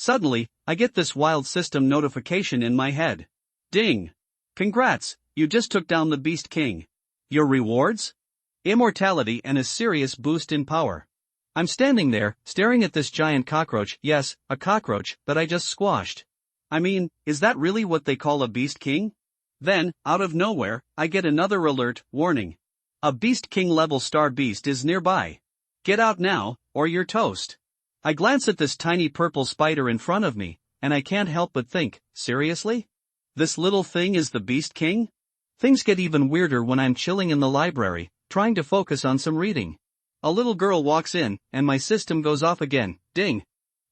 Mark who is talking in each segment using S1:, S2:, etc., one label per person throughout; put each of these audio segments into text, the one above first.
S1: Suddenly, I get this wild system notification in my head. Ding! Congrats, you just took down the Beast King. Your rewards? Immortality and a serious boost in power. I'm standing there, staring at this giant cockroach, yes, a cockroach, that I just squashed. I mean, is that really what they call a Beast King? Then, out of nowhere, I get another alert, warning. A Beast King level star beast is nearby. Get out now, or you're toast. I glance at this tiny purple spider in front of me, and I can't help but think, seriously? This little thing is the Beast King? Things get even weirder when I'm chilling in the library, trying to focus on some reading. A little girl walks in, and my system goes off again, ding.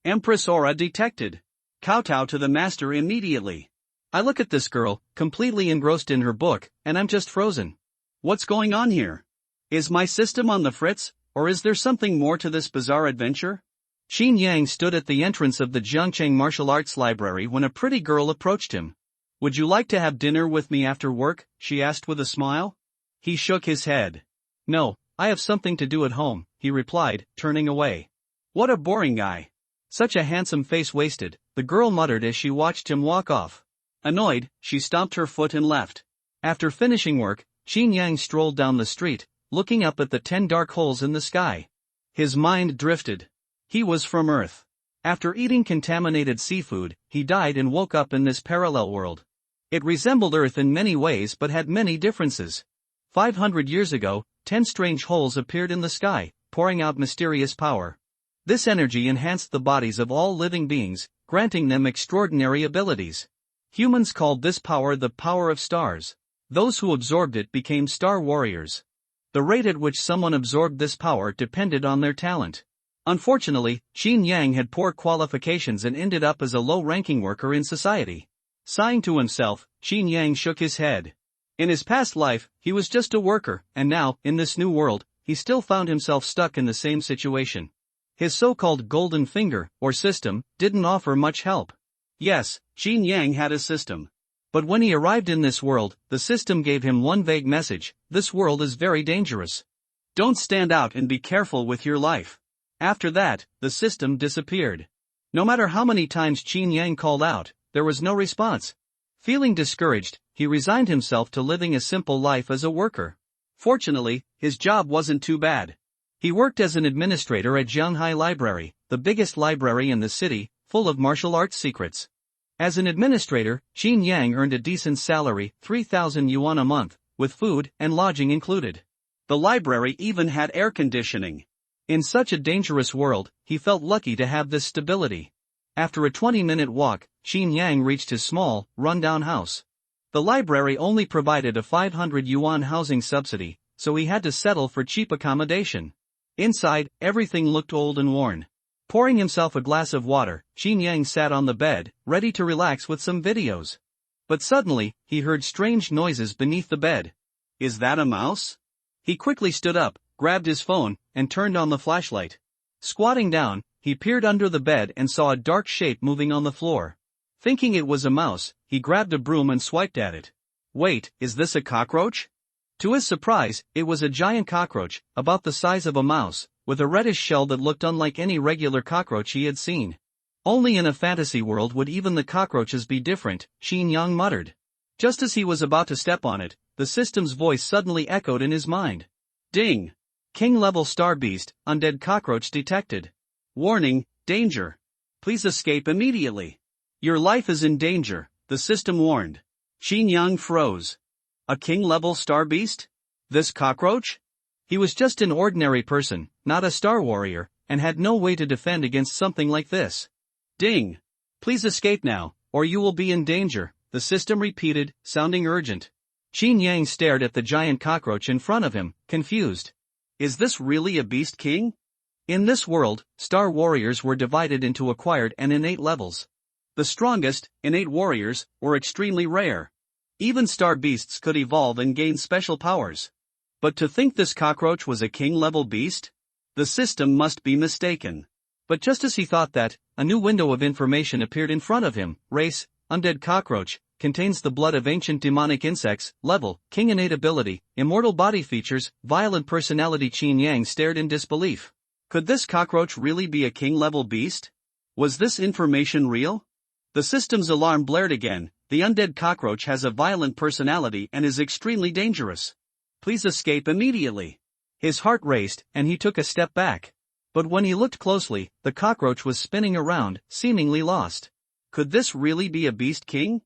S1: Empress aura detected. Kowtow to the master immediately. I look at this girl, completely engrossed in her book, and I'm just frozen. What's going on here? Is my system on the fritz, or is there something more to this bizarre adventure? Xin Yang stood at the entrance of the Jiangcheng Martial Arts Library when a pretty girl approached him. Would you like to have dinner with me after work? She asked with a smile. He shook his head. No, I have something to do at home, he replied, turning away. What a boring guy. Such a handsome face wasted, the girl muttered as she watched him walk off. Annoyed, she stomped her foot and left. After finishing work, Xin Yang strolled down the street, looking up at the 10 dark holes in the sky. His mind drifted. He was from Earth. After eating contaminated seafood, he died and woke up in this parallel world. It resembled Earth in many ways but had many differences. 500 years ago, 10 strange holes appeared in the sky, pouring out mysterious power. This energy enhanced the bodies of all living beings, granting them extraordinary abilities. Humans called this power the power of stars. Those who absorbed it became star warriors. The rate at which someone absorbed this power depended on their talent. Unfortunately, Xin Yang had poor qualifications and ended up as a low-ranking worker in society. Sighing to himself, Xin Yang shook his head. In his past life, he was just a worker, and now, in this new world, he still found himself stuck in the same situation. His so-called golden finger, or system, didn't offer much help. Yes, Xin Yang had a system. But when he arrived in this world, the system gave him one vague message: this world is very dangerous. Don't stand out and be careful with your life. After that, the system disappeared. No matter how many times Xin Yang called out, there was no response. Feeling discouraged, he resigned himself to living a simple life as a worker. Fortunately, his job wasn't too bad. He worked as an administrator at Jianghai Library, the biggest library in the city, full of martial arts secrets. As an administrator, Xin Yang earned a decent salary, 3,000 yuan a month, with food and lodging included. The library even had air conditioning. In such a dangerous world, he felt lucky to have this stability. After a 20-minute walk, Xin Yang reached his small, run-down house. The library only provided a 500 yuan housing subsidy, so he had to settle for cheap accommodation. Inside, everything looked old and worn. Pouring himself a glass of water, Xin Yang sat on the bed, ready to relax with some videos. But suddenly, he heard strange noises beneath the bed. Is that a mouse? He quickly stood up, grabbed his phone, and turned on the flashlight. Squatting down, he peered under the bed and saw a dark shape moving on the floor. Thinking it was a mouse, he grabbed a broom and swiped at it. Wait, is this a cockroach? To his surprise, it was a giant cockroach, about the size of a mouse, with a reddish shell that looked unlike any regular cockroach he had seen. Only in a fantasy world would even the cockroaches be different, Xin Yang muttered. Just as he was about to step on it, the system's voice suddenly echoed in his mind. Ding! King-level star beast, undead cockroach detected. Warning, danger. Please escape immediately. Your life is in danger, the system warned. Xin Yang froze. A king-level star beast? This cockroach? He was just an ordinary person, not a star warrior, and had no way to defend against something like this. Ding! Please escape now, or you will be in danger, the system repeated, sounding urgent. Xin Yang stared at the giant cockroach in front of him, confused. Is this really a beast king? In this world, star warriors were divided into acquired and innate levels. The strongest, innate warriors, were extremely rare. Even star beasts could evolve and gain special powers. But to think this cockroach was a king-level beast? The system must be mistaken. But just as he thought that, a new window of information appeared in front of him. Race, undead cockroach, contains the blood of ancient demonic insects. Level, king innate ability, immortal body features, violent personality. Xin Yang stared in disbelief. Could this cockroach really be a king-level beast? Was this information real? The system's alarm blared again. The undead cockroach has a violent personality and is extremely dangerous. Please escape immediately. His heart raced, and he took a step back. But when he looked closely, the cockroach was spinning around, seemingly lost. Could this really be a beast king?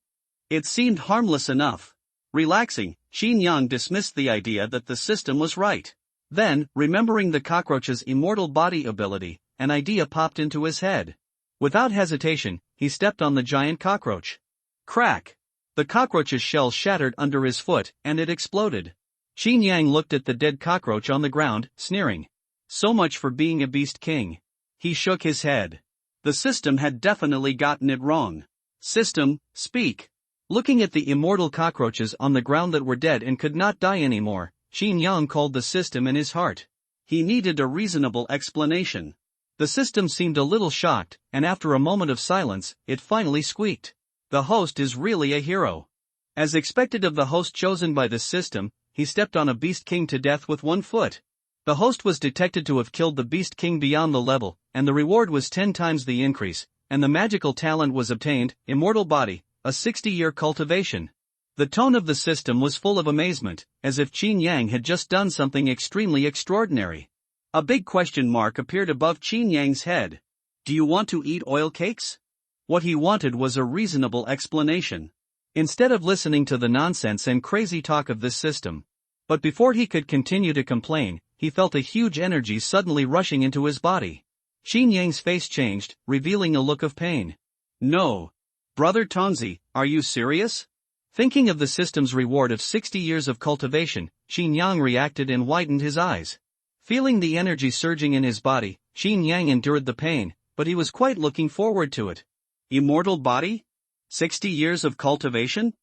S1: It seemed harmless enough. Relaxing, Xin Yang dismissed the idea that the system was right. Then, remembering the cockroach's immortal body ability, an idea popped into his head. Without hesitation, he stepped on the giant cockroach. Crack! The cockroach's shell shattered under his foot, and it exploded. Xin Yang looked at the dead cockroach on the ground, sneering. So much for being a beast king. He shook his head. The system had definitely gotten it wrong. System, speak. Looking at the immortal cockroaches on the ground that were dead and could not die anymore, Xin Yang called the system in his heart. He needed a reasonable explanation. The system seemed a little shocked, and after a moment of silence, it finally squeaked. The host is really a hero. As expected of the host chosen by the system, he stepped on a beast king to death with 1 foot. The host was detected to have killed the beast king beyond the level, and the reward was 10 times the increase, and the magical talent was obtained, immortal body, a 60-year cultivation. The tone of the system was full of amazement, as if Qin Yang had just done something extremely extraordinary. A big question mark appeared above Qin Yang's head. Do you want to eat oil cakes? What he wanted was a reasonable explanation. Instead of listening to the nonsense and crazy talk of this system. But before he could continue to complain, he felt a huge energy suddenly rushing into his body. Qin Yang's face changed, revealing a look of pain. No. Brother Tonzi, are you serious? Thinking of the system's reward of 60 years of cultivation, Qin Yang reacted and widened his eyes. Feeling the energy surging in his body, Qin Yang endured the pain, but he was quite looking forward to it. Immortal body? 60 years of cultivation?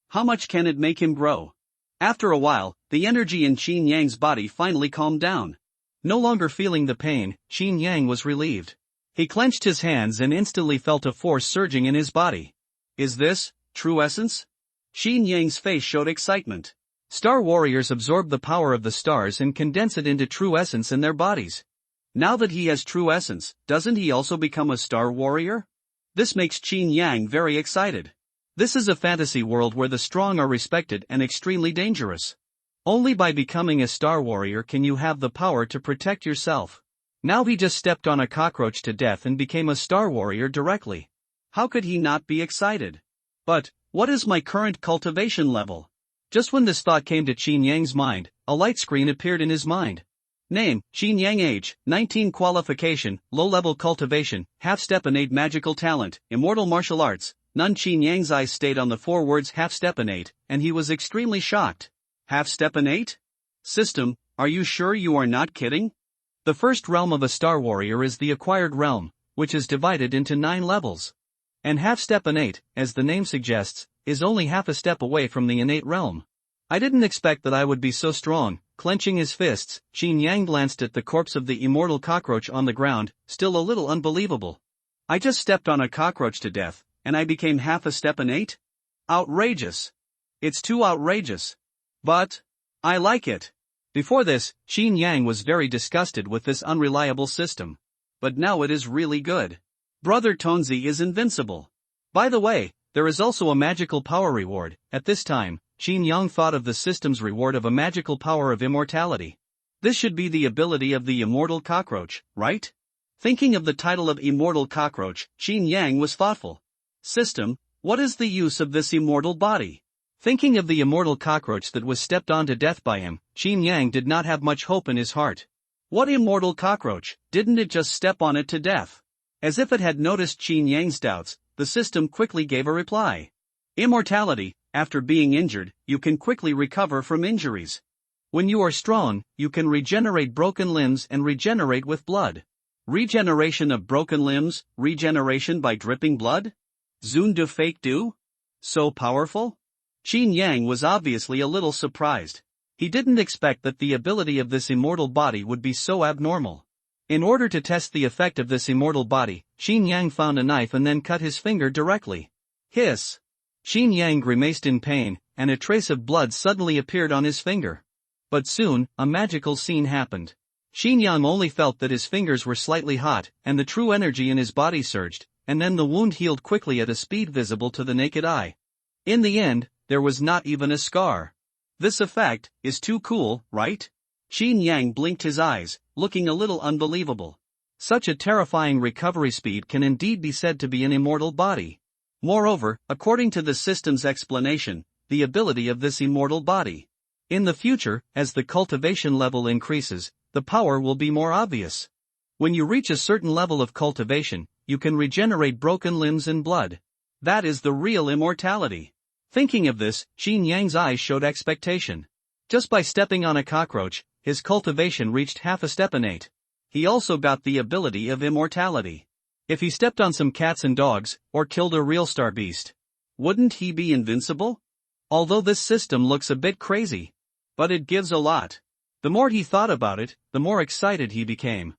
S1: How much can it make him grow? After a while, the energy in Qin Yang's body finally calmed down. No longer feeling the pain, Qin Yang was relieved. He clenched his hands and instantly felt a force surging in his body. Is this true essence? Qin Yang's face showed excitement. Star warriors absorb the power of the stars and condense it into true essence in their bodies. Now that he has true essence, doesn't he also become a star warrior? This makes Qin Yang very excited. This is a fantasy world where the strong are respected and extremely dangerous. Only by becoming a star warrior can you have the power to protect yourself. Now he just stepped on a cockroach to death and became a star warrior directly. How could he not be excited? But, what is my current cultivation level? Just when this thought came to Qin Yang's mind, a light screen appeared in his mind. Name, Qin Yang. Age, 19. Qualification, low-level cultivation, half-step innate magical talent, immortal martial arts. None. Qin Yang's eyes stayed on the 4 words half-step innate, and he was extremely shocked. Half-step innate? System, are you sure you are not kidding? The first realm of a star warrior is the acquired realm, which is divided into 9 levels. And half-step innate, as the name suggests, is only half a step away from the innate realm. I didn't expect that I would be so strong. Clenching his fists, Qin Yang glanced at the corpse of the immortal cockroach on the ground, still a little unbelievable. I just stepped on a cockroach to death, and I became half a step innate? Outrageous. It's too outrageous. But I like it. Before this, Qin Yang was very disgusted with this unreliable system. But now it is really good. Brother Tonzi is invincible. By the way, there is also a magical power reward. At this time, Qin Yang thought of the system's reward of a magical power of immortality. This should be the ability of the immortal cockroach, right? Thinking of the title of immortal cockroach, Qin Yang was thoughtful. System, what is the use of this immortal body? Thinking of the immortal cockroach that was stepped on to death by him, Qin Yang did not have much hope in his heart. What immortal cockroach? Didn't it just step on it to death? As if it had noticed Qin Yang's doubts, the system quickly gave a reply. Immortality. After being injured, you can quickly recover from injuries. When you are strong, you can regenerate broken limbs and regenerate with blood. Regeneration of broken limbs, regeneration by dripping blood? Zune de fake do? So powerful? Qin Yang was obviously a little surprised. He didn't expect that the ability of this immortal body would be so abnormal. In order to test the effect of this immortal body, Qin Yang found a knife and then cut his finger directly. Hiss! Qin Yang grimaced in pain, and a trace of blood suddenly appeared on his finger. But soon, a magical scene happened. Yang only felt that his fingers were slightly hot, and the true energy in his body surged, and then the wound healed quickly at a speed visible to the naked eye. In the end, there was not even a scar. This effect is too cool, right? Yang blinked his eyes, looking a little unbelievable. Such a terrifying recovery speed can indeed be said to be an immortal body. Moreover, according to the system's explanation, the ability of this immortal body. In the future, as the cultivation level increases, the power will be more obvious. When you reach a certain level of cultivation, you can regenerate broken limbs and blood. That is the real immortality. Thinking of this, Yang's eyes showed expectation. Just by stepping on a cockroach, his cultivation reached half a step innate. He also got the ability of immortality. If he stepped on some cats and dogs, or killed a real star beast, wouldn't he be invincible? Although this system looks a bit crazy. But it gives a lot. The more he thought about it, the more excited he became.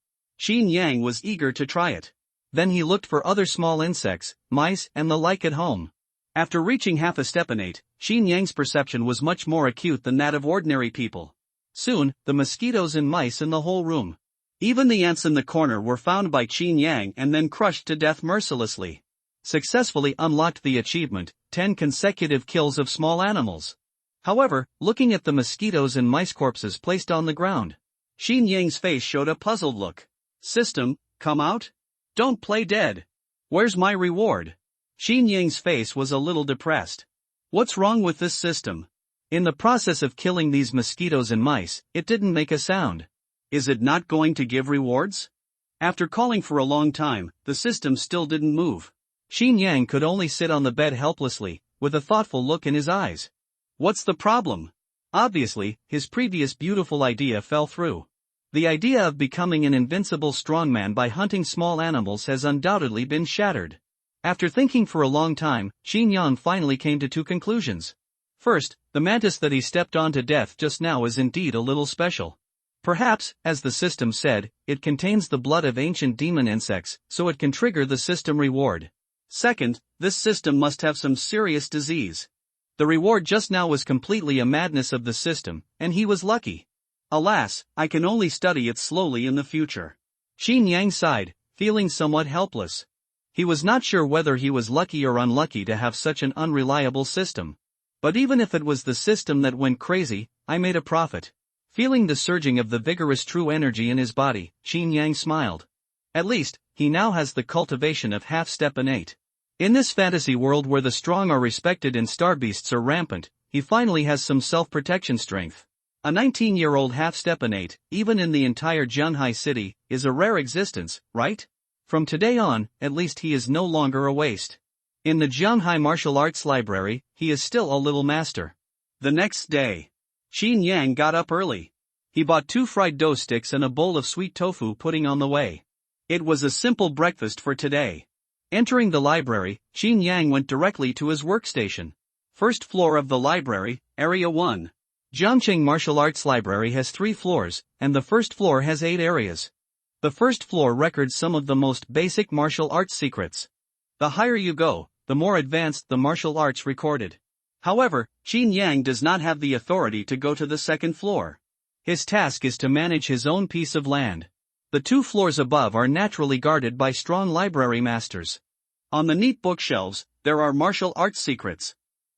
S1: Yang was eager to try it. Then he looked for other small insects, mice and the like at home. After reaching half a step innate, Yang's perception was much more acute than that of ordinary people. Soon, the mosquitoes and mice in the whole room. Even the ants in the corner were found by Yang and then crushed to death mercilessly. Successfully unlocked the achievement, 10 consecutive kills of small animals. However, looking at the mosquitoes and mice corpses placed on the ground, Yang's face showed a puzzled look. System, come out? Don't play dead. Where's my reward? Yang's face was a little depressed. What's wrong with this system? In the process of killing these mosquitoes and mice, it didn't make a sound. Is it not going to give rewards? After calling for a long time, the system still didn't move. Yang could only sit on the bed helplessly, with a thoughtful look in his eyes. What's the problem? Obviously, his previous beautiful idea fell through. The idea of becoming an invincible strongman by hunting small animals has undoubtedly been shattered. After thinking for a long time, Yang finally came to two conclusions. First, the mantis that he stepped on to death just now is indeed a little special. Perhaps, as the system said, it contains the blood of ancient demon insects, so it can trigger the system reward. Second, this system must have some serious disease. The reward just now was completely a madness of the system, and he was lucky. Alas, I can only study it slowly in the future. Yang sighed, feeling somewhat helpless. He was not sure whether he was lucky or unlucky to have such an unreliable system. But even if it was the system that went crazy, I made a profit. Feeling the surging of the vigorous true energy in his body, Yang smiled. At least, he now has the cultivation of half-step innate. In this fantasy world where the strong are respected and star beasts are rampant, he finally has some self-protection strength. A 19-year-old half-step innate, even in the entire Jianhai city, is a rare existence, right? From today on, at least he is no longer a waste. In the Jianhai martial arts library, he is still a little master. The next day, Yang got up early. He bought 2 fried dough sticks and a bowl of sweet tofu pudding on the way. It was a simple breakfast for today. Entering the library, Yang went directly to his workstation. First floor of the library, Area 1. Jiangcheng Martial Arts Library has 3 floors, and the first floor has 8 areas. The first floor records some of the most basic martial arts secrets. The higher you go, the more advanced the martial arts recorded. However, Yang does not have the authority to go to the second floor. His task is to manage his own piece of land. The 2 floors above are naturally guarded by strong library masters. On the neat bookshelves, there are martial arts secrets.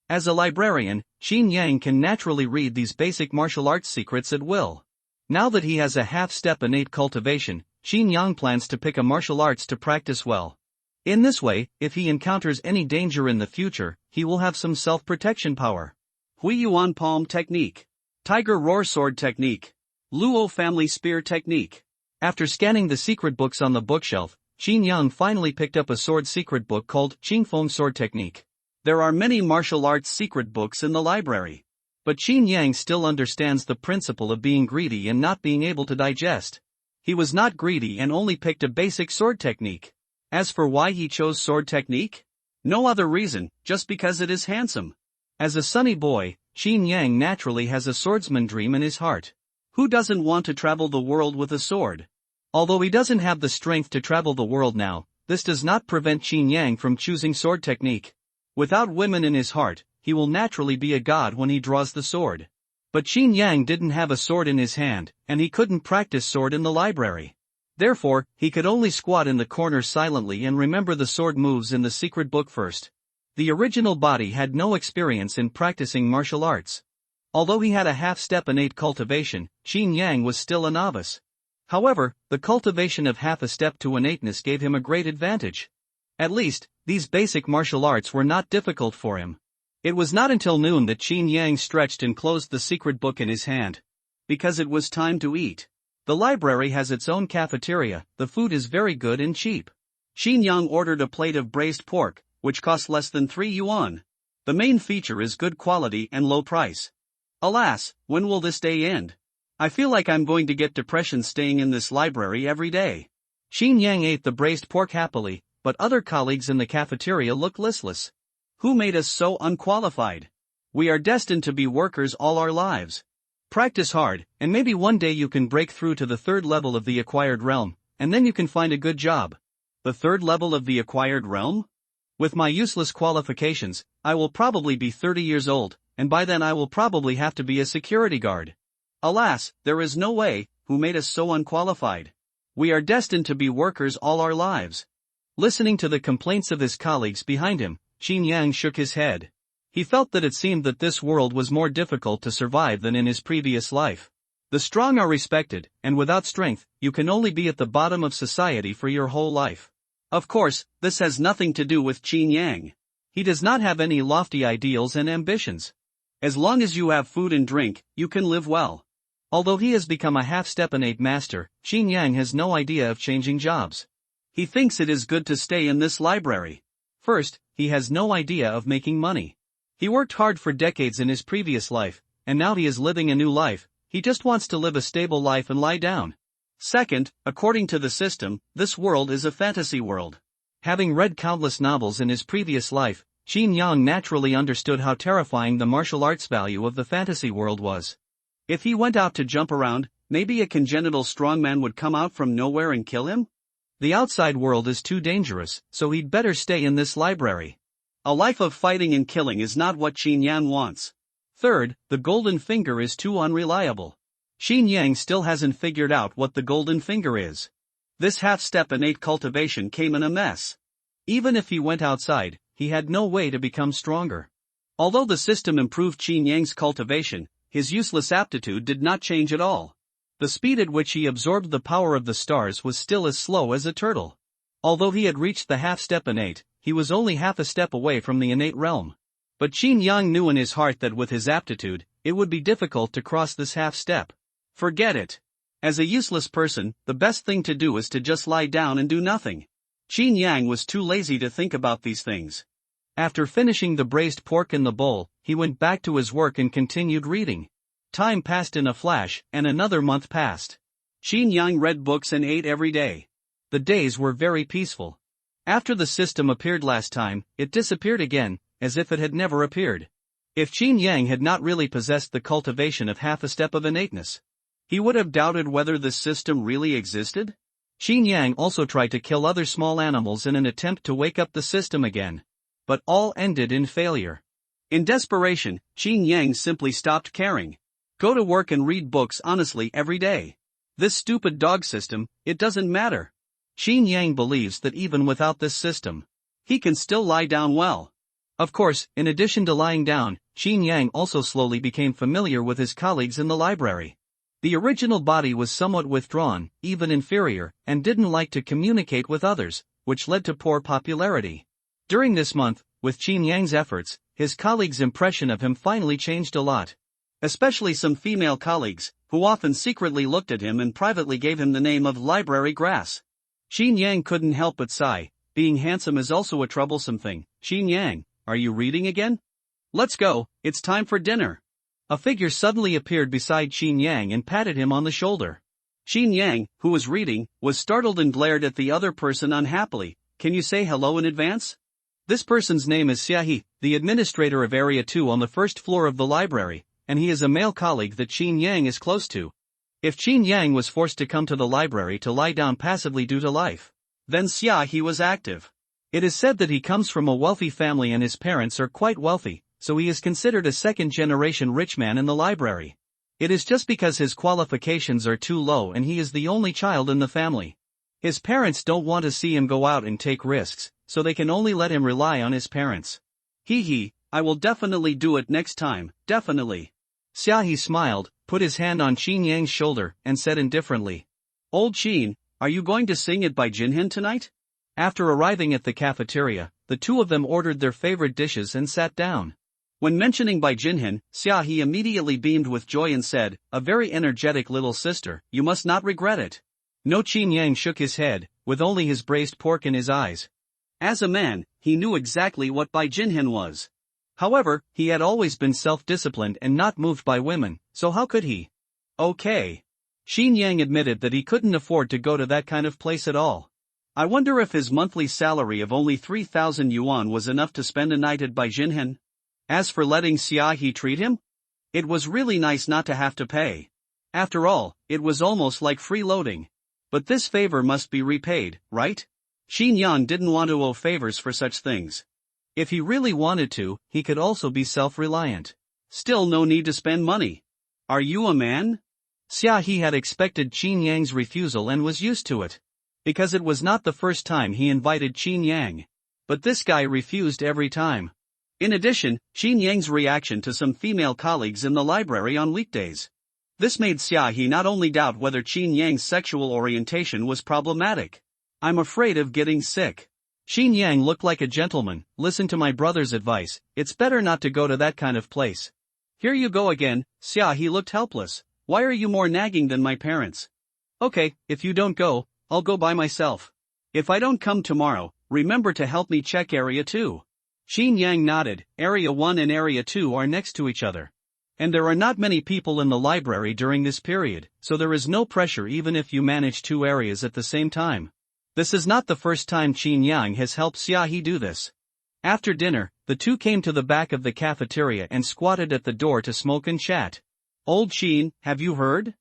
S1: As a librarian, Yang can naturally read these basic martial arts secrets at will. Now that he has a half-step innate cultivation, Yang plans to pick a martial arts to practice well. In this way, if he encounters any danger in the future, he will have some self-protection power. Hui Yuan Palm Technique. Tiger Roar Sword Technique. Luo Family Spear Technique. After scanning the secret books on the bookshelf, Yang finally picked up a sword secret book called Qingfeng Sword Technique. There are many martial arts secret books in the library. But Yang still understands the principle of being greedy and not being able to digest. He was not greedy and only picked a basic sword technique. As for why he chose sword technique? No other reason, just because it is handsome. As a sunny boy, Yang naturally has a swordsman dream in his heart. Who doesn't want to travel the world with a sword? Although he doesn't have the strength to travel the world now, this does not prevent Yang from choosing sword technique. Without women in his heart, he will naturally be a god when he draws the sword. But Qin Yang didn't have a sword in his hand, and he couldn't practice sword in the library. Therefore, he could only squat in the corner silently and remember the sword moves in the secret book first. The original body had no experience in practicing martial arts. Although he had a half-step innate cultivation, Qin Yang was still a novice. However, the cultivation of half a step to innateness gave him a great advantage. At least, these basic martial arts were not difficult for him. It was not until noon that Qin Yang stretched and closed the secret book in his hand. Because it was time to eat. The library has its own cafeteria, the food is very good and cheap. Qin Yang ordered a plate of braised pork, which cost less than 3 yuan. The main feature is good quality and low price. Alas, when will this day end? I feel like I'm going to get depression staying in this library every day. Qin Yang ate the braised pork happily, but other colleagues in the cafeteria looked listless. Who made us so unqualified? We are destined to be workers all our lives. Practice hard, and maybe one day you can break through to the 3rd level of the acquired realm, and then you can find a good job. The 3rd level of the acquired realm? With my useless qualifications, I will probably be 30 years old, and by then I will probably have to be a security guard. Alas, there is no way. Who made us so unqualified? We are destined to be workers all our lives. Listening to the complaints of his colleagues behind him, Qin Yang shook his head. He felt that it seemed that this world was more difficult to survive than in his previous life. The strong are respected, and without strength, you can only be at the bottom of society for your whole life. Of course, this has nothing to do with Qin Yang. He does not have any lofty ideals and ambitions. As long as you have food and drink, you can live well. Although he has become a half-step innate master, Qin Yang has no idea of changing jobs. He thinks it is good to stay in this library. First, he has no idea of making money. He worked hard for decades in his previous life, and now he is living a new life. He just wants to live a stable life and lie down. Second, according to the system, this world is a fantasy world. Having read countless novels in his previous life, Qin Yang naturally understood how terrifying the martial arts value of the fantasy world was. If he went out to jump around, maybe a congenital strongman would come out from nowhere and kill him? The outside world is too dangerous, so he'd better stay in this library. A life of fighting and killing is not what Qin Yang wants. Third, the golden finger is too unreliable. Qin Yang still hasn't figured out what the golden finger is. This half-step innate cultivation came in a mess. Even if he went outside, he had no way to become stronger. Although the system improved Qin Yang's cultivation, his useless aptitude did not change at all. The speed at which he absorbed the power of the stars was still as slow as a turtle. Although he had reached the half-step innate, he was only half a step away from the innate realm. But Qin Yang knew in his heart that with his aptitude, it would be difficult to cross this half-step. Forget it. As a useless person, the best thing to do is to just lie down and do nothing. Qin Yang was too lazy to think about these things. After finishing the braised pork in the bowl, he went back to his work and continued reading. Time passed in a flash, and another month passed. Qin Yang read books and ate every day. The days were very peaceful. After the system appeared last time, it disappeared again, as if it had never appeared. If Qin Yang had not really possessed the cultivation of half a step of innateness, he would have doubted whether this system really existed. Qin Yang also tried to kill other small animals in an attempt to wake up the system again. But all ended in failure. In desperation, Qin Yang simply stopped caring. Go to work and read books honestly every day. This stupid dog system, it doesn't matter. Qin Yang believes that even without this system, he can still lie down well. Of course, in addition to lying down, Qin Yang also slowly became familiar with his colleagues in the library. The original body was somewhat withdrawn, even inferior, and didn't like to communicate with others, which led to poor popularity. During this month, with Qin Yang's efforts, his colleagues' impression of him finally changed a lot. Especially some female colleagues, who often secretly looked at him and privately gave him the name of library grass. Qin Yang couldn't help but sigh. Being handsome is also a troublesome thing. Qin Yang, are you reading again? Let's go, it's time for dinner. A figure suddenly appeared beside Qin Yang and patted him on the shoulder. Qin Yang, who was reading, was startled and glared at the other person unhappily. Can you say hello in advance? This person's name is Xiaohe, the administrator of Area 2 on the first floor of the library, and he is a male colleague that Qin Yang is close to. If Qin Yang was forced to come to the library to lie down passively due to life, then Xiaohe was active. It is said that he comes from a wealthy family and his parents are quite wealthy, so he is considered a second-generation rich man in the library. It is just because his qualifications are too low and he is the only child in the family. His parents don't want to see him go out and take risks, so they can only let him rely on his parents. I will definitely do it next time, definitely. Xiaohe smiled, put his hand on Qin Yang's shoulder, and said indifferently. Old Qin, are you going to sing it by Jinhin tonight? After arriving at the cafeteria, the two of them ordered their favorite dishes and sat down. When mentioning by Jinhin, Xiaohe immediately beamed with joy and said, a very energetic little sister, you must not regret it. No, Qin Yang shook his head, with only his braised pork in his eyes. As a man, he knew exactly what Bai Jinhin was. However, he had always been self-disciplined and not moved by women, so how could he? Okay. Qin Yang admitted that he couldn't afford to go to that kind of place at all. I wonder if his monthly salary of only 3,000 yuan was enough to spend a night at Bai Jinhin. As for letting Xiaohe treat him, it was really nice not to have to pay. After all, it was almost like freeloading. But this favor must be repaid, right? Qin Yang didn't want to owe favors for such things. If he really wanted to, he could also be self-reliant. Still no need to spend money. Are you a man? Xiaohe had expected Qin Yang's refusal and was used to it. Because it was not the first time he invited Qin Yang. But this guy refused every time. In addition, Qin Yang's reaction to some female colleagues in the library on weekdays. This made Xiaohe not only doubt whether Qin Yang's sexual orientation was problematic. I'm afraid of getting sick. Qin Yang looked like a gentleman, listen to my brother's advice, it's better not to go to that kind of place. Here you go again, Xiaohe looked helpless. Why are you more nagging than my parents? Okay, if you don't go, I'll go by myself. If I don't come tomorrow, remember to help me check Area 2. Qin Yang nodded, Area 1 and Area 2 are next to each other. And there are not many people in the library during this period, so there is no pressure even if you manage two areas at the same time. This is not the first time Qin Yang has helped Xiaohe do this. After dinner, the two came to the back of the cafeteria and squatted at the door to smoke and chat. Old Qin, have you heard?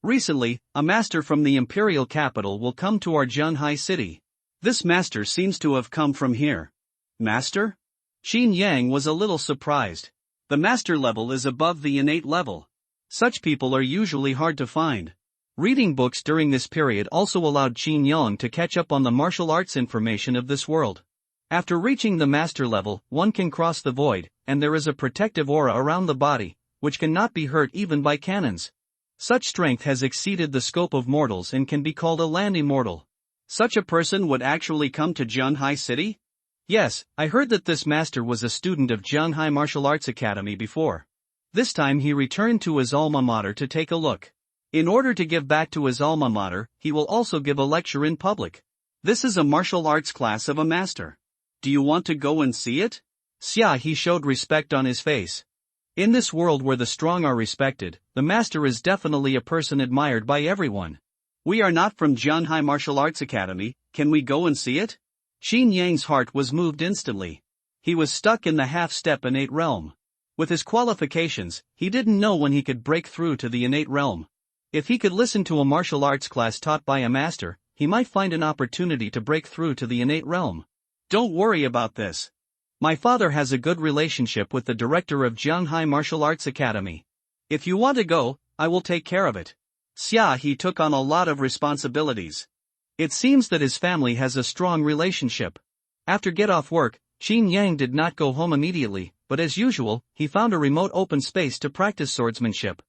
S1: Recently, a master from the imperial capital will come to our Zhanghai city. This master seems to have come from here. Master? Qin Yang was a little surprised. The master level is above the innate level. Such people are usually hard to find. Reading books during this period also allowed Qin Yang to catch up on the martial arts information of this world. After reaching the master level, one can cross the void, and there is a protective aura around the body, which cannot be hurt even by cannons. Such strength has exceeded the scope of mortals and can be called a land immortal. Such a person would actually come to Zhanghai City? Yes, I heard that this master was a student of Zhanghai Martial Arts Academy before. This time he returned to his alma mater to take a look. In order to give back to his alma mater, he will also give a lecture in public. This is a martial arts class of a master. Do you want to go and see it? Xiaohe showed respect on his face. In this world where the strong are respected, the master is definitely a person admired by everyone. We are not from Zhanghai Martial Arts Academy, can we go and see it? Qin Yang's heart was moved instantly. He was stuck in the half-step innate realm. With his qualifications, he didn't know when he could break through to the innate realm. If he could listen to a martial arts class taught by a master, he might find an opportunity to break through to the innate realm. Don't worry about this. My father has a good relationship with the director of Zhanghai Martial Arts Academy. If you want to go, I will take care of it. Xiaohe took on a lot of responsibilities. It seems that his family has a strong relationship. After get off work, Qin Yang did not go home immediately, but as usual, he found a remote open space to practice swordsmanship.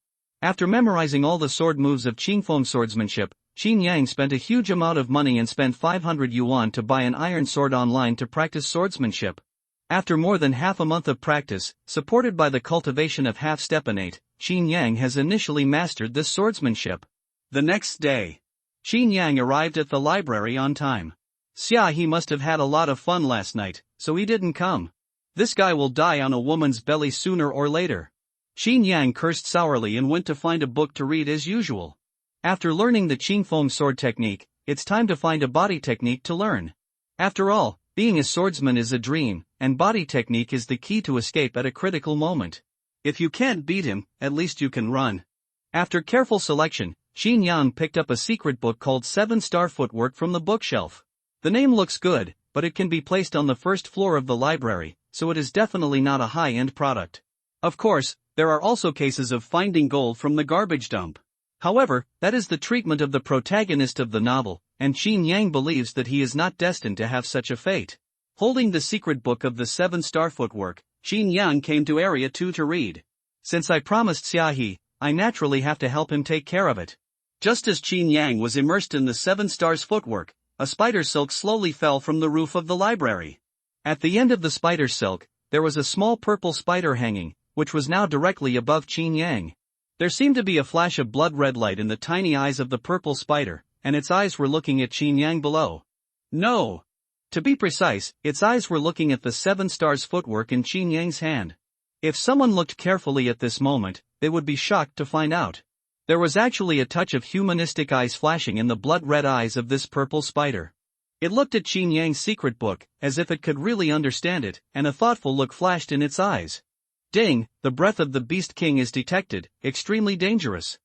S1: After memorizing all the sword moves of Qingfeng swordsmanship, Qin Yang spent a huge amount of money and spent 500 yuan to buy an iron sword online to practice swordsmanship. After more than half a month of practice, supported by the cultivation of half-step innate, Qin Yang has initially mastered this swordsmanship. The next day, Qin Yang arrived at the library on time. Xiaohe must have had a lot of fun last night, so he didn't come. This guy will die on a woman's belly sooner or later. Qin Yang cursed sourly and went to find a book to read as usual. After learning the Qingfeng sword technique, it's time to find a body technique to learn. After all, being a swordsman is a dream, and body technique is the key to escape at a critical moment. If you can't beat him, at least you can run. After careful selection, Qin Yang picked up a secret book called 7-Star Footwork from the bookshelf. The name looks good, but it can be placed on the first floor of the library, so it is definitely not a high-end product. Of course, There are also cases of finding gold from the garbage dump. However, that is the treatment of the protagonist of the novel, and Qin Yang believes that he is not destined to have such a fate. Holding the secret book of the 7-star footwork, Qin Yang came to Area 2 to read. Since I promised Xiaohe, I naturally have to help him take care of it. Just as Qin Yang was immersed in the 7 stars footwork, a spider silk slowly fell from the roof of the library. At the end of the spider silk, there was a small purple spider hanging, which was now directly above Qin Yang. There seemed to be a flash of blood-red light in the tiny eyes of the purple spider, and its eyes were looking at Qin Yang below. No! To be precise, its eyes were looking at the 7 stars footwork in Qin Yang's hand. If someone looked carefully at this moment, they would be shocked to find out. There was actually a touch of humanistic eyes flashing in the blood-red eyes of this purple spider. It looked at Qin Yang's secret book, as if it could really understand it, and a thoughtful look flashed in its eyes. Ding, the breath of the Beast King is detected, extremely dangerous.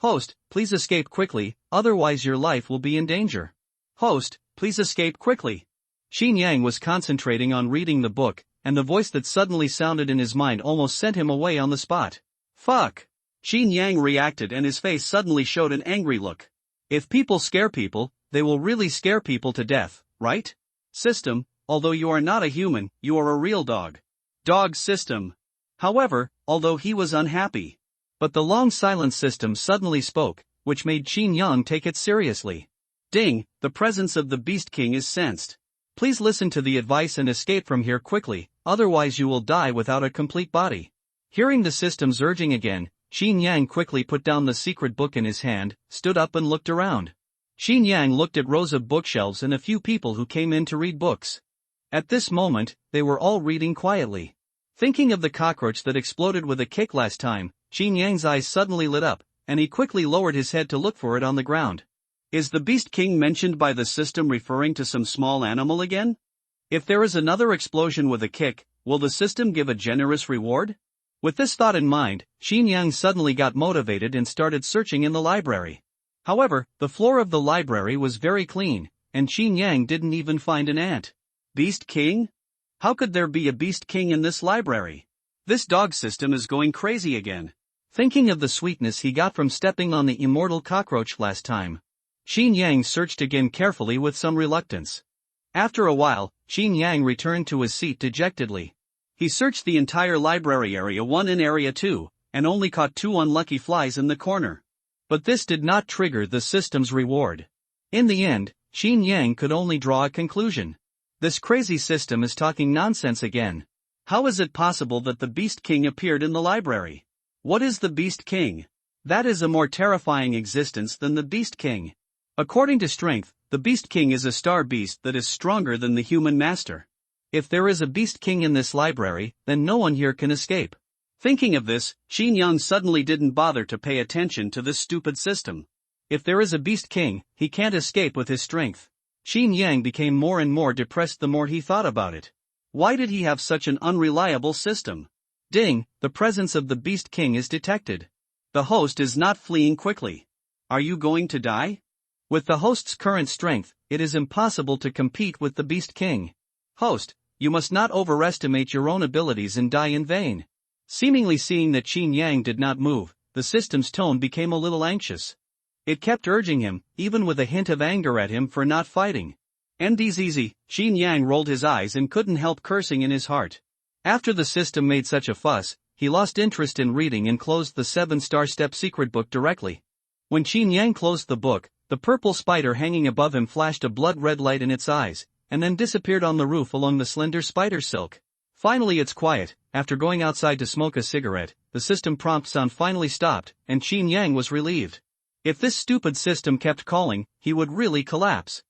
S1: Host, please escape quickly, otherwise your life will be in danger. Host, please escape quickly. Qin Yang was concentrating on reading the book, and the voice that suddenly sounded in his mind almost sent him away on the spot. Fuck! Qin Yang reacted and his face suddenly showed an angry look. If people scare people, they will really scare people to death, right? System, although you are not a human, you are a real dog. Dog system. However, although he was unhappy. But the long silent system suddenly spoke, which made Qin Yang take it seriously. Ding, the presence of the Beast King is sensed. Please listen to the advice and escape from here quickly, otherwise you will die without a complete body. Hearing the system's urging again, Qin Yang quickly put down the secret book in his hand, stood up and looked around. Qin Yang looked at rows of bookshelves and a few people who came in to read books. At this moment, they were all reading quietly. Thinking of the cockroach that exploded with a kick last time, Qin Yang's eyes suddenly lit up, and he quickly lowered his head to look for it on the ground. Is the Beast King mentioned by the system referring to some small animal again? If there is another explosion with a kick, will the system give a generous reward? With this thought in mind, Qin Yang suddenly got motivated and started searching in the library. However, the floor of the library was very clean, and Qin Yang didn't even find an ant. Beast King? How could there be a Beast King in this library? This dog system is going crazy again. Thinking of the sweetness he got from stepping on the immortal cockroach last time, Qin Yang searched again carefully with some reluctance. After a while, Qin Yang returned to his seat dejectedly. He searched the entire library Area 1 and Area 2, and only caught 2 unlucky flies in the corner. But this did not trigger the system's reward. In the end, Qin Yang could only draw a conclusion. This crazy system is talking nonsense again. How is it possible that the Beast King appeared in the library? What is the Beast King? That is a more terrifying existence than the Beast King. According to strength, the Beast King is a star beast that is stronger than the human master. If there is a Beast King in this library, then no one here can escape. Thinking of this, Qin Yang suddenly didn't bother to pay attention to this stupid system. If there is a Beast King, he can't escape with his strength. Qin Yang became more and more depressed the more he thought about it. Why did he have such an unreliable system? Ding, the presence of the Beast King is detected. The host is not fleeing quickly. Are you going to die? With the host's current strength, it is impossible to compete with the Beast King. Host, you must not overestimate your own abilities and die in vain. Seemingly seeing that Qin Yang did not move, the system's tone became a little anxious. It kept urging him, even with a hint of anger at him for not fighting. "MD's easy," Qin Yang rolled his eyes and couldn't help cursing in his heart. After the system made such a fuss, he lost interest in reading and closed the 7-star step secret book directly. When Qin Yang closed the book, the purple spider hanging above him flashed a blood-red light in its eyes, and then disappeared on the roof along the slender spider silk. Finally it's quiet. After going outside to smoke a cigarette, the system prompt sound finally stopped, and Qin Yang was relieved. If this stupid system kept calling, he would really collapse.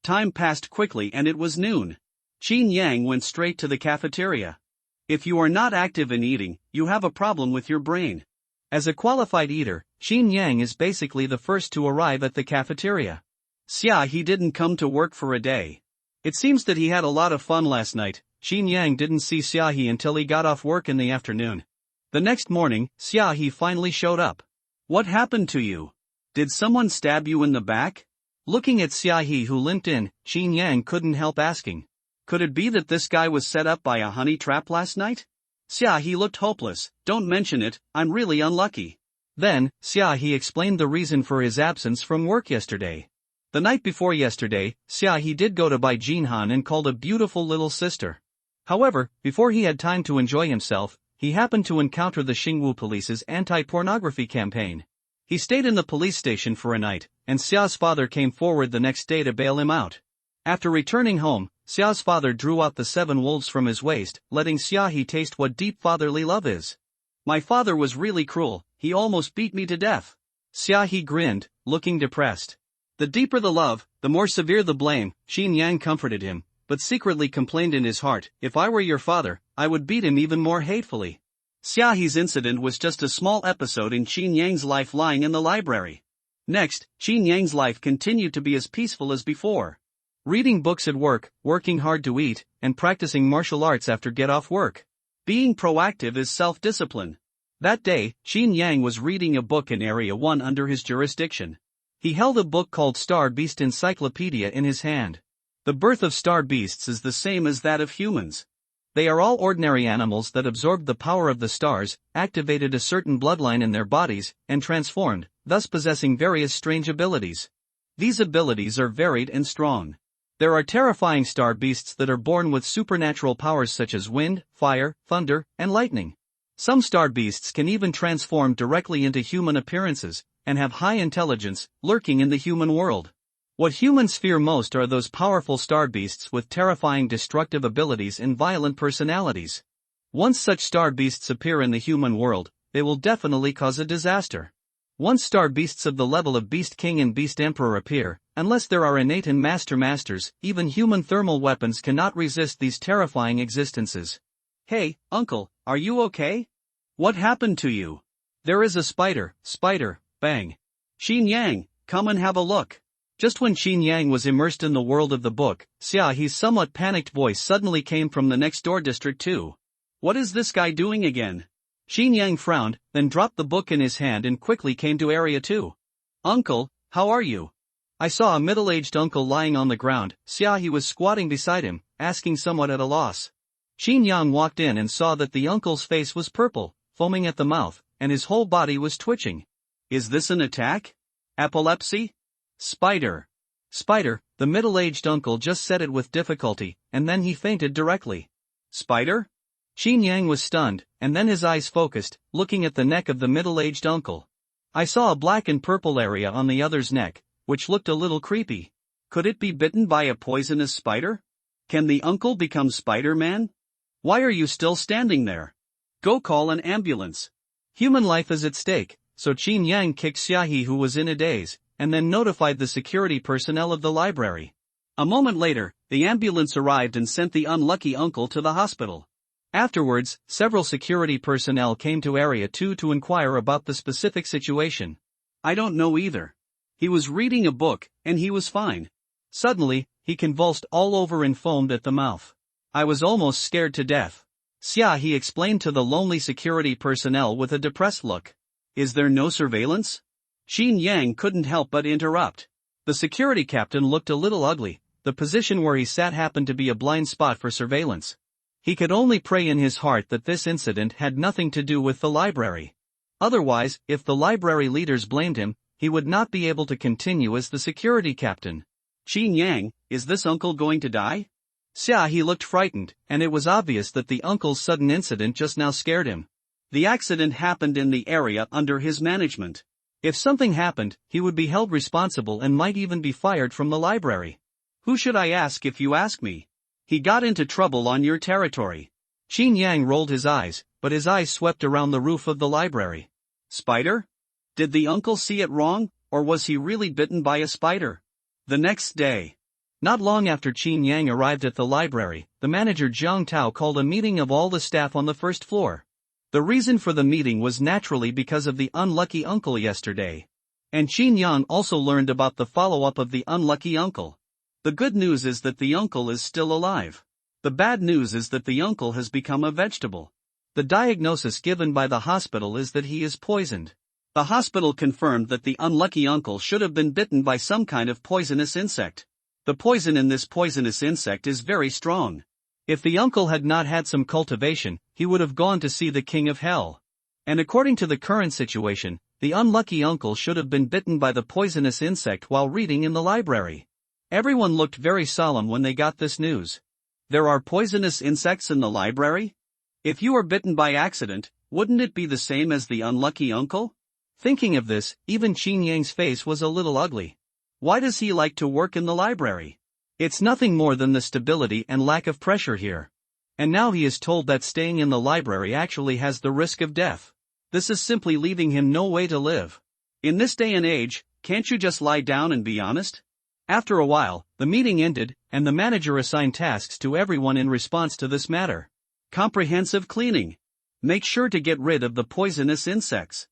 S1: Time passed quickly and it was noon. Qin Yang went straight to the cafeteria. If you are not active in eating, you have a problem with your brain. As a qualified eater, Qin Yang is basically the first to arrive at the cafeteria. He didn't come to work for a day. It seems that he had a lot of fun last night. Qin Yang didn't see Xiaohe until he got off work in the afternoon. The next morning, Xiaohe finally showed up. What happened to you? Did someone stab you in the back? Looking at Xiaohe who limped in, Qin Yang couldn't help asking. Could it be that this guy was set up by a honey trap last night? Xia He looked hopeless. Don't mention it, I'm really unlucky. Then, Xia He explained the reason for his absence from work yesterday. The night before yesterday, Xia He did go to buy Jinhan and called a beautiful little sister. However, before he had time to enjoy himself, he happened to encounter the Xingwu police's anti-pornography campaign. He stayed in the police station for a night, and Xia's father came forward the next day to bail him out. After returning home, Xia's father drew out the 7 wolves from his waist, letting Xia He taste what deep fatherly love is. My father was really cruel, he almost beat me to death. Xia He grinned, looking depressed. The deeper the love, the more severe the blame, Xin Yang comforted him, but secretly complained in his heart, if I were your father, I would beat him even more hatefully. Xia He's incident was just a small episode in Xin Yang's life lying in the library. Next, Xin Yang's life continued to be as peaceful as before. Reading books at work, working hard to eat, and practicing martial arts after get off work. Being proactive is self-discipline. That day, Xin Yang was reading a book in Area 1 under his jurisdiction. He held a book called Star Beast Encyclopedia in his hand. The birth of star beasts is the same as that of humans. They are all ordinary animals that absorbed the power of the stars, activated a certain bloodline in their bodies, and transformed, thus possessing various strange abilities. These abilities are varied and strong. There are terrifying star beasts that are born with supernatural powers such as wind, fire, thunder, and lightning. Some star beasts can even transform directly into human appearances, and have high intelligence, lurking in the human world. What humans fear most are those powerful star beasts with terrifying destructive abilities and violent personalities. Once such star beasts appear in the human world, they will definitely cause a disaster. Once star beasts of the level of Beast King and Beast Emperor appear, unless there are innate and masters, even human thermal weapons cannot resist these terrifying existences. Hey, uncle, are you okay? What happened to you? There is a spider, bang. Xin Yang, come and have a look. Just when Xin Yang was immersed in the world of the book, Xia He's somewhat panicked voice suddenly came from the next door district too. What is this guy doing again? Xin Yang frowned, then dropped the book in his hand and quickly came to Area 2. Uncle, how are you? I saw a middle-aged uncle lying on the ground. Xia He was squatting beside him, asking somewhat at a loss. Xin Yang walked in and saw that the uncle's face was purple, foaming at the mouth, and his whole body was twitching. Is this an attack? Epilepsy? Spider. The middle-aged uncle just said it with difficulty, and then he fainted directly. Spider? Xin Yang was stunned, and then his eyes focused, looking at the neck of the middle-aged uncle. I saw a black and purple area on the other's neck, which looked a little creepy. Could it be bitten by a poisonous spider? Can the uncle become Spider-Man? Why are you still standing there? Go call an ambulance. Human life is at stake, so Xin Yang kicked Xia He, who was in a daze, and then notified the security personnel of the library. A moment later, the ambulance arrived and sent the unlucky uncle to the hospital. Afterwards, several security personnel came to Area 2 to inquire about the specific situation. I don't know either. He was reading a book, and he was fine. Suddenly, he convulsed all over and foamed at the mouth. I was almost scared to death. Xia He explained to the lonely security personnel with a depressed look. Is there no surveillance? Xin Yang couldn't help but interrupt. The security captain looked a little ugly. The position where he sat happened to be a blind spot for surveillance. He could only pray in his heart that this incident had nothing to do with the library. Otherwise, if the library leaders blamed him, he would not be able to continue as the security captain. Xin Yang, is this uncle going to die? Xia He looked frightened, and it was obvious that the uncle's sudden incident just now scared him. The accident happened in the area under his management. If something happened, he would be held responsible and might even be fired from the library. Who should I ask if you ask me? He got into trouble on your territory. Xin Yang rolled his eyes, but his eyes swept around the roof of the library. Spider? Did the uncle see it wrong, or was he really bitten by a spider? The next day. Not long after Xin Yang arrived at the library, the manager Zhang Tao called a meeting of all the staff on the first floor. The reason for the meeting was naturally because of the unlucky uncle yesterday. And Xin Yang also learned about the follow-up of the unlucky uncle. The good news is that the uncle is still alive. The bad news is that the uncle has become a vegetable. The diagnosis given by the hospital is that he is poisoned. The hospital confirmed that the unlucky uncle should have been bitten by some kind of poisonous insect. The poison in this poisonous insect is very strong. If the uncle had not had some cultivation, he would have gone to see the king of hell. And according to the current situation, the unlucky uncle should have been bitten by the poisonous insect while reading in the library. Everyone looked very solemn when they got this news. There are poisonous insects in the library? If you were bitten by accident, wouldn't it be the same as the unlucky uncle? Thinking of this, even Qin Yang's face was a little ugly. Why does he like to work in the library? It's nothing more than the stability and lack of pressure here. And now he is told that staying in the library actually has the risk of death. This is simply leaving him no way to live. In this day and age, can't you just lie down and be honest? After a while, the meeting ended, and the manager assigned tasks to everyone in response to this matter. Comprehensive cleaning. Make sure to get rid of the poisonous insects.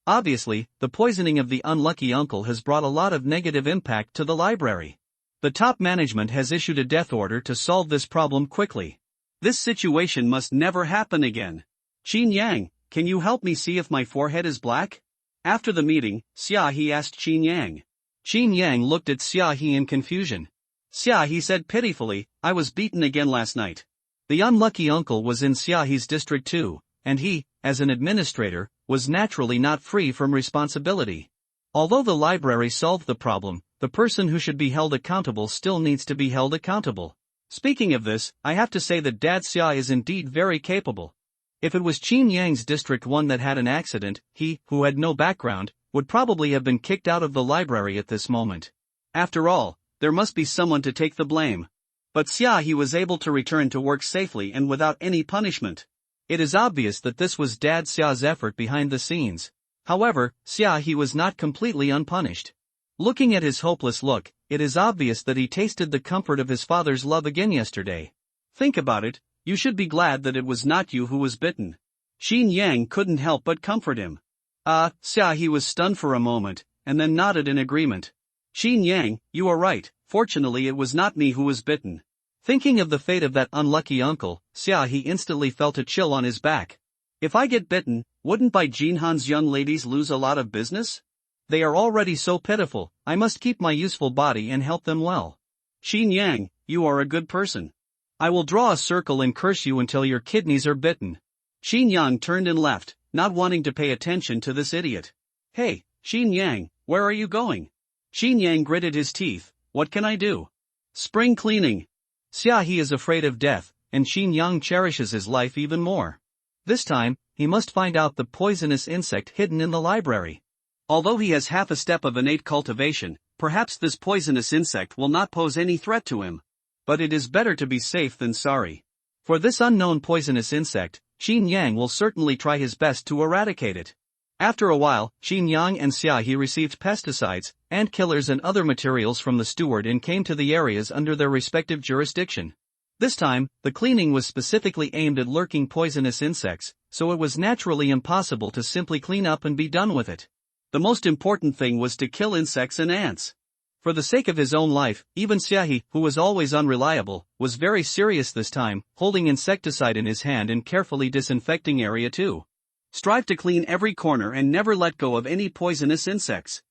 S1: Obviously, the poisoning of the unlucky uncle has brought a lot of negative impact to the library. The top management has issued a death order to solve this problem quickly. This situation must never happen again. Qin Yang, can you help me see if my forehead is black? After the meeting, Xia He asked Qin Yang. Qin Yang looked at Xia He in confusion. Xia He said pitifully, I was beaten again last night. The unlucky uncle was in Xia He's district too, and he, as an administrator, was naturally not free from responsibility. Although the library solved the problem, the person who should be held accountable still needs to be held accountable. Speaking of this, I have to say that Dad Xia is indeed very capable. If it was Qin Yang's District 1 that had an accident, he, who had no background, would probably have been kicked out of the library at this moment. After all, there must be someone to take the blame. But Xia He was able to return to work safely and without any punishment. It is obvious that this was Dad Xia's effort behind the scenes. However, Xia He was not completely unpunished. Looking at his hopeless look, it is obvious that he tasted the comfort of his father's love again yesterday. Think about it, you should be glad that it was not you who was bitten. Qin Yang couldn't help but comfort him. Xia He was stunned for a moment, and then nodded in agreement. Qin Yang, you are right, fortunately it was not me who was bitten. Thinking of the fate of that unlucky uncle, Xia He instantly felt a chill on his back. If I get bitten, wouldn't Bai Jinhan's young ladies lose a lot of business? They are already so pitiful, I must keep my useful body and help them well. Qin Yang, you are a good person. I will draw a circle and curse you until your kidneys are bitten. Qin Yang turned and left, not wanting to pay attention to this idiot. Hey, Qin Yang, where are you going? Qin Yang gritted his teeth, what can I do? Spring cleaning. Xia He is afraid of death, and Qin Yang cherishes his life even more. This time, he must find out the poisonous insect hidden in the library. Although he has half a step of innate cultivation, perhaps this poisonous insect will not pose any threat to him. But it is better to be safe than sorry. For this unknown poisonous insect, Qin Yang will certainly try his best to eradicate it. After a while, Qin Yang and Xia He received pesticides, ant killers and other materials from the steward and came to the areas under their respective jurisdiction. This time, the cleaning was specifically aimed at lurking poisonous insects, so it was naturally impossible to simply clean up and be done with it. The most important thing was to kill insects and ants. For the sake of his own life, even Xia He, who was always unreliable, was very serious this time, holding insecticide in his hand and carefully disinfecting area 2. Strive to clean every corner and never let go of any poisonous insects.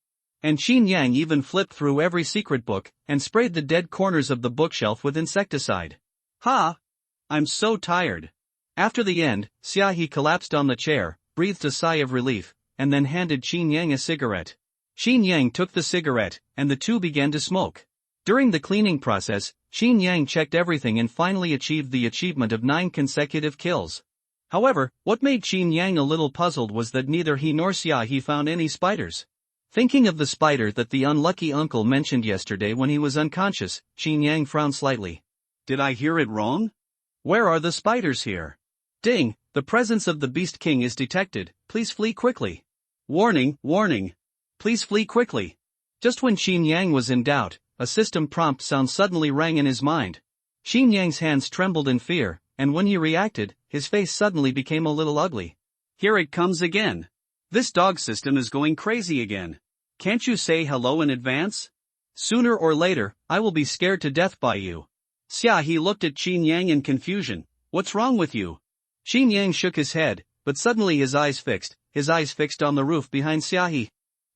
S1: And Qin Yang even flipped through every secret book and sprayed the dead corners of the bookshelf with insecticide. Ha! I'm so tired. After the end, Xia He collapsed on the chair, breathed a sigh of relief, and then handed Qin Yang a cigarette. Qin Yang took the cigarette, and the two began to smoke. During the cleaning process, Qin Yang checked everything and finally achieved the achievement of 9 consecutive kills. However, what made Qin Yang a little puzzled was that neither he nor Xia He found any spiders. Thinking of the spider that the unlucky uncle mentioned yesterday when he was unconscious, Qin Yang frowned slightly. Did I hear it wrong? Where are the spiders here? Ding, the presence of the Beast King is detected, please flee quickly. Warning, warning. Please flee quickly. Just when Qin Yang was in doubt, a system prompt sound suddenly rang in his mind. Qin Yang's hands trembled in fear, and when he reacted, his face suddenly became a little ugly. Here it comes again. This dog system is going crazy again. Can't you say hello in advance? Sooner or later, I will be scared to death by you. Xia He looked at Qin Yang in confusion. What's wrong with you? Qin Yang shook his head, but suddenly his eyes fixed on the roof behind Xia He.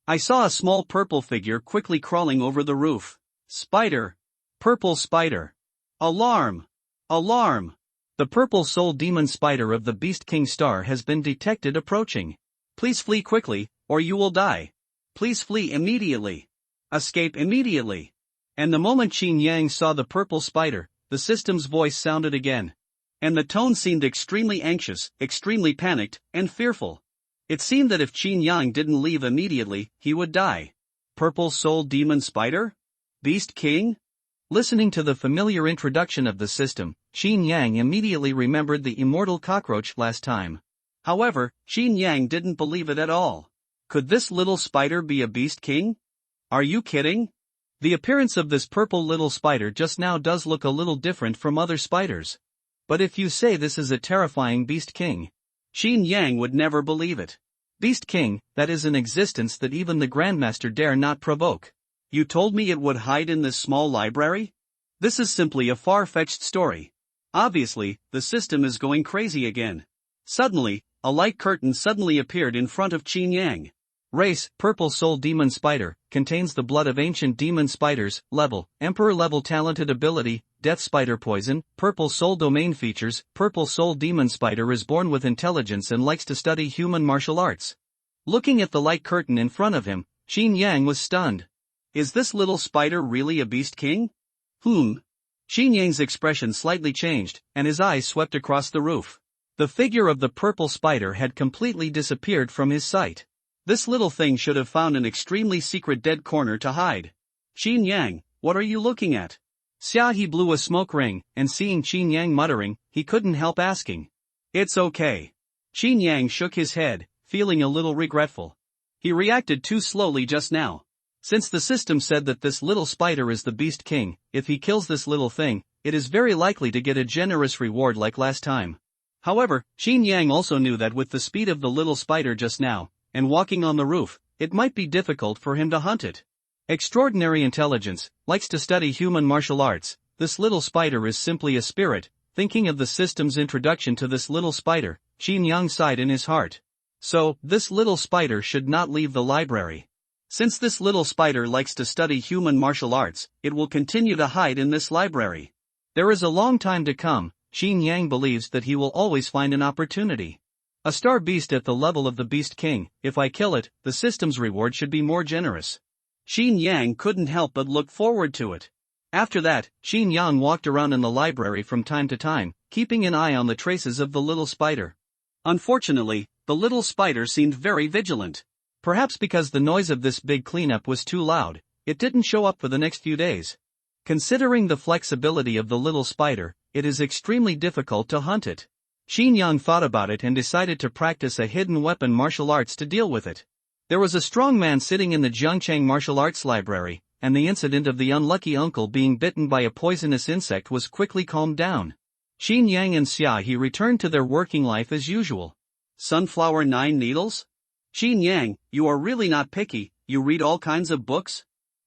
S1: I saw a small purple figure quickly crawling over the roof. Spider. Purple spider. Alarm! Alarm! The purple soul demon spider of the Beast King star has been detected approaching. Please flee quickly, or you will die. Please flee immediately. Escape immediately. And the moment Qin Yang saw the purple spider, the system's voice sounded again. And the tone seemed extremely anxious, extremely panicked, and fearful. It seemed that if Qin Yang didn't leave immediately, he would die. Purple soul demon spider? Beast King? Listening to the familiar introduction of the system, Qin Yang immediately remembered the immortal cockroach last time. However, Qin Yang didn't believe it at all. Could this little spider be a Beast King? Are you kidding? The appearance of this purple little spider just now does look a little different from other spiders. But if you say this is a terrifying Beast King, Qin Yang would never believe it. Beast King, that is an existence that even the Grandmaster dare not provoke. You told me it would hide in this small library? This is simply a far-fetched story. Obviously, the system is going crazy again. Suddenly, a light curtain suddenly appeared in front of Qin Yang. Race, Purple Soul Demon Spider, contains the blood of ancient demon spiders. Level, Emperor level. Talented ability, Death Spider Poison. Purple Soul Domain features, Purple Soul Demon Spider is born with intelligence and likes to study human martial arts. Looking at the light curtain in front of him, Qin Yang was stunned. Is this little spider really a Beast King? Qin Yang's expression slightly changed, and his eyes swept across the roof. The figure of the purple spider had completely disappeared from his sight. This little thing should have found an extremely secret dead corner to hide. Qin Yang, what are you looking at? Xiaohe blew a smoke ring, and seeing Qin Yang muttering, he couldn't help asking. It's okay. Qin Yang shook his head, feeling a little regretful. He reacted too slowly just now. Since the system said that this little spider is the Beast King, if he kills this little thing, it is very likely to get a generous reward like last time. However, Qin Yang also knew that with the speed of the little spider just now, and walking on the roof, it might be difficult for him to hunt it. Extraordinary intelligence, likes to study human martial arts. This little spider is simply a spirit. Thinking of the system's introduction to this little spider, Qin Yang sighed in his heart. So, this little spider should not leave the library. Since this little spider likes to study human martial arts, it will continue to hide in this library. There is a long time to come. Qin Yang believes that he will always find an opportunity. A star beast at the level of the Beast King. If I kill it, the system's reward should be more generous. Qin Yang couldn't help but look forward to it. After that, Qin Yang walked around in the library from time to time, keeping an eye on the traces of the little spider. Unfortunately, the little spider seemed very vigilant. Perhaps because the noise of this big cleanup was too loud, it didn't show up for the next few days. Considering the flexibility of the little spider, it is extremely difficult to hunt it. Qin Yang thought about it and decided to practice a hidden weapon martial arts to deal with it. There was a strong man sitting in the Jiangchang martial arts library, and the incident of the unlucky uncle being bitten by a poisonous insect was quickly calmed down. Qin Yang and Xiaohe returned to their working life as usual. Sunflower 9 needles? Qin Yang, you are really not picky, you read all kinds of books?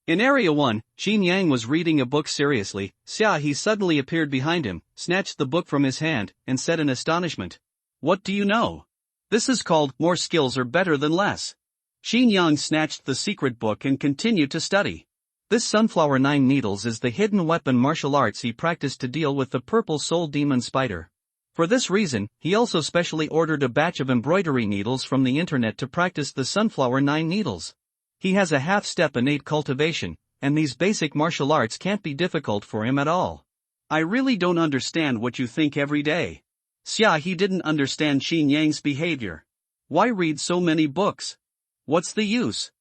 S1: In Area 1, Qin Yang was reading a book seriously. Xiaohe suddenly appeared behind him, snatched the book from his hand, and said in astonishment. What do you know? This is called, more skills are better than less. Qin Yang snatched the secret book and continued to study. This Sunflower 9 needles is the hidden weapon martial arts he practiced to deal with the purple soul demon spider. For this reason, he also specially ordered a batch of embroidery needles from the internet to practice the Sunflower 9 needles. He has a half-step innate cultivation, and these basic martial arts can't be difficult for him at all. I really don't understand what you think every day. Xiaohe didn't understand Qin Yang's behavior. Why read so many books? What's the use?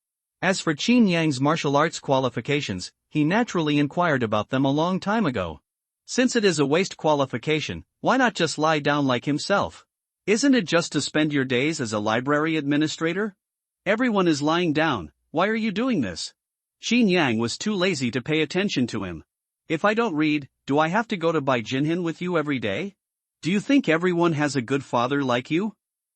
S1: As for Qin Yang's martial arts qualifications, he naturally inquired about them a long time ago. Since it is a waste qualification, why not just lie down like himself? Isn't it just to spend your days as a library administrator? Everyone is lying down, why are you doing this? Qin Yang was too lazy to pay attention to him. If I don't read, do I have to go to Baijinhan with you every day? Do you think everyone has a good father like you?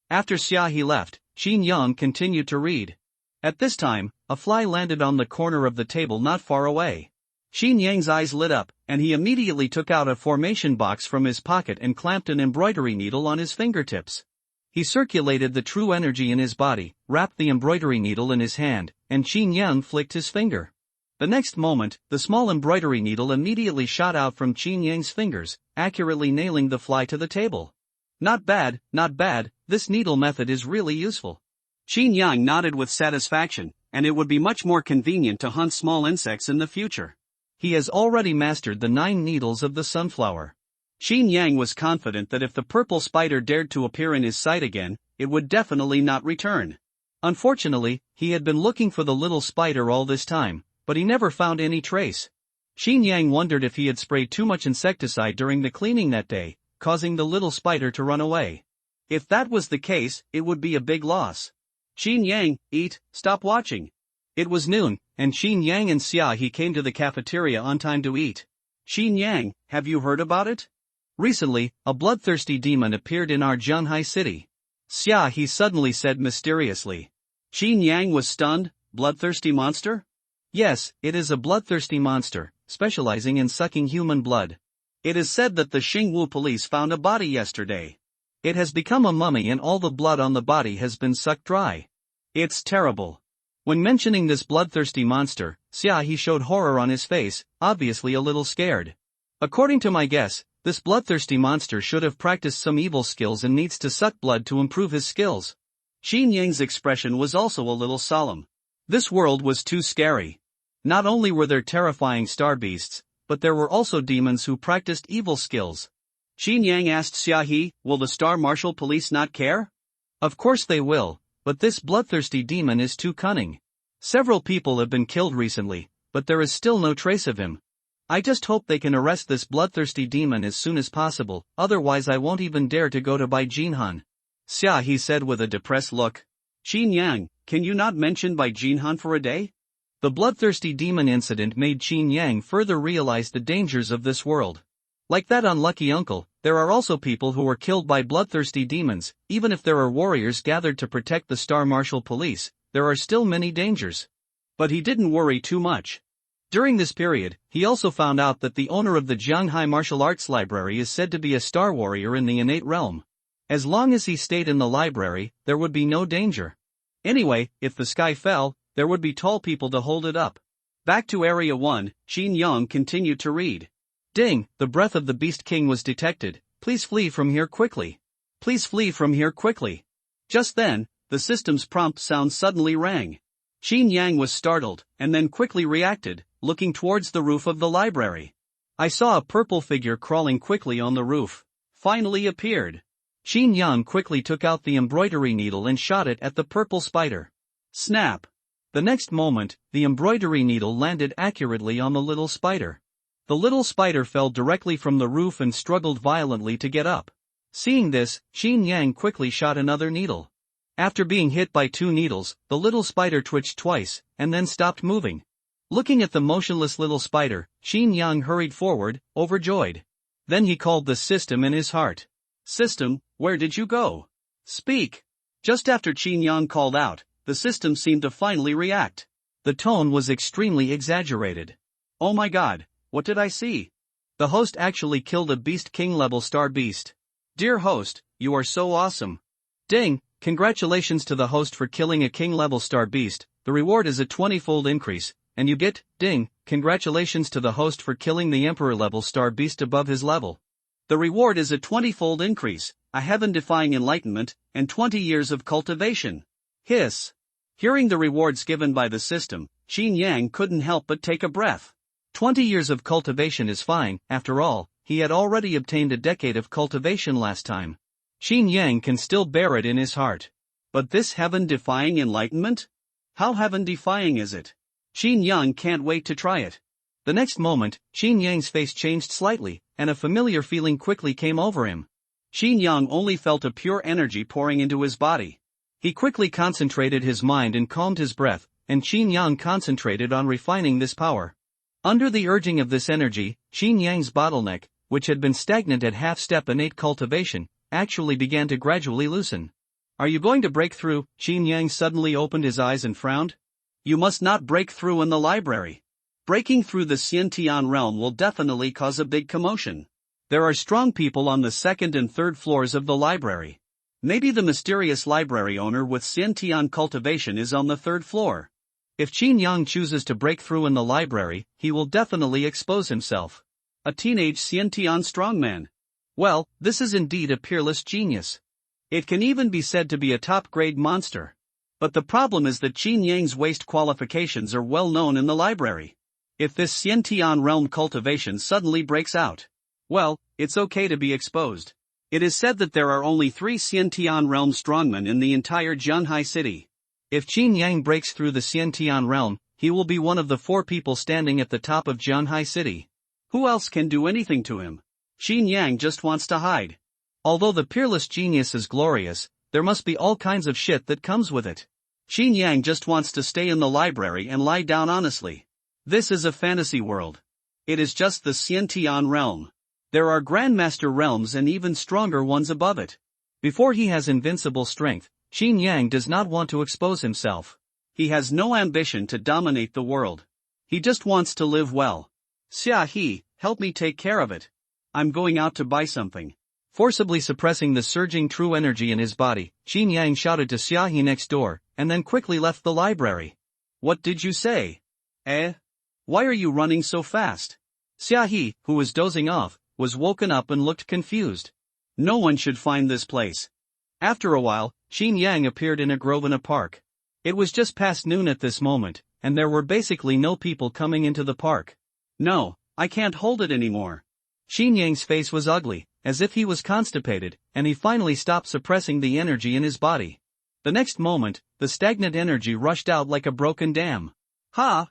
S1: After Xiaohe left, Qin Yang continued to read. At this time, a fly landed on the corner of the table not far away. Qin Yang's eyes lit up, and he immediately took out a formation box from his pocket and clamped an embroidery needle on his fingertips. He circulated the true energy in his body, wrapped the embroidery needle in his hand, and Qin Yang flicked his finger. The next moment, the small embroidery needle immediately shot out from Qin Yang's fingers, accurately nailing the fly to the table. Not bad, not bad, this needle method is really useful. Qin Yang nodded with satisfaction, and it would be much more convenient to hunt small insects in the future. He has already mastered the 9 needles of the sunflower. Qin Yang was confident that if the purple spider dared to appear in his sight again, it would definitely not return. Unfortunately, he had been looking for the little spider all this time, but he never found any trace. Qin Yang wondered if he had sprayed too much insecticide during the cleaning that day, causing the little spider to run away. If that was the case, it would be a big loss. Qin Yang, eat, stop watching. It was noon, and Qin Yang and Xia He came to the cafeteria on time to eat. Qin Yang, have you heard about it? Recently, a bloodthirsty demon appeared in our Jianhai city. Xia He suddenly said mysteriously. Qin Yang was stunned. Bloodthirsty monster? Yes, it is a bloodthirsty monster, specializing in sucking human blood. It is said that the Xingwu police found a body yesterday. It has become a mummy and all the blood on the body has been sucked dry. It's terrible. When mentioning this bloodthirsty monster, Xia He showed horror on his face, obviously a little scared. According to my guess, this bloodthirsty monster should have practiced some evil skills and needs to suck blood to improve his skills. Qin Yang's expression was also a little solemn. This world was too scary. Not only were there terrifying star beasts, but there were also demons who practiced evil skills. Qin Yang asked Xia He, will the Star Marshal Police not care? Of course they will, but this bloodthirsty demon is too cunning. Several people have been killed recently, but there is still no trace of him. I just hope they can arrest this bloodthirsty demon as soon as possible, otherwise I won't even dare to go to Baijinhan. Xia He said with a depressed look. Qin Yang, can you not mention Baijinhan for a day? The bloodthirsty demon incident made Qin Yang further realize the dangers of this world. Like that unlucky uncle, there are also people who are killed by bloodthirsty demons. Even if there are warriors gathered to protect the Star Marshal Police, there are still many dangers. But he didn't worry too much. During this period, he also found out that the owner of the Jianghai Martial Arts Library is said to be a star warrior in the innate realm. As long as he stayed in the library, there would be no danger. Anyway, if the sky fell, there would be tall people to hold it up. Back to Area 1, Qin Yang continued to read. Ding, the breath of the Beast King was detected. Please flee from here quickly. Please flee from here quickly. Just then, the system's prompt sound suddenly rang. Qin Yang was startled, and then quickly reacted, looking towards the roof of the library. I saw a purple figure crawling quickly on the roof. Finally appeared. Qin Yang quickly took out the embroidery needle and shot it at the purple spider. Snap! The next moment, the embroidery needle landed accurately on the little spider. The little spider fell directly from the roof and struggled violently to get up. Seeing this, Qin Yang quickly shot another needle. After being hit by 2 needles, the little spider twitched twice, and then stopped moving. Looking at the motionless little spider, Qin Yang hurried forward, overjoyed. Then he called the system in his heart. System, where did you go? Speak. Just after Qin Yang called out, the system seemed to finally react. The tone was extremely exaggerated. Oh my god, what did I see? The host actually killed a Beast King level star beast. Dear host, you are so awesome. Ding, congratulations to the host for killing a king level star beast. The reward is a 20-fold increase, and you get, ding, congratulations to the host for killing the emperor level star beast above his level. The reward is a 20-fold increase, a heaven-defying enlightenment, and 20 years of cultivation. Hiss. Hearing the rewards given by the system, Qin Yang couldn't help but take a breath. 20 years of cultivation is fine, after all, he had already obtained a decade of cultivation last time. Qin Yang can still bear it in his heart. But this heaven-defying enlightenment? How heaven-defying is it? Qin Yang can't wait to try it. The next moment, Qin Yang's face changed slightly, and a familiar feeling quickly came over him. Qin Yang only felt a pure energy pouring into his body. He quickly concentrated his mind and calmed his breath, and Qin Yang concentrated on refining this power. Under the urging of this energy, Qin Yang's bottleneck, which had been stagnant at half-step innate cultivation, actually began to gradually loosen. Are you going to break through? Qin Yang suddenly opened his eyes and frowned. You must not break through in the library. Breaking through the Xiantian realm will definitely cause a big commotion. There are strong people on the 2nd and 3rd floors of the library. Maybe the mysterious library owner with Xiantian cultivation is on the 3rd floor. If Qin Yang chooses to break through in the library, he will definitely expose himself. A teenage Xiantian strongman. Well, this is indeed a peerless genius. It can even be said to be a top-grade monster. But the problem is that Qin Yang's waste qualifications are well known in the library. If this Xiantian realm cultivation suddenly breaks out, well, it's okay to be exposed. It is said that there are only 3 Xiantian realm strongmen in the entire Jianhai city. If Qin Yang breaks through the Xiantian realm, he will be one of the 4 people standing at the top of Jianhai city. Who else can do anything to him? Qin Yang just wants to hide. Although the peerless genius is glorious, there must be all kinds of shit that comes with it. Qin Yang just wants to stay in the library and lie down honestly. This is a fantasy world. It is just the Xiantian realm. There are Grandmaster realms and even stronger ones above it. Before he has invincible strength, Qin Yang does not want to expose himself. He has no ambition to dominate the world. He just wants to live well. Xia He, help me take care of it. I'm going out to buy something. Forcibly suppressing the surging true energy in his body, Qin Yang shouted to Xia He next door, and then quickly left the library. What did you say? Why are you running so fast? Xia He, who was dozing off, was woken up and looked confused. No one should find this place. After a while, Qin Yang appeared in a grove in a park. It was just past noon at this moment, and there were basically no people coming into the park. No, I can't hold it anymore. Qin Yang's face was ugly, as if he was constipated, and he finally stopped suppressing the energy in his body. The next moment, the stagnant energy rushed out like a broken dam. Ha!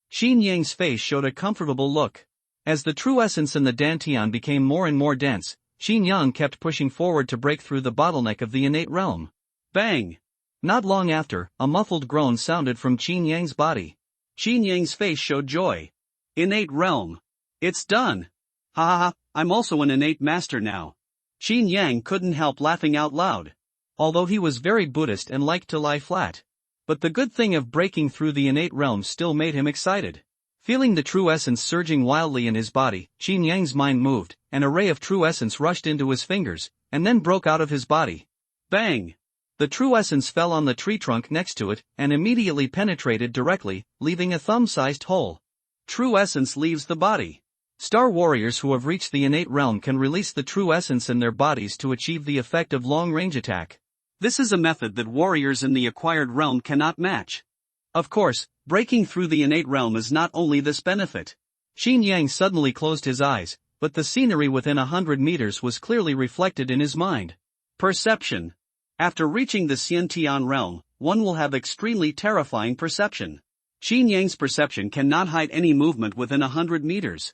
S1: Qin Yang's face showed a comfortable look. As the true essence in the Dantian became more and more dense, Qin Yang kept pushing forward to break through the bottleneck of the innate realm. Bang! Not long after, a muffled groan sounded from Qin Yang's body. Qin Yang's face showed joy. Innate realm. It's done! Ha ha ha, I'm also an innate master now. Qin Yang couldn't help laughing out loud. Although he was very Buddhist and liked to lie flat. But the good thing of breaking through the innate realm still made him excited. Feeling the true essence surging wildly in his body, Qin Yang's mind moved, and a ray of true essence rushed into his fingers, and then broke out of his body. Bang! The true essence fell on the tree trunk next to it, and immediately penetrated directly, leaving a thumb-sized hole. True essence leaves the body. Star warriors who have reached the innate realm can release the true essence in their bodies to achieve the effect of long-range attack. This is a method that warriors in the acquired realm cannot match. Of course, breaking through the innate realm is not only this benefit. Qin Yang suddenly closed his eyes, but the scenery within 100 meters was clearly reflected in his mind. Perception. After reaching the Xiantian realm, one will have extremely terrifying perception. Qin Yang's perception cannot hide any movement within 100 meters.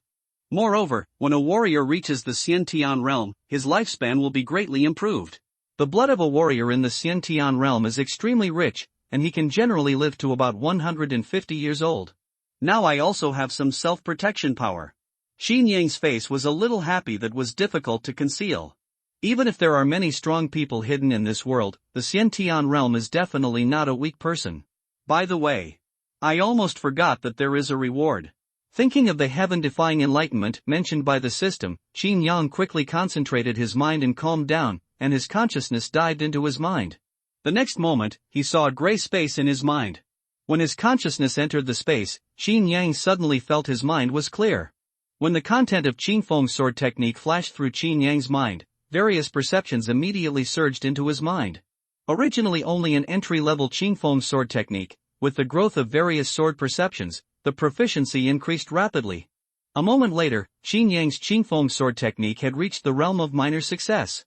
S1: Moreover, when a warrior reaches the Xiantian realm, his lifespan will be greatly improved. The blood of a warrior in the Xiantian realm is extremely rich, and he can generally live to about 150 years old. Now I also have some self-protection power. Qin Yang's face was a little happy that was difficult to conceal. Even if there are many strong people hidden in this world, the Xiantian realm is definitely not a weak person. By the way, I almost forgot that there is a reward. Thinking of the heaven-defying enlightenment mentioned by the system, Qin Yang quickly concentrated his mind and calmed down, and his consciousness dived into his mind. The next moment, he saw a gray space in his mind. When his consciousness entered the space, Qin Yang suddenly felt his mind was clear. When the content of Qin Feng's sword technique flashed through Qin Yang's mind, various perceptions immediately surged into his mind. Originally only an entry-level Qin Feng sword technique, with the growth of various sword perceptions, the proficiency increased rapidly. A moment later, Qin Yang's Qin Feng sword technique had reached the realm of minor success.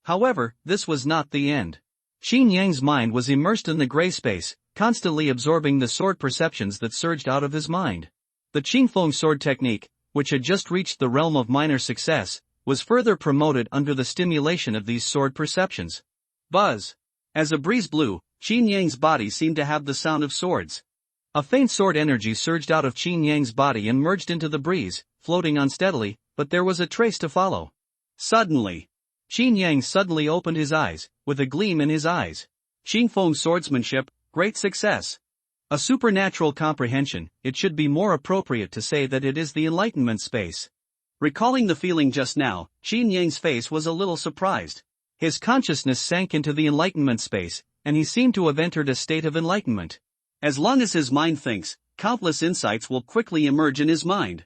S1: However, this was not the end. Qin Yang's mind was immersed in the gray space, constantly absorbing the sword perceptions that surged out of his mind. The Qin Feng sword technique, which had just reached the realm of minor success, was further promoted under the stimulation of these sword perceptions. Buzz! As a breeze blew, Qin Yang's body seemed to have the sound of swords. A faint sword energy surged out of Qin Yang's body and merged into the breeze, floating unsteadily, but there was a trace to follow. Suddenly, Qin Yang suddenly opened his eyes, with a gleam in his eyes. Qin Feng swordsmanship, great success. A supernatural comprehension, it should be more appropriate to say that it is the enlightenment space. Recalling the feeling just now, Qin Yang's face was a little surprised. His consciousness sank into the enlightenment space, and he seemed to have entered a state of enlightenment. As long as his mind thinks, countless insights will quickly emerge in his mind.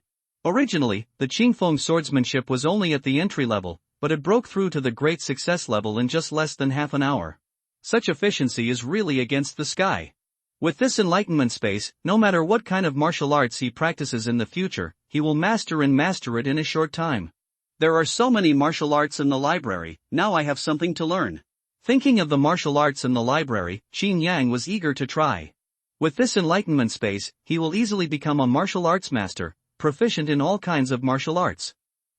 S1: Originally, the Qingfeng swordsmanship was only at the entry level, but it broke through to the great success level in just less than half an hour. Such efficiency is really against the sky. With this enlightenment space, no matter what kind of martial arts he practices in the future, he will master it in a short time. There are so many martial arts in the library, now I have something to learn. Thinking of the martial arts in the library, Qin Yang was eager to try. With this enlightenment space, he will easily become a martial arts master, proficient in all kinds of martial arts.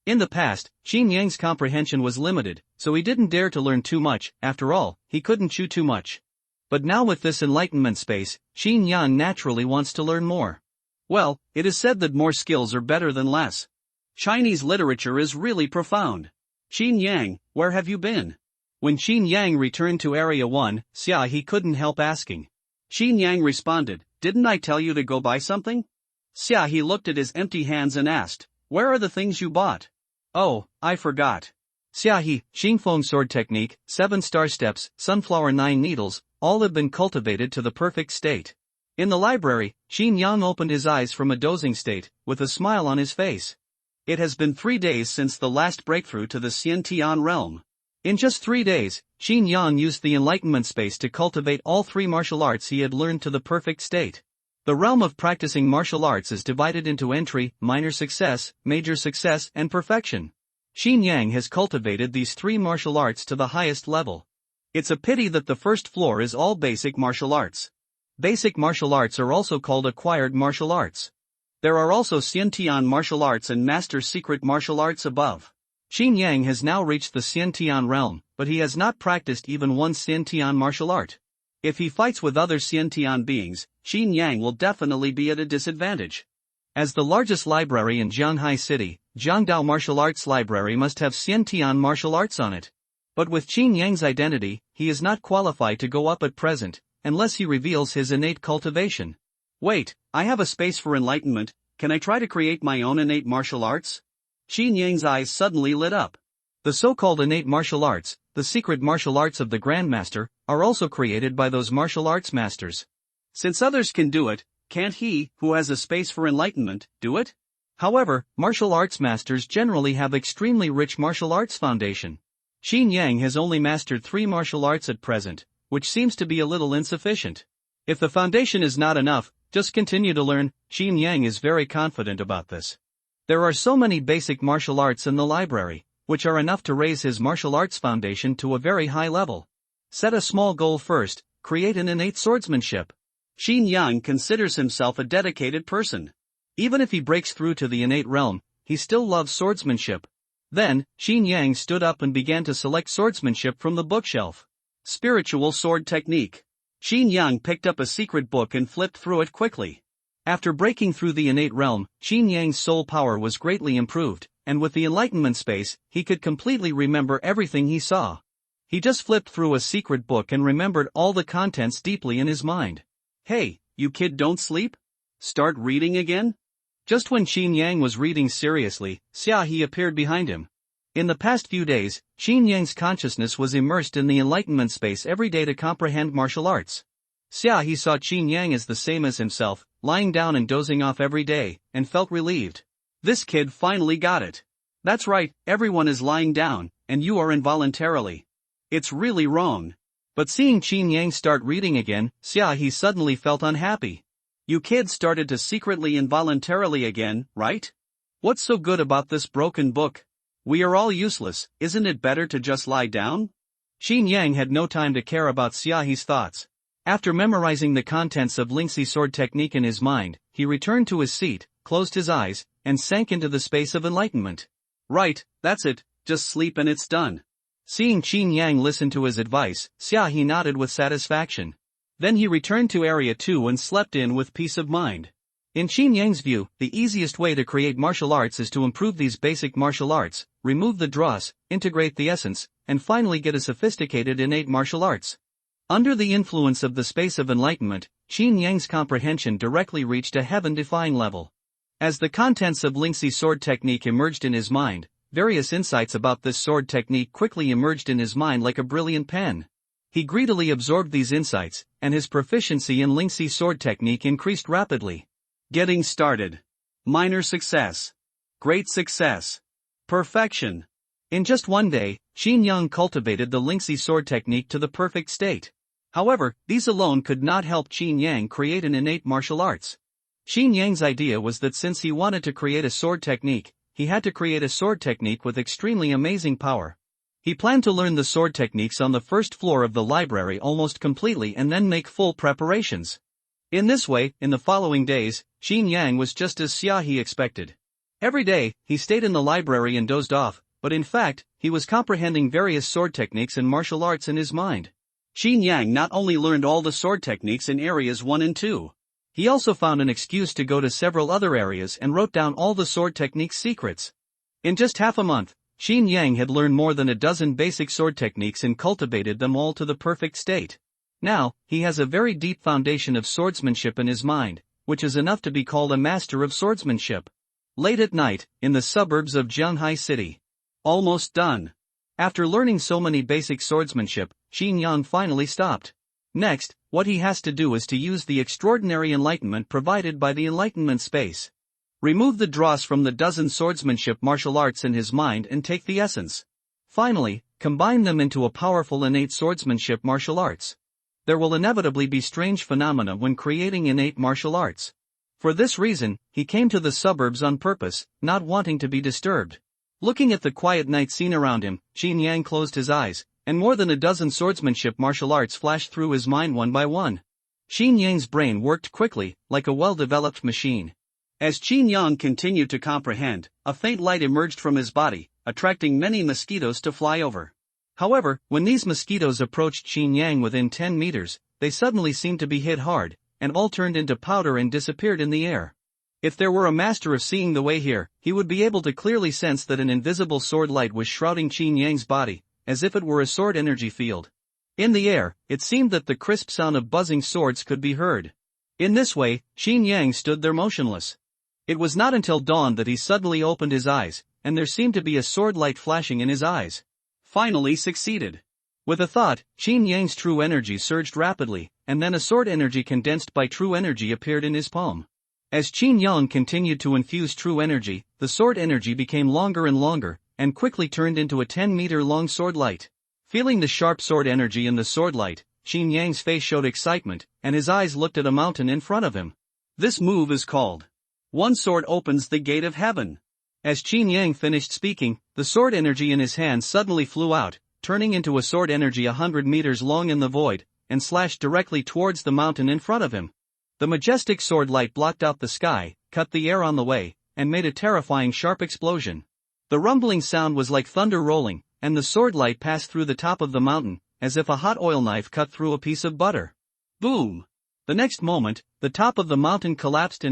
S1: In the past, Qin Yang's comprehension was limited, so he didn't dare to learn too much. After all, he couldn't chew too much. But now with this enlightenment space, Qin Yang naturally wants to learn more. Well, it is said that more skills are better than less. Chinese literature is really profound. Qin Yang, where have you been? When Qin Yang returned to Area 1, he couldn't help asking. Qin Yang responded, "Didn't I tell you to go buy something?" He looked at his empty hands and asked, "Where are the things you bought?" "Oh, I forgot." Qingfeng sword technique, 7 star steps, sunflower 9 needles, all have been cultivated to the perfect state. In the library, Qin Yang opened his eyes from a dozing state, with a smile on his face. It has been 3 days since the last breakthrough to the Xiantian realm. In just 3 days, Qin Yang used the enlightenment space to cultivate all 3 martial arts he had learned to the perfect state. The realm of practicing martial arts is divided into entry, minor success, major success, and perfection. Qin Yang has cultivated these 3 martial arts to the highest level. It's a pity that the first floor is all basic martial arts. Basic martial arts are also called acquired martial arts. There are also Xiantian martial arts and master secret martial arts above. Qin Yang has now reached the Xiantian realm, but he has not practiced even one Xiantian martial art. If he fights with other Xiantian beings, Qin Yang will definitely be at a disadvantage. As the largest library in Jianghai City, Jiangdao Martial Arts Library must have Xiantian martial arts on it. But with Qin Yang's identity, he is not qualified to go up at present, unless he reveals his innate cultivation. Wait, I have a space for enlightenment, can I try to create my own innate martial arts? Qin Yang's eyes suddenly lit up. The so-called innate martial arts, the secret martial arts of the Grandmaster, are also created by those martial arts masters. Since others can do it, can't he, who has a space for enlightenment, do it? However, martial arts masters generally have extremely rich martial arts foundation. Qin Yang has only mastered 3 martial arts at present, which seems to be a little insufficient. If the foundation is not enough, just continue to learn. Qin Yang is very confident about this. There are so many basic martial arts in the library, which are enough to raise his martial arts foundation to a very high level. Set a small goal first, create an innate swordsmanship. Qin Yang considers himself a dedicated person. Even if he breaks through to the innate realm, he still loves swordsmanship. Then, Qin Yang stood up and began to select swordsmanship from the bookshelf. Spiritual sword technique. Qin Yang picked up a secret book and flipped through it quickly. After breaking through the innate realm, Qin Yang's soul power was greatly improved, and with the enlightenment space, he could completely remember everything he saw. He just flipped through a secret book and remembered all the contents deeply in his mind. Hey, you kid, don't sleep? Start reading again? Just when Qin Yang was reading seriously, he appeared behind him. In the past few days, Qin Yang's consciousness was immersed in the enlightenment space every day to comprehend martial arts. He saw Qin Yang as the same as himself, lying down and dozing off every day, and felt relieved. This kid finally got it. That's right, everyone is lying down, and you are involuntarily. It's really wrong. But seeing Qin Yang start reading again, he suddenly felt unhappy. You kids started to secretly involuntarily again, right? What's so good about this broken book? We are all useless, isn't it better to just lie down? Qin Yang had no time to care about Xiaohe's thoughts. After memorizing the contents of Lingxi sword technique in his mind, he returned to his seat, closed his eyes, and sank into the space of enlightenment. Right, that's it, just sleep and it's done. Seeing Qin Yang listen to his advice, Xiaohe nodded with satisfaction. Then he returned to Area 2 and slept in with peace of mind. In Qin Yang's view, the easiest way to create martial arts is to improve these basic martial arts, remove the dross, integrate the essence, and finally get a sophisticated innate martial arts. Under the influence of the space of enlightenment, Qin Yang's comprehension directly reached a heaven-defying level. As the contents of Lingxi sword technique emerged in his mind, various insights about this sword technique quickly emerged in his mind like a brilliant pen. He greedily absorbed these insights, and his proficiency in Lingxi sword technique increased rapidly. Getting started. Minor success. Great success. Perfection. In just one day, Qin Yang cultivated the Lingxi sword technique to the perfect state. However, these alone could not help Qin Yang create an innate martial arts. Qin Yang's idea was that since he wanted to create a sword technique, he had to create a sword technique with extremely amazing power. He planned to learn the sword techniques on the first floor of the library almost completely and then make full preparations. In this way, in the following days, Qin Yang was just as he expected. Every day, he stayed in the library and dozed off, but in fact, he was comprehending various sword techniques and martial arts in his mind. Qin Yang not only learned all the sword techniques in areas 1 and 2, he also found an excuse to go to several other areas and wrote down all the sword techniques secrets. In just half a month, Qin Yang had learned more than a dozen basic sword techniques and cultivated them all to the perfect state. Now, he has a very deep foundation of swordsmanship in his mind, which is enough to be called a master of swordsmanship. Late at night, in the suburbs of Zhanghai City. Almost done. After learning so many basic swordsmanship, Qin Yang finally stopped. Next, what he has to do is to use the extraordinary enlightenment provided by the enlightenment space. Remove the dross from the dozen swordsmanship martial arts in his mind and take the essence. Finally, combine them into a powerful innate swordsmanship martial arts. There will inevitably be strange phenomena when creating innate martial arts. For this reason, he came to the suburbs on purpose, not wanting to be disturbed. Looking at the quiet night scene around him, Qin Yang closed his eyes, and more than a dozen swordsmanship martial arts flashed through his mind one by one. Qin Yang's brain worked quickly, like a well-developed machine. As Qin Yang continued to comprehend, a faint light emerged from his body, attracting many mosquitoes to fly over. However, when these mosquitoes approached Qin Yang within 10 meters, they suddenly seemed to be hit hard, and all turned into powder and disappeared in the air. If there were a master of seeing the way here, he would be able to clearly sense that an invisible sword light was shrouding Qin Yang's body, as if it were a sword energy field. In the air, it seemed that the crisp sound of buzzing swords could be heard. In this way, Qin Yang stood there motionless. It was not until dawn that he suddenly opened his eyes, and there seemed to be a sword light flashing in his eyes. Finally succeeded. With a thought, Qin Yang's true energy surged rapidly, and then a sword energy condensed by true energy appeared in his palm. As Qin Yang continued to infuse true energy, the sword energy became longer and longer, and quickly turned into a 10-meter-long sword light. Feeling the sharp sword energy in the sword light, Qin Yang's face showed excitement, and his eyes looked at a mountain in front of him. This move is called One Sword Opens the Gate of Heaven. As Qin Yang finished speaking, the sword energy in his hand suddenly flew out, turning into a sword energy 100 meters long in the void, and slashed directly towards the mountain in front of him. The majestic sword light blocked out the sky, cut the air on the way, and made a terrifying sharp explosion. The rumbling sound was like thunder rolling, and the sword light passed through the top of the mountain, as if a hot oil knife cut through a piece of butter. Boom! The next moment, the top of the mountain collapsed,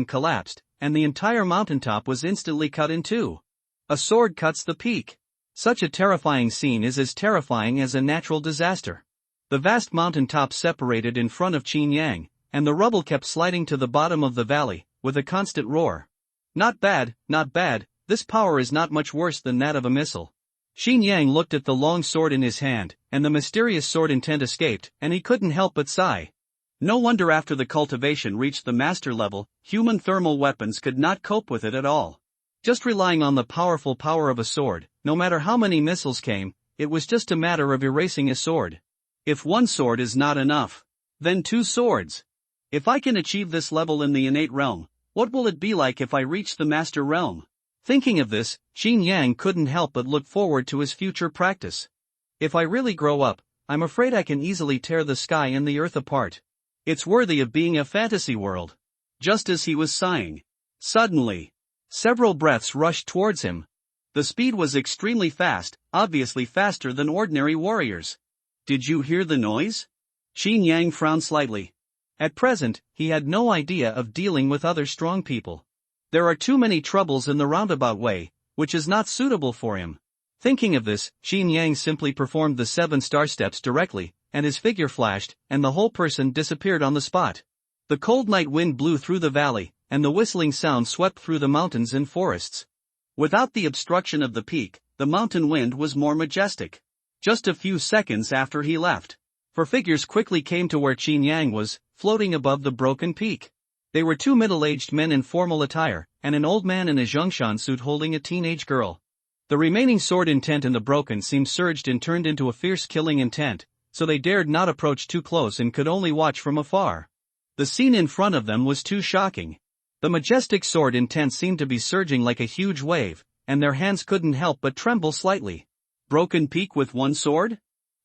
S1: and the entire mountaintop was instantly cut in two. A sword cuts the peak. Such a terrifying scene is as terrifying as a natural disaster. The vast mountaintop separated in front of Qin Yang, and the rubble kept sliding to the bottom of the valley, with a constant roar. Not bad, not bad, this power is not much worse than that of a missile. Qin Yang looked at the long sword in his hand, and the mysterious sword intent escaped, and he couldn't help but sigh. No wonder after the cultivation reached the master level, human thermal weapons could not cope with it at all. Just relying on the powerful power of a sword, no matter how many missiles came, it was just a matter of erasing a sword. If one sword is not enough, then two swords. If I can achieve this level in the innate realm, what will it be like if I reach the master realm? Thinking of this, Qin Yang couldn't help but look forward to his future practice. If I really grow up, I'm afraid I can easily tear the sky and the earth apart. It's worthy of being a fantasy world. Just as he was sighing, suddenly, several breaths rushed towards him. The speed was extremely fast, obviously faster than ordinary warriors. Did you hear the noise? Qin Yang frowned slightly. At present, he had no idea of dealing with other strong people. There are too many troubles in the roundabout way, which is not suitable for him. Thinking of this, Qin Yang simply performed the 7 star steps directly, and his figure flashed, and the whole person disappeared on the spot. The cold night wind blew through the valley, and the whistling sound swept through the mountains and forests. Without the obstruction of the peak, the mountain wind was more majestic. Just a few seconds after he left, 4 figures quickly came to where Qin Yang was, floating above the broken peak. They were two middle-aged men in formal attire, and an old man in a Zhongshan suit holding a teenage girl. The remaining sword intent in the broken seam surged and turned into a fierce killing intent, so they dared not approach too close and could only watch from afar. The scene in front of them was too shocking. The majestic sword intent seemed to be surging like a huge wave, and their hands couldn't help but tremble slightly. Broken Peak with one sword?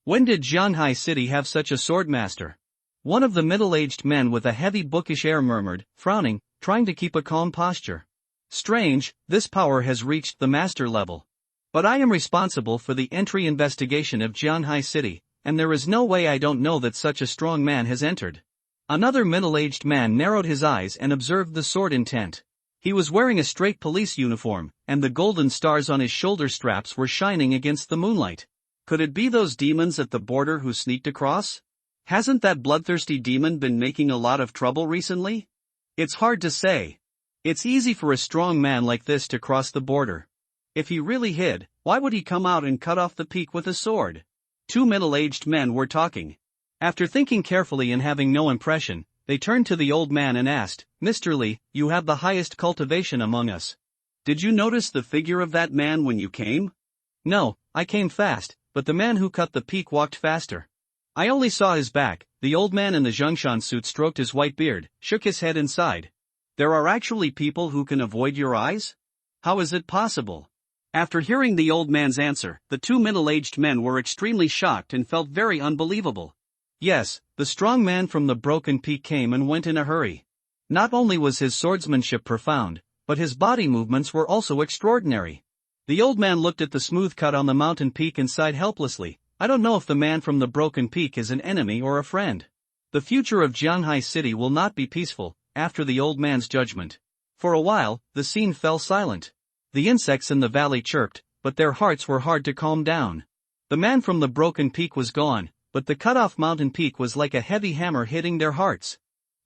S1: When did Jianghai City have such a swordmaster? One of the middle-aged men with a heavy bookish air murmured, frowning, trying to keep a calm posture. Strange, this power has reached the master level. But I am responsible for the entry investigation of Jianghai City, and there is no way I don't know that such a strong man has entered. Another middle-aged man narrowed his eyes and observed the sword intent. He was wearing a straight police uniform, and the golden stars on his shoulder straps were shining against the moonlight. Could it be those demons at the border who sneaked across? Hasn't that bloodthirsty demon been making a lot of trouble recently? It's hard to say. It's easy for a strong man like this to cross the border. If he really hid, why would he come out and cut off the peak with a sword? Two middle-aged men were talking. After thinking carefully and having no impression, they turned to the old man and asked, "Mr. Li, you have the highest cultivation among us. Did you notice the figure of that man when you came?" "No, I came fast, but the man who cut the peak walked faster. I only saw his back." The old man in the Zhongshan suit stroked his white beard, shook his head and sighed. "There are actually people who can avoid your eyes? How is it possible?" After hearing the old man's answer, the two middle-aged men were extremely shocked and felt very unbelievable. Yes, the strong man from the broken peak came and went in a hurry. Not only was his swordsmanship profound, but his body movements were also extraordinary. The old man looked at the smooth cut on the mountain peak and sighed helplessly. I don't know if the man from the broken peak is an enemy or a friend. The future of Jianghai City will not be peaceful, after the old man's judgment. For a while, the scene fell silent. The insects in the valley chirped, but their hearts were hard to calm down. The man from the broken peak was gone, but the cut-off mountain peak was like a heavy hammer hitting their hearts.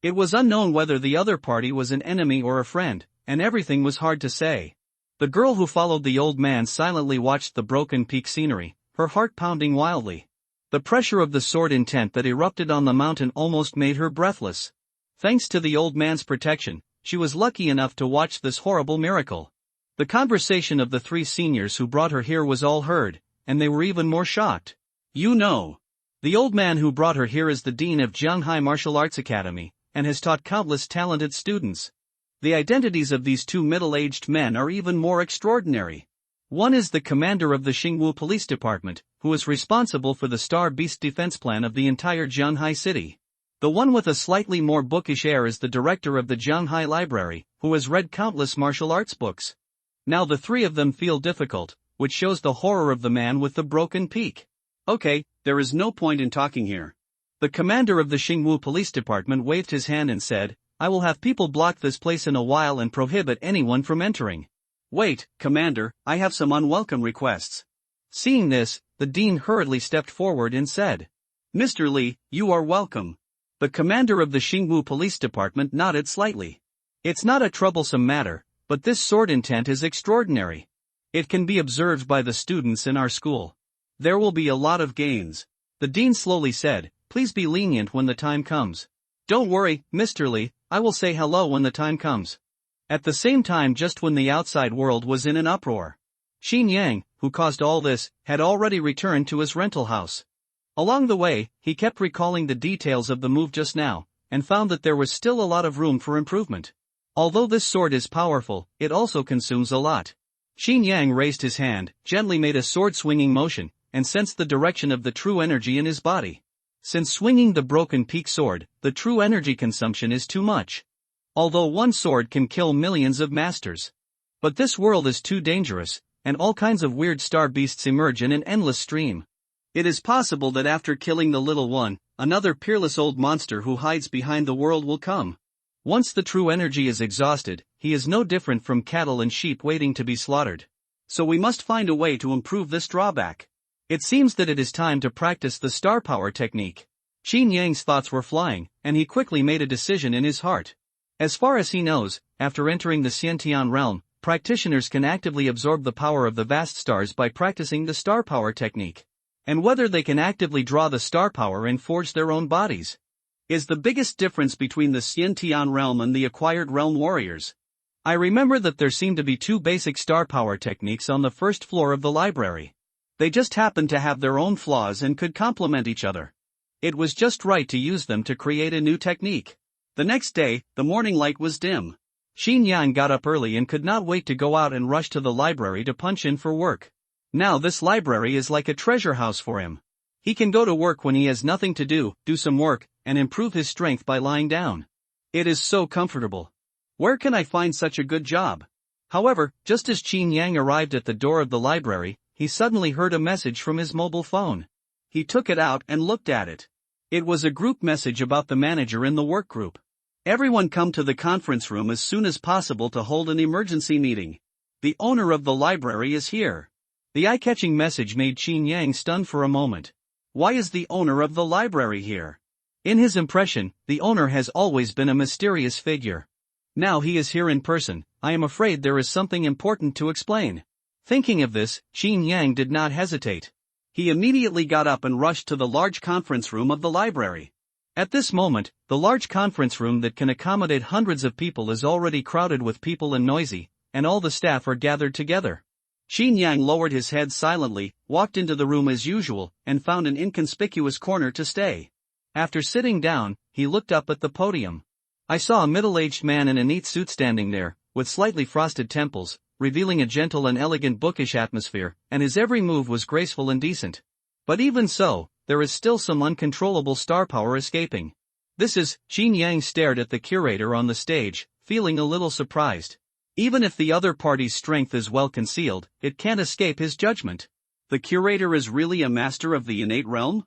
S1: It was unknown whether the other party was an enemy or a friend, and everything was hard to say. The girl who followed the old man silently watched the broken peak scenery, her heart pounding wildly. The pressure of the sword intent that erupted on the mountain almost made her breathless. Thanks to the old man's protection, she was lucky enough to watch this horrible miracle. The conversation of the three seniors who brought her here was all heard, and they were even more shocked. "You know, the old man who brought her here is the dean of Jianghai Martial Arts Academy, and has taught countless talented students. The identities of these two middle-aged men are even more extraordinary. One is the commander of the Xingwu Police Department, who is responsible for the Star Beast defense plan of the entire Jianghai City. The one with a slightly more bookish air is the director of the Jianghai Library, who has read countless martial arts books. Now the three of them feel difficult, which shows the horror of the man with the broken peak. Okay, there is no point in talking here." The commander of the Xingwu Police Department waved his hand and said, "I will have people block this place in a while and prohibit anyone from entering." "Wait, Commander, I have some unwelcome requests." Seeing this, the dean hurriedly stepped forward and said, "Mr. Li, you are welcome." The commander of the Xingwu Police Department nodded slightly. "It's not a troublesome matter, but this sword intent is extraordinary. It can be observed by the students in our school. There will be a lot of gains." The dean slowly said, "Please be lenient when the time comes." "Don't worry, Mr. Li, I will say hello when the time comes." At the same time, just when the outside world was in an uproar, Xin Yang, who caused all this, had already returned to his rental house. Along the way, he kept recalling the details of the move just now, and found that there was still a lot of room for improvement. Although this sword is powerful, it also consumes a lot. Xin Yang raised his hand, gently made a sword-swinging motion, and sensed the direction of the true energy in his body. Since swinging the broken peak sword, the true energy consumption is too much. Although one sword can kill millions of masters. But this world is too dangerous, and all kinds of weird star beasts emerge in an endless stream. It is possible that after killing the little one, another peerless old monster who hides behind the world will come. Once the true energy is exhausted, he is no different from cattle and sheep waiting to be slaughtered. So we must find a way to improve this drawback. It seems that it is time to practice the star power technique. Xin Yang's thoughts were flying, and he quickly made a decision in his heart. As far as he knows, after entering the Xiantian realm, practitioners can actively absorb the power of the vast stars by practicing the star power technique. And whether they can actively draw the star power and forge their own bodies. is the biggest difference between the Xiantian realm and the acquired realm warriors. I remember that there seemed to be two basic star power techniques on the first floor of the library. They just happened to have their own flaws and could complement each other. It was just right to use them to create a new technique. The next day, the morning light was dim. Xin Yang got up early and could not wait to go out and rush to the library to punch in for work. Now this library is like a treasure house for him. He can go to work when he has nothing to do some work, and improve his strength by lying down. It is so comfortable. Where can I find such a good job? However, just as Qin Yang arrived at the door of the library, he suddenly heard a message from his mobile phone. He took it out and looked at it. It was a group message about the manager in the work group. Everyone come to the conference room as soon as possible to hold an emergency meeting. The owner of the library is here. The eye-catching message made Qin Yang stunned for a moment. Why is the owner of the library here? In his impression, the owner has always been a mysterious figure. Now he is here in person. I am afraid there is something important to explain. Thinking of this, Qin Yang did not hesitate. He immediately got up and rushed to the large conference room of the library. At this moment, the large conference room that can accommodate hundreds of people is already crowded with people and noisy, and all the staff are gathered together. Qin Yang lowered his head silently, walked into the room as usual, and found an inconspicuous corner to stay. After sitting down, he looked up at the podium. I saw a middle-aged man in a neat suit standing there, with slightly frosted temples, revealing a gentle and elegant bookish atmosphere, and his every move was graceful and decent. But even so, there is still some uncontrollable star power escaping. This is, Qin Yang stared at the curator on the stage, feeling a little surprised. Even if the other party's strength is well concealed, it can't escape his judgment. The curator is really a master of the innate realm?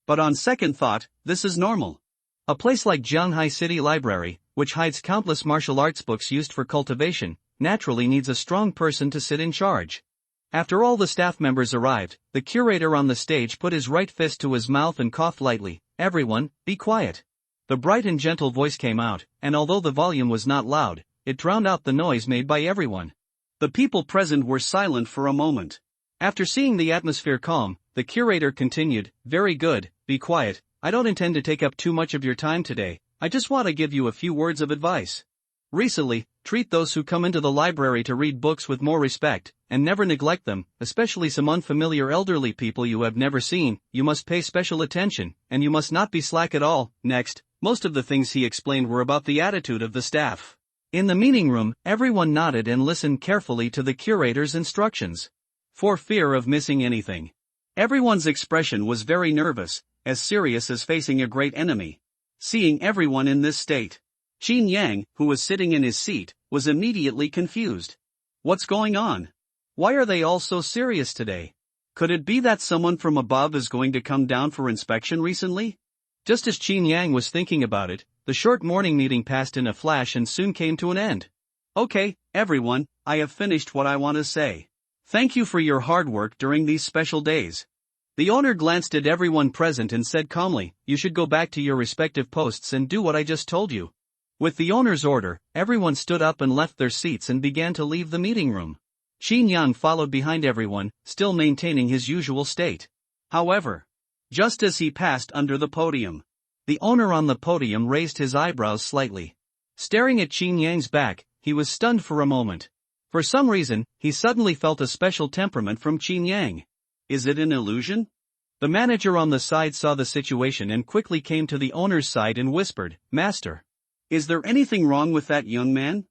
S1: But on second thought, this is normal. A place like Zhanghai City Library, which hides countless martial arts books used for cultivation, naturally needs a strong person to sit in charge. After all the staff members arrived, the curator on the stage put his right fist to his mouth and coughed lightly. Everyone, be quiet. The bright and gentle voice came out, and although the volume was not loud, it drowned out the noise made by everyone. The people present were silent for a moment. After seeing the atmosphere calm, the curator continued, very good, be quiet. I don't intend to take up too much of your time today. I just want to give you a few words of advice. Recently, treat those who come into the library to read books with more respect, and never neglect them, especially some unfamiliar elderly people you have never seen. You must pay special attention, and you must not be slack at all. Next, most of the things he explained were about the attitude of the staff. In the meeting room, everyone nodded and listened carefully to the curator's instructions. For fear of missing anything. Everyone's expression was very nervous, as serious as facing a great enemy. Seeing everyone in this state, Qin Yang, who was sitting in his seat, was immediately confused. What's going on? Why are they all so serious today? Could it be that someone from above is going to come down for inspection recently? Just as Qin Yang was thinking about it, the short morning meeting passed in a flash and soon came to an end. Okay, everyone, I have finished what I want to say. Thank you for your hard work during these special days. The owner glanced at everyone present and said calmly, you should go back to your respective posts and do what I just told you. With the owner's order, everyone stood up and left their seats and began to leave the meeting room. Qin Yang followed behind everyone, still maintaining his usual state. However, just as he passed under the podium, the owner on the podium raised his eyebrows slightly. Staring at Qin Yang's back, he was stunned for a moment. For some reason, he suddenly felt a special temperament from Qin Yang. Is it an illusion? The manager on the side saw the situation and quickly came to the owner's side and whispered, Master, is there anything wrong with that young man?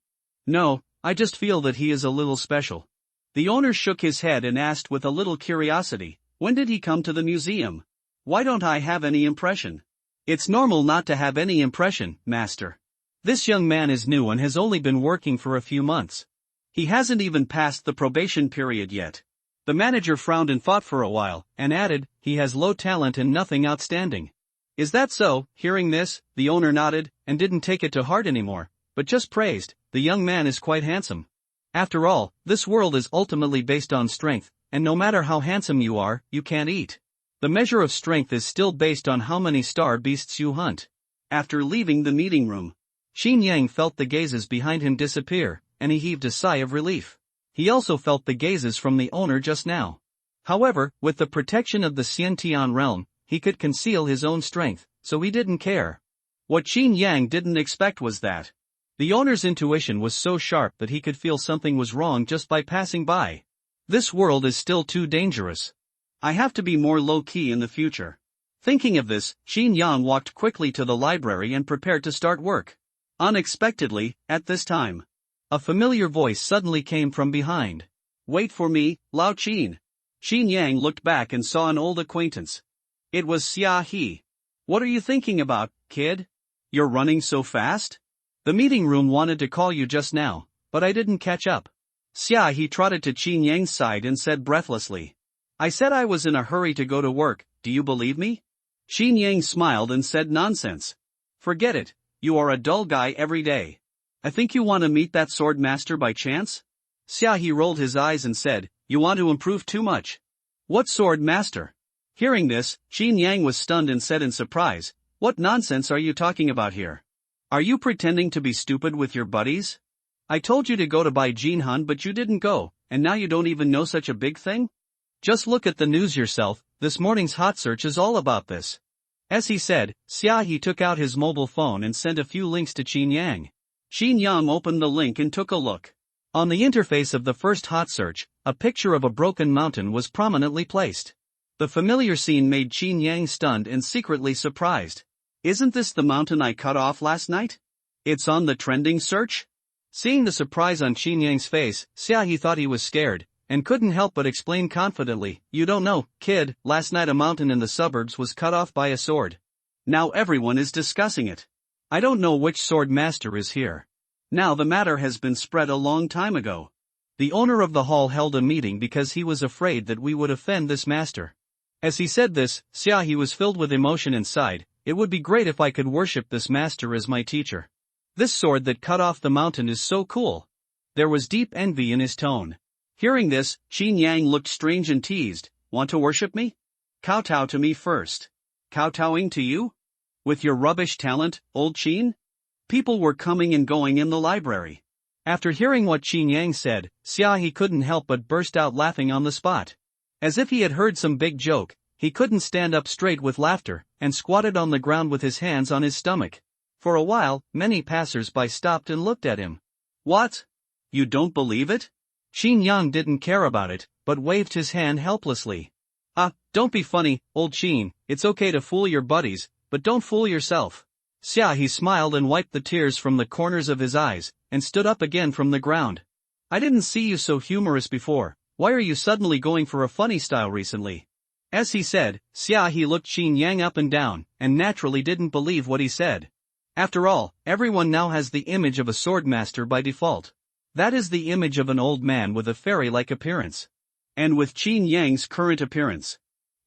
S1: No, I just feel that he is a little special. The owner shook his head and asked with a little curiosity, when did he come to the museum? Why don't I have any impression? It's normal not to have any impression, Master. This young man is new and has only been working for a few months. He hasn't even passed the probation period yet. The manager frowned and thought for a while, and added, he has low talent and nothing outstanding. Is that so? Hearing this, the owner nodded, and didn't take it to heart anymore, but just praised, the young man is quite handsome. After all, this world is ultimately based on strength, and no matter how handsome you are, you can't eat. The measure of strength is still based on how many star beasts you hunt. After leaving the meeting room, Qin Yang felt the gazes behind him disappear, and he heaved a sigh of relief. He also felt the gazes from the owner just now. However, with the protection of the Xiantian realm, he could conceal his own strength, so he didn't care. What Qin Yang didn't expect was that the owner's intuition was so sharp that he could feel something was wrong just by passing by. This world is still too dangerous. I have to be more low-key in the future. Thinking of this, Qin Yang walked quickly to the library and prepared to start work. Unexpectedly, at this time, a familiar voice suddenly came from behind. Wait for me, Lao Qin. Qin Yang looked back and saw an old acquaintance. It was Xia He. What are you thinking about, kid? You're running so fast? The meeting room wanted to call you just now, but I didn't catch up. Xia He trotted to Qin Yang's side and said breathlessly. I said I was in a hurry to go to work, do you believe me? Qin Yang smiled and said nonsense. Forget it, you are a dull guy every day. I think you want to meet that sword master by chance? Xia He rolled his eyes and said, you want to improve too much. What sword master? Hearing this, Qin Yang was stunned and said in surprise, what nonsense are you talking about here? Are you pretending to be stupid with your buddies? I told you to go to buy Jinhan but you didn't go, and now you don't even know such a big thing? Just look at the news yourself, this morning's hot search is all about this. As he said, Xia He took out his mobile phone and sent a few links to Qin Yang. Qin Yang opened the link and took a look. On the interface of the first hot search, a picture of a broken mountain was prominently placed. The familiar scene made Qin Yang stunned and secretly surprised. Isn't this the mountain I cut off last night? It's on the trending search? Seeing the surprise on Qin Yang's face, Xia He thought he was scared, and couldn't help but explain confidently, you don't know, kid, last night a mountain in the suburbs was cut off by a sword. Now everyone is discussing it. I don't know which sword master is here. Now the matter has been spread a long time ago. The owner of the hall held a meeting because he was afraid that we would offend this master. As he said this, Xia He was filled with emotion inside. It would be great if I could worship this master as my teacher. This sword that cut off the mountain is so cool. There was deep envy in his tone. Hearing this, Qin Yang looked strange and teased, want to worship me? Kowtow to me first. Kowtowing to you? With your rubbish talent, old Qin? People were coming and going in the library. After hearing what Qin Yang said, Xia He couldn't help but burst out laughing on the spot. As if he had heard some big joke, he couldn't stand up straight with laughter, and squatted on the ground with his hands on his stomach. For a while, many passers-by stopped and looked at him. What? You don't believe it? Qin Yang didn't care about it, but waved his hand helplessly. Don't be funny, old Qin, it's okay to fool your buddies, but don't fool yourself. Xia He smiled and wiped the tears from the corners of his eyes, and stood up again from the ground. I didn't see you so humorous before, why are you suddenly going for a funny style recently? As he said, Xia He looked Qin Yang up and down, and naturally didn't believe what he said. After all, everyone now has the image of a sword master by default. That is the image of an old man with a fairy-like appearance. And with Qin Yang's current appearance.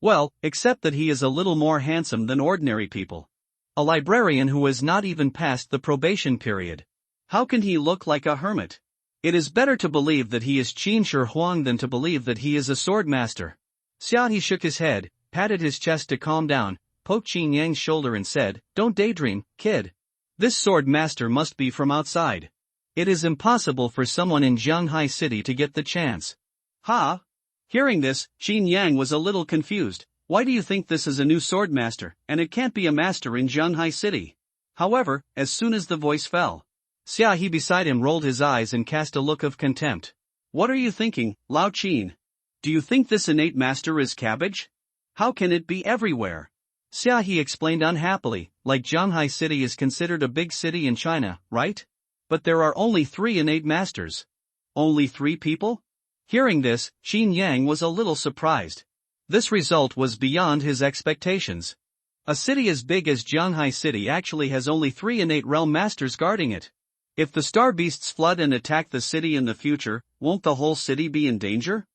S1: Well, except that he is a little more handsome than ordinary people. A librarian who has not even passed the probation period. How can he look like a hermit? It is better to believe that he is Qin Shi Huang than to believe that he is a sword master. Xia He shook his head, patted his chest to calm down, poked Qin Yang's shoulder and said, don't daydream, kid. This sword master must be from outside. It is impossible for someone in Jianghai City to get the chance. Ha! Hearing this, Qin Yang was a little confused. Why do you think this is a new sword master, and it can't be a master in Jianghai City? However, as soon as the voice fell, Xia He beside him rolled his eyes and cast a look of contempt. What are you thinking, Lao Qin? Do you think this innate master is cabbage? How can it be everywhere? Xia He explained unhappily, like Jianghai City is considered a big city in China, right? But there are only 3 innate masters. Only 3 people? Hearing this, Qin Yang was a little surprised. This result was beyond his expectations. A city as big as Jianghai City actually has only 3 innate realm masters guarding it. If the star beasts flood and attack the city in the future, won't the whole city be in danger?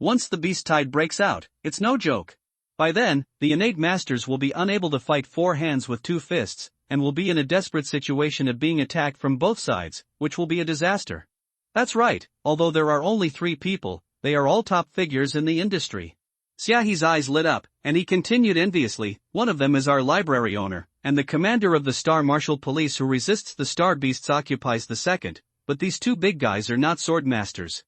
S1: Once the beast tide breaks out, it's no joke. By then, the innate masters will be unable to fight 4 hands with 2 fists, and will be in a desperate situation of being attacked from both sides, which will be a disaster. That's right, although there are only 3 people, they are all top figures in the industry. Xia He's eyes lit up, and he continued enviously, one of them is our library owner, and the commander of the Star Martial Police who resists the Star Beasts occupies the second, but these 2 big guys are not sword masters.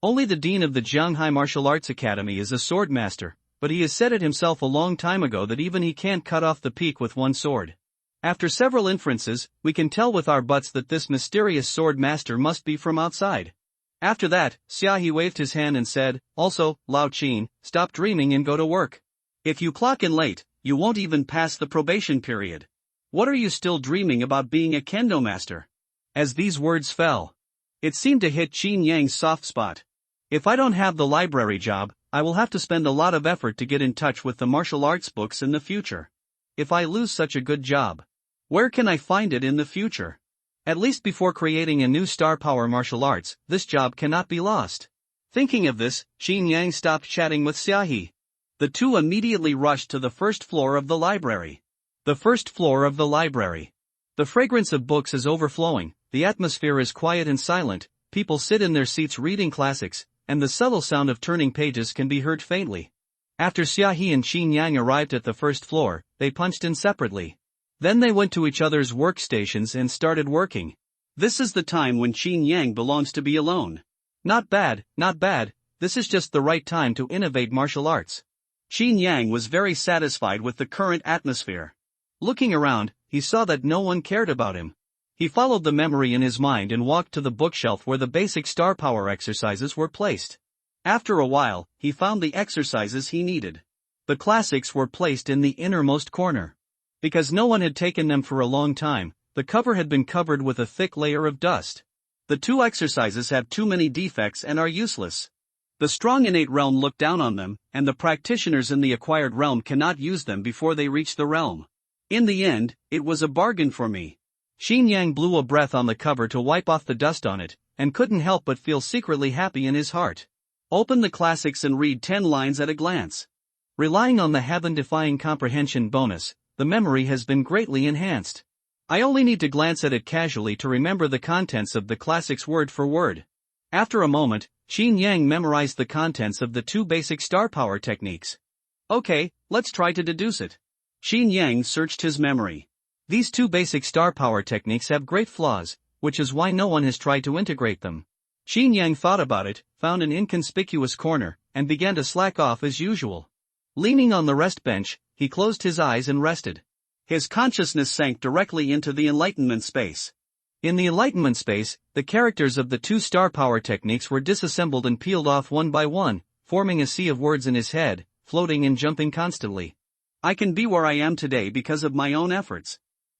S1: Only the dean of the Jianghai Martial Arts Academy is a sword master, but he has said it himself a long time ago that even he can't cut off the peak with one sword. After several inferences, we can tell with our butts that this mysterious sword master must be from outside. After that, Xiaohe waved his hand and said, also, Lao Qin, stop dreaming and go to work. If you clock in late, you won't even pass the probation period. What are you still dreaming about being a kendo master? As these words fell, it seemed to hit Qin Yang's soft spot. If I don't have the library job, I will have to spend a lot of effort to get in touch with the martial arts books in the future. If I lose such a good job, where can I find it in the future? At least before creating a new star power martial arts, this job cannot be lost. Thinking of this, Qin Yang stopped chatting with Xiaohe. The two immediately rushed to the first floor of the library. The first floor of the library. The fragrance of books is overflowing, the atmosphere is quiet and silent, people sit in their seats reading classics, and the subtle sound of turning pages can be heard faintly. After Xiaohe and Qin Yang arrived at the first floor, they punched in separately. Then they went to each other's workstations and started working. This is the time when Qin Yang belongs to be alone. Not bad, not bad, this is just the right time to innovate martial arts. Qin Yang was very satisfied with the current atmosphere. Looking around, he saw that no one cared about him. He followed the memory in his mind and walked to the bookshelf where the basic star power exercises were placed. After a while, he found the exercises he needed. The classics were placed in the innermost corner. Because no one had taken them for a long time, the cover had been covered with a thick layer of dust. The two exercises have too many defects and are useless. The strong innate realm look down on them, and the practitioners in the acquired realm cannot use them before they reach the realm. In the end, it was a bargain for me. Qin Yang blew a breath on the cover to wipe off the dust on it, and couldn't help but feel secretly happy in his heart. Open the classics and read 10 lines at a glance. Relying on the heaven-defying comprehension bonus, the memory has been greatly enhanced. I only need to glance at it casually to remember the contents of the classics word for word. After a moment, Qin Yang memorized the contents of the two basic star power techniques. Okay, let's try to deduce it. Qin Yang searched his memory. These two basic star power techniques have great flaws, which is why no one has tried to integrate them. Qin Yang thought about it, found an inconspicuous corner, and began to slack off as usual. Leaning on the rest bench, he closed his eyes and rested. His consciousness sank directly into the enlightenment space. In the enlightenment space, the characters of the two star power techniques were disassembled and peeled off one by one, forming a sea of words in his head, floating and jumping constantly. I can be where I am today because of my own efforts.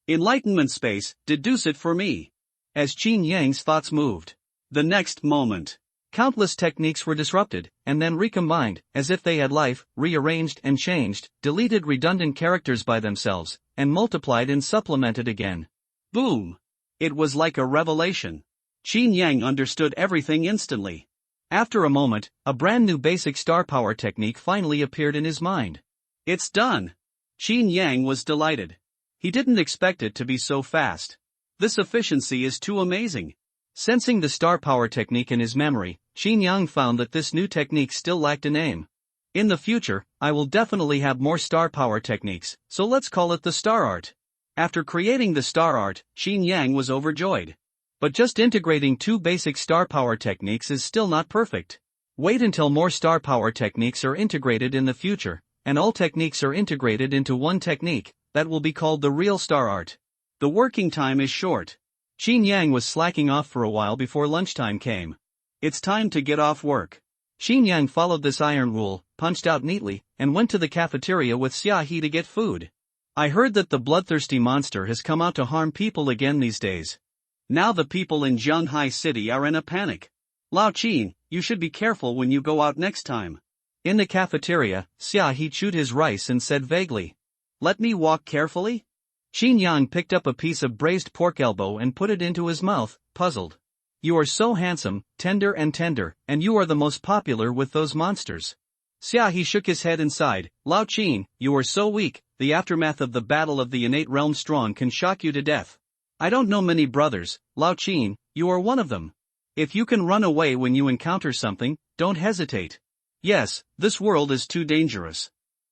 S1: Enlightenment space, deduce it for me. As Qin Yang's thoughts moved, the next moment, countless techniques were disrupted, and then recombined, as if they had life, rearranged and changed, deleted redundant characters by themselves, and multiplied and supplemented again. Boom! It was like a revelation. Qin Yang understood everything instantly. After a moment, a brand new basic star power technique finally appeared in his mind. It's done! Qin Yang was delighted. He didn't expect it to be so fast. This efficiency is too amazing. Sensing the star power technique in his memory, Qin Yang found that this new technique still lacked a name. In the future, I will definitely have more star power techniques, so let's call it the star art. After creating the star art, Qin Yang was overjoyed. But just integrating two basic star power techniques is still not perfect. Wait until more star power techniques are integrated in the future, and all techniques are integrated into one technique, that will be called the real star art. The working time is short. Qin Yang was slacking off for a while before lunchtime came. It's time to get off work. Qin Yang followed this iron rule, punched out neatly, and went to the cafeteria with Xiaohe to get food. I heard that the bloodthirsty monster has come out to harm people again these days. Now the people in Zhanghai City are in a panic. Lao Qin, you should be careful when you go out next time. In the cafeteria, Xiaohe chewed his rice and said vaguely, "Let me walk carefully?" Qin Yang picked up a piece of braised pork elbow and put it into his mouth, puzzled. You are so handsome, tender, and you are the most popular with those monsters. Xiaohe shook his head and sighed, Lao Qin, you are so weak, the aftermath of the battle of the innate realm strong can shock you to death. I don't know many brothers, Lao Qin, you are one of them. If you can run away when you encounter something, don't hesitate. Yes, this world is too dangerous.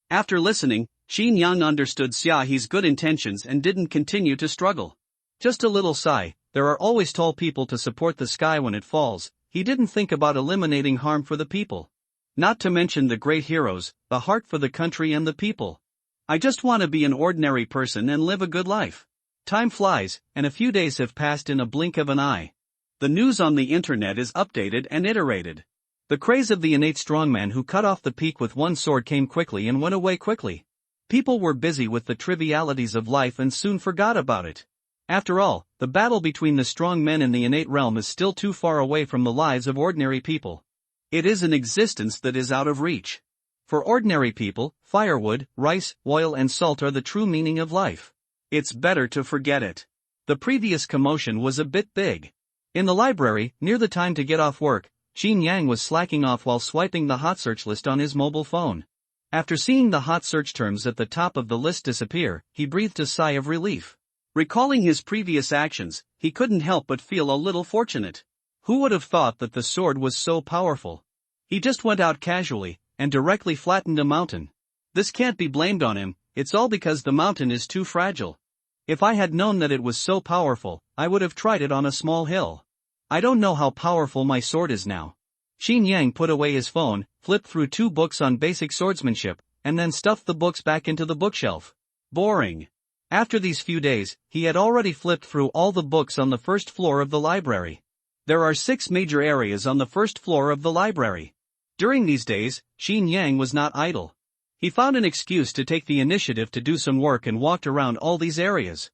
S1: After listening, Qin Yang understood Xiaohe's good intentions and didn't continue to struggle. Just a little sigh, there are always tall people to support the sky when it falls, he didn't think about eliminating harm for the people. Not to mention the great heroes, the heart for the country and the people. I just want to be an ordinary person and live a good life. Time flies, and a few days have passed in a blink of an eye. The news on the internet is updated and iterated. The craze of the innate strongman who cut off the peak with one sword came quickly and went away quickly. People were busy with the trivialities of life and soon forgot about it. After all, the battle between the strong men in the innate realm is still too far away from the lives of ordinary people. It is an existence that is out of reach. For ordinary people, firewood, rice, oil and salt are the true meaning of life. It's better to forget it. The previous commotion was a bit big. In the library, near the time to get off work, Qin Yang was slacking off while swiping the hot search list on his mobile phone. After seeing the hot search terms at the top of the list disappear, he breathed a sigh of relief. Recalling his previous actions, he couldn't help but feel a little fortunate. Who would have thought that the sword was so powerful? He just went out casually, and directly flattened a mountain. This can't be blamed on him, it's all because the mountain is too fragile. If I had known that it was so powerful, I would have tried it on a small hill. I don't know how powerful my sword is now. Qin Yang put away his phone, flipped through 2 books on basic swordsmanship, and then stuffed the books back into the bookshelf. Boring. After these few days, he had already flipped through all the books on the first floor of the library. There are 6 major areas on the first floor of the library. During these days, Qin Yang was not idle. He found an excuse to take the initiative to do some work and walked around all these areas.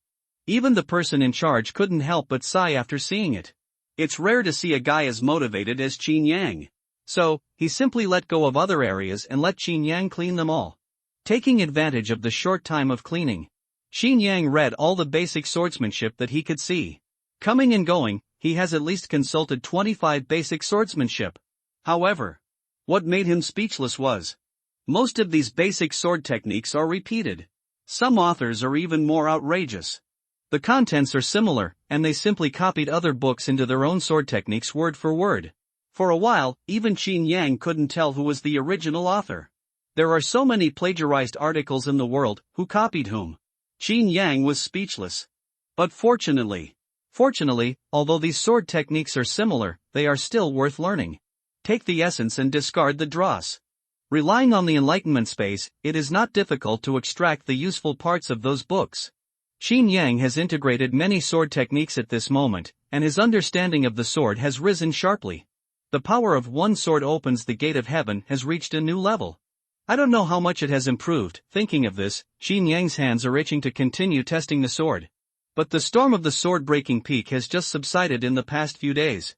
S1: Even the person in charge couldn't help but sigh after seeing it. It's rare to see a guy as motivated as Qin Yang. So, he simply let go of other areas and let Qin Yang clean them all. Taking advantage of the short time of cleaning, Qin Yang read all the basic swordsmanship that he could see. Coming and going, he has at least consulted 25 basic swordsmanship. However, what made him speechless was, most of these basic sword techniques are repeated. Some authors are even more outrageous. The contents are similar, and they simply copied other books into their own sword techniques word for word. For a while, even Qin Yang couldn't tell who was the original author. There are so many plagiarized articles in the world, who copied whom? Qin Yang was speechless. But fortunately, although these sword techniques are similar, they are still worth learning. Take the essence and discard the dross. Relying on the Enlightenment space, it is not difficult to extract the useful parts of those books. Qin Yang has integrated many sword techniques at this moment, and his understanding of the sword has risen sharply. The power of one sword opens the gate of heaven has reached a new level. I don't know how much it has improved. Thinking of this, Qin Yang's hands are itching to continue testing the sword. But the storm of the sword-breaking peak has just subsided in the past few days.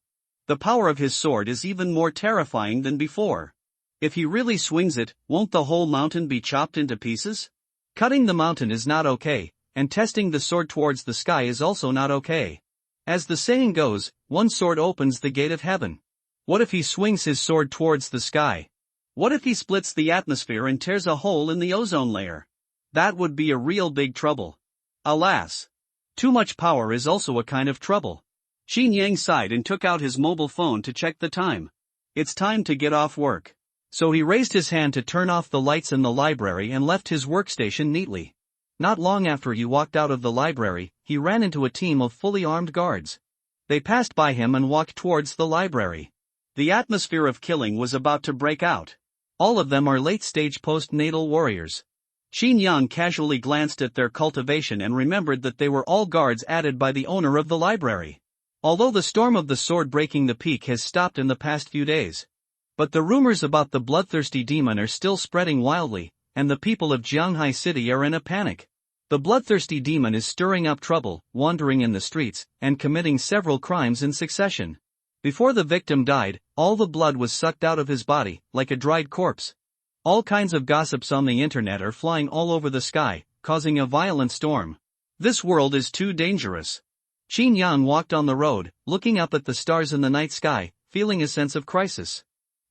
S1: The power of his sword is even more terrifying than before. If he really swings it, won't the whole mountain be chopped into pieces? Cutting the mountain is not okay, and testing the sword towards the sky is also not okay. As the saying goes, one sword opens the gate of heaven. What if he swings his sword towards the sky? What if he splits the atmosphere and tears a hole in the ozone layer? That would be a real big trouble. Alas! Too much power is also a kind of trouble. Qin Yang sighed and took out his mobile phone to check the time. It's time to get off work. So he raised his hand to turn off the lights in the library and left his workstation neatly. Not long after he walked out of the library, he ran into a team of fully armed guards. They passed by him and walked towards the library. The atmosphere of killing was about to break out. All of them are late-stage postnatal warriors. Qin Yang casually glanced at their cultivation and remembered that they were all guards added by the owner of the library. Although the storm of the sword breaking the peak has stopped in the past few days. But the rumors about the bloodthirsty demon are still spreading wildly, and the people of Jianghai City are in a panic. The bloodthirsty demon is stirring up trouble, wandering in the streets, and committing several crimes in succession. Before the victim died, all the blood was sucked out of his body, like a dried corpse. All kinds of gossips on the internet are flying all over the sky, causing a violent storm. This world is too dangerous. Qin Yang walked on the road, looking up at the stars in the night sky, feeling a sense of crisis.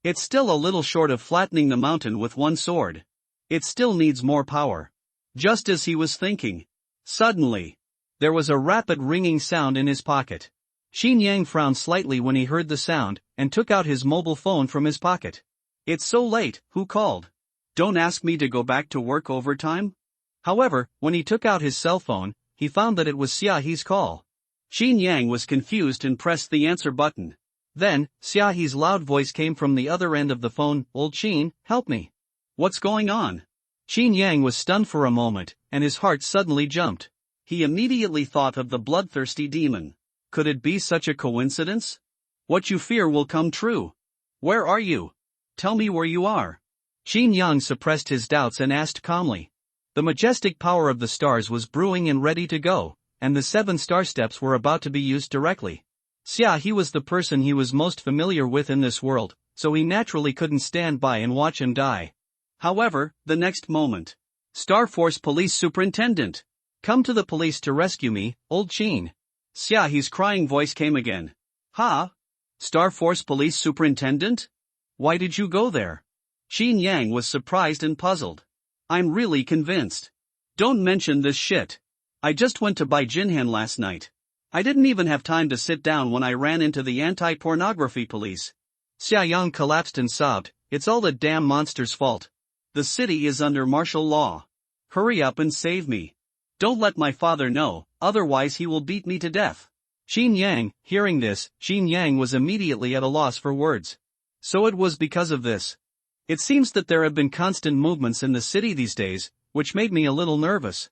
S1: It's still a little short of flattening the mountain with one sword. It still needs more power. Just as he was thinking, suddenly, there was a rapid ringing sound in his pocket. Qin Yang frowned slightly when he heard the sound, and took out his mobile phone from his pocket. It's so late, who called? Don't ask me to go back to work overtime? However, when he took out his cell phone, he found that it was Xiaohe's call. Qin Yang was confused and pressed the answer button. Then, Xiaohe's loud voice came from the other end of the phone. Old Qin, help me. What's going on? Qin Yang was stunned for a moment, and his heart suddenly jumped. He immediately thought of the bloodthirsty demon. Could it be such a coincidence? What you fear will come true. Where are you? Tell me where you are. Qin Yang suppressed his doubts and asked calmly. The majestic power of the stars was brewing and ready to go, and the 7 star steps were about to be used directly. Xia He was the person he was most familiar with in this world, so he naturally couldn't stand by and watch him die. However, the next moment. Star Force Police Superintendent. Come to the police to rescue me, old Qin. Xia He's crying voice came again. Ha? Star Force Police Superintendent? Why did you go there? Qin Yang was surprised and puzzled. I'm really convinced. Don't mention this shit. I just went to buy Jinhan last night. I didn't even have time to sit down when I ran into the anti-pornography police. Xia Yang collapsed and sobbed, it's all the damn monster's fault. The city is under martial law. Hurry up and save me. Don't let my father know, otherwise he will beat me to death. Qin Yang, hearing this, Qin Yang was immediately at a loss for words. So it was because of this. It seems that there have been constant movements in the city these days, which made me a little nervous.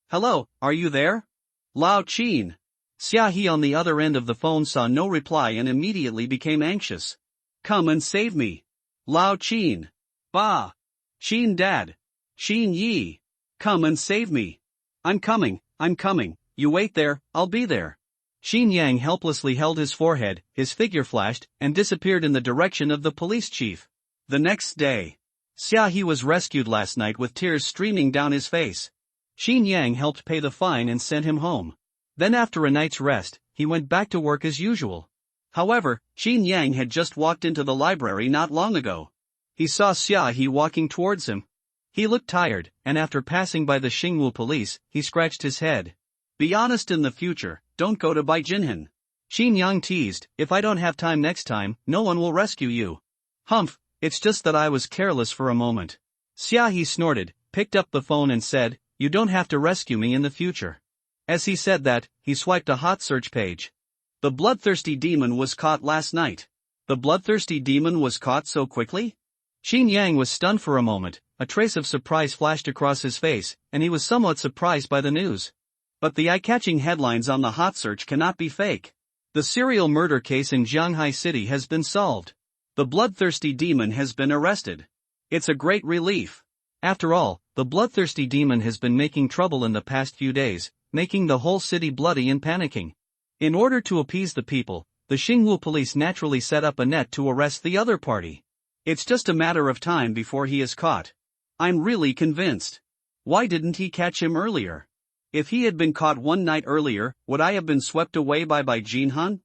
S1: Hello, are you there? Lao Qin. Xia He on the other end of the phone saw no reply and immediately became anxious. Come and save me. Lao Qin. Ba. Qin Dad. Qin Yi. Come and save me. I'm coming, you wait there, I'll be there. Qin Yang helplessly held his forehead, his figure flashed, and disappeared in the direction of the police chief. The next day. Xia He was rescued last night with tears streaming down his face. Qin Yang helped pay the fine and sent him home. Then after a night's rest, he went back to work as usual. However, Qin Yang had just walked into the library not long ago. He saw Xia He walking towards him. He looked tired, and after passing by the Xingwu police, he scratched his head. Be honest in the future, don't go to buy Jinhan. Qin Yang teased, if I don't have time next time, no one will rescue you. Humph, it's just that I was careless for a moment. Xia He snorted, picked up the phone and said, you don't have to rescue me in the future. As he said that, he swiped a hot search page. The bloodthirsty demon was caught last night. The bloodthirsty demon was caught so quickly? Qin Yang was stunned for a moment, a trace of surprise flashed across his face, and he was somewhat surprised by the news. But the eye-catching headlines on the hot search cannot be fake. The serial murder case in Shanghai City has been solved. The bloodthirsty demon has been arrested. It's a great relief. After all, the bloodthirsty demon has been making trouble in the past few days, making the whole city bloody and panicking. In order to appease the people, the Xingwu police naturally set up a net to arrest the other party. It's just a matter of time before he is caught. I'm really convinced. Why didn't he catch him earlier? If he had been caught one night earlier, would I have been swept away by Jinhan?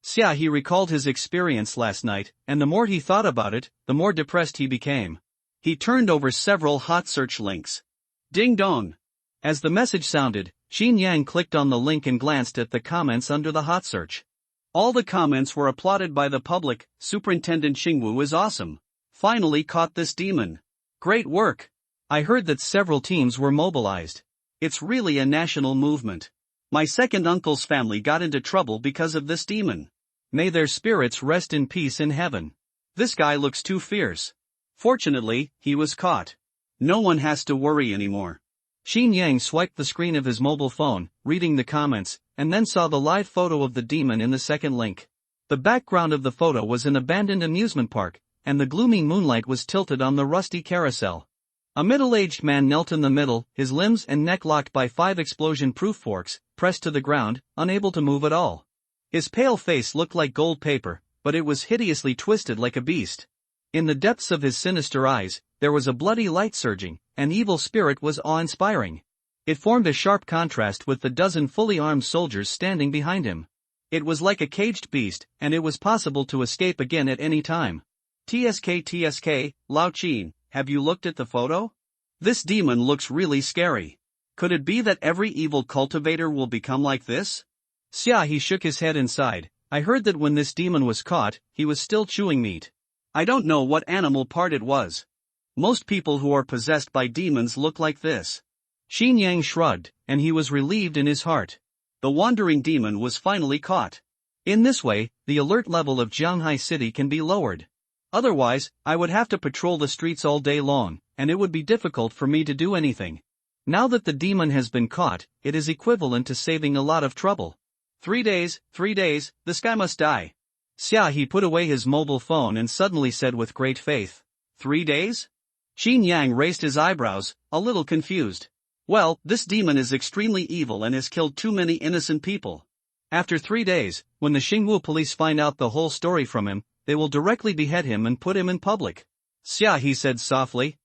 S1: Xia He recalled his experience last night, and the more he thought about it, the more depressed he became. He turned over several hot search links. Ding dong. As the message sounded, Qin Yang clicked on the link and glanced at the comments under the hot search. All the comments were applauded by the public. Superintendent Xingwu is awesome. Finally caught this demon. Great work. I heard that several teams were mobilized. It's really a national movement. My second uncle's family got into trouble because of this demon. May their spirits rest in peace in heaven. This guy looks too fierce. Fortunately, he was caught. No one has to worry anymore. Qin Yang swiped the screen of his mobile phone, reading the comments, and then saw the live photo of the demon in the second link. The background of the photo was an abandoned amusement park, and the gloomy moonlight was tilted on the rusty carousel. A middle-aged man knelt in the middle, his limbs and neck locked by 5 explosion-proof forks, pressed to the ground, unable to move at all. His pale face looked like gold paper, but it was hideously twisted like a beast. In the depths of his sinister eyes, there was a bloody light surging, an evil spirit was awe-inspiring. It formed a sharp contrast with the dozen fully armed soldiers standing behind him. It was like a caged beast, and it was possible to escape again at any time. TSK, Lao Qin, have you looked at the photo? This demon looks really scary. Could it be that every evil cultivator will become like this? Xia He shook his head and sighed. I heard that when this demon was caught, he was still chewing meat. I don't know what animal part it was. Most people who are possessed by demons look like this. Qin Yang shrugged, and he was relieved in his heart. The wandering demon was finally caught. In this way, the alert level of Shanghai City can be lowered. Otherwise, I would have to patrol the streets all day long, and it would be difficult for me to do anything. Now that the demon has been caught, it is equivalent to saving a lot of trouble. 3 days, this guy must die. Xiaohe put away his mobile phone and suddenly said with great faith. 3 days? Qin Yang raised his eyebrows, a little confused. Well, this demon is extremely evil and has killed too many innocent people. After 3 days, when the Xingwu police find out the whole story from him, they will directly behead him and put him in public. Xiaohe said softly.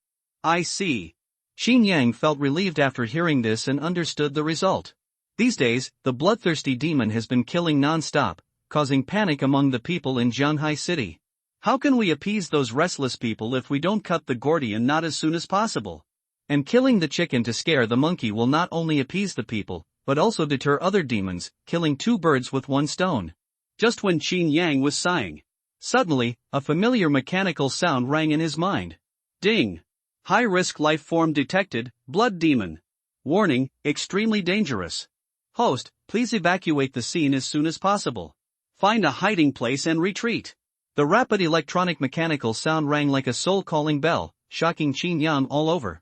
S1: I see. Qin Yang felt relieved after hearing this and understood the result. These days, the bloodthirsty demon has been killing non-stop, causing panic among the people in Jianghai City. How can we appease those restless people if we don't cut the Gordian knot as soon as possible? And killing the chicken to scare the monkey will not only appease the people, but also deter other demons, killing 2 birds with 1 stone. Just when Qin Yang was sighing, suddenly, a familiar mechanical sound rang in his mind. Ding! High-risk life form detected, blood demon. Warning, extremely dangerous. Host, please evacuate the scene as soon as possible. Find a hiding place and retreat. The rapid electronic mechanical sound rang like a soul-calling bell, shocking Qin Yang all over.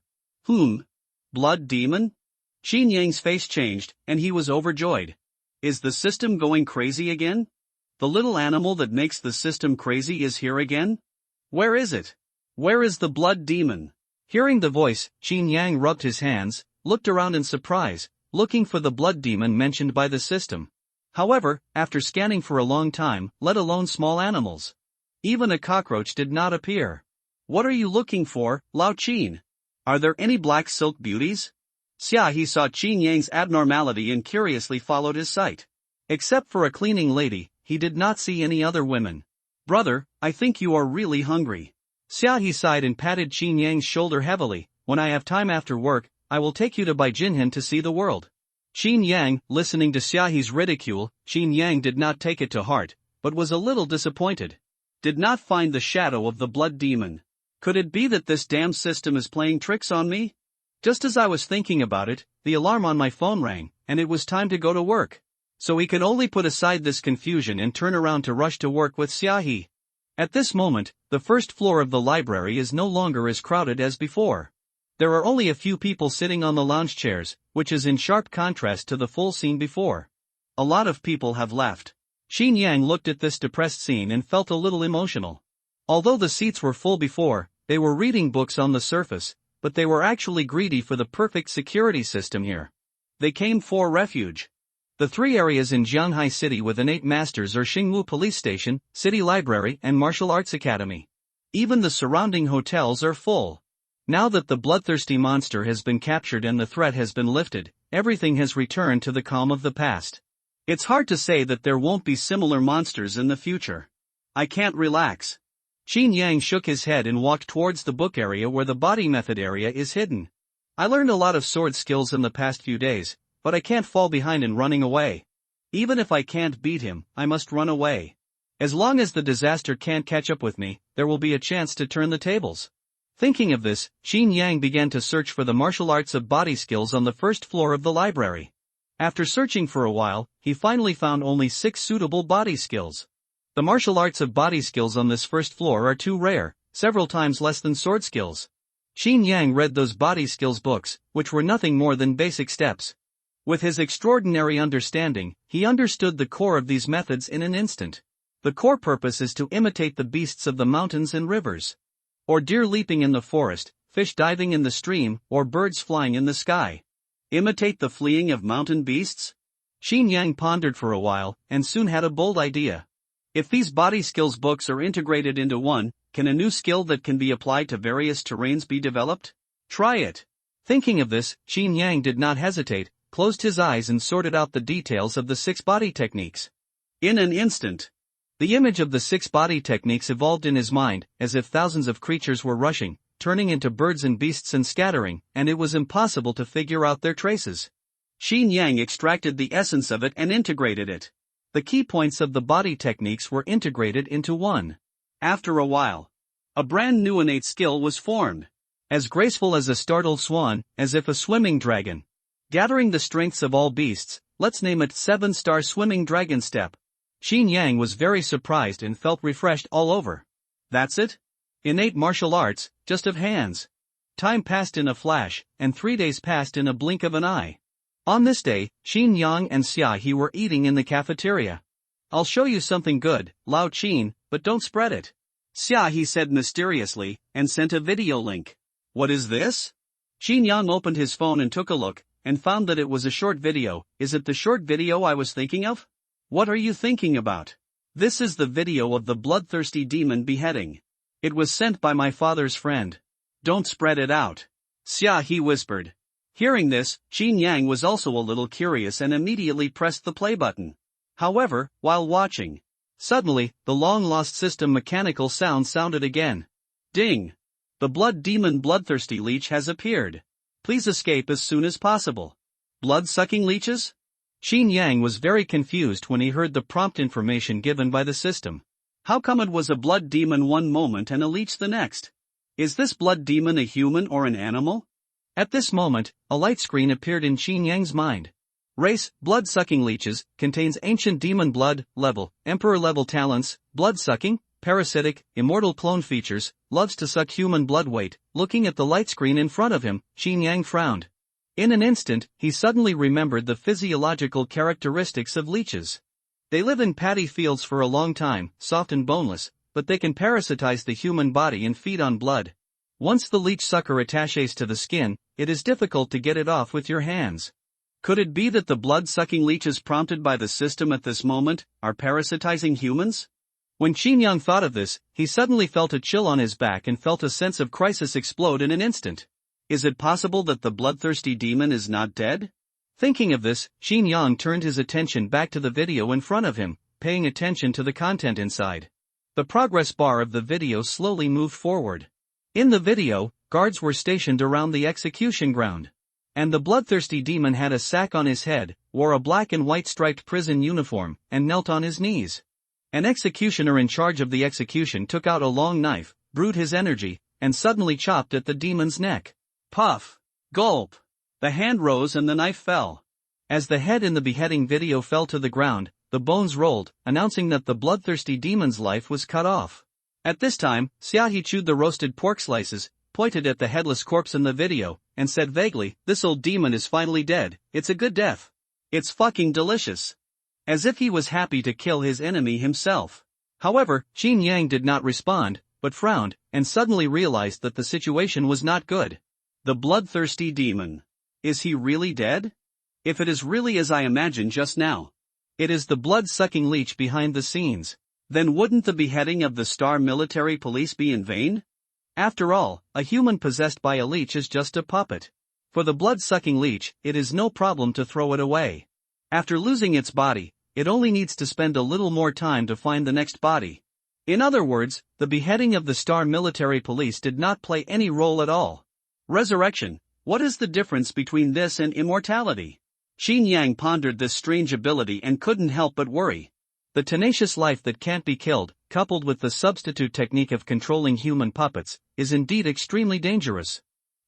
S1: Blood demon? Qin Yang's face changed, and he was overjoyed. Is the system going crazy again? The little animal that makes the system crazy is here again? Where is it? Where is the blood demon? Hearing the voice, Qin Yang rubbed his hands, looked around in surprise, looking for the blood demon mentioned by the system. However, after scanning for a long time, let alone small animals, even a cockroach did not appear. What are you looking for, Lao Qin? Are there any black silk beauties? Xiaohe saw Qin Yang's abnormality and curiously followed his sight. Except for a cleaning lady, he did not see any other women. Brother, I think you are really hungry. Xiaohe sighed and patted Qin Yang's shoulder heavily. When I have time after work, I will take you to Baijinhan to see the world. Qin Yang, listening to Xiaohe's ridicule, Qin Yang did not take it to heart, but was a little disappointed. Did not find the shadow of the blood demon. Could it be that this damn system is playing tricks on me? Just as I was thinking about it, the alarm on my phone rang, and it was time to go to work. So he could only put aside this confusion and turn around to rush to work with Xiaohe. At this moment, the first floor of the library is no longer as crowded as before. There are only a few people sitting on the lounge chairs, which is in sharp contrast to the full scene before. A lot of people have left. Qin Yang looked at this depressed scene and felt a little emotional. Although the seats were full before, they were reading books on the surface, but they were actually greedy for the perfect security system here. They came for refuge. The 3 areas in Jianghai City with innate masters are Xingwu Police Station, City Library and Martial Arts Academy. Even the surrounding hotels are full. Now that the bloodthirsty monster has been captured and the threat has been lifted, everything has returned to the calm of the past. It's hard to say that there won't be similar monsters in the future. I can't relax. Qin Yang shook his head and walked towards the book area where the body method area is hidden. I learned a lot of sword skills in the past few days, but I can't fall behind in running away. Even if I can't beat him, I must run away. As long as the disaster can't catch up with me, there will be a chance to turn the tables. Thinking of this, Qin Yang began to search for the martial arts of body skills on the first floor of the library. After searching for a while, he finally found only 6 suitable body skills. The martial arts of body skills on this first floor are too rare, several times less than sword skills. Qin Yang read those body skills books, which were nothing more than basic steps. With his extraordinary understanding, he understood the core of these methods in an instant. The core purpose is to imitate the beasts of the mountains and rivers. Or deer leaping in the forest, fish diving in the stream, or birds flying in the sky. Imitate the fleeing of mountain beasts? Qin Yang pondered for a while, and soon had a bold idea. If these body skills books are integrated into one, can a new skill that can be applied to various terrains be developed? Try it. Thinking of this, Qin Yang did not hesitate, closed his eyes and sorted out the details of the 6 body techniques. In an instant, the image of the 6 body techniques evolved in his mind, as if thousands of creatures were rushing, turning into birds and beasts and scattering, and it was impossible to figure out their traces. Qin Yang extracted the essence of it and integrated it. The key points of the body techniques were integrated into one. After a while, a brand new innate skill was formed. As graceful as a startled swan, as if a swimming dragon. Gathering the strengths of all beasts, let's name it 7-star swimming dragon step. Qin Yang was very surprised and felt refreshed all over. That's it? Innate martial arts, just of hands. Time passed in a flash, and 3 days passed in a blink of an eye. On this day, Qin Yang and Xia He were eating in the cafeteria. "I'll show you something good, Lao Qin, but don't spread it," Xia He said mysteriously, and sent a video link. "What is this?" Qin Yang opened his phone and took a look, and found that it was a short video. "Is it the short video I was thinking of?" "What are you thinking about?" "This is the video of the bloodthirsty demon beheading. It was sent by my father's friend. Don't spread it out," Xia He whispered. Hearing this, Qin Yang was also a little curious and immediately pressed the play button. However, while watching, suddenly, the long-lost system mechanical sound sounded again. Ding! The blood demon bloodthirsty leech has appeared. Please escape as soon as possible. Blood-sucking leeches? Qin Yang was very confused when he heard the prompt information given by the system. How come it was a blood demon one moment and a leech the next? Is this blood demon a human or an animal? At this moment, a light screen appeared in Qin Yang's mind. Race, blood-sucking leeches, contains ancient demon blood, level, emperor-level talents, blood-sucking, parasitic, immortal clone features, loves to suck human blood weight. Looking at the light screen in front of him, Qin Yang frowned. In an instant, he suddenly remembered the physiological characteristics of leeches. They live in paddy fields for a long time, soft and boneless, but they can parasitize the human body and feed on blood. Once the leech sucker attaches to the skin, it is difficult to get it off with your hands. Could it be that the blood-sucking leeches prompted by the system at this moment are parasitizing humans? When Qin Yang thought of this, he suddenly felt a chill on his back and felt a sense of crisis explode in an instant. Is it possible that the bloodthirsty demon is not dead? Thinking of this, Qin Yang turned his attention back to the video in front of him, paying attention to the content inside. The progress bar of the video slowly moved forward. In the video, guards were stationed around the execution ground. And the bloodthirsty demon had a sack on his head, wore a black and white striped prison uniform, and knelt on his knees. An executioner in charge of the execution took out a long knife, brewed his energy, and suddenly chopped at the demon's neck. Puff! Gulp! The hand rose and the knife fell. As the head in the beheading video fell to the ground, the bones rolled, announcing that the bloodthirsty demon's life was cut off. At this time, Xia He chewed the roasted pork slices, pointed at the headless corpse in the video, and said vaguely, "This old demon is finally dead. It's a good death. It's fucking delicious." As if he was happy to kill his enemy himself. However, Qin Yang did not respond, but frowned, and suddenly realized that the situation was not good. The bloodthirsty demon. Is he really dead? If it is really as I imagined just now, it is the blood-sucking leech behind the scenes. Then wouldn't the beheading of the Star Military Police be in vain? After all, a human possessed by a leech is just a puppet. For the blood-sucking leech, it is no problem to throw it away. After losing its body, it only needs to spend a little more time to find the next body. In other words, the beheading of the Star Military Police did not play any role at all. Resurrection. What is the difference between this and immortality? Qin Yang pondered this strange ability and couldn't help but worry. The tenacious life that can't be killed, coupled with the substitute technique of controlling human puppets, is indeed extremely dangerous.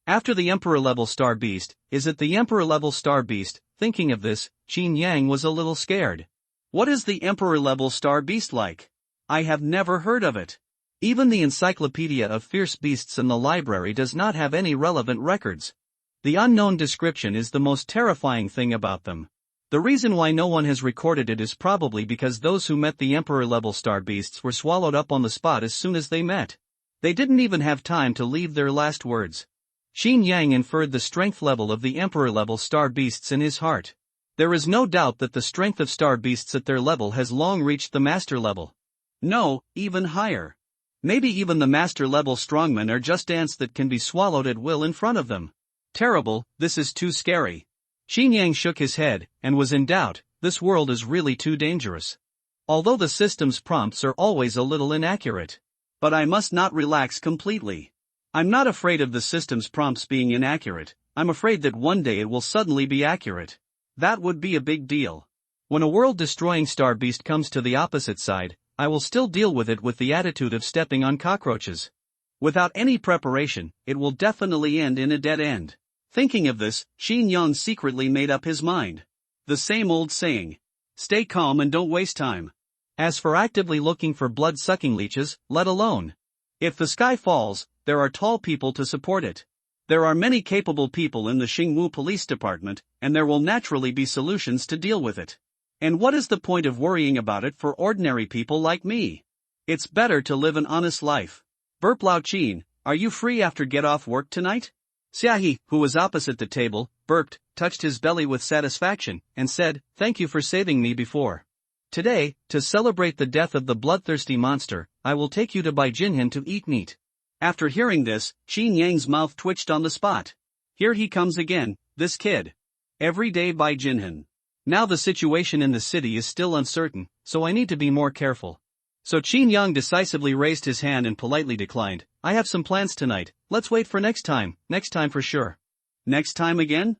S1: After the Emperor-level Star Beast, is it the Emperor-level Star Beast? Thinking of this, Qin Yang was a little scared. What is the Emperor-level Star Beast like? I have never heard of it. Even the Encyclopedia of Fierce Beasts in the library does not have any relevant records. The unknown description is the most terrifying thing about them. The reason why no one has recorded it is probably because those who met the Emperor-level Star Beasts were swallowed up on the spot as soon as they met. They didn't even have time to leave their last words. Qin Yang inferred the strength level of the Emperor-level Star Beasts in his heart. There is no doubt that the strength of Star Beasts at their level has long reached the Master level. No, even higher. Maybe even the Master level strongmen are just ants that can be swallowed at will in front of them. Terrible, this is too scary. Qin Yang shook his head, and was in doubt. This world is really too dangerous. Although the system's prompts are always a little inaccurate. But I must not relax completely. I'm not afraid of the system's prompts being inaccurate, I'm afraid that one day it will suddenly be accurate. That would be a big deal. When a world-destroying star beast comes to the opposite side, I will still deal with it with the attitude of stepping on cockroaches. Without any preparation, it will definitely end in a dead end. Thinking of this, Qin Yang secretly made up his mind. The same old saying. Stay calm and don't waste time. As for actively looking for blood-sucking leeches, let alone. If the sky falls, there are tall people to support it. There are many capable people in the Xingwu Police Department, and there will naturally be solutions to deal with it. And what is the point of worrying about it for ordinary people like me? It's better to live an honest life. Burp Lao Chin, are you free after get off work tonight? Xiaohi, who was opposite the table, burped, touched his belly with satisfaction, and said, "Thank you for saving me before. Today, to celebrate the death of the bloodthirsty monster, I will take you to Bai Jinhan to eat meat." After hearing this, Qin Yang's mouth twitched on the spot. Here he comes again, this kid. Every day Bai Jinhan. Now the situation in the city is still uncertain, so I need to be more careful. So Qin Yang decisively raised his hand and politely declined. "I have some plans tonight, let's wait for next time for sure." Next time again?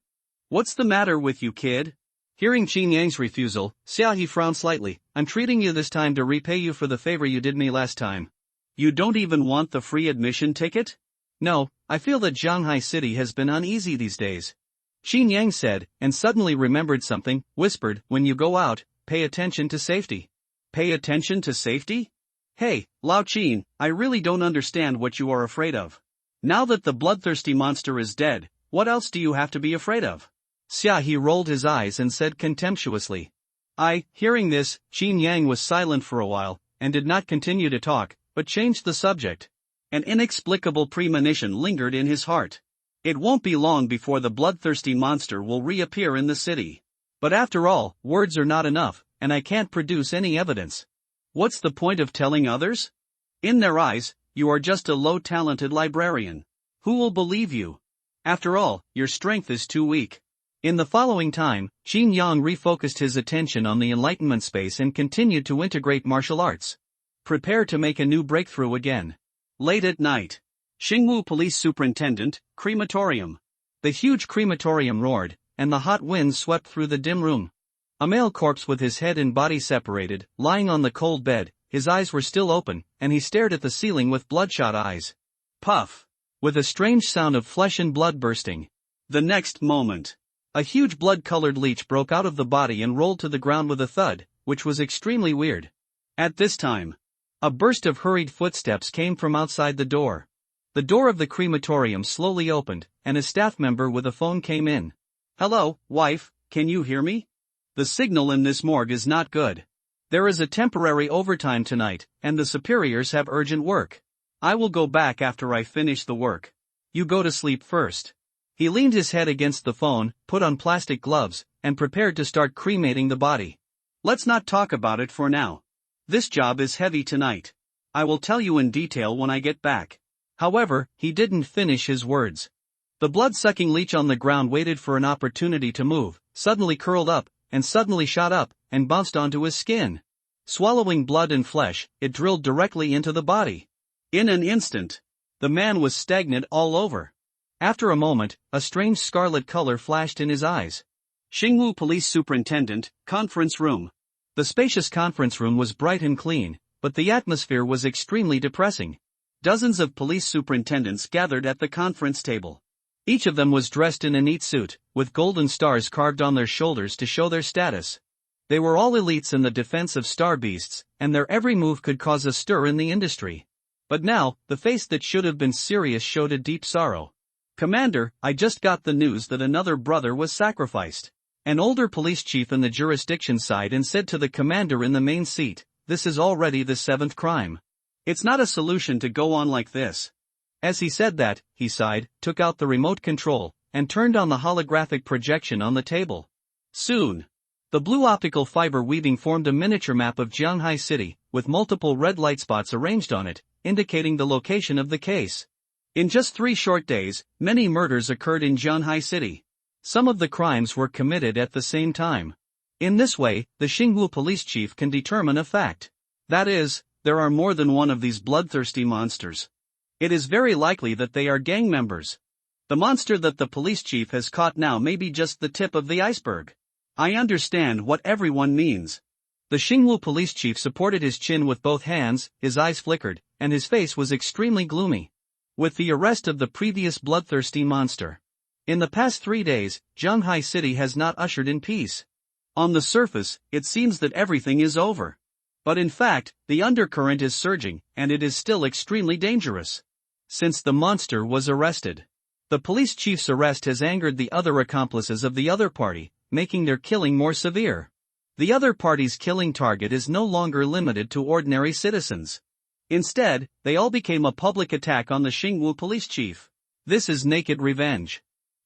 S1: What's the matter with you, kid? Hearing Qin Yang's refusal, Xiaohi frowned slightly. "I'm treating you this time to repay you for the favor you did me last time." You don't even want the free admission ticket? No, I feel that Shanghai City has been uneasy these days. Qin Yang said, and suddenly remembered something, whispered, "When you go out, pay attention to safety." Pay attention to safety? Hey, Lao Qin, I really don't understand what you are afraid of. Now that the bloodthirsty monster is dead, what else do you have to be afraid of? Xiaohi rolled his eyes and said contemptuously. Hearing this, Qin Yang was silent for a while, and did not continue to talk, but changed the subject. An inexplicable premonition lingered in his heart. It won't be long before the bloodthirsty monster will reappear in the city. But after all, words are not enough, and I can't produce any evidence. What's the point of telling others? In their eyes, you are just a low-talented librarian. Who will believe you? After all, your strength is too weak. In the following time, Qin Yang refocused his attention on the Enlightenment space and continued to integrate martial arts. Prepare to make a new breakthrough again. Late at night. Xingwu Police Superintendent, Crematorium. The huge crematorium roared, and the hot winds swept through the dim room. A male corpse with his head and body separated, lying on the cold bed, his eyes were still open, and he stared at the ceiling with bloodshot eyes. Puff! With a strange sound of flesh and blood bursting. The next moment, a huge blood-colored leech broke out of the body and rolled to the ground with a thud, which was extremely weird. At this time, a burst of hurried footsteps came from outside the door. The door of the crematorium slowly opened, and a staff member with a phone came in. "Hello, wife, can you hear me? The signal in this morgue is not good. There is a temporary overtime tonight, and the superiors have urgent work. I will go back after I finish the work. You go to sleep first." He leaned his head against the phone, put on plastic gloves, and prepared to start cremating the body. "Let's not talk about it for now. This job is heavy tonight. I will tell you in detail when I get back." However, he didn't finish his words. The blood-sucking leech on the ground waited for an opportunity to move, suddenly curled up, and suddenly shot up, and bounced onto his skin. Swallowing blood and flesh, it drilled directly into the body. In an instant, the man was stagnant all over. After a moment, a strange scarlet color flashed in his eyes. Xingwu Police Superintendent, Conference Room. The spacious conference room was bright and clean, but the atmosphere was extremely depressing. Dozens of police superintendents gathered at the conference table. Each of them was dressed in a neat suit, with golden stars carved on their shoulders to show their status. They were all elites in the defense of star beasts, and their every move could cause a stir in the industry. But now, the face that should have been serious showed a deep sorrow. "Commander, I just got the news that another brother was sacrificed." An older police chief in the jurisdiction sighed and said to the commander in the main seat, "This is already the 7th crime. It's not a solution to go on like this." As he said that, he sighed, took out the remote control, and turned on the holographic projection on the table. Soon, the blue optical fiber weaving formed a miniature map of Shanghai City, with multiple red light spots arranged on it, indicating the location of the case. In just 3 short days, many murders occurred in Shanghai City. Some of the crimes were committed at the same time. In this way, the Xingwu police chief can determine a fact. That is, there are more than one of these bloodthirsty monsters. It is very likely that they are gang members. The monster that the police chief has caught now may be just the tip of the iceberg. I understand what everyone means. The Xingwu police chief supported his chin with both hands, his eyes flickered, and his face was extremely gloomy. With the arrest of the previous bloodthirsty monster, in the past 3 days, Shanghai City has not ushered in peace. On the surface, it seems that everything is over. But in fact, the undercurrent is surging, and it is still extremely dangerous. Since the monster was arrested, The police chief's arrest has angered the other accomplices of the other party, making their killing more severe. The other party's killing target is no longer limited to ordinary citizens. Instead, they all became a public attack on the Xingwu police chief. This is naked revenge.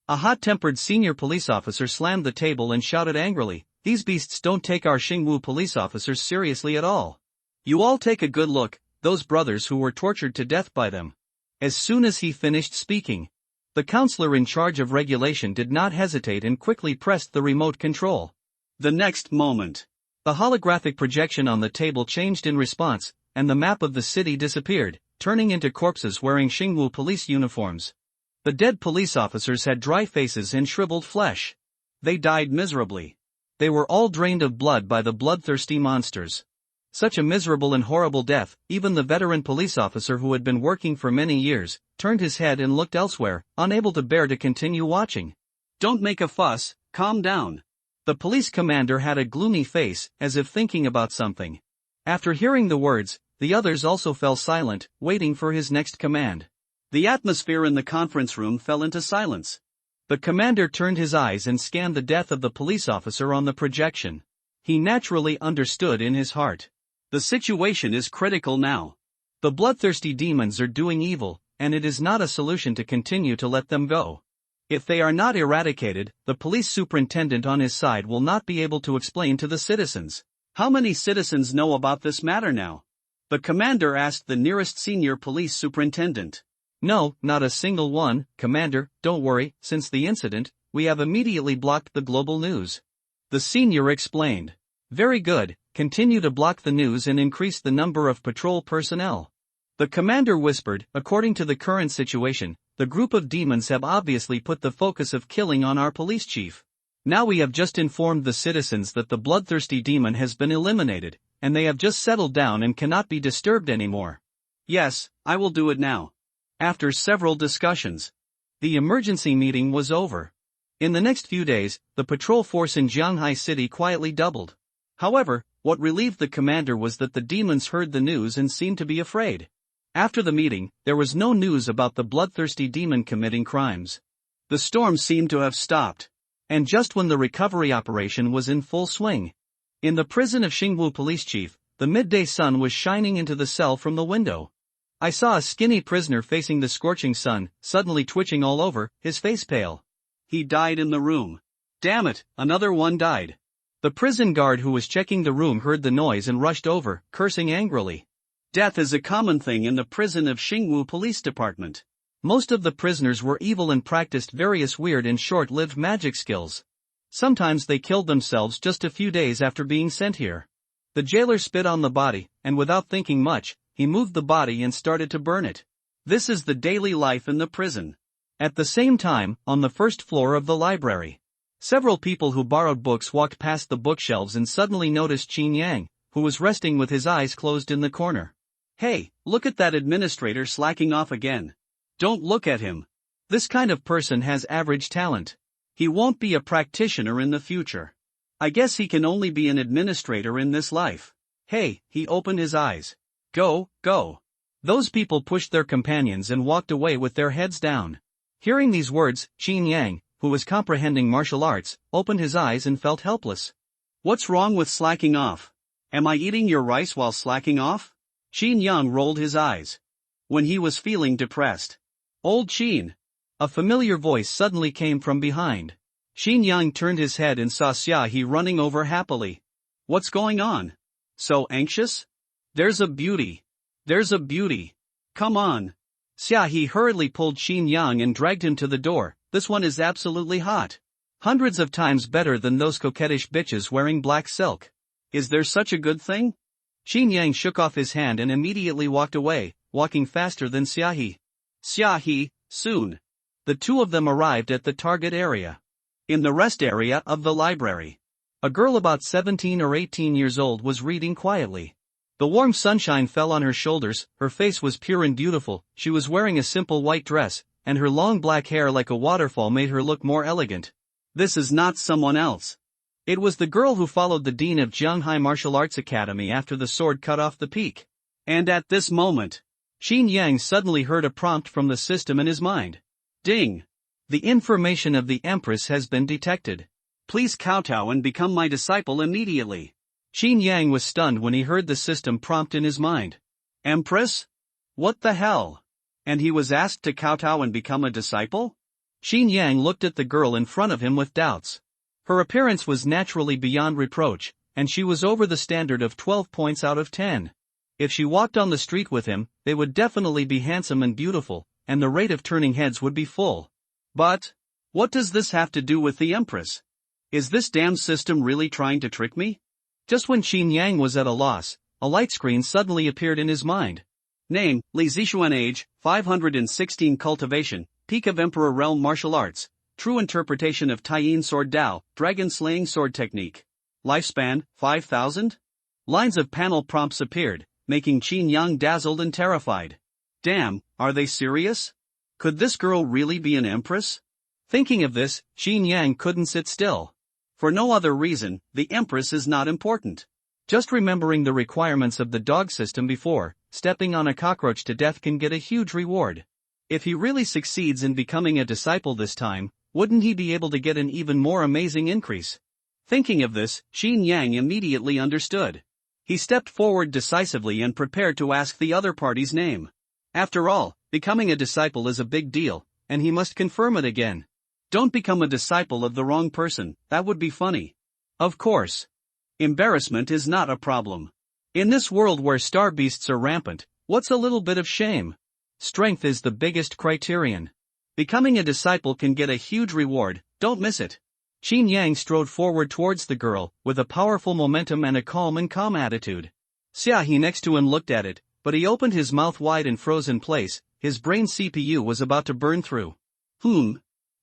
S1: A hot-tempered senior police officer slammed the table and shouted angrily, "These beasts don't take our Xingwu police officers seriously at all. You all take a good look, those brothers who were tortured to death by them." As soon as he finished speaking, the counselor in charge of regulation did not hesitate and quickly pressed the remote control. The next moment, the holographic projection on the table changed in response, and the map of the city disappeared, turning into corpses wearing Xingwu police uniforms. The dead police officers had dry faces and shriveled flesh. They died miserably. They were all drained of blood by the bloodthirsty monsters. Such a miserable and horrible death, even the veteran police officer who had been working for many years, turned his head and looked elsewhere, unable to bear to continue watching. "Don't make a fuss, calm down." The police commander had a gloomy face, as if thinking about something. After hearing the words, the others also fell silent, waiting for his next command. The atmosphere in the conference room fell into silence. The commander turned his eyes and scanned the death of the police officer on the projection. He naturally understood in his heart. The situation is critical now. The bloodthirsty demons are doing evil, and it is not a solution to continue to let them go. If they are not eradicated, the police superintendent on his side will not be able to explain to the citizens. How many citizens know about this matter now? The commander asked the nearest senior police superintendent. "No, not a single one, Commander, don't worry, since the incident, we have immediately blocked the global news." The senior explained. "Very good, continue to block the news and increase the number of patrol personnel." The commander whispered, "According to the current situation, the group of demons have obviously put the focus of killing on our police chief. Now we have just informed the citizens that the bloodthirsty demon has been eliminated, and they have just settled down and cannot be disturbed anymore." "Yes, I will do it now." After several discussions, the emergency meeting was over. In the next few days, the patrol force in Jianghai City quietly doubled. However, what relieved the commander was that the demons heard the news and seemed to be afraid. After the meeting, there was no news about the bloodthirsty demon committing crimes. The storm seemed to have stopped. And just when the recovery operation was in full swing. In the prison of Xingwu police chief, the midday sun was shining into the cell from the window. I saw a skinny prisoner facing the scorching sun, suddenly twitching all over, his face pale. He died in the room. Damn it, another one died. The prison guard who was checking the room heard the noise and rushed over, cursing angrily. Death is a common thing in the prison of Xingwu Police Department. Most of the prisoners were evil and practiced various weird and short-lived magic skills. Sometimes they killed themselves just a few days after being sent here. The jailer spit on the body, and without thinking much, he moved the body and started to burn it. This is the daily life in the prison. At the same time, on the first floor of the library, several people who borrowed books walked past the bookshelves and suddenly noticed Qin Yang, who was resting with his eyes closed in the corner. "Hey, look at that administrator slacking off again. Don't look at him. This kind of person has average talent. He won't be a practitioner in the future. I guess he can only be an administrator in this life." Hey, he opened his eyes. Go, go. Those people pushed their companions and walked away with their heads down. Hearing these words, Qin Yang, who was comprehending martial arts, opened his eyes and felt helpless. "What's wrong with slacking off? Am I eating your rice while slacking off?" Qin Yang rolled his eyes. When he was feeling depressed. "Old Qin." A familiar voice suddenly came from behind. Qin Yang turned his head and saw Xia He running over happily. "What's going on? So anxious? There's a beauty. There's a beauty. Come on." Xia He hurriedly pulled Qin Yang and dragged him to the door. "This one is absolutely hot. Hundreds of times better than those coquettish bitches wearing black silk. Is there such a good thing?" Qin Yang shook off his hand and immediately walked away, walking faster than Xia He. Xia He, soon. The two of them arrived at the target area. In the rest area of the library, a girl about 17 or 18 years old was reading quietly. The warm sunshine fell on her shoulders, her face was pure and beautiful, she was wearing a simple white dress, and her long black hair like a waterfall made her look more elegant. This is not someone else. It was the girl who followed the dean of Jianghai Martial Arts Academy after the sword cut off the peak. And at this moment, Qin Yang suddenly heard a prompt from the system in his mind. Ding! The information of the Empress has been detected. Please kowtow and become my disciple immediately. Qin Yang was stunned when he heard the system prompt in his mind. Empress? What the hell? And he was asked to kowtow and become a disciple? Qin Yang looked at the girl in front of him with doubts. Her appearance was naturally beyond reproach, and she was over the standard of 12 points out of 10. If she walked on the street with him, they would definitely be handsome and beautiful, and the rate of turning heads would be full. But what does this have to do with the Empress? Is this damn system really trying to trick me? Just when Qin Yang was at a loss, a light screen suddenly appeared in his mind. Name, Li Zixuan. Age, 516. Cultivation, Peak of Emperor Realm. Martial Arts, True Interpretation of Taiyin Sword Dao, Dragon Slaying Sword Technique. Lifespan, 5,000? Lines of panel prompts appeared, making Qin Yang dazzled and terrified. Damn, are they serious? Could this girl really be an empress? Thinking of this, Qin Yang couldn't sit still. For no other reason, the empress is not important. Just remembering the requirements of the dog system before, stepping on a cockroach to death can get a huge reward. If he really succeeds in becoming a disciple this time, wouldn't he be able to get an even more amazing increase? Thinking of this, Qin Yang immediately understood. He stepped forward decisively and prepared to ask the other party's name. After all, becoming a disciple is a big deal, and he must confirm it again. Don't become a disciple of the wrong person, that would be funny. Of course. Embarrassment is not a problem. In this world where star beasts are rampant, what's a little bit of shame? Strength is the biggest criterion. Becoming a disciple can get a huge reward, don't miss it. Qin Yang strode forward towards the girl, with a powerful momentum and a calm and calm attitude. Xiaohe next to him looked at it, but he opened his mouth wide and froze in place. His brain CPU was about to burn through.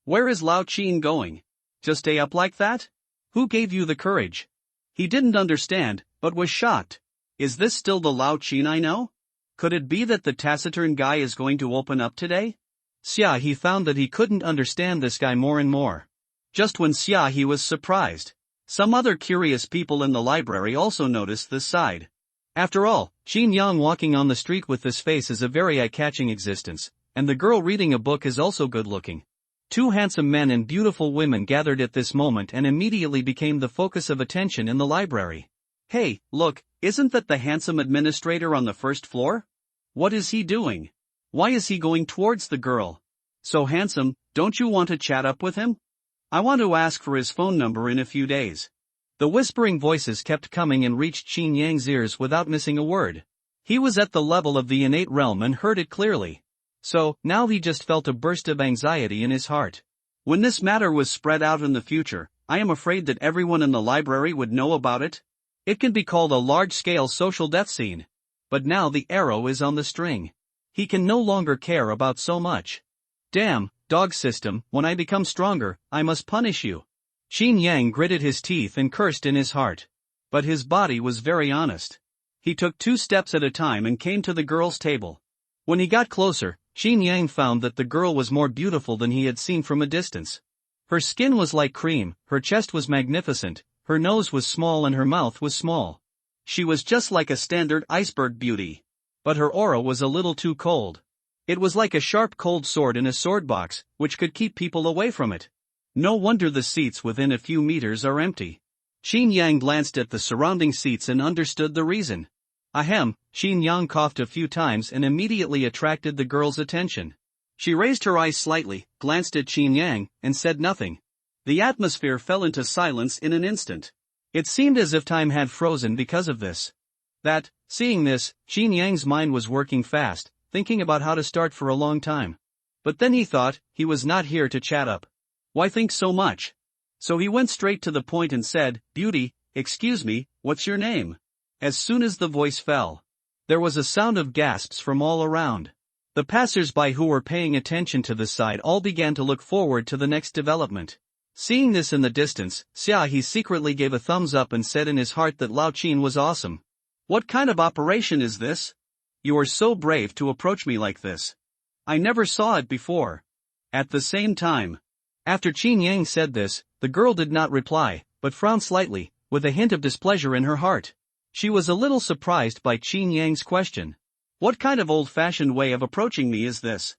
S1: Where is Lao Qin going? Just stay up like that? Who gave you the courage? He didn't understand, but was shocked. Is this still the Lao Qin I know? Could it be that the taciturn guy is going to open up today? Xiaohe found that he couldn't understand this guy more and more. Just when Xiaohe was surprised, some other curious people in the library also noticed this side. After all, Qin Yang walking on the street with this face is a very eye-catching existence, and the girl reading a book is also good-looking. Two handsome men and beautiful women gathered at this moment and immediately became the focus of attention in the library. Hey, look, isn't that the handsome administrator on the first floor? What is he doing? Why is he going towards the girl? So handsome, don't you want to chat up with him? I want to ask for his phone number in a few days. The whispering voices kept coming and reached Qin Yang's ears without missing a word. He was at the level of the innate realm and heard it clearly. So, now he just felt a burst of anxiety in his heart. When this matter was spread out in the future, I am afraid that everyone in the library would know about it. It can be called a large-scale social death scene. But now the arrow is on the string. He can no longer care about so much. Damn, dog system, when I become stronger, I must punish you. Qin Yang gritted his teeth and cursed in his heart. But his body was very honest. He took 2 steps at a time and came to the girl's table. When he got closer, Qin Yang found that the girl was more beautiful than he had seen from a distance. Her skin was like cream, her chest was magnificent, her nose was small and her mouth was small. She was just like a standard iceberg beauty. But her aura was a little too cold. It was like a sharp cold sword in a sword box, which could keep people away from it. No wonder the seats within a few meters are empty. Qin Yang glanced at the surrounding seats and understood the reason. Ahem, Qin Yang coughed a few times and immediately attracted the girl's attention. She raised her eyes slightly, glanced at Qin Yang, and said nothing. The atmosphere fell into silence in an instant. It seemed as if time had frozen because of this. Seeing this, Qin Yang's mind was working fast, thinking about how to start for a long time. But then he thought, he was not here to chat up. Why think so much? So he went straight to the point and said, Beauty, excuse me, what's your name? As soon as the voice fell, there was a sound of gasps from all around. The passers-by who were paying attention to this side all began to look forward to the next development. Seeing this in the distance, Xiaohe secretly gave a thumbs up and said in his heart that Lao Qin was awesome. What kind of operation is this? You are so brave to approach me like this. I never saw it before. At the same time, after Qin Yang said this, the girl did not reply, but frowned slightly, with a hint of displeasure in her heart. She was a little surprised by Qin Yang's question. What kind of old-fashioned way of approaching me is this?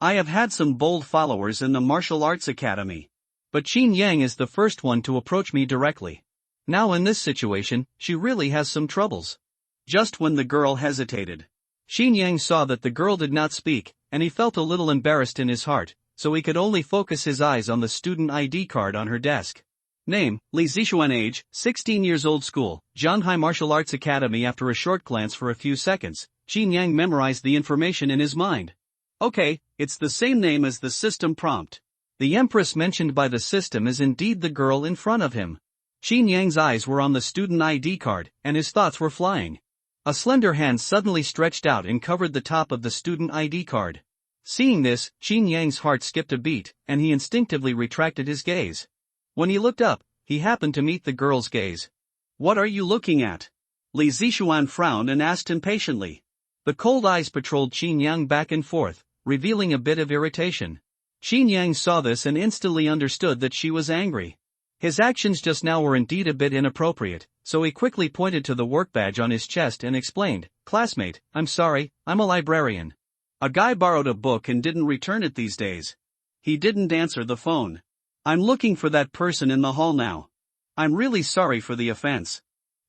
S1: I have had some bold followers in the martial arts academy. But Qin Yang is the first one to approach me directly. Now in this situation, she really has some troubles. Just when the girl hesitated, Qin Yang saw that the girl did not speak, and he felt a little embarrassed in his heart, so he could only focus his eyes on the student ID card on her desk. Name, Li Zixuan. Age, 16 years old. School, Zhanghai Martial Arts Academy. After a short glance for a few seconds, Qin Yang memorized the information in his mind. Okay, it's the same name as the system prompt. The empress mentioned by the system is indeed the girl in front of him. Qin Yang's eyes were on the student ID card, and his thoughts were flying. A slender hand suddenly stretched out and covered the top of the student ID card. Seeing this, Qin Yang's heart skipped a beat, and he instinctively retracted his gaze. When he looked up, he happened to meet the girl's gaze. What are you looking at? Li Zixuan frowned and asked impatiently. The cold eyes patrolled Qin Yang back and forth, revealing a bit of irritation. Qin Yang saw this and instantly understood that she was angry. His actions just now were indeed a bit inappropriate, so he quickly pointed to the work badge on his chest and explained, "Classmate, I'm sorry, I'm a librarian. A guy borrowed a book and didn't return it these days. He didn't answer the phone. I'm looking for that person in the hall now. I'm really sorry for the offense."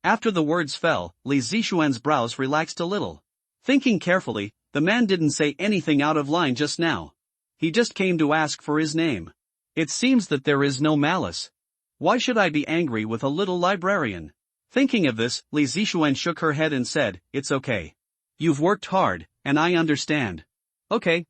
S1: After the words fell, Li Zixuan's brows relaxed a little. Thinking carefully, the man didn't say anything out of line just now. He just came to ask for his name. It seems that there is no malice. Why should I be angry with a little librarian? Thinking of this, Li Zixuan shook her head and said, "It's okay. You've worked hard, and I understand. Okay,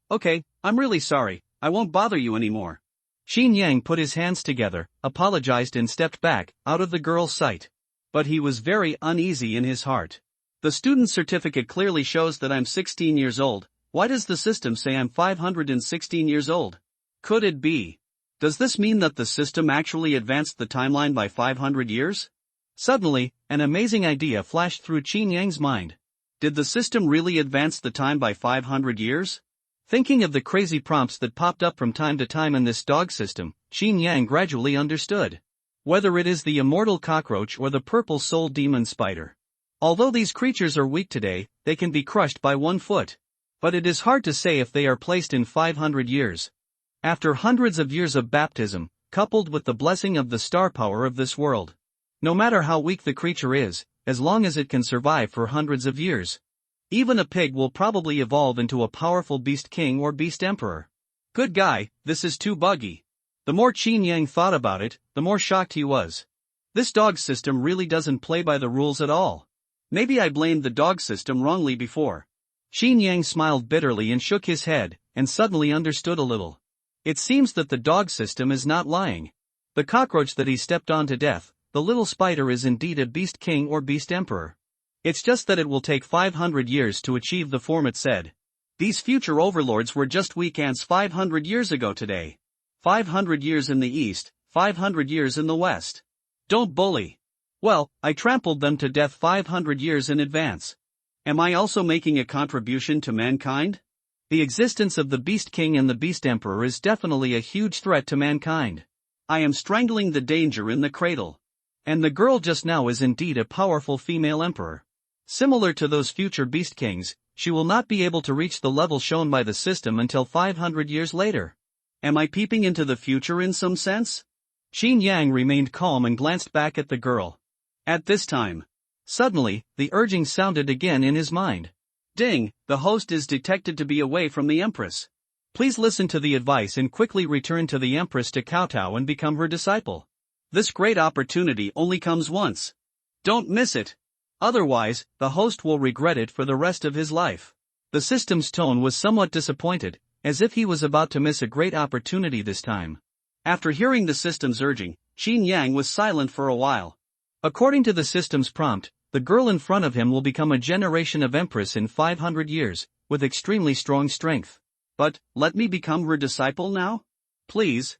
S1: I'm really sorry, I won't bother you anymore." Qin Yang put his hands together, apologized and stepped back, out of the girl's sight. But he was very uneasy in his heart. The student certificate clearly shows that I'm 16 years old, why does the system say I'm 516 years old? Could it be? Does this mean that the system actually advanced the timeline by 500 years? Suddenly, an amazing idea flashed through Qin Yang's mind. Did the system really advance the time by 500 years? Thinking of the crazy prompts that popped up from time to time in this dog system, Qin Yang gradually understood. Whether it is the immortal cockroach or the purple soul demon spider. Although these creatures are weak today, they can be crushed by 1 foot. But it is hard to say if they are placed in 500 years. After hundreds of years of baptism, coupled with the blessing of the star power of this world. No matter how weak the creature is, as long as it can survive for hundreds of years. Even a pig will probably evolve into a powerful beast king or beast emperor. Good guy, this is too buggy. The more Qin Yang thought about it, the more shocked he was. This dog system really doesn't play by the rules at all. Maybe I blamed the dog system wrongly before. Qin Yang smiled bitterly and shook his head, and suddenly understood a little. It seems that the dog system is not lying. The cockroach that he stepped on to death, the little spider is indeed a beast king or beast emperor. It's just that it will take 500 years to achieve the form it said. These future overlords were just weak ants 500 years ago today. 500 years in the east, 500 years in the west. Don't bully. Well, I trampled them to death 500 years in advance. Am I also making a contribution to mankind? The existence of the Beast King and the Beast Emperor is definitely a huge threat to mankind. I am strangling the danger in the cradle. And the girl just now is indeed a powerful female emperor. Similar to those future Beast Kings, she will not be able to reach the level shown by the system until 500 years later. Am I peeping into the future in some sense? Qin Yang remained calm and glanced back at the girl. At this time, suddenly, the urging sounded again in his mind. Ding, the host is detected to be away from the Empress. Please listen to the advice and quickly return to the Empress to kowtow and become her disciple. This great opportunity only comes once. Don't miss it. Otherwise, the host will regret it for the rest of his life. The system's tone was somewhat disappointed, as if he was about to miss a great opportunity this time. After hearing the system's urging, Qin Yang was silent for a while. According to the system's prompt, the girl in front of him will become a generation of empress in 500 years, with extremely strong strength. But, let me become her disciple now? Please.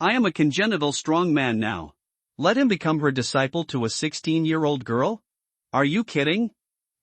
S1: I am a congenital strong man now. Let him become her disciple to a 16-year-old girl? Are you kidding?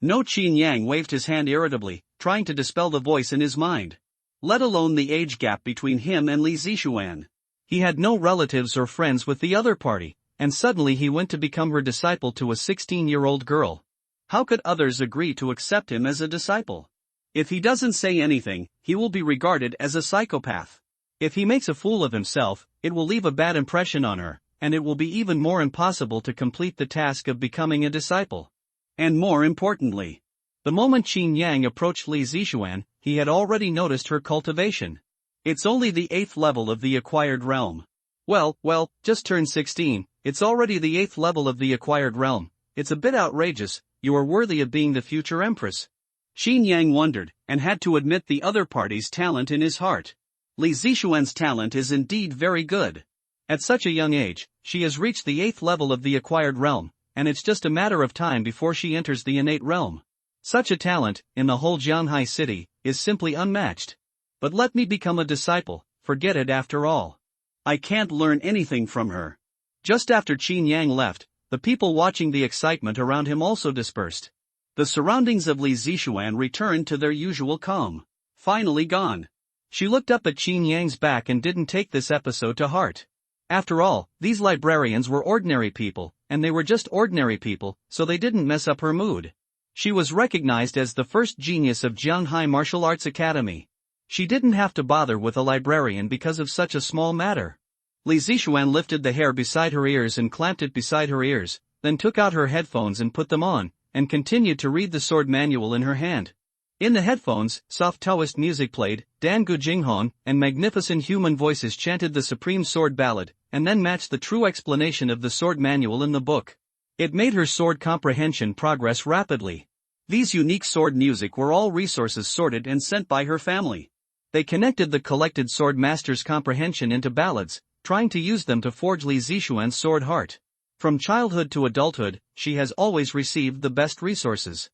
S1: No. Qin Yang waved his hand irritably, trying to dispel the voice in his mind. Let alone the age gap between him and Li Zixuan. He had no relatives or friends with the other party, and suddenly he went to become her disciple to a 16-year-old girl. How could others agree to accept him as a disciple? If he doesn't say anything, he will be regarded as a psychopath. If he makes a fool of himself, it will leave a bad impression on her, and it will be even more impossible to complete the task of becoming a disciple. And more importantly, the moment Qin Yang approached Li Zixuan, he had already noticed her cultivation. It's only the 8th level of the acquired realm. Well, just turned 16, it's already the 8th level of the acquired realm. It's a bit outrageous, you are worthy of being the future empress. Qin Yang wondered, and had to admit the other party's talent in his heart. Li Zixuan's talent is indeed very good. At such a young age, she has reached the 8th level of the acquired realm, and it's just a matter of time before she enters the innate realm. Such a talent, in the whole Jianhai city, is simply unmatched. But let me become a disciple, forget it after all. I can't learn anything from her. Just after Qin Yang left, the people watching the excitement around him also dispersed. The surroundings of Li Zixuan returned to their usual calm. Finally gone. She looked up at Qin Yang's back and didn't take this episode to heart. After all, these librarians were ordinary people, and they were just ordinary people, so they didn't mess up her mood. She was recognized as the first genius of Jianhai Martial Arts Academy. She didn't have to bother with a librarian because of such a small matter. Li Zixuan lifted the hair beside her ears and clamped it beside her ears, then took out her headphones and put them on, and continued to read the sword manual in her hand. In the headphones, soft Taoist music played, Dan Gu Jinghong and magnificent human voices chanted the supreme sword ballad, and then matched the true explanation of the sword manual in the book. It made her sword comprehension progress rapidly. These unique sword music were all resources sorted and sent by her family. They connected the collected sword master's comprehension into ballads, trying to use them to forge Li Zixuan's sword heart. From childhood to adulthood, she has always received the best resources.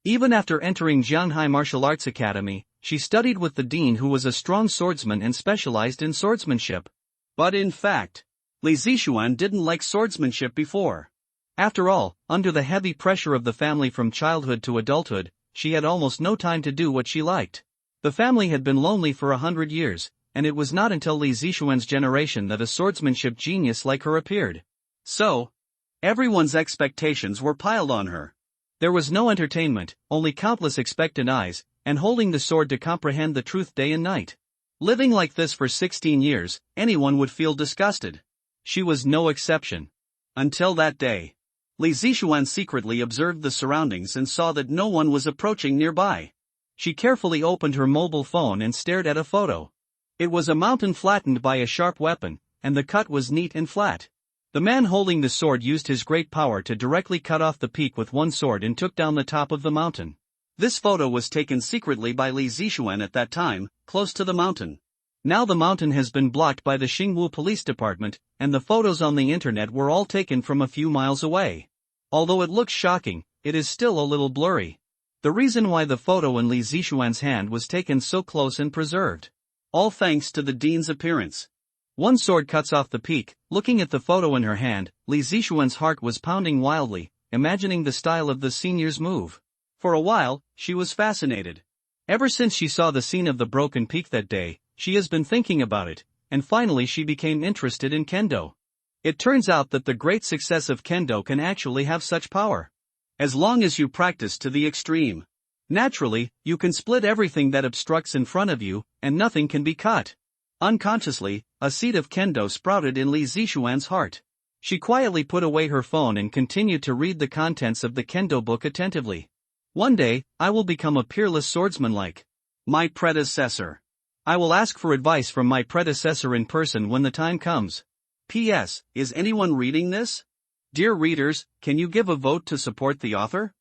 S1: Even after entering Jianhai Martial Arts Academy, she studied with the dean who was a strong swordsman and specialized in swordsmanship. But in fact, Li Zixuan didn't like swordsmanship before. After all, under the heavy pressure of the family from childhood to adulthood, she had almost no time to do what she liked. The family had been lonely for 100 years, and it was not until Li Zixuan's generation that a swordsmanship genius like her appeared. So, everyone's expectations were piled on her. There was no entertainment, only countless expectant eyes, and holding the sword to comprehend the truth day and night. Living like this for 16 years, anyone would feel disgusted. She was no exception. Until that day. Li Zixuan secretly observed the surroundings and saw that no one was approaching nearby. She carefully opened her mobile phone and stared at a photo. It was a mountain flattened by a sharp weapon, and the cut was neat and flat. The man holding the sword used his great power to directly cut off the peak with one sword and took down the top of the mountain. This photo was taken secretly by Li Zixuan at that time, close to the mountain. Now the mountain has been blocked by the Xingwu Police Department, and the photos on the internet were all taken from a few miles away. Although it looks shocking, it is still a little blurry. The reason why the photo in Li Zixuan's hand was taken so close and preserved. All thanks to the dean's appearance. One sword cuts off the peak. Looking at the photo in her hand, Li Zixuan's heart was pounding wildly, imagining the style of the senior's move. For a while, she was fascinated. Ever since she saw the scene of the broken peak that day, she has been thinking about it, and finally she became interested in kendo. It turns out that the great success of kendo can actually have such power. As long as you practice to the extreme. Naturally, you can split everything that obstructs in front of you, and nothing can be cut. Unconsciously, a seed of kendo sprouted in Li Zixuan's heart. She quietly put away her phone and continued to read the contents of the kendo book attentively. One day, I will become a peerless swordsman like my predecessor. I will ask for advice from my predecessor in person when the time comes. P.S. Is anyone reading this? Dear readers, can you give a vote to support the author?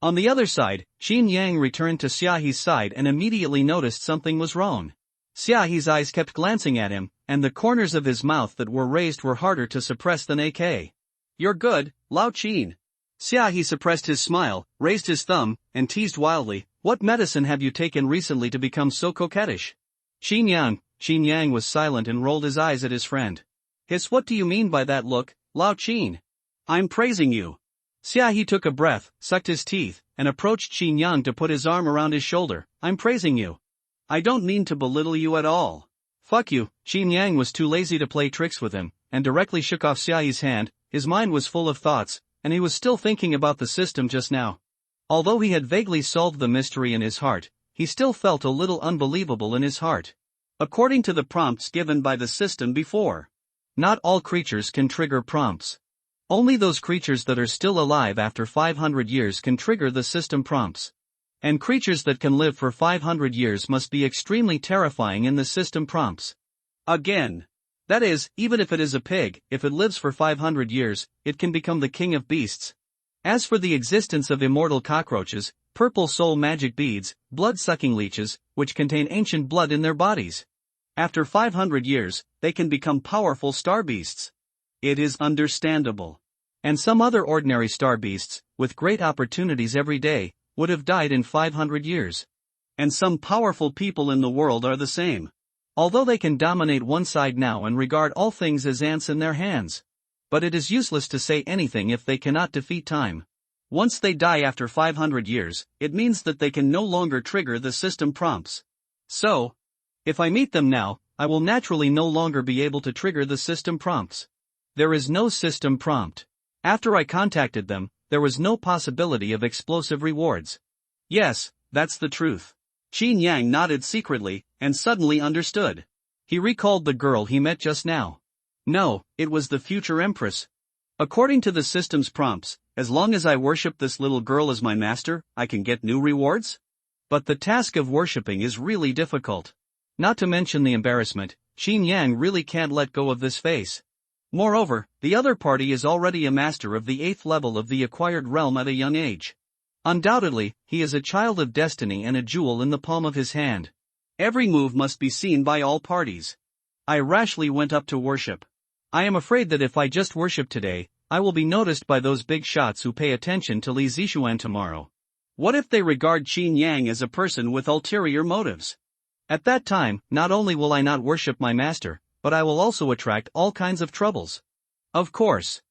S1: On the other side, Qin Yang returned to Xiaohe's side and immediately noticed something was wrong. Xiaohe's eyes kept glancing at him, and the corners of his mouth that were raised were harder to suppress than AK. You're good, Lao Qin. Xiaohe suppressed his smile, raised his thumb, and teased wildly, what medicine have you taken recently to become so coquettish? Qin Yang was silent and rolled his eyes at his friend. Hiss, what do you mean by that look, Lao Qin? I'm praising you. Xiaohe took a breath, sucked his teeth, and approached Qin Yang to put his arm around his shoulder. I'm praising you. I don't mean to belittle you at all. Fuck you. Qin Yang was too lazy to play tricks with him, and directly shook off Xiaohe's hand. His mind was full of thoughts, and he was still thinking about the system just now. Although he had vaguely solved the mystery in his heart, he still felt a little unbelievable in his heart. According to the prompts given by the system before, not all creatures can trigger prompts. Only those creatures that are still alive after 500 years can trigger the system prompts. And creatures that can live for 500 years must be extremely terrifying in the system prompts. Again. That is, even if it is a pig, if it lives for 500 years, it can become the king of beasts. As for the existence of immortal cockroaches, purple soul magic beads, blood-sucking leeches, which contain ancient blood in their bodies. After 500 years, they can become powerful star beasts. It is understandable. And some other ordinary star beasts, with great opportunities every day, would have died in 500 years. And some powerful people in the world are the same. Although they can dominate one side now and regard all things as ants in their hands. But it is useless to say anything if they cannot defeat time. Once they die after 500 years, it means that they can no longer trigger the system prompts. So, if I meet them now, I will naturally no longer be able to trigger the system prompts. There is no system prompt. After I contacted them, there was no possibility of explosive rewards. Yes, that's the truth. Qin Yang nodded secretly, and suddenly understood. He recalled the girl he met just now. No, it was the future empress. According to the system's prompts, as long as I worship this little girl as my master, I can get new rewards? But the task of worshipping is really difficult. Not to mention the embarrassment, Qin Yang really can't let go of this face. Moreover, the other party is already a master of the 8th level of the acquired realm at a young age. Undoubtedly, he is a child of destiny and a jewel in the palm of his hand. Every move must be seen by all parties. I rashly went up to worship. I am afraid that if I just worship today, I will be noticed by those big shots who pay attention to Li Zixuan tomorrow. What if they regard Qin Yang as a person with ulterior motives? At that time, not only will I not worship my master, but I will also attract all kinds of troubles. Of course.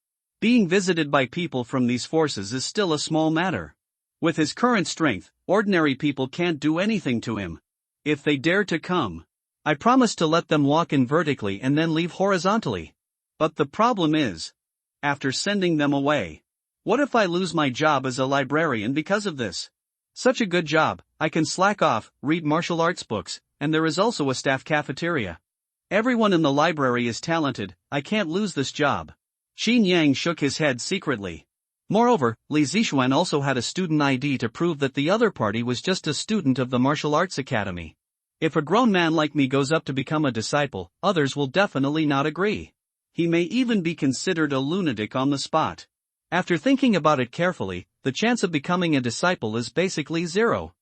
S1: Being visited by people from these forces is still a small matter. With his current strength, ordinary people can't do anything to him. If they dare to come, I promise to let them walk in vertically and then leave horizontally. But the problem is, after sending them away, what if I lose my job as a librarian because of this? Such a good job, I can slack off, read martial arts books, and there is also a staff cafeteria. Everyone in the library is talented, I can't lose this job. Qin Yang shook his head secretly. Moreover, Li Zixuan also had a student ID to prove that the other party was just a student of the martial arts academy. If a grown man like me goes up to become a disciple, others will definitely not agree. He may even be considered a lunatic on the spot. After thinking about it carefully, the chance of becoming a disciple is basically zero.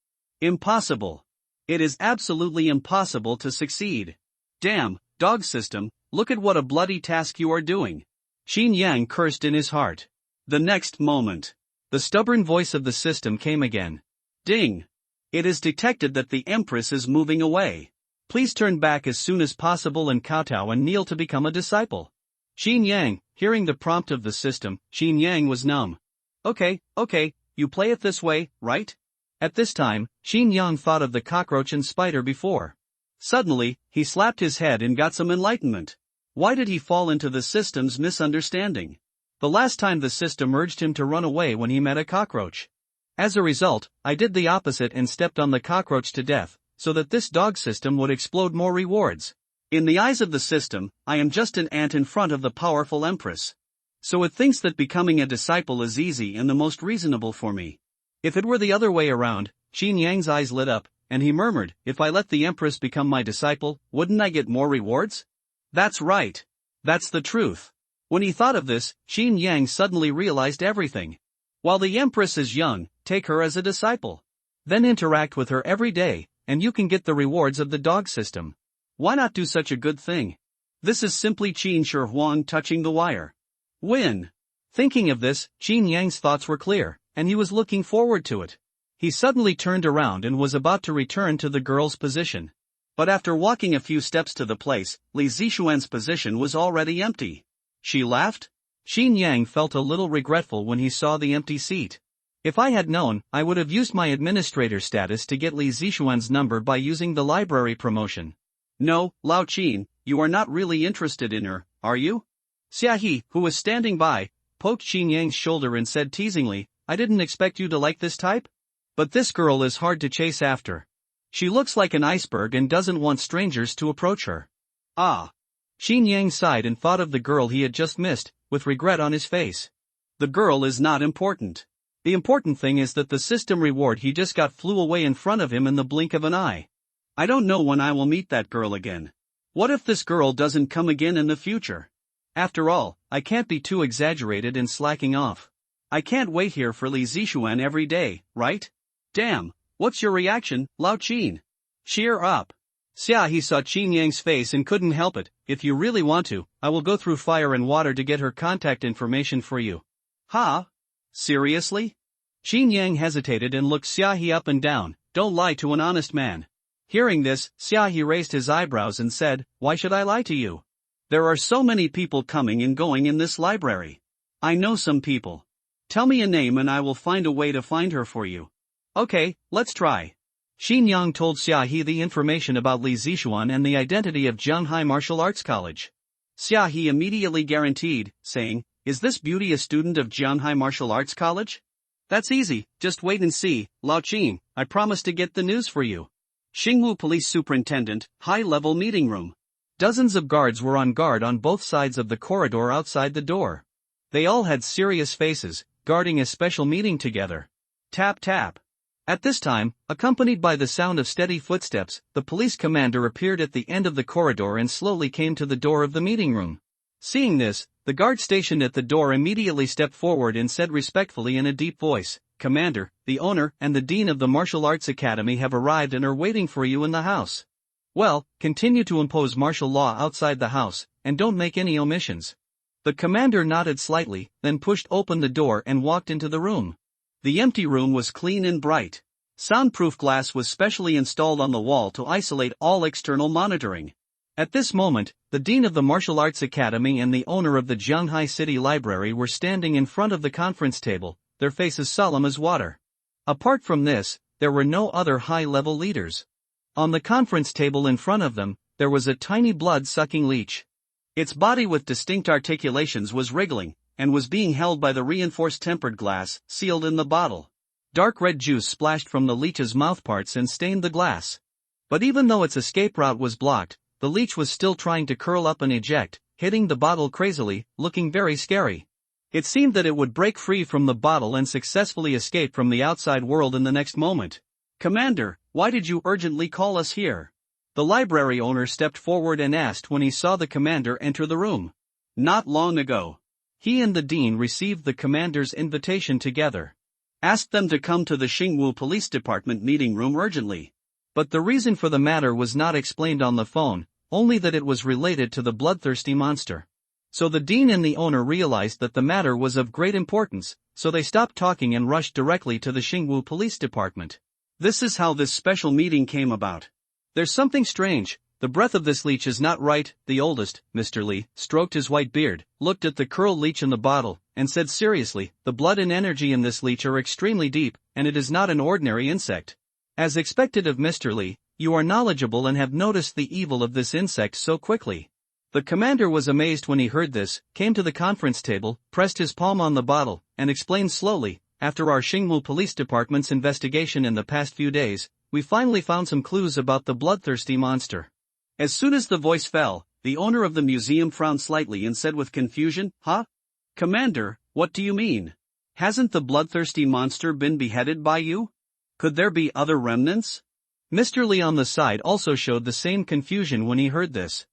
S1: Impossible. It is absolutely impossible to succeed. Damn, dog system, look at what a bloody task you are doing. Qin Yang cursed in his heart. The next moment, the stubborn voice of the system came again. Ding! It is detected that the Empress is moving away. Please turn back as soon as possible and kowtow and kneel to become a disciple. Qin Yang, hearing the prompt of the system, Qin Yang was numb. Okay, you play it this way, right? At this time, Qin Yang thought of the cockroach and spider before. Suddenly, he slapped his head and got some enlightenment. Why did he fall into the system's misunderstanding? The last time the system urged him to run away when he met a cockroach. As a result, I did the opposite and stepped on the cockroach to death, so that this dog system would explode more rewards. In the eyes of the system, I am just an ant in front of the powerful Empress. So it thinks that becoming a disciple is easy and the most reasonable for me. If it were the other way around, Qin Yang's eyes lit up, and he murmured, if I let the Empress become my disciple, wouldn't I get more rewards? That's right. That's the truth. When he thought of this, Qin Yang suddenly realized everything. While the Empress is young, take her as a disciple. Then interact with her every day, and you can get the rewards of the dog system. Why not do such a good thing? This is simply Qin Shi Huang touching the wire. Win! Thinking of this, Qin Yang's thoughts were clear, and he was looking forward to it. He suddenly turned around and was about to return to the girl's position. But after walking a few steps to the place, Li Zixuan's position was already empty. She laughed? Qin Yang felt a little regretful when he saw the empty seat. If I had known, I would have used my administrator status to get Li Zixuan's number by using the library promotion. No, Lao Qin, you are not really interested in her, are you? Xia He, who was standing by, poked Qin Yang's shoulder and said teasingly, I didn't expect you to like this type? But this girl is hard to chase after. She looks like an iceberg and doesn't want strangers to approach her. Ah. Xin Yang sighed and thought of the girl he had just missed, with regret on his face. The girl is not important. The important thing is that the system reward he just got flew away in front of him in the blink of an eye. I don't know when I will meet that girl again. What if this girl doesn't come again in the future? After all, I can't be too exaggerated in slacking off. I can't wait here for Li Zixuan every day, right? Damn, what's your reaction, Lao Qin? Cheer up. Xia He saw Qin Yang's face and couldn't help it. If you really want to, I will go through fire and water to get her contact information for you. Ha? Seriously? Qin Yang hesitated and looked Xia He up and down. Don't lie to an honest man. Hearing this, Xia He raised his eyebrows and said, why should I lie to you? There are so many people coming and going in this library. I know some people. Tell me a name and I will find a way to find her for you. Okay, let's try. Xin Yang told Xia He the information about Li Zixuan and the identity of Zhanghai Martial Arts College. Xia He immediately guaranteed, saying, is this beauty a student of Zhanghai Martial Arts College? That's easy, just wait and see, Lao Qin, I promise to get the news for you. Xingwu Police Superintendent, high-level meeting room. Dozens of guards were on guard on both sides of the corridor outside the door. They all had serious faces, guarding a special meeting together. Tap tap. At this time, accompanied by the sound of steady footsteps, the police commander appeared at the end of the corridor and slowly came to the door of the meeting room. Seeing this, the guard stationed at the door immediately stepped forward and said respectfully in a deep voice, Commander, the owner and the dean of the Martial Arts Academy have arrived and are waiting for you in the house. Well, continue to impose martial law outside the house, and don't make any omissions. The commander nodded slightly, then pushed open the door and walked into the room. The empty room was clean and bright. Soundproof glass was specially installed on the wall to isolate all external monitoring. At this moment, the dean of the Martial Arts Academy and the owner of the Zhanghai City Library were standing in front of the conference table, their faces solemn as water. Apart from this, there were no other high-level leaders. On the conference table in front of them, there was a tiny blood-sucking leech. Its body with distinct articulations was wriggling, and was being held by the reinforced tempered glass, sealed in the bottle. Dark red juice splashed from the leech's mouthparts and stained the glass. But even though its escape route was blocked, the leech was still trying to curl up and eject, hitting the bottle crazily, looking very scary. It seemed that it would break free from the bottle and successfully escape from the outside world in the next moment. Commander, why did you urgently call us here? The library owner stepped forward and asked when he saw the commander enter the room. Not long ago. He and the dean received the commander's invitation together. Asked them to come to the Xingwu Police Department meeting room urgently. But the reason for the matter was not explained on the phone, only that it was related to the bloodthirsty monster. So the dean and the owner realized that the matter was of great importance, so they stopped talking and rushed directly to the Xingwu Police Department. This is how this special meeting came about. There's something strange, the breath of this leech is not right. The oldest, Mr. Li, stroked his white beard, looked at the curled leech in the bottle, and said seriously, the blood and energy in this leech are extremely deep, and it is not an ordinary insect. As expected of Mr. Li, you are knowledgeable and have noticed the evil of this insect so quickly. The commander was amazed when he heard this, came to the conference table, pressed his palm on the bottle, and explained slowly, after our Xingwu Police Department's investigation in the past few days, we finally found some clues about the bloodthirsty monster. As soon as the voice fell, the owner of the museum frowned slightly and said with confusion, Huh? Commander, what do you mean? Hasn't the bloodthirsty monster been beheaded by you? Could there be other remnants? Mr. Li on the side also showed the same confusion when he heard this.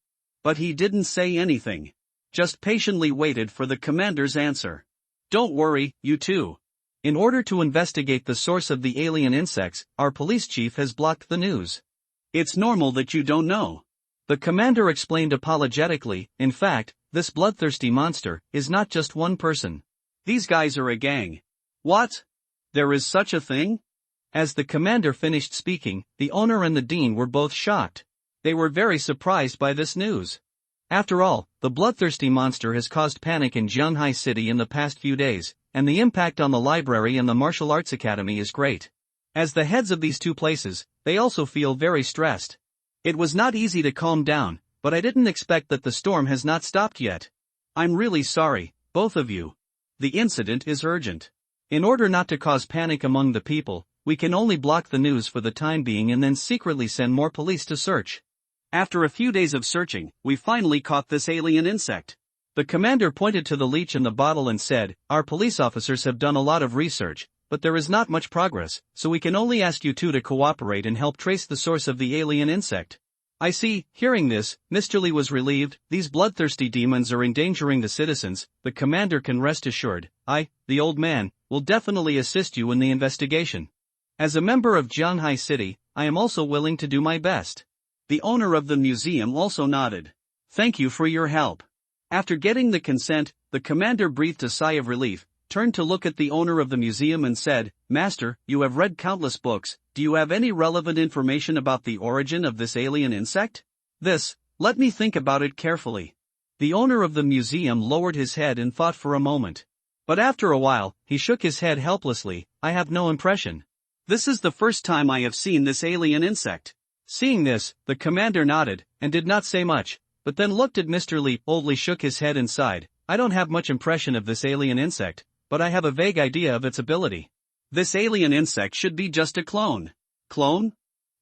S1: But he didn't say anything. Just patiently waited for the commander's answer. Don't worry, you two. In order to investigate the source of the alien insects, our police chief has blocked the news. It's normal that you don't know. The commander explained apologetically, in fact, this bloodthirsty monster is not just one person. These guys are a gang. What? There is such a thing? As the commander finished speaking, the owner and the dean were both shocked. They were very surprised by this news. After all, the bloodthirsty monster has caused panic in Zhanghai City in the past few days, and the impact on the library and the martial arts academy is great. As the heads of these two places, they also feel very stressed. It was not easy to calm down, but I didn't expect that the storm has not stopped yet. I'm really sorry, both of you. The incident is urgent. In order not to cause panic among the people, we can only block the news for the time being and then secretly send more police to search. After a few days of searching, we finally caught this alien insect. The commander pointed to the leech in the bottle and said, "Our police officers have done a lot of research, but there is not much progress, so we can only ask you two to cooperate and help trace the source of the alien insect." I see. Hearing this, Mr. Lee was relieved. These bloodthirsty demons are endangering the citizens. The commander can rest assured. I, the old man, will definitely assist you in the investigation. As a member of Jianghai City, I am also willing to do my best. The owner of the museum also nodded. Thank you for your help. After getting the consent, the commander breathed a sigh of relief, turned to look at the owner of the museum and said, "Master, you have read countless books. Do you have any relevant information about the origin of this alien insect?" Let me think about it carefully. The owner of the museum lowered his head and thought for a moment. But after a while, he shook his head helplessly. I have no impression. This is the first time I have seen this alien insect. Seeing this, the commander nodded, and did not say much, but then looked at Mr. Lee, boldly shook his head and sighed. I don't have much impression of this alien insect, but I have a vague idea of its ability. This alien insect should be just a clone. Clone?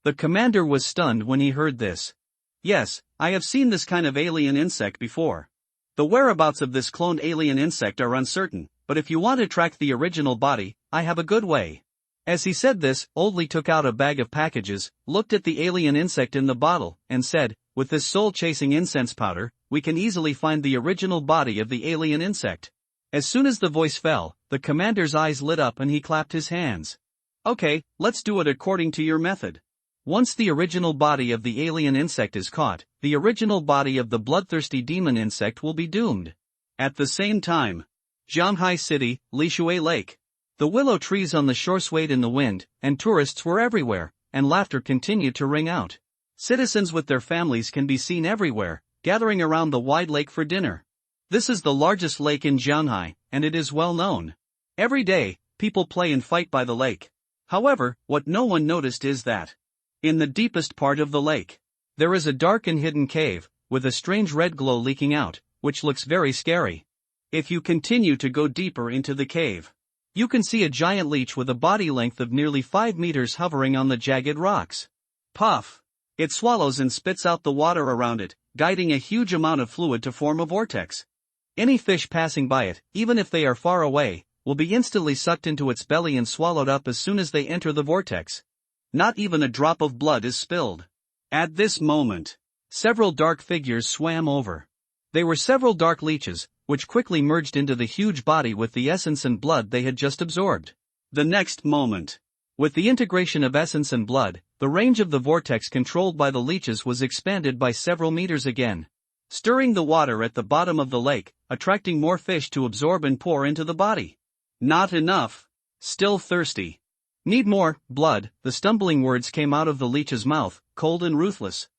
S1: The commander was stunned when he heard this. Yes, I have seen this kind of alien insect before. The whereabouts of this cloned alien insect are uncertain, but if you want to track the original body, I have a good way. As he said this, Old Lee took out a bag of packages, looked at the alien insect in the bottle, and said, "With this soul-chasing incense powder, we can easily find the original body of the alien insect." As soon as the voice fell, the commander's eyes lit up and he clapped his hands. "Okay, let's do it according to your method. Once the original body of the alien insect is caught, the original body of the bloodthirsty demon insect will be doomed." At the same time, Jianghai City, Lishui Lake. The willow trees on the shore swayed in the wind, and tourists were everywhere, and laughter continued to ring out. Citizens with their families can be seen everywhere, gathering around the wide lake for dinner. This is the largest lake in Jianghai, and it is well known. Every day, people play and fight by the lake. However, what no one noticed is that, in the deepest part of the lake, there is a dark and hidden cave, with a strange red glow leaking out, which looks very scary. If you continue to go deeper into the cave, you can see a giant leech with a body length of nearly 5 meters hovering on the jagged rocks. Puff! It swallows and spits out the water around it, guiding a huge amount of fluid to form a vortex. Any fish passing by it, even if they are far away, will be instantly sucked into its belly and swallowed up as soon as they enter the vortex. Not even a drop of blood is spilled. At this moment, several dark figures swam over. They were several dark leeches, which quickly merged into the huge body with the essence and blood they had just absorbed. The next moment, with the integration of essence and blood, the range of the vortex controlled by the leeches was expanded by several meters again, stirring the water at the bottom of the lake, attracting more fish to absorb and pour into the body. Not enough. Still thirsty. Need more blood. The stumbling words came out of the leech's mouth, cold and ruthless,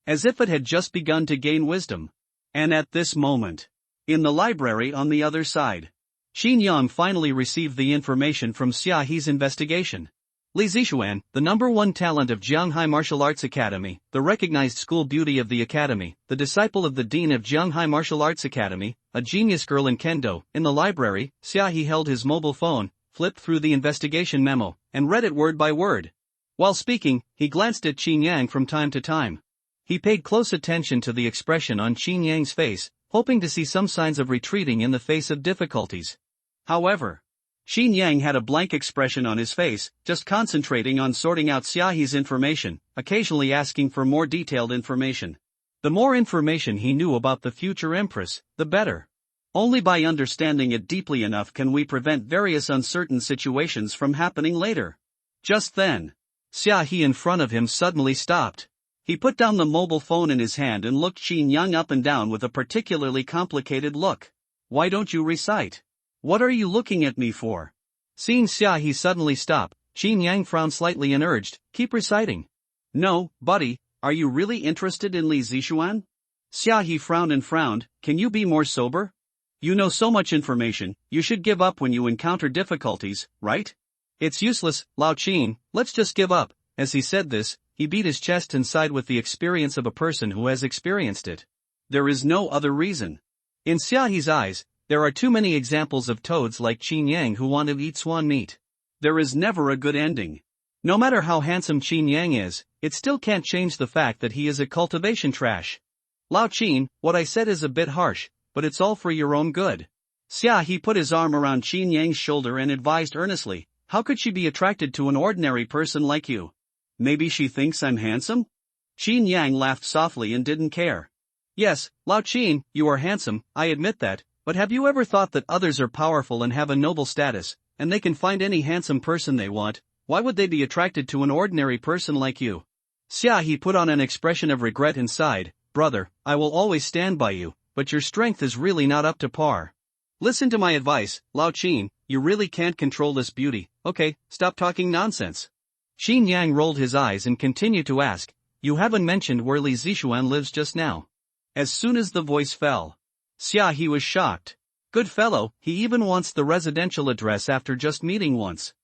S1: as if it had just begun to gain wisdom. And at this moment, in the library on the other side, Xin Yang finally received the information from Xia He's investigation. Li Zixuan, the #1 talent of Jianghai Martial Arts Academy, the recognized school beauty of the academy, the disciple of the dean of Jianghai Martial Arts Academy, a genius girl in kendo. In the library, Xia He held his mobile phone, flipped through the investigation memo, and read it word by word. While speaking, he glanced at Qin Yang from time to time. He paid close attention to the expression on Qin Yang's face, hoping to see some signs of retreating in the face of difficulties. However, Qin Yang had a blank expression on his face, just concentrating on sorting out Xia He's information, occasionally asking for more detailed information. The more information he knew about the future empress, the better. Only by understanding it deeply enough can we prevent various uncertain situations from happening later. Just then, Xia He in front of him suddenly stopped. He put down the mobile phone in his hand and looked Qin Yang up and down with a particularly complicated look. "Why don't you recite? What are you looking at me for?" Seeing Xia He suddenly stop, Qin Yang frowned slightly and urged, "Keep reciting." "No, buddy, are you really interested in Li Zixuan?" Xia He frowned and frowned. "Can you be more sober? You know so much information, you should give up when you encounter difficulties, right?" "It's useless, Lao Qin, let's just give up." As he said this, he beat his chest and sighed with the experience of a person who has experienced it. There is no other reason. In Xia He's eyes, there are too many examples of toads like Qin Yang who want to eat swan meat. There is never a good ending. No matter how handsome Qin Yang is, it still can't change the fact that he is a cultivation trash. Lao Qin, what I said is a bit harsh, but it's all for your own good. Xia He put his arm around Qin Yang's shoulder and advised earnestly, how could she be attracted to an ordinary person like you? Maybe she thinks I'm handsome? Qin Yang laughed softly and didn't care. Yes, Lao Qin, you are handsome, I admit that, but have you ever thought that others are powerful and have a noble status, and they can find any handsome person they want? Why would they be attracted to an ordinary person like you? Xia He put on an expression of regret and sighed, brother, I will always stand by you, but your strength is really not up to par. Listen to my advice, Lao Qin, you really can't control this beauty, okay, stop talking nonsense. Qin Yang rolled his eyes and continued to ask, you haven't mentioned where Li Zixuan lives just now. As soon as the voice fell, Xia He was shocked. Good fellow, he even wants the residential address after just meeting once.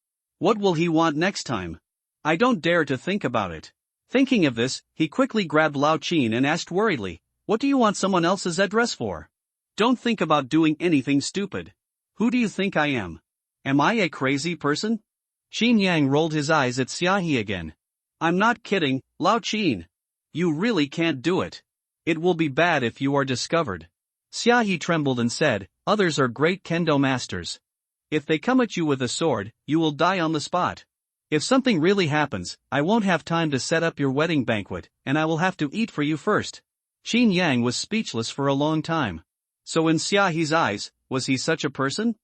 S1: What will he want next time? I don't dare to think about it. Thinking of this, he quickly grabbed Lao Qin and asked worriedly, what do you want someone else's address for? Don't think about doing anything stupid. Who do you think I am? Am I a crazy person? Qin Yang rolled his eyes at Xia He again. I'm not kidding, Lao Qin. You really can't do it. It will be bad if you are discovered. Xia He trembled and said, others are great kendo masters. If they come at you with a sword, you will die on the spot. If something really happens, I won't have time to set up your wedding banquet, and I will have to eat for you first. Qin Yang was speechless for a long time. So in Xia He's eyes, was he such a person?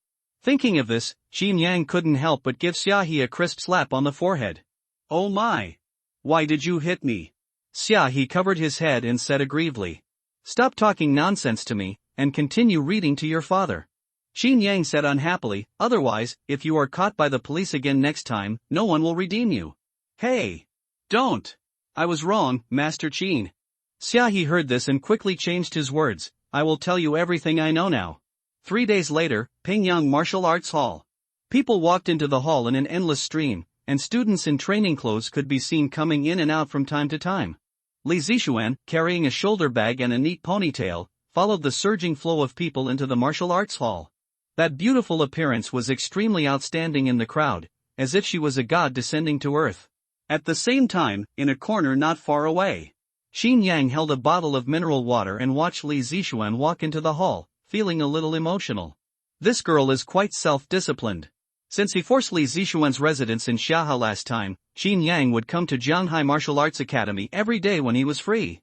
S1: Thinking of this, Qin Yang couldn't help but give Xia He a crisp slap on the forehead. Oh my! Why did you hit me? Xia He covered his head and said aggrievedly. Stop talking nonsense to me, and continue reading to your father. Qin Yang said unhappily, otherwise, if you are caught by the police again next time, no one will redeem you. Hey! Don't! I was wrong, Master Qin. Xia He heard this and quickly changed his words, I will tell you everything I know now. 3 days later, Pingyang Martial Arts Hall. People walked into the hall in an endless stream, and students in training clothes could be seen coming in and out from time to time. Li Zixuan, carrying a shoulder bag and a neat ponytail, followed the surging flow of people into the martial arts hall. That beautiful appearance was extremely outstanding in the crowd, as if she was a god descending to earth. At the same time, in a corner not far away, Qin Yang held a bottle of mineral water and watched Li Zixuan walk into the hall, feeling a little emotional. This girl is quite self-disciplined. Since he forced Li Zixuan's residence in Xiahe last time, Qin Yang would come to Jianghai Martial Arts Academy every day when he was free.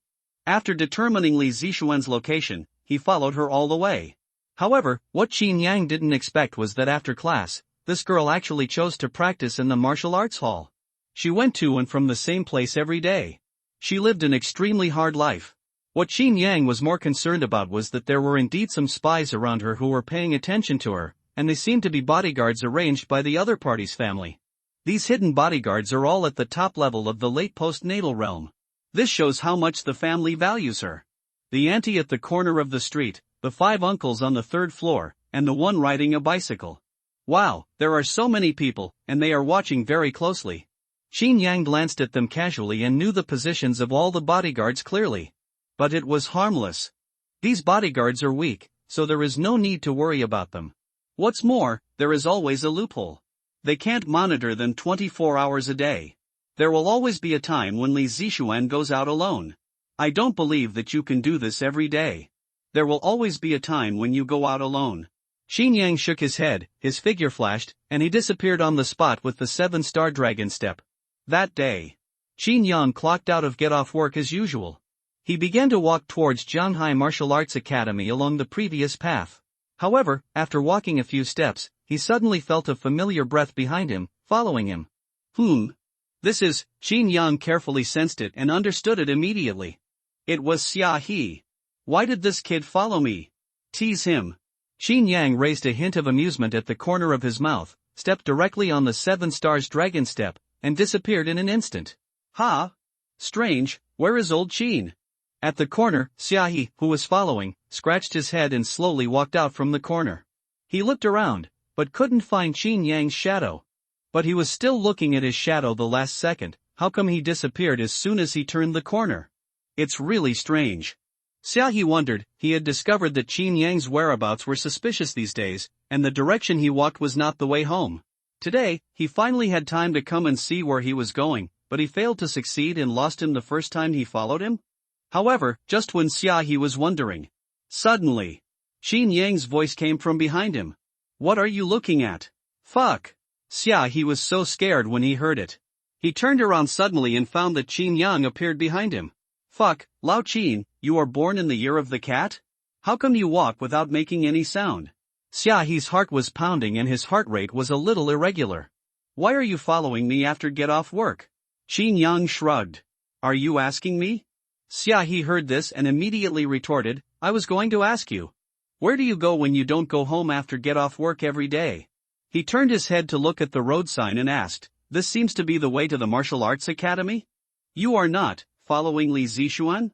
S1: After determining Li Zixuan's location, he followed her all the way. However, what Qin Yang didn't expect was that after class, this girl actually chose to practice in the martial arts hall. She went to and from the same place every day. She lived an extremely hard life. What Qin Yang was more concerned about was that there were indeed some spies around her who were paying attention to her, and they seemed to be bodyguards arranged by the other party's family. These hidden bodyguards are all at the top level of the late postnatal realm. This shows how much the family values her. The auntie at the corner of the street, the 5 uncles on the 3rd floor, and the one riding a bicycle. Wow, there are so many people, and they are watching very closely. Qin Yang glanced at them casually and knew the positions of all the bodyguards clearly. But it was harmless. These bodyguards are weak, so there is no need to worry about them. What's more, there is always a loophole. They can't monitor them 24 hours a day. There will always be a time when Li Zixuan goes out alone. I don't believe that you can do this every day. There will always be a time when you go out alone. Qin Yang shook his head, his figure flashed, and he disappeared on the spot with the 7-star dragon step. That day, Qin Yang clocked out of get off work as usual. He began to walk towards Jianghai Martial Arts Academy along the previous path. However, after walking a few steps, he suddenly felt a familiar breath behind him, following him. This is, Qin Yang carefully sensed it and understood it immediately. It was Xia He. Why did this kid follow me? Tease him. Qin Yang raised a hint of amusement at the corner of his mouth, stepped directly on the 7 stars dragon step, and disappeared in an instant. Ha! Strange, where is old Qin? At the corner, Xia He, who was following, scratched his head and slowly walked out from the corner. He looked around, but couldn't find Qin Yang's shadow. But he was still looking at his shadow the last second. How come he disappeared as soon as he turned the corner? It's really strange. Xia He wondered. He had discovered that Qin Yang's whereabouts were suspicious these days, and the direction he walked was not the way home. Today, he finally had time to come and see where he was going, but he failed to succeed and lost him the first time he followed him? However, just when Xia was wondering, suddenly, Qin Yang's voice came from behind him. What are you looking at? Fuck! Xia was so scared when he heard it. He turned around suddenly and found that Qin Yang appeared behind him. Fuck, Lao Qin, you are born in the year of the cat? How come you walk without making any sound? Xiao's heart was pounding and his heart rate was a little irregular. Why are you following me after get off work? Qin Yang shrugged. Are you asking me? Xiao heard this and immediately retorted, I was going to ask you. Where do you go when you don't go home after get off work every day? He turned his head to look at the road sign and asked, this seems to be the way to the martial arts academy? You are not following Li Zixuan?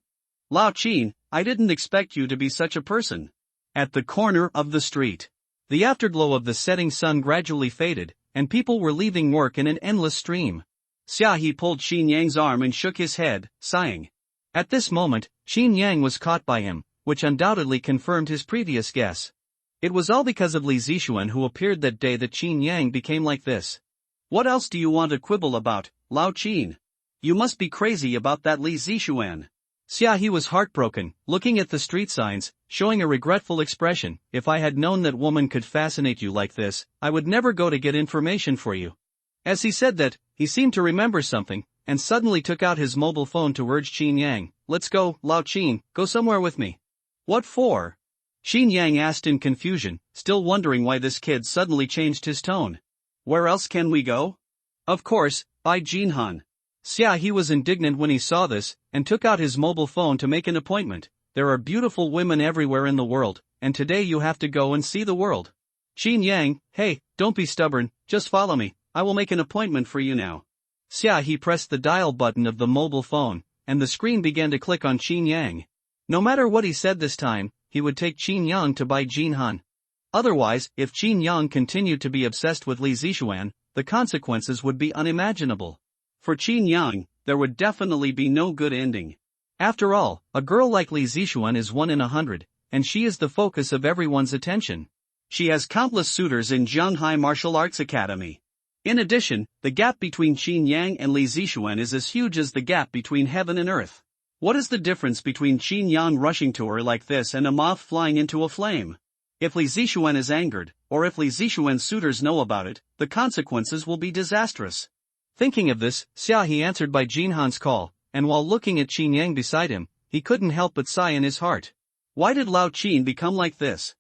S1: Lao Qin, I didn't expect you to be such a person. At the corner of the street, the afterglow of the setting sun gradually faded, and people were leaving work in an endless stream. Xia pulled Qin Yang's arm and shook his head, sighing. At this moment, Qin Yang was caught by him, which undoubtedly confirmed his previous guess. It was all because of Li Zixuan who appeared that day that Qin Yang became like this. What else do you want to quibble about, Lao Qin? You must be crazy about that Li Zixuan. Xia was heartbroken, looking at the street signs, showing a regretful expression. If I had known that woman could fascinate you like this, I would never go to get information for you. As he said that, he seemed to remember something, and suddenly took out his mobile phone to urge Qin Yang, let's go, Lao Qin, go somewhere with me. What for? Qin Yang asked in confusion, still wondering why this kid suddenly changed his tone. Where else can we go? Of course, by Jinhan. Xia was indignant when he saw this, and took out his mobile phone to make an appointment. There are beautiful women everywhere in the world, and today you have to go and see the world. Qin Yang, hey, don't be stubborn, just follow me, I will make an appointment for you now. Xia pressed the dial button of the mobile phone, and the screen began to click on Qin Yang. No matter what he said this time, he would take Qin Yang to buy Jinhan. Otherwise, if Qin Yang continued to be obsessed with Li Zixuan, the consequences would be unimaginable. For Qin Yang, there would definitely be no good ending. After all, a girl like Li Zixuan is 1 in 100, and she is the focus of everyone's attention. She has countless suitors in Zhanghai Martial Arts Academy. In addition, the gap between Qin Yang and Li Zixuan is as huge as the gap between heaven and earth. What is the difference between Qin Yang rushing to her like this and a moth flying into a flame? If Li Zixuan is angered, or if Li Zixuan's suitors know about it, the consequences will be disastrous. Thinking of this, Xia answered by Jinhan's call, and while looking at Qin Yang beside him, he couldn't help but sigh in his heart. Why did Lao Qin become like this?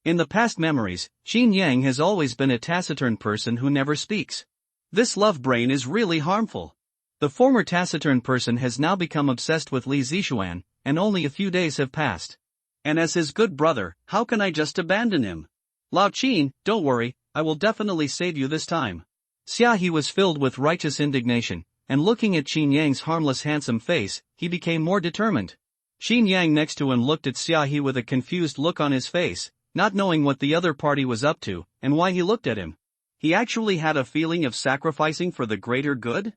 S1: In the past memories, Qin Yang has always been a taciturn person who never speaks. This love brain is really harmful. The former taciturn person has now become obsessed with Li Zixuan, and only a few days have passed. And as his good brother, how can I just abandon him? Lao Qin, don't worry, I will definitely save you this time. Xia was filled with righteous indignation, and looking at Qin Yang's harmless handsome face, he became more determined. Qin Yang next to him looked at Xia with a confused look on his face, not knowing what the other party was up to, and why he looked at him. He actually had a feeling of sacrificing for the greater good?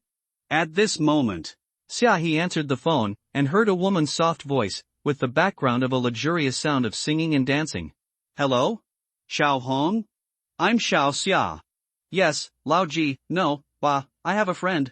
S1: At this moment, Xia answered the phone, and heard a woman's soft voice, with the background of a luxurious sound of singing and dancing. Hello? Xiao Hong? I'm Xiao Xia. Yes, Lao Ji, no, I have a friend.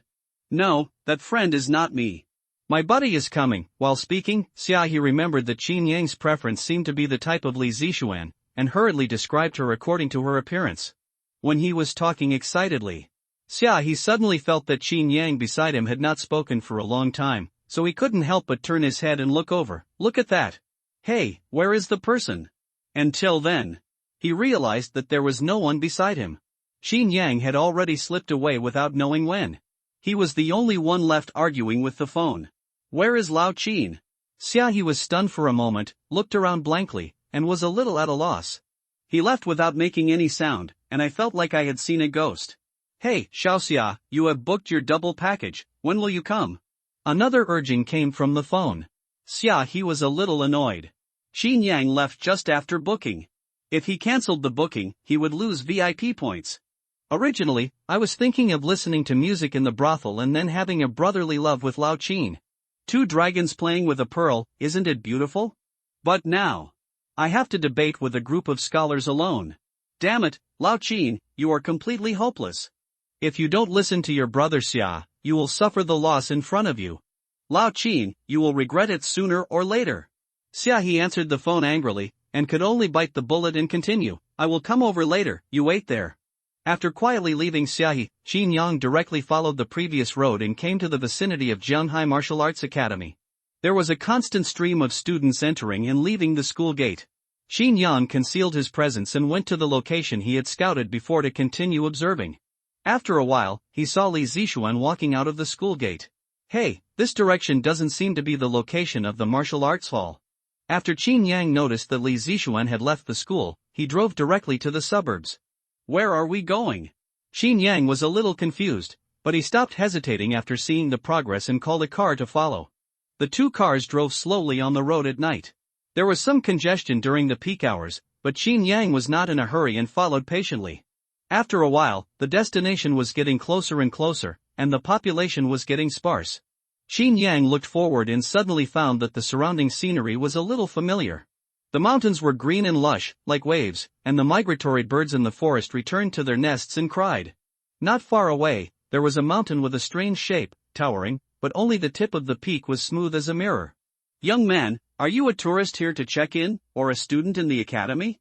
S1: No, that friend is not me. My buddy is coming. While speaking, Xia remembered that Qin Yang's preference seemed to be the type of Li Zixuan, and hurriedly described her according to her appearance. When he was talking excitedly, Xia suddenly felt that Qin Yang beside him had not spoken for a long time, so he couldn't help but turn his head and look over. Look at that. Hey, where is the person? Until then, he realized that there was no one beside him. Qin Yang had already slipped away without knowing when. He was the only one left arguing with the phone. Where is Lao Qin? Xia was stunned for a moment, looked around blankly, and was a little at a loss. He left without making any sound, and I felt like I had seen a ghost. Hey, Xiao Xia, you have booked your double package, when will you come? Another urging came from the phone. Xia was a little annoyed. Qin Yang left just after booking. If he cancelled the booking, he would lose VIP points. Originally, I was thinking of listening to music in the brothel and then having a brotherly love with Lao Qin. 2 dragons playing with a pearl, isn't it beautiful? But now, I have to debate with a group of scholars alone. Damn it, Lao Qin, you are completely hopeless. If you don't listen to your brother Xia, you will suffer the loss in front of you. Lao Qin, you will regret it sooner or later. Xia he answered the phone angrily, and could only bite the bullet and continue, I will come over later, you wait there. After quietly leaving Xiaohe, Qin Yang directly followed the previous road and came to the vicinity of Jianghai Martial Arts Academy. There was a constant stream of students entering and leaving the school gate. Qin Yang concealed his presence and went to the location he had scouted before to continue observing. After a while, he saw Li Zixuan walking out of the school gate. Hey, this direction doesn't seem to be the location of the martial arts hall. After Qin Yang noticed that Li Zixuan had left the school, he drove directly to the suburbs. Where are we going? Qin Yang was a little confused, but he stopped hesitating after seeing the progress and called a car to follow. The two cars drove slowly on the road at night. There was some congestion during the peak hours, but Qin Yang was not in a hurry and followed patiently. After a while, the destination was getting closer and closer, and the population was getting sparse. Qin Yang looked forward and suddenly found that the surrounding scenery was a little familiar. The mountains were green and lush, like waves, and the migratory birds in the forest returned to their nests and cried. Not far away, there was a mountain with a strange shape, towering, but only the tip of the peak was smooth as a mirror. Young man, are you a tourist here to check in, or a student in the academy?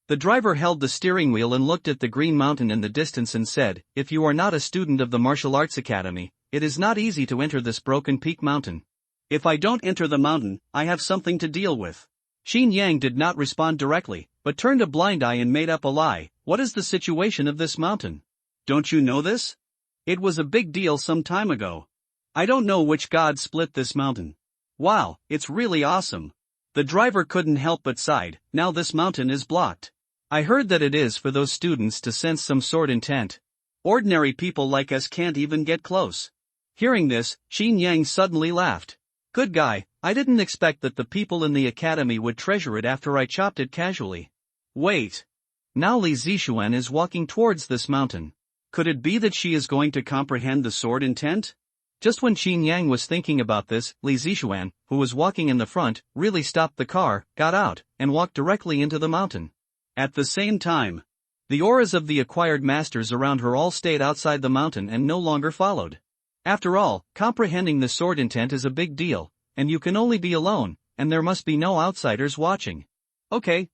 S1: The driver held the steering wheel and looked at the green mountain in the distance and said, if you are not a student of the Martial Arts Academy, it is not easy to enter this broken peak mountain. If I don't enter the mountain, I have something to deal with. Qin Yang did not respond directly, but turned a blind eye and made up a lie. What is the situation of this mountain? Don't you know this? It was a big deal some time ago. I don't know which god split this mountain. Wow, it's really awesome. The driver couldn't help but sighed, now this mountain is blocked. I heard that it is for those students to sense some sort intent. Ordinary people like us can't even get close. Hearing this, Qin Yang suddenly laughed. Good guy, I didn't expect that the people in the academy would treasure it after I chopped it casually. Wait. Now Li Zixuan is walking towards this mountain. Could it be that she is going to comprehend the sword intent? Just when Qin Yang was thinking about this, Li Zixuan, who was walking in the front, really stopped the car, got out, and walked directly into the mountain. At the same time, the auras of the acquired masters around her all stayed outside the mountain and no longer followed. After all, comprehending the sword intent is a big deal, and you can only be alone, and there must be no outsiders watching. Okay,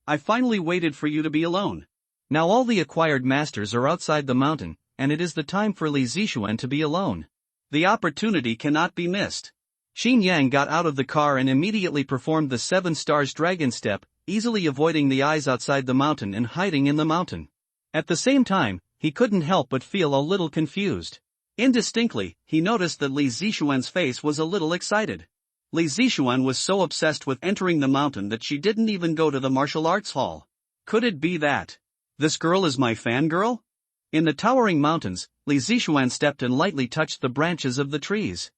S1: I finally waited for you to be alone. Now all the acquired masters are outside the mountain, and it is the time for Li Zixuan to be alone. The opportunity cannot be missed. Qin Yang got out of the car and immediately performed the 7 stars dragon step, easily avoiding the eyes outside the mountain and hiding in the mountain. At the same time, he couldn't help but feel a little confused. Indistinctly, he noticed that Li Zixuan's face was a little excited. Li Zixuan was so obsessed with entering the mountain that she didn't even go to the martial arts hall. Could it be that this girl is my fangirl? In the towering mountains, Li Zixuan stepped and lightly touched the branches of the trees.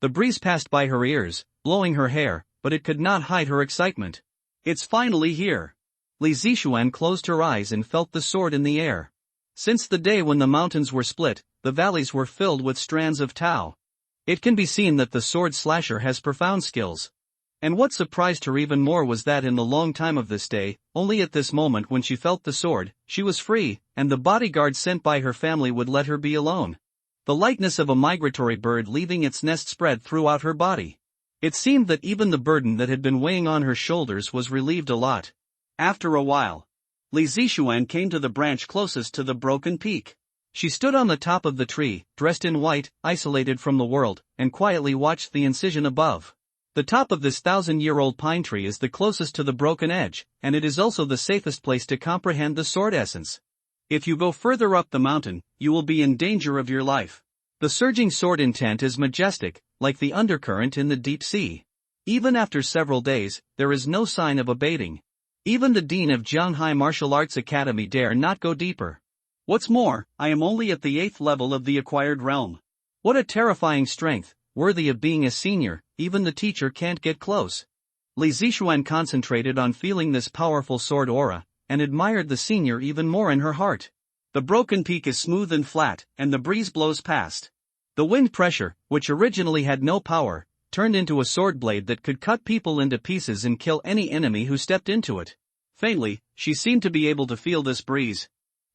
S1: The breeze passed by her ears, blowing her hair, but it could not hide her excitement. It's finally here. Li Zixuan closed her eyes and felt the sword in the air. Since the day when the mountains were split, the valleys were filled with strands of Tao. It can be seen that the sword slasher has profound skills. And what surprised her even more was that in the long time of this day, only at this moment when she felt the sword, she was free, and the bodyguard sent by her family would let her be alone. The likeness of a migratory bird leaving its nest spread throughout her body. It seemed that even the burden that had been weighing on her shoulders was relieved a lot. After a while, Li Zixuan came to the branch closest to the broken peak. She stood on the top of the tree, dressed in white, isolated from the world, and quietly watched the incision above. The top of this 1,000-year-old pine tree is the closest to the broken edge, and it is also the safest place to comprehend the sword essence. If you go further up the mountain, you will be in danger of your life. The surging sword intent is majestic, like the undercurrent in the deep sea. Even after several days, there is no sign of abating. Even the dean of Jianghai Martial Arts Academy dare not go deeper. What's more, I am only at the 8th level of the acquired realm. What a terrifying strength, worthy of being a senior, even the teacher can't get close. Li Zixuan concentrated on feeling this powerful sword aura, and admired the senior even more in her heart. The broken peak is smooth and flat, and the breeze blows past. The wind pressure, which originally had no power, turned into a sword blade that could cut people into pieces and kill any enemy who stepped into it. Faintly, she seemed to be able to feel this breeze.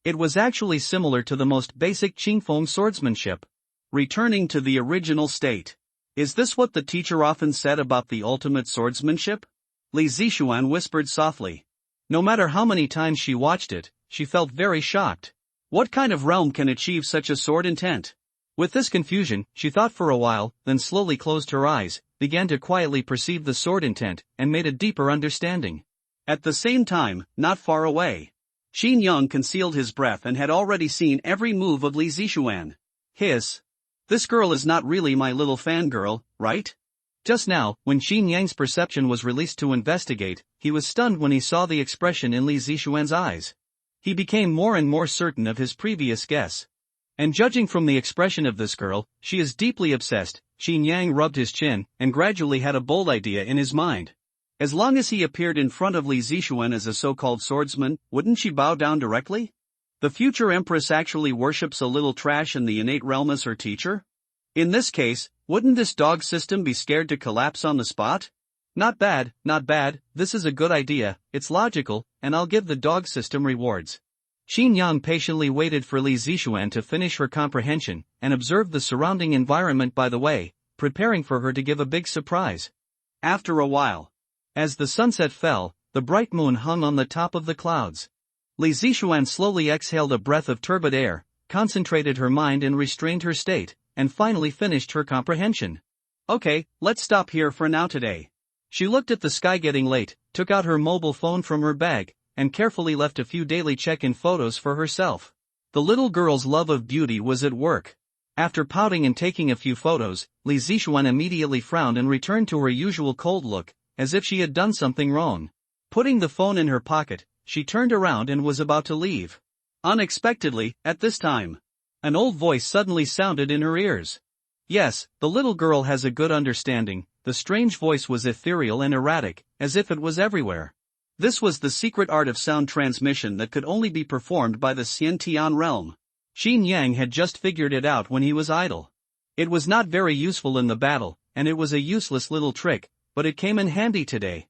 S1: It was actually similar to the most basic Qingfeng swordsmanship. Returning to the original state. Is this what the teacher often said about the ultimate swordsmanship? Li Zixuan whispered softly. No matter how many times she watched it, she felt very shocked. What kind of realm can achieve such a sword intent? With this confusion, she thought for a while, then slowly closed her eyes, began to quietly perceive the sword intent, and made a deeper understanding. At the same time, not far away, Qin Yang concealed his breath and had already seen every move of Li Zixuan. Hiss. This girl is not really my little fangirl, right? Just now, when Qin Yang's perception was released to investigate, he was stunned when he saw the expression in Li Zixuan's eyes. He became more and more certain of his previous guess. And judging from the expression of this girl, she is deeply obsessed. Qin Yang rubbed his chin, and gradually had a bold idea in his mind. As long as he appeared in front of Li Zixuan as a so-called swordsman, wouldn't she bow down directly? The future empress actually worships a little trash in the innate realm as her teacher? In this case, wouldn't this dog system be scared to collapse on the spot? Not bad, not bad, this is a good idea, it's logical, and I'll give the dog system rewards. Qin Yang patiently waited for Li Zixuan to finish her comprehension, and observed the surrounding environment by the way, preparing for her to give a big surprise. After a while, as the sunset fell, the bright moon hung on the top of the clouds. Li Zixuan slowly exhaled a breath of turbid air, concentrated her mind and restrained her state, and finally finished her comprehension. Okay, let's stop here for now today. She looked at the sky getting late, took out her mobile phone from her bag, and carefully left a few daily check-in photos for herself. The little girl's love of beauty was at work. After pouting and taking a few photos, Li Zixuan immediately frowned and returned to her usual cold look, as if she had done something wrong. Putting the phone in her pocket, she turned around and was about to leave. Unexpectedly, at this time, an old voice suddenly sounded in her ears. Yes, the little girl has a good understanding. The strange voice was ethereal and erratic, as if it was everywhere. This was the secret art of sound transmission that could only be performed by the Xiantian realm. Qin Yang had just figured it out when he was idle. It was not very useful in the battle, and it was a useless little trick, but it came in handy today.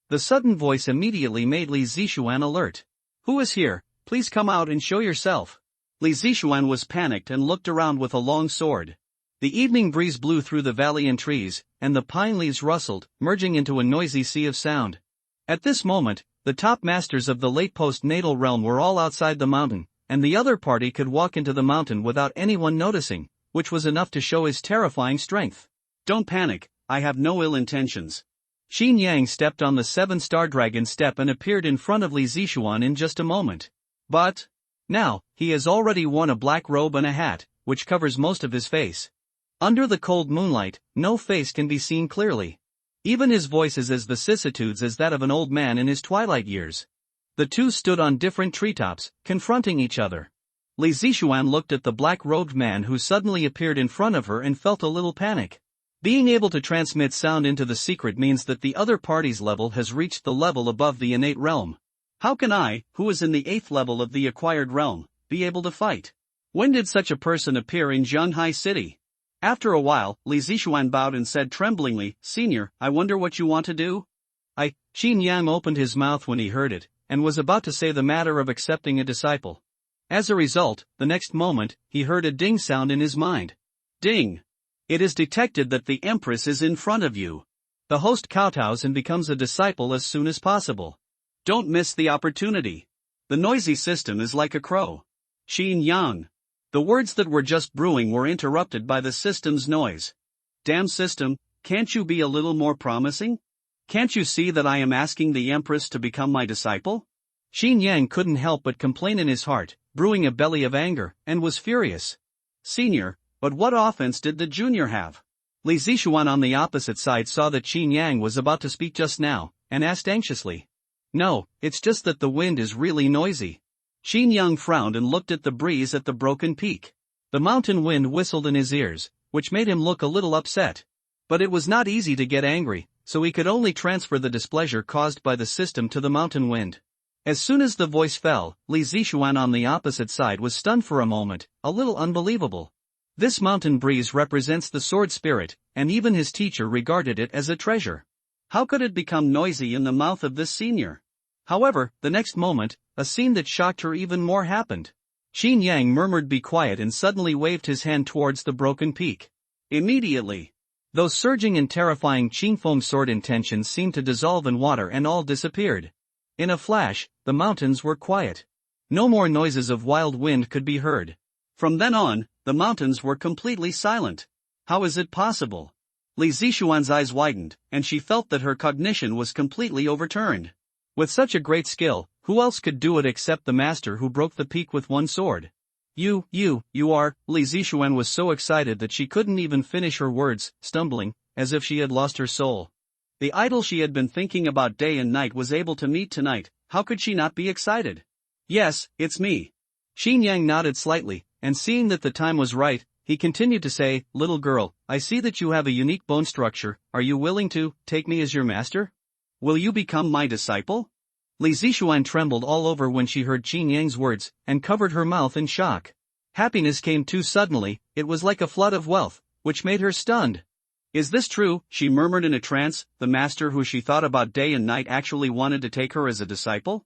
S1: The sudden voice immediately made Li Zixuan alert. Who is here? Please come out and show yourself. Li Zixuan was panicked and looked around with a long sword. The evening breeze blew through the valley and trees, and the pine leaves rustled, merging into a noisy sea of sound. At this moment, the top masters of the late post-natal realm were all outside the mountain, and the other party could walk into the mountain without anyone noticing, which was enough to show his terrifying strength. Don't panic, I have no ill intentions. Qin Yang stepped on the 7-star dragon step and appeared in front of Li Zixuan in just a moment. But now, he has already worn a black robe and a hat, which covers most of his face. Under the cold moonlight, no face can be seen clearly. Even his voice is as vicissitudes as that of an old man in his twilight years. The two stood on different treetops, confronting each other. Li Zixuan looked at the black-robed man who suddenly appeared in front of her and felt a little panic. Being able to transmit sound into the secret means that the other party's level has reached the level above the innate realm. How can I, who is in the 8th level of the acquired realm, be able to fight? When did such a person appear in Zhanghai City? After a while, Li Zixuan bowed and said tremblingly, Senior, I wonder what you want to do? Qin Yang opened his mouth when he heard it, and was about to say the matter of accepting a disciple. As a result, the next moment, he heard a ding sound in his mind. Ding! It is detected that the Empress is in front of you. The host kowtows and becomes a disciple as soon as possible. Don't miss the opportunity. The noisy system is like a crow. Qin Yang. The words that were just brewing were interrupted by the system's noise. Damn system, can't you be a little more promising? Can't you see that I am asking the Empress to become my disciple? Qin Yang couldn't help but complain in his heart, brewing a belly of anger, and was furious. Senior, but what offense did the junior have? Li Zixuan on the opposite side saw that Qin Yang was about to speak just now, and asked anxiously. No, it's just that the wind is really noisy. Qin Yang frowned and looked at the breeze at the broken peak. The mountain wind whistled in his ears, which made him look a little upset. But it was not easy to get angry, so he could only transfer the displeasure caused by the system to the mountain wind. As soon as the voice fell, Li Zixuan on the opposite side was stunned for a moment, a little unbelievable. This mountain breeze represents the sword spirit, and even his teacher regarded it as a treasure. How could it become noisy in the mouth of this senior? However, the next moment, a scene that shocked her even more happened. Xin Yang murmured be quiet and suddenly waved his hand towards the broken peak. Immediately, those surging and terrifying Qingfeng sword intentions seemed to dissolve in water and all disappeared. In a flash, the mountains were quiet. No more noises of wild wind could be heard. From then on, the mountains were completely silent. How is it possible? Li Zixuan's eyes widened, and she felt that her cognition was completely overturned. With such a great skill, who else could do it except the master who broke the peak with one sword? You are. Li Zixuan was so excited that she couldn't even finish her words, stumbling, as if she had lost her soul. The idol she had been thinking about day and night was able to meet tonight. How could she not be excited? Yes, it's me. Xin Yang nodded slightly, and seeing that the time was right, he continued to say, little girl, I see that you have a unique bone structure. Are you willing to take me as your master? Will you become my disciple? Li Zixuan trembled all over when she heard Xin Yang's words, and covered her mouth in shock. Happiness came too suddenly, it was like a flood of wealth, which made her stunned. Is this true? She murmured in a trance. The master who she thought about day and night actually wanted to take her as a disciple?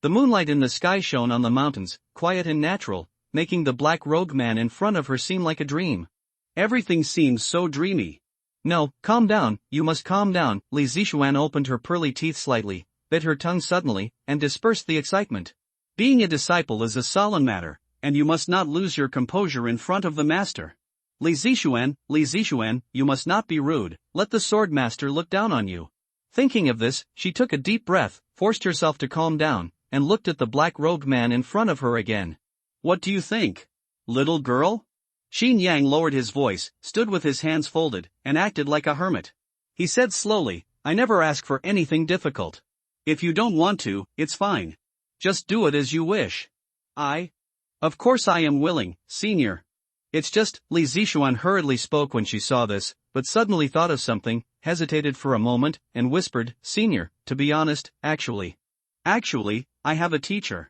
S1: The moonlight in the sky shone on the mountains, quiet and natural, making the black rogue man in front of her seem like a dream. Everything seemed so dreamy. No, calm down, you must calm down. Li Zixuan opened her pearly teeth slightly, bit her tongue suddenly, and dispersed the excitement. Being a disciple is a solemn matter, and you must not lose your composure in front of the master. Li Zixuan, you must not be rude, let the sword master look down on you. Thinking of this, she took a deep breath, forced herself to calm down, and looked at the black robed man in front of her again. What do you think? Little girl? Xin Yang lowered his voice, stood with his hands folded, and acted like a hermit. He said slowly, I never ask for anything difficult. If you don't want to, it's fine. Just do it as you wish. Of course I am willing, senior. It's just, Li Zixuan hurriedly spoke when she saw this, but suddenly thought of something, hesitated for a moment, and whispered, Senior, to be honest, actually, I have a teacher.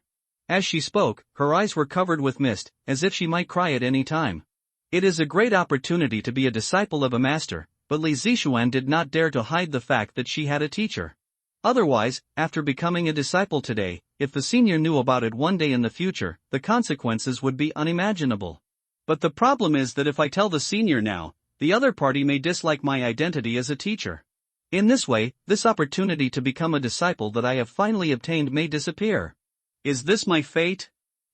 S1: As she spoke, her eyes were covered with mist, as if she might cry at any time. It is a great opportunity to be a disciple of a master, but Li Zixuan did not dare to hide the fact that she had a teacher. Otherwise, after becoming a disciple today, if the senior knew about it one day in the future, the consequences would be unimaginable. But the problem is that if I tell the senior now, the other party may dislike my identity as a teacher. In this way, this opportunity to become a disciple that I have finally obtained may disappear. Is this my fate?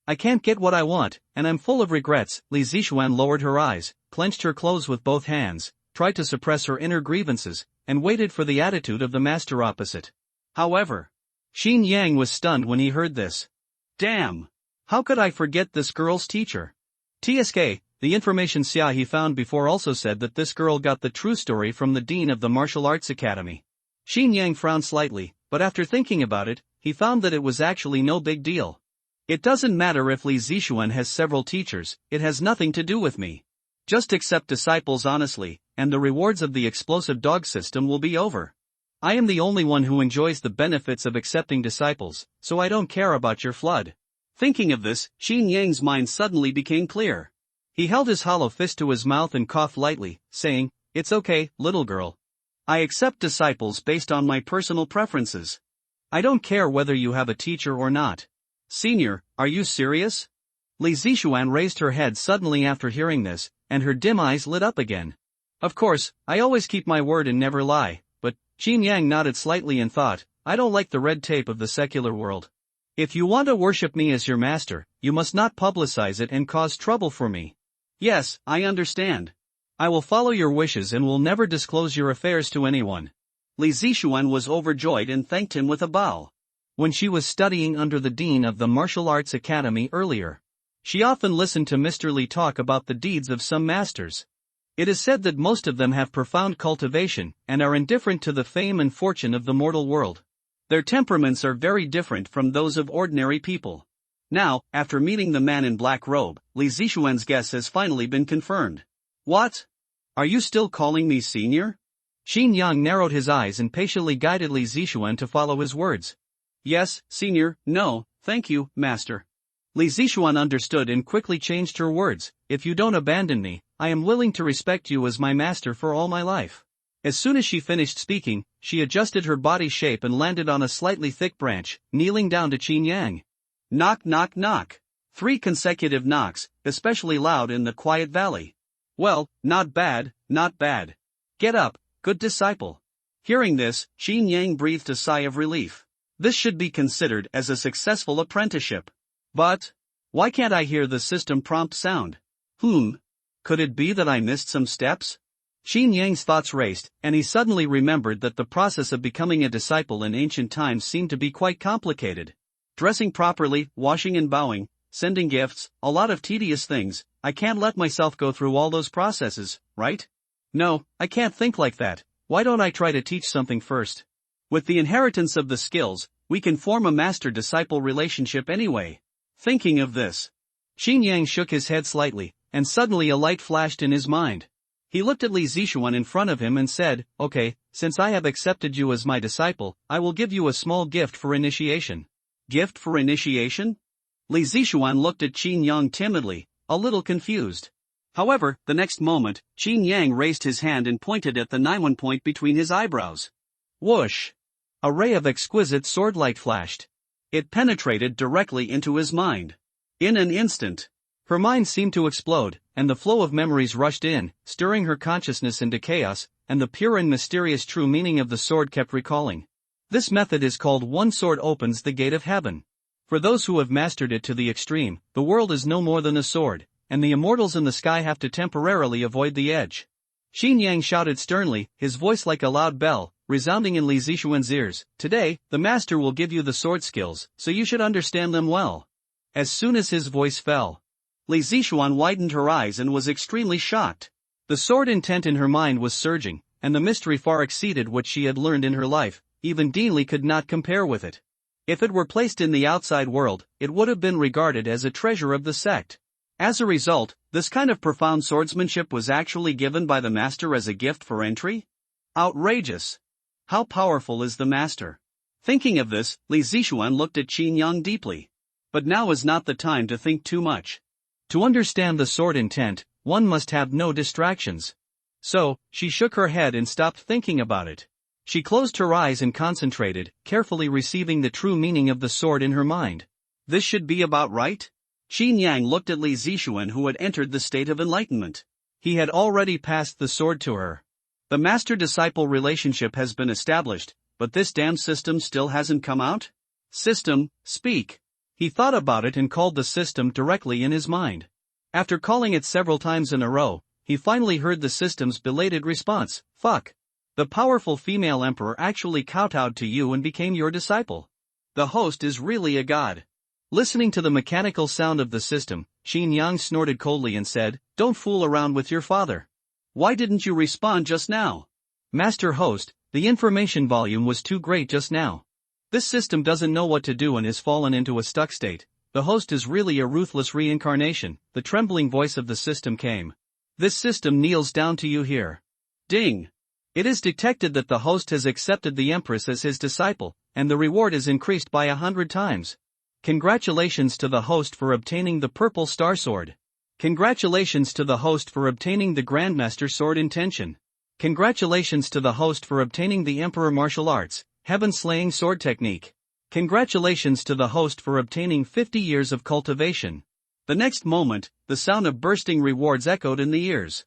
S1: I can't get what I want, and I'm full of regrets. Li Zixuan lowered her eyes, clenched her clothes with both hands, tried to suppress her inner grievances, and waited for the attitude of the master opposite. However, Xin Yang was stunned when he heard this. Damn! How could I forget this girl's teacher? TSK, the information Xia he found before also said that this girl got the true story from the dean of the martial arts academy. Xin Yang frowned slightly, but after thinking about it, he found that it was actually no big deal. It doesn't matter if Li Zixuan has several teachers, it has nothing to do with me. Just accept disciples honestly, and the rewards of the explosive dog system will be over. I am the only one who enjoys the benefits of accepting disciples, so I don't care about your flood. Thinking of this, Xin Yang's mind suddenly became clear. He held his hollow fist to his mouth and coughed lightly, saying, It's okay, little girl. I accept disciples based on my personal preferences. I don't care whether you have a teacher or not. Senior, are you serious? Li Zixuan raised her head suddenly after hearing this, and her dim eyes lit up again. Of course, I always keep my word and never lie, but, Xin Yang nodded slightly and thought, I don't like the red tape of the secular world. If you want to worship me as your master, you must not publicize it and cause trouble for me. Yes, I understand. I will follow your wishes and will never disclose your affairs to anyone. Li Zixuan was overjoyed and thanked him with a bow. When she was studying under the dean of the martial arts academy earlier, she often listened to Mr. Li talk about the deeds of some masters. It is said that most of them have profound cultivation and are indifferent to the fame and fortune of the mortal world. Their temperaments are very different from those of ordinary people. Now, after meeting the man in black robe, Li Zixuan's guess has finally been confirmed. What? Are you still calling me senior? Xin Yang narrowed his eyes and patiently guided Li Zixuan to follow his words. Yes, senior, no, thank you, master. Li Zixuan understood and quickly changed her words. If you don't abandon me, I am willing to respect you as my master for all my life. As soon as she finished speaking, she adjusted her body shape and landed on a slightly thick branch, kneeling down to Qin Yang. Knock knock knock. 3 consecutive knocks, especially loud in the quiet valley. Well, not bad, not bad. Get up, good disciple. Hearing this, Qin Yang breathed a sigh of relief. This should be considered as a successful apprenticeship. But why can't I hear the system prompt sound? Could it be that I missed some steps? Qin Yang's thoughts raced, and he suddenly remembered that the process of becoming a disciple in ancient times seemed to be quite complicated. Dressing properly, washing and bowing, sending gifts, a lot of tedious things. I can't let myself go through all those processes, right? No, I can't think like that. Why don't I try to teach something first? With the inheritance of the skills, we can form a master-disciple relationship anyway. Thinking of this, Qin Yang shook his head slightly, and suddenly a light flashed in his mind. He looked at Li Zixuan in front of him and said, "Okay, since I have accepted you as my disciple, I will give you a small gift for initiation." Gift for initiation? Li Zixuan looked at Qin Yang timidly, a little confused. However, the next moment, Qin Yang raised his hand and pointed at the Naiwan point between his eyebrows. Whoosh! A ray of exquisite sword light flashed. It penetrated directly into his mind. In an instant, her mind seemed to explode, and the flow of memories rushed in, stirring her consciousness into chaos, and the pure and mysterious true meaning of the sword kept recalling. This method is called One Sword Opens the Gate of Heaven. For those who have mastered it to the extreme, the world is no more than a sword, and the immortals in the sky have to temporarily avoid the edge. Qin Yang shouted sternly, his voice like a loud bell, resounding in Li Zixuan's ears. Today, the master will give you the sword skills, so you should understand them well. As soon as his voice fell, Li Zixuan widened her eyes and was extremely shocked. The sword intent in her mind was surging, and the mystery far exceeded what she had learned in her life. Even Dean Li could not compare with it. If it were placed in the outside world, it would have been regarded as a treasure of the sect. As a result, this kind of profound swordsmanship was actually given by the master as a gift for entry? Outrageous! How powerful is the master? Thinking of this, Li Zixuan looked at Qin Yang deeply. But now is not the time to think too much. To understand the sword intent, one must have no distractions. So, she shook her head and stopped thinking about it. She closed her eyes and concentrated, carefully receiving the true meaning of the sword in her mind. This should be about right? Qin Yang looked at Li Zixuan, who had entered the state of enlightenment. He had already passed the sword to her. The master-disciple relationship has been established, but this damn system still hasn't come out? System, speak. He thought about it and called the system directly in his mind. After calling it several times in a row, he finally heard the system's belated response, "Fuck. The powerful female emperor actually kowtowed to you and became your disciple. The host is really a god." Listening to the mechanical sound of the system, Qin Yang snorted coldly and said, "Don't fool around with your father. Why didn't you respond just now?" "Master host, the information volume was too great just now. This system doesn't know what to do and has fallen into a stuck state. The host is really a ruthless reincarnation." The trembling voice of the system came. "This system kneels down to you here. Ding! It is detected that the host has accepted the Empress as his disciple, and the reward is increased by 100 times. Congratulations to the host for obtaining the Purple Star Sword. Congratulations to the host for obtaining the Grandmaster Sword Intention. Congratulations to the host for obtaining the Emperor Martial Arts, Heaven-Slaying Sword Technique. Congratulations to the host for obtaining 50 years of cultivation." The next moment, the sound of bursting rewards echoed in the ears.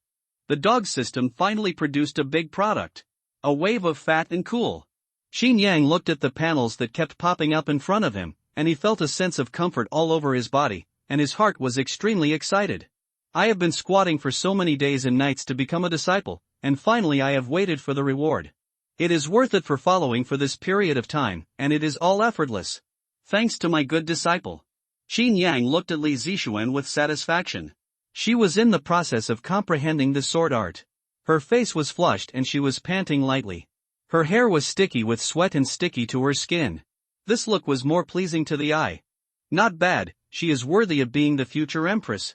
S1: The dog system finally produced a big product. A wave of fat and cool. Qin Yang looked at the panels that kept popping up in front of him, and he felt a sense of comfort all over his body, and his heart was extremely excited. "I have been squatting for so many days and nights to become a disciple, and finally I have waited for the reward. It is worth it for following for this period of time, and it is all effortless. Thanks to my good disciple." Qin Yang looked at Li Zixuan with satisfaction. She was in the process of comprehending the sword art. Her face was flushed and she was panting lightly. Her hair was sticky with sweat and sticky to her skin. This look was more pleasing to the eye. Not bad, she is worthy of being the future empress.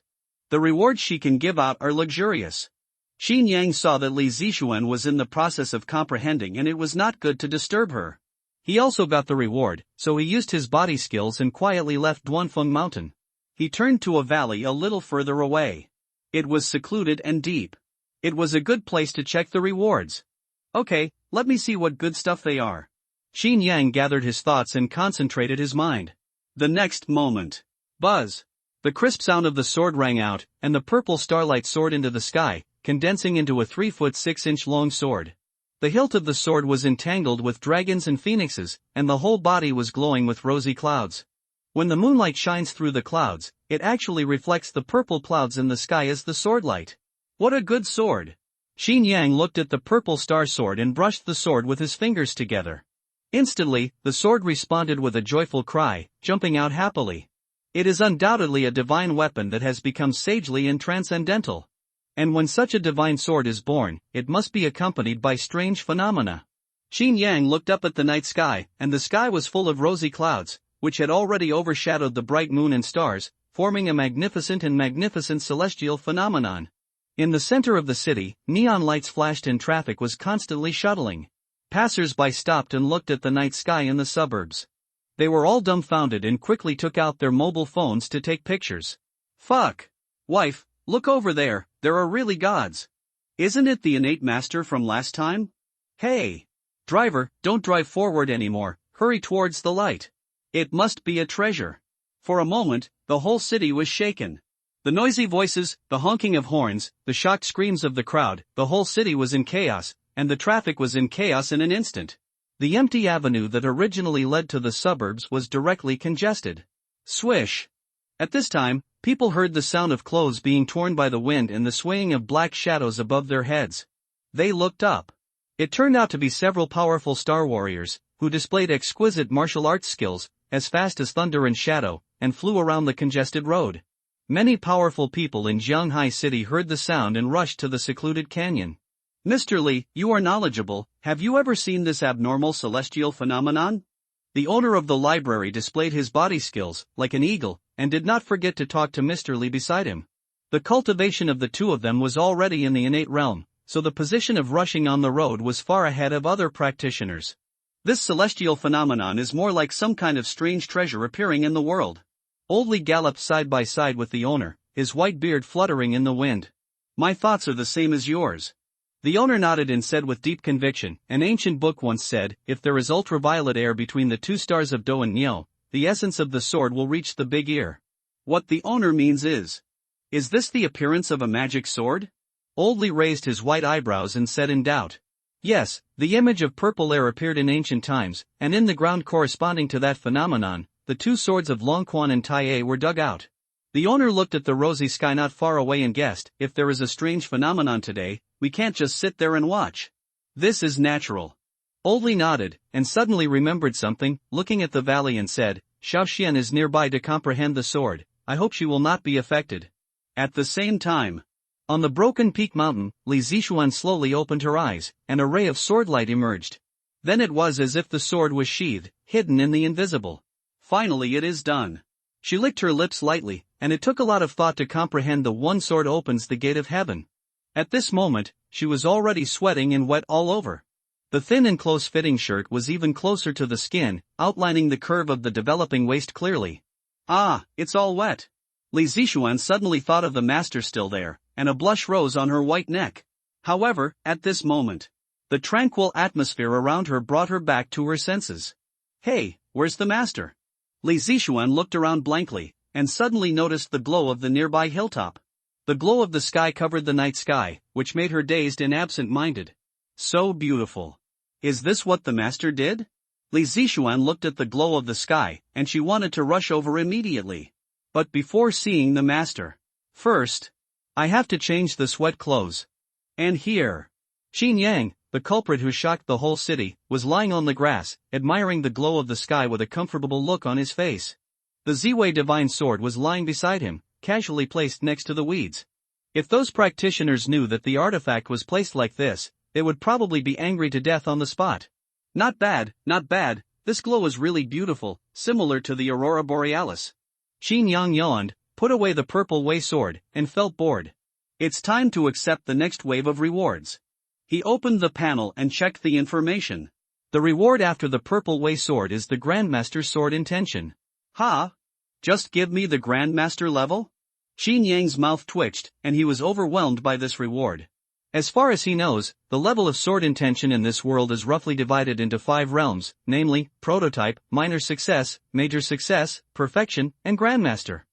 S1: The rewards she can give out are luxurious. Qin Yang saw that Li Zixuan was in the process of comprehending and it was not good to disturb her. He also got the reward, so he used his body skills and quietly left Duanfeng Mountain. He turned to a valley a little further away. It was secluded and deep. It was a good place to check the rewards. Okay, let me see what good stuff they are. Qin Yang gathered his thoughts and concentrated his mind. The next moment. Buzz! The crisp sound of the sword rang out, and the purple starlight soared into the sky, condensing into a 3-foot 6-inch long sword. The hilt of the sword was entangled with dragons and phoenixes, and the whole body was glowing with rosy clouds. When the moonlight shines through the clouds, it actually reflects the purple clouds in the sky as the swordlight. What a good sword! Xin Yang looked at the purple star sword and brushed the sword with his fingers together. Instantly, the sword responded with a joyful cry, jumping out happily. It is undoubtedly a divine weapon that has become sagely and transcendental. And when such a divine sword is born, it must be accompanied by strange phenomena. Xin Yang looked up at the night sky, and the sky was full of rosy clouds, which had already overshadowed the bright moon and stars, forming a magnificent celestial phenomenon. In the center of the city, neon lights flashed and traffic was constantly shuttling. Passers-by stopped and looked at the night sky in the suburbs. They were all dumbfounded and quickly took out their mobile phones to take pictures. Fuck! Wife, look over there, there are really gods. Isn't it the innate master from last time? Hey! Driver, don't drive forward anymore, hurry towards the light. It must be a treasure. For a moment, the whole city was shaken. The noisy voices, the honking of horns, the shocked screams of the crowd, the whole city was in chaos, and the traffic was in chaos in an instant. The empty avenue that originally led to the suburbs was directly congested. Swish! At this time, people heard the sound of clothes being torn by the wind and the swaying of black shadows above their heads. They looked up. It turned out to be several powerful star warriors, who displayed exquisite martial arts skills, as fast as thunder and shadow, and flew around the congested road. Many powerful people in Jianghai City heard the sound and rushed to the secluded canyon. Mr. Li, you are knowledgeable, have you ever seen this abnormal celestial phenomenon? The owner of the library displayed his body skills, like an eagle, and did not forget to talk to Mr. Li beside him. The cultivation of the two of them was already in the innate realm, so the position of rushing on the road was far ahead of other practitioners. This celestial phenomenon is more like some kind of strange treasure appearing in the world. Old Li galloped side by side with the owner, his white beard fluttering in the wind. My thoughts are the same as yours. The owner nodded and said with deep conviction, an ancient book once said, if there is ultraviolet air between the two stars of Do and Nyo, the essence of the sword will reach the big ear. What the owner means is this the appearance of a magic sword? Old Li raised his white eyebrows and said in doubt. Yes, the image of purple air appeared in ancient times, and in the ground corresponding to that phenomenon, the two swords of Longquan and Tai were dug out. The owner looked at the rosy sky not far away and guessed, if there is a strange phenomenon today, we can't just sit there and watch. This is natural. Old Li nodded, and suddenly remembered something, looking at the valley and said, Xiao Xian is nearby to comprehend the sword, I hope she will not be affected. At the same time, on the broken peak mountain, Li Zixuan slowly opened her eyes, and a ray of swordlight emerged. Then it was as if the sword was sheathed, hidden in the invisible. Finally it is done. She licked her lips lightly, and it took a lot of thought to comprehend the one sword opens the gate of heaven. At this moment, she was already sweating and wet all over. The thin and close-fitting shirt was even closer to the skin, outlining the curve of the developing waist clearly. Ah, it's all wet. Li Zixuan suddenly thought of the master still there, and a blush rose on her white neck. However, at this moment, the tranquil atmosphere around her brought her back to her senses. Hey, where's the master? Li Zixuan looked around blankly, and suddenly noticed the glow of the nearby hilltop. The glow of the sky covered the night sky, which made her dazed and absent-minded. So beautiful. Is this what the master did? Li Zixuan looked at the glow of the sky, and she wanted to rush over immediately. But before seeing the master, first, I have to change the sweat clothes. And here, Xin Yang, the culprit who shocked the whole city, was lying on the grass, admiring the glow of the sky with a comfortable look on his face. The Ziwei divine sword was lying beside him, casually placed next to the weeds. If those practitioners knew that the artifact was placed like this, they would probably be angry to death on the spot. Not bad, this glow is really beautiful, similar to the aurora borealis. Xin Yang yawned, put away the purple Wei sword, and felt bored. It's time to accept the next wave of rewards. He opened the panel and checked the information. The reward after the purple Wei sword is the Grandmaster's sword intention. Ha! Just give me the Grandmaster level? Xin Yang's mouth twitched, and he was overwhelmed by this reward. As far as he knows, the level of sword intention in this world is roughly divided into 5 realms, namely, prototype, minor success, major success, perfection, and Grandmaster.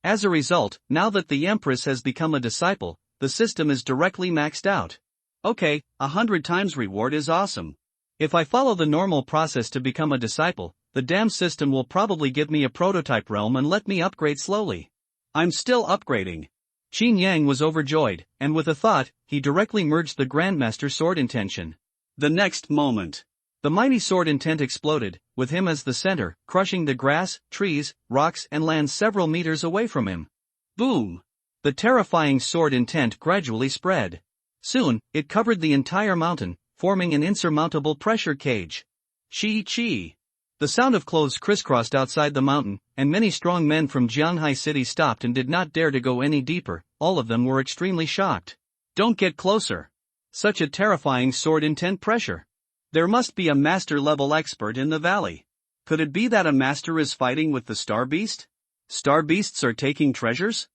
S1: As a result, now that the Empress has become a disciple, the system is directly maxed out. Okay, 100 times reward is awesome. If I follow the normal process to become a disciple, the damn system will probably give me a prototype realm and let me upgrade slowly. I'm still upgrading. Qin Yang was overjoyed, and with a thought, he directly merged the Grandmaster Sword Intention. The next moment, the mighty sword intent exploded, with him as the center, crushing the grass, trees, rocks and land several meters away from him. Boom! The terrifying sword intent gradually spread. Soon, it covered the entire mountain, forming an insurmountable pressure cage. Chi-chi! The sound of clothes crisscrossed outside the mountain, and many strong men from Jianghai City stopped and did not dare to go any deeper. All of them were extremely shocked. Don't get closer. Such a terrifying sword intent pressure. There must be a master-level expert in the valley. Could it be that a master is fighting with the Star Beast? Star Beasts are taking treasures?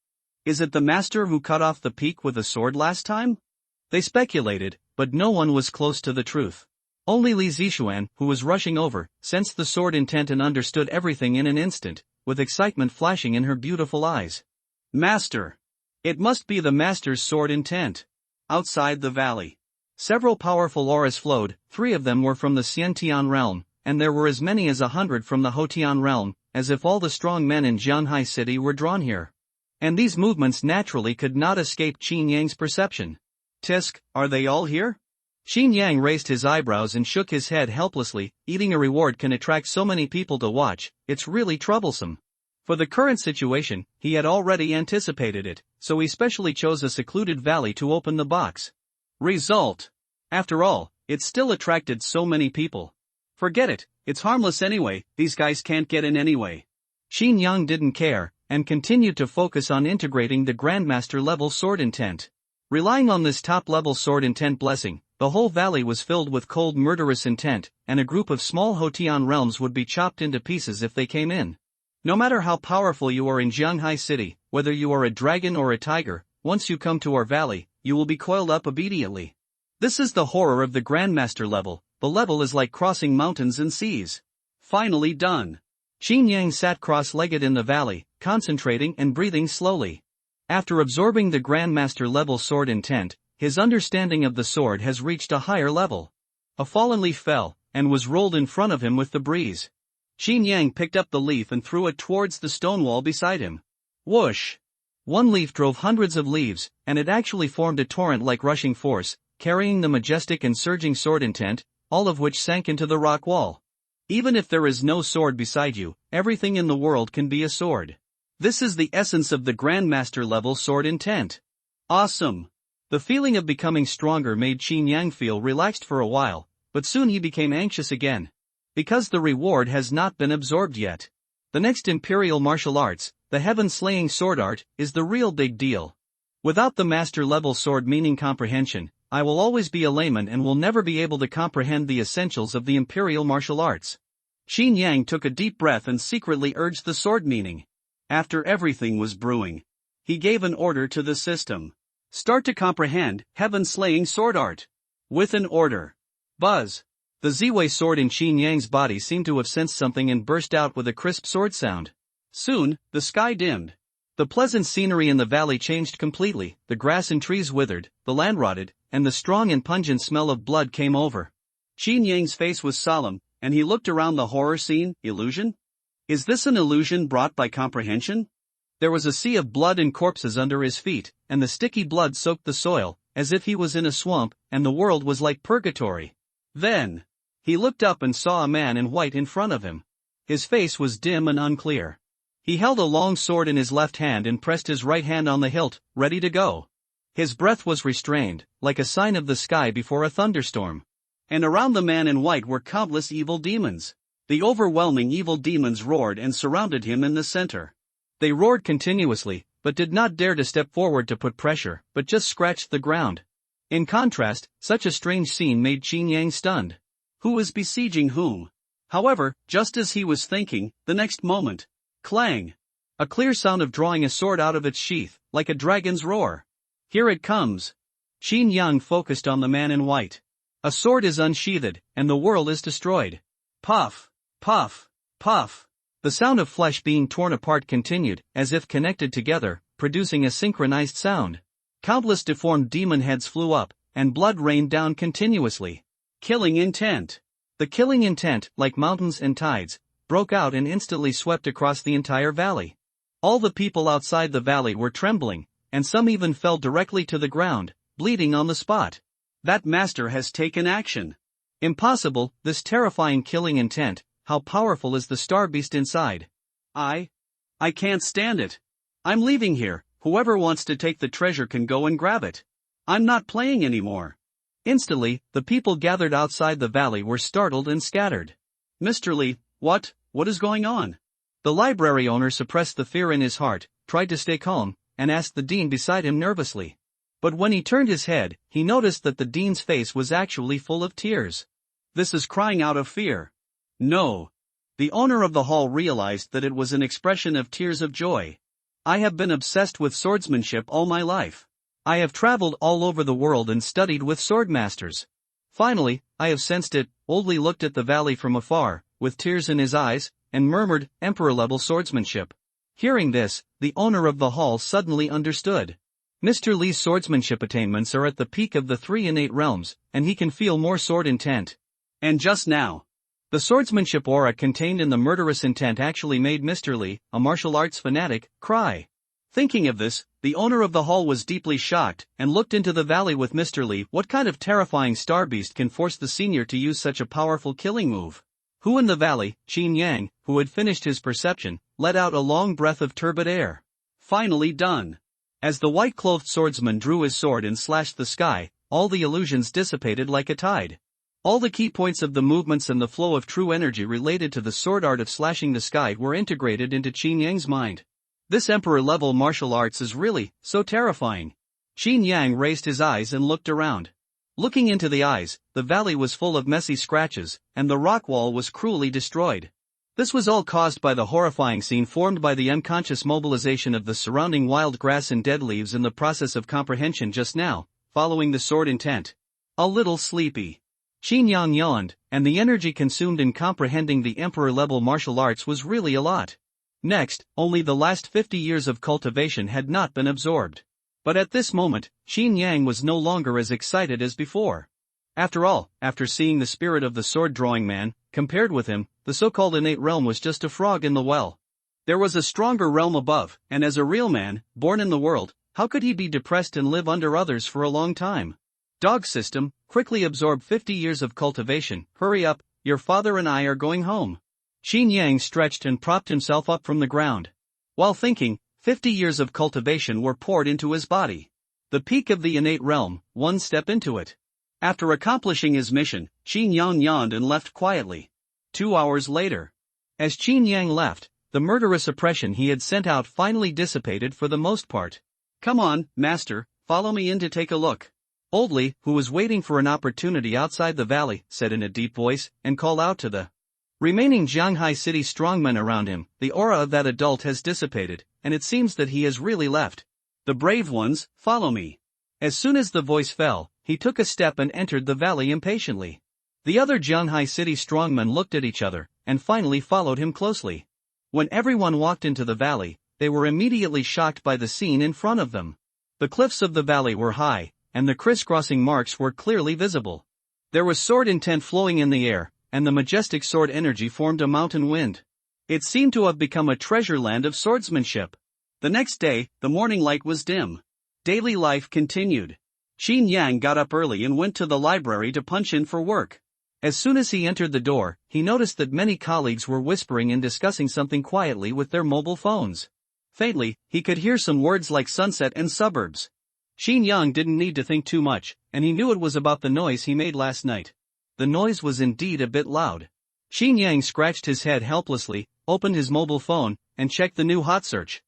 S1: Is it the master who cut off the peak with a sword last time? They speculated, but no one was close to the truth. Only Li Zixuan, who was rushing over, sensed the sword intent and understood everything in an instant, with excitement flashing in her beautiful eyes. Master! It must be the master's sword intent. Outside the valley, several powerful auras flowed. 3 of them were from the Xiantian realm, and there were as many as 100 from the Hotian realm, as if all the strong men in Jianghai City were drawn here. And these movements naturally could not escape Qin Yang's perception. Tisk, are they all here? Qin Yang raised his eyebrows and shook his head helplessly. Eating a reward can attract so many people to watch, it's really troublesome. For the current situation, he had already anticipated it, so he specially chose a secluded valley to open the box. Result. After all, it still attracted so many people. Forget it, it's harmless anyway, these guys can't get in anyway. Qin Yang didn't care, and continued to focus on integrating the Grandmaster level sword intent. Relying on this top-level sword intent blessing, the whole valley was filled with cold murderous intent, and a group of small Hotian realms would be chopped into pieces if they came in. No matter how powerful you are in Jianghai City, whether you are a dragon or a tiger, once you come to our valley, you will be coiled up immediately. This is the horror of the Grandmaster level. The level is like crossing mountains and seas. Finally done. Qin Yang sat cross-legged in the valley, concentrating and breathing slowly. After absorbing the Grandmaster level sword intent, his understanding of the sword has reached a higher level. A fallen leaf fell, and was rolled in front of him with the breeze. Qin Yang picked up the leaf and threw it towards the stone wall beside him. Whoosh! One leaf drove hundreds of leaves, and it actually formed a torrent like rushing force, carrying the majestic and surging sword intent, all of which sank into the rock wall. Even if there is no sword beside you, everything in the world can be a sword. This is the essence of the Grandmaster level sword intent. Awesome! The feeling of becoming stronger made Qin Yang feel relaxed for a while, but soon he became anxious again. Because the reward has not been absorbed yet. The next imperial martial arts, the heaven-slaying sword art, is the real big deal. Without the master-level sword meaning comprehension, I will always be a layman and will never be able to comprehend the essentials of the imperial martial arts. Qin Yang took a deep breath and secretly urged the sword meaning. After everything was brewing, he gave an order to the system. Start to comprehend heaven-slaying sword art. With an order. Buzz. The Ziwei sword in Qin Yang's body seemed to have sensed something and burst out with a crisp sword sound. Soon, the sky dimmed. The pleasant scenery in the valley changed completely, the grass and trees withered, the land rotted, and the strong and pungent smell of blood came over. Qin Yang's face was solemn, and he looked around the horror scene. Illusion? Is this an illusion brought by comprehension? There was a sea of blood and corpses under his feet, and the sticky blood soaked the soil, as if he was in a swamp, and the world was like purgatory. Then, he looked up and saw a man in white in front of him. His face was dim and unclear. He held a long sword in his left hand and pressed his right hand on the hilt, ready to go. His breath was restrained, like a sign of the sky before a thunderstorm. And around the man in white were countless evil demons. The overwhelming evil demons roared and surrounded him in the center. They roared continuously, but did not dare to step forward to put pressure, but just scratched the ground. In contrast, such a strange scene made Qin Yang stunned. Who is besieging whom? However, just as he was thinking, the next moment, clang! A clear sound of drawing a sword out of its sheath, like a dragon's roar. Here it comes. Qin Yang focused on the man in white. A sword is unsheathed, and the world is destroyed. Puff! Puff! Puff! The sound of flesh being torn apart continued, as if connected together, producing a synchronized sound. Countless deformed demon heads flew up, and blood rained down continuously. Killing intent. The killing intent, like mountains and tides, broke out and instantly swept across the entire valley. All the people outside the valley were trembling, and some even fell directly to the ground, bleeding on the spot. That master has taken action. Impossible, this terrifying killing intent. How powerful is the star beast inside? I can't stand it. I'm leaving here. Whoever wants to take the treasure can go and grab it. I'm not playing anymore. Instantly, the people gathered outside the valley were startled and scattered. Mr. Lee, what is going on? The library owner suppressed the fear in his heart, tried to stay calm, and asked the dean beside him nervously. But when he turned his head, he noticed that the dean's face was actually full of tears. This is crying out of fear. No. The owner of the hall realized that it was an expression of tears of joy. I have been obsessed with swordsmanship all my life. I have traveled all over the world and studied with swordmasters. Finally, I have sensed it. Old Lee looked at the valley from afar, with tears in his eyes, and murmured, Emperor-level swordsmanship. Hearing this, the owner of the hall suddenly understood. Mr. Lee's swordsmanship attainments are at the peak of the 3 innate realms, and he can feel more sword intent. And just now, the swordsmanship aura contained in the murderous intent actually made Mr. Lee, a martial arts fanatic, cry. Thinking of this, the owner of the hall was deeply shocked, and looked into the valley with Mr. Lee. What kind of terrifying star beast can force the senior to use such a powerful killing move? Who in the valley? Qin Yang, who had finished his perception, let out a long breath of turbid air. Finally done. As the white-clothed swordsman drew his sword and slashed the sky, all the illusions dissipated like a tide. All the key points of the movements and the flow of true energy related to the sword art of slashing the sky were integrated into Qin Yang's mind. This emperor-level martial arts is really so terrifying. Qin Yang raised his eyes and looked around. Looking into the eyes, the valley was full of messy scratches, and the rock wall was cruelly destroyed. This was all caused by the horrifying scene formed by the unconscious mobilization of the surrounding wild grass and dead leaves in the process of comprehension just now, following the sword intent. A little sleepy. Qin Yang yawned, and the energy consumed in comprehending the emperor-level martial arts was really a lot. Next, only the last 50 years of cultivation had not been absorbed. But at this moment, Qin Yang was no longer as excited as before. After all, after seeing the spirit of the sword-drawing man, compared with him, the so-called innate realm was just a frog in the well. There was a stronger realm above, and as a real man, born in the world, how could he be depressed and live under others for a long time? Dog system, quickly absorb 50 years of cultivation. Hurry up, your father and I are going home. Qin Yang stretched and propped himself up from the ground. While thinking, 50 years of cultivation were poured into his body. The peak of the innate realm, one step into it. After accomplishing his mission, Qin Yang yawned and left quietly. 2 hours later. As Qin Yang left, the murderous oppression he had sent out finally dissipated for the most part. Come on, master, follow me in to take a look. Old Lee, who was waiting for an opportunity outside the valley, said in a deep voice, and called out to the remaining Shanghai City strongmen around him. The aura of that adult has dissipated, and it seems that he has really left. The brave ones, follow me. As soon as the voice fell, he took a step and entered the valley impatiently. The other Shanghai City strongmen looked at each other, and finally followed him closely. When everyone walked into the valley, they were immediately shocked by the scene in front of them. The cliffs of the valley were high, and the crisscrossing marks were clearly visible. There was sword intent flowing in the air, and the majestic sword energy formed a mountain wind. It seemed to have become a treasure land of swordsmanship. The next day, the morning light was dim. Daily life continued. Qin Yang got up early and went to the library to punch in for work. As soon as he entered the door, he noticed that many colleagues were whispering and discussing something quietly with their mobile phones. Faintly, he could hear some words like sunset and suburbs. Qin Yang didn't need to think too much, and he knew it was about the noise he made last night. The noise was indeed a bit loud. Qin Yang scratched his head helplessly, opened his mobile phone, and checked the new hot search.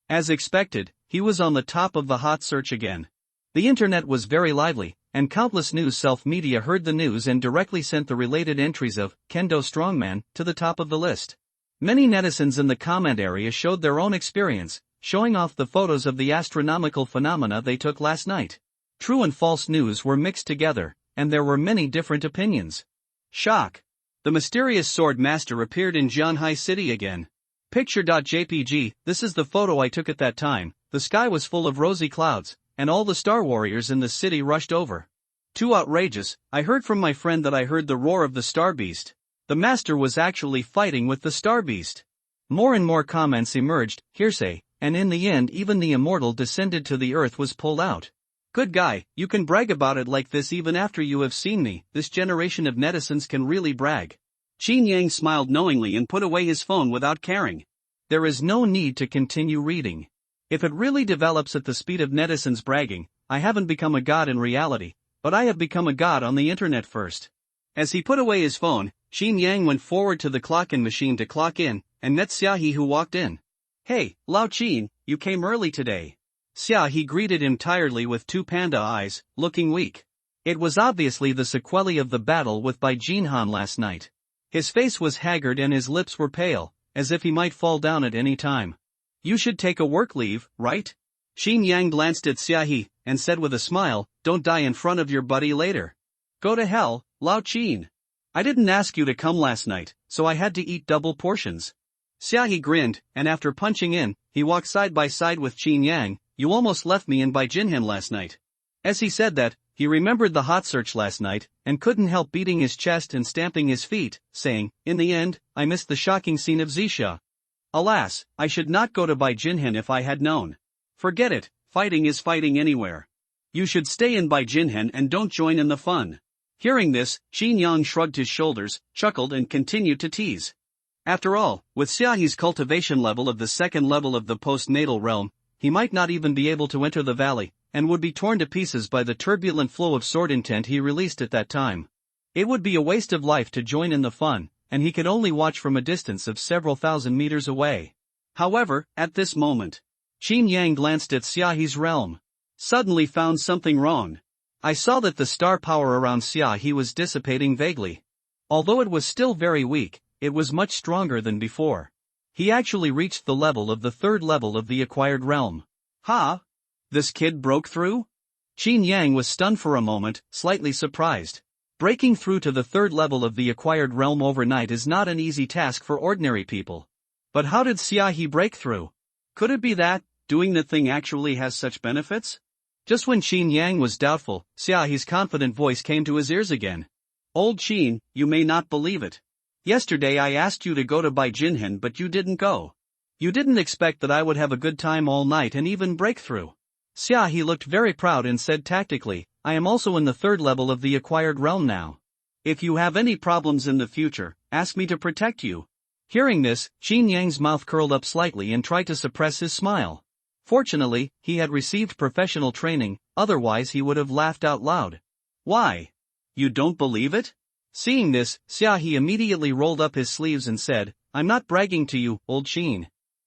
S1: As expected, he was on the top of the hot search again. The internet was very lively, and countless news self-media heard the news and directly sent the related entries of Kendo Strongman to the top of the list. Many netizens in the comment area showed their own experience, showing off the photos of the astronomical phenomena they took last night. True and false news were mixed together, and there were many different opinions. Shock. The mysterious sword master appeared in Shanghai City again. Picture.jpg, this is the photo I took at that time. The sky was full of rosy clouds, and all the star warriors in the city rushed over. Too outrageous, I heard from my friend that I heard the roar of the star beast. The master was actually fighting with the star beast. More and more comments emerged, hearsay, and in the end even the immortal descended to the earth was pulled out. Good guy, you can brag about it like this even after you have seen me. This generation of netizens can really brag. Qin Yang smiled knowingly and put away his phone without caring. There is no need to continue reading. If it really develops at the speed of netizens bragging, I haven't become a god in reality, but I have become a god on the internet first. As he put away his phone, Qin Yang went forward to the clock-in machine to clock in, and met Xiaohe, who walked in. Hey, Lao Qin, you came early today. Xiaohe greeted him tiredly with two panda eyes, looking weak. It was obviously the sequelae of the battle with Bai Jinhan last night. His face was haggard and his lips were pale, as if he might fall down at any time. You should take a work leave, right? Qin Yang glanced at Xiaohe, and said with a smile, don't die in front of your buddy later. Go to hell, Lao Qin. I didn't ask you to come last night, so I had to eat double portions. Xiaohe grinned, and after punching in, he walked side by side with Qin Yang. You almost left me in Bai Jinhan last night. As he said that, he remembered the hot search last night, and couldn't help beating his chest and stamping his feet, saying, in the end, I missed the shocking scene of Zisha. Alas, I should not go to Bai Jinhan if I had known. Forget it, fighting is fighting anywhere. You should stay in Bai Jinhan and don't join in the fun. Hearing this, Qin Yang shrugged his shoulders, chuckled and continued to tease. After all, with Xiaohe's cultivation level of the second level of the postnatal realm, he might not even be able to enter the valley, and would be torn to pieces by the turbulent flow of sword intent he released at that time. It would be a waste of life to join in the fun, and he could only watch from a distance of several thousand meters away. However, at this moment, Qin Yang glanced at Xiaohe's realm. Suddenly found something wrong. I saw that the star power around Xiaohe was dissipating vaguely. Although it was still very weak, it was much stronger than before. He actually reached the level of the third level of the acquired realm. Ha! This kid broke through? Qin Yang was stunned for a moment, slightly surprised. Breaking through to the third level of the acquired realm overnight is not an easy task for ordinary people. But how did Xiaohe break through? Could it be that, doing the thing actually has such benefits? Just when Qin Yang was doubtful, Xiaohe's confident voice came to his ears again. Old Qin, you may not believe it. Yesterday I asked you to go to Bai Jinhan but you didn't go. You didn't expect that I would have a good time all night and even break through. Xiaohe looked very proud and said tactically, I am also in the third level of the acquired realm now. If you have any problems in the future, ask me to protect you. Hearing this, Qin Yang's mouth curled up slightly and tried to suppress his smile. Fortunately, he had received professional training, otherwise he would have laughed out loud. Why? You don't believe it? Seeing this, Xiaohe immediately rolled up his sleeves and said, I'm not bragging to you, old Qin.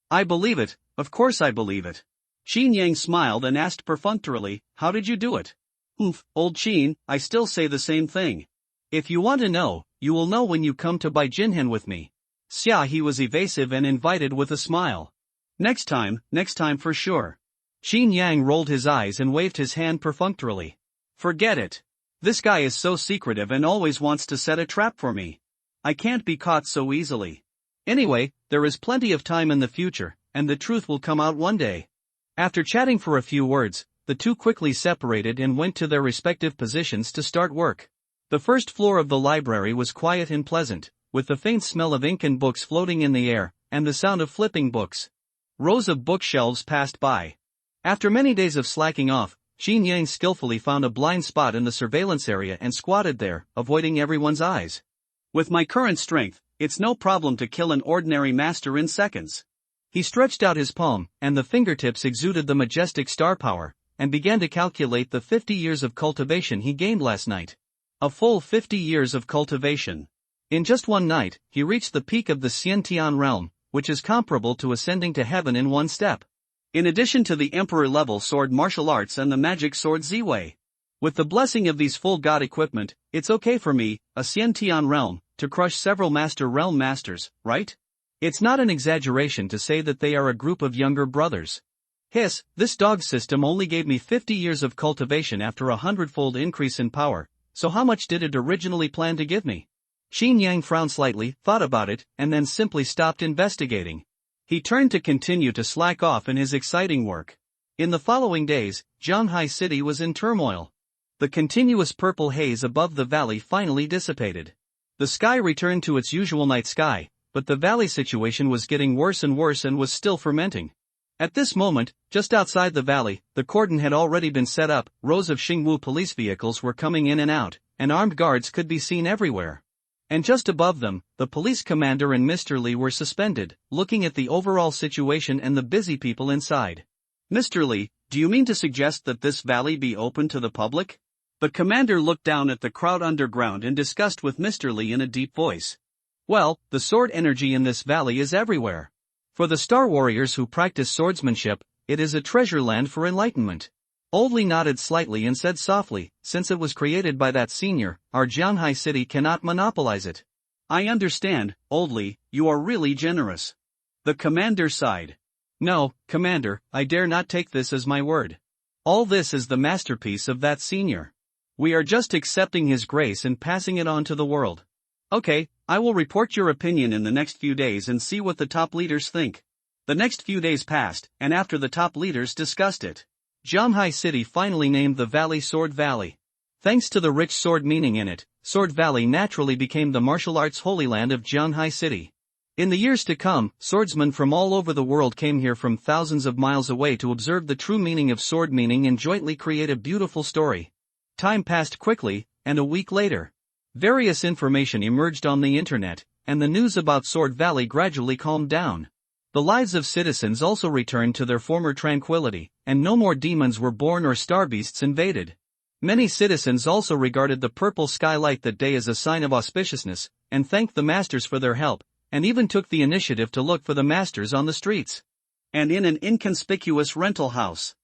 S1: I believe it, of course I believe it. Qin Yang smiled and asked perfunctorily, how did you do it? Old Qin, I still say the same thing. If you want to know, you will know when you come to Bai Jinhan with me. Xiaohe was evasive and invited with a smile. Next time for sure. Qin Yang rolled his eyes and waved his hand perfunctorily. Forget it. This guy is so secretive and always wants to set a trap for me. I can't be caught so easily. Anyway, there is plenty of time in the future, and the truth will come out one day. After chatting for a few words, the two quickly separated and went to their respective positions to start work. The first floor of the library was quiet and pleasant, with the faint smell of ink and books floating in the air, and the sound of flipping books. Rows of bookshelves passed by. After many days of slacking off, Qin Yang skillfully found a blind spot in the surveillance area and squatted there, avoiding everyone's eyes. With my current strength, it's no problem to kill an ordinary master in seconds. He stretched out his palm, and the fingertips exuded the majestic star power, and began to calculate the 50 years of cultivation he gained last night. A full 50 years of cultivation. In just one night, he reached the peak of the Xiantian realm, which is comparable to ascending to heaven in one step. In addition to the emperor-level sword martial arts and the magic sword Ziwei. With the blessing of these full god equipment, it's okay for me, a Xiantian realm, to crush several master realm masters, right? It's not an exaggeration to say that they are a group of younger brothers. Hiss, this dog system only gave me 50 years of cultivation after a 100-fold increase in power, so how much did it originally plan to give me? Qin Yang frowned slightly, thought about it, and then simply stopped investigating. He turned to continue to slack off in his exciting work. In the following days, Shanghai City was in turmoil. The continuous purple haze above the valley finally dissipated. The sky returned to its usual night sky, but the valley situation was getting worse and was still fermenting. At this moment, just outside the valley, the cordon had already been set up, rows of Xingwu police vehicles were coming in and out, and armed guards could be seen everywhere. And just above them, the police commander and Mr. Li were suspended, looking at the overall situation and the busy people inside. Mr. Li, do you mean to suggest that this valley be open to the public? The commander looked down at the crowd underground and discussed with Mr. Li in a deep voice. Well, the sword energy in this valley is everywhere. For the star warriors who practice swordsmanship, it is a treasure land for enlightenment. Old Li nodded slightly and said softly, since it was created by that senior, our Shanghai City cannot monopolize it. I understand, Old Li, you are really generous. The commander sighed. No, Commander, I dare not take this as my word. All this is the masterpiece of that senior. We are just accepting his grace and passing it on to the world. Okay, I will report your opinion in the next few days and see what the top leaders think. The next few days passed, and after the top leaders discussed it, Shanghai City finally named the valley Sword Valley. Thanks to the rich sword meaning in it, Sword Valley naturally became the martial arts holy land of Shanghai City. In the years to come, swordsmen from all over the world came here from thousands of miles away to observe the true meaning of sword meaning and jointly create a beautiful story. Time passed quickly, and a week later, various information emerged on the internet, and the news about Sword Valley gradually calmed down. The lives of citizens also returned to their former tranquility, and no more demons were born or star beasts invaded. Many citizens also regarded the purple skylight that day as a sign of auspiciousness, and thanked the masters for their help, and even took the initiative to look for the masters on the streets. And in an inconspicuous rental house,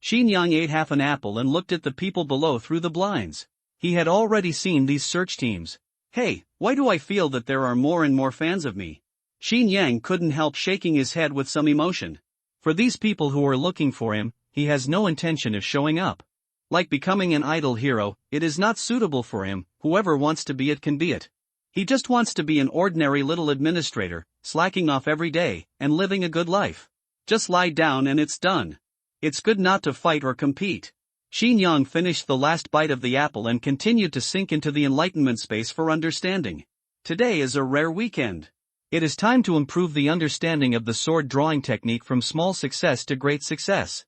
S1: Xin Yang ate half an apple and looked at the people below through the blinds. He had already seen these search teams. Hey, why do I feel that there are more and more fans of me? Xin Yang couldn't help shaking his head with some emotion. For these people who are looking for him, he has no intention of showing up. Like becoming an idol hero, it is not suitable for him, whoever wants to be it can be it. He just wants to be an ordinary little administrator, slacking off every day, and living a good life. Just lie down and it's done. It's good not to fight or compete. Xin Yang finished the last bite of the apple and continued to sink into the enlightenment space for understanding. Today is a rare weekend. It is time to improve the understanding of the sword drawing technique from small success to great success.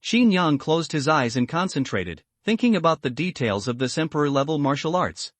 S1: Xin Yang closed his eyes and concentrated, thinking about the details of this emperor-level martial arts.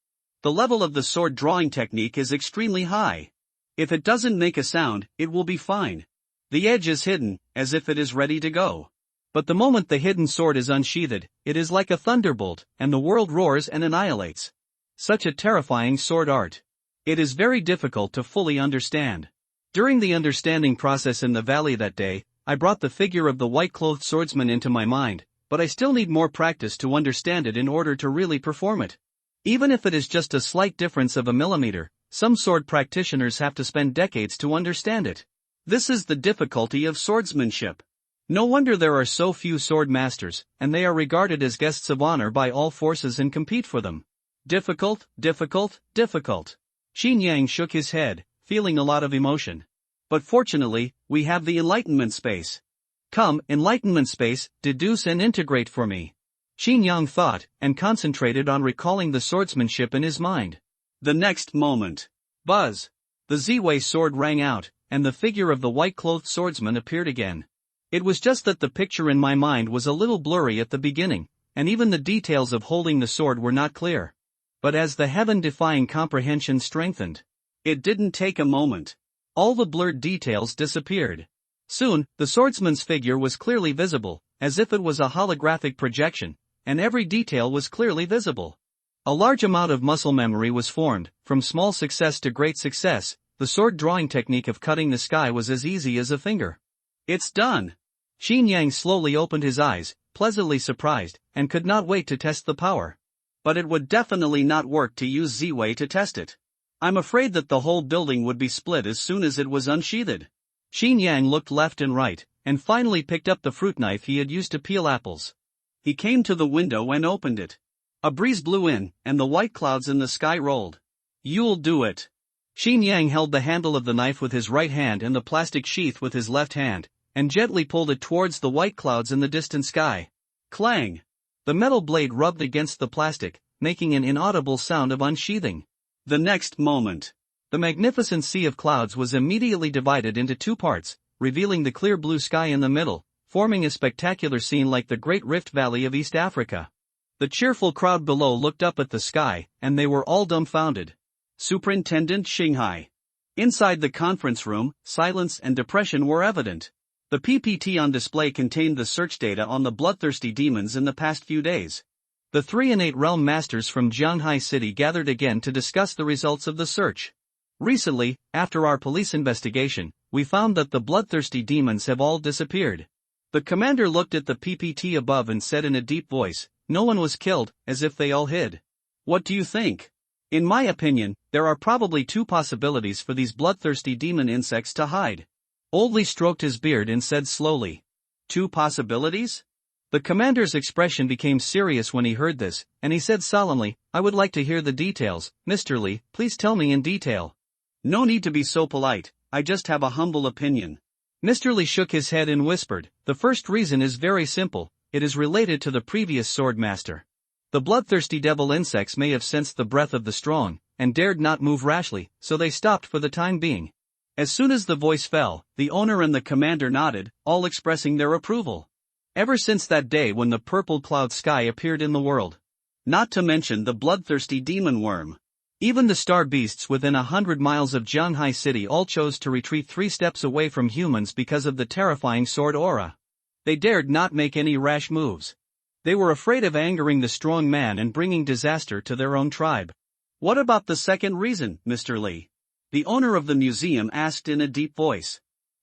S1: The level of the sword drawing technique is extremely high. If it doesn't make a sound, it will be fine. The edge is hidden, as if it is ready to go. But the moment the hidden sword is unsheathed, it is like a thunderbolt, and the world roars and annihilates. Such a terrifying sword art. It is very difficult to fully understand. During the understanding process in the valley that day, I brought the figure of the white-clothed swordsman into my mind, but I still need more practice to understand it in order to really perform it. Even if it is just a slight difference of a millimeter, some sword practitioners have to spend decades to understand it. This is the difficulty of swordsmanship. No wonder there are so few sword masters, and they are regarded as guests of honor by all forces and compete for them. Difficult, difficult, difficult. Xin Yang shook his head, feeling a lot of emotion. But fortunately, we have the enlightenment space. Come, enlightenment space, deduce and integrate for me. Xin Yang thought, and concentrated on recalling the swordsmanship in his mind. The next moment. Buzz! The Z-Way sword rang out, and the figure of the white-clothed swordsman appeared again. It was just that the picture in my mind was a little blurry at the beginning, and even the details of holding the sword were not clear. But as the heaven-defying comprehension strengthened, it didn't take a moment. All the blurred details disappeared. Soon, the swordsman's figure was clearly visible, as if it was a holographic projection, and every detail was clearly visible. A large amount of muscle memory was formed. From small success to great success, the sword drawing technique of cutting the sky was as easy as a finger. It's done! Xin Yang slowly opened his eyes, pleasantly surprised, and could not wait to test the power. But it would definitely not work to use Z-Way to test it. I'm afraid that the whole building would be split as soon as it was unsheathed. Xin Yang looked left and right, and finally picked up the fruit knife he had used to peel apples. He came to the window and opened it. A breeze blew in, and the white clouds in the sky rolled. You'll do it. Xin Yang held the handle of the knife with his right hand and the plastic sheath with his left hand, and gently pulled it towards the white clouds in the distant sky. Clang! The metal blade rubbed against the plastic, making an inaudible sound of unsheathing. The next moment, the magnificent sea of clouds was immediately divided into two parts, revealing the clear blue sky in the middle, forming a spectacular scene like the Great Rift Valley of East Africa. The cheerful crowd below looked up at the sky, and they were all dumbfounded. Superintendent Xinghai. Inside the conference room, silence and depression were evident. The PPT on display contained the search data on the bloodthirsty demons in the past few days. The 3 and 8 realm masters from Jianghai City gathered again to discuss the results of the search. Recently, after our police investigation, we found that the bloodthirsty demons have all disappeared. The commander looked at the PPT above and said in a deep voice, "No one was killed, as if they all hid." What do you think? In my opinion, there are probably two possibilities for these bloodthirsty demon insects to hide. Oldley stroked his beard and said slowly. Two possibilities? The commander's expression became serious when he heard this, and he said solemnly, "I would like to hear the details. Mr. Lee, please tell me in detail." No need to be so polite, I just have a humble opinion. Mr. Lee shook his head and whispered, "The first reason is very simple, it is related to the previous sword master. The bloodthirsty devil insects may have sensed the breath of the strong, and dared not move rashly, so they stopped for the time being." As soon as the voice fell, the owner and the commander nodded, all expressing their approval. Ever since that day when the purple cloud sky appeared in the world. Not to mention the bloodthirsty demon worm. Even the star beasts within 100 miles of Jianghai City all chose to retreat 3 steps away from humans because of the terrifying sword aura. They dared not make any rash moves. They were afraid of angering the strong man and bringing disaster to their own tribe. What about the second reason, Mr. Lee? The owner of the museum asked in a deep voice.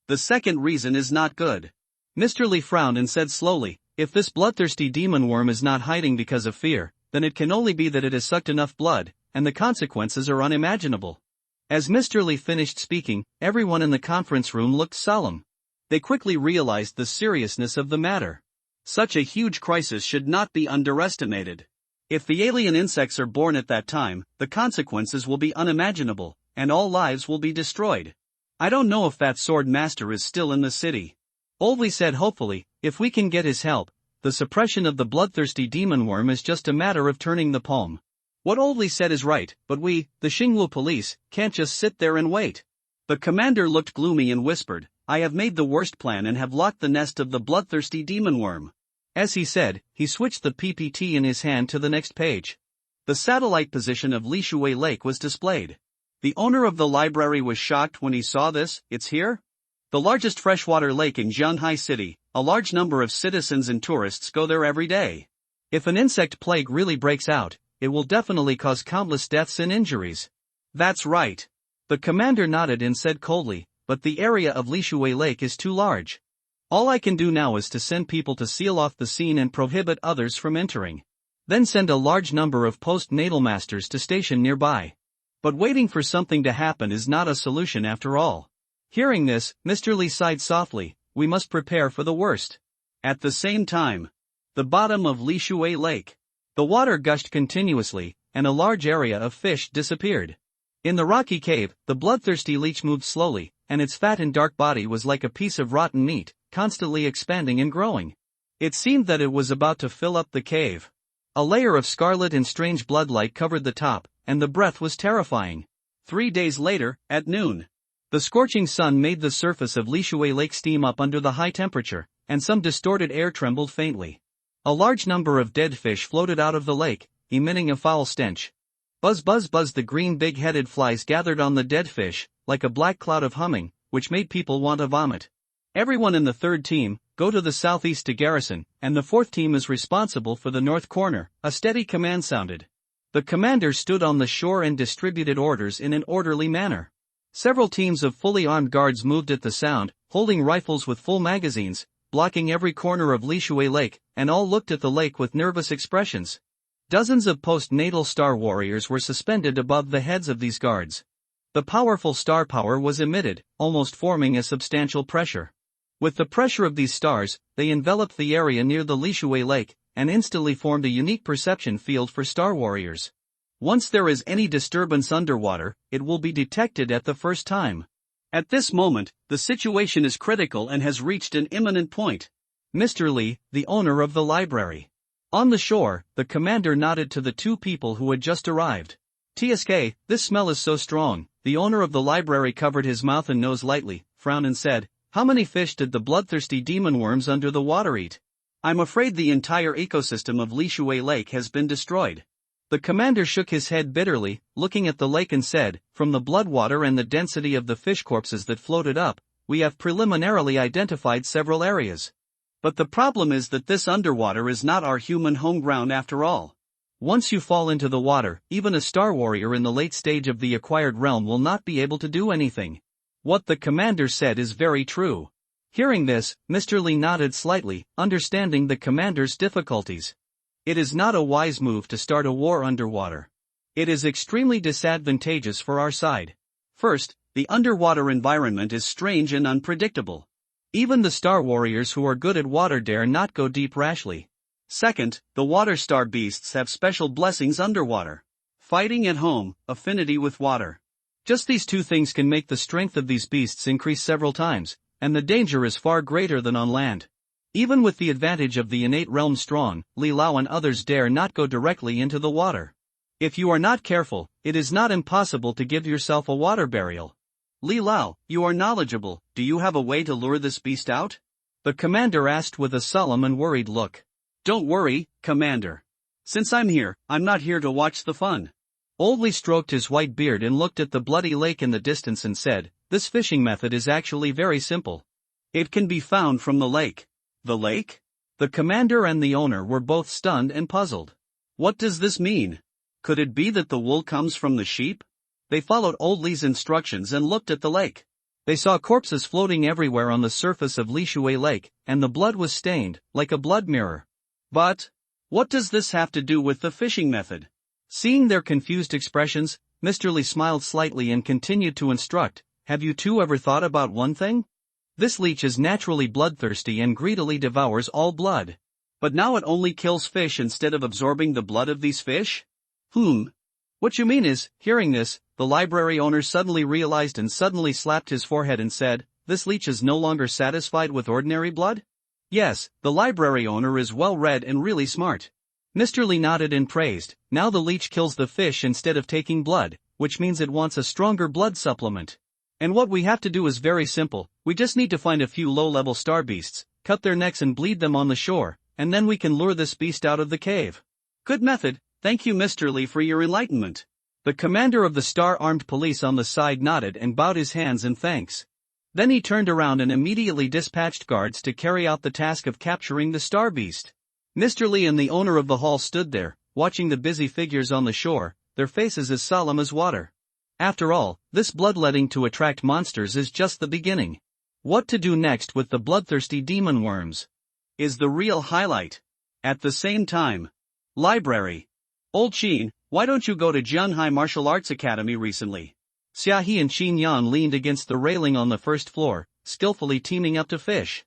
S1: The second reason is not good. Mr. Lee frowned and said slowly, "If this bloodthirsty demon worm is not hiding because of fear, then it can only be that it has sucked enough blood, and the consequences are unimaginable." As Mr. Lee finished speaking, everyone in the conference room looked solemn. They quickly realized the seriousness of the matter. Such a huge crisis should not be underestimated. If the alien insects are born at that time, the consequences will be unimaginable, and all lives will be destroyed. I don't know if that sword master is still in the city. Oldley said hopefully, "If we can get his help, the suppression of the bloodthirsty demon worm is just a matter of turning the palm." What Oldley said is right, but we, the Xingwu police, can't just sit there and wait. The commander looked gloomy and whispered, "I have made the worst plan and have locked the nest of the bloodthirsty demon worm." As he said, he switched the PPT in his hand to the next page. The satellite position of Lishui Lake was displayed. The owner of the library was shocked when he saw this. "It's here? The largest freshwater lake in Jianghai City, a large number of citizens and tourists go there every day. If an insect plague really breaks out, it will definitely cause countless deaths and injuries." That's right. The commander nodded and said coldly, "But the area of Lishui Lake is too large. All I can do now is to send people to seal off the scene and prohibit others from entering. Then send a large number of post-natal masters to station nearby. But waiting for something to happen is not a solution after all." Hearing this, Mr. Lee sighed softly, "We must prepare for the worst." At the same time, the bottom of Lishui Lake. The water gushed continuously, and a large area of fish disappeared. In the rocky cave, the bloodthirsty leech moved slowly, and its fat and dark body was like a piece of rotten meat, constantly expanding and growing. It seemed that it was about to fill up the cave. A layer of scarlet and strange bloodlight covered the top, and the breath was terrifying. 3 days later, at noon, the scorching sun made the surface of Lishui Lake steam up under the high temperature, and some distorted air trembled faintly. A large number of dead fish floated out of the lake, emitting a foul stench. Buzz buzz buzz, the green big-headed flies gathered on the dead fish, like a black cloud of humming, which made people want to vomit. Everyone in the third team, go to the southeast to garrison, and the fourth team is responsible for the north corner. A steady command sounded. The commander stood on the shore and distributed orders in an orderly manner. Several teams of fully armed guards moved at the sound, holding rifles with full magazines, blocking every corner of Lishui Lake, and all looked at the lake with nervous expressions. Dozens of post-natal star warriors were suspended above the heads of these guards. The powerful star power was emitted, almost forming a substantial pressure. With the pressure of these stars, they enveloped the area near the Lishui Lake, and instantly formed a unique perception field for star warriors. Once there is any disturbance underwater, it will be detected at the first time. At this moment, the situation is critical and has reached an imminent point. Mr. Lee, the owner of the library. On the shore, the commander nodded to the two people who had just arrived. "TSK, this smell is so strong." The owner of the library covered his mouth and nose lightly, frowned and said, "How many fish did the bloodthirsty demon worms under the water eat? I'm afraid the entire ecosystem of Lishui Lake has been destroyed." The commander shook his head bitterly, looking at the lake and said, "From the blood water and the density of the fish corpses that floated up, we have preliminarily identified several areas. But the problem is that this underwater is not our human home ground after all. Once you fall into the water, even a star warrior in the late stage of the acquired realm will not be able to do anything." What the commander said is very true. Hearing this, Mr. Lee nodded slightly, understanding the commander's difficulties. It is not a wise move to start a war underwater. It is extremely disadvantageous for our side. First, the underwater environment is strange and unpredictable. Even the star warriors who are good at water dare not go deep rashly. Second, the water star beasts have special blessings underwater. Fighting at home, affinity with water. Just these two things can make the strength of these beasts increase several times, and the danger is far greater than on land. Even with the advantage of the innate realm strong, Li Lao and others dare not go directly into the water. If you are not careful, it is not impossible to give yourself a water burial. "Li Lao, you are knowledgeable, do you have a way to lure this beast out?" the commander asked with a solemn and worried look. "Don't worry, Commander. Since I'm here, I'm not here to watch the fun." Old Li stroked his white beard and looked at the bloody lake in the distance and said, "This fishing method is actually very simple. It can be found from the lake." "The lake?" The commander and the owner were both stunned and puzzled. What does this mean? Could it be that the wool comes from the sheep? They followed Old Li's instructions and looked at the lake. They saw corpses floating everywhere on the surface of Lishui Lake, and the blood was stained, like a blood mirror. But what does this have to do with the fishing method? Seeing their confused expressions, Mr. Li smiled slightly and continued to instruct, "Have you two ever thought about one thing? This leech is naturally bloodthirsty and greedily devours all blood. But now it only kills fish instead of absorbing the blood of these fish?" What you mean is," hearing this, the library owner suddenly realized and suddenly slapped his forehead and said, "This leech is no longer satisfied with ordinary blood?" Yes, the library owner is well read and really smart. Mr. Li nodded and praised, "Now the leech kills the fish instead of taking blood, which means it wants a stronger blood supplement. And what we have to do is very simple, we just need to find a few low-level star beasts, cut their necks and bleed them on the shore, and then we can lure this beast out of the cave." "Good method, thank you Mr. Li for your enlightenment." The commander of the star-armed police on the side nodded and bowed his hands in thanks. Then he turned around and immediately dispatched guards to carry out the task of capturing the star beast. Mr. Li and the owner of the hall stood there, watching the busy figures on the shore, their faces as solemn as water. After all, this bloodletting to attract monsters is just the beginning. What to do next with the bloodthirsty demon worms is the real highlight. At the same time, library. "Old Qin, why don't you go to Jianhai Martial Arts Academy recently?" Xiaohe and Qin Yan leaned against the railing on the first floor, skillfully teaming up to fish.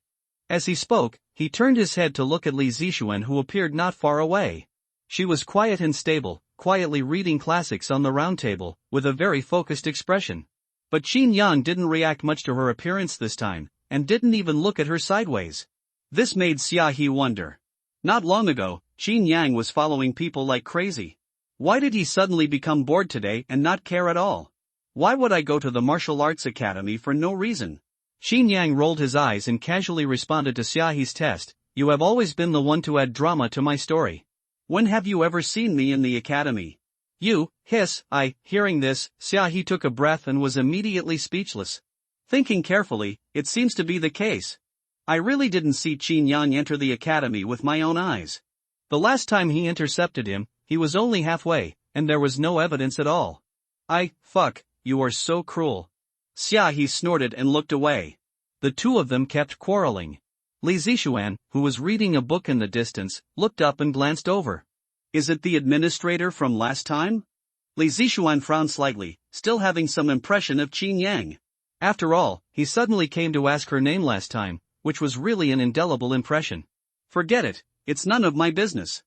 S1: As he spoke, he turned his head to look at Li Zixuan, who appeared not far away. She was quiet and stable, quietly reading classics on the round table, with a very focused expression. But Qin Yan didn't react much to her appearance this time, and didn't even look at her sideways. This made Xiaohe wonder. Not long ago, Qin Yang was following people like crazy. Why did he suddenly become bored today and not care at all? Why would I go to the martial arts academy for no reason? Qin Yang rolled his eyes and casually responded to Xiaohe's test, "You have always been the one to add drama to my story. When have you ever seen me in the academy?" "You, hiss, I." Hearing this, Xiaohe took a breath and was immediately speechless. Thinking carefully, it seems to be the case. I really didn't see Qin Yang enter the academy with my own eyes. The last time he intercepted him, he was only halfway, and there was no evidence at all. Fuck, you are so cruel." Xiaohe snorted and looked away. The two of them kept quarreling. Li Zixuan, who was reading a book in the distance, looked up and glanced over. "Is it the administrator from last time?" Li Zixuan frowned slightly, still having some impression of Qin Yang. After all, he suddenly came to ask her name last time, which was really an indelible impression. "Forget it, it's none of my business."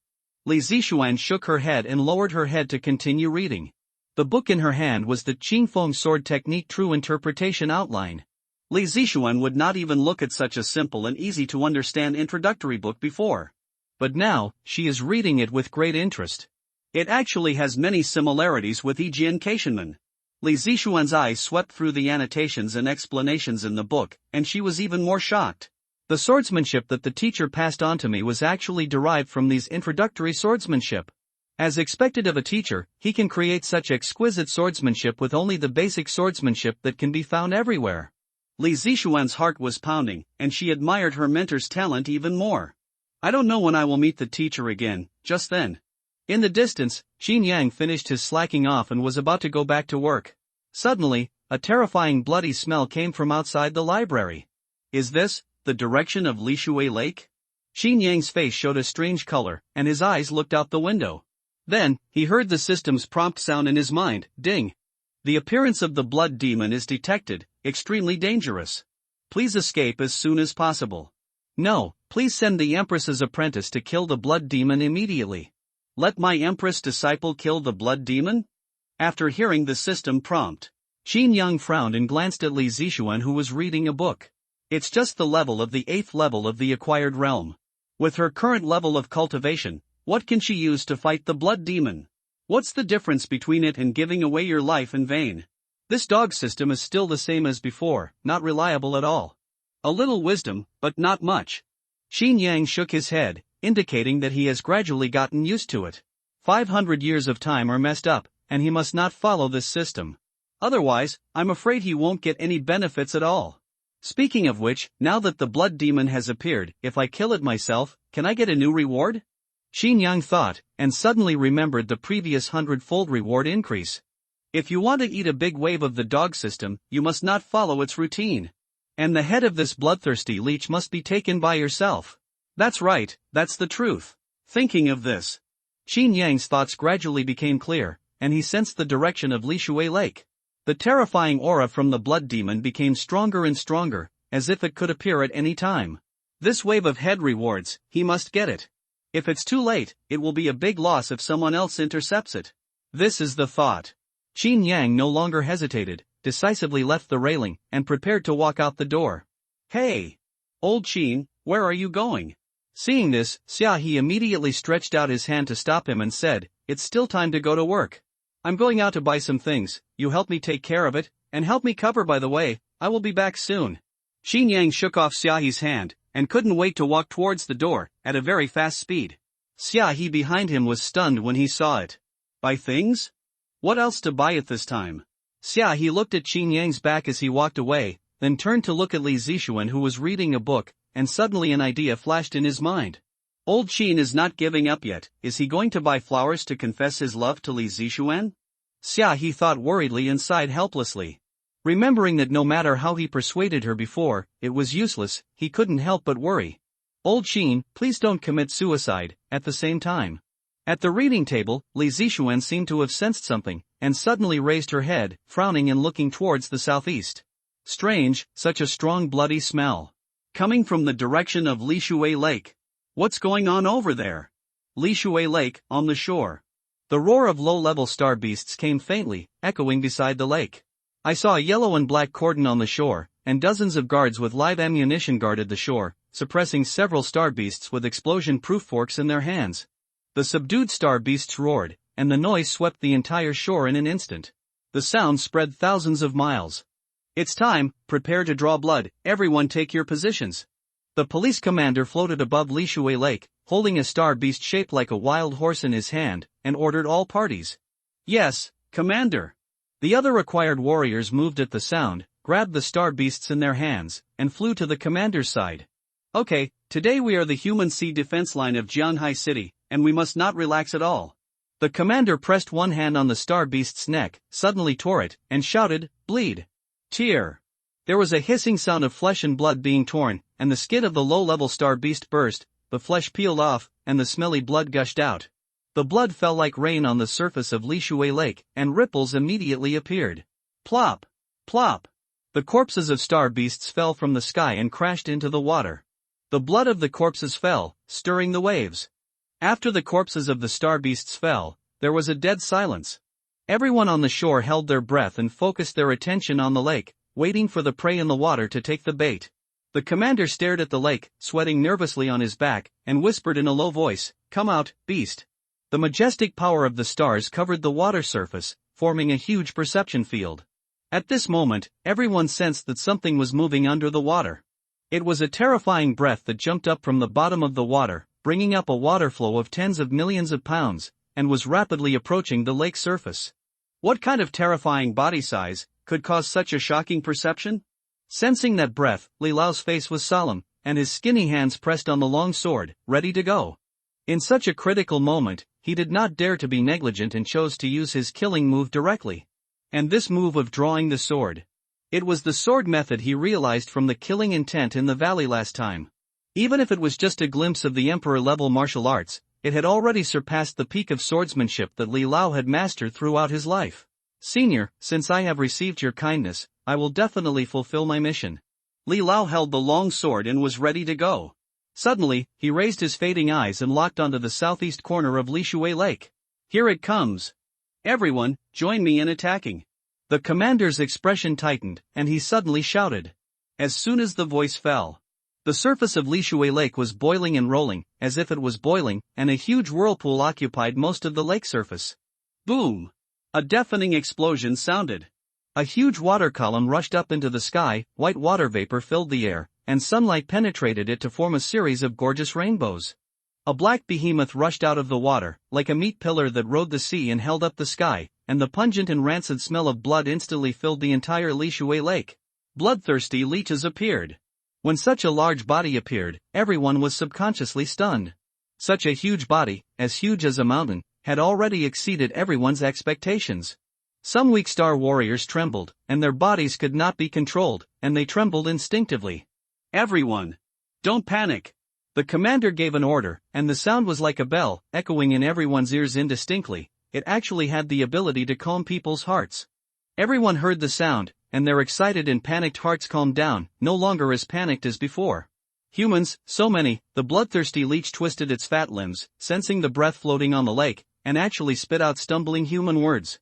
S1: Li Zixuan shook her head and lowered her head to continue reading. The book in her hand was the Qingfeng Sword Technique True Interpretation Outline. Li Zixuan would not even look at such a simple and easy-to-understand introductory book before. But now, she is reading it with great interest. It actually has many similarities with Yijian Keishanmen. Li Zixuan's eyes swept through the annotations and explanations in the book, and she was even more shocked. The swordsmanship that the teacher passed on to me was actually derived from these introductory swordsmanship. As expected of a teacher, he can create such exquisite swordsmanship with only the basic swordsmanship that can be found everywhere. Li Zixuan's heart was pounding, and she admired her mentor's talent even more. I don't know when I will meet the teacher again. Just then. In the distance, Qin Yang finished his slacking off and was about to go back to work. Suddenly, a terrifying bloody smell came from outside the library. Is this the direction of Lishui Lake? Qin Yang's face showed a strange color, and his eyes looked out the window. Then, he heard the system's prompt sound in his mind, ding. The appearance of the blood demon is detected, extremely dangerous. Please escape as soon as possible. No, please send the Empress's apprentice to kill the blood demon immediately. Let my Empress disciple kill the blood demon? After hearing the system prompt, Qin Yang frowned and glanced at Li Zixuan, who was reading a book. It's just the level of the 8th level of the acquired realm. With her current level of cultivation, what can she use to fight the blood demon? What's the difference between it and giving away your life in vain? This dog system is still the same as before, not reliable at all. A little wisdom, but not much. Qin Yang shook his head, indicating that he has gradually gotten used to it. 500 years of time are messed up, and he must not follow this system. Otherwise, I'm afraid he won't get any benefits at all. Speaking of which, now that the blood demon has appeared, if I kill it myself, can I get a new reward? Qin Yang thought, and suddenly remembered the previous 100-fold reward increase. If you want to eat a big wave of the dog system, you must not follow its routine. And the head of this bloodthirsty leech must be taken by yourself. That's right, that's the truth. Thinking of this, Qin Yang's thoughts gradually became clear, and he sensed the direction of Lishui Lake. The terrifying aura from the blood demon became stronger and stronger, as if it could appear at any time. This wave of head rewards, he must get it. If it's too late, it will be a big loss if someone else intercepts it. This is the thought. Qin Yang no longer hesitated, decisively left the railing, and prepared to walk out the door. Hey! Old Qin, where are you going? Seeing this, Xia He immediately stretched out his hand to stop him and said, It's still time to go to work. I'm going out to buy some things, you help me take care of it, and help me cover by the way, I will be back soon. Qin Yang shook off Xia He's hand, and couldn't wait to walk towards the door, at a very fast speed. Xia He behind him was stunned when he saw it. Buy things? What else to buy at this time? Xia He looked at Qin Yang's back as he walked away, then turned to look at Li Zixuan, who was reading a book, and suddenly an idea flashed in his mind. Old Qin is not giving up yet. Is he going to buy flowers to confess his love to Li Zixuan? Xia He thought worriedly and sighed helplessly. Remembering that no matter how he persuaded her before, it was useless, he couldn't help but worry. Old Qin, please don't commit suicide. At the same time, at the reading table, Li Zixuan seemed to have sensed something, and suddenly raised her head, frowning and looking towards the southeast. Strange, such a strong bloody smell. Coming from the direction of Lishui Lake. What's going on over there? Lishui Lake, on the shore. The roar of low-level star beasts came faintly, echoing beside the lake. I saw a yellow and black cordon on the shore, and dozens of guards with live ammunition guarded the shore, suppressing several star beasts with explosion-proof forks in their hands. The subdued star beasts roared, and the noise swept the entire shore in an instant. The sound spread thousands of miles. It's time, prepare to draw blood, everyone take your positions. The police commander floated above Lishui Lake, holding a star beast shaped like a wild horse in his hand, and ordered all parties. Yes, Commander. The other required warriors moved at the sound, grabbed the star beasts in their hands, and flew to the commander's side. Okay, today we are the human sea defense line of Jianghai City, and we must not relax at all. The commander pressed one hand on the star beast's neck, suddenly tore it, and shouted, bleed. Tear. There was a hissing sound of flesh and blood being torn, and the skin of the low-level star beast burst, the flesh peeled off, and the smelly blood gushed out. The blood fell like rain on the surface of Lishui Lake, and ripples immediately appeared. Plop! Plop! The corpses of star beasts fell from the sky and crashed into the water. The blood of the corpses fell, stirring the waves. After the corpses of the star beasts fell, there was a dead silence. Everyone on the shore held their breath and focused their attention on the lake, waiting for the prey in the water to take the bait. The commander stared at the lake, sweating nervously on his back, and whispered in a low voice, "Come out, beast." The majestic power of the stars covered the water surface, forming a huge perception field. At this moment, everyone sensed that something was moving under the water. It was a terrifying breath that jumped up from the bottom of the water, bringing up a water flow of tens of millions of pounds, and was rapidly approaching the lake's surface. What kind of terrifying body size could cause such a shocking perception? Sensing that breath, Li Lao's face was solemn, and his skinny hands pressed on the long sword, ready to go. In such a critical moment, he did not dare to be negligent and chose to use his killing move directly. And this move of drawing the sword. It was the sword method he realized from the killing intent in the valley last time. Even if it was just a glimpse of the emperor-level martial arts, it had already surpassed the peak of swordsmanship that Li Lao had mastered throughout his life. "Senior, since I have received your kindness, I will definitely fulfill my mission." Li Lao held the long sword and was ready to go. Suddenly, he raised his fading eyes and locked onto the southeast corner of Lishui Lake. "Here it comes. Everyone, join me in attacking." The commander's expression tightened, and he suddenly shouted. As soon as the voice fell, the surface of Lishui Lake was boiling and rolling, as if it was boiling, and a huge whirlpool occupied most of the lake surface. Boom! A deafening explosion sounded. A huge water column rushed up into the sky, white water vapor filled the air, and sunlight penetrated it to form a series of gorgeous rainbows. A black behemoth rushed out of the water, like a meat pillar that rode the sea and held up the sky, and the pungent and rancid smell of blood instantly filled the entire Lishui Lake. Bloodthirsty leeches appeared. When such a large body appeared, everyone was subconsciously stunned. Such a huge body, as huge as a mountain, had already exceeded everyone's expectations. Some weak star warriors trembled, and their bodies could not be controlled, and they trembled instinctively. "Everyone! Don't panic!" The commander gave an order, and the sound was like a bell, echoing in everyone's ears indistinctly. It actually had the ability to calm people's hearts. Everyone heard the sound, and their excited and panicked hearts calmed down, no longer as panicked as before. Humans, so many. The bloodthirsty leech twisted its fat limbs, sensing the breath floating on the lake, and actually spit out stumbling human words.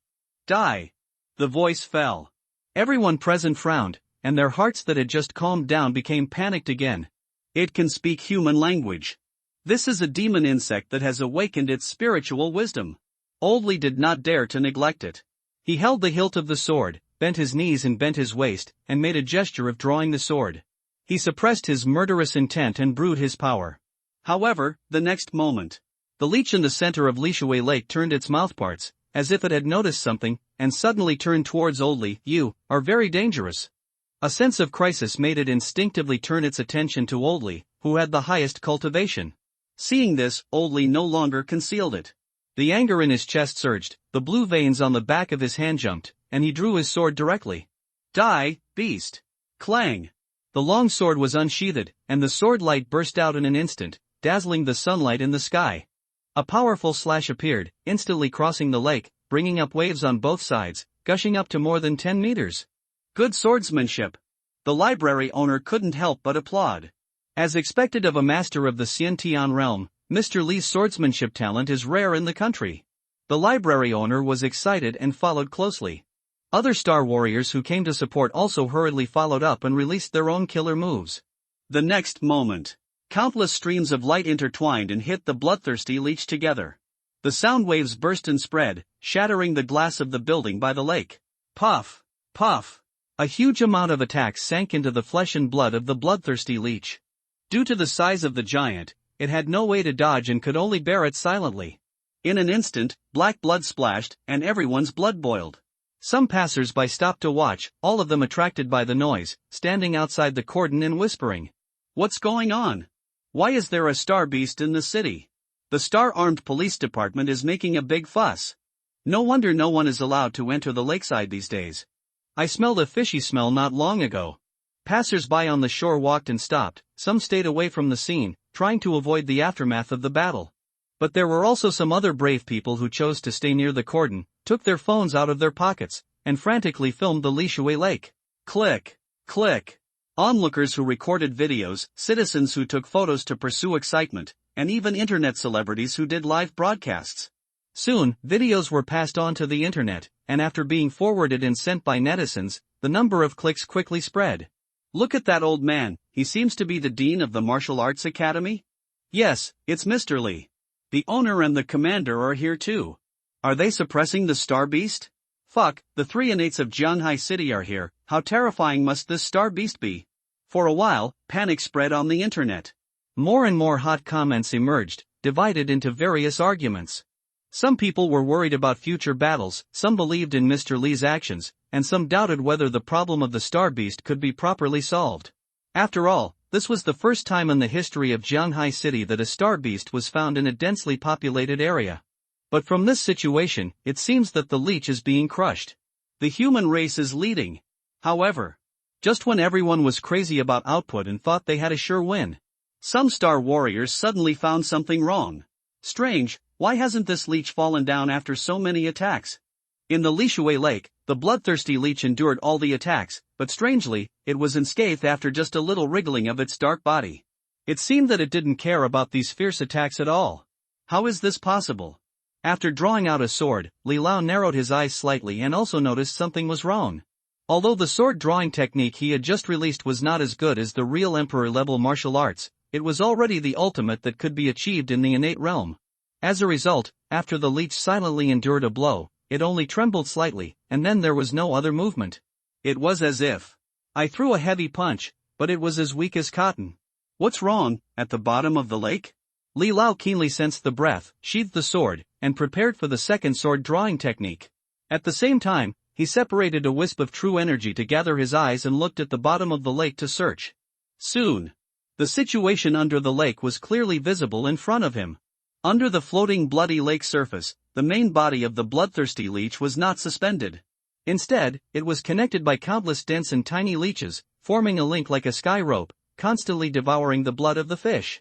S1: "Die!" The voice fell. Everyone present frowned, and their hearts that had just calmed down became panicked again. "It can speak human language. This is a demon insect that has awakened its spiritual wisdom." Old Li did not dare to neglect it. He held the hilt of the sword, bent his knees and bent his waist, and made a gesture of drawing the sword. He suppressed his murderous intent and brewed his power. However, the next moment, the leech in the center of Lishui Lake turned its mouthparts, as if it had noticed something, and suddenly turned towards Old Li. "You are very dangerous." A sense of crisis made it instinctively turn its attention to Old Li, who had the highest cultivation. Seeing this, Old Li no longer concealed it. The anger in his chest surged, the blue veins on the back of his hand jumped, and he drew his sword directly. "Die, beast!" Clang! The long sword was unsheathed, and the sword light burst out in an instant, dazzling the sunlight in the sky. A powerful slash appeared, instantly crossing the lake, bringing up waves on both sides, gushing up to more than 10 meters. Good swordsmanship. The library owner couldn't help but applaud. As expected of a master of the Xiantian realm, Mr. Li's swordsmanship talent is rare in the country. The library owner was excited and followed closely. Other star warriors who came to support also hurriedly followed up and released their own killer moves. The next moment, countless streams of light intertwined and hit the bloodthirsty leech together. The sound waves burst and spread, shattering the glass of the building by the lake. Puff! Puff! A huge amount of attacks sank into the flesh and blood of the bloodthirsty leech. Due to the size of the giant, it had no way to dodge and could only bear it silently. In an instant, black blood splashed, and everyone's blood boiled. Some passers-by stopped to watch, all of them attracted by the noise, standing outside the cordon and whispering. "What's going on? Why is there a star beast in the city? The star-armed police department is making a big fuss. No wonder no one is allowed to enter the lakeside these days. I smelled a fishy smell not long ago." Passers-by on the shore walked and stopped, some stayed away from the scene, trying to avoid the aftermath of the battle. But there were also some other brave people who chose to stay near the cordon, took their phones out of their pockets, and frantically filmed the Lishui Lake. Click! Click! Onlookers who recorded videos, citizens who took photos to pursue excitement, and even internet celebrities who did live broadcasts. Soon, videos were passed on to the internet, and after being forwarded and sent by netizens, the number of clicks quickly spread. Look at that old man, he seems to be the dean of the martial arts academy? Yes, it's Mr. Lee. The owner and the commander are here too. Are they suppressing the Star Beast? Fuck, the 3 innates of Jianghai City are here, how terrifying must this Star Beast be? For a while, panic spread on the internet. More and more hot comments emerged, divided into various arguments. Some people were worried about future battles, some believed in Mr. Lee's actions, and some doubted whether the problem of the Star Beast could be properly solved. After all, this was the first time in the history of Jianghai City that a Star Beast was found in a densely populated area. But from this situation, it seems that the leech is being crushed. The human race is leading. However, just when everyone was crazy about output and thought they had a sure win, some Star Warriors suddenly found something wrong. Strange, why hasn't this leech fallen down after so many attacks? In the Lishui Lake, the bloodthirsty leech endured all the attacks, but strangely, it was unscathed after just a little wriggling of its dark body. It seemed that it didn't care about these fierce attacks at all. How is this possible? After drawing out a sword, Li Lao narrowed his eyes slightly and also noticed something was wrong. Although the sword drawing technique he had just released was not as good as the real emperor-level martial arts, it was already the ultimate that could be achieved in the innate realm. As a result, after the leech silently endured a blow, it only trembled slightly, and then there was no other movement. It was as if I threw a heavy punch, but it was as weak as cotton. What's wrong, at the bottom of the lake? Li Lao keenly sensed the breath, sheathed the sword, and prepared for the second sword drawing technique. At the same time, he separated a wisp of true energy to gather his eyes and looked at the bottom of the lake to search. Soon, the situation under the lake was clearly visible in front of him. Under the floating bloody lake surface, the main body of the bloodthirsty leech was not suspended. Instead, it was connected by countless dense and tiny leeches, forming a link like a sky rope, constantly devouring the blood of the fish.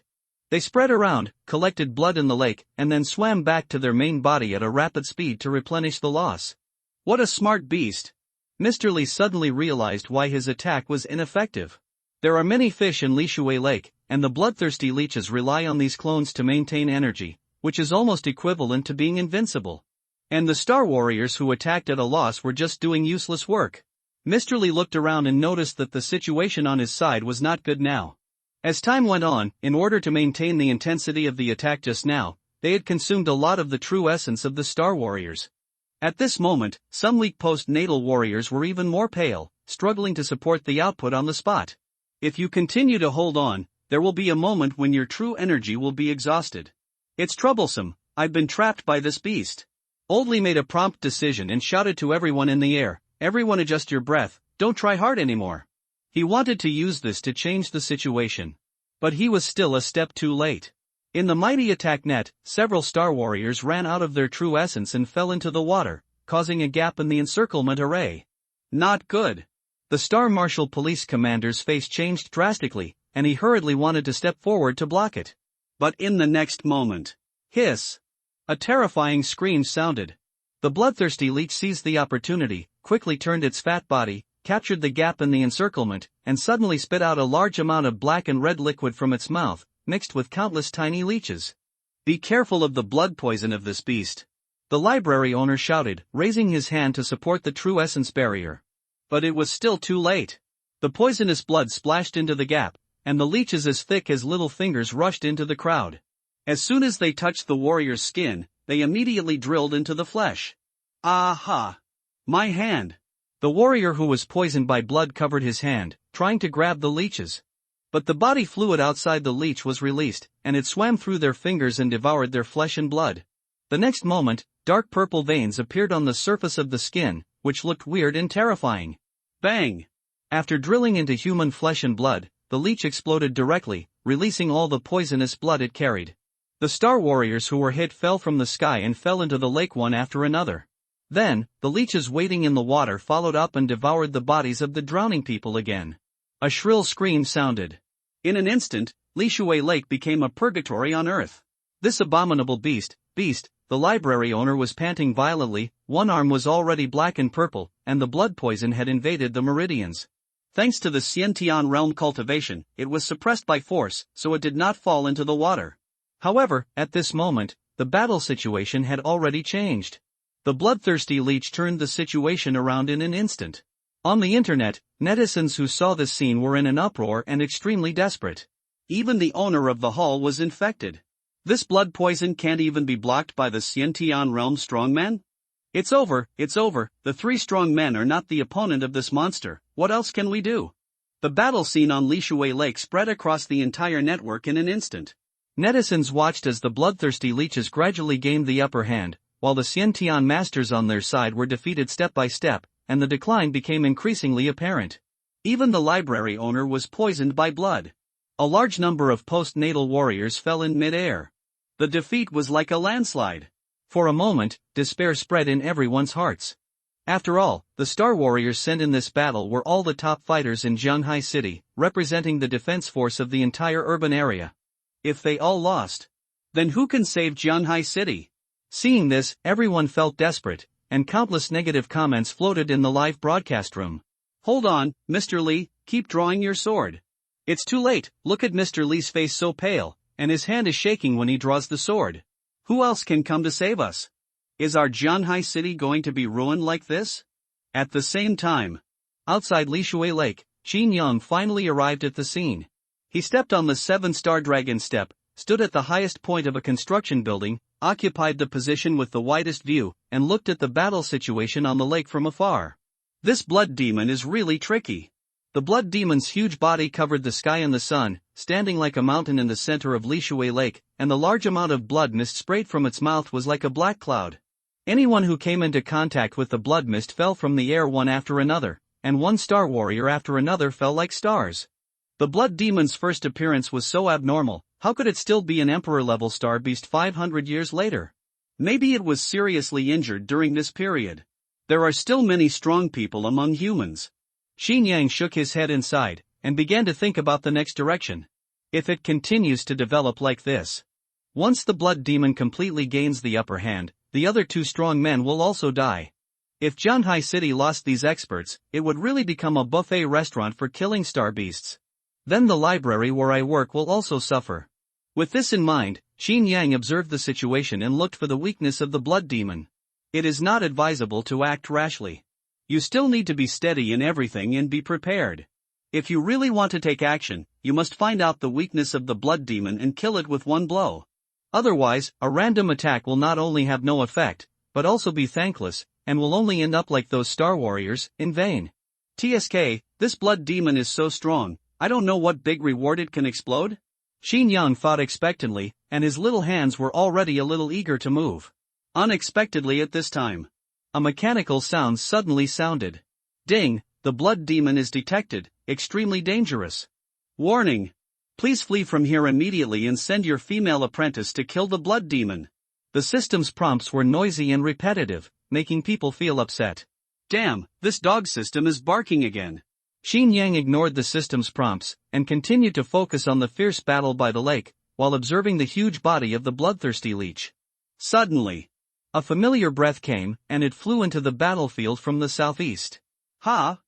S1: They spread around, collected blood in the lake, and then swam back to their main body at a rapid speed to replenish the loss. What a smart beast! Mr. Lee suddenly realized why his attack was ineffective. There are many fish in Lishui Lake, and the bloodthirsty leeches rely on these clones to maintain energy, which is almost equivalent to being invincible. And the Star Warriors who attacked at a loss were just doing useless work. Mr. Lee looked around and noticed that the situation on his side was not good now. As time went on, in order to maintain the intensity of the attack just now, they had consumed a lot of the true essence of the Star Warriors. At this moment, some weak post-natal warriors were even more pale, struggling to support the output on the spot. If you continue to hold on, there will be a moment when your true energy will be exhausted. It's troublesome, I've been trapped by this beast. Old Lee made a prompt decision and shouted to everyone in the air, everyone adjust your breath, don't try hard anymore. He wanted to use this to change the situation. But he was still a step too late. In the mighty attack net, several Star Warriors ran out of their true essence and fell into the water, causing a gap in the encirclement array. Not good. The Star Martial Police Commander's face changed drastically, and he hurriedly wanted to step forward to block it. But in the next moment, hiss! A terrifying scream sounded. The bloodthirsty leech seized the opportunity, quickly turned its fat body, captured the gap in the encirclement, and suddenly spit out a large amount of black and red liquid from its mouth, mixed with countless tiny leeches. Be careful of the blood poison of this beast. The library owner shouted, raising his hand to support the true essence barrier. But it was still too late. The poisonous blood splashed into the gap, and the leeches as thick as little fingers rushed into the crowd. As soon as they touched the warrior's skin, they immediately drilled into the flesh. Aha! My hand! The warrior who was poisoned by blood covered his hand, trying to grab the leeches. But the body fluid outside the leech was released, and it swam through their fingers and devoured their flesh and blood. The next moment, dark purple veins appeared on the surface of the skin, which looked weird and terrifying. Bang! After drilling into human flesh and blood, the leech exploded directly, releasing all the poisonous blood it carried. The Star Warriors who were hit fell from the sky and fell into the lake one after another. Then, the leeches waiting in the water followed up and devoured the bodies of the drowning people again. A shrill scream sounded. In an instant, Lishui Lake became a purgatory on earth. This abominable beast, the library owner was panting violently, one arm was already black and purple, and the blood poison had invaded the meridians. Thanks to the Xiantian realm cultivation, it was suppressed by force, so it did not fall into the water. However, at this moment, the battle situation had already changed. The bloodthirsty leech turned the situation around in an instant. On the internet, netizens who saw this scene were in an uproar and extremely desperate. Even the owner of the hall was infected. This blood poison can't even be blocked by the Xiantian realm strongmen? It's over, the three strong men are not the opponent of this monster, what else can we do? The battle scene on Lishui Lake spread across the entire network in an instant. Netizens watched as the bloodthirsty leeches gradually gained the upper hand, while the Xiantian masters on their side were defeated step by step, and the decline became increasingly apparent. Even the library owner was poisoned by blood. A large number of postnatal warriors fell in mid-air. The defeat was like a landslide. For a moment, despair spread in everyone's hearts. After all, the Star Warriors sent in this battle were all the top fighters in Jianghai City, representing the defense force of the entire urban area. If they all lost, then who can save Jianghai City? Seeing this, everyone felt desperate, and countless negative comments floated in the live broadcast room. Hold on, Mr. Lee, keep drawing your sword. It's too late, look at Mr. Lee's face so pale, and his hand is shaking when he draws the sword. Who else can come to save us? Is our Jianghai City going to be ruined like this? At the same time, outside Lishui Lake, Qin Yang finally arrived at the scene. He stepped on the 7-star dragon step, stood at the highest point of a construction building, occupied the position with the widest view, and looked at the battle situation on the lake from afar. This blood demon is really tricky. The blood demon's huge body covered the sky and the sun, standing like a mountain in the center of Lishui Lake, and the large amount of blood mist sprayed from its mouth was like a black cloud. Anyone who came into contact with the blood mist fell from the air one after another, and one star warrior after another fell like stars. The blood demon's first appearance was so abnormal, how could it still be an emperor-level star beast 500 years later? Maybe it was seriously injured during this period. There are still many strong people among humans. Xi Yang shook his head inside, and began to think about the next direction. If it continues to develop like this, once the blood demon completely gains the upper hand, the other two strong men will also die. If Jianghai City lost these experts, it would really become a buffet restaurant for killing star beasts. Then the library where I work will also suffer. With this in mind, Qin Yang observed the situation and looked for the weakness of the blood demon. It is not advisable to act rashly. You still need to be steady in everything and be prepared. If you really want to take action, you must find out the weakness of the blood demon and kill it with one blow. Otherwise, a random attack will not only have no effect, but also be thankless, and will only end up like those Star Warriors, in vain. TSK, this blood demon is so strong, I don't know what big reward it can explode? Xi Yang thought expectantly, and his little hands were already a little eager to move. Unexpectedly at this time, a mechanical sound suddenly sounded. Ding, the blood demon is detected, extremely dangerous. Warning! Please flee from here immediately and send your female apprentice to kill the blood demon. The system's prompts were noisy and repetitive, making people feel upset. Damn, this dog system is barking again. Xi Yang ignored the system's prompts, and continued to focus on the fierce battle by the lake, while observing the huge body of the bloodthirsty leech. Suddenly, a familiar breath came, and it flew into the battlefield from the southeast. Ha!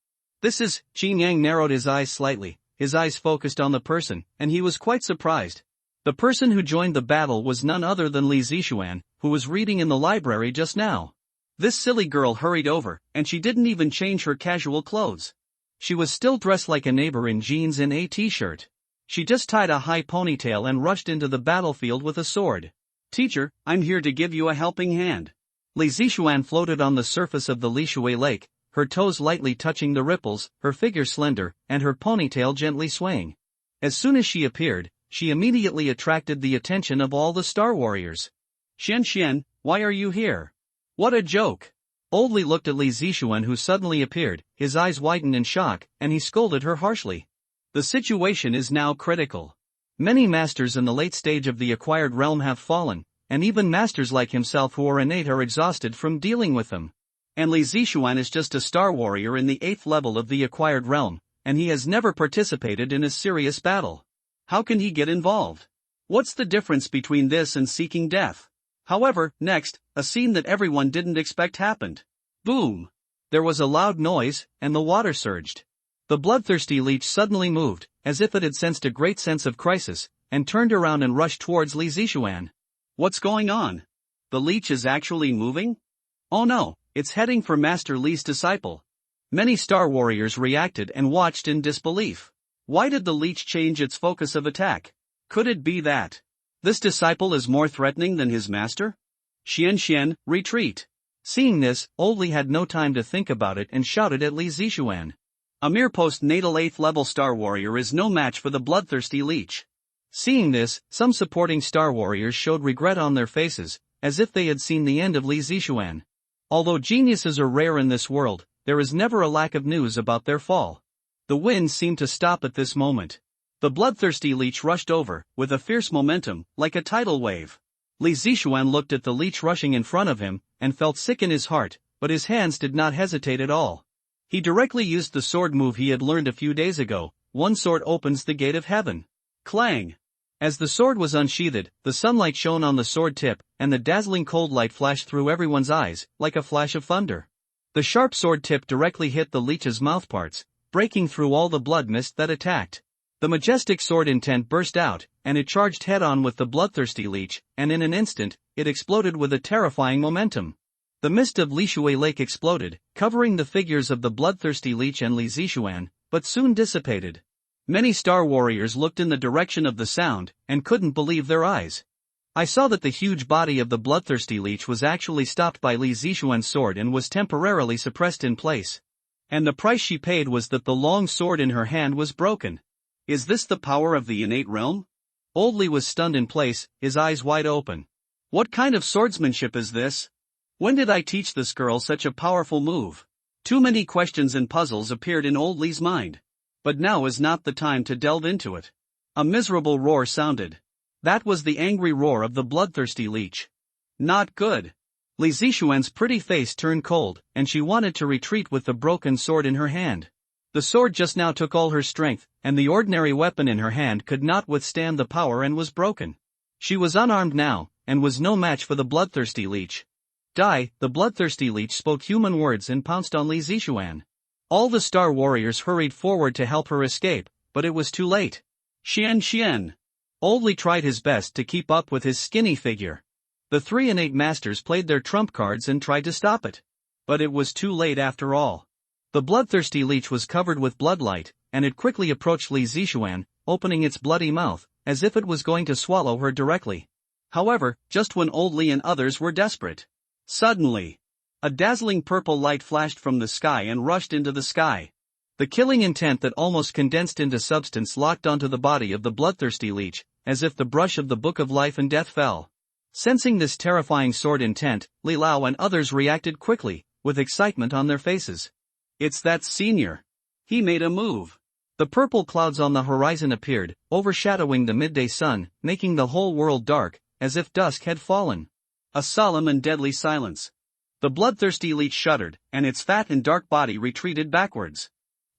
S1: This is, Xi Yang narrowed his eyes slightly, his eyes focused on the person, and he was quite surprised. The person who joined the battle was none other than Li Zixuan, who was reading in the library just now. This silly girl hurried over, and she didn't even change her casual clothes. She was still dressed like a neighbor in jeans and a t-shirt. She just tied a high ponytail and rushed into the battlefield with a sword. Teacher, I'm here to give you a helping hand. Li Zixuan floated on the surface of the Lishui Lake, her toes lightly touching the ripples, her figure slender, and her ponytail gently swaying. As soon as she appeared, she immediately attracted the attention of all the Star Warriors. Xian, why are you here? What a joke! Old Li looked at Li Zixuan, who suddenly appeared, his eyes widened in shock, and he scolded her harshly. The situation is now critical. Many masters in the late stage of the acquired realm have fallen, and even masters like himself who are innate are exhausted from dealing with them. And Li Zixuan is just a Star Warrior in the 8th level of the acquired realm, and he has never participated in a serious battle. How can he get involved? What's the difference between this and seeking death? However, next, a scene that everyone didn't expect happened. Boom! There was a loud noise, and the water surged. The bloodthirsty leech suddenly moved, as if it had sensed a great sense of crisis, and turned around and rushed towards Li Zishuan. What's going on? The leech is actually moving? Oh no, it's heading for Master Li's disciple. Many Star Warriors reacted and watched in disbelief. Why did the leech change its focus of attack? Could it be that this disciple is more threatening than his master? Xian, retreat. Seeing this, Old Li had no time to think about it and shouted at Li Zishuan. A mere post-natal 8th level Star Warrior is no match for the bloodthirsty leech. Seeing this, some supporting Star Warriors showed regret on their faces, as if they had seen the end of Li Zishuan. Although geniuses are rare in this world, there is never a lack of news about their fall. The wind seemed to stop at this moment. The bloodthirsty leech rushed over, with a fierce momentum, like a tidal wave. Li Zishuan looked at the leech rushing in front of him, and felt sick in his heart, but his hands did not hesitate at all. He directly used the sword move he had learned a few days ago. One sword opens the gate of heaven. Clang! As the sword was unsheathed, the sunlight shone on the sword tip, and the dazzling cold light flashed through everyone's eyes, like a flash of thunder. The sharp sword tip directly hit the leech's mouthparts, breaking through all the blood mist that attacked. The majestic sword intent burst out, and it charged head-on with the bloodthirsty leech, and in an instant, it exploded with a terrifying momentum. The mist of Lishui Lake exploded, covering the figures of the bloodthirsty leech and Li Zishuan, but soon dissipated. Many Star Warriors looked in the direction of the sound, and couldn't believe their eyes. I saw that the huge body of the bloodthirsty leech was actually stopped by Li Zishuan's sword and was temporarily suppressed in place. And the price she paid was that the long sword in her hand was broken. Is this the power of the innate realm? Old Li was stunned in place, his eyes wide open. What kind of swordsmanship is this? When did I teach this girl such a powerful move? Too many questions and puzzles appeared in Old Li's mind. But now is not the time to delve into it. A miserable roar sounded. That was the angry roar of the bloodthirsty leech. Not good. Li Zishuan's pretty face turned cold, and she wanted to retreat with the broken sword in her hand. The sword just now took all her strength, and the ordinary weapon in her hand could not withstand the power and was broken. She was unarmed now, and was no match for the bloodthirsty leech. Die! The bloodthirsty leech spoke human words and pounced on Li Zishuan. All the Star Warriors hurried forward to help her escape, but it was too late. Xian. Old Li tried his best to keep up with his skinny figure. The 3 innate masters played their trump cards and tried to stop it. But it was too late after all. The bloodthirsty leech was covered with bloodlight, and it quickly approached Li Zishuan, opening its bloody mouth, as if it was going to swallow her directly. However, just when Old Li and others were desperate, suddenly, a dazzling purple light flashed from the sky and rushed into the sky. The killing intent that almost condensed into substance locked onto the body of the bloodthirsty leech, as if the brush of the Book of Life and Death fell. Sensing this terrifying sword intent, Li Lao and others reacted quickly, with excitement on their faces. It's that senior. He made a move. The purple clouds on the horizon appeared, overshadowing the midday sun, making the whole world dark, as if dusk had fallen. A solemn and deadly silence. The bloodthirsty leech shuddered, and its fat and dark body retreated backwards.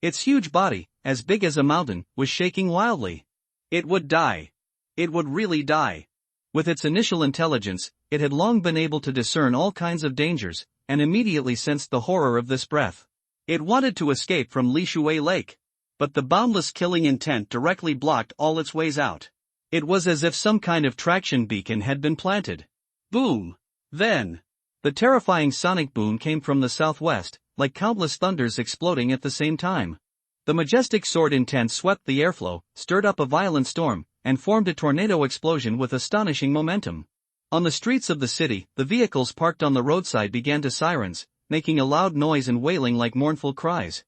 S1: Its huge body, as big as a mountain, was shaking wildly. It would die. It would really die. With its initial intelligence, it had long been able to discern all kinds of dangers, and immediately sensed the horror of this breath. It wanted to escape from Lishui Lake. But the boundless killing intent directly blocked all its ways out. It was as if some kind of traction beacon had been planted. Boom! Then, the terrifying sonic boom came from the southwest, like countless thunders exploding at the same time. The majestic sword intent swept the airflow, stirred up a violent storm, and formed a tornado explosion with astonishing momentum. On the streets of the city, the vehicles parked on the roadside began to sirens, making a loud noise and wailing like mournful cries.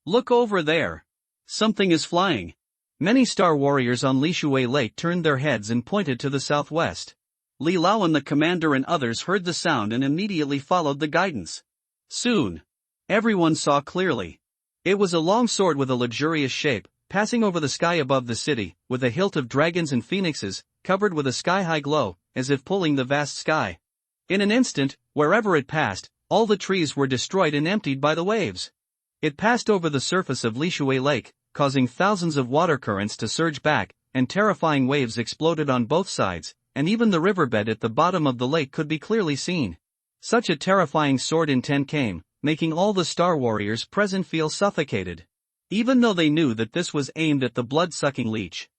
S1: Look over there! Something is flying. Many Star Warriors on Lishui Lake turned their heads and pointed to the southwest. Li Lao and the commander and others heard the sound and immediately followed the guidance. Soon, everyone saw clearly. It was a long sword with a luxurious shape, passing over the sky above the city, with a hilt of dragons and phoenixes, covered with a sky-high glow, as if pulling the vast sky. In an instant, wherever it passed, all the trees were destroyed and emptied by the waves. It passed over the surface of Lishui Lake, causing thousands of water currents to surge back, and terrifying waves exploded on both sides, and even the riverbed at the bottom of the lake could be clearly seen. Such a terrifying sword intent came, making all the Star Warriors present feel suffocated. Even though they knew that this was aimed at the blood-sucking leech.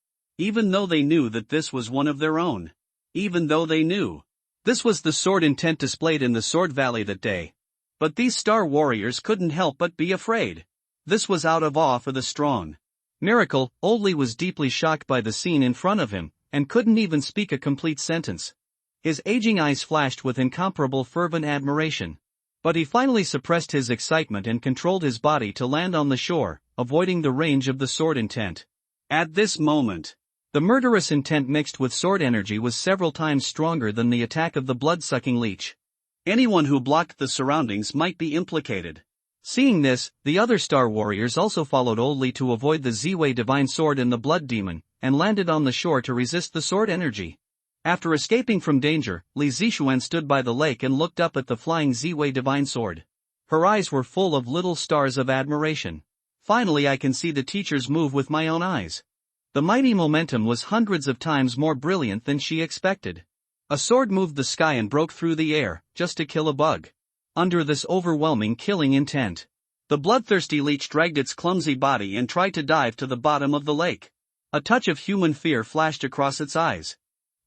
S1: even though they knew that this was one of their own. Even though they knew. This was the sword intent displayed in the Sword Valley that day. But these star warriors couldn't help but be afraid. This was out of awe for the strong. Miracle, Oldley was deeply shocked by the scene in front of him, and couldn't even speak a complete sentence. His aging eyes flashed with incomparable fervent admiration. But he finally suppressed his excitement and controlled his body to land on the shore, avoiding the range of the sword intent. At this moment, the murderous intent mixed with sword energy was several times stronger than the attack of the blood-sucking leech. Anyone who blocked the surroundings might be implicated. Seeing this, the other star warriors also followed Oldley to avoid the Ziwei divine sword and the blood demon, and landed on the shore to resist the sword energy. After escaping from danger, Li Zixuan stood by the lake and looked up at the flying Ziwei divine sword. Her eyes were full of little stars of admiration. Finally, I can see the teachers move with my own eyes. The mighty momentum was hundreds of times more brilliant than she expected. A sword moved the sky and broke through the air, just to kill a bug. Under this overwhelming killing intent, the bloodthirsty leech dragged its clumsy body and tried to dive to the bottom of the lake. A touch of human fear flashed across its eyes.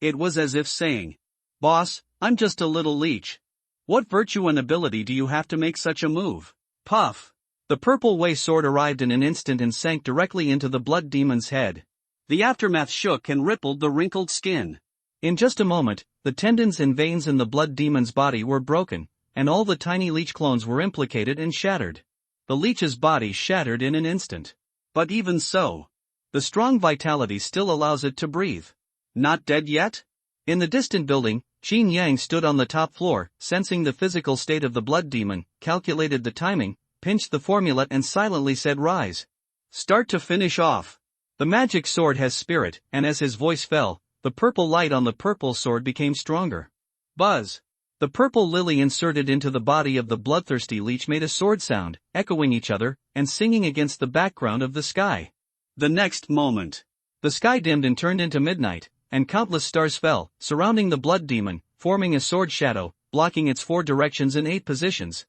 S1: It was as if saying, "Boss, I'm just a little leech. What virtue and ability do you have to make such a move?" Puff! The purple Wei sword arrived in an instant and sank directly into the blood demon's head. The aftermath shook and rippled the wrinkled skin. In just a moment, the tendons and veins in the blood demon's body were broken, and all the tiny leech clones were implicated and shattered. The leech's body shattered in an instant. But even so, the strong vitality still allows it to breathe. Not dead yet? In the distant building, Qin Yang stood on the top floor, sensing the physical state of the blood demon, calculated the timing, pinched the formula and silently said, "Rise. Start to finish off." The magic sword has spirit, and as his voice fell, the purple light on the purple sword became stronger. Buzz! The purple lily inserted into the body of the bloodthirsty leech made a sword sound, echoing each other, and singing against the background of the sky. The next moment, the sky dimmed and turned into midnight, and countless stars fell, surrounding the blood demon, forming a sword shadow, blocking its 4 directions in 8 positions.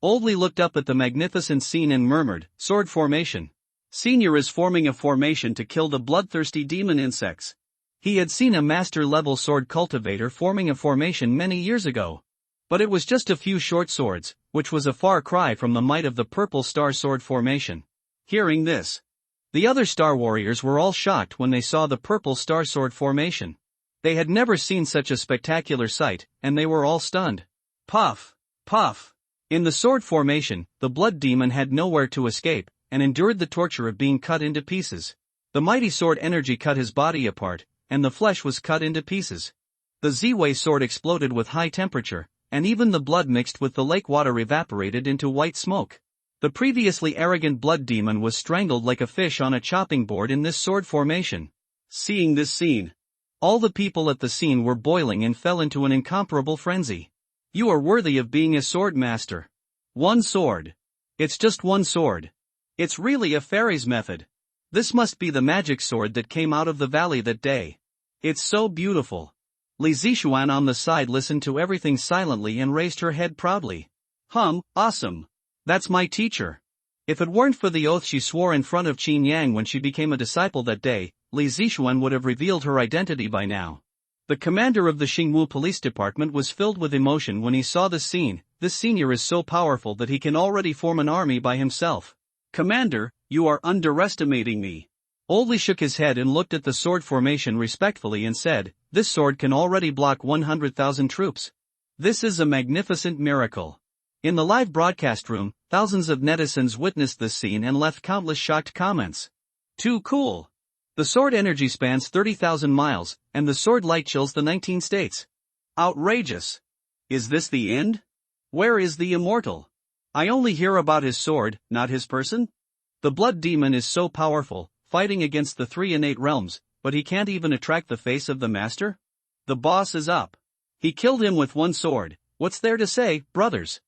S1: Oldley looked up at the magnificent scene and murmured, "Sword formation. Senior is forming a formation to kill the bloodthirsty demon insects." He had seen a master-level sword cultivator forming a formation many years ago. But it was just a few short swords, which was a far cry from the might of the purple star sword formation. Hearing this, the other star warriors were all shocked when they saw the purple star sword formation. They had never seen such a spectacular sight, and they were all stunned. Puff! Puff! In the sword formation, the blood demon had nowhere to escape, and endured the torture of being cut into pieces. The mighty sword energy cut his body apart, and the flesh was cut into pieces. The Ziwei sword exploded with high temperature, and even the blood mixed with the lake water evaporated into white smoke. The previously arrogant blood demon was strangled like a fish on a chopping board in this sword formation. Seeing this scene, all the people at the scene were boiling and fell into an incomparable frenzy. "You are worthy of being a sword master. One sword. It's just one sword. It's really a fairy's method. This must be the magic sword that came out of the valley that day. It's so beautiful." Li Zixuan on the side listened to everything silently and raised her head proudly. Awesome. That's my teacher. If it weren't for the oath she swore in front of Qin Yang when she became a disciple that day, Li Zixuan would have revealed her identity by now. The commander of the Xingwu Police Department was filled with emotion when he saw the scene. This senior is so powerful that he can already form an army by himself. "Commander, you are underestimating me." Oldley shook his head and looked at the sword formation respectfully and said, "This sword can already block 100,000 troops. This is a magnificent miracle." In the live broadcast room, thousands of netizens witnessed this scene and left countless shocked comments. "Too cool. The sword energy spans 30,000 miles, and the sword light chills the 19 states. Outrageous. Is this the end? Where is the immortal? I only hear about his sword, not his person. The blood demon is so powerful, fighting against the 3 innate realms, but he can't even attract the face of the master? The boss is up. He killed him with one sword. What's there to say, brothers?"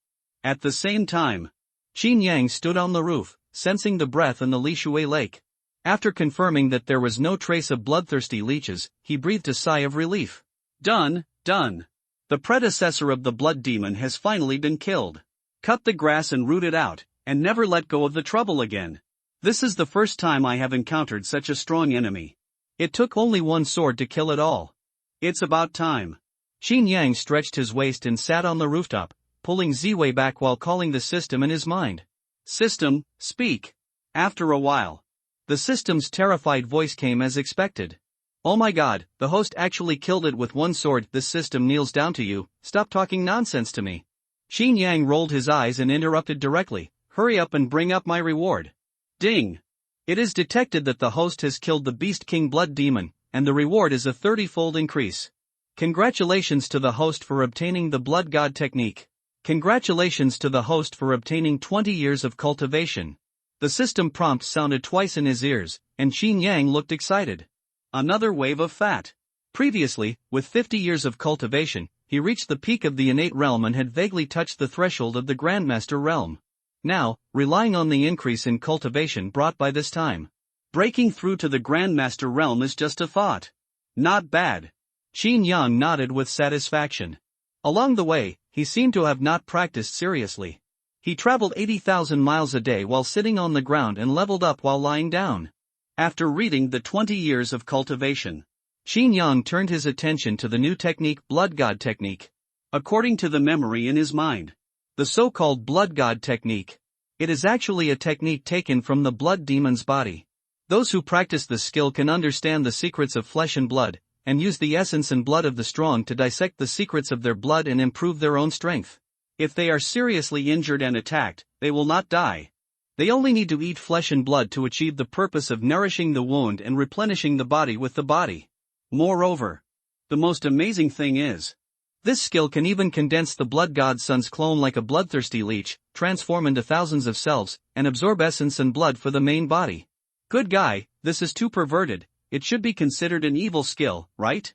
S1: At the same time, Qin Yang stood on the roof, sensing the breath in the Lishui lake. After confirming that there was no trace of bloodthirsty leeches, he breathed a sigh of relief. Done. The predecessor of the blood demon has finally been killed. Cut the grass and root it out, and never let go of the trouble again. This is the first time I have encountered such a strong enemy. It took only one sword to kill it all. It's about time. Qin Yang stretched his waist and sat on the rooftop, pulling Ziwei back while calling the system in his mind. System, speak. After a while, the system's terrified voice came as expected. Oh my god, the host actually killed it with one sword. This system kneels down to you, stop talking nonsense to me. Qin Yang rolled his eyes and interrupted directly, hurry up and bring up my reward. Ding! It is detected that the host has killed the Beast King Blood Demon, and the reward is a 30-fold increase. Congratulations to the host for obtaining the Blood God technique. Congratulations to the host for obtaining 20 years of cultivation. The system prompt sounded twice in his ears, and Qin Yang looked excited. Another wave of fat. Previously, with 50 years of cultivation, he reached the peak of the innate realm and had vaguely touched the threshold of the Grandmaster realm. Now, relying on the increase in cultivation brought by this time, breaking through to the Grandmaster realm is just a thought. Not bad. Qin Yang nodded with satisfaction. Along the way, he seemed to have not practiced seriously. He traveled 80,000 miles a day while sitting on the ground and leveled up while lying down. After reading the 20 years of cultivation, Qin Yang turned his attention to the new technique, Blood God technique. According to the memory in his mind, the so-called Blood God technique, it is actually a technique taken from the blood demon's body. Those who practice this skill can understand the secrets of flesh and blood, and use the essence and blood of the strong to dissect the secrets of their blood and improve their own strength. If they are seriously injured and attacked, they will not die. They only need to eat flesh and blood to achieve the purpose of nourishing the wound and replenishing the body with the body. Moreover, the most amazing thing is, this skill can even condense the blood god's son's clone like a bloodthirsty leech, transform into thousands of selves, and absorb essence and blood for the main body. Good guy, this is too perverted, it should be considered an evil skill, right?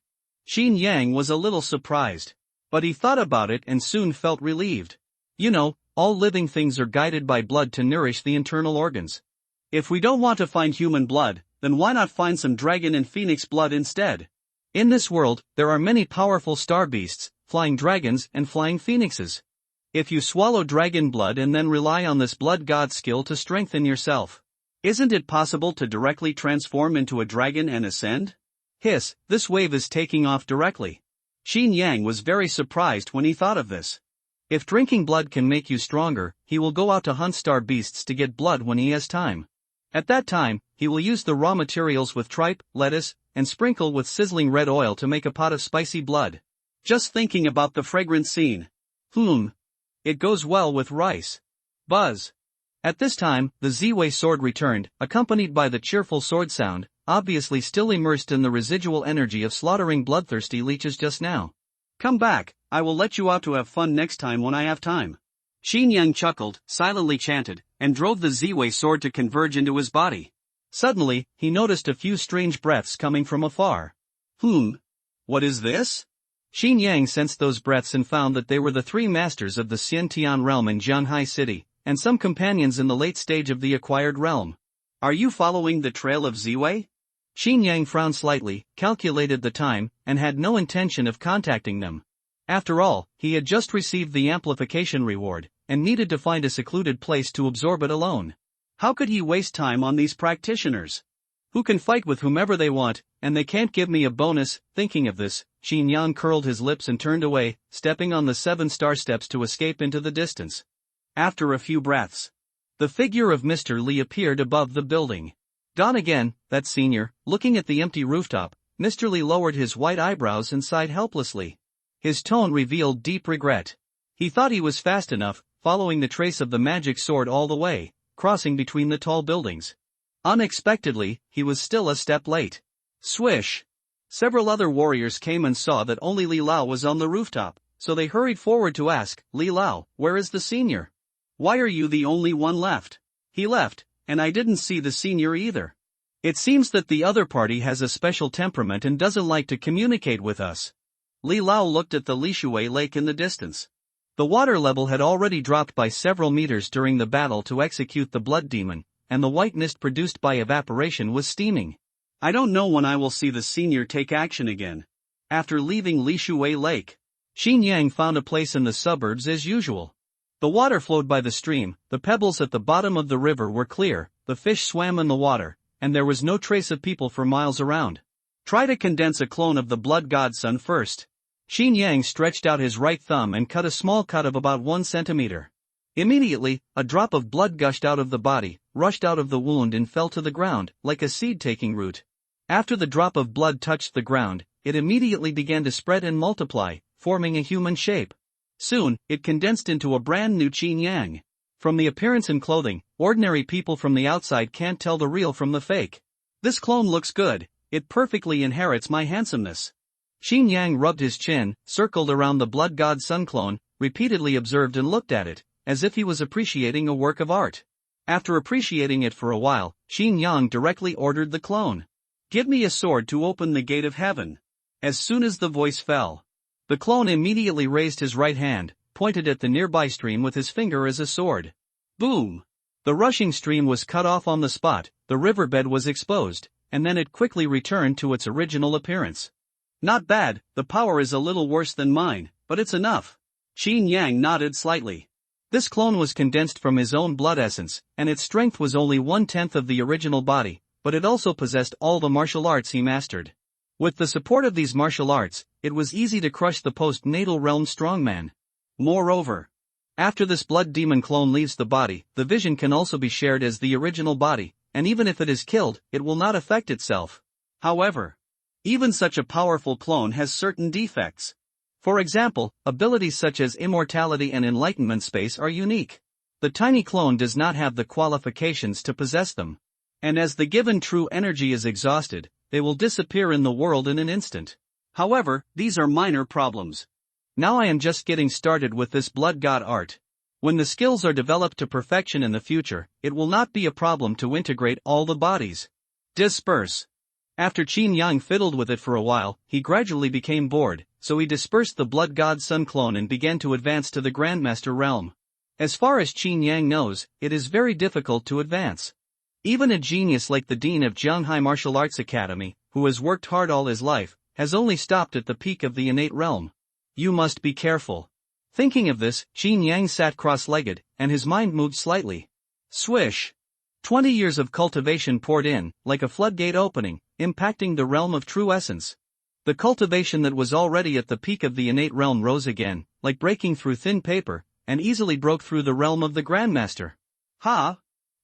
S1: Qin Yang was a little surprised. But he thought about it and soon felt relieved. You know, all living things are guided by blood to nourish the internal organs. If we don't want to find human blood, then why not find some dragon and phoenix blood instead? In this world, there are many powerful star beasts, flying dragons and flying phoenixes. If you swallow dragon blood and then rely on this blood god skill to strengthen yourself, isn't it possible to directly transform into a dragon and ascend? Hiss, this wave is taking off directly. Qin Yang was very surprised when he thought of this. If drinking blood can make you stronger, he will go out to hunt star beasts to get blood when he has time. At that time, he will use the raw materials with tripe, lettuce, and sprinkle with sizzling red oil to make a pot of spicy blood. Just thinking about the fragrant scene. It goes well with rice. Buzz. At this time, the Ziwei sword returned, accompanied by the cheerful sword sound, obviously still immersed in the residual energy of slaughtering bloodthirsty leeches just now. Come back, I will let you out to have fun next time when I have time. Qin Yang chuckled, silently chanted, and drove the Ziwei sword to converge into his body. Suddenly, he noticed a few strange breaths coming from afar. What is this? Qin Yang sensed those breaths and found that they were the three masters of the Xiantian realm in Jianhai City, and some companions in the late stage of the acquired realm. Are you following the trail of Ziwei? Qin Yang frowned slightly, calculated the time, and had no intention of contacting them. After all, he had just received the amplification reward, and needed to find a secluded place to absorb it alone. How could he waste time on these practitioners? Who can fight with whomever they want, and they can't give me a bonus? Thinking of this, Qin Yang curled his lips and turned away, stepping on the 7-star steps to escape into the distance. After a few breaths, the figure of Mr. Li appeared above the building. Gone again, that senior. Looking at the empty rooftop, Mr. Li lowered his white eyebrows and sighed helplessly. His tone revealed deep regret. He thought he was fast enough, following the trace of the magic sword all the way, crossing between the tall buildings. Unexpectedly, he was still a step late. Swish! Several other warriors came and saw that only Li Lao was on the rooftop, so they hurried forward to ask, Li Lao, where is the senior? Why are you the only one left? He left, and I didn't see the senior either. It seems that the other party has a special temperament and doesn't like to communicate with us. Li Lao looked at the Lishui Lake in the distance. The water level had already dropped by several meters during the battle to execute the blood demon, and the white mist produced by evaporation was steaming. I don't know when I will see the senior take action again. After leaving Lishui Lake, Qin Yang found a place in the suburbs as usual. The water flowed by the stream, the pebbles at the bottom of the river were clear, the fish swam in the water, and there was no trace of people for miles around. Try to condense a clone of the blood godson first. Xin Yang stretched out his right thumb and cut a small cut of about 1 centimeter. Immediately, a drop of blood gushed out of the body, rushed out of the wound and fell to the ground, like a seed-taking root. After the drop of blood touched the ground, it immediately began to spread and multiply, forming a human shape. Soon, it condensed into a brand new Xin Yang. From the appearance and clothing, ordinary people from the outside can't tell the real from the fake. This clone looks good, it perfectly inherits my handsomeness. Xin Yang rubbed his chin, circled around the blood god sun clone, repeatedly observed and looked at it, as if he was appreciating a work of art. After appreciating it for a while, Xin Yang directly ordered the clone. "Give me a sword to open the gate of heaven." As soon as the voice fell, the clone immediately raised his right hand, pointed at the nearby stream with his finger as a sword. Boom! The rushing stream was cut off on the spot, the riverbed was exposed, and then it quickly returned to its original appearance. Not bad, the power is a little worse than mine, but it's enough. Xin Yang nodded slightly. This clone was condensed from his own blood essence, and its strength was only 1/10 of the original body, but it also possessed all the martial arts he mastered. With the support of these martial arts, it was easy to crush the post-natal realm strongman. Moreover, after this blood demon clone leaves the body, the vision can also be shared as the original body, and even if it is killed, it will not affect itself. However, even such a powerful clone has certain defects. For example, abilities such as immortality and enlightenment space are unique. The tiny clone does not have the qualifications to possess them. And as the given true energy is exhausted, they will disappear in the world in an instant. However, these are minor problems. Now I am just getting started with this blood god art. When the skills are developed to perfection in the future, it will not be a problem to integrate all the bodies. Disperse. After Xin Yang fiddled with it for a while, he gradually became bored, so he dispersed the blood god sun clone and began to advance to the Grandmaster realm. As far as Xin Yang knows, it is very difficult to advance. Even a genius like the dean of Jianghai Martial Arts Academy, who has worked hard all his life, has only stopped at the peak of the innate realm. You must be careful. Thinking of this, Xin Yang sat cross-legged, and his mind moved slightly. Swish! 20 years of cultivation poured in, like a floodgate opening, impacting the realm of true essence. The cultivation that was already at the peak of the innate realm rose again, like breaking through thin paper, and easily broke through the realm of the Grandmaster. Ha!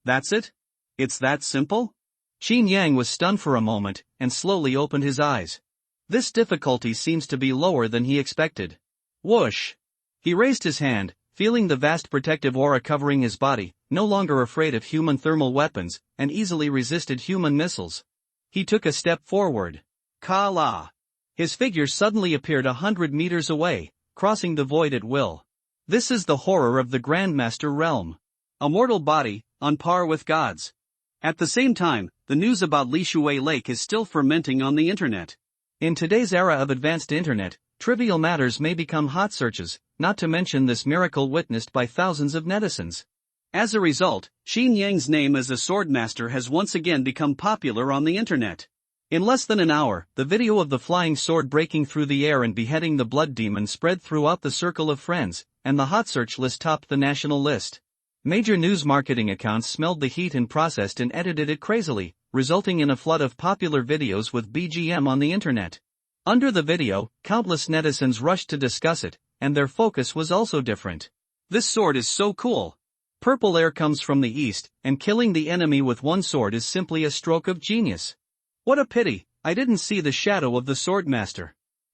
S1: That's it? It's that simple? Xin Yang was stunned for a moment, and slowly opened his eyes. This difficulty seems to be lower than he expected. Whoosh! He raised his hand, feeling the vast protective aura covering his body, no longer afraid of human thermal weapons, and easily resisted human missiles. He took a step forward. Ka-la! His figure suddenly appeared 100 meters away, crossing the void at will. This is the horror of the Grandmaster realm. A mortal body, on par with gods. At the same time, the news about Li Shui Lake is still fermenting on the internet. In today's era of advanced internet, trivial matters may become hot searches, not to mention this miracle witnessed by thousands of netizens. As a result, Xin Yang's name as a swordmaster has once again become popular on the internet. In less than an hour, the video of the flying sword breaking through the air and beheading the blood demon spread throughout the circle of friends, and the hot search list topped the national list. Major news marketing accounts smelled the heat and processed and edited it crazily, resulting in a flood of popular videos with BGM on the internet. Under the video, countless netizens rushed to discuss it, and their focus was also different. This sword is so cool. Purple air comes from the east, and killing the enemy with one sword is simply a stroke of genius. What a pity, I didn't see the shadow of the swordmaster.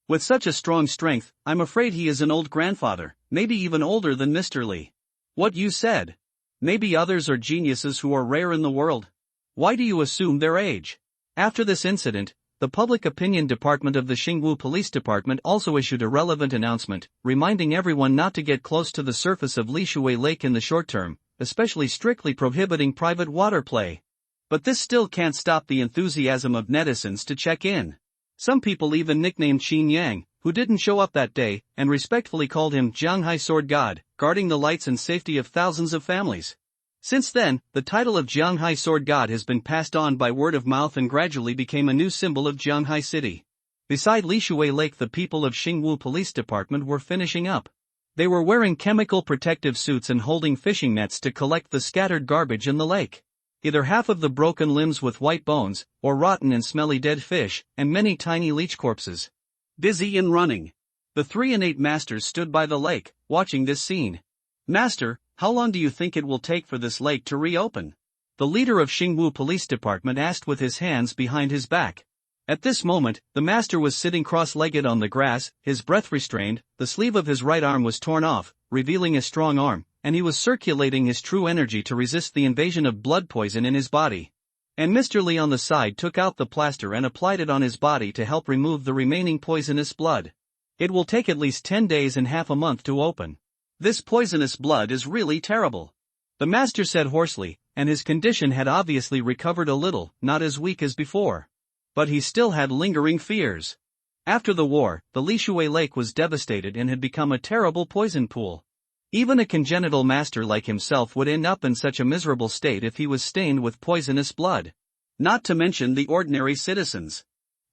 S1: With such a strong strength, I'm afraid he is an old grandfather, maybe even older than Mr. Li. What you said. Maybe others are geniuses who are rare in the world. Why do you assume their age? After this incident, the Public Opinion Department of the Xingwu Police Department also issued a relevant announcement, reminding everyone not to get close to the surface of Li Shui Lake in the short term, especially strictly prohibiting private water play. But this still can't stop the enthusiasm of netizens to check in. Some people even nicknamed Xin Yang, who didn't show up that day, and respectfully called him Jianghai Sword God, guarding the lights and safety of thousands of families. Since then, the title of Jianghai Sword God has been passed on by word of mouth and gradually became a new symbol of Jianghai City. Beside Li Shui Lake, the people of Xingwu Police Department were finishing up. They were wearing chemical protective suits and holding fishing nets to collect the scattered garbage in the lake. Either half of the broken limbs with white bones, or rotten and smelly dead fish, and many tiny leech corpses. Busy in running. The 3 and 8 masters stood by the lake, watching this scene. Master, how long do you think it will take for this lake to reopen? The leader of Xingwu Police Department asked with his hands behind his back. At this moment, the master was sitting cross-legged on the grass, his breath restrained, the sleeve of his right arm was torn off, revealing a strong arm, and he was circulating his true energy to resist the invasion of blood poison in his body. And Mr. Li on the side took out the plaster and applied it on his body to help remove the remaining poisonous blood. It will take at least 10 days and half a month to open. This poisonous blood is really terrible. The master said hoarsely, and his condition had obviously recovered a little, not as weak as before. But he still had lingering fears. After the war, the Lishui Lake was devastated and had become a terrible poison pool. Even a congenital master like himself would end up in such a miserable state if he was stained with poisonous blood. Not to mention the ordinary citizens.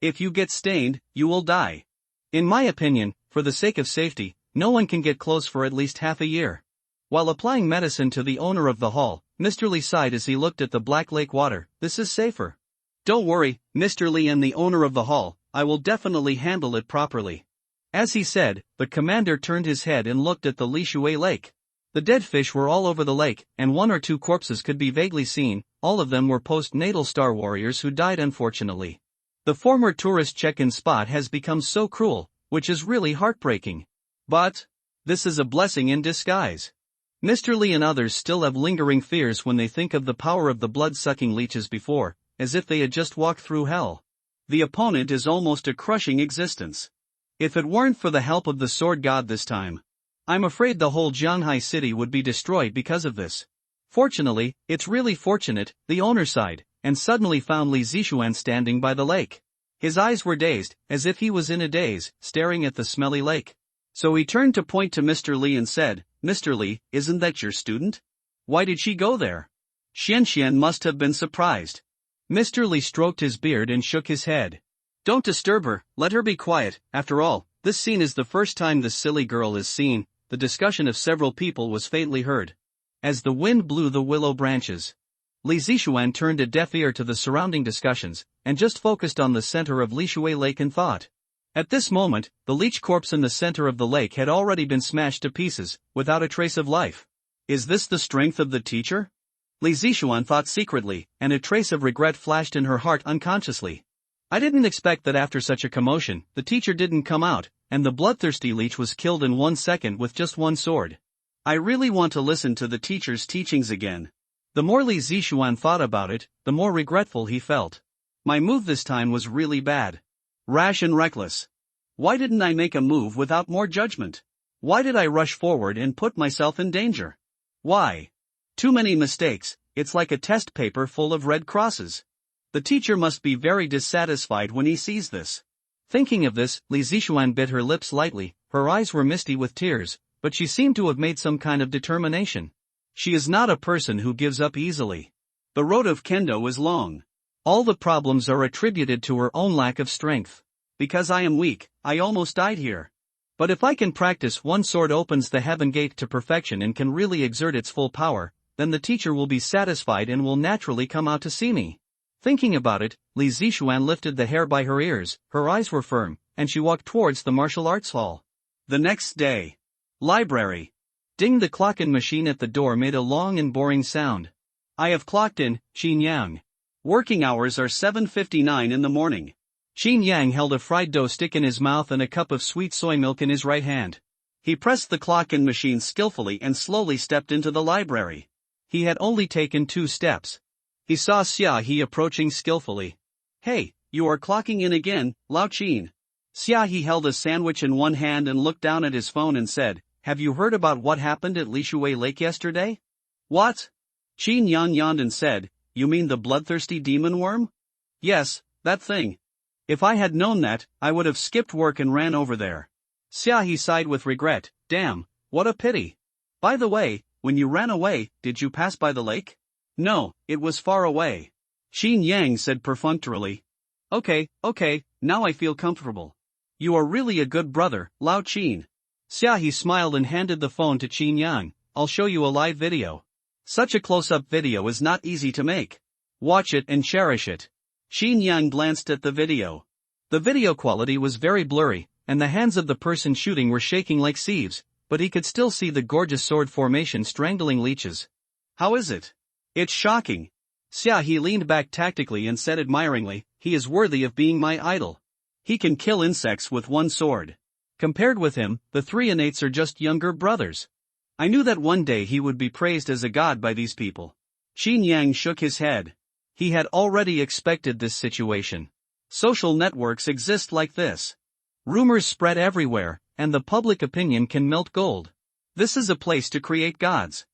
S1: If you get stained, you will die. In my opinion, for the sake of safety, no one can get close for at least half a year. While applying medicine to the owner of the hall, Mr. Li sighed as he looked at the black lake water. This is safer. Don't worry, Mr. Li and the owner of the hall, I will definitely handle it properly. As he said, the commander turned his head and looked at the Lishui Lake. The dead fish were all over the lake, and 1 or 2 corpses could be vaguely seen. All of them were post-natal star warriors who died unfortunately. The former tourist check-in spot has become so cruel, which is really heartbreaking. But this is a blessing in disguise. Mr. Li and others still have lingering fears when they think of the power of the blood-sucking leeches before, as if they had just walked through hell. The opponent is almost a crushing existence. If it weren't for the help of the sword god this time, I'm afraid the whole Jianghai city would be destroyed because of this. Fortunately, it's really fortunate, the owner sighed, and suddenly found Li Zixuan standing by the lake. His eyes were dazed, as if he was in a daze, staring at the smelly lake. So he turned to point to Mr. Li and said, Mr. Li, isn't that your student? Why did she go there? Xian must have been surprised. Mr. Li stroked his beard and shook his head. Don't disturb her, let her be quiet. After all, this scene is the first time this silly girl is seen. The discussion of several people was faintly heard. As the wind blew the willow branches, Li Zixuan turned a deaf ear to the surrounding discussions, and just focused on the center of Lishui Lake in thought. At this moment, the leech corpse in the center of the lake had already been smashed to pieces, without a trace of life. Is this the strength of the teacher? Li Zixuan thought secretly, and a trace of regret flashed in her heart unconsciously. I didn't expect that after such a commotion, the teacher didn't come out, and the bloodthirsty leech was killed in 1 second with just 1 sword. I really want to listen to the teacher's teachings again. The more Li Zixuan thought about it, the more regretful he felt. My move this time was really bad. Rash and reckless. Why didn't I make a move without more judgment? Why did I rush forward and put myself in danger? Why? Too many mistakes. It's like a test paper full of red crosses. The teacher must be very dissatisfied when he sees this. Thinking of this, Li Zixuan bit her lips lightly. Her eyes were misty with tears, but she seemed to have made some kind of determination. She is not a person who gives up easily. The road of kendo is long. All the problems are attributed to her own lack of strength. Because I am weak, I almost died here. But if I can practice, 1 sword opens the heaven gate to perfection and can really exert its full power, then the teacher will be satisfied and will naturally come out to see me. Thinking about it, Li Zixuan lifted the hair by her ears, her eyes were firm, and she walked towards the martial arts hall. The next day. Library. Ding, the clock-in machine at the door made a long and boring sound. I have clocked in, Qin Yang. Working hours are 7:59 in the morning. Qin Yang held a fried dough stick in his mouth and a cup of sweet soy milk in his right hand. He pressed the clock-in machine skillfully and slowly stepped into the library. He had only taken 2 steps. He saw Xia He approaching skillfully. Hey, you are clocking in again, Lao Qin. Xia He held a sandwich in one hand and looked down at his phone and said, have you heard about what happened at Lishui Lake yesterday? What? Qin Yan yawned and said, you mean the bloodthirsty demon worm? Yes, that thing. If I had known that, I would have skipped work and ran over there. Xia He sighed with regret. Damn, what a pity. By the way, when you ran away, did you pass by the lake? No, it was far away. Qin Yang said perfunctorily. Okay, now I feel comfortable. You are really a good brother, Lao Qin. Xia He smiled and handed the phone to Qin Yang. I'll show you a live video. Such a close-up video is not easy to make. Watch it and cherish it. Xin Yang glanced at the video. The video quality was very blurry, and the hands of the person shooting were shaking like sieves, but he could still see the gorgeous sword formation strangling leeches. How is it? It's shocking. Xia He leaned back tactically and said admiringly, he is worthy of being my idol. He can kill insects with one sword. Compared with him, the three innates are just younger brothers. I knew that one day he would be praised as a god by these people. Xin Yang shook his head. He had already expected this situation. Social networks exist like this. Rumors spread everywhere, and the public opinion can melt gold. This is a place to create gods.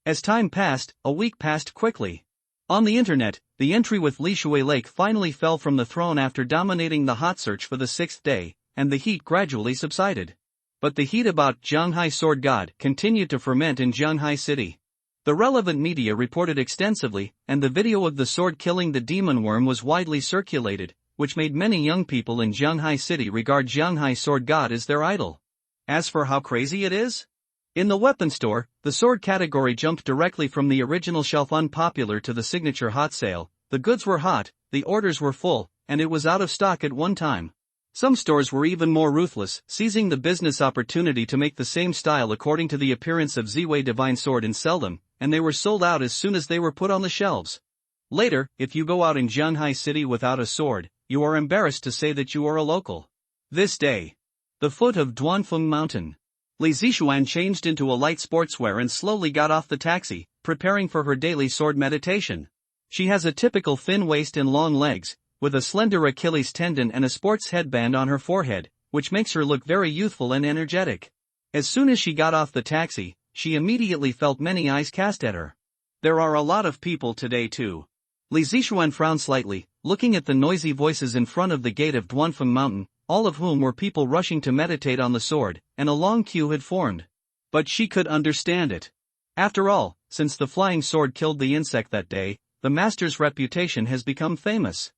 S1: As time passed, a week passed quickly. On the internet, the entry with Li Shui Lake finally fell from the throne after dominating the hot search for the 6th day, and the heat gradually subsided. But the heat about Jianghai Sword God continued to ferment in Jianghai City. The relevant media reported extensively, and the video of the sword killing the demon worm was widely circulated, which made many young people in Jianghai City regard Jianghai Sword God as their idol. As for how crazy it is? In the weapon store, the sword category jumped directly from the original shelf unpopular to the signature hot sale. The goods were hot, the orders were full, and it was out of stock at one time. Some stores were even more ruthless, seizing the business opportunity to make the same style according to the appearance of Ziwei Divine Sword and sell them, and they were sold out as soon as they were put on the shelves. Later, if you go out in Jianghai City without a sword, you are embarrassed to say that you are a local. This day. The foot of Duanfeng Mountain. Li Zixuan changed into a light sportswear and slowly got off the taxi, preparing for her daily sword meditation. She has a typical thin waist and long legs, with a slender Achilles tendon and a sports headband on her forehead, which makes her look very youthful and energetic. As soon as she got off the taxi, she immediately felt many eyes cast at her. There are a lot of people today too. Li Zixuan frowned slightly, looking at the noisy voices in front of the gate of Duanfeng Mountain, all of whom were people rushing to meditate on the sword, and a long queue had formed. But she could understand it. After all, since the flying sword killed the insect that day, the master's reputation has become famous.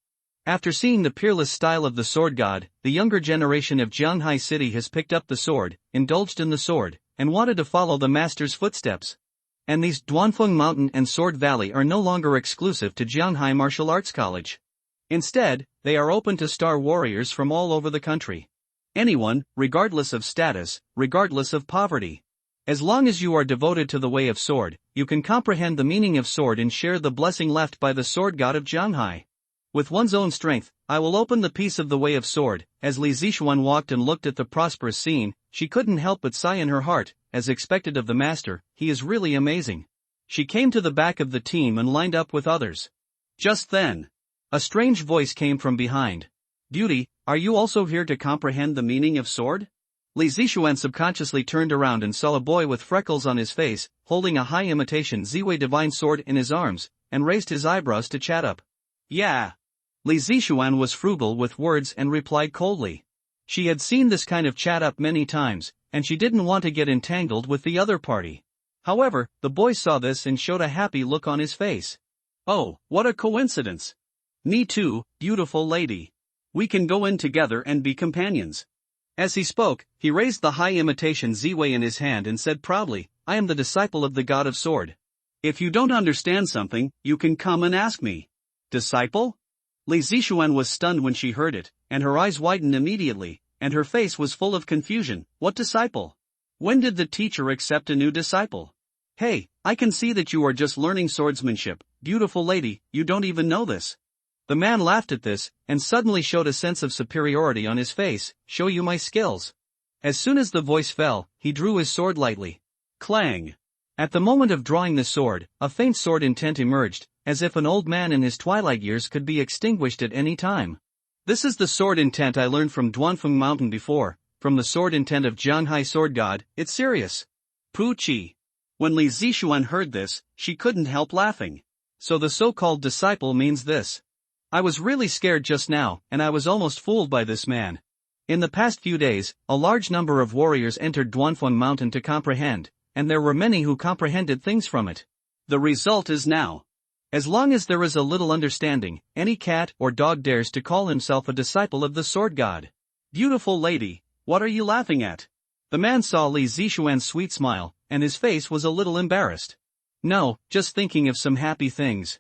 S1: After seeing the peerless style of the sword god, the younger generation of Jianghai City has picked up the sword, indulged in the sword, and wanted to follow the master's footsteps. And these Duanfeng Mountain and Sword Valley are no longer exclusive to Jianghai Martial Arts College. Instead, they are open to star warriors from all over the country. Anyone, regardless of status, regardless of poverty. As long as you are devoted to the way of sword, you can comprehend the meaning of sword and share the blessing left by the sword god of Jianghai. With one's own strength, I will open the piece of the way of sword. As Li Zixuan walked and looked at the prosperous scene, she couldn't help but sigh in her heart, as expected of the master, he is really amazing. She came to the back of the team and lined up with others. Just then, a strange voice came from behind. Beauty, are you also here to comprehend the meaning of sword? Li Zixuan subconsciously turned around and saw a boy with freckles on his face, holding a high imitation Ziwei Divine Sword in his arms, and raised his eyebrows to chat up. Yeah. Li Zixuan was frugal with words and replied coldly. She had seen this kind of chat up many times, and she didn't want to get entangled with the other party. However, the boy saw this and showed a happy look on his face. Oh, what a coincidence. Me too, beautiful lady. We can go in together and be companions. As he spoke, he raised the high imitation Ziwei in his hand and said proudly, I am the disciple of the god of sword. If you don't understand something, you can come and ask me. Disciple? Li Zixuan was stunned when she heard it, and her eyes widened immediately, and her face was full of confusion. What disciple? When did the teacher accept a new disciple? Hey, I can see that you are just learning swordsmanship, beautiful lady, you don't even know this. The man laughed at this, and suddenly showed a sense of superiority on his face. Show you my skills. As soon as the voice fell, he drew his sword lightly. Clang! At the moment of drawing the sword, a faint sword intent emerged, as if an old man in his twilight years could be extinguished at any time. This is the sword intent I learned from Duanfeng Mountain before, from the sword intent of Jianghai Sword God. It's serious. Pu Qi. When Li Zixuan heard this, she couldn't help laughing. So the so-called disciple means this. I was really scared just now, and I was almost fooled by this man. In the past few days, a large number of warriors entered Duanfeng Mountain to comprehend, and there were many who comprehended things from it. The result is now. As long as there is a little understanding, any cat or dog dares to call himself a disciple of the sword god. Beautiful lady, what are you laughing at? The man saw Li Zixuan's sweet smile, and his face was a little embarrassed. No, just thinking of some happy things.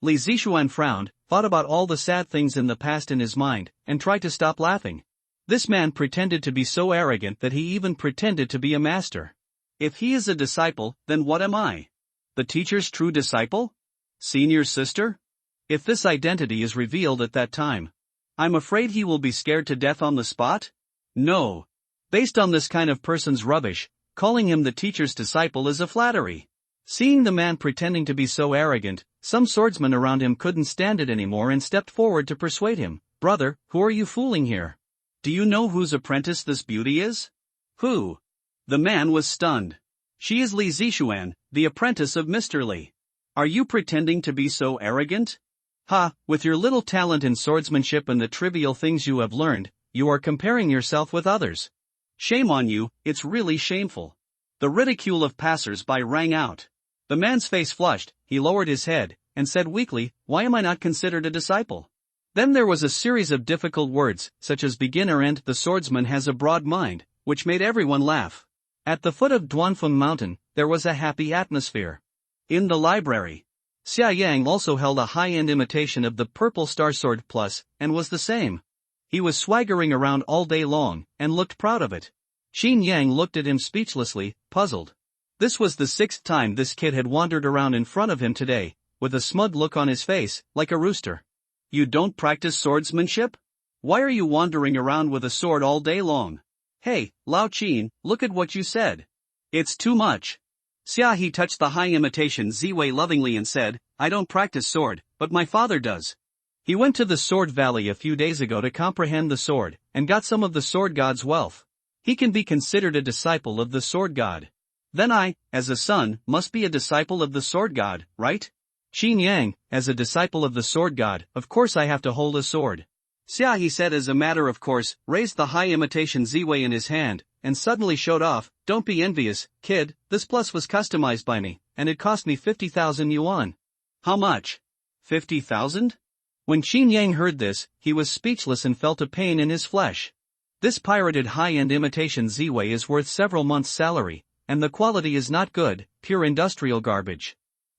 S1: Li Zixuan frowned, thought about all the sad things in the past in his mind, and tried to stop laughing. This man pretended to be so arrogant that he even pretended to be a master. If he is a disciple, then what am I? The teacher's true disciple? Senior's sister? If this identity is revealed at that time, I'm afraid he will be scared to death on the spot? No. Based on this kind of person's rubbish, calling him the teacher's disciple is a flattery. Seeing the man pretending to be so arrogant, some swordsmen around him couldn't stand it anymore and stepped forward to persuade him. Brother, who are you fooling here? Do you know whose apprentice this beauty is? Who? The man was stunned. She is Li Zixuan, the apprentice of Mr. Li. Are you pretending to be so arrogant? Ha, with your little talent in swordsmanship and the trivial things you have learned, you are comparing yourself with others. Shame on you, it's really shameful. The ridicule of passers-by rang out. The man's face flushed, he lowered his head, and said weakly, why am I not considered a disciple? Then there was a series of difficult words, such as beginner and the swordsman has a broad mind, which made everyone laugh. At the foot of Duanfeng Mountain, there was a happy atmosphere. In the library, Xia Yang also held a high-end imitation of the Purple Star Sword Plus, and was the same. He was swaggering around all day long, and looked proud of it. Xin Yang looked at him speechlessly, puzzled. This was the 6th time this kid had wandered around in front of him today, with a smug look on his face, like a rooster. You don't practice swordsmanship? Why are you wandering around with a sword all day long? Hey, Lao Qin, look at what you said. It's too much. Xia He touched the high imitation Ziwei lovingly and said, I don't practice sword, but my father does. He went to the Sword Valley a few days ago to comprehend the sword, and got some of the sword god's wealth. He can be considered a disciple of the sword god. Then I, as a son, must be a disciple of the sword god, right? Xin Yang, as a disciple of the sword god, of course I have to hold a sword. Xia He said as a matter of course, raised the high imitation Ziwei in his hand, and suddenly showed off, don't be envious, kid, this plus was customized by me, and it cost me 50,000 yuan. How much? 50,000? When Xin Yang heard this, he was speechless and felt a pain in his flesh. This pirated high-end imitation Ziwei is worth several months' salary, and the quality is not good, pure industrial garbage.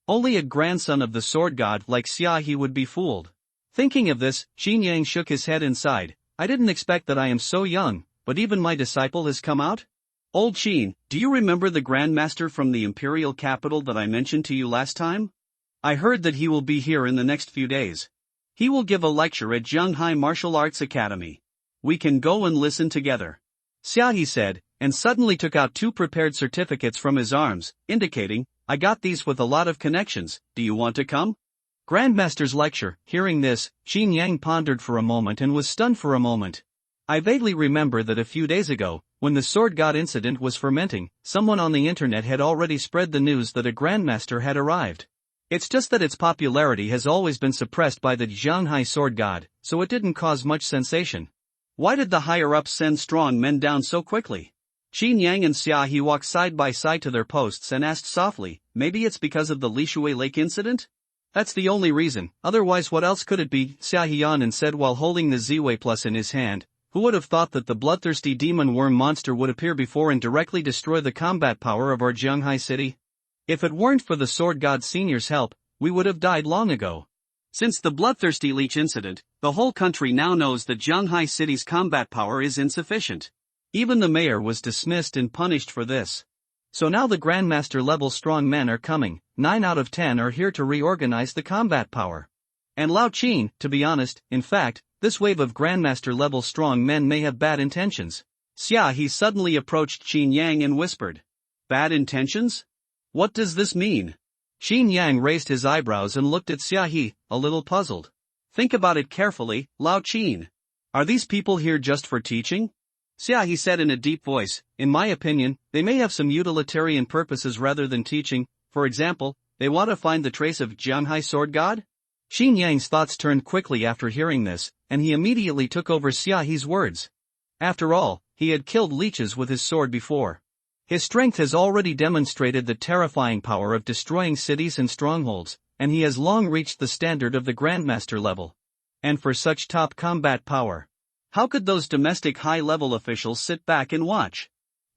S1: Only a grandson of the sword god like Xia He would be fooled. Thinking of this, Xin Yang shook his head and sighed. I didn't expect that I am so young, but even my disciple has come out? Old Xin, do you remember the Grandmaster from the imperial capital that I mentioned to you last time? I heard that he will be here in the next few days. He will give a lecture at Zhanghai Martial Arts Academy. We can go and listen together. Xia He said, and suddenly took out 2 prepared certificates from his arms, indicating, I got these with a lot of connections, do you want to come? Grandmaster's lecture. Hearing this, Xin Yang pondered for a moment and was stunned for a moment. I vaguely remember that a few days ago, when the sword god incident was fermenting, someone on the internet had already spread the news that a grandmaster had arrived. It's just that its popularity has always been suppressed by the Zhanghai sword god, so it didn't cause much sensation. Why did the higher-ups send strong men down so quickly? Xin Yang and Xia He walked side by side to their posts and asked softly, maybe it's because of the Lishui Lake incident? That's the only reason, otherwise what else could it be? Xia He yawned and said while holding the Ziwei Plus in his hand, who would have thought that the bloodthirsty demon worm monster would appear before and directly destroy the combat power of our Zhanghai city? If it weren't for the sword god senior's help, we would have died long ago. Since the bloodthirsty leech incident, the whole country now knows that Zhanghai city's combat power is insufficient. Even the mayor was dismissed and punished for this. So now the Grandmaster level strong men are coming, 9 out of 10 are here to reorganize the combat power. And Lao Qin, to be honest, in fact, this wave of Grandmaster level strong men may have bad intentions. Xia He suddenly approached Xin Yang and whispered. Bad intentions? What does this mean? Xin Yang raised his eyebrows and looked at Xia He, a little puzzled. Think about it carefully, Lao Qin. Are these people here just for teaching? Xia He said in a deep voice, in my opinion, they may have some utilitarian purposes rather than teaching. For example, they want to find the trace of Zhanghai sword god? Xin Yang's thoughts turned quickly after hearing this, and he immediately took over Xia He's words. After all, he had killed leeches with his sword before. His strength has already demonstrated the terrifying power of destroying cities and strongholds, and he has long reached the standard of the Grandmaster level. And for such top combat power, how could those domestic high-level officials sit back and watch?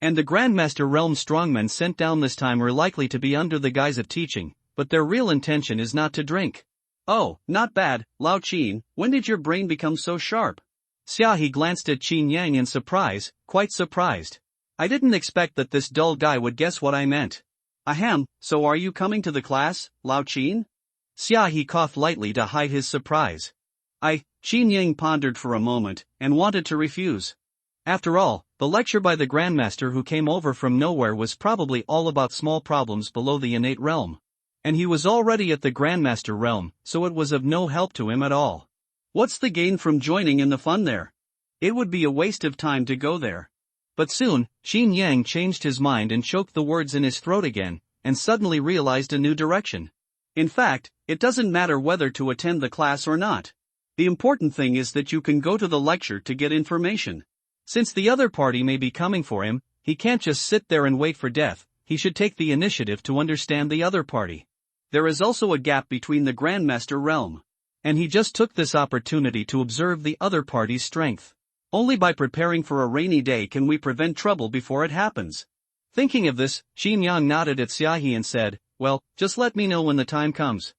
S1: And the Grandmaster Realm strongmen sent down this time are likely to be under the guise of teaching, but their real intention is not to drink. Oh, not bad, Lao Qin, when did your brain become so sharp? Xiaohe glanced at Qin Yang in surprise, quite surprised. I didn't expect that this dull guy would guess what I meant. Ahem, so are you coming to the class, Lao Qin? Xiaohe coughed lightly to hide his surprise. Qin Yang pondered for a moment, and wanted to refuse. After all, the lecture by the Grandmaster who came over from nowhere was probably all about small problems below the innate realm. And he was already at the Grandmaster realm, so it was of no help to him at all. What's the gain from joining in the fun there? It would be a waste of time to go there. But soon, Qin Yang changed his mind and choked the words in his throat again, and suddenly realized a new direction. In fact, it doesn't matter whether to attend the class or not. The important thing is that you can go to the lecture to get information. Since the other party may be coming for him, he can't just sit there and wait for death, he should take the initiative to understand the other party. There is also a gap between the Grandmaster realm. And he just took this opportunity to observe the other party's strength. Only by preparing for a rainy day can we prevent trouble before it happens. Thinking of this, Qin Yang nodded at Xiaohe and said, well, just let me know when the time comes.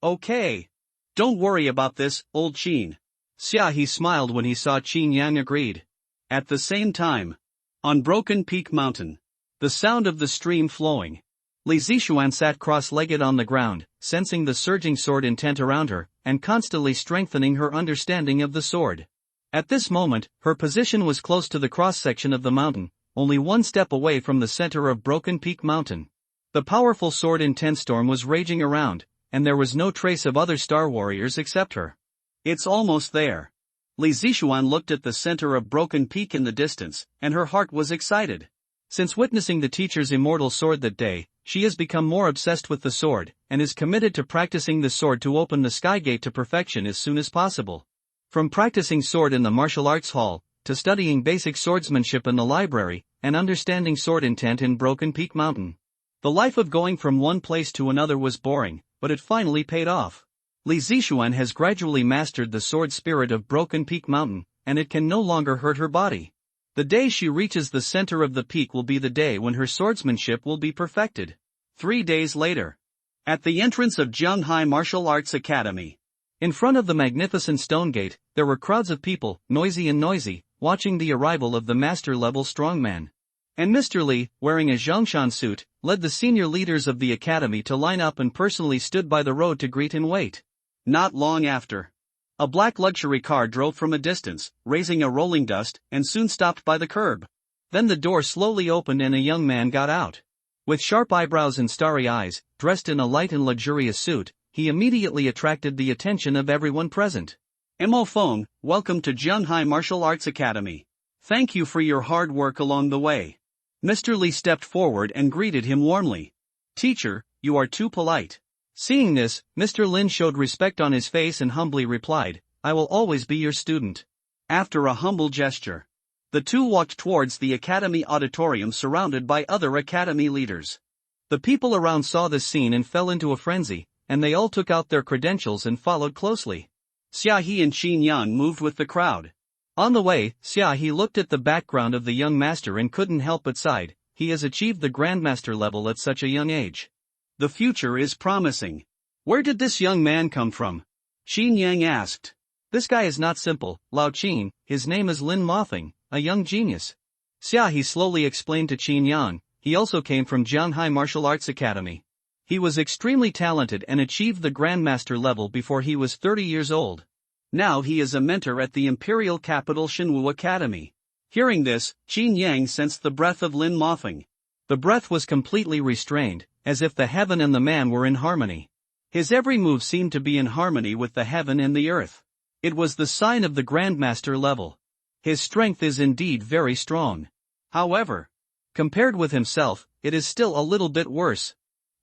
S1: Okay. Don't worry about this, old Qin. Xiaohe smiled when he saw Qin Yang agreed. At the same time, on Broken Peak Mountain, the sound of the stream flowing. Li Zixuan sat cross-legged on the ground, sensing the surging sword intent around her, and constantly strengthening her understanding of the sword. At this moment, her position was close to the cross-section of the mountain, only one step away from the center of Broken Peak Mountain. The powerful sword intent storm was raging around, and there was no trace of other star warriors except her. It's almost there. Li Zixuan looked at the center of Broken Peak in the distance, and her heart was excited. Since witnessing the teacher's immortal sword that day, she has become more obsessed with the sword, and is committed to practicing the sword to open the sky gate to perfection as soon as possible. From practicing sword in the martial arts hall, to studying basic swordsmanship in the library, and understanding sword intent in Broken Peak Mountain. The life of going from one place to another was boring, but it finally paid off. Li Zixuan has gradually mastered the sword spirit of Broken Peak Mountain, and it can no longer hurt her body. The day she reaches the center of the peak will be the day when her swordsmanship will be perfected. 3 days later. At the entrance of Zhonghai Martial Arts Academy. In front of the magnificent stone gate, there were crowds of people, noisy, watching the arrival of the master-level strongman. And Mr. Li, wearing a Zhongshan suit, led the senior leaders of the academy to line up and personally stood by the road to greet and wait. Not long after, a black luxury car drove from a distance, raising a rolling dust, and soon stopped by the curb. Then the door slowly opened and a young man got out. With sharp eyebrows and starry eyes, dressed in a light and luxurious suit, he immediately attracted the attention of everyone present. Mo Feng, welcome to Zhonghai Martial Arts Academy. Thank you for your hard work along the way. Mr. Li stepped forward and greeted him warmly. Teacher, you are too polite. Seeing this, Mr. Lin showed respect on his face and humbly replied, I will always be your student. After a humble gesture, the two walked towards the academy auditorium surrounded by other academy leaders. The people around saw this scene and fell into a frenzy, and they all took out their credentials and followed closely. Xiaohe and Qin Yang moved with the crowd. On the way, Xiaohe looked at the background of the young master and couldn't help but sigh. He has achieved the Grandmaster level at such a young age. The future is promising. Where did this young man come from? Qin Yang asked. This guy is not simple, Lao Qin, his name is Lin Mofeng, a young genius. Xiaohe slowly explained to Qin Yang, he also came from Zhonghai Martial Arts Academy. He was extremely talented and achieved the Grandmaster level before he was 30 years old. Now he is a mentor at the imperial capital Shenwu Academy. Hearing this, Qin Yang sensed the breath of Lin Mofeng. The breath was completely restrained, as if the heaven and the man were in harmony. His every move seemed to be in harmony with the heaven and the earth. It was the sign of the Grandmaster level. His strength is indeed very strong. However, compared with himself, it is still a little bit worse.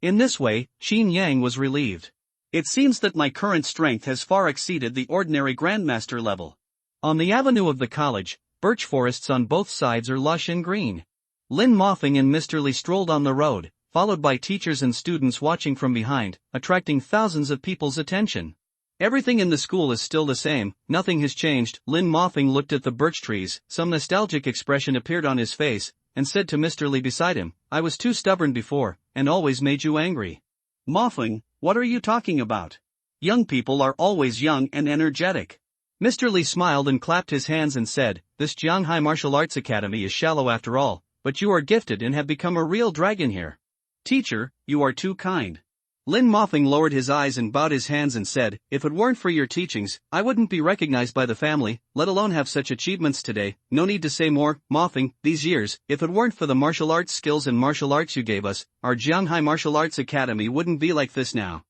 S1: In this way, Qin Yang was relieved. It seems that my current strength has far exceeded the ordinary Grandmaster level. On the avenue of the college, birch forests on both sides are lush and green. Lin Mofeng and Mr. Li strolled on the road, followed by teachers and students watching from behind, attracting thousands of people's attention. Everything in the school is still the same, nothing has changed. Lin Mofeng looked at the birch trees, some nostalgic expression appeared on his face, and said to Mr. Lee beside him, "I was too stubborn before, and always made you angry." "Moffing, what are you talking about? Young people are always young and energetic." Mr. Lee smiled and clapped his hands and said, "This Jianghai Martial Arts Academy is shallow after all, but you are gifted and have become a real dragon here. Teacher, you are too kind." Lin Moffing lowered his eyes and bowed his hands and said, "If it weren't for your teachings, I wouldn't be recognized by the family, let alone have such achievements today. No need to say more, Moffing, these years, if it weren't for the martial arts skills and martial arts you gave us, our Jianghai Martial Arts Academy wouldn't be like this now."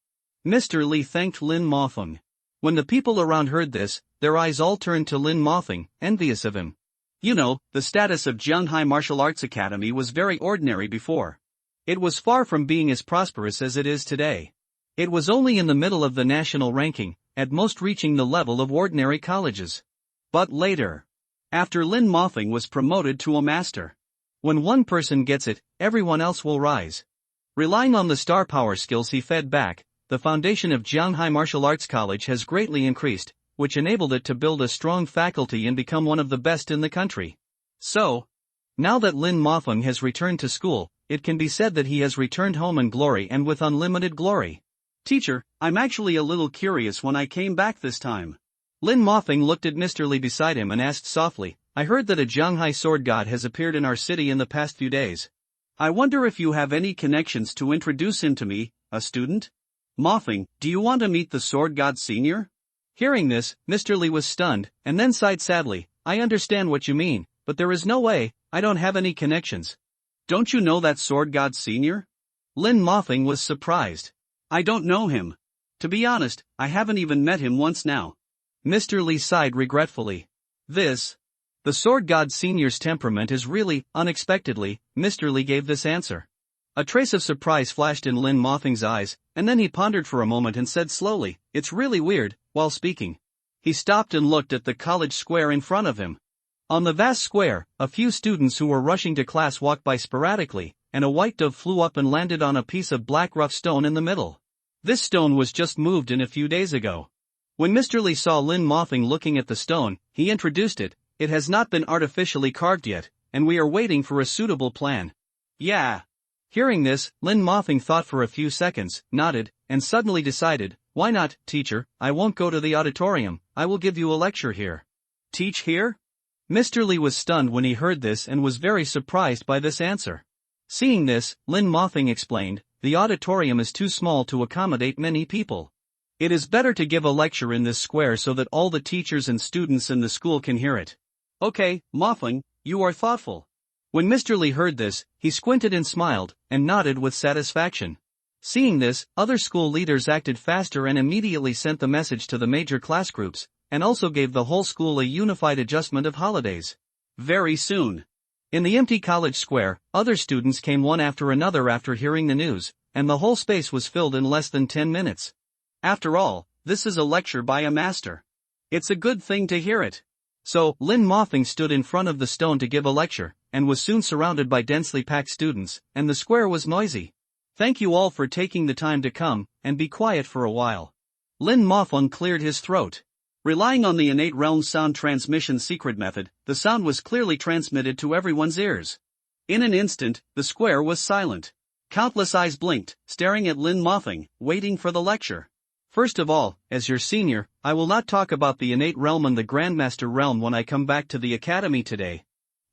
S1: Mr. Lee thanked Lin Moffing. When the people around heard this, their eyes all turned to Lin Moffing, envious of him. You know, the status of Jianghai Martial Arts Academy was very ordinary before. It was far from being as prosperous as it is today. It was only in the middle of the national ranking, at most reaching the level of ordinary colleges. But later, after Lin Moffing was promoted to a master, when one person gets it, everyone else will rise. Relying on the star power skills he fed back, the foundation of Jianghai Martial Arts College has greatly increased, which enabled it to build a strong faculty and become one of the best in the country. So, now that Lin Moffing has returned to school, it can be said that he has returned home in glory and with unlimited glory. Teacher, I'm actually a little curious when I came back this time. Lin Moffing looked at Mr. Lee beside him and asked softly, I heard that a Jianghai sword god has appeared in our city in the past few days. I wonder if you have any connections to introduce him to me, a student? Moffing, do you want to meet the sword god senior? Hearing this, Mr. Lee was stunned, and then sighed sadly, I understand what you mean, but there is no way, I don't have any connections. Don't you know that sword god senior? Lin Moffing was surprised. I don't know him. To be honest, I haven't even met him once now. Mr. Lee sighed regretfully. The sword god senior's temperament is really, unexpectedly, Mr. Lee gave this answer. A trace of surprise flashed in Lin Moffing's eyes, and then he pondered for a moment and said slowly, it's really weird, while speaking. He stopped and looked at the college square in front of him. On the vast square, a few students who were rushing to class walked by sporadically, and a white dove flew up and landed on a piece of black rough stone in the middle. This stone was just moved in a few days ago. When Mr. Lee saw Lin Moffing looking at the stone, he introduced it, it has not been artificially carved yet, and we are waiting for a suitable plan. Yeah. Hearing this, Lin Moffing thought for a few seconds, nodded, and suddenly decided, why not, teacher, I won't go to the auditorium, I will give you a lecture here. Teach here? Mr. Lee was stunned when he heard this and was very surprised by this answer. Seeing this, Lin Moffing explained, the auditorium is too small to accommodate many people. It is better to give a lecture in this square so that all the teachers and students in the school can hear it. Okay, Moffing, you are thoughtful. When Mr. Lee heard this, he squinted and smiled, and nodded with satisfaction. Seeing this, other school leaders acted faster and immediately sent the message to the major class groups, and also gave the whole school a unified adjustment of holidays. Very soon. In the empty college square, other students came one after another after hearing the news, and the whole space was filled in less than 10 minutes. After all, this is a lecture by a master. It's a good thing to hear it. So, Lin Moffing stood in front of the stone to give a lecture, and was soon surrounded by densely packed students, and the square was noisy. Thank you all for taking the time to come, and be quiet for a while. Lin Moffing cleared his throat. Relying on the innate realm sound transmission secret method, the sound was clearly transmitted to everyone's ears. In an instant, the square was silent. Countless eyes blinked, staring at Lin Moffing, waiting for the lecture. First of all, as your senior, I will not talk about the innate realm and the Grandmaster realm when I come back to the academy today.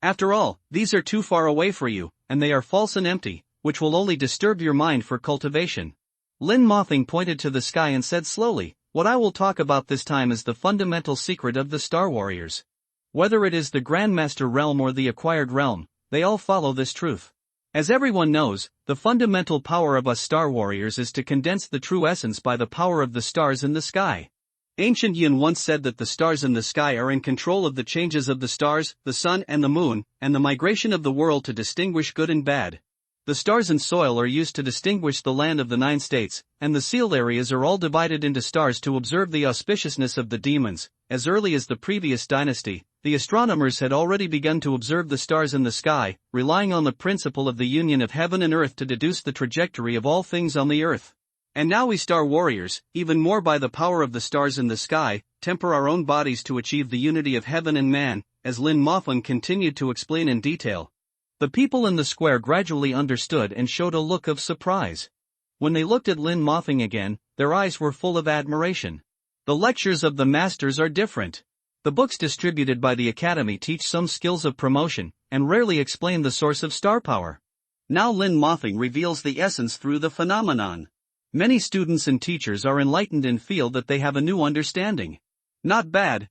S1: After all, these are too far away for you, and they are false and empty, which will only disturb your mind for cultivation. Lin Moffing pointed to the sky and said slowly, what I will talk about this time is the fundamental secret of the Star Warriors. Whether it is the Grandmaster realm or the acquired realm, they all follow this truth. As everyone knows, the fundamental power of us Star Warriors is to condense the true essence by the power of the stars in the sky. Ancient Yin once said that the stars in the sky are in control of the changes of the stars, the sun and the moon, and the migration of the world to distinguish good and bad. The stars and soil are used to distinguish the land of the 9 states, and the sealed areas are all divided into stars to observe the auspiciousness of the demons. As early as the previous dynasty, the astronomers had already begun to observe the stars in the sky, relying on the principle of the union of heaven and earth to deduce the trajectory of all things on the earth. And now we Star Warriors, even more by the power of the stars in the sky, temper our own bodies to achieve the unity of heaven and man, as Lin Moffing continued to explain in detail. The people in the square gradually understood and showed a look of surprise. When they looked at Lin Mothing again, their eyes were full of admiration. The lectures of the masters are different. The books distributed by the Academy teach some skills of promotion, and rarely explain the source of star power. Now Lin Mothing reveals the essence through the phenomenon. Many students and teachers are enlightened and feel that they have a new understanding. Not bad,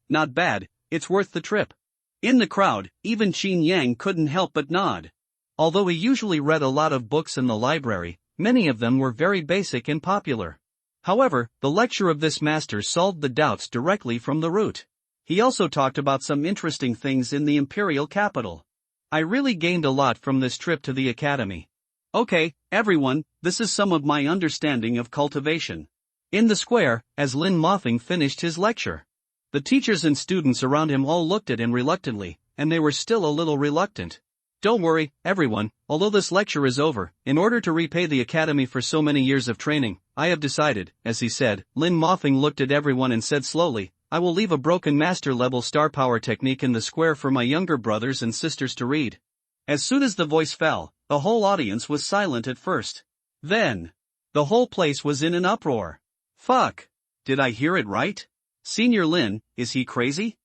S1: it's worth the trip. In the crowd, even Qin Yang couldn't help but nod. Although he usually read a lot of books in the library, many of them were very basic and popular. However, the lecture of this master solved the doubts directly from the root. He also talked about some interesting things in the imperial capital. I really gained a lot from this trip to the academy. Okay, everyone, this is some of my understanding of cultivation. In the square, as Lin Mothing finished his lecture, the teachers and students around him all looked at him reluctantly, and they were still a little reluctant. Don't worry, everyone, although this lecture is over, in order to repay the academy for so many years of training, I have decided, as he said. Lin Mothing looked at everyone and said slowly, I will leave a broken master-level star power technique in the square for my younger brothers and sisters to read. As soon as the voice fell, the whole audience was silent at first. Then, the whole place was in an uproar. Fuck! Did I hear it right? Senior Lin, is he crazy?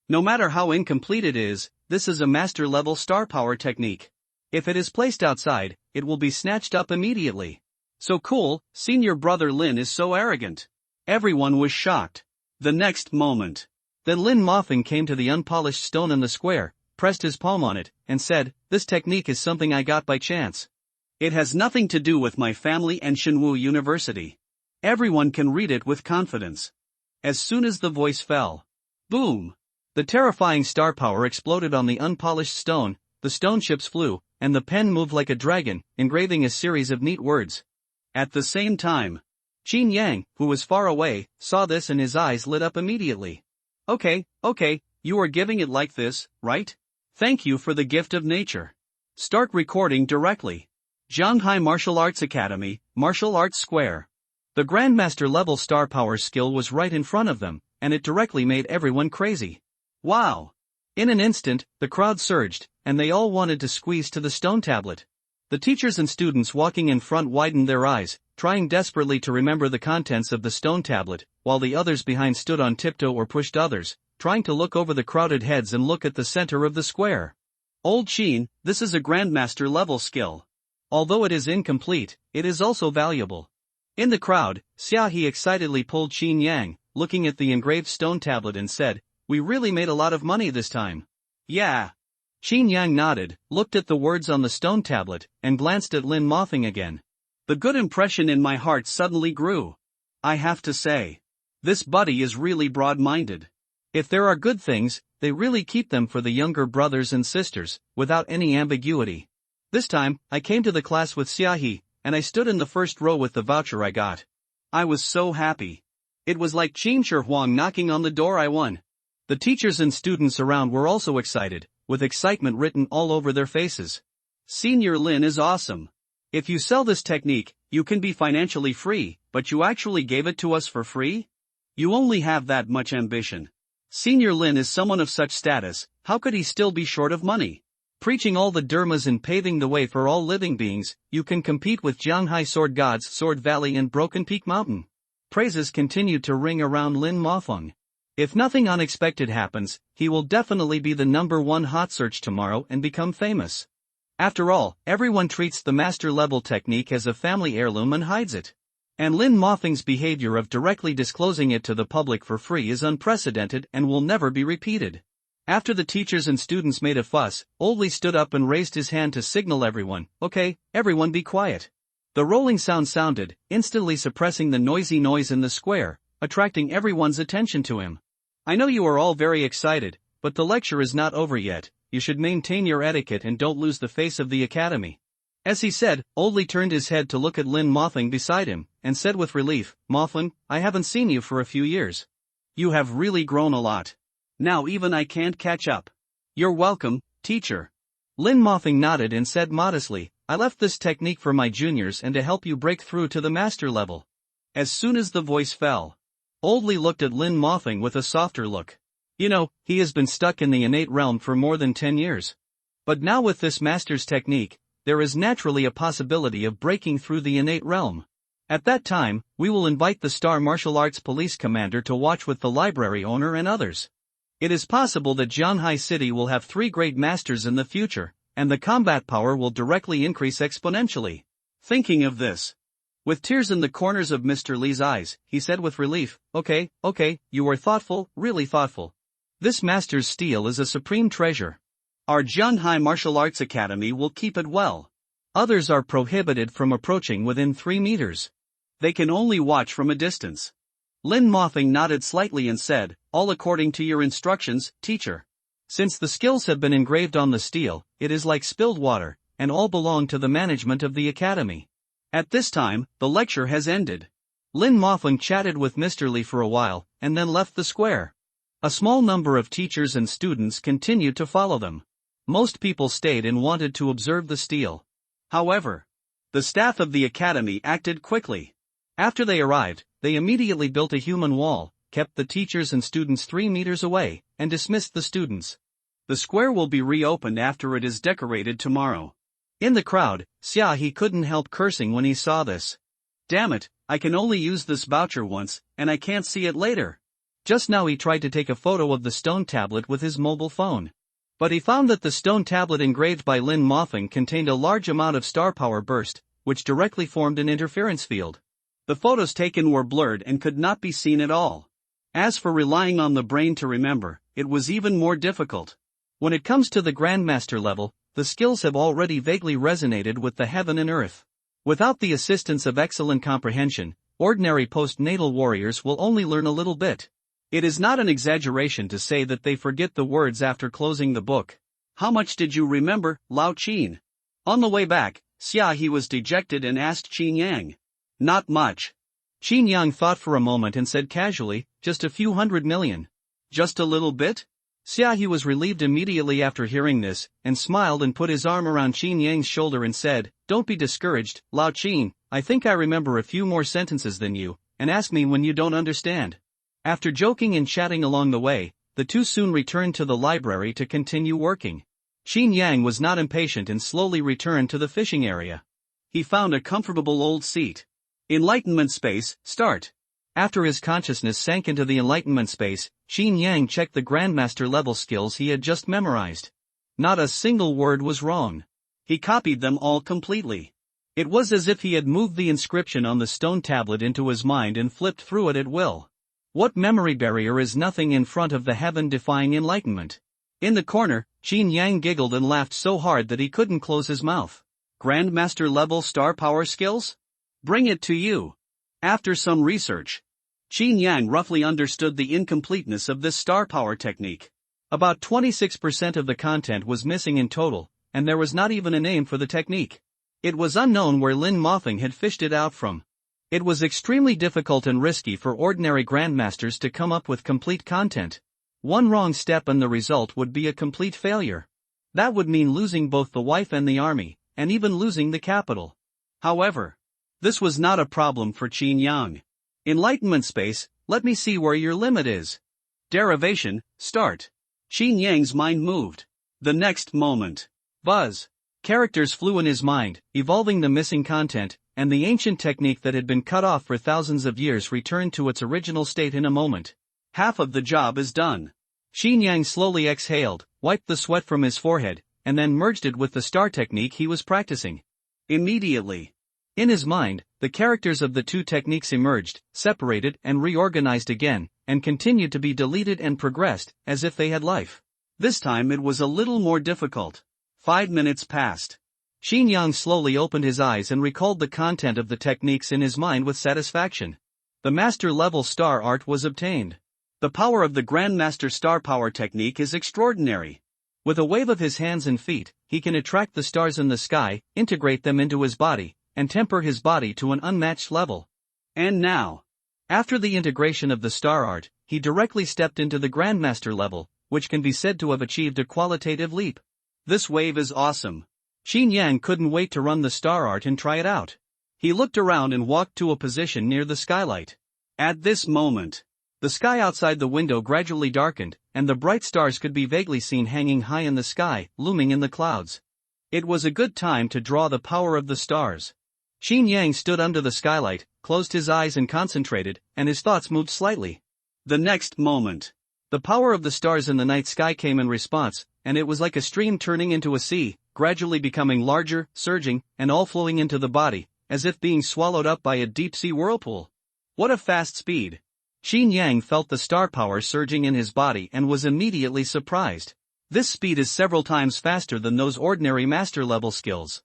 S1: No matter how incomplete it is, this is a master-level star power technique. If it is placed outside, it will be snatched up immediately. So cool, senior brother Lin is so arrogant. Everyone was shocked. The next moment, then Lin Mothing came to the unpolished stone in the square, pressed his palm on it, and said, this technique is something I got by chance. It has nothing to do with my family and Shenwu University. Everyone can read it with confidence. As soon as the voice fell, boom! The terrifying star power exploded on the unpolished stone, the stone chips flew, and the pen moved like a dragon, engraving a series of neat words. At the same time, Qin Yang, who was far away, saw this and his eyes lit up immediately. Okay, you are giving it like this, right? Thank you for the gift of nature. Start recording directly. Zhanghai Martial Arts Academy, Martial Arts Square. The Grandmaster level star power skill was right in front of them, and it directly made everyone crazy. Wow! In an instant, the crowd surged, and they all wanted to squeeze to the stone tablet. The teachers and students walking in front widened their eyes, trying desperately to remember the contents of the stone tablet, while the others behind stood on tiptoe or pushed others, trying to look over the crowded heads and look at the center of the square. Old Qin, this is a Grandmaster level skill. Although it is incomplete, it is also valuable. In the crowd, Xiaohe excitedly pulled Qin Yang, looking at the engraved stone tablet and said, we really made a lot of money this time. Yeah. Qin Yang nodded, looked at the words on the stone tablet, and glanced at Lin Mothing again. The good impression in my heart suddenly grew. I have to say, this buddy is really broad-minded. If there are good things, they really keep them for the younger brothers and sisters, without any ambiguity. This time, I came to the class with Xiaohe, and I stood in the first row with the voucher I got. I was so happy. It was like Qin Shi Huang knocking on the door I won. The teachers and students around were also excited, with excitement written all over their faces. Senior Lin is awesome. If you sell this technique, you can be financially free, but you actually gave it to us for free? You only have that much ambition. Senior Lin is someone of such status, how could he still be short of money? Preaching all the dharmas and paving the way for all living beings, you can compete with Zhanghai Sword Gods, Sword Valley and Broken Peak Mountain. Praises continued to ring around Lin Mothing. If nothing unexpected happens, he will definitely be the #1 hot search tomorrow and become famous. After all, everyone treats the master-level technique as a family heirloom and hides it. And Lin Mothing's behavior of directly disclosing it to the public for free is unprecedented and will never be repeated. After the teachers and students made a fuss, Oldly stood up and raised his hand to signal everyone, okay, everyone be quiet. The rolling sound sounded, instantly suppressing the noisy noise in the square, attracting everyone's attention to him. I know you are all very excited, but the lecture is not over yet. You should maintain your etiquette and don't lose the face of the academy. As he said, Oldly turned his head to look at Lin Mothing beside him, and said with relief, Mothing, I haven't seen you for a few years. You have really grown a lot. Now even I can't catch up. You're welcome, teacher. Lin Mothing nodded and said modestly, I left this technique for my juniors and to help you break through to the master level. As soon as the voice fell, Oldly looked at Lin Mothing with a softer look. You know, he has been stuck in the innate realm for more than 10 years. But now with this master's technique, there is naturally a possibility of breaking through the innate realm. At that time, we will invite the star martial arts police commander to watch with the library owner and others. It is possible that Jianhai City will have 3 great masters in the future, and the combat power will directly increase exponentially. Thinking of this, with tears in the corners of Mr. Li's eyes, he said with relief, okay, you are thoughtful, really thoughtful. This master's steel is a supreme treasure. Our Jianhai Martial Arts Academy will keep it well. Others are prohibited from approaching within 3 meters. They can only watch from a distance. Lin Mofeng nodded slightly and said, all according to your instructions, teacher. Since the skills have been engraved on the steel, it is like spilled water, and all belong to the management of the academy. At this time, the lecture has ended. Lin Mofeng chatted with Mr. Li for a while, and then left the square. A small number of teachers and students continued to follow them. Most people stayed and wanted to observe the steel. However, the staff of the academy acted quickly. After they arrived, they immediately built a human wall, kept the teachers and students 3 meters away, and dismissed the students. The square will be reopened after it is decorated tomorrow. In the crowd, Xia couldn't help cursing when he saw this. Damn it, I can only use this voucher once, and I can't see it later. Just now he tried to take a photo of the stone tablet with his mobile phone. But he found that the stone tablet engraved by Lin Mofeng contained a large amount of star power burst, which directly formed an interference field. The photos taken were blurred and could not be seen at all. As for relying on the brain to remember, it was even more difficult. When it comes to the Grandmaster level, the skills have already vaguely resonated with the heaven and earth. Without the assistance of excellent comprehension, ordinary postnatal warriors will only learn a little bit. It is not an exaggeration to say that they forget the words after closing the book. How much did you remember, Lao Qin? On the way back, Xia was dejected and asked Qin Yang. Not much. Qin Yang thought for a moment and said casually, just a few 100 million. Just a little bit? Xia was relieved immediately after hearing this, and smiled and put his arm around Qin Yang's shoulder and said, don't be discouraged, Lao Qin, I think I remember a few more sentences than you, and ask me when you don't understand. After joking and chatting along the way, the two soon returned to the library to continue working. Qin Yang was not impatient and slowly returned to the fishing area. He found a comfortable old seat. Enlightenment space, start. After his consciousness sank into the enlightenment space, Qin Yang checked the Grandmaster level skills he had just memorized. Not a single word was wrong. He copied them all completely. It was as if he had moved the inscription on the stone tablet into his mind and flipped through it at will. What memory barrier is nothing in front of the heaven-defying enlightenment? In the corner, Qin Yang giggled and laughed so hard that he couldn't close his mouth. Grandmaster level star power skills? Bring it to you. After some research, Qin Yang roughly understood the incompleteness of this star power technique. About 26% of the content was missing in total, and there was not even a name for the technique. It was unknown where Lin Mofeng had fished it out from. It was extremely difficult and risky for ordinary grandmasters to come up with complete content. One wrong step and the result would be a complete failure. That would mean losing both the wife and the army, and even losing the capital. However, this was not a problem for Qin Yang. Enlightenment space, let me see where your limit is. Derivation, start. Qin Yang's mind moved. The next moment, buzz. Characters flew in his mind, evolving the missing content, and the ancient technique that had been cut off for thousands of years returned to its original state in a moment. Half of the job is done. Qin Yang slowly exhaled, wiped the sweat from his forehead, and then merged it with the star technique he was practicing. Immediately, in his mind, the characters of the two techniques emerged, separated and reorganized again, and continued to be deleted and progressed, as if they had life. This time it was a little more difficult. 5 minutes passed. Qin Yang slowly opened his eyes and recalled the content of the techniques in his mind with satisfaction. The master-level star art was obtained. The power of the Grandmaster star power technique is extraordinary. With a wave of his hands and feet, he can attract the stars in the sky, integrate them into his body, and temper his body to an unmatched level. And now, after the integration of the star art, he directly stepped into the Grandmaster level, which can be said to have achieved a qualitative leap. This wave is awesome. Qin Yang couldn't wait to run the star art and try it out. He looked around and walked to a position near the skylight. At this moment, the sky outside the window gradually darkened, and the bright stars could be vaguely seen hanging high in the sky, looming in the clouds. It was a good time to draw the power of the stars. Xin Yang stood under the skylight, closed his eyes and concentrated, and his thoughts moved slightly. The next moment, the power of the stars in the night sky came in response, and it was like a stream turning into a sea, gradually becoming larger, surging, and all flowing into the body, as if being swallowed up by a deep-sea whirlpool. What a fast speed! Xin Yang felt the star power surging in his body and was immediately surprised. This speed is several times faster than those ordinary master-level skills.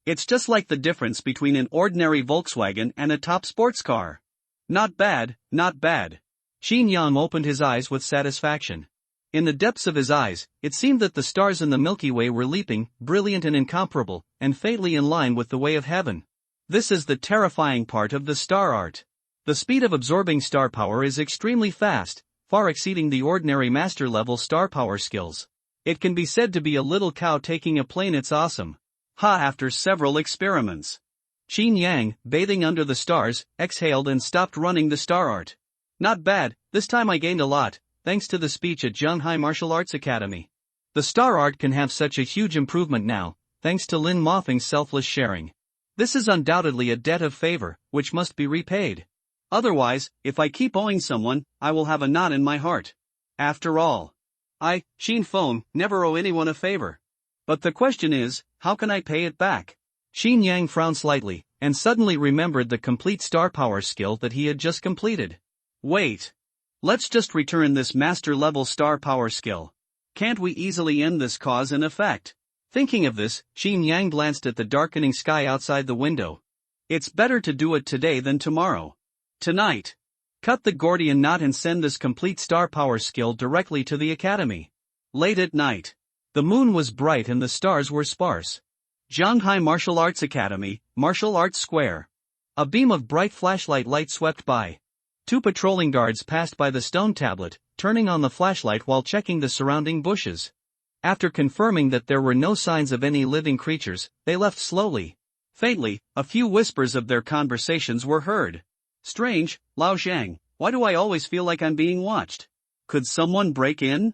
S1: It's just like the difference between an ordinary Volkswagen and a top sports car. Not bad, not bad. Xin Yang opened his eyes with satisfaction. In the depths of his eyes, it seemed that the stars in the Milky Way were leaping, brilliant and incomparable, and fatally in line with the way of heaven. This is the terrifying part of the star art. The speed of absorbing star power is extremely fast, far exceeding the ordinary master-level star power skills. It can be said to be a little cow taking a plane. It's awesome. After several experiments, Xin Yang, bathing under the stars, exhaled and stopped running the star art. Not bad, this time I gained a lot, thanks to the speech at Shanghai Martial Arts Academy. The star art can have such a huge improvement now, thanks to Lin Mofeng's selfless sharing. This is undoubtedly a debt of favor, which must be repaid. Otherwise, if I keep owing someone, I will have a knot in my heart. After all, I, Xin Feng, never owe anyone a favor. But the question is, how can I pay it back? Xin Yang frowned slightly, and suddenly remembered the complete star power skill that he had just completed. Wait. Let's just return this master-level star power skill. Can't we easily end this cause and effect? Thinking of this, Xin Yang glanced at the darkening sky outside the window. It's better to do it today than tomorrow. Tonight. Cut the Gordian knot and send this complete star power skill directly to the academy. Late at night. The moon was bright and the stars were sparse. Shanghai Martial Arts Academy, Martial Arts Square. A beam of bright flashlight light swept by. 2 patrolling guards passed by the stone tablet, turning on the flashlight while checking the surrounding bushes. After confirming that there were no signs of any living creatures, they left slowly. Faintly, a few whispers of their conversations were heard. Strange, Lao Zhang, why do I always feel like I'm being watched? Could someone break in?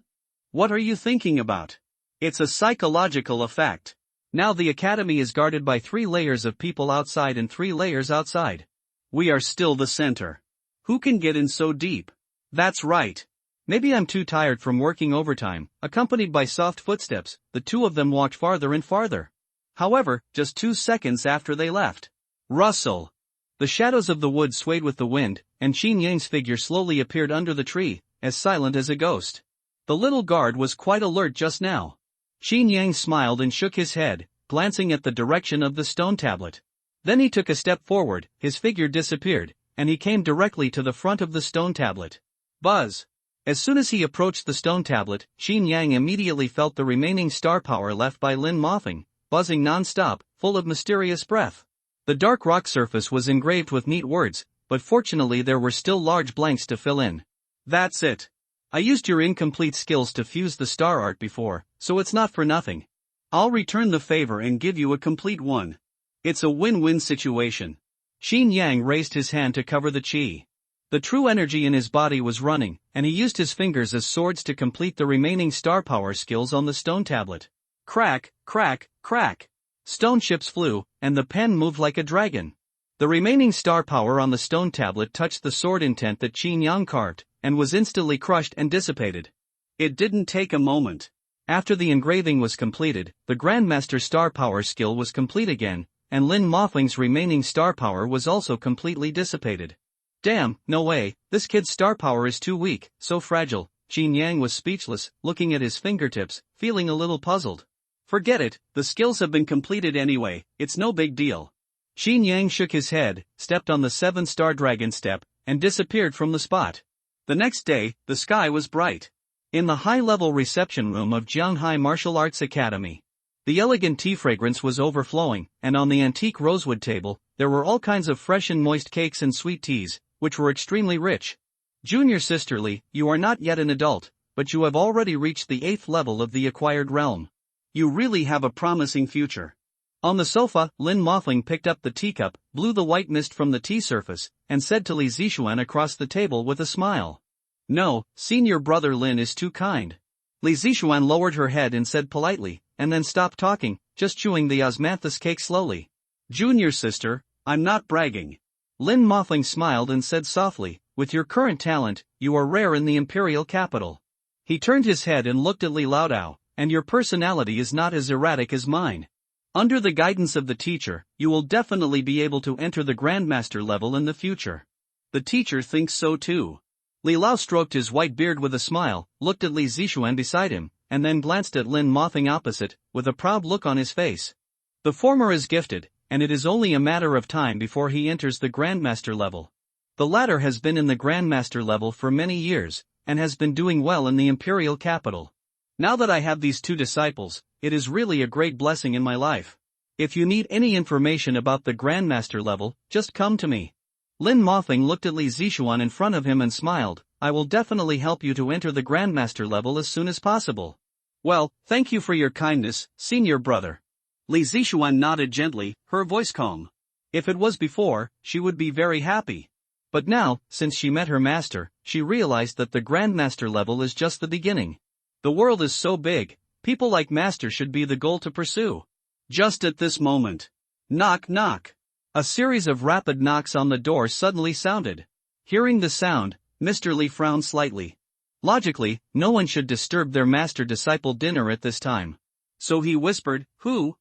S1: What are you thinking about? It's a psychological effect. Now the academy is guarded by 3 layers of people outside and 3 layers outside. We are still the center. Who can get in so deep? That's right. Maybe I'm too tired from working overtime. Accompanied by soft footsteps, the 2 of them walked farther and farther. However, just 2 seconds after they left. Rustle. The shadows of the wood swayed with the wind, and Xin Yang's figure slowly appeared under the tree, as silent as a ghost. The little guard was quite alert just now. Xin Yang smiled and shook his head, glancing at the direction of the stone tablet. Then he took a step forward, his figure disappeared, and he came directly to the front of the stone tablet. Buzz! As soon as he approached the stone tablet, Xin Yang immediately felt the remaining star power left by Lin Mofeng, buzzing non-stop, full of mysterious breath. The dark rock surface was engraved with neat words, but fortunately there were still large blanks to fill in. That's it. I used your incomplete skills to fuse the star art before, so it's not for nothing. I'll return the favor and give you a complete one. It's a win-win situation. Xin Yang raised his hand to cover the qi. The true energy in his body was running, and he used his fingers as swords to complete the remaining star power skills on the stone tablet. Crack, crack, crack. Stone chips flew, and the pen moved like a dragon. The remaining star power on the stone tablet touched the sword intent that Xin Yang carved, and was instantly crushed and dissipated. It didn't take a moment. After the engraving was completed, the Grandmaster star power skill was complete again, and Lin Mofeng's remaining star power was also completely dissipated. Damn, no way, this kid's star power is too weak, so fragile. Xin Yang was speechless, looking at his fingertips, feeling a little puzzled. Forget it, the skills have been completed anyway, it's no big deal. Xin Yang shook his head, stepped on the 7-star dragon step, and disappeared from the spot. The next day, the sky was bright. In the high-level reception room of Shanghai Martial Arts Academy, the elegant tea fragrance was overflowing, and on the antique rosewood table, there were all kinds of fresh and moist cakes and sweet teas, which were extremely rich. Junior Sisterly, you are not yet an adult, but you have already reached the 8th level of the acquired realm. You really have a promising future. On the sofa, Lin Mofeng picked up the teacup, blew the white mist from the tea surface, and said to Li Zixuan across the table with a smile. No, senior brother Lin is too kind. Li Zixuan lowered her head and said politely, and then stopped talking, just chewing the osmanthus cake slowly. Junior sister, I'm not bragging. Lin Mothling smiled and said softly, with your current talent, you are rare in the imperial capital. He turned his head and looked at Li Laodao, and your personality is not as erratic as mine. Under the guidance of the teacher, you will definitely be able to enter the Grandmaster level in the future. The teacher thinks so too. Li Lao stroked his white beard with a smile, looked at Li Zixuan beside him, and then glanced at Lin Mothling opposite, with a proud look on his face. The former is gifted, and it is only a matter of time before he enters the Grandmaster level. The latter has been in the Grandmaster level for many years, and has been doing well in the imperial capital. Now that I have these two disciples, it is really a great blessing in my life. If you need any information about the Grandmaster level, just come to me. Lin Mothling looked at Li Zixuan in front of him and smiled. I will definitely help you to enter the Grandmaster level as soon as possible. Well, thank you for your kindness, senior brother. Li Zixuan nodded gently, her voice calm. If it was before, she would be very happy. But now, since she met her master, she realized that the Grandmaster level is just the beginning. The world is so big, people like master should be the goal to pursue. Just at this moment. Knock knock. A series of rapid knocks on the door suddenly sounded. Hearing the sound, Mr. Li frowned slightly. Logically, no one should disturb their master-disciple dinner at this time. So he whispered, "Who?"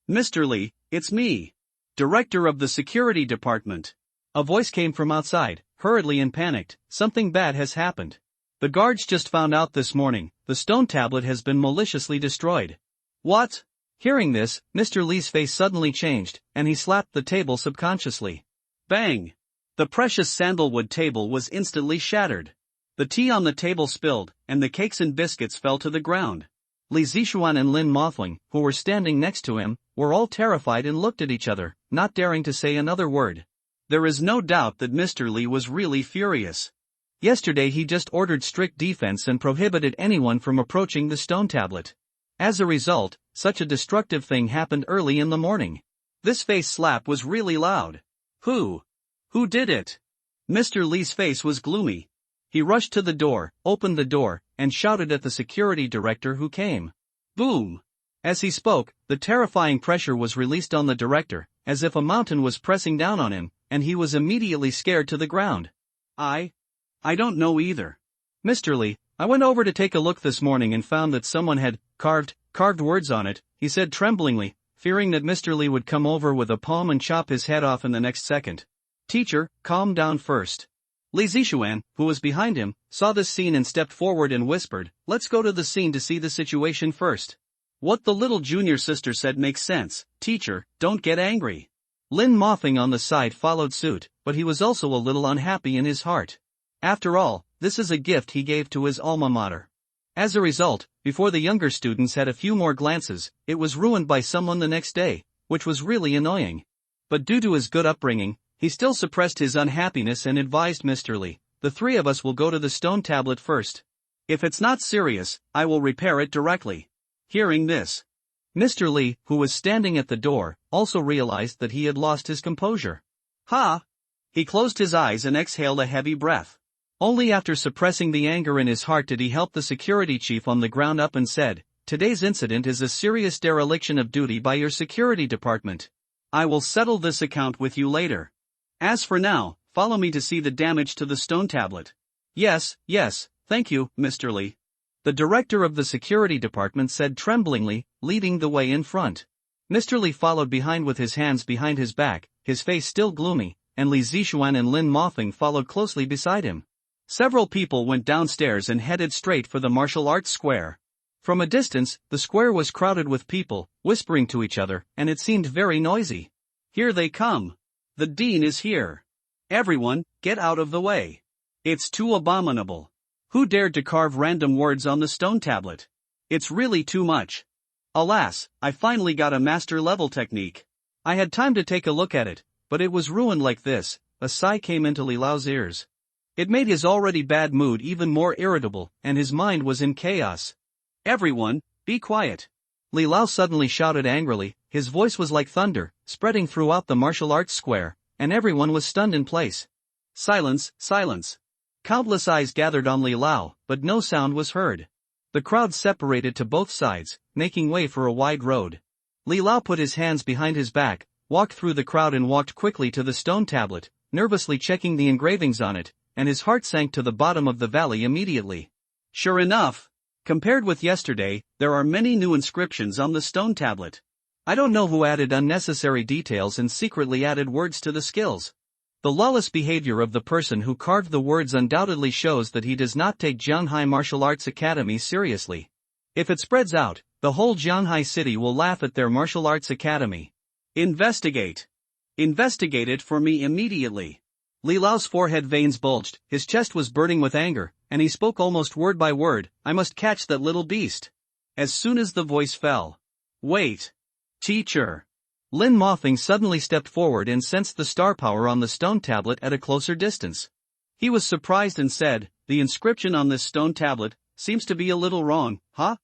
S1: "Mr. Li, it's me. Director of the security department." A voice came from outside, hurriedly and panicked. Something bad has happened. The guards just found out this morning, the stone tablet has been maliciously destroyed. What? Hearing this, Mr. Li's face suddenly changed, and he slapped the table subconsciously. Bang! The precious sandalwood table was instantly shattered. The tea on the table spilled, and the cakes and biscuits fell to the ground. Li Zixuan and Lin Mothling, who were standing next to him, were all terrified and looked at each other, not daring to say another word. There is no doubt that Mr. Li was really furious. Yesterday he just ordered strict defense and prohibited anyone from approaching the stone tablet. As a result, such a destructive thing happened early in the morning. This face slap was really loud. Who did it? Mr. Li's face was gloomy. He rushed to the door, opened the door, and shouted at the security director who came. Boom! As he spoke, the terrifying pressure was released on the director, as if a mountain was pressing down on him, and he was immediately scared to the ground. I don't know either. Mr. Li, I went over to take a look this morning and found that someone had carved words on it, he said tremblingly, fearing that Mr. Li would come over with a palm and chop his head off in the next second. Teacher, calm down first. Li Zixuan, who was behind him, saw this scene and stepped forward and whispered, let's go to the scene to see the situation first. What the little junior sister said makes sense. Teacher, don't get angry. Lin Mothling on the side followed suit, but he was also a little unhappy in his heart. After all, this is a gift he gave to his alma mater. As a result, before the younger students had a few more glances, it was ruined by someone the next day, which was really annoying. But due to his good upbringing, he still suppressed his unhappiness and advised Mr. Li, the three of us will go to the stone tablet first. If it's not serious, I will repair it directly. Hearing this, Mr. Li, who was standing at the door, also realized that he had lost his composure. Ha! He closed his eyes and exhaled a heavy breath. Only after suppressing the anger in his heart did he help the security chief on the ground up and said, today's incident is a serious dereliction of duty by your security department. I will settle this account with you later. As for now, follow me to see the damage to the stone tablet. Yes, thank you, Mr. Li. The director of the security department said tremblingly, leading the way in front. Mr. Li followed behind with his hands behind his back, his face still gloomy, and Li Zixuan and Lin Mothling followed closely beside him. Several people went downstairs and headed straight for the martial arts square. From a distance, the square was crowded with people, whispering to each other, and it seemed very noisy. Here they come. The dean is here. Everyone, get out of the way. It's too abominable. Who dared to carve random words on the stone tablet? It's really too much. Alas, I finally got a master level technique. I had time to take a look at it, but it was ruined like this. A sigh came into Li Lao's ears. It made his already bad mood even more irritable, and his mind was in chaos. Everyone, be quiet. Li Lao suddenly shouted angrily, his voice was like thunder, spreading throughout the martial arts square, and everyone was stunned in place. Silence, silence. Countless eyes gathered on Li Lao, but no sound was heard. The crowd separated to both sides, making way for a wide road. Li Lao put his hands behind his back, walked through the crowd and walked quickly to the stone tablet, nervously checking the engravings on it, and his heart sank to the bottom of the valley immediately. Sure enough, compared with yesterday, there are many new inscriptions on the stone tablet. I don't know who added unnecessary details and secretly added words to the skills. The lawless behavior of the person who carved the words undoubtedly shows that he does not take Jianghai Martial Arts Academy seriously. If it spreads out, the whole Jianghai city will laugh at their martial arts academy. Investigate. Investigate it for me immediately. Li Lao's forehead veins bulged, his chest was burning with anger, and he spoke almost word by word, I must catch that little beast. As soon as the voice fell. Wait. Teacher. Lin Mothing suddenly stepped forward and sensed the star power on the stone tablet at a closer distance. He was surprised and said, the inscription on this stone tablet seems to be a little wrong, huh?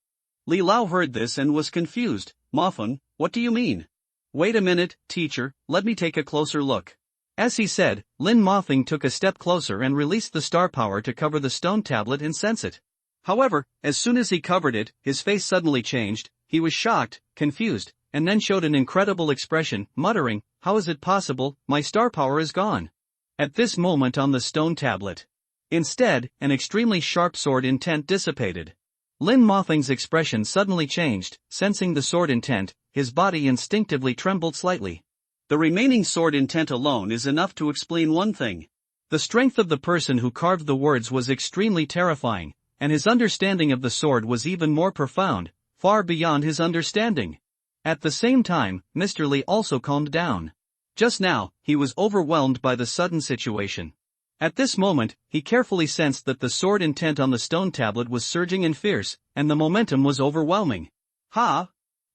S1: Li Lao heard this and was confused. Mothing, what do you mean? Wait a minute, teacher, let me take a closer look. As he said, Lin Mothing took a step closer and released the star power to cover the stone tablet and sense it. However, as soon as he covered it, his face suddenly changed, he was shocked, confused, and then showed an incredible expression, muttering, how is it possible, my star power is gone. At this moment on the stone tablet. Instead, an extremely sharp sword intent dissipated. Lin Mothing's expression suddenly changed, sensing the sword intent, his body instinctively trembled slightly. The remaining sword intent alone is enough to explain one thing. The strength of the person who carved the words was extremely terrifying, and his understanding of the sword was even more profound, far beyond his understanding. At the same time, Mr. Li also calmed down. Just now, he was overwhelmed by the sudden situation. At this moment, he carefully sensed that the sword intent on the stone tablet was surging and fierce, and the momentum was overwhelming. Ha!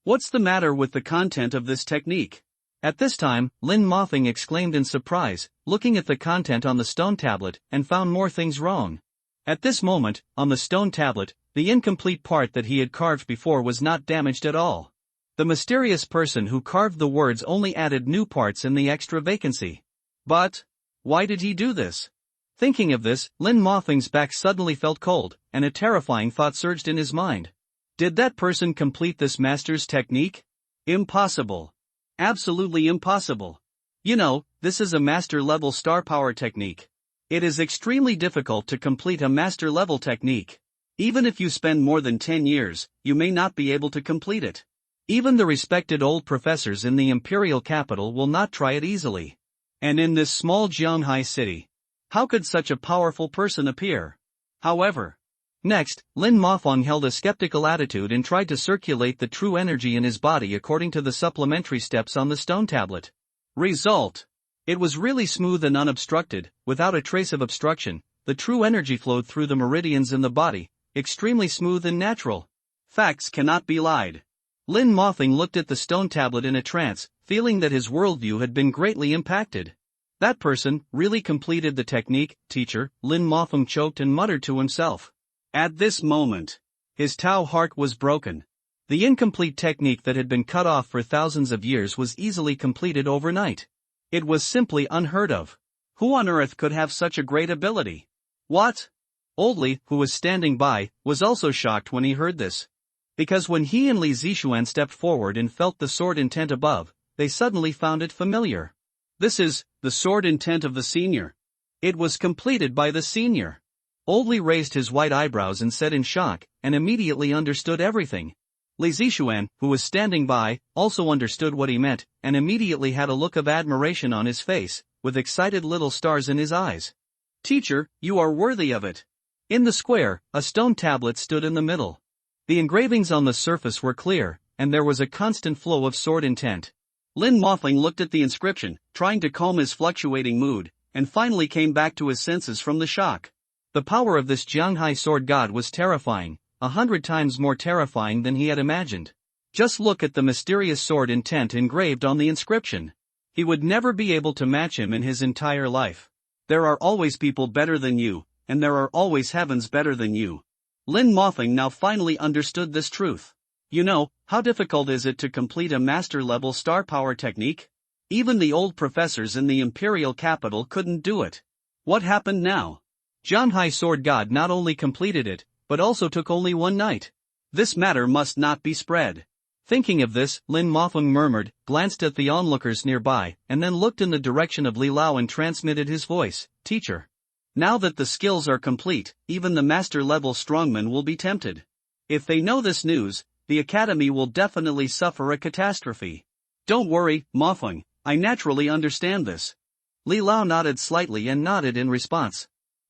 S1: What's the matter with the content of this technique? At this time, Lin Mothing exclaimed in surprise, looking at the content on the stone tablet, and found more things wrong. At this moment, on the stone tablet, the incomplete part that he had carved before was not damaged at all. The mysterious person who carved the words only added new parts in the extra vacancy. But why did he do this? Thinking of this, Lin Mothing's back suddenly felt cold, and a terrifying thought surged in his mind. Did that person complete this master's technique? Impossible. Absolutely impossible. You know, this is a master-level star power technique. It is extremely difficult to complete a master-level technique. Even if you spend more than 10 years, you may not be able to complete it. Even the respected old professors in the imperial capital will not try it easily. And in this small Jianghai city, how could such a powerful person appear? However, next, Lin Mothong held a skeptical attitude and tried to circulate the true energy in his body according to the supplementary steps on the stone tablet. Result. It was really smooth and unobstructed, without a trace of obstruction. The true energy flowed through the meridians in the body, extremely smooth and natural. Facts cannot be lied. Lin Mothing looked at the stone tablet in a trance, feeling that his worldview had been greatly impacted. That person really completed the technique, teacher, Lin Mothong choked and muttered to himself. At this moment, his Tao heart was broken. The incomplete technique that had been cut off for thousands of years was easily completed overnight. It was simply unheard of. Who on earth could have such a great ability? What? Old Li, who was standing by, was also shocked when he heard this. Because when he and Li Zixuan stepped forward and felt the sword intent above, they suddenly found it familiar. This is the sword intent of the senior. It was completed by the senior. Old Li raised his white eyebrows and said in shock, and immediately understood everything. Li Zixuan, who was standing by, also understood what he meant, and immediately had a look of admiration on his face, with excited little stars in his eyes. Teacher, you are worthy of it. In the square, a stone tablet stood in the middle. The engravings on the surface were clear, and there was a constant flow of sword intent. Lin Mothing looked at the inscription, trying to calm his fluctuating mood, and finally came back to his senses from the shock. The power of this Jianghai sword god was terrifying, 100 times more terrifying than he had imagined. Just look at the mysterious sword intent engraved on the inscription. He would never be able to match him in his entire life. There are always people better than you, and there are always heavens better than you. Lin Mothing now finally understood this truth. You know, how difficult is it to complete a master-level star power technique? Even the old professors in the imperial capital couldn't do it. What happened now? Jianhai Sword God not only completed it, but also took only one night. This matter must not be spread. Thinking of this, Lin Mofeng murmured, glanced at the onlookers nearby, and then looked in the direction of Li Lao and transmitted his voice, "Teacher. Now that the skills are complete, even the master-level strongmen will be tempted. If they know this news, the academy will definitely suffer a catastrophe. Don't worry, Mofeng, I naturally understand this." Li Lao nodded slightly and nodded in response.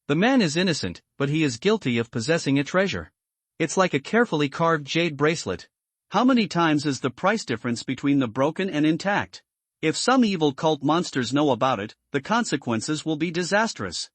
S1: The man is innocent, but he is guilty of possessing a treasure. It's like a carefully carved jade bracelet. How many times is the price difference between the broken and intact? If some evil cult monsters know about it, the consequences will be disastrous.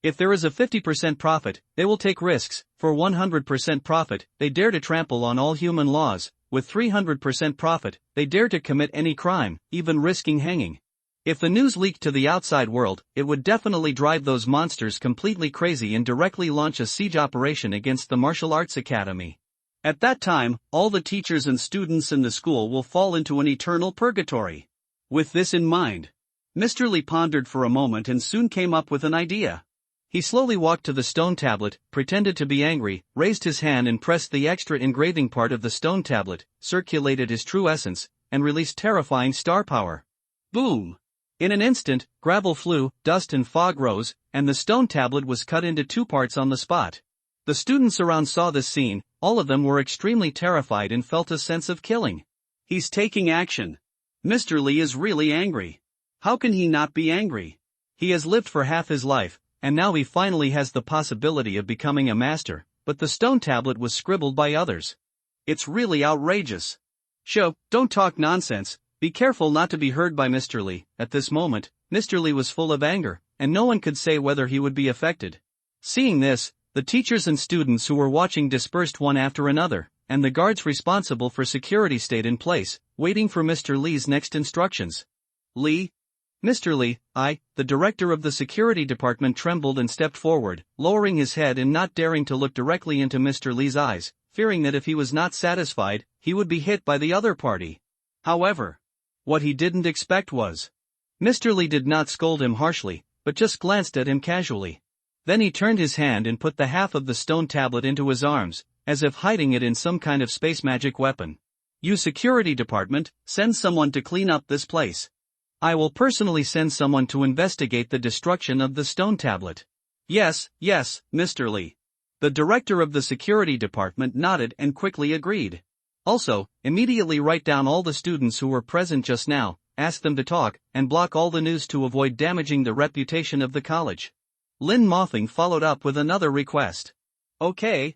S1: If there is a 50% profit, they will take risks. For 100% profit, they dare to trample on all human laws. With 300% profit, they dare to commit any crime, even risking hanging. If the news leaked to the outside world, it would definitely drive those monsters completely crazy and directly launch a siege operation against the martial arts academy. At that time, all the teachers and students in the school will fall into an eternal purgatory. With this in mind, Mr. Li pondered for a moment and soon came up with an idea. He slowly walked to the stone tablet, pretended to be angry, raised his hand and pressed the extra engraving part of the stone tablet, circulated his true essence, and released terrifying star power. Boom! In an instant, gravel flew, dust and fog rose, and the stone tablet was cut into two parts on the spot. The students around saw this scene. All of them were extremely terrified and felt a sense of killing. He's taking action. Mr. Li is really angry. How can he not be angry? He has lived for half his life, and now he finally has the possibility of becoming a master, but the stone tablet was scribbled by others. It's really outrageous. Sho, don't talk nonsense, be careful not to be heard by Mr. Li. At this moment, Mr. Li was full of anger, and no one could say whether he would be affected. Seeing this, the teachers and students who were watching dispersed one after another, and the guards responsible for security stayed in place, waiting for Mr. Li's next instructions. Li? Mr. Li, the director of the security department trembled and stepped forward, lowering his head and not daring to look directly into Mr. Li's eyes, fearing that if he was not satisfied, he would be hit by the other party. However, what he didn't expect was, Mr. Li did not scold him harshly, but just glanced at him casually. Then he turned his hand and put the half of the stone tablet into his arms, as if hiding it in some kind of space magic weapon. You security department, send someone to clean up this place. I will personally send someone to investigate the destruction of the stone tablet. Yes, Mr. Li. The director of the security department nodded and quickly agreed. Also, immediately write down all the students who were present just now, ask them to talk, and block all the news to avoid damaging the reputation of the college. Lin Mofeng followed up with another request. Okay.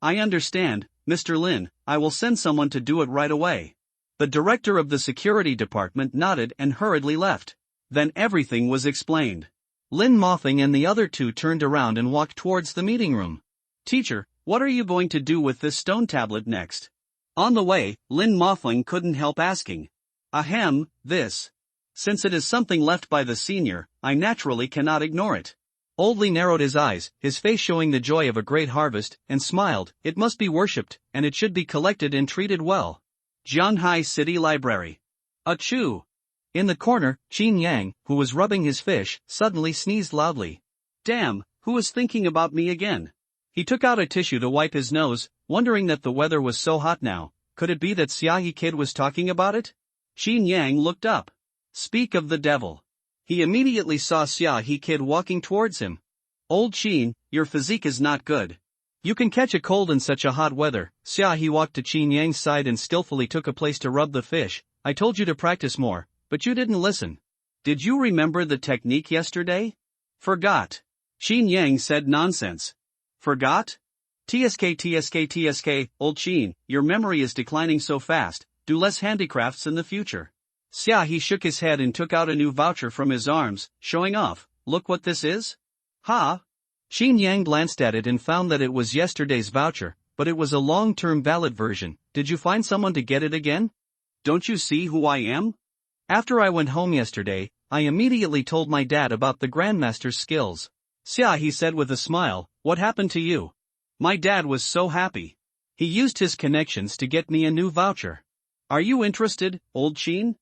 S1: I understand, Mr. Lin, I will send someone to do it right away. The director of the security department nodded and hurriedly left. Then everything was explained. Lin Mofeng and the other two turned around and walked towards the meeting room. Teacher, what are you going to do with this stone tablet next? On the way, Lin Mofeng couldn't help asking. Ahem, this. Since it is something left by the senior, I naturally cannot ignore it. Old Li narrowed his eyes, his face showing the joy of a great harvest, and smiled. It must be worshipped, and it should be collected and treated well. Jianhai City Library. Achoo! In the corner, Qin Yang, who was rubbing his fish, suddenly sneezed loudly. Damn, who is thinking about me again? He took out a tissue to wipe his nose, wondering that the weather was so hot now. Could it be that Xiaohi Kid was talking about it? Qin Yang looked up. Speak of the devil. He immediately saw Xiaohi Kid walking towards him. Old Qin, your physique is not good. You can catch a cold in such a hot weather. Xiaohi walked to Qin Yang's side and skillfully took a place to rub the fish. I told you to practice more, but you didn't listen. Did you remember the technique yesterday? Forgot. Qin Yang said nonsense. Forgot? TSK, old Qin, your memory is declining so fast, do less handicrafts in the future. Xiaohi shook his head and took out a new voucher from his arms, showing off. Look what this is? Ha! Qin Yang glanced at it and found that it was yesterday's voucher, but it was a long-term valid version. Did you find someone to get it again? Don't you see who I am? After I went home yesterday, I immediately told my dad about the Grandmaster's skills. Xiaohi said with a smile, what happened to you? My dad was so happy. He used his connections to get me a new voucher. Are you interested, old Qin?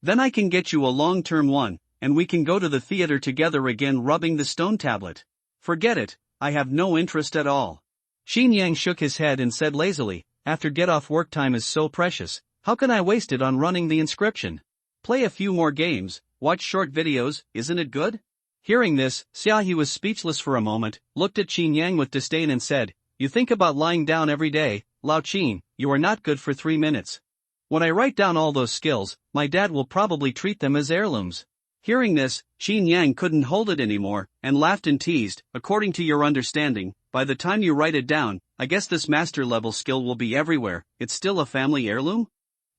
S1: Then I can get you a long-term one, and we can go to the theater together again rubbing the stone tablet. Forget it, I have no interest at all. Xin Yang shook his head and said lazily, after get-off work time is so precious, how can I waste it on running the inscription? Play a few more games, watch short videos, isn't it good? Hearing this, Xiaohe was speechless for a moment, looked at Xin Yang with disdain and said, you think about lying down every day, Lao Qin, you are not good for 3 minutes. When I write down all those skills, my dad will probably treat them as heirlooms. Hearing this, Xin Yang couldn't hold it anymore, and laughed and teased, according to your understanding, by the time you write it down, I guess this master-level skill will be everywhere, it's still a family heirloom?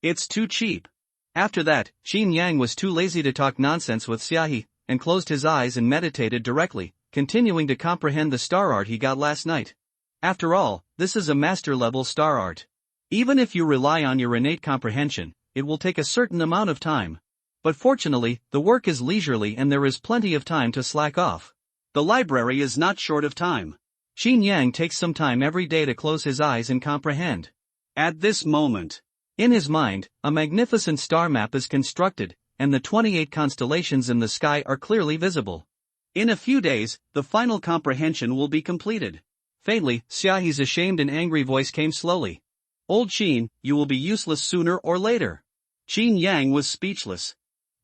S1: It's too cheap. After that, Xin Yang was too lazy to talk nonsense with Xiaohe, and closed his eyes and meditated directly, continuing to comprehend the star art he got last night. After all, this is a master-level star art. Even if you rely on your innate comprehension, it will take a certain amount of time. But fortunately, the work is leisurely and there is plenty of time to slack off. The library is not short of time. Xin Yang takes some time every day to close his eyes and comprehend. At this moment, in his mind, a magnificent star map is constructed, and the 28 constellations in the sky are clearly visible. In a few days, the final comprehension will be completed. Faintly, Xiaohe's ashamed and angry voice came slowly. Old Xin, you will be useless sooner or later. Xin Yang was speechless.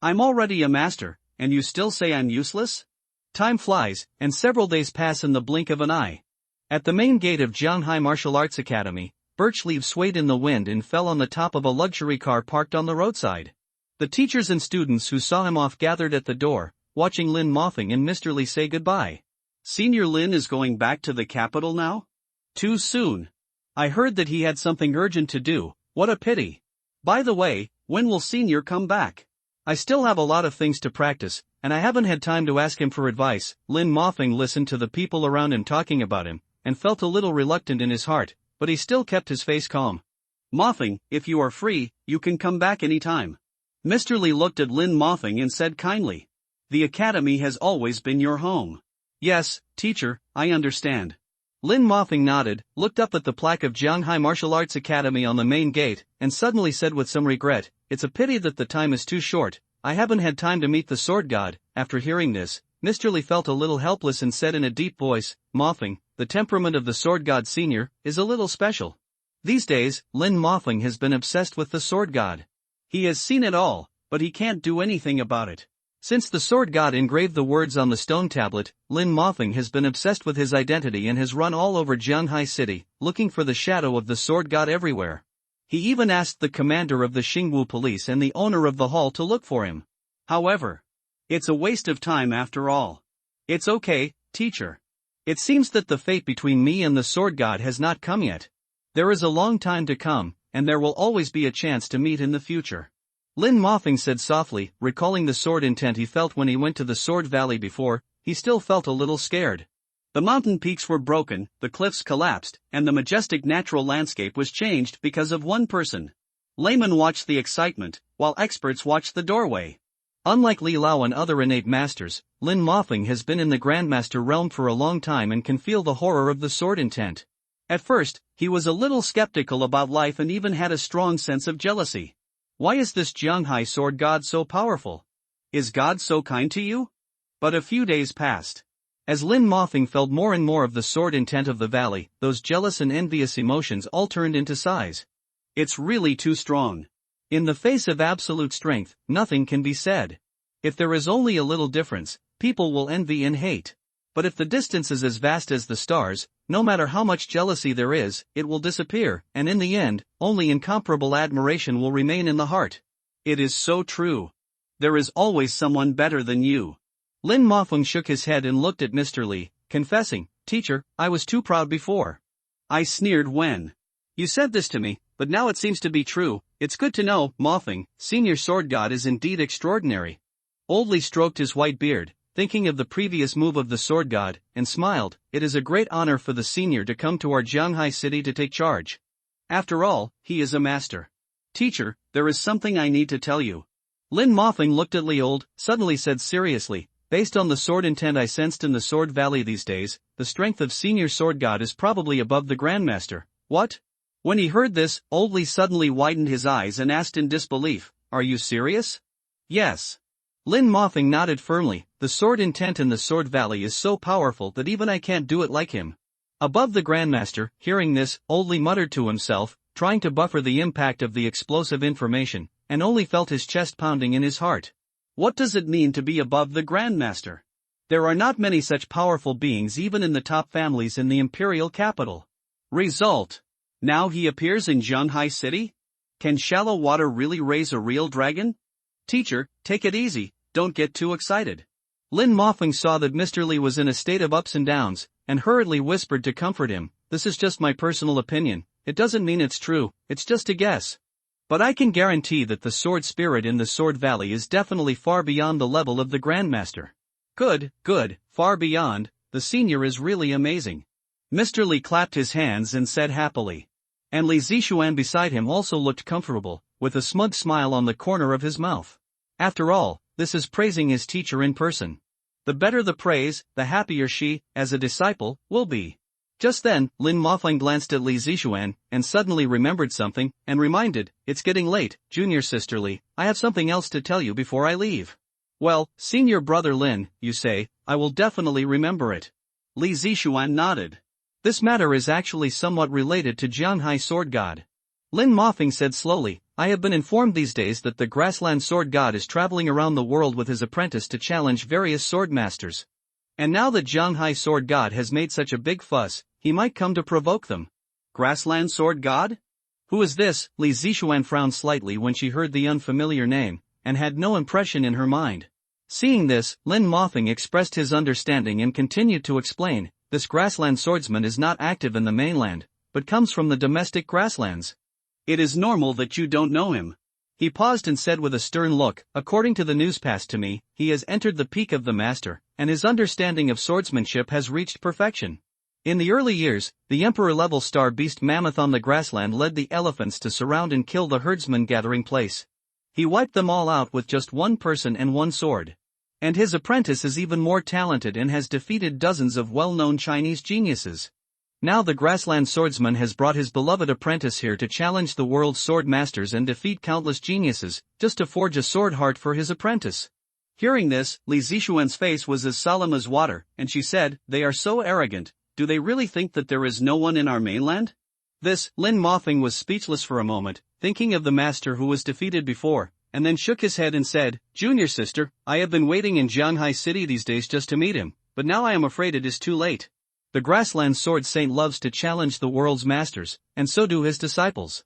S1: I'm already a master, and you still say I'm useless? Time flies, and several days pass in the blink of an eye. At the main gate of Jianghai Martial Arts Academy, birch leaves swayed in the wind and fell on the top of a luxury car parked on the roadside. The teachers and students who saw him off gathered at the door, watching Lin Moffing and Mr. Li say goodbye. Senior Lin is going back to the capital now? Too soon. I heard that he had something urgent to do, what a pity. By the way, when will Senior come back? I still have a lot of things to practice, and I haven't had time to ask him for advice. Lin Moffing listened to the people around him talking about him, and felt a little reluctant in his heart, but he still kept his face calm. Moffing, if you are free, you can come back any time. Mr. Li looked at Lin Moffing and said kindly. The academy has always been your home. Yes, teacher, I understand. Lin Moffing nodded, looked up at the plaque of Jianghai Martial Arts Academy on the main gate, and suddenly said with some regret, it's a pity that the time is too short, I haven't had time to meet the sword god. After hearing this, Mr. Li felt a little helpless and said in a deep voice, Moffing, the temperament of the sword god senior, is a little special. These days, Lin Moffing has been obsessed with the sword god. He has seen it all, but he can't do anything about it. Since the sword god engraved the words on the stone tablet, Lin Moffing has been obsessed with his identity and has run all over Jianghai City, looking for the shadow of the sword god everywhere. He even asked the commander of the Xingwu police and the owner of the hall to look for him. However, it's a waste of time after all. It's okay, teacher. It seems that the fate between me and the sword god has not come yet. There is a long time to come, and there will always be a chance to meet in the future. Lin Moffing said softly, recalling the sword intent he felt when he went to the Sword Valley before. He still felt a little scared. The mountain peaks were broken, the cliffs collapsed, and the majestic natural landscape was changed because of one person. Laymen watched the excitement, while experts watched the doorway. Unlike Li Lao and other innate masters, Lin Moffing has been in the Grandmaster realm for a long time and can feel the horror of the sword intent. At first, he was a little skeptical about life and even had a strong sense of jealousy. Why is this Jianghai sword god so powerful? Is God so kind to you? But a few days passed. As Lin Moffing felt more and more of the sword intent of the valley, those jealous and envious emotions all turned into sighs. It's really too strong. In the face of absolute strength, nothing can be said. If there is only a little difference, people will envy and hate. But if the distance is as vast as the stars, no matter how much jealousy there is, it will disappear, and in the end, only incomparable admiration will remain in the heart. It is so true. There is always someone better than you. Lin Moffing shook his head and looked at Mr. Li, confessing, Teacher, I was too proud before. I sneered when you said this to me, but now it seems to be true. It's good to know, Moffing, Senior Sword God is indeed extraordinary. Old Li stroked his white beard, thinking of the previous move of the sword god, and smiled. It is a great honor for the senior to come to our Jianghai city to take charge. After all, he is a master. Teacher, there is something I need to tell you. Lin Moffing looked at Li Old, suddenly said seriously, based on the sword intent I sensed in the Sword Valley these days, the strength of Senior Sword God is probably above the Grandmaster. What? When he heard this, Old Li suddenly widened his eyes and asked in disbelief, Are you serious? Yes. Lin Mofing nodded firmly. The sword intent in the Sword Valley is so powerful that even I can't do it like him. Above the Grandmaster, hearing this, only muttered to himself, trying to buffer the impact of the explosive information, and only felt his chest pounding in his heart. What does it mean to be above the Grandmaster? There are not many such powerful beings even in the top families in the imperial capital. Result. Now he appears in Zhanghai City? Can shallow water really raise a real dragon? Teacher, take it easy, don't get too excited. Lin Mofing saw that Mr. Li was in a state of ups and downs, and hurriedly whispered to comfort him, this is just my personal opinion, it doesn't mean it's true, it's just a guess. But I can guarantee that the sword spirit in the Sword Valley is definitely far beyond the level of the Grandmaster. Good, far beyond, the senior is really amazing. Mr. Li clapped his hands and said happily. And Li Zixuan beside him also looked comfortable, with a smug smile on the corner of his mouth. After all, this is praising his teacher in person. The better the praise, the happier she, as a disciple, will be. Just then, Lin Mofing glanced at Li Zixuan, and suddenly remembered something, and reminded, it's getting late, junior sister Li, I have something else to tell you before I leave. Well, senior brother Lin, you say, I will definitely remember it. Li Zixuan nodded. This matter is actually somewhat related to Zhanghai Sword God. Lin Mofing said slowly, I have been informed these days that the Grassland Sword God is traveling around the world with his apprentice to challenge various sword masters. And now that Zhanghai Sword God has made such a big fuss, he might come to provoke them. Grassland Sword God? Who is this? Li Zixuan frowned slightly when she heard the unfamiliar name, and had no impression in her mind. Seeing this, Lin Mofing expressed his understanding and continued to explain, this grassland swordsman is not active in the mainland, but comes from the domestic grasslands. It is normal that you don't know him. He paused and said with a stern look, according to the news passed to me, he has entered the peak of the master, and his understanding of swordsmanship has reached perfection. In the early years, the emperor-level star beast Mammoth on the grassland led the elephants to surround and kill the herdsman gathering place. He wiped them all out with just one person and one sword. And his apprentice is even more talented and has defeated dozens of well-known Chinese geniuses. Now the grassland swordsman has brought his beloved apprentice here to challenge the world's sword masters and defeat countless geniuses, just to forge a sword heart for his apprentice. Hearing this, Li Zixuan's face was as solemn as water, and she said, they are so arrogant, do they really think that there is no one in our mainland? This, Lin Mofing was speechless for a moment, thinking of the master who was defeated before, and then shook his head and said, Junior sister, I have been waiting in Zhanghai City these days just to meet him, but now I am afraid it is too late. The grassland sword saint loves to challenge the world's masters, and so do his disciples.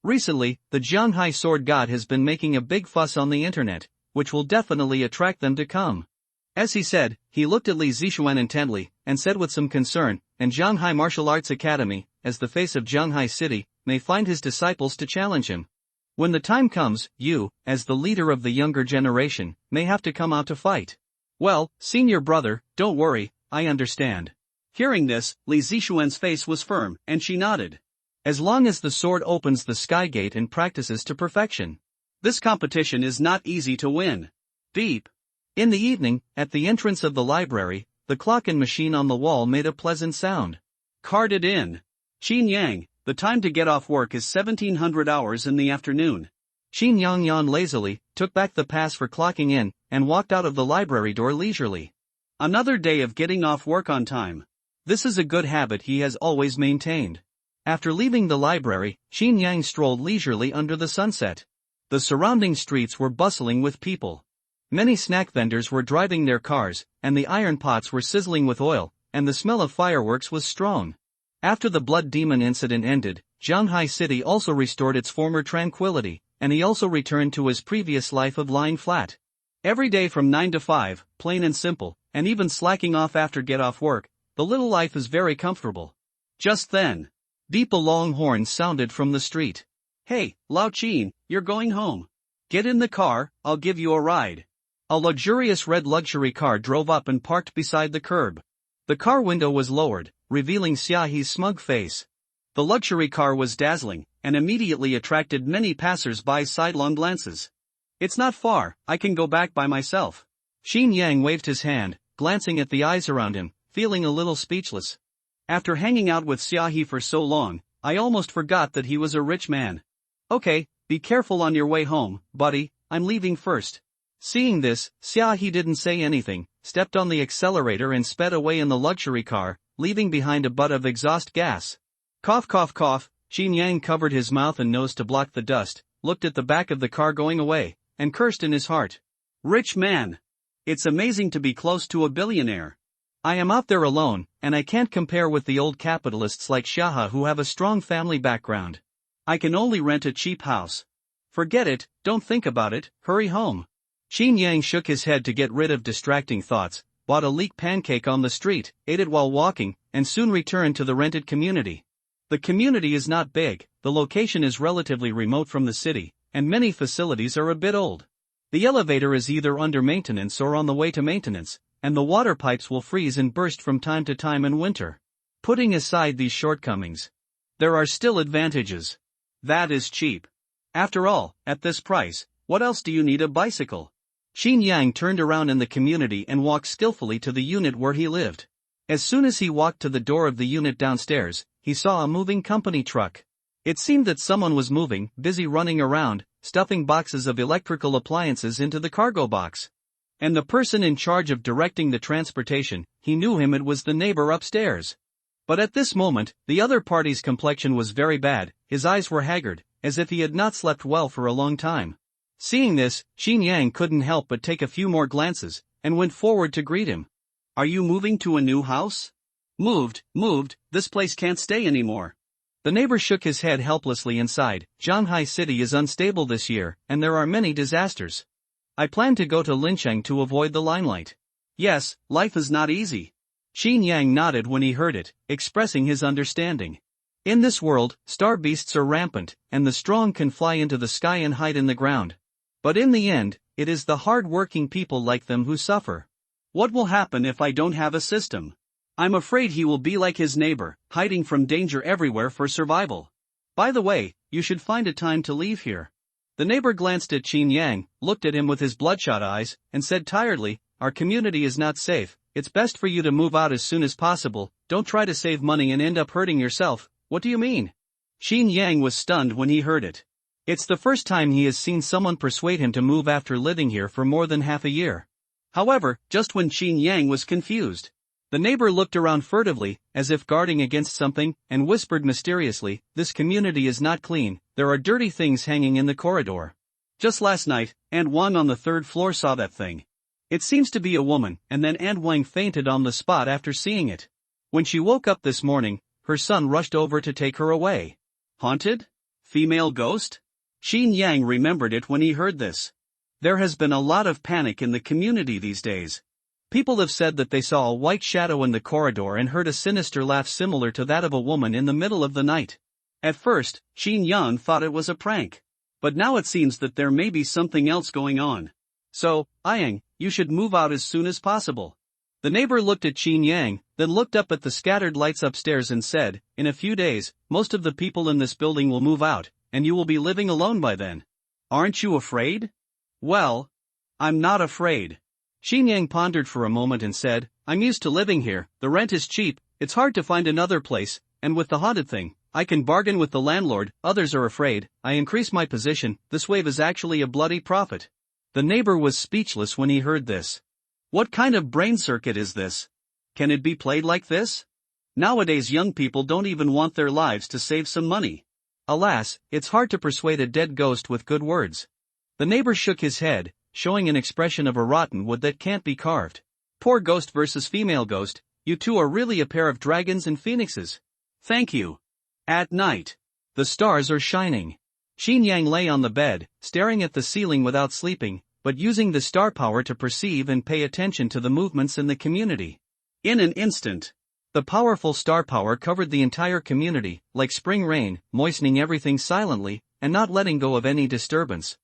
S1: Recently, the Zhanghai sword god has been making a big fuss on the internet, which will definitely attract them to come. As he said, he looked at Li Zixuan intently, and said with some concern, and Zhanghai Martial Arts Academy, as the face of Zhanghai City, may find his disciples to challenge him. When the time comes, you, as the leader of the younger generation, may have to come out to fight. Well, senior brother, don't worry, I understand. Hearing this, Li Zixuan's face was firm, and she nodded. As long as the sword opens the sky gate and practices to perfection. This competition is not easy to win. Deep. In the evening, at the entrance of the library, the clock and machine on the wall made a pleasant sound. Carded in. Qin Yang, the time to get off work is 1700 hours in the afternoon. Qin Yang yawned lazily, took back the pass for clocking in, and walked out of the library door leisurely. Another day of getting off work on time. This is a good habit he has always maintained. After leaving the library, Qin Yang strolled leisurely under the sunset. The surrounding streets were bustling with people. Many snack vendors were driving their cars, and the iron pots were sizzling with oil, and the smell of fireworks was strong. After the blood demon incident ended, Zhanghai City also restored its former tranquility, and he also returned to his previous life of lying flat. Every day from 9 to 5, plain and simple, and even slacking off after get off work, the little life is very comfortable. Just then, deep a long horn sounded from the street. Hey, Lao Qin, you're going home. Get in the car, I'll give you a ride. A luxurious red luxury car drove up and parked beside the curb. The car window was lowered, revealing Xiaohe's smug face. The luxury car was dazzling, and immediately attracted many passers-by's sidelong glances. It's not far, I can go back by myself. Qin Yang waved his hand, glancing at the eyes around him, feeling a little speechless. After hanging out with Xiaohe for so long, I almost forgot that he was a rich man. Okay, be careful on your way home, buddy, I'm leaving first. Seeing this, Xia didn't say anything, stepped on the accelerator and sped away in the luxury car, leaving behind a butt of exhaust gas. Cough cough cough, Qin Yang covered his mouth and nose to block the dust, looked at the back of the car going away, and cursed in his heart. Rich man! It's amazing to be close to a billionaire. I am out there alone, and I can't compare with the old capitalists like Xia who have a strong family background. I can only rent a cheap house. Forget it, don't think about it, hurry home. Qin Yang shook his head to get rid of distracting thoughts, bought a leek pancake on the street, ate it while walking, and soon returned to the rented community. The community is not big, the location is relatively remote from the city, and many facilities are a bit old. The elevator is either under maintenance or on the way to maintenance, and the water pipes will freeze and burst from time to time in winter. Putting aside these shortcomings, there are still advantages. That is cheap. After all, at this price, what else do you need a bicycle? Qin Yang turned around in the community and walked skillfully to the unit where he lived. As soon as he walked to the door of the unit downstairs, he saw a moving company truck. It seemed that someone was moving, busy running around, stuffing boxes of electrical appliances into the cargo box. And the person in charge of directing the transportation, he knew him, it was the neighbor upstairs. But at this moment, the other party's complexion was very bad, his eyes were haggard, as if he had not slept well for a long time. Seeing this, Qin Yang couldn't help but take a few more glances, and went forward to greet him. Are you moving to a new house? Moved, this place can't stay anymore. The neighbor shook his head helplessly and sighed. Shanghai City is unstable this year, and there are many disasters. I plan to go to Lincheng to avoid the limelight. Yes, life is not easy. Qin Yang nodded when he heard it, expressing his understanding. In this world, star beasts are rampant, and the strong can fly into the sky and hide in the ground. But in the end, it is the hard-working people like them who suffer. What will happen if I don't have a system? I'm afraid he will be like his neighbor, hiding from danger everywhere for survival. By the way, you should find a time to leave here. The neighbor glanced at Qin Yang, looked at him with his bloodshot eyes, and said tiredly, our community is not safe, it's best for you to move out as soon as possible, don't try to save money and end up hurting yourself. What do you mean? Qin Yang was stunned when he heard it. It's the first time he has seen someone persuade him to move after living here for more than half a year. However, just when Qin Yang was confused, the neighbor looked around furtively, as if guarding against something, and whispered mysteriously, this community is not clean, there are dirty things hanging in the corridor. Just last night, Aunt Wang on the third floor saw that thing. It seems to be a woman, and then Aunt Wang fainted on the spot after seeing it. When she woke up this morning, her son rushed over to take her away. Haunted? Female ghost? Qin Yang remembered it when he heard this. There has been a lot of panic in the community these days. People have said that they saw a white shadow in the corridor and heard a sinister laugh similar to that of a woman in the middle of the night. At first, Qin Yang thought it was a prank. But now it seems that there may be something else going on. So, Yang, you should move out as soon as possible. The neighbor looked at Qin Yang, then looked up at the scattered lights upstairs and said, in a few days, most of the people in this building will move out, and you will be living alone by then. Aren't you afraid? Well, I'm not afraid. Qin Yang pondered for a moment and said, I'm used to living here, the rent is cheap, it's hard to find another place, and with the haunted thing, I can bargain with the landlord, others are afraid, I increase my position, this wave is actually a bloody profit. The neighbor was speechless when he heard this. What kind of brain circuit is this? Can it be played like this? Nowadays young people don't even want their lives to save some money. Alas, it's hard to persuade a dead ghost with good words. The neighbor shook his head, showing an expression of a rotten wood that can't be carved. Poor ghost versus female ghost, you two are really a pair of dragons and phoenixes. Thank you. At night, the stars are shining. Qin Yang lay on the bed, staring at the ceiling without sleeping, but using the star power to perceive and pay attention to the movements in the community. In an instant, the powerful star power covered the entire community, like spring rain, moistening everything silently, and not letting go of any disturbance.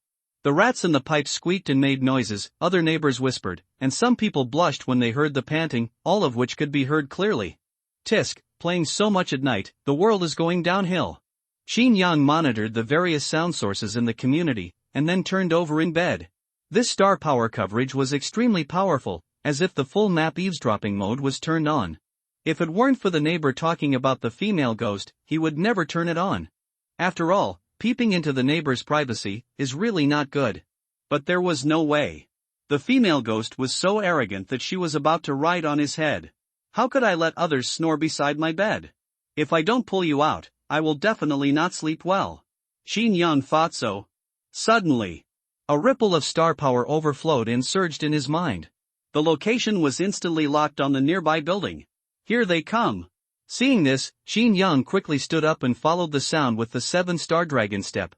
S1: The rats in the pipes squeaked and made noises, other neighbors whispered, and some people blushed when they heard the panting, all of which could be heard clearly. Tisk, playing so much at night, the world is going downhill. Qin Yang monitored the various sound sources in the community, and then turned over in bed. This star power coverage was extremely powerful, as if the full map eavesdropping mode was turned on. If it weren't for the neighbor talking about the female ghost, he would never turn it on. After all, peeping into the neighbor's privacy is really not good. But there was no way. The female ghost was so arrogant that she was about to ride on his head. How could I let others snore beside my bed? If I don't pull you out, I will definitely not sleep well. Xin Yang thought so. Suddenly, a ripple of star power overflowed and surged in his mind. The location was instantly locked on the nearby building. Here they come. Seeing this, Xin Yang quickly stood up and followed the sound with the 7-star dragon step.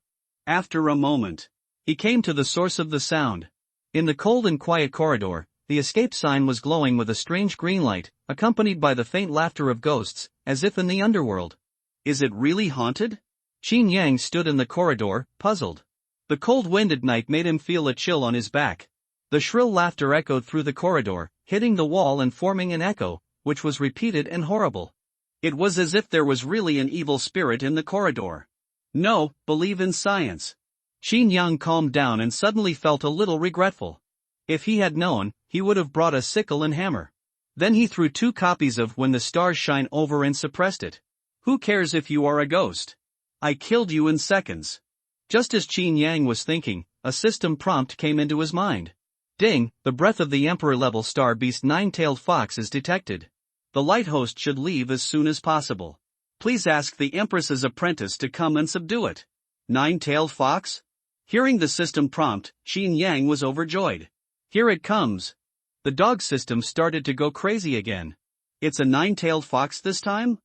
S1: After a moment, he came to the source of the sound. In the cold and quiet corridor, the escape sign was glowing with a strange green light, accompanied by the faint laughter of ghosts, as if in the underworld. Is it really haunted? Xin Yang stood in the corridor, puzzled. The cold wind at night made him feel a chill on his back. The shrill laughter echoed through the corridor, hitting the wall and forming an echo, which was repeated and horrible. It was as if there was really an evil spirit in the corridor. No, believe in science. Xin Yang calmed down and suddenly felt a little regretful. If he had known, he would have brought a sickle and hammer. Then he threw 2 copies of When the Stars Shine over and suppressed it. Who cares if you are a ghost? I killed you in seconds. Just as Xin Yang was thinking, a system prompt came into his mind. Ding, the breath of the Emperor-level star beast 9-tailed fox is detected. The light host should leave as soon as possible. Please ask the Empress's apprentice to come and subdue it. 9-tailed fox? Hearing the system prompt, Xin Yang was overjoyed. Here it comes. The dog system started to go crazy again. It's a 9-tailed fox this time?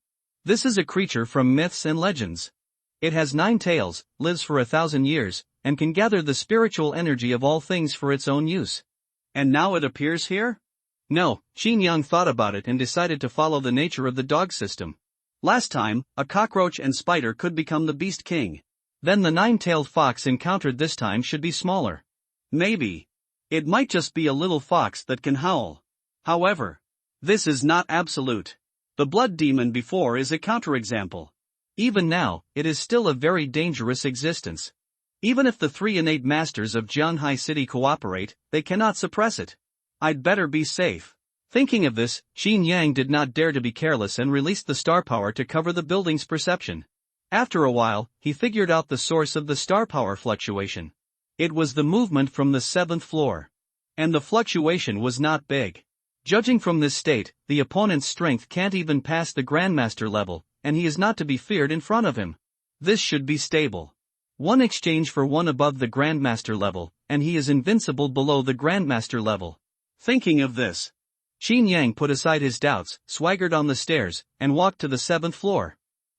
S1: This is a creature from myths and legends. It has 9 tails, lives for 1,000 years, and can gather the spiritual energy of all things for its own use. And now it appears here? No, Xin Yang thought about it and decided to follow the nature of the dog system. Last time, a cockroach and spider could become the beast king. Then the 9-tailed fox encountered this time should be smaller. Maybe. It might just be a little fox that can howl. However, this is not absolute. The blood demon before is a counterexample. Even now, it is still a very dangerous existence. Even if the 3 innate masters of Jianhai City cooperate, they cannot suppress it. I'd better be safe. Thinking of this, Xin Yang did not dare to be careless and released the star power to cover the building's perception. After a while, he figured out the source of the star power fluctuation. It was the movement from the 7th floor. And the fluctuation was not big. Judging from this state, the opponent's strength can't even pass the Grandmaster level, and he is not to be feared in front of him. This should be stable. 1 exchange for 1 above the Grandmaster level, and he is invincible below the Grandmaster level. Thinking of this, Xin Yang put aside his doubts, swaggered on the stairs, and walked to the 7th floor.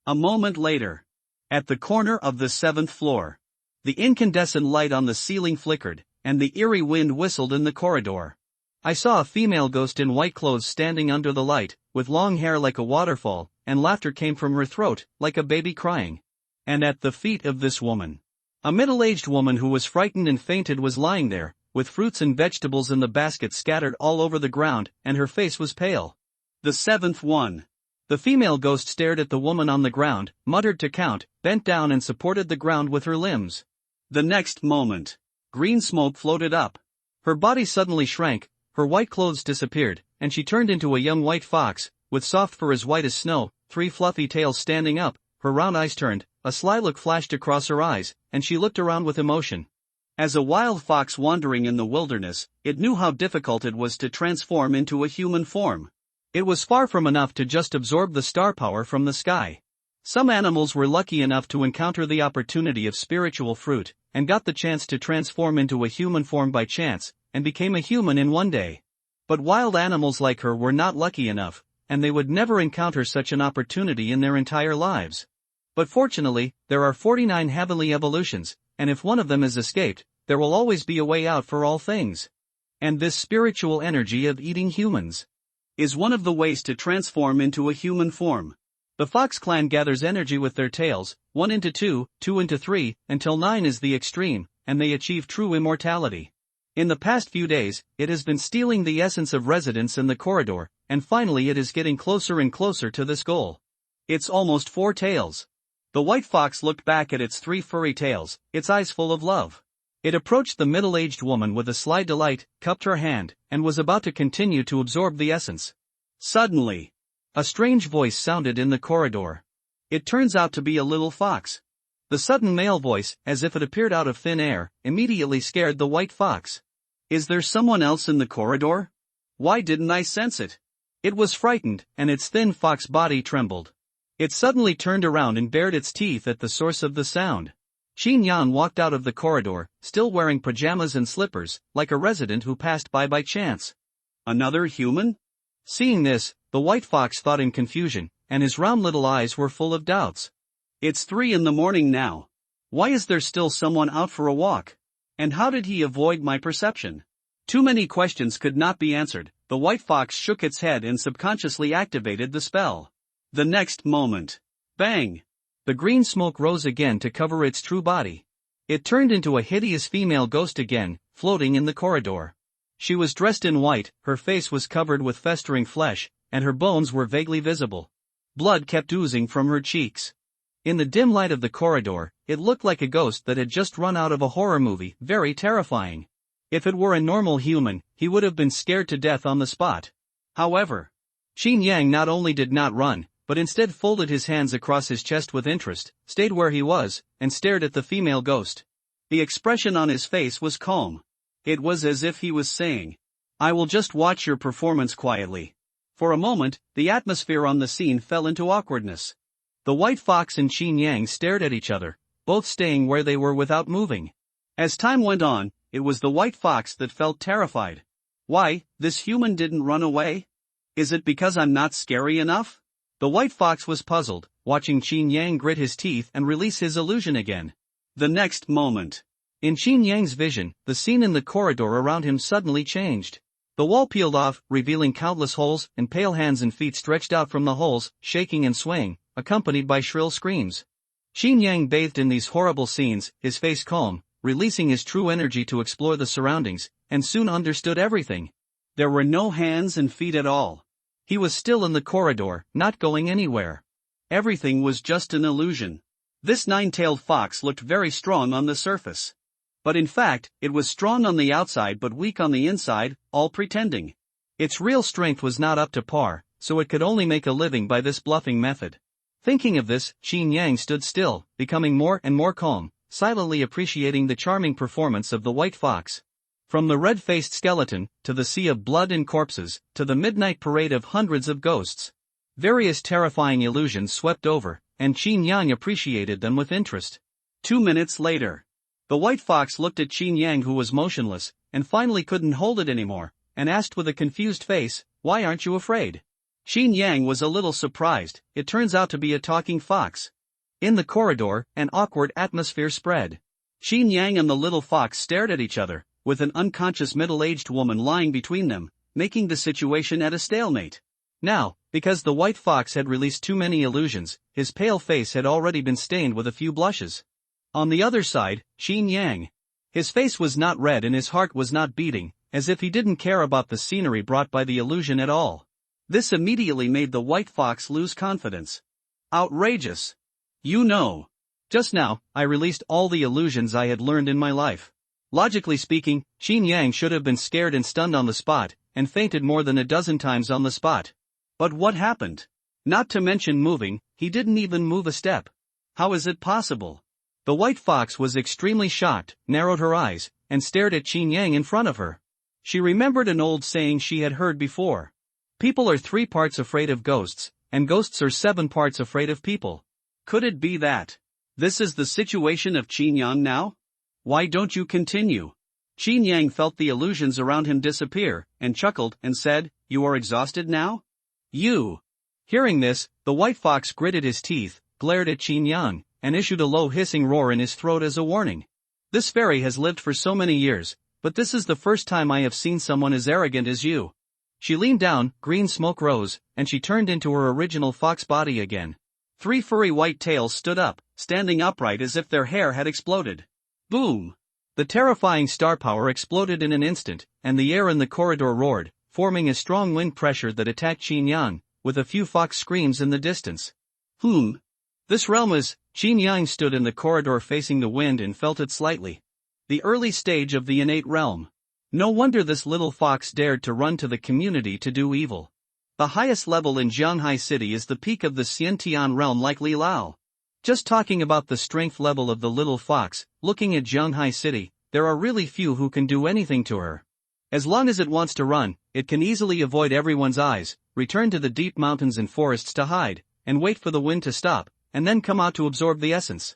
S1: A moment later, at the corner of the 7th floor, the incandescent light on the ceiling flickered, and the eerie wind whistled in the corridor. I saw a female ghost in white clothes standing under the light, with long hair like a waterfall, and laughter came from her throat, like a baby crying. And at the feet of this woman, a middle-aged woman who was frightened and fainted was lying there, with fruits and vegetables in the basket scattered all over the ground, and her face was pale. The 7th one. The female ghost stared at the woman on the ground, muttered to count, bent down and supported the ground with her limbs. The next moment, green smoke floated up. Her body suddenly shrank, her white clothes disappeared, and she turned into a young white fox, with soft fur as white as snow, 3 fluffy tails standing up, her round eyes turned, a sly look flashed across her eyes, and she looked around with emotion. As a wild fox wandering in the wilderness, it knew how difficult it was to transform into a human form. It was far from enough to just absorb the star power from the sky. Some animals were lucky enough to encounter the opportunity of spiritual fruit, and got the chance to transform into a human form by chance, and became a human in one day. But wild animals like her were not lucky enough, and they would never encounter such an opportunity in their entire lives. But fortunately, there are 49 heavenly evolutions, and if one of them is escaped, there will always be a way out for all things. And this spiritual energy of eating humans is one of the ways to transform into a human form. The Fox clan gathers energy with their tails, 1 into 2, 2 into 3, until 9 is the extreme, and they achieve true immortality. In the past few days, it has been stealing the essence of residents in the corridor, and finally it is getting closer and closer to this goal. It's almost 4 tails. The white fox looked back at its 3 furry tails, its eyes full of love. It approached the middle-aged woman with a sly delight, cupped her hand, and was about to continue to absorb the essence. Suddenly, a strange voice sounded in the corridor. It turns out to be a little fox. The sudden male voice, as if it appeared out of thin air, immediately scared the white fox. Is there someone else in the corridor? Why didn't I sense it? It was frightened, and its thin fox body trembled. It suddenly turned around and bared its teeth at the source of the sound. Qin Yan walked out of the corridor, still wearing pajamas and slippers, like a resident who passed by chance. Another human? Seeing this, the white fox thought in confusion, and his round little eyes were full of doubts. It's 3 in the morning now. Why is there still someone out for a walk? And how did he avoid my perception? Too many questions could not be answered. The white fox shook its head and subconsciously activated the spell. The next moment. Bang! The green smoke rose again to cover its true body. It turned into a hideous female ghost again, floating in the corridor. She was dressed in white, her face was covered with festering flesh, and her bones were vaguely visible. Blood kept oozing from her cheeks. In the dim light of the corridor, it looked like a ghost that had just run out of a horror movie, very terrifying. If it were a normal human, he would have been scared to death on the spot. However, Qin Yang not only did not run, but instead folded his hands across his chest with interest, stayed where he was, and stared at the female ghost. The expression on his face was calm. It was as if he was saying, "I will just watch your performance quietly." For a moment, the atmosphere on the scene fell into awkwardness. The white fox and Qin Yang stared at each other, both staying where they were without moving. As time went on, it was the white fox that felt terrified. Why, this human didn't run away? Is it because I'm not scary enough? The white fox was puzzled, watching Qin Yang grit his teeth and release his illusion again. The next moment. In Qin Yang's vision, the scene in the corridor around him suddenly changed. The wall peeled off, revealing countless holes, and pale hands and feet stretched out from the holes, shaking and swaying, accompanied by shrill screams. Qin Yang bathed in these horrible scenes, his face calm, releasing his true energy to explore the surroundings, and soon understood everything. There were no hands and feet at all. He was still in the corridor, not going anywhere. Everything was just an illusion. This 9-tailed fox looked very strong on the surface. But in fact, it was strong on the outside but weak on the inside, all pretending. Its real strength was not up to par, so it could only make a living by this bluffing method. Thinking of this, Qin Yang stood still, becoming more and more calm, silently appreciating the charming performance of the white fox. From the red-faced skeleton, to the sea of blood and corpses, to the midnight parade of hundreds of ghosts. Various terrifying illusions swept over, and Qin Yang appreciated them with interest. 2 minutes later. The white fox looked at Qin Yang, who was motionless, and finally couldn't hold it anymore, and asked with a confused face, "Why aren't you afraid?" Qin Yang was a little surprised. It turns out to be a talking fox. In the corridor, an awkward atmosphere spread. Qin Yang and the little fox stared at each other, with an unconscious middle-aged woman lying between them, making the situation at a stalemate. Now, because the white fox had released too many illusions, his pale face had already been stained with a few blushes. On the other side, Qin Yang. His face was not red and his heart was not beating, as if he didn't care about the scenery brought by the illusion at all. This immediately made the white fox lose confidence. Outrageous. You know. Just now, I released all the illusions I had learned in my life. Logically speaking, Qin Yang should have been scared and stunned on the spot, and fainted more than a dozen times on the spot. But what happened? Not to mention moving, he didn't even move a step. How is it possible? The white fox was extremely shocked, narrowed her eyes, and stared at Qin Yang in front of her. She remembered an old saying she had heard before. People are 3 parts afraid of ghosts, and ghosts are 7 parts afraid of people. Could it be that this is the situation of Qin Yang now? Why don't you continue? Qin Yang felt the illusions around him disappear, and chuckled and said, "You are exhausted now?" You. Hearing this, the white fox gritted his teeth, glared at Qin Yang, and issued a low hissing roar in his throat as a warning. This fairy has lived for so many years, but this is the first time I have seen someone as arrogant as you. She leaned down, green smoke rose, and she turned into her original fox body again. 3 furry white tails stood up, standing upright as if their hair had exploded. Boom! The terrifying star power exploded in an instant, and the air in the corridor roared, forming a strong wind pressure that attacked Qin Yang, with a few fox screams in the distance. This realm is. Qin Yang stood in the corridor facing the wind and felt it slightly. The early stage of the innate realm. No wonder this little fox dared to run to the community to do evil. The highest level in Jianghai City is the peak of the Xiantian realm, like Li Lao. Just talking about the strength level of the little fox, looking at Jianghai City, there are really few who can do anything to her. As long as it wants to run, it can easily avoid everyone's eyes, return to the deep mountains and forests to hide, and wait for the wind to stop, and then come out to absorb the essence.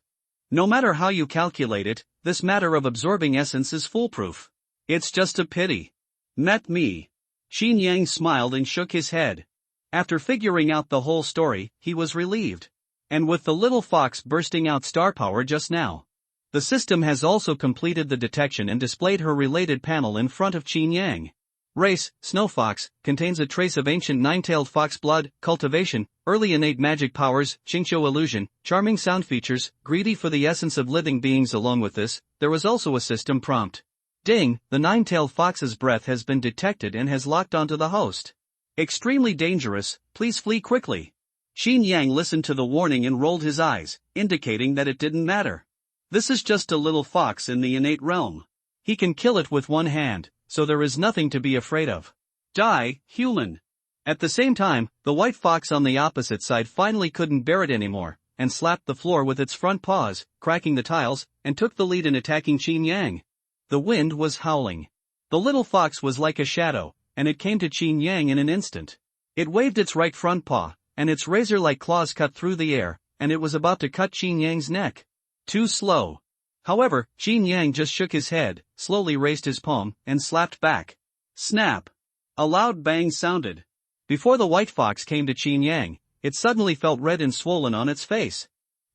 S1: No matter how you calculate it, this matter of absorbing essence is foolproof. It's just a pity. Met me. Xin Yang smiled and shook his head. After figuring out the whole story, he was relieved. And with the little fox bursting out star power just now, the system has also completed the detection and displayed her related panel in front of Qin Yang. Race, Snow Fox, contains a trace of ancient nine-tailed fox blood, cultivation, early innate magic powers, Qingqiu illusion, charming sound features, greedy for the essence of living beings. Along with this, there was also a system prompt. Ding, the nine-tailed fox's breath has been detected and has locked onto the host. Extremely dangerous, please flee quickly. Qin Yang listened to the warning and rolled his eyes, indicating that it didn't matter. This is just a little fox in the innate realm. He can kill it with one hand, so there is nothing to be afraid of. Die, human. At the same time, the white fox on the opposite side finally couldn't bear it anymore, and slapped the floor with its front paws, cracking the tiles, and took the lead in attacking Qin Yang. The wind was howling. The little fox was like a shadow, and it came to Qin Yang in an instant. It waved its right front paw, and its razor-like claws cut through the air, and it was about to cut Qin Yang's neck. Too slow. However, Qin Yang just shook his head, slowly raised his palm, and slapped back. Snap! A loud bang sounded. Before the white fox came to Qin Yang, it suddenly felt red and swollen on its face.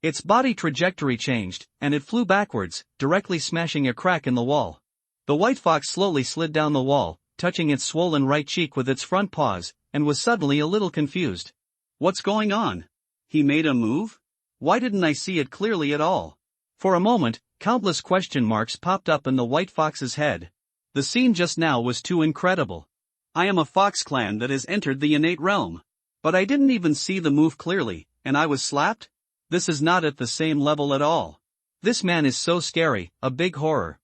S1: Its body trajectory changed, and it flew backwards, directly smashing a crack in the wall. The white fox slowly slid down the wall, touching its swollen right cheek with its front paws, and was suddenly a little confused. What's going on? He made a move? Why didn't I see it clearly at all? For a moment, countless question marks popped up in the white fox's head. The scene just now was too incredible. I am a fox clan that has entered the innate realm. But I didn't even see the move clearly, and I was slapped? This is not at the same level at all. This man is so scary, a big horror.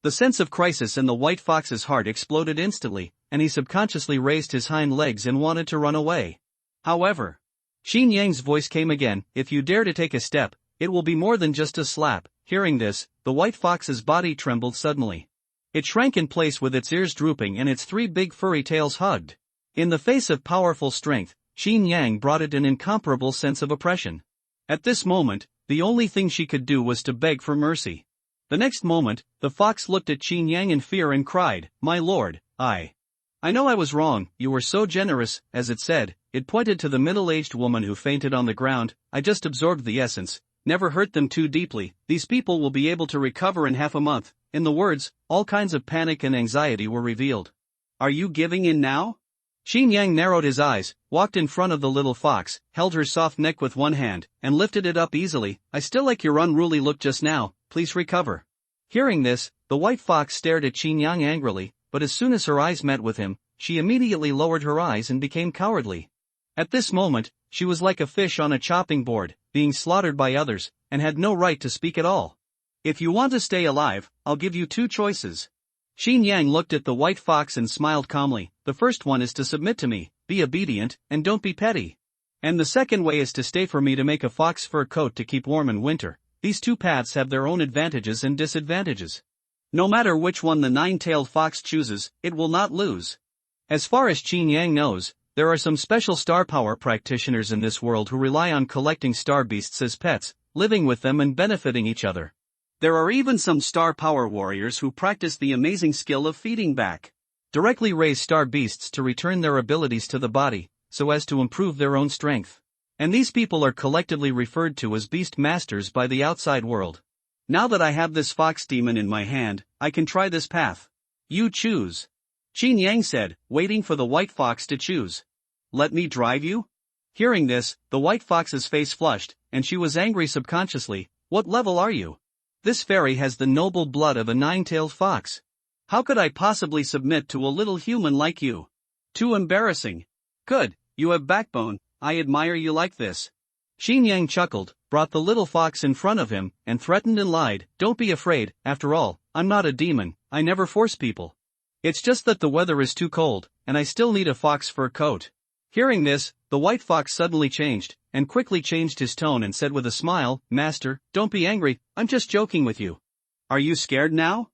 S1: The sense of crisis in the white fox's heart exploded instantly, and he subconsciously raised his hind legs and wanted to run away. However, Qin Yang's voice came again, if you dare to take a step, it will be more than just a slap. Hearing this, the white fox's body trembled suddenly. It shrank in place with its ears drooping and its three big furry tails hugged. In the face of powerful strength, Qin Yang brought it an incomparable sense of oppression. At this moment, the only thing she could do was to beg for mercy. The next moment, the fox looked at Qin Yang in fear and cried, "My lord, I know I was wrong, you were so generous," as it said. It pointed to the middle-aged woman who fainted on the ground. "I just absorbed the essence. Never hurt them too deeply, these people will be able to recover in half a month." In the words, all kinds of panic and anxiety were revealed. Are you giving in now? Qin Yang narrowed his eyes, walked in front of the little fox, held her soft neck with one hand, and lifted it up easily. "I still like your unruly look just now, please recover." Hearing this, the white fox stared at Qin Yang angrily, but as soon as her eyes met with him, she immediately lowered her eyes and became cowardly. At this moment, she was like a fish on a chopping board, being slaughtered by others, and had no right to speak at all. "If you want to stay alive, I'll give you two choices." Qin Yang looked at the white fox and smiled calmly. "The first one is to submit to me, be obedient, and don't be petty. And the second way is to stay for me to make a fox fur coat to keep warm in winter. These two paths have their own advantages and disadvantages. No matter which one the nine-tailed fox chooses, it will not lose." As far as Qin Yang knows, there are some special star power practitioners in this world who rely on collecting star beasts as pets, living with them and benefiting each other. There are even some star power warriors who practice the amazing skill of feeding back directly raise star beasts to return their abilities to the body, so as to improve their own strength. And these people are collectively referred to as beast masters by the outside world. Now that I have this fox demon in my hand, I can try this path. You choose. Qin Yang said, waiting for the white fox to choose. "Let me drive you?" Hearing this, the white fox's face flushed, and she was angry subconsciously. "What level are you? This fairy has the noble blood of a nine-tailed fox. How could I possibly submit to a little human like you? Too embarrassing." "Good, you have backbone, I admire you like this." Qin Yang chuckled, brought the little fox in front of him, and threatened and lied. "Don't be afraid, after all, I'm not a demon, I never force people. It's just that the weather is too cold, and I still need a fox fur coat." Hearing this, the white fox suddenly changed, and quickly changed his tone and said with a smile, "Master, don't be angry, I'm just joking with you." "Are you scared now?"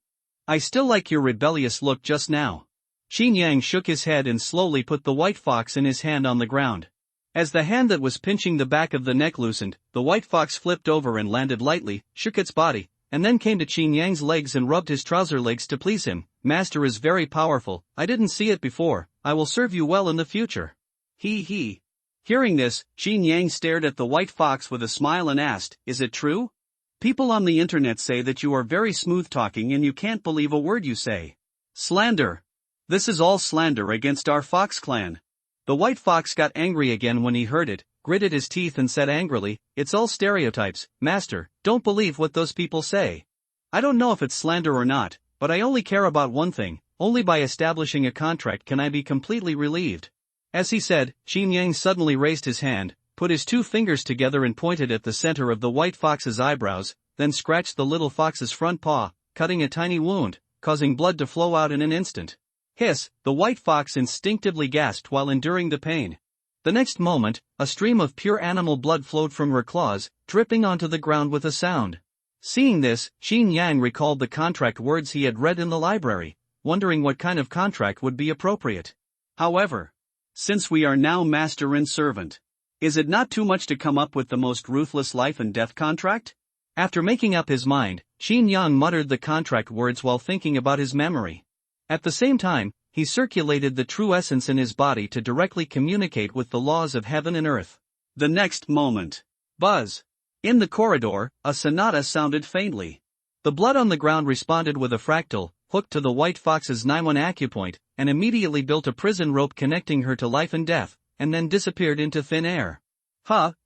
S1: "I still like your rebellious look just now." Xi Yang shook his head and slowly put the white fox in his hand on the ground. As the hand that was pinching the back of the neck loosened, the white fox flipped over and landed lightly, shook its body, and then came to Qin Yang's legs and rubbed his trouser legs to please him. Master is very powerful, I didn't see it before, I will serve you well in the future. He. Hearing this, Qin Yang stared at the white fox with a smile and asked, is it true? People on the internet say that you are very smooth talking and you can't believe a word you say. Slander. This is all slander against our fox clan. The white fox got angry again when he heard it, gritted his teeth and said angrily, it's all stereotypes, master, don't believe what those people say. I don't know if it's slander or not, but I only care about one thing, only by establishing a contract can I be completely relieved. As he said, Qin Yang suddenly raised his hand, put his 2 fingers together and pointed at the center of the white fox's eyebrows, then scratched the little fox's front paw, cutting a tiny wound, causing blood to flow out in an instant. Hiss, the white fox instinctively gasped while enduring the pain. The next moment, a stream of pure animal blood flowed from her claws, dripping onto the ground with a sound. Seeing this, Qin Yang recalled the contract words he had read in the library, wondering what kind of contract would be appropriate. However, since we are now master and servant, is it not too much to come up with the most ruthless life and death contract? After making up his mind, Qin Yang muttered the contract words while thinking about his memory. At the same time, he circulated the true essence in his body to directly communicate with the laws of heaven and earth. The next moment. Buzz. In the corridor, a sonata sounded faintly. The blood on the ground responded with a fractal, hooked to the white fox's Naiwan acupoint, and immediately built a prison rope connecting her to life and death, and then disappeared into thin air.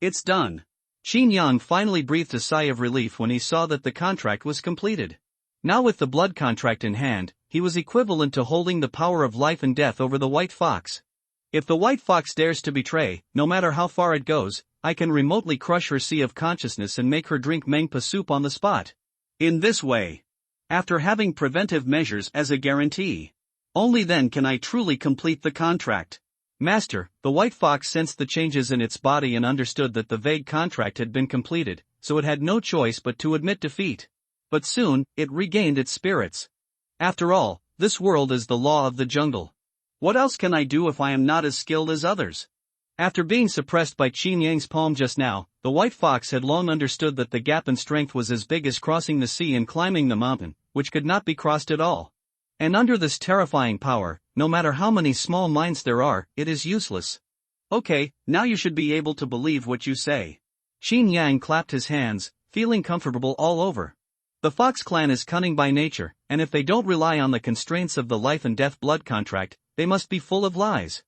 S1: It's done. Qin Yang finally breathed a sigh of relief when he saw that the contract was completed. Now with the blood contract in hand, he was equivalent to holding the power of life and death over the white fox. If the white fox dares to betray, no matter how far it goes, I can remotely crush her sea of consciousness and make her drink mangpa soup on the spot. In this way. After having preventive measures as a guarantee. Only then can I truly complete the contract. Master, the white fox sensed the changes in its body and understood that the vague contract had been completed, so it had no choice but to admit defeat. But soon, it regained its spirits. After all, this world is the law of the jungle. What else can I do if I am not as skilled as others? After being suppressed by Qin Yang's palm just now, the white fox had long understood that the gap in strength was as big as crossing the sea and climbing the mountain, which could not be crossed at all. And under this terrifying power, no matter how many small minds there are, it is useless. Okay, now you should be able to believe what you say. Qin Yang clapped his hands, feeling comfortable all over. The Fox clan is cunning by nature, and if they don't rely on the constraints of the life and death blood contract, they must be full of lies.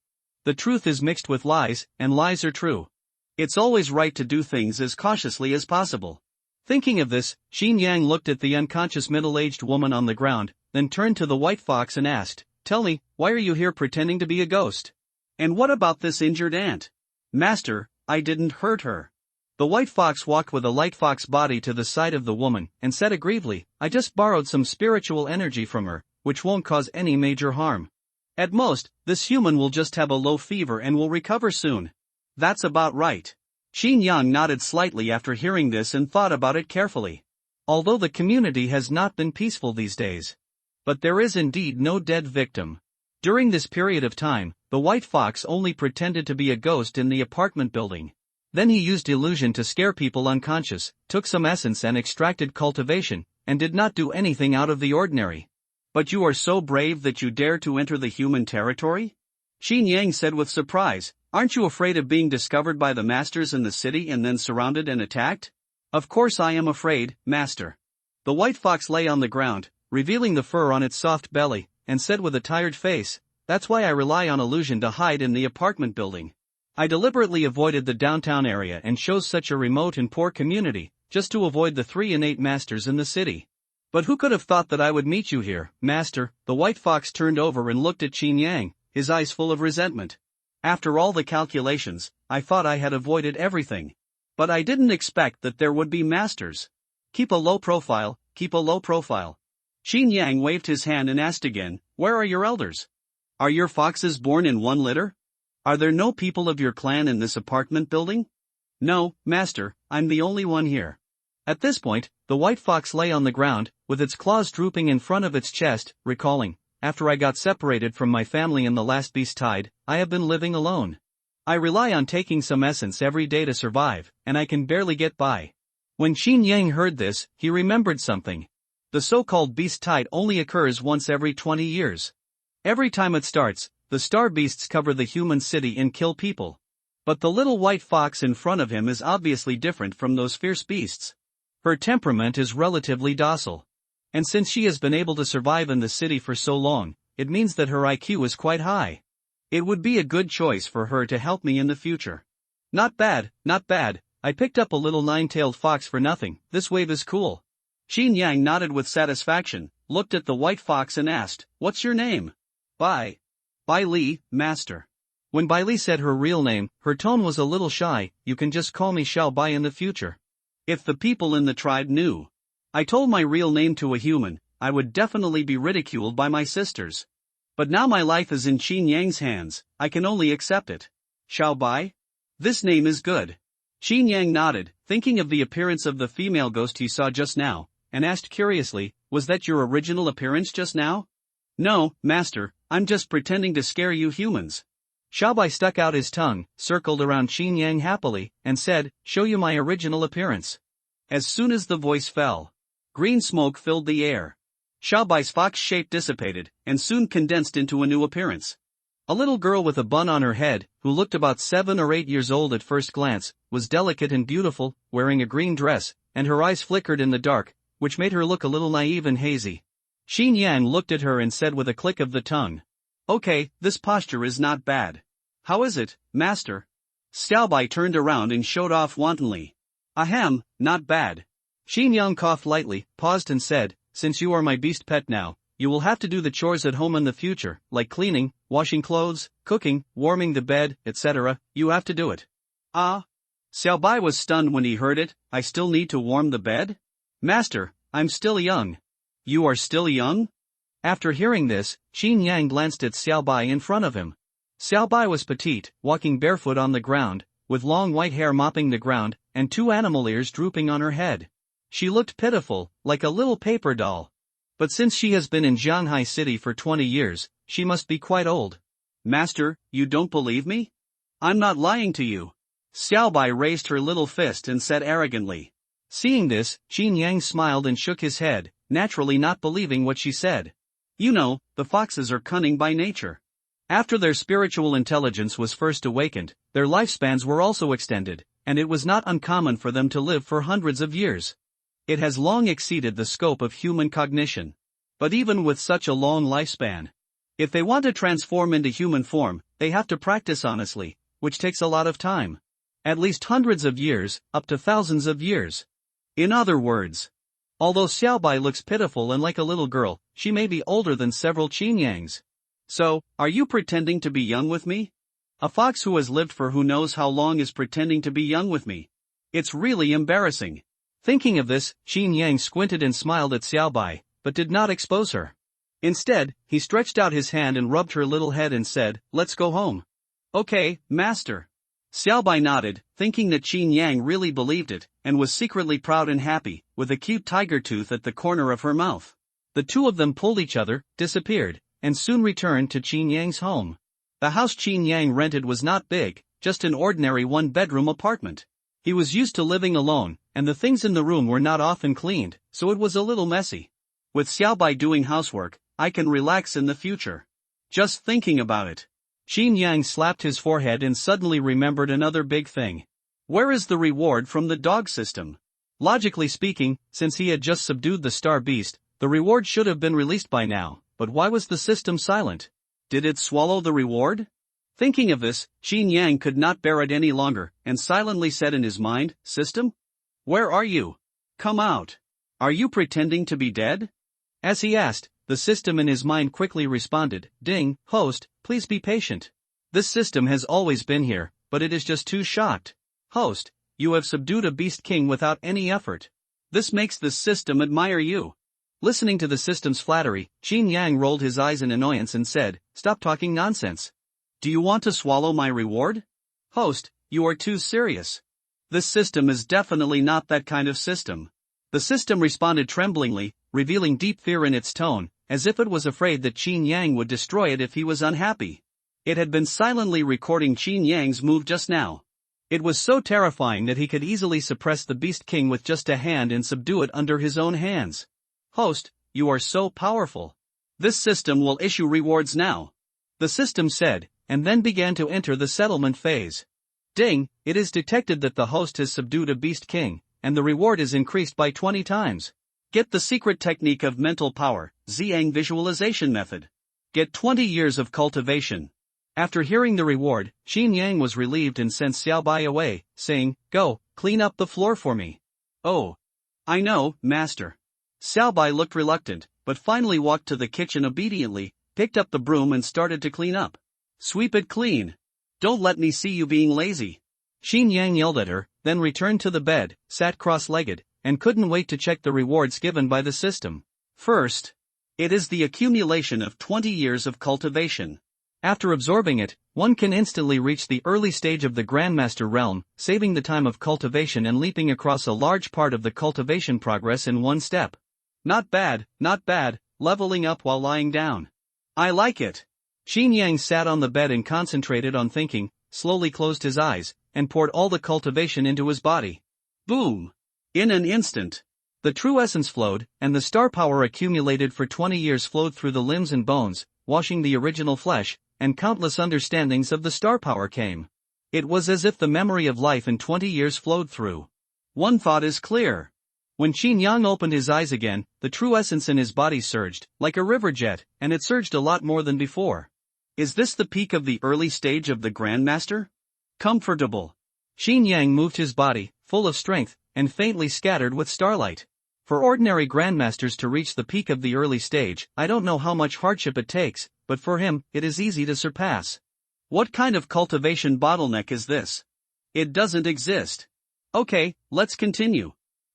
S1: The truth is mixed with lies, and lies are true. It's always right to do things as cautiously as possible. Thinking of this, Qin Yang looked at the unconscious middle-aged woman on the ground, then turned to the white fox and asked, "Tell me, why are you here pretending to be a ghost? And what about this injured ant?" "Master, I didn't hurt her." The white fox walked with a light fox body to the side of the woman, and said aggrievedly, "I just borrowed some spiritual energy from her, which won't cause any major harm. At most, this human will just have a low fever and will recover soon." "That's about right." Qin Yang nodded slightly after hearing this and thought about it carefully. Although the community has not been peaceful these days. But there is indeed no dead victim. During this period of time, the white fox only pretended to be a ghost in the apartment building. Then he used illusion to scare people unconscious, took some essence and extracted cultivation, and did not do anything out of the ordinary. "But you are so brave that you dare to enter the human territory?" Qin Yang said with surprise, "Aren't you afraid of being discovered by the masters in the city and then surrounded and attacked?" "Of course I am afraid, master." The white fox lay on the ground, revealing the fur on its soft belly, and said with a tired face, "That's why I rely on illusion to hide in the apartment building. I deliberately avoided the downtown area and chose such a remote and poor community, just to avoid the 3 innate masters in the city. But who could have thought that I would meet you here, master?" The white fox turned over and looked at Qin Yang, his eyes full of resentment. "After all the calculations, I thought I had avoided everything. But I didn't expect that there would be masters. Keep a low profile, keep a low profile." Qin Yang waved his hand and asked again, "Where are your elders? Are your foxes born in one litter? Are there no people of your clan in this apartment building?" "No, master, I'm the only one here." At this point, the white fox lay on the ground, with its claws drooping in front of its chest, recalling, after I got separated from my family in the last beast tide, I have been living alone. I rely on taking some essence every day to survive, and I can barely get by. When Qin Yang heard this, he remembered something. The so-called beast tide only occurs once every 20 years. Every time it starts, the star beasts cover the human city and kill people. But the little white fox in front of him is obviously different from those fierce beasts. Her temperament is relatively docile. And since she has been able to survive in the city for so long, it means that her IQ is quite high. It would be a good choice for her to help me in the future. Not bad, not bad. I picked up a little nine-tailed fox for nothing. This wave is cool. Qin Yang nodded with satisfaction, looked at the white fox and asked, "What's your name?" Bai Li, master. When Bai Li said her real name, her tone was a little shy. "You can just call me Xiao Bai in the future." If the people in the tribe knew I told my real name to a human, I would definitely be ridiculed by my sisters. But now my life is in Qin Yang's hands, I can only accept it. Xiao Bai? This name is good. Qin Yang nodded, thinking of the appearance of the female ghost he saw just now, and asked curiously, "Was that your original appearance just now?" "No, master, I'm just pretending to scare you humans." Xiao Bai stuck out his tongue, circled around Qin Yang happily, and said, "Show you my original appearance." As soon as the voice fell, green smoke filled the air. Xiao Bai's fox shape dissipated, and soon condensed into a new appearance. A little girl with a bun on her head, who looked about 7 or 8 years old at first glance, was delicate and beautiful, wearing a green dress, and her eyes flickered in the dark, which made her look a little naive and hazy. Qin Yang looked at her and said with a click of the tongue, "Okay, this posture is not bad. How is it, master?" Xiao Bai turned around and showed off wantonly. "Ahem, not bad." Qin Yang coughed lightly, paused and said, "Since you are my beast pet now, you will have to do the chores at home in the future, like cleaning, washing clothes, cooking, warming the bed, etc. You have to do it." "Ah?" Xiao Bai was stunned when he heard it. "I still need to warm the bed? Master, I'm still young." "You are still young?" After hearing this, Qin Yang glanced at Xiao Bai in front of him. Xiao Bai was petite, walking barefoot on the ground, with long white hair mopping the ground, and 2 animal ears drooping on her head. She looked pitiful, like a little paper doll. But since she has been in Shanghai City for 20 years, she must be quite old. "Master, you don't believe me? I'm not lying to you." Xiao Bai raised her little fist and said arrogantly. Seeing this, Qin Yang smiled and shook his head, naturally not believing what she said. "You know, the foxes are cunning by nature. After their spiritual intelligence was first awakened, their lifespans were also extended, and it was not uncommon for them to live for hundreds of years. It has long exceeded the scope of human cognition. But even with such a long lifespan, if they want to transform into human form, they have to practice honestly, which takes a lot of time. At least hundreds of years, up to thousands of years. In other words, although Xiao Bai looks pitiful and like a little girl, she may be older than several Qin Yangs. So, are you pretending to be young with me? A fox who has lived for who knows how long is pretending to be young with me. It's really embarrassing." Thinking of this, Qin Yang squinted and smiled at Xiao Bai, but did not expose her. Instead, he stretched out his hand and rubbed her little head and said, "Let's go home." "Okay, master." Xiao Bai nodded, thinking that Qin Yang really believed it, and was secretly proud and happy, with a cute tiger tooth at the corner of her mouth. The two of them pulled each other, disappeared, and soon returned to Qin Yang's home. The house Qin Yang rented was not big, just an ordinary 1-bedroom apartment. He was used to living alone, and the things in the room were not often cleaned, so it was a little messy. With Xiao Bai doing housework, I can relax in the future. Just thinking about it. Qin Yang slapped his forehead and suddenly remembered another big thing. Where is the reward from the dog system? Logically speaking, since he had just subdued the star beast, the reward should have been released by now, but why was the system silent? Did it swallow the reward? Thinking of this, Qin Yang could not bear it any longer, and silently said in his mind, "System? Where are you? Come out. Are you pretending to be dead?" As he asked, the system in his mind quickly responded, "Ding, host, please be patient. This system has always been here, but it is just too shocked. Host, you have subdued a beast king without any effort. This makes the system admire you." Listening to the system's flattery, Qin Yang rolled his eyes in annoyance and said, "Stop talking nonsense. Do you want to swallow my reward? Host, you are too serious. This system is definitely not that kind of system." The system responded tremblingly, revealing deep fear in its tone, as if it was afraid that Qin Yang would destroy it if he was unhappy. It had been silently recording Qin Yang's move just now. It was so terrifying that he could easily suppress the Beast King with just a hand and subdue it under his own hands. Host, you are so powerful. This system will issue rewards now. The system said, and then began to enter the settlement phase. Ding, it is detected that the host has subdued a Beast King, and the reward is increased by 20 times. Get the secret technique of mental power, Ziyang visualization method. Get 20 years of cultivation. After hearing the reward, Qin Yang was relieved and sent Xiaobai away, saying, "Go, clean up the floor for me." "Oh. I know, master." Xiaobai looked reluctant, but finally walked to the kitchen obediently, picked up the broom and started to clean up. "Sweep it clean. Don't let me see you being lazy." Qin Yang yelled at her, then returned to the bed, sat cross-legged, and couldn't wait to check the rewards given by the system. First, it is the accumulation of 20 years of cultivation. After absorbing it, one can instantly reach the early stage of the Grandmaster realm, saving the time of cultivation and leaping across a large part of the cultivation progress in one step. Not bad, leveling up while lying down. I like it. Qin Yang sat on the bed and concentrated on thinking, slowly closed his eyes, and poured all the cultivation into his body. Boom! In an instant, the true essence flowed, and the star power accumulated for 20 years flowed through the limbs and bones, washing the original flesh, and countless understandings of the star power came. It was as if the memory of life in 20 years flowed through. One thought is clear. When Qin Yang opened his eyes again, the true essence in his body surged, like a river jet, and it surged a lot more than before. Is this the peak of the early stage of the Grandmaster? Comfortable. Qin Yang moved his body, full of strength, and faintly scattered with starlight. For ordinary Grandmasters to reach the peak of the early stage, I don't know how much hardship it takes, but for him, it is easy to surpass. What kind of cultivation bottleneck is this? It doesn't exist. Okay, let's continue.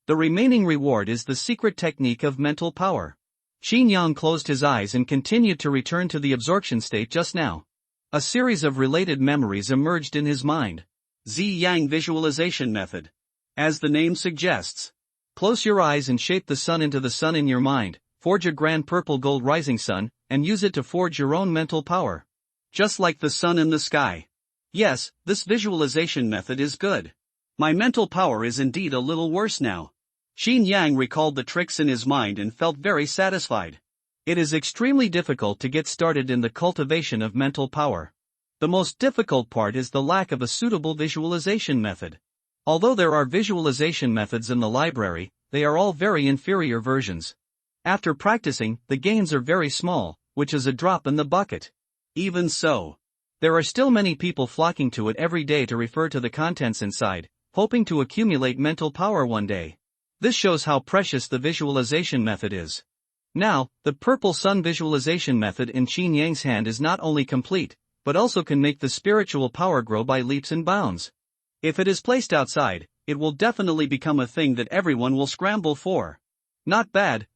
S1: The remaining reward is the secret technique of mental power. Qin Yang closed his eyes and continued to return to the absorption state just now. A series of related memories emerged in his mind. Ziyang visualization method. As the name suggests. Close your eyes and shape the sun into the sun in your mind, forge a grand purple gold rising sun, and use it to forge your own mental power. Just like the sun in the sky. Yes, this visualization method is good. My mental power is indeed a little worse now. Qin Yang recalled the tricks in his mind and felt very satisfied. It is extremely difficult to get started in the cultivation of mental power. The most difficult part is the lack of a suitable visualization method. Although there are visualization methods in the library, they are all very inferior versions. After practicing, the gains are very small, which is a drop in the bucket. Even so, there are still many people flocking to it every day to refer to the contents inside, hoping to accumulate mental power one day. This shows how precious the visualization method is. Now, the purple sun visualization method in Qin Yang's hand is not only complete, but also can make the spiritual power grow by leaps and bounds. If it is placed outside, it will definitely become a thing that everyone will scramble for. Not bad,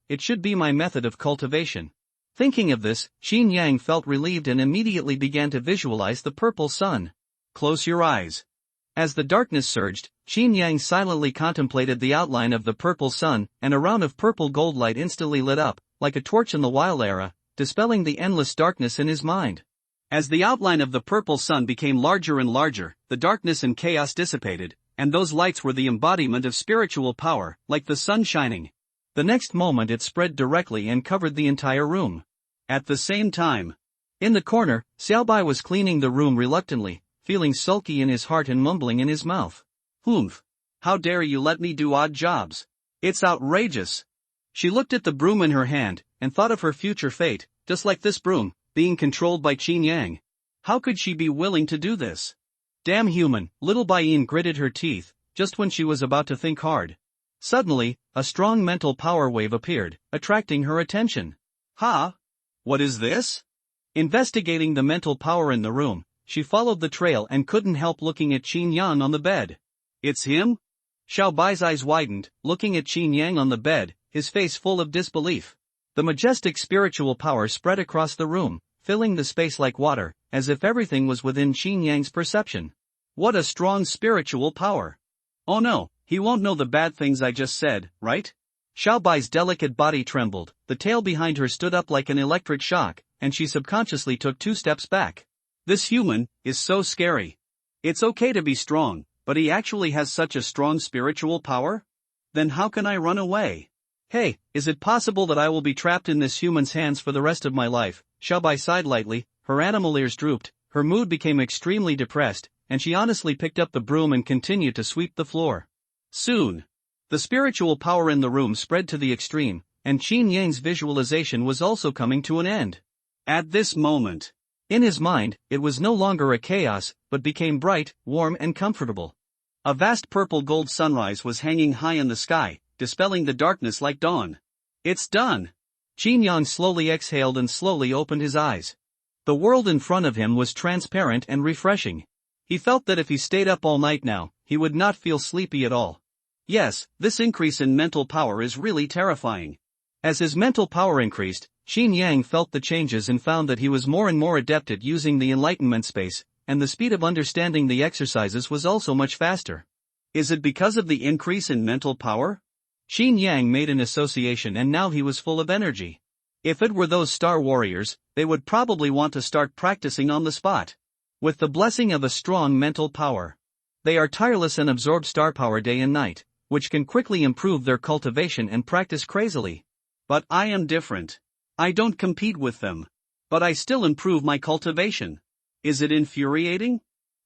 S1: it should be my method of cultivation. Thinking of this, Qin Yang felt relieved and immediately began to visualize the purple sun. Close your eyes. As the darkness surged, Qin Yang silently contemplated the outline of the purple sun, and a round of purple gold light instantly lit up, like a torch in the wild era, dispelling the endless darkness in his mind. As the outline of the purple sun became larger and larger, the darkness and chaos dissipated, and those lights were the embodiment of spiritual power, like the sun shining. The next moment it spread directly and covered the entire room. At the same time, in the corner, Xiaobai was cleaning the room reluctantly, feeling sulky in his heart and mumbling in his mouth. Humph! How dare you let me do odd jobs? It's outrageous! She looked at the broom in her hand, and thought of her future fate, just like this broom, being controlled by Qin Yang. How could she be willing to do this? Damn human, little Baiyin gritted her teeth, just when she was about to think hard. Suddenly, a strong mental power wave appeared, attracting her attention. Ha! What is this? Investigating the mental power in the room, she followed the trail and couldn't help looking at Qin Yang on the bed. It's him? Xiao Bai's eyes widened, looking at Qin Yang on the bed, his face full of disbelief. The majestic spiritual power spread across the room, filling the space like water, as if everything was within Qin Yang's perception. What a strong spiritual power! Oh no, he won't know the bad things I just said, right? Xiaobai's delicate body trembled, the tail behind her stood up like an electric shock, and she subconsciously took 2 steps back. This human is so scary. It's okay to be strong, but he actually has such a strong spiritual power? Then how can I run away? Hey, is it possible that I will be trapped in this human's hands for the rest of my life? Xiaobai sighed lightly, her animal ears drooped, her mood became extremely depressed, and she honestly picked up the broom and continued to sweep the floor. Soon, the spiritual power in the room spread to the extreme, and Qin Yang's visualization was also coming to an end. At this moment, in his mind, it was no longer a chaos, but became bright, warm and comfortable. A vast purple-gold sunrise was hanging high in the sky, dispelling the darkness like dawn. It's done! Qin Yang slowly exhaled and slowly opened his eyes. The world in front of him was transparent and refreshing. He felt that if he stayed up all night now, he would not feel sleepy at all. Yes, this increase in mental power is really terrifying. As his mental power increased, Qin Yang felt the changes and found that he was more and more adept at using the enlightenment space, and the speed of understanding the exercises was also much faster. Is it because of the increase in mental power? Qin Yang made an association and now he was full of energy. If it were those star warriors, they would probably want to start practicing on the spot. With the blessing of a strong mental power. They are tireless and absorb star power day and night, which can quickly improve their cultivation and practice crazily. But I am different. I don't compete with them. But I still improve my cultivation. Is it infuriating?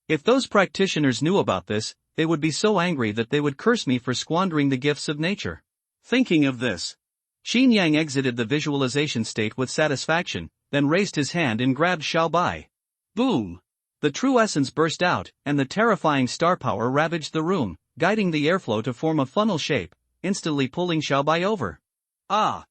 S1: If those practitioners knew about this, they would be so angry that they would curse me for squandering the gifts of nature. Thinking of this, Qin Yang exited the visualization state with satisfaction, then raised his hand and grabbed Xiaobai. Boom! The true essence burst out, and the terrifying star power ravaged the room, guiding the airflow to form a funnel shape, instantly pulling Xiaobai over. Ah!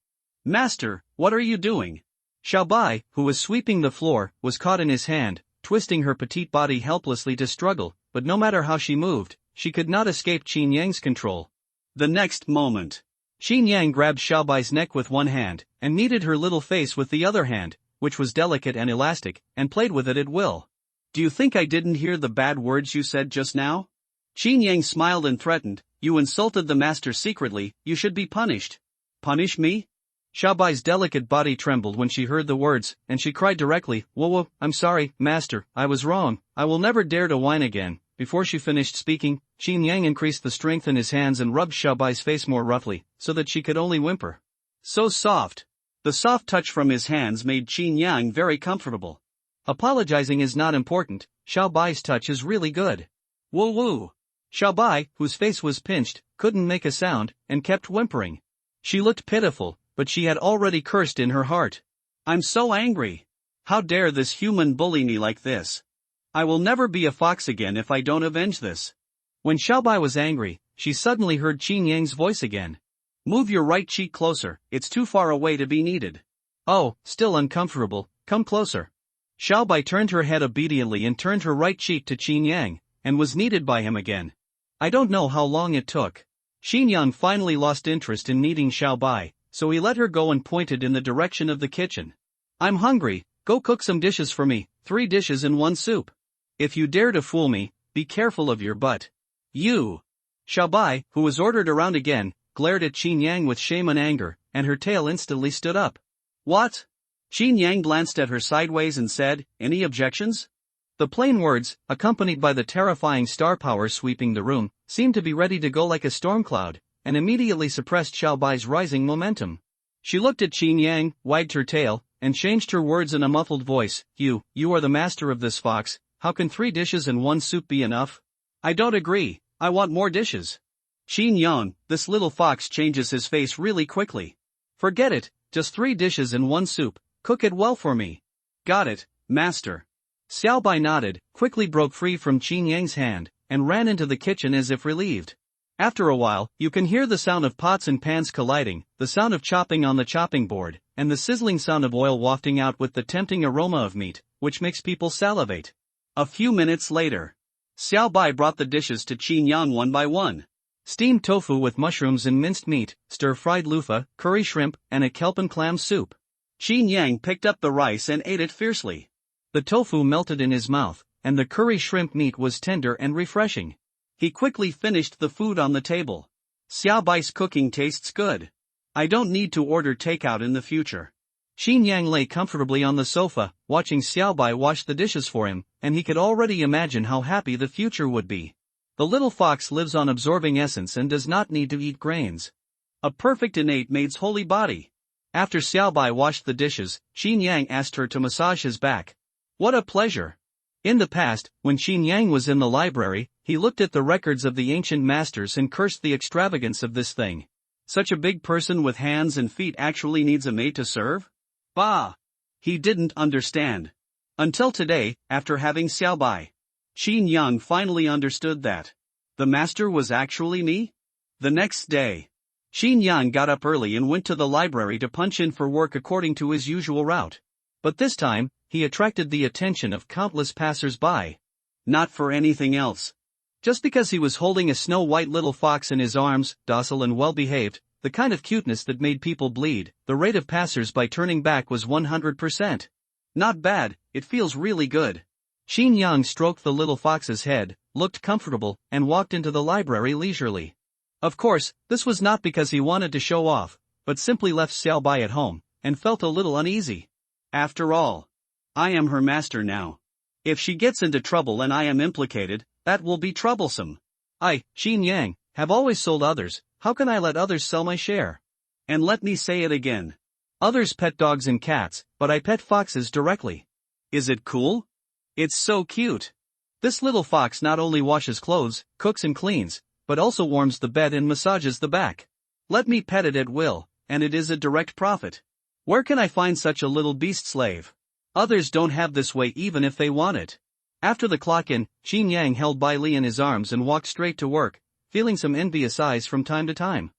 S1: Master, what are you doing? Xiaobai, who was sweeping the floor, was caught in his hand, twisting her petite body helplessly to struggle, but no matter how she moved, she could not escape Qin Yang's control. The next moment, Qin Yang grabbed Xiaobai's neck with one hand, and kneaded her little face with the other hand, which was delicate and elastic, and played with it at will. Do you think I didn't hear the bad words you said just now? Qin Yang smiled and threatened, you insulted the master secretly, you should be punished. Punish me? Xiaobai's delicate body trembled when she heard the words, and she cried directly, Whoa, I'm sorry, master, I was wrong, I will never dare to whine again. Before she finished speaking, Qin Yang increased the strength in his hands and rubbed Xiaobai's face more roughly, so that she could only whimper. So soft. The soft touch from his hands made Qin Yang very comfortable. Apologizing is not important, Xiaobai's touch is really good. Woo! Xiaobai, whose face was pinched, couldn't make a sound, and kept whimpering. She looked pitiful, but she had already cursed in her heart. I'm so angry. How dare this human bully me like this? I will never be a fox again if I don't avenge this. When Xiaobai was angry, she suddenly heard Qin Yang's voice again. Move your right cheek closer, it's too far away to be needed. Oh, still uncomfortable, come closer. Xiaobai turned her head obediently and turned her right cheek to Qin Yang, and was kneaded by him again. I don't know how long it took. Qin Yang finally lost interest in kneading Xiaobai, so he let her go and pointed in the direction of the kitchen. I'm hungry, go cook some dishes for me, 3 dishes and 1 soup. If you dare to fool me, be careful of your butt. You! Xiaobai, who was ordered around again, glared at Qin Yang with shame and anger, and her tail instantly stood up. What? Qin Yang glanced at her sideways and said, any objections? The plain words, accompanied by the terrifying star power sweeping the room, seemed to be ready to go like a storm cloud, and immediately suppressed Xiaobai's rising momentum. She looked at Qin Yang, wagged her tail, and changed her words in a muffled voice, You are the master of this fox, how can 3 dishes and 1 soup be enough? I don't agree, I want more dishes. Qin Yang, this little fox changes his face really quickly. Forget it, just 3 dishes and 1 soup, cook it well for me. Got it, master. Xiaobai nodded, quickly broke free from Qin Yang's hand, and ran into the kitchen as if relieved. After a while, you can hear the sound of pots and pans colliding, the sound of chopping on the chopping board, and the sizzling sound of oil wafting out with the tempting aroma of meat, which makes people salivate. A few minutes later, Xiaobai brought the dishes to Qin Yang one by one. Steamed tofu with mushrooms and minced meat, stir-fried loofah, curry shrimp, and a kelpie clam soup. Qin Yang picked up the rice and ate it fiercely. The tofu melted in his mouth, and the curry shrimp meat was tender and refreshing. He quickly finished the food on the table. Xiaobai's cooking tastes good. I don't need to order takeout in the future. Xin Yang lay comfortably on the sofa, watching Xiaobai wash the dishes for him, and he could already imagine how happy the future would be. The little fox lives on absorbing essence and does not need to eat grains. A perfect innate mate's holy body. After Xiaobai washed the dishes, Xin Yang asked her to massage his back. What a pleasure! In the past, when Xin Yang was in the library, he looked at the records of the ancient masters and cursed the extravagance of this thing. Such a big person with hands and feet actually needs a mate to serve? Bah! He didn't understand. Until today, after having Xiaobai. Xin Yang finally understood that. The master was actually me? The next day, Xin Yang got up early and went to the library to punch in for work according to his usual route. But this time, he attracted the attention of countless passers-by. Not for anything else. Just because he was holding a snow-white little fox in his arms, docile and well-behaved, the kind of cuteness that made people bleed, the rate of passers-by turning back was 100%. Not bad, it feels really good. Xin Yang stroked the little fox's head, looked comfortable, and walked into the library leisurely. Of course, this was not because he wanted to show off, but simply left Xiaobai at home, and felt a little uneasy. After all, I am her master now. If she gets into trouble and I am implicated, that will be troublesome. I, Xin Yang, have always sold others, how can I let others sell my share? And let me say it again. Others pet dogs and cats, but I pet foxes directly. Is it cool? It's so cute. This little fox not only washes clothes, cooks and cleans, but also warms the bed and massages the back. Let me pet it at will, and it is a direct profit. Where can I find such a little beast slave? Others don't have this way even if they want it. After the clock-in, Xin Yang held Bai Li in his arms and walked straight to work, feeling some envious eyes from time to time.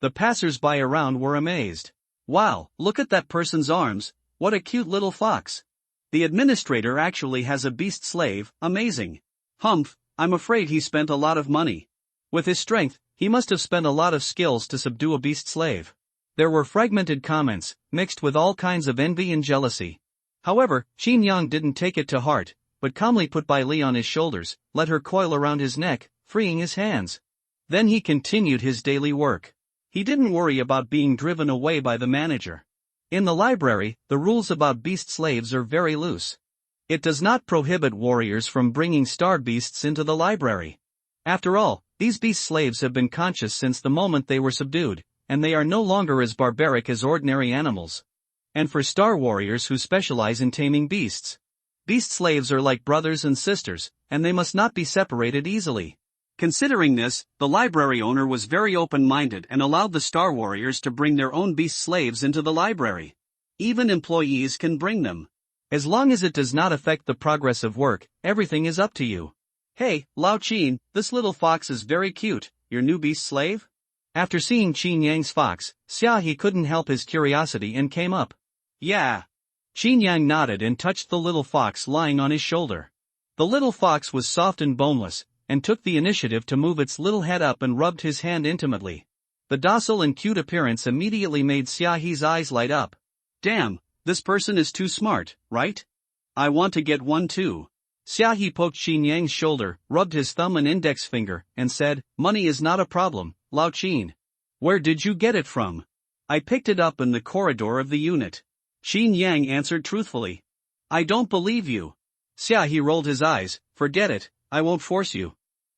S1: The passers-by around were amazed. Wow, look at that person's arms, what a cute little fox. The administrator actually has a beast slave, amazing. Humph, I'm afraid he spent a lot of money. With his strength, he must have spent a lot of skills to subdue a beast slave. There were fragmented comments, mixed with all kinds of envy and jealousy. However, Xin Yang didn't take it to heart, but calmly put Bai Li on his shoulders, let her coil around his neck, freeing his hands. Then he continued his daily work. He didn't worry about being driven away by the manager. In the library, the rules about beast slaves are very loose. It does not prohibit warriors from bringing star beasts into the library. After all, these beast slaves have been conscious since the moment they were subdued, and they are no longer as barbaric as ordinary animals. And for star warriors who specialize in taming beasts, beast slaves are like brothers and sisters, and they must not be separated easily. Considering this, the library owner was very open-minded and allowed the star warriors to bring their own beast slaves into the library. Even employees can bring them. As long as it does not affect the progress of work, everything is up to you. Hey, Lao Qin, this little fox is very cute, your new beast slave? After seeing Xin Yang's fox, Xia He couldn't help his curiosity and came up. Yeah. Xin Yang nodded and touched the little fox lying on his shoulder. The little fox was soft and boneless, and took the initiative to move its little head up and rubbed his hand intimately. The docile and cute appearance immediately made Xia He's eyes light up. Damn, this person is too smart, right? I want to get one too. Xia He poked Xin Yang's shoulder, rubbed his thumb and index finger, and said, money is not a problem, Lao Qin. Where did you get it from? I picked it up in the corridor of the unit. Xin Yang answered truthfully. I don't believe you. Xia He rolled his eyes, forget it, I won't force you.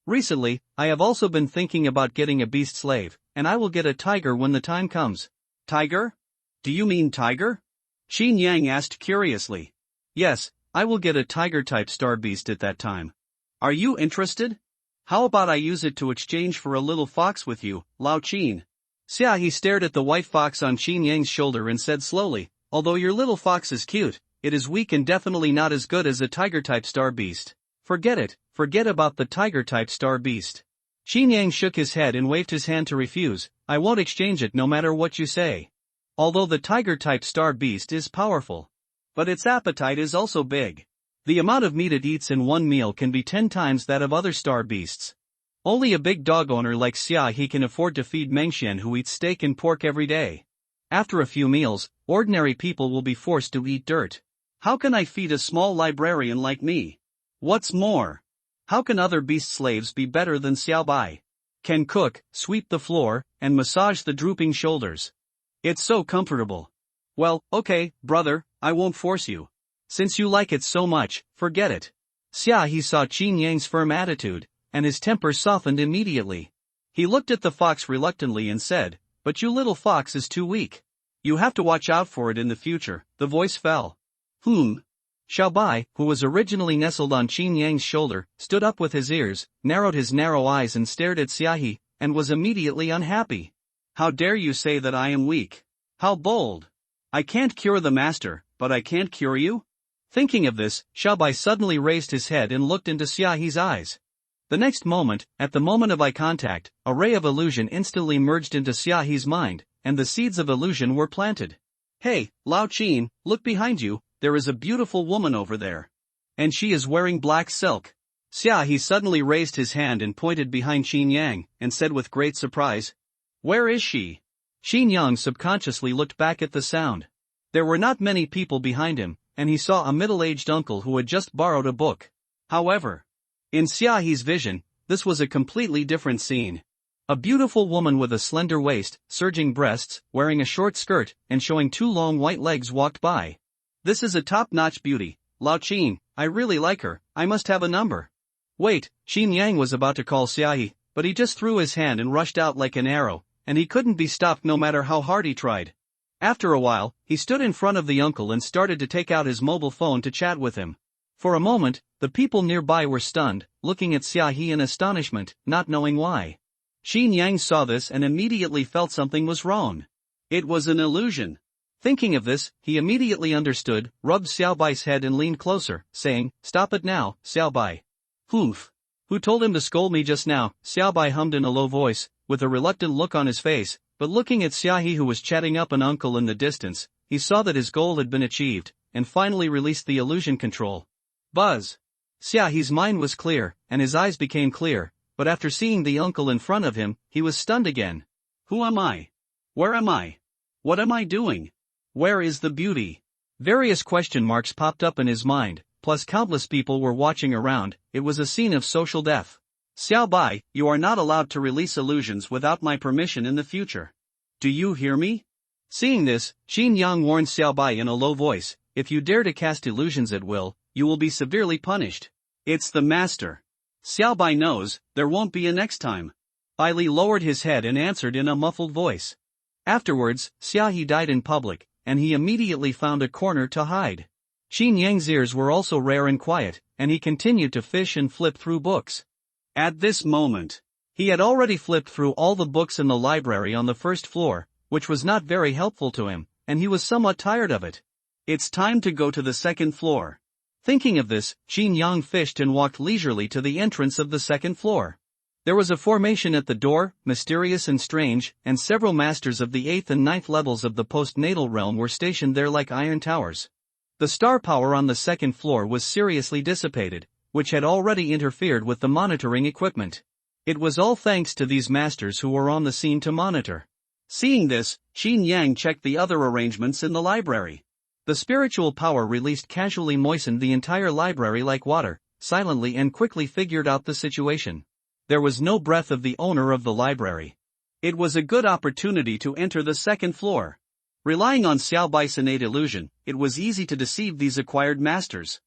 S1: Recently, I have also been thinking about getting a beast slave, and I will get a tiger when the time comes. Tiger? Do you mean tiger? Xin Yang asked curiously. Yes, I will get a tiger-type star beast at that time. Are you interested? How about I use it to exchange for a little fox with you, Lao Qin? Xia He stared at the white fox on Xin Yang's shoulder and said slowly, although your little fox is cute, it is weak and definitely not as good as a tiger-type star beast. Forget it, forget about the tiger-type star beast. Xin Yang shook his head and waved his hand to refuse, I won't exchange it no matter what you say. Although the tiger-type star beast is powerful. But its appetite is also big. The amount of meat it eats in one meal can be 10 times that of other star beasts. Only a big dog owner like Xia He can afford to feed Mengxian who eats steak and pork every day. After a few meals, ordinary people will be forced to eat dirt. How can I feed a small librarian like me? What's more, how can other beast slaves be better than Xiaobai? Can cook, sweep the floor, and massage the drooping shoulders. It's so comfortable. Well, okay, brother, I won't force you. Since you like it so much, forget it. Xiaohi saw Qin Yang's firm attitude, and his temper softened immediately. He looked at the fox reluctantly and said, "But you little fox is too weak. You have to watch out for it in the future." The voice fell. Xiaobai, who was originally nestled on Qin Yang's shoulder, stood up with his ears, narrowed his narrow eyes and stared at Xiaohi, and was immediately unhappy. How dare you say that I am weak? How bold! I can't cure the master, but I can't cure you? Thinking of this, Xiaobai suddenly raised his head and looked into Xiaohi's eyes. The next moment, at the moment of eye contact, a ray of illusion instantly merged into Xiaohi's mind, and the seeds of illusion were planted. Hey, Lao Qin, look behind you, there is a beautiful woman over there. And she is wearing black silk. Xiaohi suddenly raised his hand and pointed behind Qin Yang, and said with great surprise, "Where is she?" Qin Yang subconsciously looked back at the sound. There were not many people behind him, and he saw a middle-aged uncle who had just borrowed a book. However, in Xiaohi's vision, this was a completely different scene. A beautiful woman with a slender waist, surging breasts, wearing a short skirt, and showing two long white legs walked by. This is a top-notch beauty, Lao Qin, I really like her, I must have a number. Wait, Qin Yang was about to call Xiaohi, but he just threw his hand and rushed out like an arrow, and he couldn't be stopped no matter how hard he tried. After a while, he stood in front of the uncle and started to take out his mobile phone to chat with him. For a moment, the people nearby were stunned, looking at Xiaohi in astonishment, not knowing why. Qin Yang saw this and immediately felt something was wrong. It was an illusion. Thinking of this, he immediately understood, rubbed Xiaobai's head and leaned closer, saying, "Stop it now, Xiaobai." "Hoof. Who told him to scold me just now?" Xiaobai hummed in a low voice, with a reluctant look on his face, but looking at Xiaohi who was chatting up an uncle in the distance, he saw that his goal had been achieved, and finally released the illusion control. Buzz! Xiaohi's mind was clear, and his eyes became clear, but after seeing the uncle in front of him, he was stunned again. Who am I? Where am I? What am I doing? Where is the beauty? Various question marks popped up in his mind, plus countless people were watching around. It was a scene of social death. Xiaobai, you are not allowed to release illusions without my permission in the future. Do you hear me? Seeing this, Qin Yang warned Xiaobai in a low voice, if you dare to cast illusions at will, you will be severely punished. It's the master. Xiaobai knows, there won't be a next time. Bai Li lowered his head and answered in a muffled voice. Afterwards, Xiaohi died in public, and he immediately found a corner to hide. Qin Yang's ears were also rare and quiet, and he continued to fish and flip through books. At this moment, he had already flipped through all the books in the library on the first floor, which was not very helpful to him, and he was somewhat tired of it. It's time to go to the second floor. Thinking of this, Qin Yang fished and walked leisurely to the entrance of the second floor. There was a formation at the door, mysterious and strange, and several masters of the 8th and 9th levels of the postnatal realm were stationed there like iron towers. The star power on the second floor was seriously dissipated, which had already interfered with the monitoring equipment. It was all thanks to these masters who were on the scene to monitor. Seeing this, Qin Yang checked the other arrangements in the library. The spiritual power released casually moistened the entire library like water, silently and quickly figured out the situation. There was no breath of the owner of the library. It was a good opportunity to enter the second floor. Relying on Xiaobai's innate illusion, it was easy to deceive these acquired masters.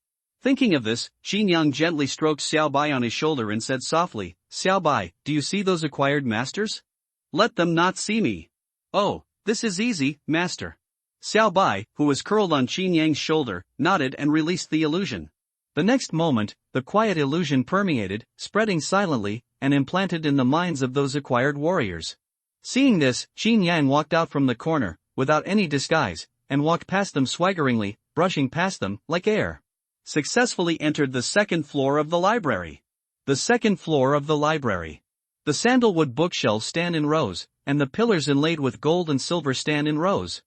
S1: Thinking of this, Qin Yang gently stroked Xiaobai on his shoulder and said softly, "Xiaobai, do you see those acquired masters? Let them not see me." "Oh, this is easy, master." Xiaobai, who was curled on Qin Yang's shoulder, nodded and released the illusion. The next moment, the quiet illusion permeated, spreading silently, and implanted in the minds of those acquired warriors. Seeing this, Qin Yang walked out from the corner, without any disguise, and walked past them swaggeringly, brushing past them, like air. Successfully entered the second floor of the library. The second floor of the library. The sandalwood bookshelves stand in rows, and the pillars inlaid with gold and silver stand in rows.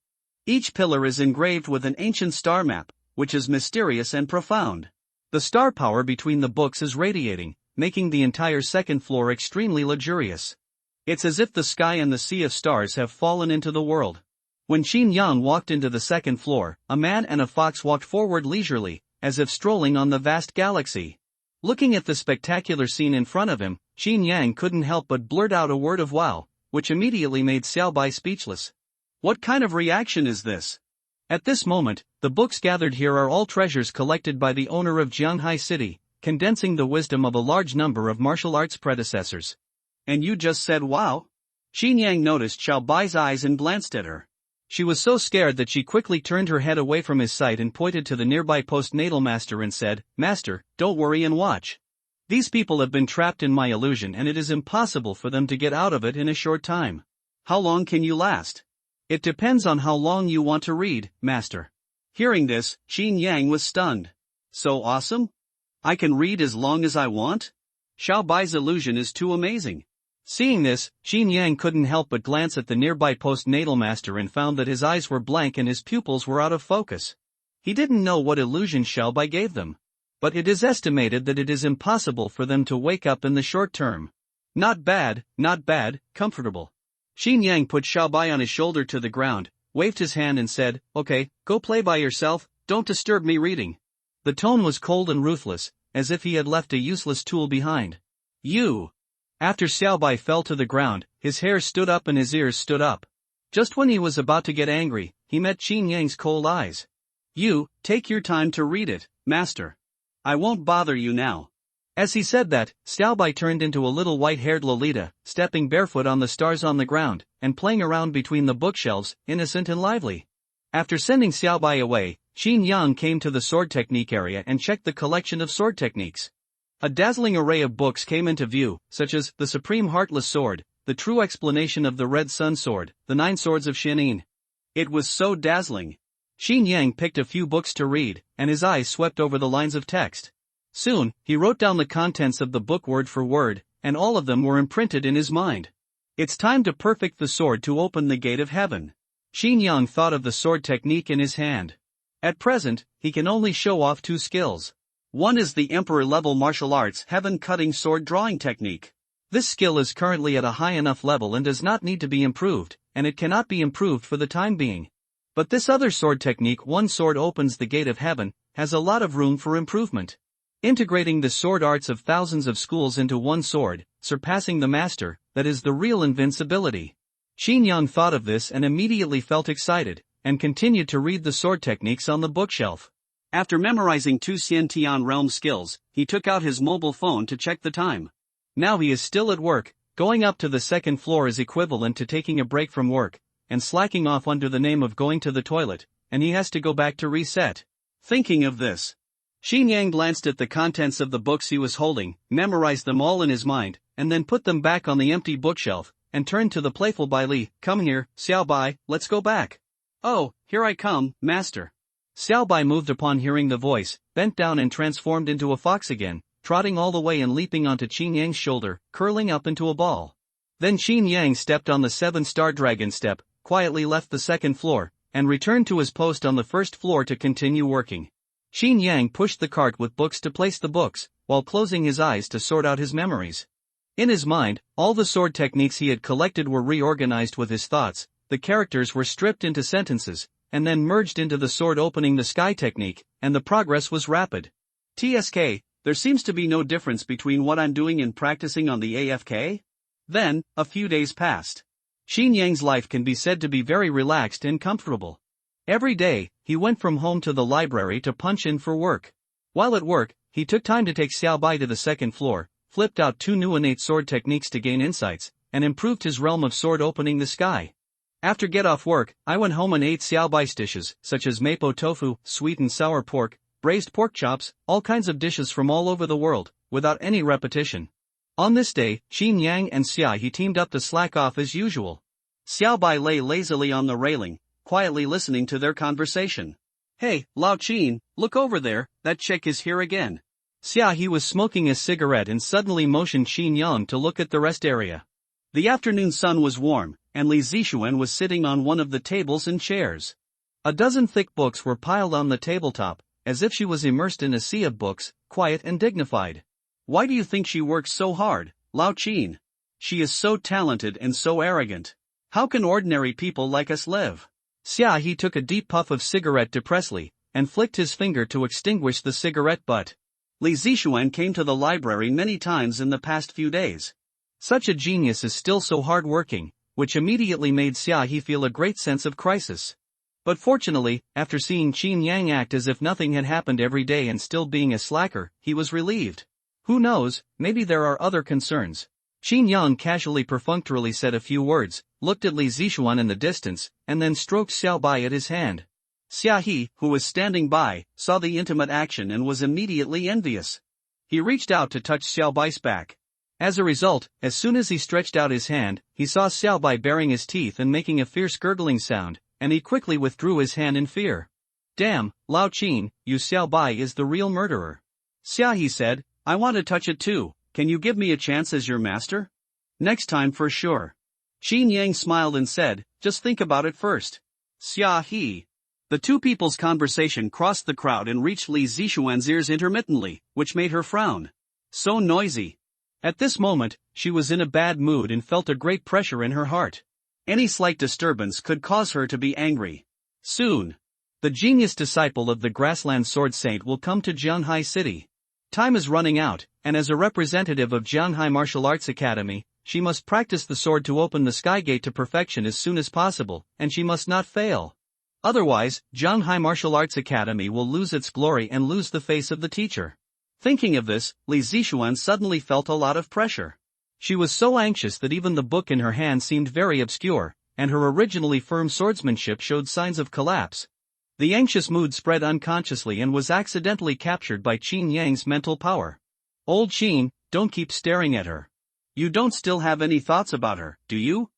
S1: Each pillar is engraved with an ancient star map, which is mysterious and profound. The star power between the books is radiating, making the entire second floor extremely luxurious. It's as if the sky and the sea of stars have fallen into the world. When Qin Yang walked into the second floor, a man and a fox walked forward leisurely, as if strolling on the vast galaxy. Looking at the spectacular scene in front of him, Qin Yang couldn't help but blurt out a word of wow, which immediately made Xiaobai speechless. What kind of reaction is this? At this moment, the books gathered here are all treasures collected by the owner of Jianghai City, condensing the wisdom of a large number of martial arts predecessors. And you just said wow? Qin Yang noticed Xiao Bai's eyes and glanced at her. She was so scared that she quickly turned her head away from his sight and pointed to the nearby postnatal master and said, "Master, don't worry and watch. These people have been trapped in my illusion and it is impossible for them to get out of it in a short time. How long can you last?" "It depends on how long you want to read, master." Hearing this, Qin Yang was stunned. "So awesome? I can read as long as I want? Xiao Bai's illusion is too amazing." Seeing this, Qin Yang couldn't help but glance at the nearby postnatal master and found that his eyes were blank and his pupils were out of focus. He didn't know what illusion Xiao Bai gave them. But it is estimated that it is impossible for them to wake up in the short term. Not bad, comfortable. Qin Yang put Xiao Bai on his shoulder to the ground, waved his hand and said, "Okay, go play by yourself, don't disturb me reading." The tone was cold and ruthless, as if he had left a useless tool behind. "You!" After Xiao Bai fell to the ground, his hair stood up and his ears stood up. Just when he was about to get angry, he met Qin Yang's cold eyes. "You, take your time to read it, master. I won't bother you now." As he said that, Xiao Bai turned into a little white-haired Lolita, stepping barefoot on the stars on the ground, and playing around between the bookshelves, innocent and lively. After sending Xiao Bai away, Qin Yang came to the sword technique area and checked the collection of sword techniques. A dazzling array of books came into view, such as The Supreme Heartless Sword, The True Explanation of the Red Sun Sword, The 9 Swords of Xianin. It was so dazzling. Qin Yang picked a few books to read, and his eyes swept over the lines of text. Soon, he wrote down the contents of the book word for word, and all of them were imprinted in his mind. It's time to perfect the sword to open the gate of heaven. Qin Yang thought of the sword technique in his hand. At present, he can only show off 2 skills. One is the Emperor-level martial arts heaven-cutting sword drawing technique. This skill is currently at a high enough level and does not need to be improved, and it cannot be improved for the time being. But this other sword technique, One Sword Opens the Gate of Heaven, has a lot of room for improvement. Integrating the sword arts of thousands of schools into one sword, surpassing the master, that is the real invincibility. Qin Yang thought of this and immediately felt excited, and continued to read the sword techniques on the bookshelf. After memorizing 2 Xiantian realm skills, he took out his mobile phone to check the time. Now he is still at work. Going up to the 2nd floor is equivalent to taking a break from work, and slacking off under the name of going to the toilet, and he has to go back to reset. Thinking of this, Qin Yang glanced at the contents of the books he was holding, memorized them all in his mind, and then put them back on the empty bookshelf, and turned to the playful Bai Li. "Come here, Xiao Bai, let's go back." "Oh, here I come, master." Xiao Bai moved upon hearing the voice, bent down and transformed into a fox again, trotting all the way and leaping onto Qin Yang's shoulder, curling up into a ball. Then Qin Yang stepped on the 7-star dragon step, quietly left the 2nd floor, and returned to his post on the 1st floor to continue working. Qin Yang pushed the cart with books to place the books, while closing his eyes to sort out his memories. In his mind, all the sword techniques he had collected were reorganized with his thoughts, the characters were stripped into sentences, and then merged into the sword opening the sky technique, and the progress was rapid. TSK, there seems to be no difference between what I'm doing and practicing on the AFK? Then, a few days passed. Qin Yang's life can be said to be very relaxed and comfortable. Every day, he went from home to the library to punch in for work. While at work, he took time to take Xiao Bai to the 2nd floor, flipped out 2 new innate sword techniques to gain insights, and improved his realm of sword opening the sky. After get off work, I went home and ate Xiao Bai's dishes, such as mapo tofu, sweet and sour pork, braised pork chops, all kinds of dishes from all over the world, without any repetition. On this day, Qin Yang and Xia He teamed up to slack off as usual. Xiao Bai lay lazily on the railing, quietly listening to their conversation. "Hey, Lao Qin, look over there, that chick is here again." Xia He was smoking a cigarette and suddenly motioned Qin Yang to look at the rest area. The afternoon sun was warm, and Li Zixuan was sitting on one of the tables and chairs. A dozen thick books were piled on the tabletop, as if she was immersed in a sea of books, quiet and dignified. "Why do you think she works so hard, Lao Qin? She is so talented and so arrogant. How can ordinary people like us live?" Xia He took a deep puff of cigarette depressively, and flicked his finger to extinguish the cigarette butt. Li Zixuan came to the library many times in the past few days. Such a genius is still so hard-working, which immediately made Xiaohe feel a great sense of crisis. But fortunately, after seeing Qin Yang act as if nothing had happened every day and still being a slacker, he was relieved. Who knows, maybe there are other concerns. Qin Yang casually perfunctorily said a few words, looked at Li Zixuan in the distance, and then stroked Xiao Bai at his hand. Xiaohe, who was standing by, saw the intimate action and was immediately envious. He reached out to touch Xiao Bai's back. As a result, as soon as he stretched out his hand, he saw Xiao Bai baring his teeth and making a fierce gurgling sound, and he quickly withdrew his hand in fear. Damn, Lao Qin, you Xiao Bai is the real murderer. Xiaohe said, I want to touch it too, can you give me a chance as your master? Next time for sure. Qin Yang smiled and said, just think about it first. Xiaohe. The two people's conversation crossed the crowd and reached Li Zixuan's ears intermittently, which made her frown. So noisy. At this moment, she was in a bad mood and felt a great pressure in her heart. Any slight disturbance could cause her to be angry. Soon, the genius disciple of the Grassland Sword Saint will come to Jianhai City. Time is running out, and as a representative of Jianhai Martial Arts Academy, she must practice the sword to open the Sky Gate to perfection as soon as possible, and she must not fail. Otherwise, Jianhai Martial Arts Academy will lose its glory and lose the face of the teacher. Thinking of this, Li Zixuan suddenly felt a lot of pressure. She was so anxious that even the book in her hand seemed very obscure, and her originally firm swordsmanship showed signs of collapse. The anxious mood spread unconsciously and was accidentally captured by Qin Yang's mental power. Old Qin, don't keep staring at her. You don't still have any thoughts about her, do you?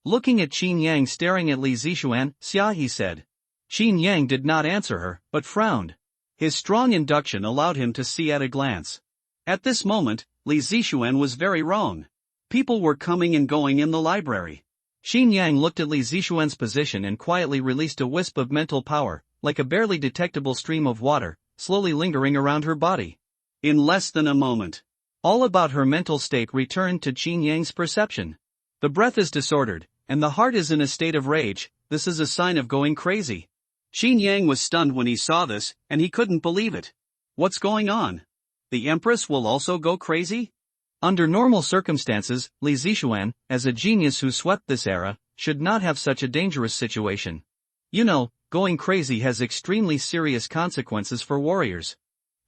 S1: Looking at Qin Yang staring at Li Zixuan, Xiaohe said. Qin Yang did not answer her, but frowned. His strong induction allowed him to see at a glance. At this moment, Li Zixuan was very wrong. People were coming and going in the library. Qin Yang looked at Li Zixuan's position and quietly released a wisp of mental power, like a barely detectable stream of water, slowly lingering around her body. In less than a moment, all about her mental state returned to Qin Yang's perception. The breath is disordered, and the heart is in a state of rage. This is a sign of going crazy. Qin Yang was stunned when he saw this, and he couldn't believe it. What's going on? The Empress will also go crazy? Under normal circumstances, Li Zixuan, as a genius who swept this era, should not have such a dangerous situation. You know, going crazy has extremely serious consequences for warriors.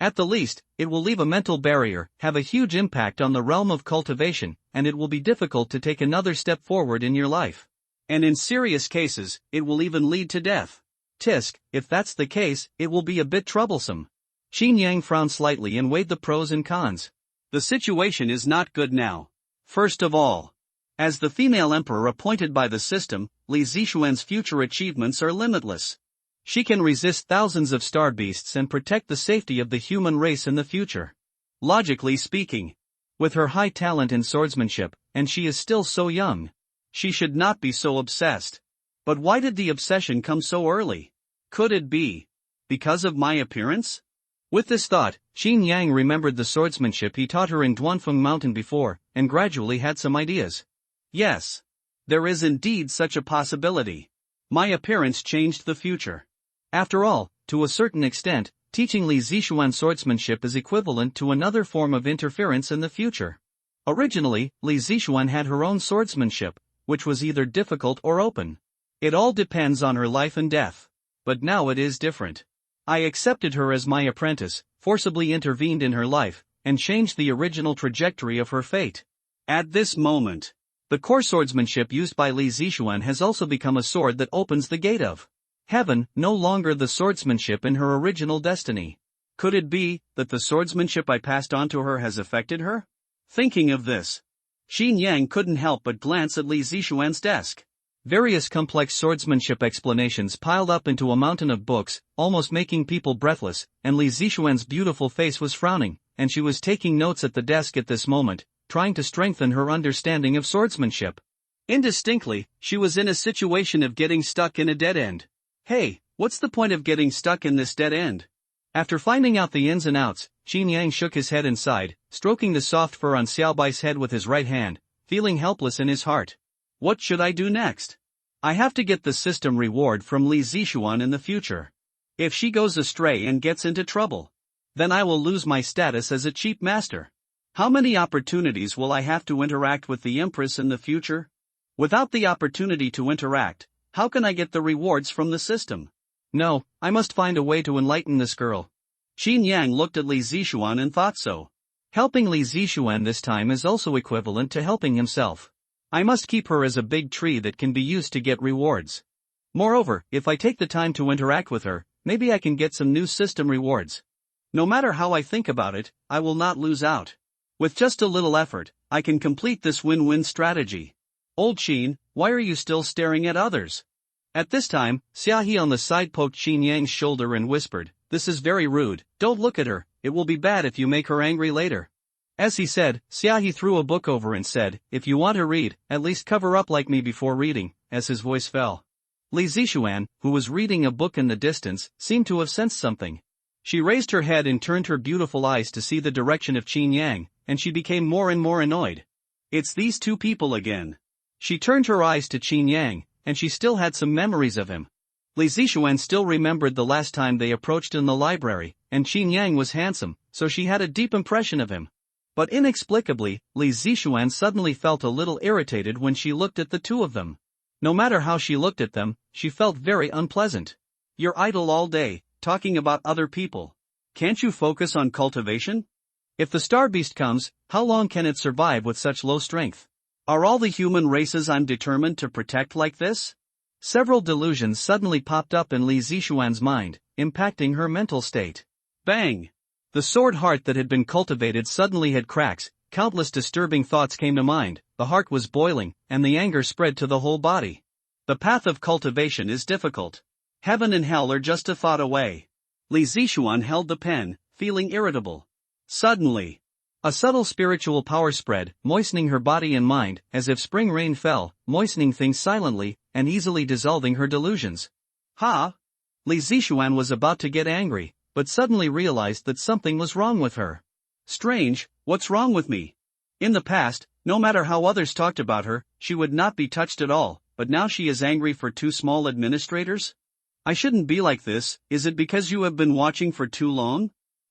S1: At the least, it will leave a mental barrier, have a huge impact on the realm of cultivation, and it will be difficult to take another step forward in your life. And in serious cases, it will even lead to death. Tisk, if that's the case, it will be a bit troublesome. Qin Yang frowned slightly and weighed the pros and cons. The situation is not good now. First of all, as the female emperor appointed by the system, Li Zixuan's future achievements are limitless. She can resist thousands of star beasts and protect the safety of the human race in the future. Logically speaking, with her high talent in swordsmanship, and she is still so young, she should not be so obsessed. But why did the obsession come so early? Could it be because of my appearance? With this thought, Qin Yang remembered the swordsmanship he taught her in Duanfeng Mountain before, and gradually had some ideas. Yes, there is indeed such a possibility. My appearance changed the future. After all, to a certain extent, teaching Li Zixuan swordsmanship is equivalent to another form of interference in the future. Originally, Li Zixuan had her own swordsmanship, which was either difficult or open. It all depends on her life and death. But now it is different. I accepted her as my apprentice, forcibly intervened in her life, and changed the original trajectory of her fate. At this moment, the core swordsmanship used by Li Zixuan has also become a sword that opens the gate of heaven, no longer the swordsmanship in her original destiny. Could it be that the swordsmanship I passed on to her has affected her? Thinking of this, Qin Yang couldn't help but glance at Li Zixuan's desk. Various complex swordsmanship explanations piled up into a mountain of books, almost making people breathless, and Li Zixuan's beautiful face was frowning, and she was taking notes at the desk at this moment, trying to strengthen her understanding of swordsmanship. Indistinctly, she was in a situation of getting stuck in a dead end. Hey, what's the point of getting stuck in this dead end? After finding out the ins and outs, Qin Yang shook his head and sighed, stroking the soft fur on Xiao Bai's head with his right hand, feeling helpless in his heart. What should I do next? I have to get the system reward from Li Zixuan in the future. If she goes astray and gets into trouble, then I will lose my status as a cheap master. How many opportunities will I have to interact with the Empress in the future? Without the opportunity to interact, how can I get the rewards from the system? No, I must find a way to enlighten this girl. Qin Yang looked at Li Zixuan and thought so. Helping Li Zixuan this time is also equivalent to helping himself. I must keep her as a big tree that can be used to get rewards. Moreover, if I take the time to interact with her, maybe I can get some new system rewards. No matter how I think about it, I will not lose out. With just a little effort, I can complete this win-win strategy. Old Qin, why are you still staring at others? At this time, Xiaohe on the side poked Qin Yang's shoulder and whispered, "This is very rude, don't look at her, it will be bad if you make her angry later." As he said, Xiaohe threw a book over and said, "If you want to read, at least cover up like me before reading," as his voice fell. Li Zixuan, who was reading a book in the distance, seemed to have sensed something. She raised her head and turned her beautiful eyes to see the direction of Qin Yang, and she became more and more annoyed. It's these two people again. She turned her eyes to Qin Yang, and she still had some memories of him. Li Zixuan still remembered the last time they approached in the library, and Qin Yang was handsome, so she had a deep impression of him. But inexplicably, Li Zixuan suddenly felt a little irritated when she looked at the two of them. No matter how she looked at them, she felt very unpleasant. You're idle all day, talking about other people. Can't you focus on cultivation? If the star beast comes, how long can it survive with such low strength? Are all the human races I'm determined to protect like this? Several delusions suddenly popped up in Li Zixuan's mind, impacting her mental state. Bang! The sword heart that had been cultivated suddenly had cracks, countless disturbing thoughts came to mind, the heart was boiling, and the anger spread to the whole body. The path of cultivation is difficult. Heaven and hell are just a thought away. Li Zixuan held the pen, feeling irritable. Suddenly, a subtle spiritual power spread, moistening her body and mind, as if spring rain fell, moistening things silently, and easily dissolving her delusions. Ha! Li Zixuan was about to get angry, but suddenly realized that something was wrong with her. Strange, what's wrong with me? In the past, no matter how others talked about her, she would not be touched at all, but now she is angry for two small administrators? I shouldn't be like this, is it because you have been watching for too long?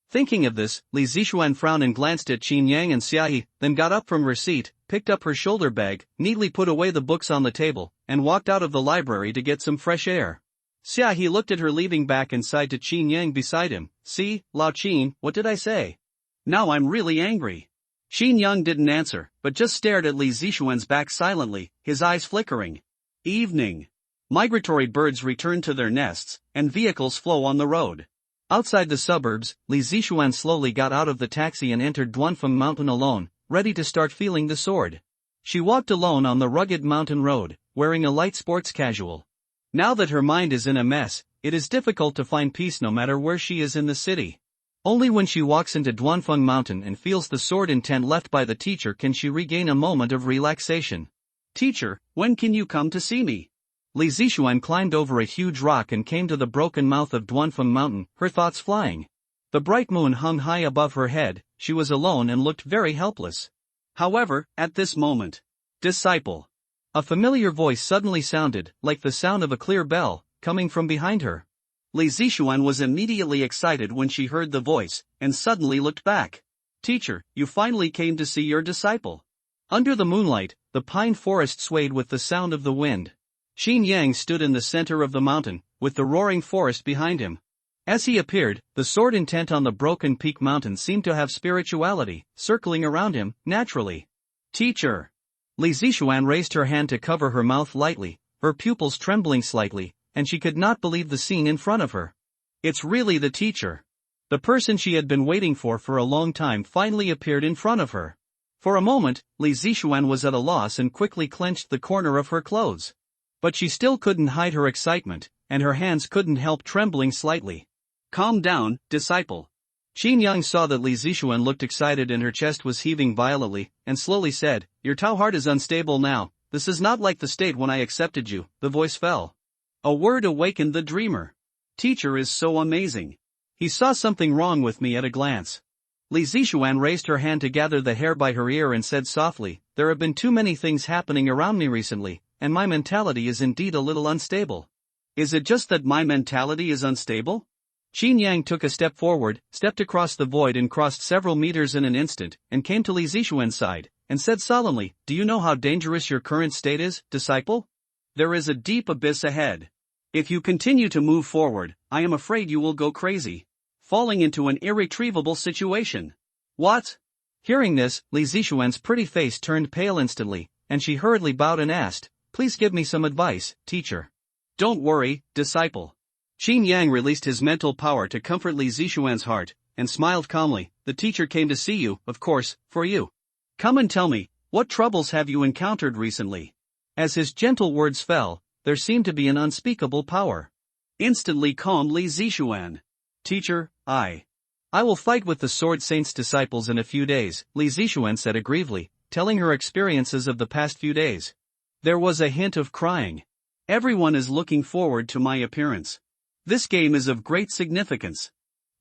S1: Thinking of this, Li Zixuan frowned and glanced at Qin Yang and Xiaohe, then got up from her seat, picked up her shoulder bag, neatly put away the books on the table, and walked out of the library to get some fresh air. Xiaohe looked at her leaving back and sighed to Qin Yang beside him. See, Lao Qin, what did I say? Now I'm really angry. Qin Yang didn't answer, but just stared at Li Zixuan's back silently, his eyes flickering. Evening. Migratory birds return to their nests, and vehicles flow on the road. Outside the suburbs, Li Zixuan slowly got out of the taxi and entered Duanfeng Mountain alone, ready to start feeling the sword. She walked alone on the rugged mountain road, wearing a light sports casual. Now that her mind is in a mess, it is difficult to find peace no matter where she is in the city. Only when she walks into Duanfeng Mountain and feels the sword intent left by the teacher can she regain a moment of relaxation. Teacher, when can you come to see me? Li Zixuan climbed over a huge rock and came to the broken mouth of Duanfeng Mountain, her thoughts flying. The bright moon hung high above her head, she was alone and looked very helpless. However, at this moment, disciple. A familiar voice suddenly sounded, like the sound of a clear bell, coming from behind her. Li Zixuan was immediately excited when she heard the voice, and suddenly looked back. Teacher, you finally came to see your disciple. Under the moonlight, the pine forest swayed with the sound of the wind. Qin Yang stood in the center of the mountain, with the roaring forest behind him. As he appeared, the sword intent on the broken peak mountain seemed to have spirituality, circling around him, naturally. Teacher! Li Zixuan raised her hand to cover her mouth lightly, her pupils trembling slightly, and she could not believe the scene in front of her. It's really the teacher. The person she had been waiting for a long time finally appeared in front of her. For a moment, Li Zixuan was at a loss and quickly clenched the corner of her clothes. But she still couldn't hide her excitement, and her hands couldn't help trembling slightly. Calm down, disciple. Qin Yang saw that Li Zixuan looked excited and her chest was heaving violently, and slowly said, Your Tao heart is unstable now, this is not like the state when I accepted you. The voice fell. A word awakened the dreamer. Teacher is so amazing. He saw something wrong with me at a glance. Li Zixuan raised her hand to gather the hair by her ear and said softly, There have been too many things happening around me recently, and my mentality is indeed a little unstable. Is it just that my mentality is unstable? Qin Yang took a step forward, stepped across the void and crossed several meters in an instant, and came to Li Zixuan's side, and said solemnly, "Do you know how dangerous your current state is, disciple? There is a deep abyss ahead. If you continue to move forward, I am afraid you will go crazy, falling into an irretrievable situation." What? Hearing this, Li Zixuan's pretty face turned pale instantly, and she hurriedly bowed and asked, "Please give me some advice, teacher." "Don't worry, disciple." Qin Yang released his mental power to comfort Li Zixuan's heart, and smiled calmly. "The teacher came to see you, of course, for you. Come and tell me, what troubles have you encountered recently?" As his gentle words fell, there seemed to be an unspeakable power. Instantly calmed Li Zixuan. "Teacher, I will fight with the Sword Saint's disciples in a few days," Li Zixuan said aggressively, telling her experiences of the past few days. There was a hint of crying. "Everyone is looking forward to my appearance. This game is of great significance.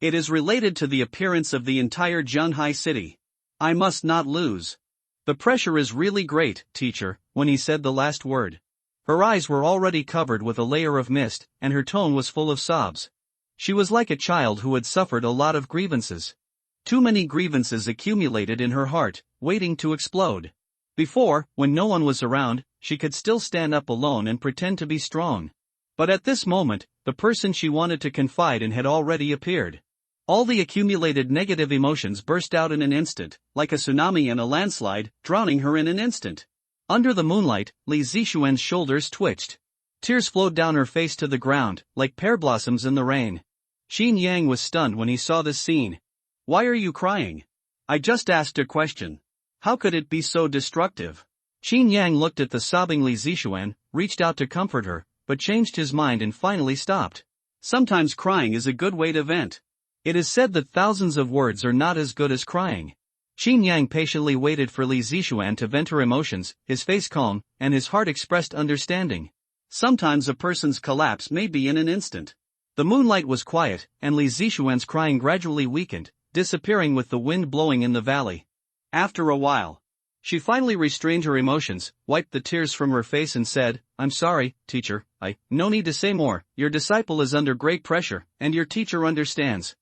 S1: It is related to the appearance of the entire Zhanghai city. I must not lose. The pressure is really great, teacher." When he said the last word, her eyes were already covered with a layer of mist, and her tone was full of sobs. She was like a child who had suffered a lot of grievances. Too many grievances accumulated in her heart, waiting to explode. Before, when no one was around, she could still stand up alone and pretend to be strong. But at this moment, the person she wanted to confide in had already appeared. All the accumulated negative emotions burst out in an instant, like a tsunami and a landslide, drowning her in an instant. Under the moonlight, Li Zixuan's shoulders twitched. Tears flowed down her face to the ground, like pear blossoms in the rain. Qin Yang was stunned when he saw this scene. "Why are you crying? I just asked a question. How could it be so destructive?" Qin Yang looked at the sobbing Li Zixuan, reached out to comfort her, but changed his mind and finally stopped. Sometimes crying is a good way to vent. It is said that thousands of words are not as good as crying. Qin Yang patiently waited for Li Zixuan to vent her emotions, his face calm, and his heart expressed understanding. Sometimes a person's collapse may be in an instant. The moonlight was quiet, and Li Zixuan's crying gradually weakened, disappearing with the wind blowing in the valley. After a while, she finally restrained her emotions, wiped the tears from her face and said, "I'm sorry, teacher, no need to say more. Your disciple is under great pressure, and your teacher understands.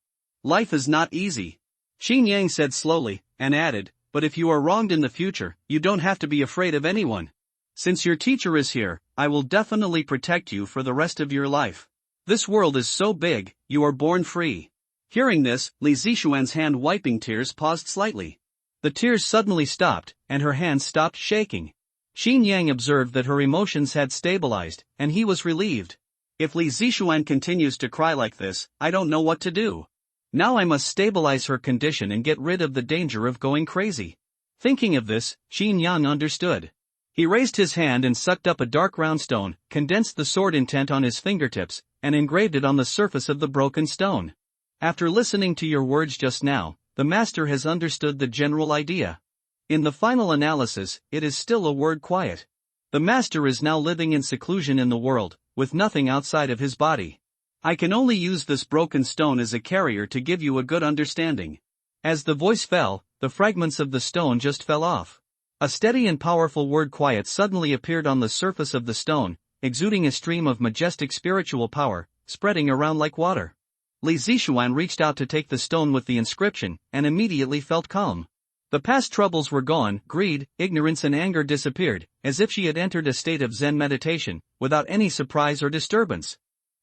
S1: Life is not easy." Qin Yang said slowly, and added, "But if you are wronged in the future, you don't have to be afraid of anyone. Since your teacher is here, I will definitely protect you for the rest of your life. This world is so big, you are born free." Hearing this, Li Zixuan's hand wiping tears paused slightly. The tears suddenly stopped, and her hands stopped shaking. Qin Yang observed that her emotions had stabilized, and he was relieved. If Li Zixuan continues to cry like this, I don't know what to do. Now I must stabilize her condition and get rid of the danger of going crazy. Thinking of this, Qin Yang understood. He raised his hand and sucked up a dark round stone, condensed the sword intent on his fingertips, and engraved it on the surface of the broken stone. "After listening to your words just now, the master has understood the general idea. In the final analysis, it is still a word quiet. The master is now living in seclusion in the world, with nothing outside of his body. I can only use this broken stone as a carrier to give you a good understanding." As the voice fell, the fragments of the stone just fell off. A steady and powerful word quiet suddenly appeared on the surface of the stone, exuding a stream of majestic spiritual power, spreading around like water. Li Zixuan reached out to take the stone with the inscription, and immediately felt calm. The past troubles were gone, greed, ignorance and anger disappeared, as if she had entered a state of Zen meditation, without any surprise or disturbance.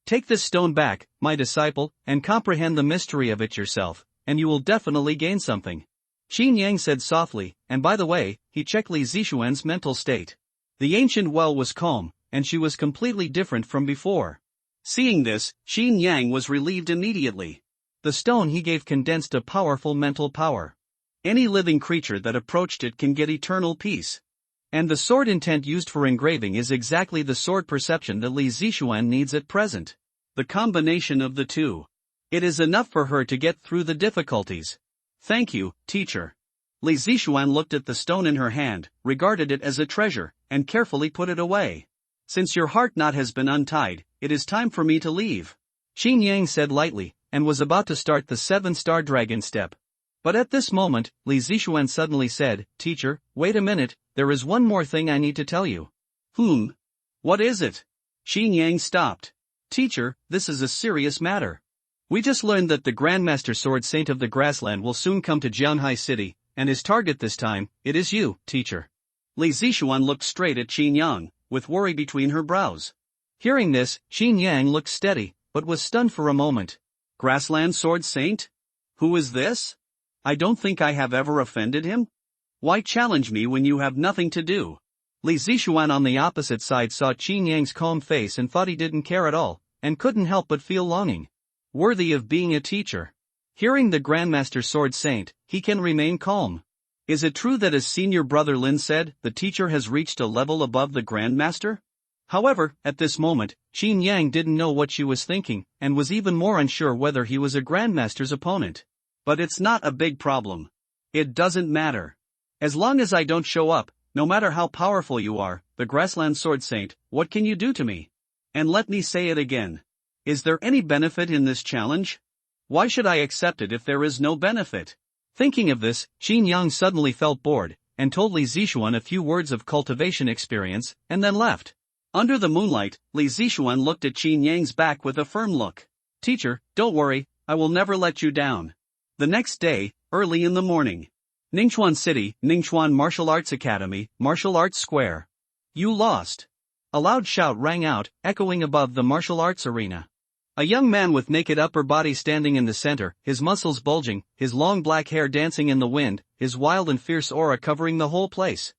S1: "Take this stone back, my disciple, and comprehend the mystery of it yourself, and you will definitely gain something." Qin Yang said softly, and by the way, he checked Li Zixuan's mental state. The ancient well was calm, and she was completely different from before. Seeing this, Qin Yang was relieved immediately. The stone he gave condensed a powerful mental power. Any living creature that approached it can get eternal peace. And the sword intent used for engraving is exactly the sword perception that Li Zixuan needs at present. The combination of the two. It is enough for her to get through the difficulties. "Thank you, teacher." Li Zixuan looked at the stone in her hand, regarded it as a treasure, and carefully put it away. "Since your heart knot has been untied, it is time for me to leave," Qin Yang said lightly, and was about to start the 7-star dragon step. But at this moment, Li Zixuan suddenly said, "Teacher, wait a minute, there is one more thing I need to tell you." What is it?" Qin Yang stopped. "Teacher, this is a serious matter. We just learned that the Grandmaster Sword Saint of the Grassland will soon come to Jianhai City, and his target this time, it is you, teacher. Li Zixuan looked straight at Qin Yang, with worry between her brows. Hearing this, Qin Yang looked steady, but was stunned for a moment. Grassland Sword Saint? Who is this? I don't think I have ever offended him. Why challenge me when you have nothing to do? Li Zixuan on the opposite side saw Qin Yang's calm face and thought he didn't care at all, and couldn't help but feel longing. Worthy of being a teacher. Hearing the Grandmaster Sword Saint, he can remain calm. Is it true that as senior brother Lin said, the teacher has reached a level above the Grandmaster? However, at this moment, Qin Yang didn't know what she was thinking, and was even more unsure whether he was a Grandmaster's opponent. But it's not a big problem. It doesn't matter. As long as I don't show up, no matter how powerful you are, the Grassland Sword Saint, what can you do to me? And let me say it again. Is there any benefit in this challenge? Why should I accept it if there is no benefit? Thinking of this, Qin Yang suddenly felt bored, and told Li Zixuan a few words of cultivation experience, and then left. Under the moonlight, Li Zixuan looked at Qin Yang's back with a firm look. Teacher, don't worry, I will never let you down. The next day, early in the morning. Ningchuan City, Ningchuan Martial Arts Academy, Martial Arts Square. You lost. A loud shout rang out, echoing above the martial arts arena. A young man with naked upper body standing in the center, his muscles bulging, his long black hair dancing in the wind, his wild and fierce aura covering the whole place.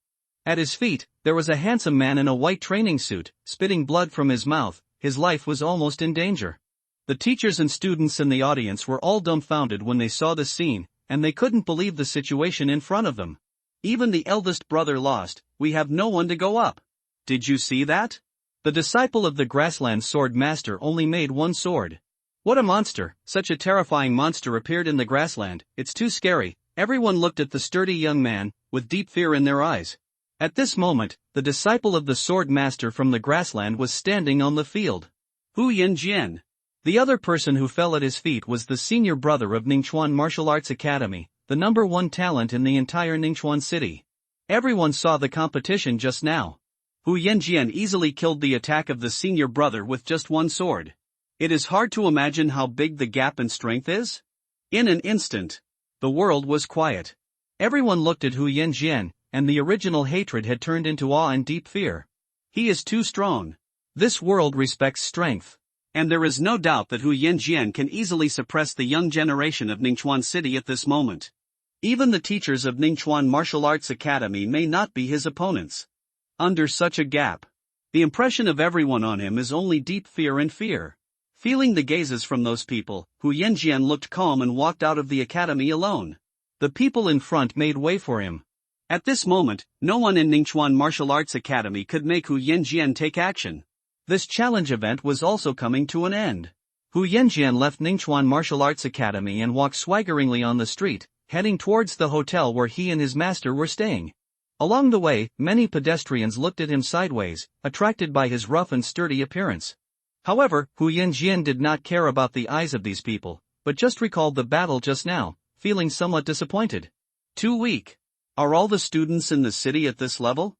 S1: At his feet, there was a handsome man in a white training suit, spitting blood from his mouth. His life was almost in danger. The teachers and students in the audience were all dumbfounded when they saw the scene, and they couldn't believe the situation in front of them. Even the eldest brother lost. We have no one to go up. Did you see that? The disciple of the Grassland Sword Master only made one sword. What a monster! Such a terrifying monster appeared in the grassland. It's too scary. Everyone looked at the sturdy young man, with deep fear in their eyes. At this moment, the disciple of the Sword Master from the grassland was standing on the field. Hu Yanjian. The other person who fell at his feet was the senior brother of Ningchuan Martial Arts Academy, the #1 talent in the entire Ningchuan city. Everyone saw the competition just now. Hu Yanjian easily killed the attack of the senior brother with just one sword. It is hard to imagine how big the gap in strength is. In an instant, the world was quiet. Everyone looked at Hu Yanjian, and the original hatred had turned into awe and deep fear. He is too strong. This world respects strength. And there is no doubt that Hu Yanjian can easily suppress the young generation of Ningchuan City at this moment. Even the teachers of Ningchuan Martial Arts Academy may not be his opponents. Under such a gap, the impression of everyone on him is only deep fear and fear. Feeling the gazes from those people, Hu Yanjian looked calm and walked out of the academy alone. The people in front made way for him. At this moment, no one in Ningchuan Martial Arts Academy could make Hu Yanjian take action. This challenge event was also coming to an end. Hu Yanjian left Ningchuan Martial Arts Academy and walked swaggeringly on the street, heading towards the hotel where he and his master were staying. Along the way, many pedestrians looked at him sideways, attracted by his rough and sturdy appearance. However, Hu Yanjian did not care about the eyes of these people, but just recalled the battle just now, feeling somewhat disappointed. Too weak. Are all the students in the city at this level?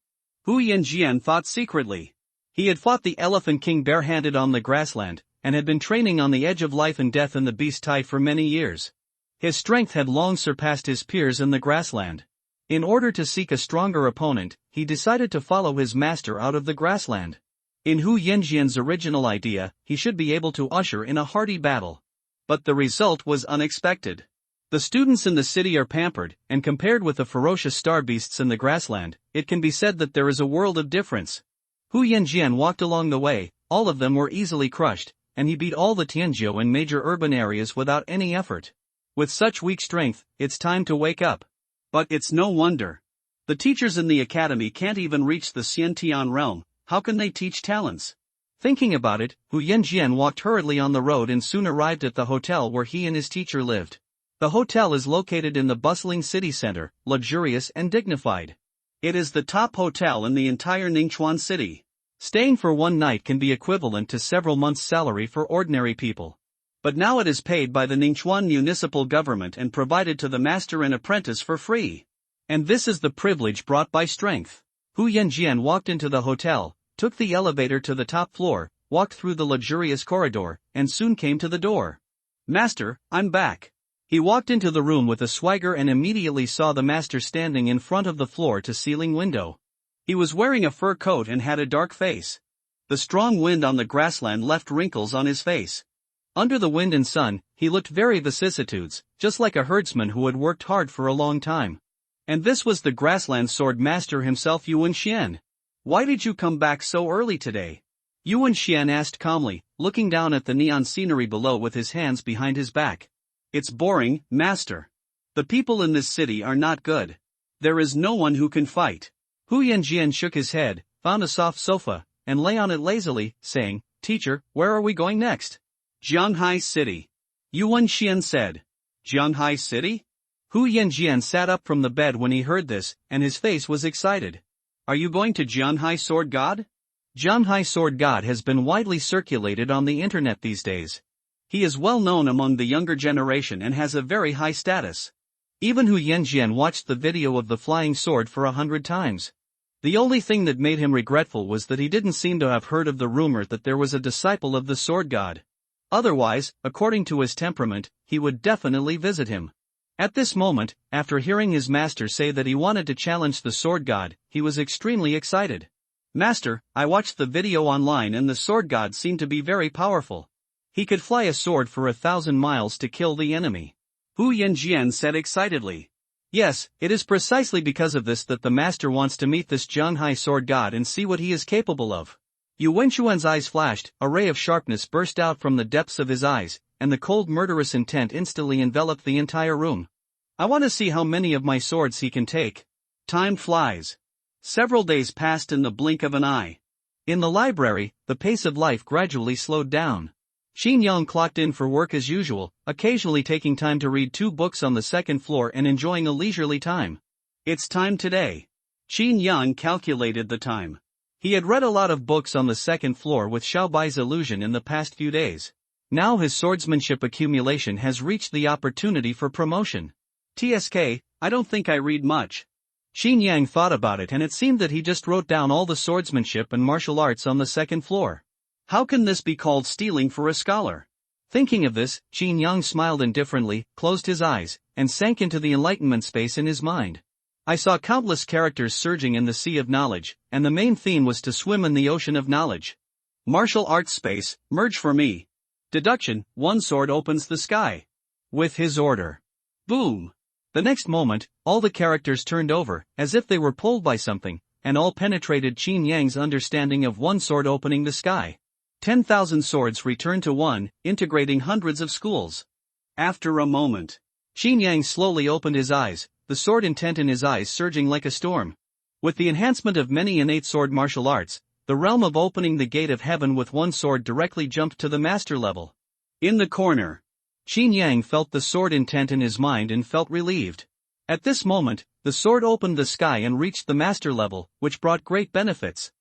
S1: Hu Yanjian thought secretly. He had fought the Elephant King barehanded on the grassland, and had been training on the edge of life and death in the beast type for many years. His strength had long surpassed his peers in the grassland. In order to seek a stronger opponent, he decided to follow his master out of the grassland. In Hu Yanjian's original idea, he should be able to usher in a hearty battle. But the result was unexpected. The students in the city are pampered, and compared with the ferocious star beasts in the grassland, it can be said that there is a world of difference. Hu Yanjian walked along the way, all of them were easily crushed, and he beat all the Tianzhou in major urban areas without any effort. With such weak strength, it's time to wake up. But it's no wonder. The teachers in the academy can't even reach the Xiantian realm. How can they teach talents? Thinking about it, Hu Yanjian walked hurriedly on the road and soon arrived at the hotel where he and his teacher lived. The hotel is located in the bustling city center, luxurious and dignified. It is the top hotel in the entire Ningchuan city. Staying for one night can be equivalent to several months' salary for ordinary people. But now it is paid by the Ningchuan municipal government and provided to the master and apprentice for free. And this is the privilege brought by strength. Hu Yanjian walked into the hotel, took the elevator to the top floor, walked through the luxurious corridor, and soon came to the door. Master, I'm back. He walked into the room with a swagger and immediately saw the master standing in front of the floor-to-ceiling window. He was wearing a fur coat and had a dark face. The strong wind on the grassland left wrinkles on his face. Under the wind and sun, he looked very vicissitudes, just like a herdsman who had worked hard for a long time. And this was the grassland sword master himself, Yuan Xian. "Why did you come back so early today?" Yuan Xian asked calmly, looking down at the neon scenery below with his hands behind his back. "It's boring, master. The people in this city are not good. There is no one who can fight." Hu Yanjian shook his head, found a soft sofa, and lay on it lazily, saying, "Teacher, where are we going next?" "Jianghai City," Yuan Xian said. "Jianghai City?" Hu Yanjian sat up from the bed when he heard this, and his face was excited. "Are you going to Jianghai Sword God?" Jianghai Sword God has been widely circulated on the internet these days. He is well known among the younger generation and has a very high status. Even Hu Yanjian watched the video of the flying sword for 100 times. The only thing that made him regretful was that he didn't seem to have heard of the rumor that there was a disciple of the sword god. Otherwise, according to his temperament, he would definitely visit him. At this moment, after hearing his master say that he wanted to challenge the sword god, he was extremely excited. "Master, I watched the video online and the sword god seemed to be very powerful. He could fly a sword for 1,000 miles to kill the enemy." Hu Yanjian said excitedly. "Yes, it is precisely because of this that the master wants to meet this Jianghai sword god and see what he is capable of." Yu Wenchuan's eyes flashed, a ray of sharpness burst out from the depths of his eyes, and the cold murderous intent instantly enveloped the entire room. "I want to see how many of my swords he can take." Time flies. Several days passed in the blink of an eye. In the library, the pace of life gradually slowed down. Xin Yang clocked in for work as usual, occasionally taking time to read 2 books on the second floor and enjoying a leisurely time. "It's time today." Xin Yang calculated the time. He had read a lot of books on the second floor with Xiaobai's illusion in the past few days. Now his swordsmanship accumulation has reached the opportunity for promotion. "TSK, I don't think I read much." Xin Yang thought about it and it seemed that he just wrote down all the swordsmanship and martial arts on the second floor. How can this be called stealing for a scholar? Thinking of this, Xin Yang smiled indifferently, closed his eyes, and sank into the enlightenment space in his mind. "I saw countless characters surging in the sea of knowledge, and the main theme was to swim in the ocean of knowledge. Martial arts space, merge for me. Deduction, one sword opens the sky." With his order. Boom! The next moment, all the characters turned over, as if they were pulled by something, and all penetrated Xin Yang's understanding of one sword opening the sky. 10,000 swords returned to one, integrating hundreds of schools. After a moment, Xin Yang slowly opened his eyes, the sword intent in his eyes surging like a storm. With the enhancement of many innate sword martial arts, the realm of opening the gate of heaven with one sword directly jumped to the master level. In the corner, Xin Yang felt the sword intent in his mind and felt relieved. At this moment, the sword opened the sky and reached the master level, which brought great benefits.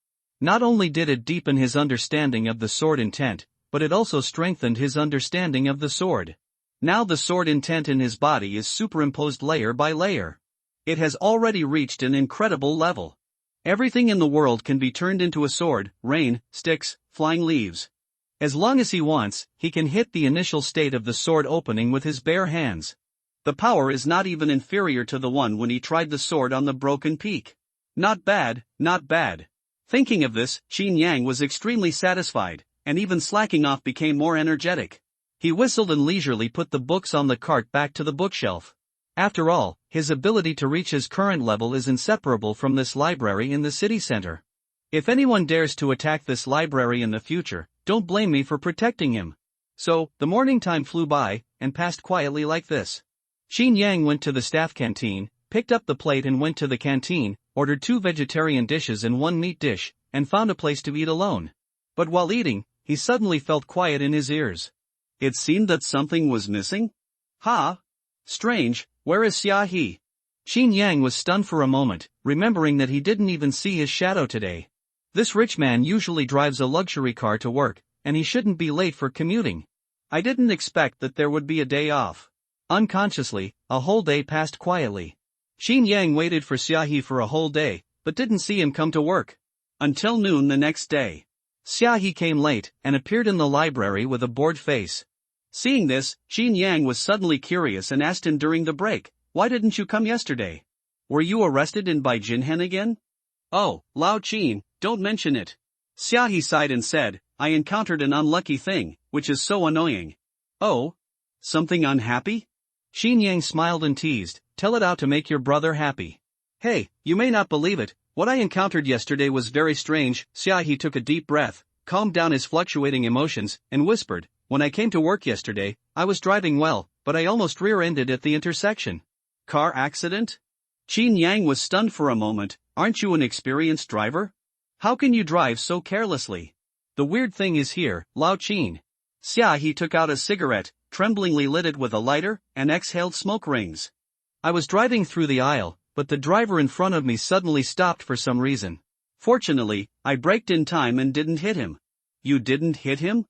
S1: Not only did it deepen his understanding of the sword intent, but it also strengthened his understanding of the sword. Now the sword intent in his body is superimposed layer by layer. It has already reached an incredible level. Everything in the world can be turned into a sword: rain, sticks, flying leaves. As long as he wants, he can hit the initial state of the sword opening with his bare hands. The power is not even inferior to the one when he tried the sword on the broken peak. Not bad, not bad. Thinking of this, Xin Yang was extremely satisfied, and even slacking off became more energetic. He whistled and leisurely put the books on the cart back to the bookshelf. After all, his ability to reach his current level is inseparable from this library in the city center. If anyone dares to attack this library in the future, don't blame me for protecting him. So, the morning time flew by, and passed quietly like this. Xin Yang went to the staff canteen, picked up the plate and went to the canteen, ordered 2 vegetarian dishes and 1 meat dish, and found a place to eat alone. But while eating, he suddenly felt quiet in his ears. It seemed that something was missing? Strange, where is Xia He? Xin Yang was stunned for a moment, remembering that he didn't even see his shadow today. This rich man usually drives a luxury car to work, and he shouldn't be late for commuting. I didn't expect that there would be a day off. Unconsciously, a whole day passed quietly. Xin Yang waited for Xia He for a whole day, but didn't see him come to work. Until noon the next day. Xia He came late, and appeared in the library with a bored face. Seeing this, Xin Yang was suddenly curious and asked him during the break, "Why didn't you come yesterday? Were you arrested in Baijinhen again?" "Oh, Lao Qin, don't mention it." Xiaohe sighed and said, "I encountered an unlucky thing, which is so annoying." "Oh? Something unhappy?" Xin Yang smiled and teased, "Tell it out to make your brother happy." "Hey, you may not believe it, what I encountered yesterday was very strange." Xiaohe took a deep breath, calmed down his fluctuating emotions, and whispered, "When I came to work yesterday, I was driving well, but I almost rear-ended at the intersection." "Car accident?" Xin Yang was stunned for a moment. "Aren't you an experienced driver? How can you drive so carelessly?" "The weird thing is here, Lao Qin." Xiaohe took out a cigarette, tremblingly lit it with a lighter, and exhaled smoke rings. "I was driving through the aisle, but the driver in front of me suddenly stopped for some reason. Fortunately, I braked in time and didn't hit him." "You didn't hit him?"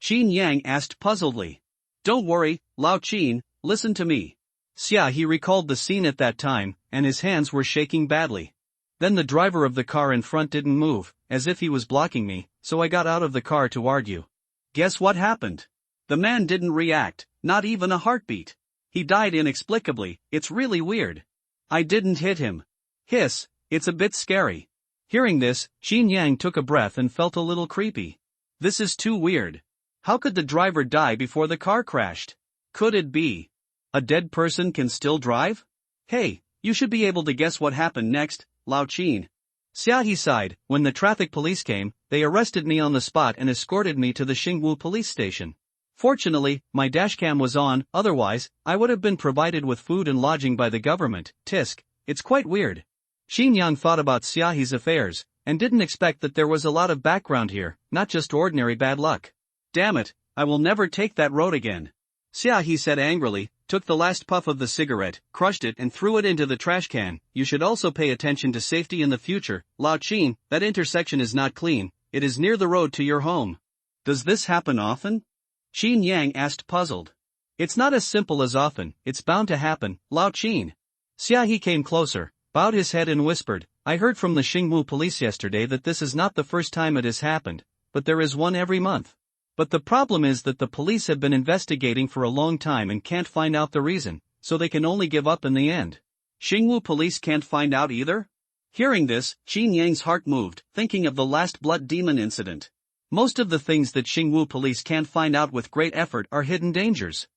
S1: Xin Yang asked puzzledly. "Don't worry, Lao Qin, listen to me." Xiaohe recalled the scene at that time, and his hands were shaking badly. "Then the driver of the car in front didn't move, as if he was blocking me, so I got out of the car to argue. Guess what happened? The man didn't react, not even a heartbeat. He died inexplicably. It's really weird. I didn't hit him." Hiss, it's a bit scary. Hearing this, Xin Yang took a breath and felt a little creepy. This is too weird. How could the driver die before the car crashed? Could it be a dead person can still drive? "Hey, you should be able to guess what happened next, Lao Qin." Xiaohe sighed. "When the traffic police came, they arrested me on the spot and escorted me to the Xingwu police station. Fortunately, my dashcam was on, otherwise, I would have been provided with food and lodging by the government." Tisk, it's quite weird. Xin Yang thought about Xiaohe's affairs, and didn't expect that there was a lot of background here, not just ordinary bad luck. "Damn it, I will never take that road again." Xiaohe said angrily, took the last puff of the cigarette, crushed it and threw it into the trash can. "You should also pay attention to safety in the future, Lao Qin. That intersection is not clean, it is near the road to your home." "Does this happen often?" Xin Yang asked puzzled. "It's not as simple as often, it's bound to happen, Lao Qin." Xiaohe came closer, bowed his head and whispered, "I heard from the Xingwu police yesterday that this is not the first time it has happened, but there is one every month. But the problem is that the police have been investigating for a long time and can't find out the reason, so they can only give up in the end." "Xingwu police can't find out either?" Hearing this, Xin Yang's heart moved, thinking of the last blood demon incident. Most of the things that Xingwu police can't find out with great effort are hidden dangers.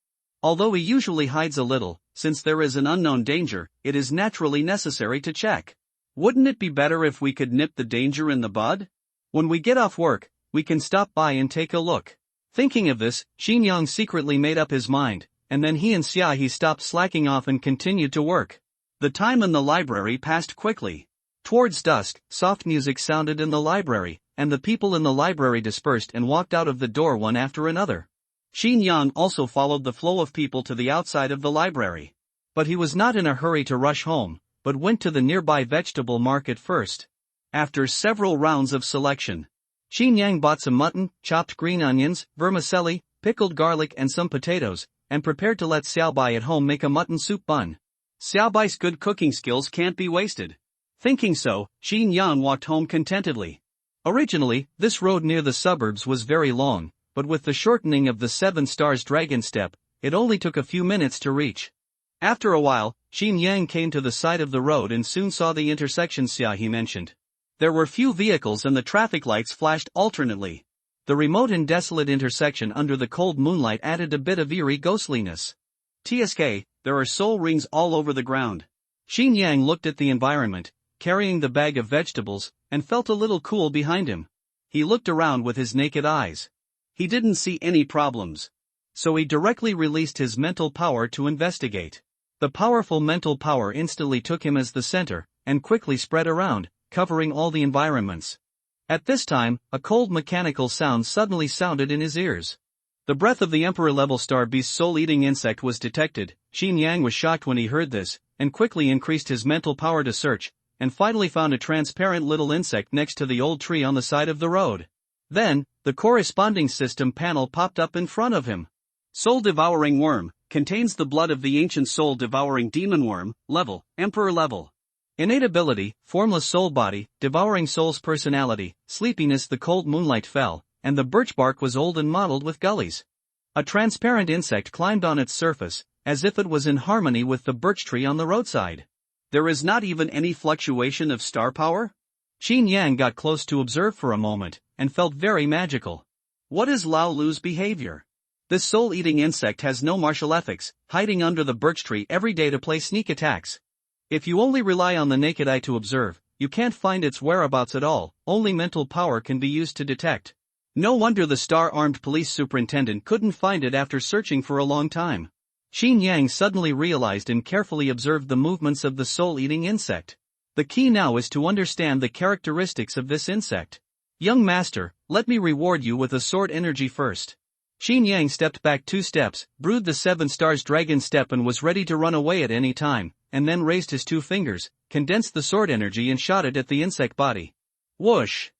S1: Although he usually hides a little, since there is an unknown danger, it is naturally necessary to check. Wouldn't it be better if we could nip the danger in the bud? When we get off work, we can stop by and take a look. Thinking of this, Xin Yang secretly made up his mind, and then he and Xiaohe stopped slacking off and continued to work. The time in the library passed quickly. Towards dusk, soft music sounded in the library, and the people in the library dispersed and walked out of the door one after another. Xin Yang also followed the flow of people to the outside of the library. But he was not in a hurry to rush home, but went to the nearby vegetable market first. After several rounds of selection, Xin Yang bought some mutton, chopped green onions, vermicelli, pickled garlic and some potatoes, and prepared to let Xiaobai at home make a mutton soup bun. Xiaobai's good cooking skills can't be wasted. Thinking so, Xin Yang walked home contentedly. Originally, this road near the suburbs was very long, but with the shortening of the 7 Stars Dragon Step, it only took a few minutes to reach. After a while, Xin Yang came to the side of the road and soon saw the intersection Xiaohe mentioned. There were few vehicles and the traffic lights flashed alternately. The remote and desolate intersection under the cold moonlight added a bit of eerie ghostliness. "Tsk, there are soul rings all over the ground." Xin Yang looked at the environment, carrying the bag of vegetables, and felt a little cool behind him. He looked around with his naked eyes. He didn't see any problems. So he directly released his mental power to investigate. The powerful mental power instantly took him as the center, and quickly spread around, covering all the environments. At this time, a cold mechanical sound suddenly sounded in his ears. The breath of the emperor-level star beast soul-eating insect was detected. Xin Yang was shocked when he heard this, and quickly increased his mental power to search, and finally found a transparent little insect next to the old tree on the side of the road. Then, the corresponding system panel popped up in front of him. Soul-devouring worm, contains the blood of the ancient soul-devouring demon worm, level, emperor level. Innate ability, formless soul body, devouring soul's personality, sleepiness. The cold moonlight fell, and the birch bark was old and mottled with gullies. A transparent insect climbed on its surface, as if it was in harmony with the birch tree on the roadside. There is not even any fluctuation of star power? Qin Yang got close to observe for a moment, and felt very magical. What is Lao Lu's behavior? This soul-eating insect has no martial ethics, hiding under the birch tree every day to play sneak attacks. If you only rely on the naked eye to observe, you can't find its whereabouts at all, only mental power can be used to detect. No wonder the star-armed police superintendent couldn't find it after searching for a long time. Qin Yang suddenly realized and carefully observed the movements of the soul-eating insect. The key now is to understand the characteristics of this insect. Young master, let me reward you with a sword energy first. Qin Yang stepped back 2 steps, brewed the 7 stars dragon step and was ready to run away at any time, and then raised his 2 fingers, condensed the sword energy and shot it at the insect body. Whoosh!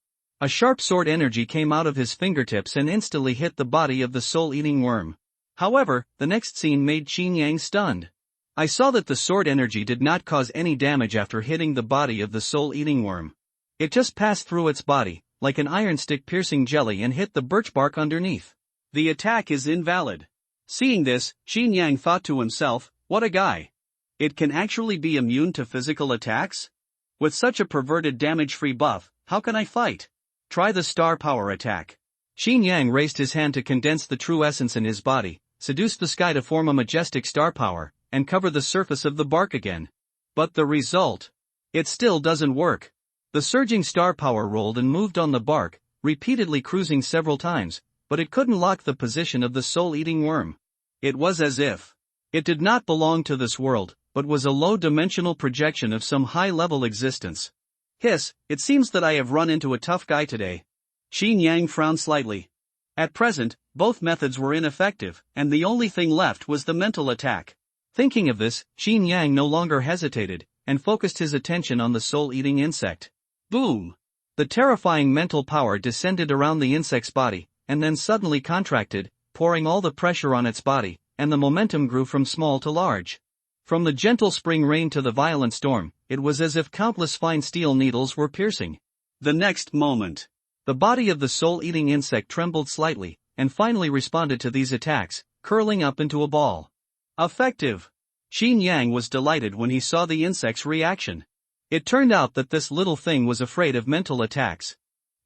S1: A sharp sword energy came out of his fingertips and instantly hit the body of the soul-eating worm. However, the next scene made Qin Yang stunned. I saw that the sword energy did not cause any damage after hitting the body of the soul-eating worm. It just passed through its body, like an iron stick piercing jelly, and hit the birch bark underneath. The attack is invalid. Seeing this, Qin Yang thought to himself, what a guy. It can actually be immune to physical attacks? With such a perverted damage-free buff, how can I fight? Try the star power attack. Qin Yang raised his hand to condense the true essence in his body, seduce the sky to form a majestic star power, and cover the surface of the bark again. But the result? It still doesn't work. The surging star power rolled and moved on the bark, repeatedly cruising several times, but it couldn't lock the position of the soul-eating worm. It was as if it did not belong to this world, but was a low-dimensional projection of some high-level existence. Hiss, it seems that I have run into a tough guy today. Qin Yang frowned slightly. At present, both methods were ineffective, and the only thing left was the mental attack. Thinking of this, Qin Yang no longer hesitated, and focused his attention on the soul-eating insect. Boom! The terrifying mental power descended around the insect's body, and then suddenly contracted, pouring all the pressure on its body, and the momentum grew from small to large. From the gentle spring rain to the violent storm, it was as if countless fine steel needles were piercing. The next moment, the body of the soul-eating insect trembled slightly, and finally responded to these attacks, curling up into a ball. Effective! Qin Yang was delighted when he saw the insect's reaction. It turned out that this little thing was afraid of mental attacks.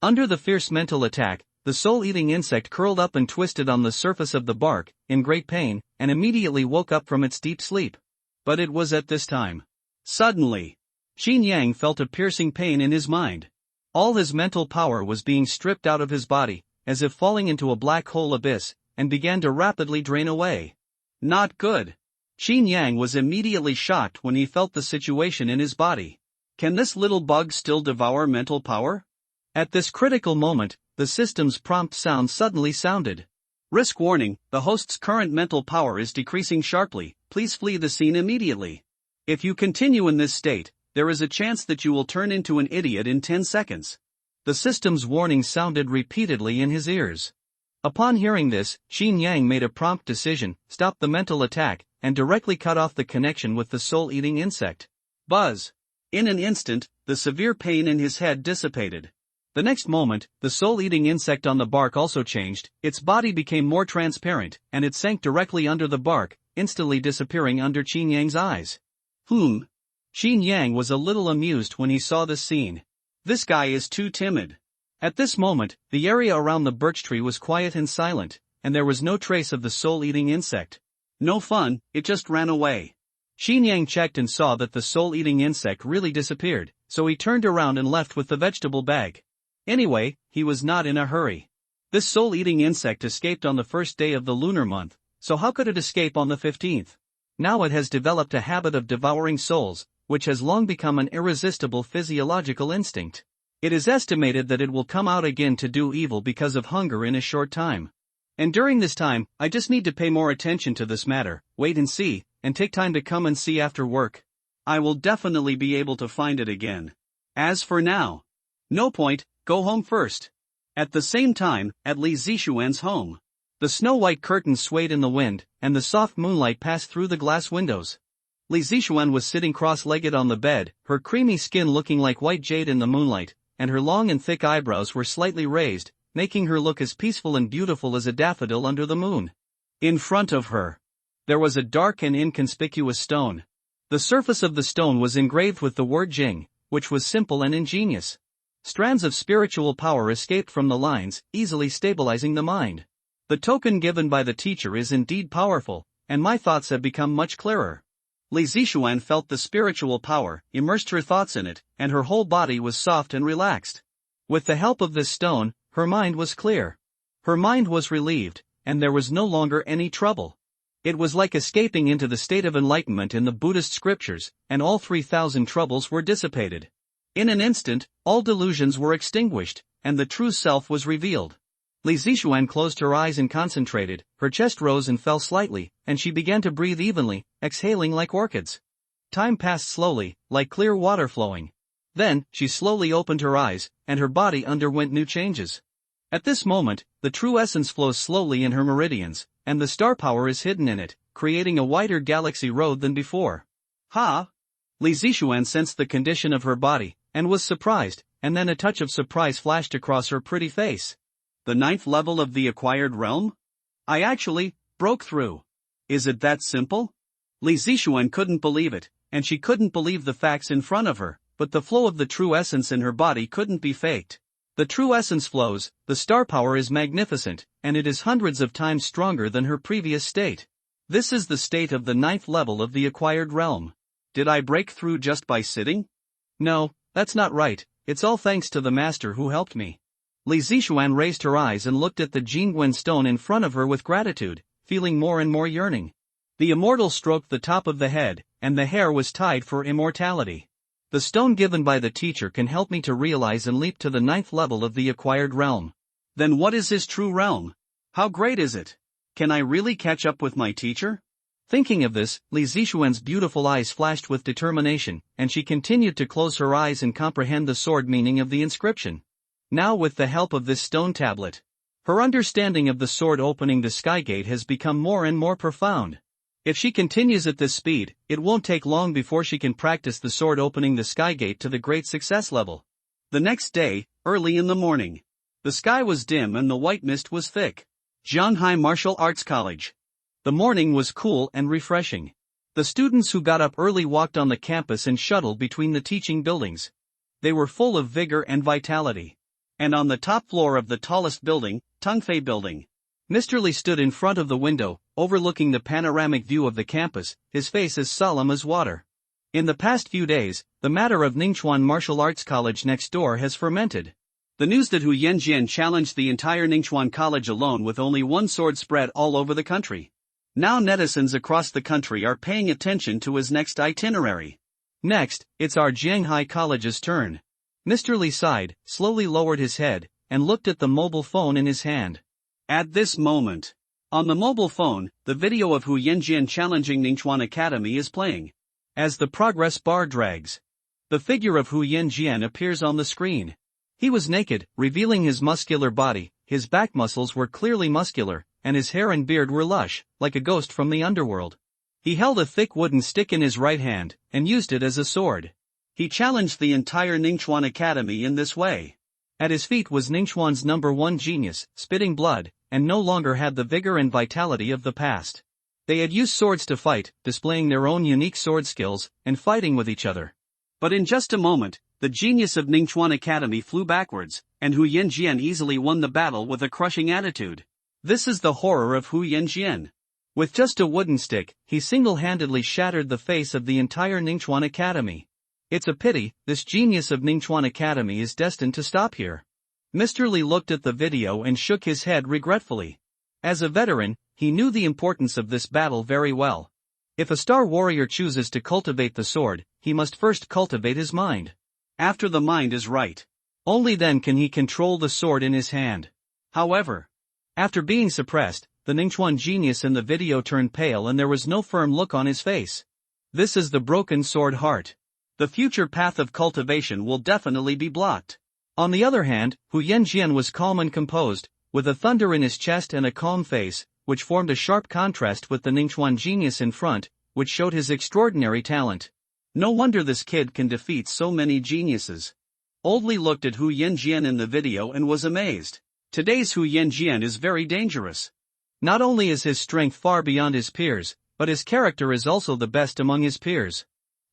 S1: Under the fierce mental attack, the soul-eating insect curled up and twisted on the surface of the bark, in great pain, and immediately woke up from its deep sleep. But it was at this time. Suddenly, Qin Yang felt a piercing pain in his mind. All his mental power was being stripped out of his body, as if falling into a black hole abyss, and began to rapidly drain away. Not good. Qin Yang was immediately shocked when he felt the situation in his body. Can this little bug still devour mental power? At this critical moment, the system's prompt sound suddenly sounded. Risk warning, the host's current mental power is decreasing sharply, please flee the scene immediately. If you continue in this state, there is a chance that you will turn into an idiot in 10 seconds. The system's warning sounded repeatedly in his ears. Upon hearing this, Qin Yang made a prompt decision, stopped the mental attack, and directly cut off the connection with the soul-eating insect. Buzz! In an instant, the severe pain in his head dissipated. The next moment, the soul-eating insect on the bark also changed, its body became more transparent, and it sank directly under the bark, instantly disappearing under Qin Yang's eyes. Qin Yang was a little amused when he saw this scene. This guy is too timid. At this moment, the area around the birch tree was quiet and silent, and there was no trace of the soul-eating insect. No fun, it just ran away. Qin Yang checked and saw that the soul-eating insect really disappeared, so he turned around and left with the vegetable bag. Anyway, he was not in a hurry. This soul-eating insect escaped on the first day of the lunar month, so how could it escape on the 15th? Now it has developed a habit of devouring souls, which has long become an irresistible physiological instinct. It is estimated that it will come out again to do evil because of hunger in a short time. And during this time, I just need to pay more attention to this matter, wait and see, and take time to come and see after work. I will definitely be able to find it again. As for now, no point, go home first. At the same time, at Li Zixuan's home, the snow-white curtains swayed in the wind, and the soft moonlight passed through the glass windows. Li Zixuan was sitting cross-legged on the bed, her creamy skin looking like white jade in the moonlight, and her long and thick eyebrows were slightly raised, making her look as peaceful and beautiful as a daffodil under the moon. In front of her, there was a dark and inconspicuous stone. The surface of the stone was engraved with the word Jing, which was simple and ingenious. Strands of spiritual power escaped from the lines, easily stabilizing the mind. The token given by the teacher is indeed powerful, and my thoughts have become much clearer. Li Zixuan felt the spiritual power, immersed her thoughts in it, and her whole body was soft and relaxed. With the help of this stone, her mind was clear. Her mind was relieved, and there was no longer any trouble. It was like escaping into the state of enlightenment in the Buddhist scriptures, and all 3,000 troubles were dissipated. In an instant, all delusions were extinguished, and the true self was revealed. Li Zixuan closed her eyes and concentrated, her chest rose and fell slightly, and she began to breathe evenly, exhaling like orchids. Time passed slowly, like clear water flowing. Then, she slowly opened her eyes, and her body underwent new changes. At this moment, the true essence flows slowly in her meridians, and the star power is hidden in it, creating a wider galaxy road than before. Ha! Li Zixuan sensed the condition of her body, and was surprised, and then a touch of surprise flashed across her pretty face. The 9th level of the acquired realm? I actually broke through. Is it that simple? Li Zixuan couldn't believe it, and she couldn't believe the facts in front of her, but the flow of the true essence in her body couldn't be faked. The true essence flows, the star power is magnificent, and it is hundreds of times stronger than her previous state. This is the state of the 9th level of the acquired realm. Did I break through just by sitting? No, that's not right, it's all thanks to the master who helped me. Li Zixuan raised her eyes and looked at the Jingguan stone in front of her with gratitude, feeling more and more yearning. The immortal stroked the top of the head, and the hair was tied for immortality. The stone given by the teacher can help me to realize and leap to the 9th level of the acquired realm. Then what is his true realm? How great is it? Can I really catch up with my teacher? Thinking of this, Li Zixuan's beautiful eyes flashed with determination, and she continued to close her eyes and comprehend the sword meaning of the inscription. Now with the help of this stone tablet, her understanding of the sword opening the sky gate has become more and more profound. If she continues at this speed, it won't take long before she can practice the sword opening the sky gate to the great success level. The next day, early in the morning, the sky was dim and the white mist was thick. Shanghai Martial Arts College. The morning was cool and refreshing. The students who got up early walked on the campus and shuttled between the teaching buildings. They were full of vigor and vitality. And on the top floor of the tallest building, Tungfei Building, Mr. Li stood in front of the window, overlooking the panoramic view of the campus, his face as solemn as water. In the past few days, the matter of Ningchuan Martial Arts College next door has fermented. The news that Hu Yanjian challenged the entire Ningchuan College alone with only one sword spread all over the country. Now netizens across the country are paying attention to his next itinerary. Next, it's our Jianghai College's turn. Mr. Li sighed, slowly lowered his head, and looked at the mobile phone in his hand. At this moment, on the mobile phone, the video of Hu Yanjian challenging Ningchuan Academy is playing. As the progress bar drags, the figure of Hu Yanjian appears on the screen. He was naked, revealing his muscular body, his back muscles were clearly muscular, and his hair and beard were lush, like a ghost from the underworld. He held a thick wooden stick in his right hand, and used it as a sword. He challenged the entire Ningchuan Academy in this way. At his feet was Ningchuan's #1 genius, spitting blood, and no longer had the vigor and vitality of the past. They had used swords to fight, displaying their own unique sword skills, and fighting with each other. But in just a moment, the genius of Ningchuan Academy flew backwards, and Hu Yanjian easily won the battle with a crushing attitude. This is the horror of Hu Yanjian. With just a wooden stick, he single-handedly shattered the face of the entire Ningchuan Academy. It's a pity, this genius of Ningchuan Academy is destined to stop here. Mr. Li looked at the video and shook his head regretfully. As a veteran, he knew the importance of this battle very well. If a star warrior chooses to cultivate the sword, he must first cultivate his mind. After the mind is right, only then can he control the sword in his hand. However, after being suppressed, the Ningchuan genius in the video turned pale and there was no firm look on his face. This is the broken sword heart. The future path of cultivation will definitely be blocked. On the other hand, Hu Yanjian was calm and composed, with a thunder in his chest and a calm face, which formed a sharp contrast with the Ningchuan genius in front, which showed his extraordinary talent. No wonder this kid can defeat so many geniuses. Old Li looked at Hu Yanjian in the video and was amazed. Today's Hu Yanjian is very dangerous. Not only is his strength far beyond his peers, but his character is also the best among his peers.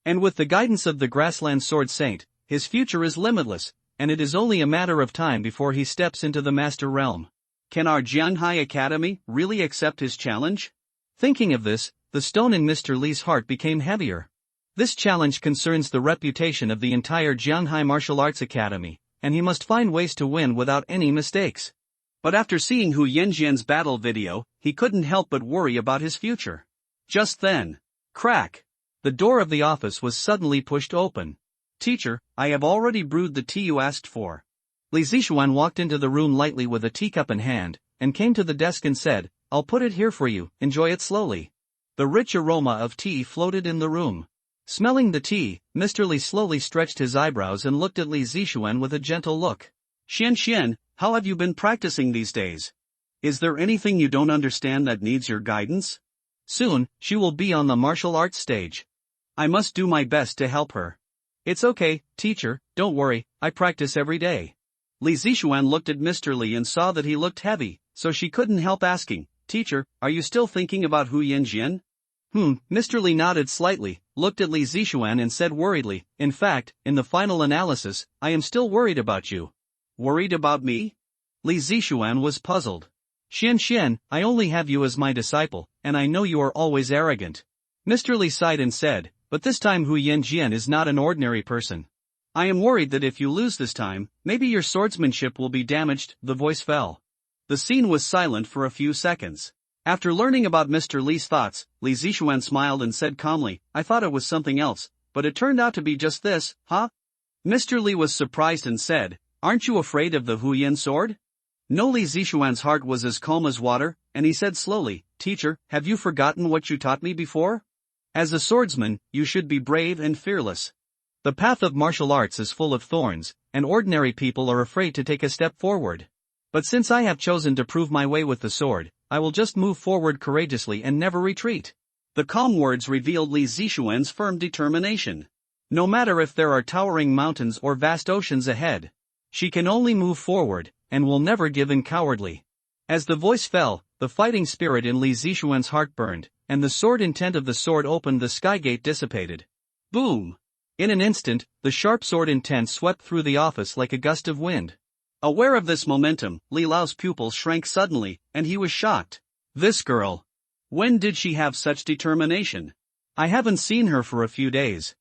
S1: And with the guidance of the Grassland Sword Saint, his future is limitless, and it is only a matter of time before he steps into the Master Realm. Can our Jianghai Academy really accept his challenge? Thinking of this, the stone in Mr. Li's heart became heavier. This challenge concerns the reputation of the entire Jianghai Martial Arts Academy, and he must find ways to win without any mistakes. But after seeing Hu Yanjian's battle video, he couldn't help but worry about his future. Just then, crack! The door of the office was suddenly pushed open. "Teacher, I have already brewed the tea you asked for." Li Zixuan walked into the room lightly with a teacup in hand, and came to the desk and said, "I'll put it here for you, enjoy it slowly." The rich aroma of tea floated in the room. Smelling the tea, Mr. Li slowly stretched his eyebrows and looked at Li Zixuan with a gentle look. "Xian, how have you been practicing these days? Is there anything you don't understand that needs your guidance? Soon, she will be on the martial arts stage. I must do my best to help her." "It's okay, teacher, don't worry, I practice every day." Li Zixuan looked at Mr. Li and saw that he looked heavy, so she couldn't help asking, "Teacher, are you still thinking about Hu Yanjian?" Mr. Li nodded slightly, looked at Li Zixuan and said worriedly, "In fact, in the final analysis, I am still worried about you." "Worried about me?" Li Zixuan was puzzled. "Xian, I only have you as my disciple, and I know you are always arrogant." Mr. Li sighed and said, "But this time Hu Yanjian is not an ordinary person. I am worried that if you lose this time, maybe your swordsmanship will be damaged." The voice fell. The scene was silent for a few seconds. After learning about Mr. Li's thoughts, Li Zixuan smiled and said calmly, "I thought it was something else, but it turned out to be just this, huh?" Mr. Li was surprised and said, "Aren't you afraid of the Huyan sword?" No, Li Zixuan's heart was as calm as water, and he said slowly, "Teacher, have you forgotten what you taught me before? As a swordsman, you should be brave and fearless. The path of martial arts is full of thorns, and ordinary people are afraid to take a step forward. But since I have chosen to prove my way with the sword, I will just move forward courageously and never retreat." The calm words revealed Li Zixuan's firm determination. No matter if there are towering mountains or vast oceans ahead, she can only move forward, and will never give in cowardly. As the voice fell, the fighting spirit in Li Zixuan's heart burned, and the sword intent of the sword opened, the skygate dissipated. Boom! In an instant, the sharp sword intent swept through the office like a gust of wind. Aware of this momentum, Li Lao's pupils shrank suddenly, and he was shocked. This girl. When did she have such determination? I haven't seen her for a few days.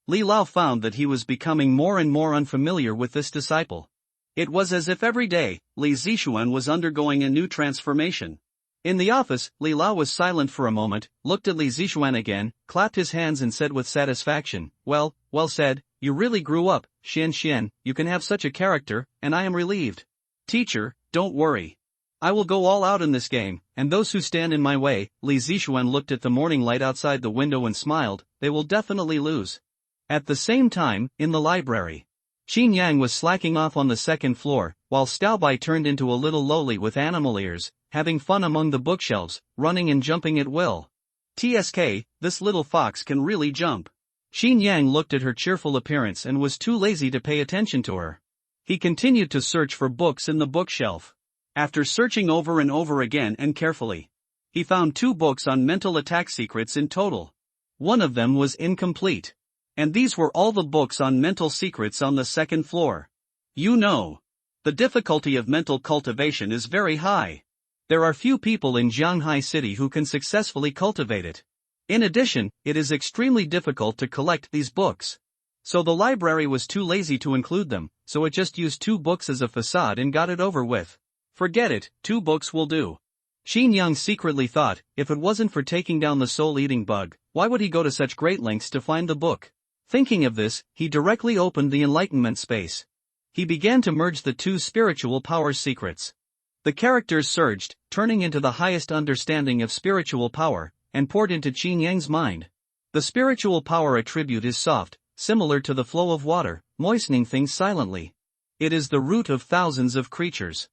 S1: Li Lao found that he was becoming more and more unfamiliar with this disciple. It was as if every day, Li Zixuan was undergoing a new transformation. In the office, Li Lao was silent for a moment, looked at Li Zixuan again, clapped his hands and said with satisfaction, well said, you really grew up, Xian, you can have such a character, and I am relieved." "Teacher, don't worry. I will go all out in this game, and those who stand in my way," Li Zixuan looked at the morning light outside the window and smiled, "they will definitely lose." At the same time, in the library, Qin Yang was slacking off on the second floor, while Staobai turned into a little lowly with animal ears, having fun among the bookshelves, running and jumping at will. "TSK, this little fox can really jump." Qin Yang looked at her cheerful appearance and was too lazy to pay attention to her. He continued to search for books in the bookshelf. After searching over and over again and carefully, he found 2 books on mental attack secrets in total. One of them was incomplete. And these were all the books on mental secrets on the second floor. The difficulty of mental cultivation is very high. There are few people in Jianghai City who can successfully cultivate it. In addition, it is extremely difficult to collect these books. So the library was too lazy to include them, so it just used 2 books as a facade and got it over with. Forget it, 2 books will do. Qin Yang secretly thought, if it wasn't for taking down the soul-eating bug, why would he go to such great lengths to find the book? Thinking of this, he directly opened the enlightenment space. He began to merge the 2 spiritual power secrets. The characters surged, turning into the highest understanding of spiritual power, and poured into Qin Yang's mind. The spiritual power attribute is soft, similar to the flow of water, moistening things silently. It is the root of thousands of creatures.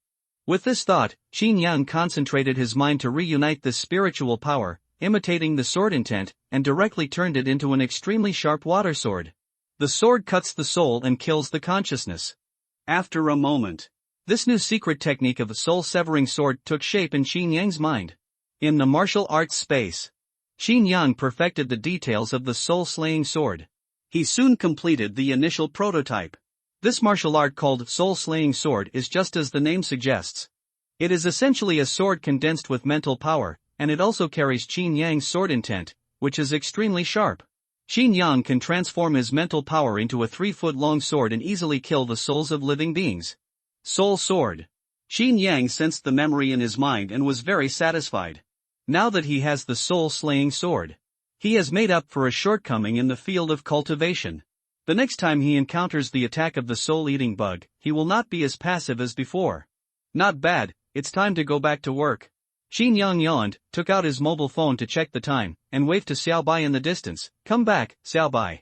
S1: With this thought, Qin Yang concentrated his mind to reunite this spiritual power, imitating the sword intent, and directly turned it into an extremely sharp water sword. The sword cuts the soul and kills the consciousness. After a moment, this new secret technique of a soul-severing sword took shape in Qin Yang's mind. In the martial arts space, Qin Yang perfected the details of the soul-slaying sword. He soon completed the initial prototype. This martial art called soul-slaying sword is just as the name suggests. It is essentially a sword condensed with mental power, and it also carries Qin Yang's sword intent, which is extremely sharp. Qin Yang can transform his mental power into a 3-foot-long sword and easily kill the souls of living beings. Soul Sword. Qin Yang sensed the memory in his mind and was very satisfied. Now that he has the soul-slaying sword, he has made up for a shortcoming in the field of cultivation. The next time he encounters the attack of the soul-eating bug, he will not be as passive as before. Not bad, it's time to go back to work. Qin Yang yawned, took out his mobile phone to check the time, and waved to Xiaobai in the distance. Come back, Xiaobai.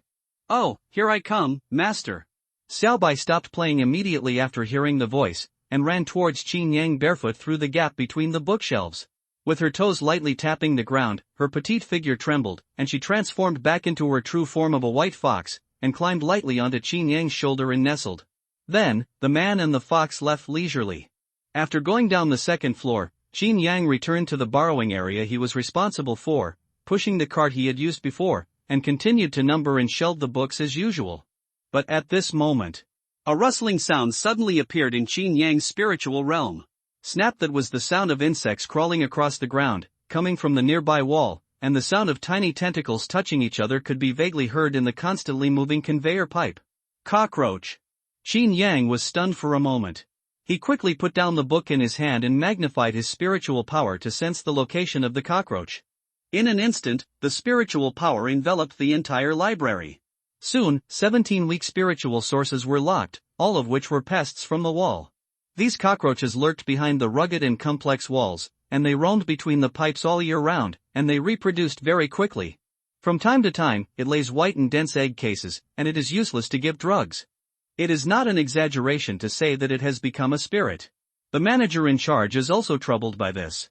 S1: Oh, here I come, master. Xiaobai stopped playing immediately after hearing the voice, and ran towards Qin Yang barefoot through the gap between the bookshelves. With her toes lightly tapping the ground, her petite figure trembled, and she transformed back into her true form of a white fox, and climbed lightly onto Qin Yang's shoulder and nestled. Then, the man and the fox left leisurely. After going down the second floor, Qin Yang returned to the borrowing area he was responsible for, pushing the cart he had used before, and continued to number and shelve the books as usual. But at this moment, a rustling sound suddenly appeared in Qin Yang's spiritual realm. Snap! That was the sound of insects crawling across the ground, coming from the nearby wall, and the sound of tiny tentacles touching each other could be vaguely heard in the constantly moving conveyor pipe. Cockroach. Qin Yang was stunned for a moment. He quickly put down the book in his hand and magnified his spiritual power to sense the location of the cockroach. In an instant, the spiritual power enveloped the entire library. Soon, 17 weak spiritual sources were locked, all of which were pests from the wall. These cockroaches lurked behind the rugged and complex walls, and they roamed between the pipes all year round, and they reproduced very quickly. From time to time, it lays white and dense egg cases, and it is useless to give drugs. It is not an exaggeration to say that it has become a spirit. The manager in charge is also troubled by this.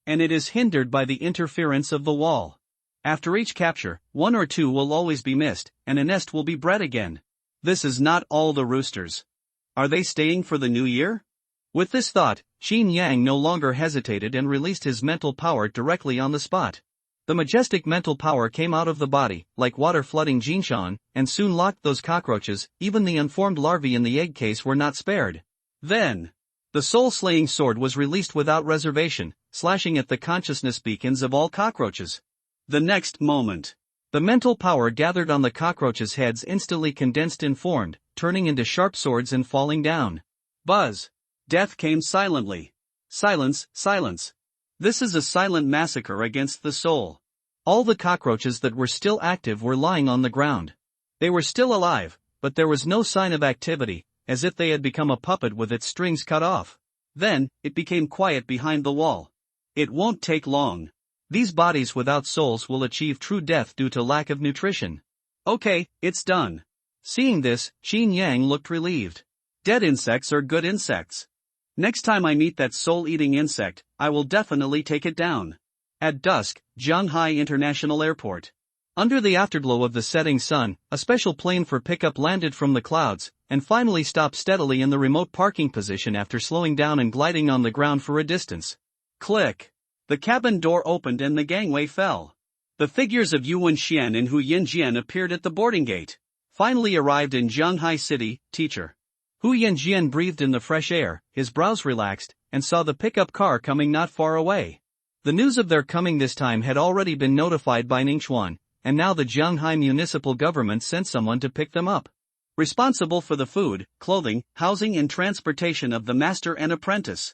S1: And it is hindered by the interference of the wall. After each capture, 1 or 2 will always be missed, and a nest will be bred again. This is not all the roosters. Are they staying for the new year? With this thought, Qin Yang no longer hesitated and released his mental power directly on the spot. The majestic mental power came out of the body, like water flooding Jinshan, and soon locked those cockroaches. Even the unformed larvae in the egg case were not spared. Then, the soul-slaying sword was released without reservation, slashing at the consciousness beacons of all cockroaches. The next moment, the mental power gathered on the cockroaches' heads instantly condensed and formed, turning into sharp swords and falling down. Buzz! Death came silently. Silence, silence. This is a silent massacre against the soul. All the cockroaches that were still active were lying on the ground. They were still alive, but there was no sign of activity, as if they had become a puppet with its strings cut off. Then, it became quiet behind the wall. It won't take long. These bodies without souls will achieve true death due to lack of nutrition. Okay, it's done. Seeing this, Qin Yang looked relieved. Dead insects are good insects. Next time I meet that soul-eating insect, I will definitely take it down. At dusk, Shanghai International Airport. Under the afterglow of the setting sun, a special plane for pickup landed from the clouds, and finally stopped steadily in the remote parking position after slowing down and gliding on the ground for a distance. Click. The cabin door opened and the gangway fell. The figures of Yuan Xian and Hu Yanjian appeared at the boarding gate. Finally arrived in Shanghai City, teacher. Hu Yanjian breathed in the fresh air, his brows relaxed, and saw the pickup car coming not far away. The news of their coming this time had already been notified by Ningxuan, and now the Shanghai municipal government sent someone to pick them up. Responsible for the food, clothing, housing and transportation of the master and apprentice.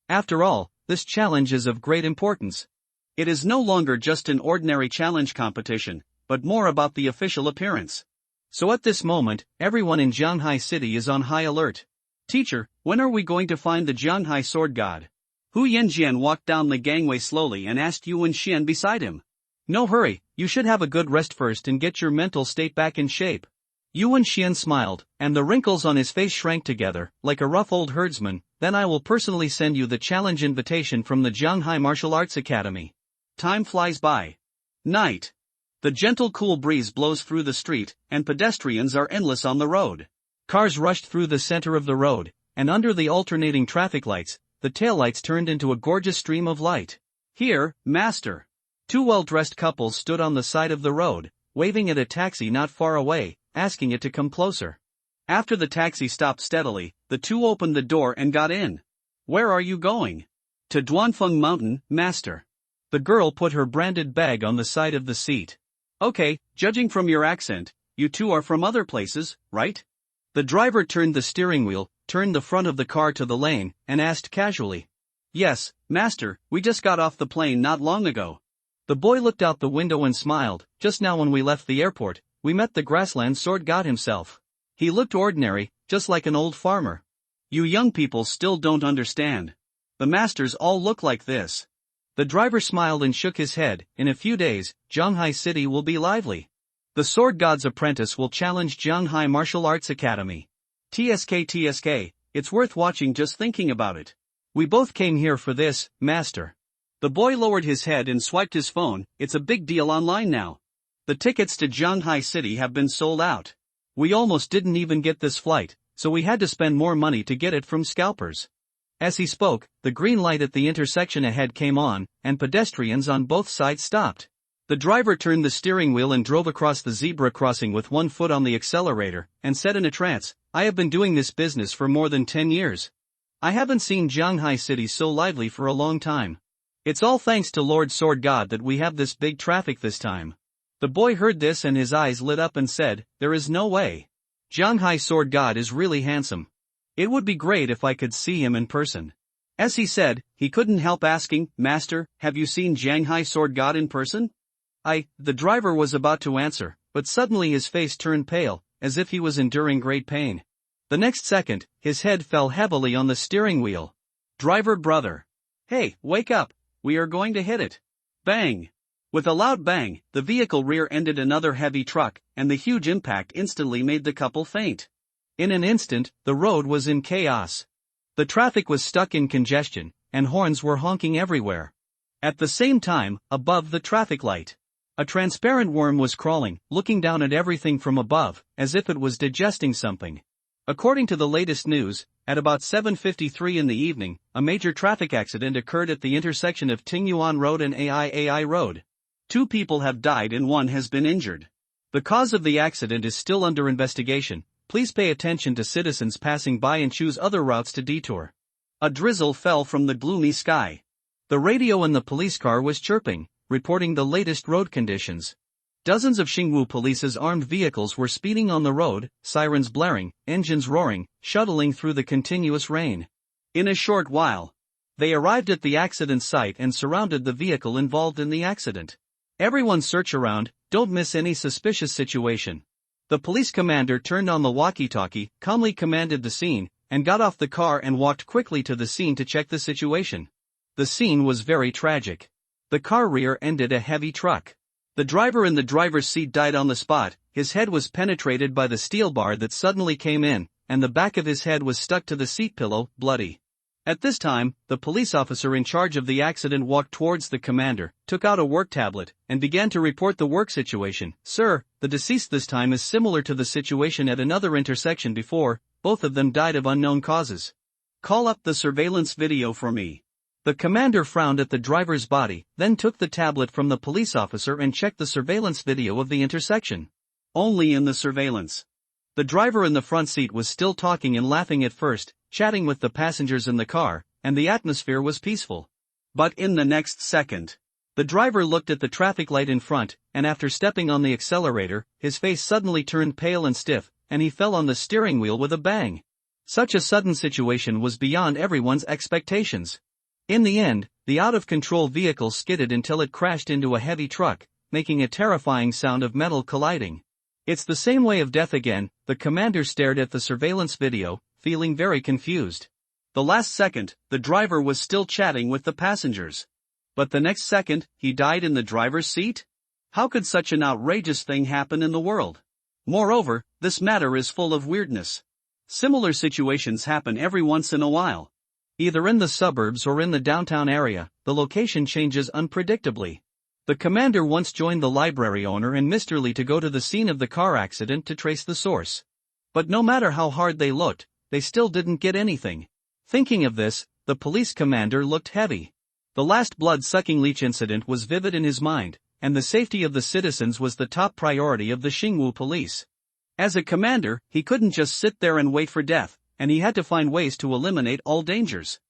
S1: After all, this challenge is of great importance. It is no longer just an ordinary challenge competition, but more about the official appearance. So at this moment, everyone in Shanghai City is on high alert. Teacher, when are we going to find the Shanghai sword god? Hu Yanjian walked down the gangway slowly and asked Yuan Xian beside him. No hurry, you should have a good rest first and get your mental state back in shape. Yuan Xian smiled, and the wrinkles on his face shrank together, like a rough old herdsman. Then I will personally send you the challenge invitation from the Shanghai Martial Arts Academy. Time flies by. Night. The gentle cool breeze blows through the street, and pedestrians are endless on the road. Cars rushed through the center of the road, and under the alternating traffic lights, the taillights turned into a gorgeous stream of light. Here, master. Two well-dressed couples stood on the side of the road, waving at a taxi not far away, asking it to come closer. After the taxi stopped steadily, the two opened the door and got in. Where are you going? To Duanfeng Mountain, master. The girl put her branded bag on the side of the seat. Okay, judging from your accent, you two are from other places, right? The driver turned the steering wheel, turned the front of the car to the lane, and asked casually. Yes, master, we just got off the plane not long ago. The boy looked out the window and smiled. Just now when we left the airport, we met the grassland sword god himself. He looked ordinary, just like an old farmer. You young people still don't understand. The masters all look like this. The driver smiled and shook his head. In a few days, Zhanghai City will be lively. The Sword God's apprentice will challenge Zhanghai Martial Arts Academy. TSK, it's worth watching just thinking about it. We both came here for this, master. The boy lowered his head and swiped his phone. It's a big deal online now. The tickets to Zhanghai City have been sold out. We almost didn't even get this flight, so we had to spend more money to get it from scalpers. As he spoke, the green light at the intersection ahead came on, and pedestrians on both sides stopped. The driver turned the steering wheel and drove across the zebra crossing with one foot on the accelerator, and said in a trance, I have been doing this business for more than 10 years. I haven't seen Zhanghai City so lively for a long time. It's all thanks to Lord Sword God that we have this big traffic this time. The boy heard this and his eyes lit up and said, there is no way. Zhanghai Sword God is really handsome. It would be great if I could see him in person. As he said, he couldn't help asking, Master, have you seen Zhanghai Sword God in person? The driver was about to answer, but suddenly his face turned pale, as if he was enduring great pain. The next second, his head fell heavily on the steering wheel. Driver brother. Hey, wake up, we are going to hit it. Bang! With a loud bang, the vehicle rear-ended another heavy truck, and the huge impact instantly made the couple faint. In an instant, the road was in chaos. The traffic was stuck in congestion, and horns were honking everywhere. At the same time, above the traffic light, a transparent worm was crawling, looking down at everything from above, as if it was digesting something. According to the latest news, at about 7:53 in the evening, a major traffic accident occurred at the intersection of Tingyuan Road and Ai Road. 2 people have died and 1 has been injured. The cause of the accident is still under investigation. Please pay attention to citizens passing by and choose other routes to detour. A drizzle fell from the gloomy sky. The radio in the police car was chirping, reporting the latest road conditions. Dozens of Xingwu police's armed vehicles were speeding on the road, sirens blaring, engines roaring, shuttling through the continuous rain. In a short while, they arrived at the accident site and surrounded the vehicle involved in the accident. Everyone search around, don't miss any suspicious situation. The police commander turned on the walkie-talkie, calmly commanded the scene, and got off the car and walked quickly to the scene to check the situation. The scene was very tragic. The car rear-ended a heavy truck. The driver in the driver's seat died on the spot. His head was penetrated by the steel bar that suddenly came in, and the back of his head was stuck to the seat pillow, bloody. At this time, the police officer in charge of the accident walked towards the commander, took out a work tablet, and began to report the work situation. Sir, the deceased this time is similar to the situation at another intersection before. Both of them died of unknown causes. Call up the surveillance video for me. The commander frowned at the driver's body, then took the tablet from the police officer and checked the surveillance video of the intersection. Only in the surveillance. The driver in the front seat was still talking and laughing at first, chatting with the passengers in the car, and the atmosphere was peaceful. But in the next second, the driver looked at the traffic light in front, and after stepping on the accelerator, his face suddenly turned pale and stiff, and he fell on the steering wheel with a bang. Such a sudden situation was beyond everyone's expectations. In the end, the out-of-control vehicle skidded until it crashed into a heavy truck, making a terrifying sound of metal colliding. It's the same way of death again. The commander stared at the surveillance video, feeling very confused. The last second, the driver was still chatting with the passengers. But the next second, he died in the driver's seat? How could such an outrageous thing happen in the world? Moreover, this matter is full of weirdness. Similar situations happen every once in a while. Either in the suburbs or in the downtown area, the location changes unpredictably. The commander once joined the library owner and Mr. Lee to go to the scene of the car accident to trace the source. But no matter how hard they looked, they still didn't get anything. Thinking of this, the police commander looked heavy. The last blood-sucking leech incident was vivid in his mind, and the safety of the citizens was the top priority of the Xingwu police. As a commander, he couldn't just sit there and wait for death, and he had to find ways to eliminate all dangers.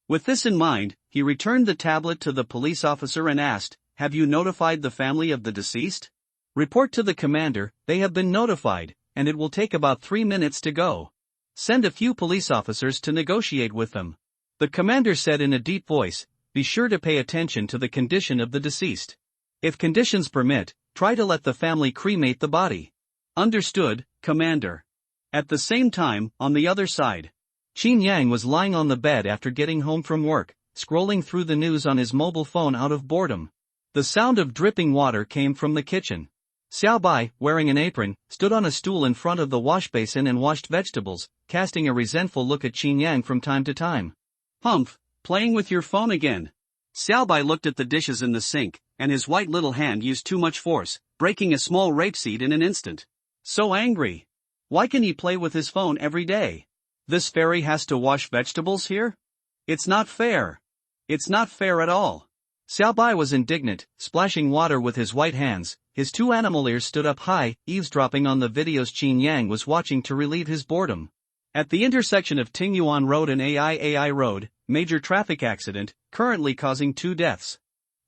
S1: With this in mind, he returned the tablet to the police officer and asked, "Have you notified the family of the deceased?" "Report to the commander, they have been notified, and it will take about 3 minutes to go. Send a few police officers to negotiate with them." The commander said in a deep voice, "Be sure to pay attention to the condition of the deceased. If conditions permit, try to let the family cremate the body." "Understood, Commander." At the same time, on the other side, Qin Yang was lying on the bed after getting home from work, scrolling through the news on his mobile phone out of boredom. The sound of dripping water came from the kitchen. Xiao Bai, wearing an apron, stood on a stool in front of the wash basin and washed vegetables, casting a resentful look at Qin Yang from time to time. "Humph, playing with your phone again." Xiao Bai looked at the dishes in the sink, and his white little hand used too much force, breaking a small rapeseed in an instant. So angry. Why can he play with his phone every day? This fairy has to wash vegetables here? It's not fair. It's not fair at all. Xiao Bai was indignant, splashing water with his white hands. His 2 animal ears stood up high, eavesdropping on the videos Qin Yang was watching to relieve his boredom. At the intersection of Tingyuan Road and AI Road, major traffic accident, currently causing 2 deaths.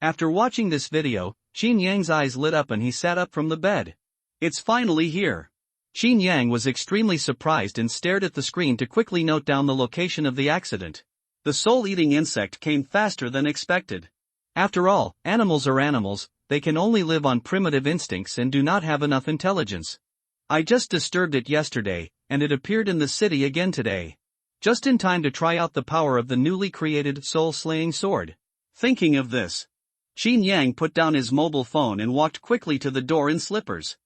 S1: After watching this video, Qin Yang's eyes lit up and he sat up from the bed. It's finally here. Qin Yang was extremely surprised and stared at the screen to quickly note down the location of the accident. The soul-eating insect came faster than expected. After all, animals are animals, they can only live on primitive instincts and do not have enough intelligence. I just disturbed it yesterday, and it appeared in the city again today. Just in time to try out the power of the newly created soul-slaying sword. Thinking of this, Qin Yang put down his mobile phone and walked quickly to the door in slippers.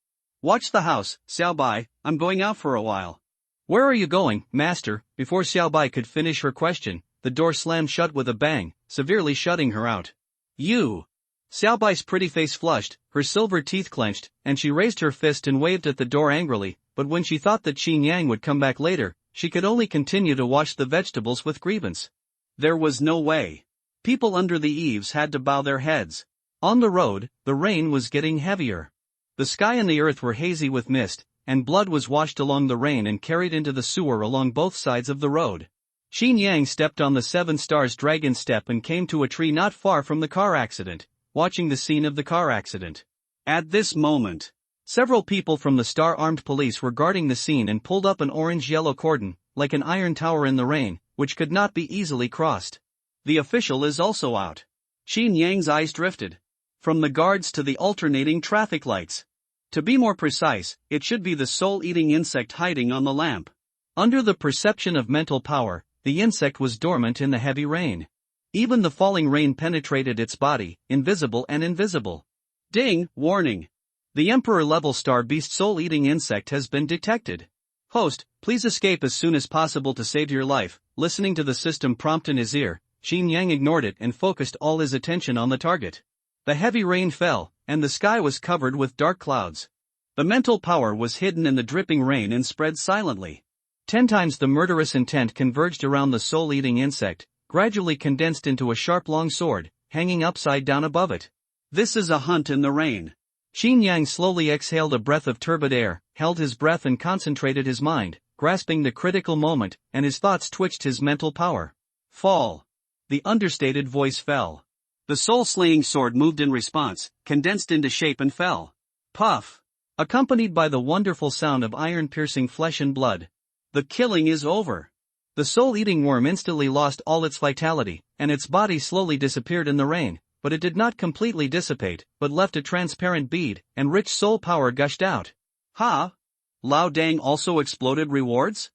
S1: "Watch the house, Xiao Bai, I'm going out for a while." "Where are you going, master?" Before Xiao Bai could finish her question, the door slammed shut with a bang, severely shutting her out. "You!" Xiao Bai's pretty face flushed, her silver teeth clenched, and she raised her fist and waved at the door angrily, but when she thought that Qin Yang would come back later, she could only continue to wash the vegetables with grievance. There was no way. People under the eaves had to bow their heads. On the road, the rain was getting heavier. The sky and the earth were hazy with mist, and blood was washed along the rain and carried into the sewer along both sides of the road. Qin Yang stepped on the 7 Stars dragon step and came to a tree not far from the car accident, watching the scene of the car accident. At this moment, several people from the star-armed police were guarding the scene and pulled up an orange-yellow cordon, like an iron tower in the rain, which could not be easily crossed. The official is also out. Qin Yang's eyes drifted from the guards to the alternating traffic lights. To be more precise, it should be the soul-eating insect hiding on the lamp. Under the perception of mental power, the insect was dormant in the heavy rain. Even the falling rain penetrated its body, invisible and invisible. Ding, warning. The Emperor-level star beast soul-eating insect has been detected. Host, please escape as soon as possible to save your life. Listening to the system prompt in his ear, Qin Yang ignored it and focused all his attention on the target. The heavy rain fell, and the sky was covered with dark clouds. The mental power was hidden in the dripping rain and spread silently. 10 times the murderous intent converged around the soul-eating insect, gradually condensed into a sharp long sword, hanging upside down above it. This is a hunt in the rain. Qin Yang slowly exhaled a breath of turbid air, held his breath and concentrated his mind, grasping the critical moment, and his thoughts twitched his mental power. Fall. The understated voice fell. The soul-slaying sword moved in response, condensed into shape and fell. Puff. Accompanied by the wonderful sound of iron-piercing flesh and blood. The killing is over. The soul-eating worm instantly lost all its vitality, and its body slowly disappeared in the rain, but it did not completely dissipate, but left a transparent bead, and rich soul power gushed out. Ha! Lao Dang also exploded rewards?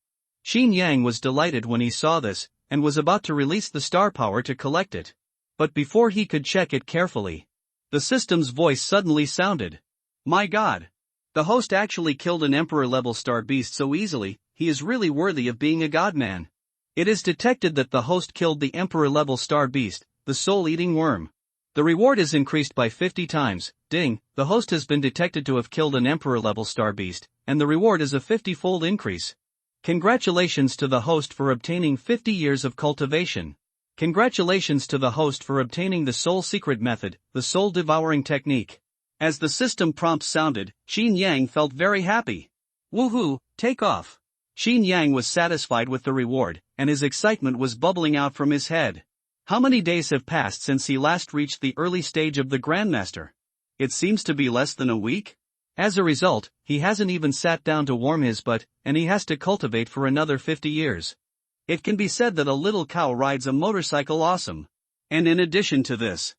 S1: Qin Yang was delighted when he saw this, and was about to release the star power to collect it. But before he could check it carefully, the system's voice suddenly sounded. My God! The host actually killed an Emperor-level star beast so easily, he is really worthy of being a godman. It is detected that the host killed the Emperor-level star beast, the soul-eating worm. The reward is increased by 50 times, ding, the host has been detected to have killed an Emperor-level star beast, and the reward is a 50-fold increase. Congratulations to the host for obtaining 50 years of cultivation. Congratulations to the host for obtaining the soul secret method, the soul devouring technique. As the system prompt sounded, Xin Yang felt very happy. Woohoo, take off. Xin Yang was satisfied with the reward, and his excitement was bubbling out from his head. How many days have passed since he last reached the early stage of the Grandmaster? It seems to be less than a week. As a result, he hasn't even sat down to warm his butt, and he has to cultivate for another 50 years. It can be said that a little cow rides a motorcycle awesome. And in addition to this,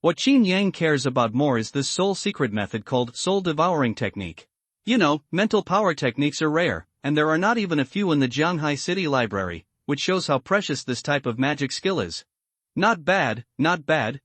S1: what Xin Yang cares about more is this soul secret method called soul devouring technique. You know, mental power techniques are rare, and there are not even a few in the Shanghai City Library, which shows how precious this type of magic skill is. Not bad,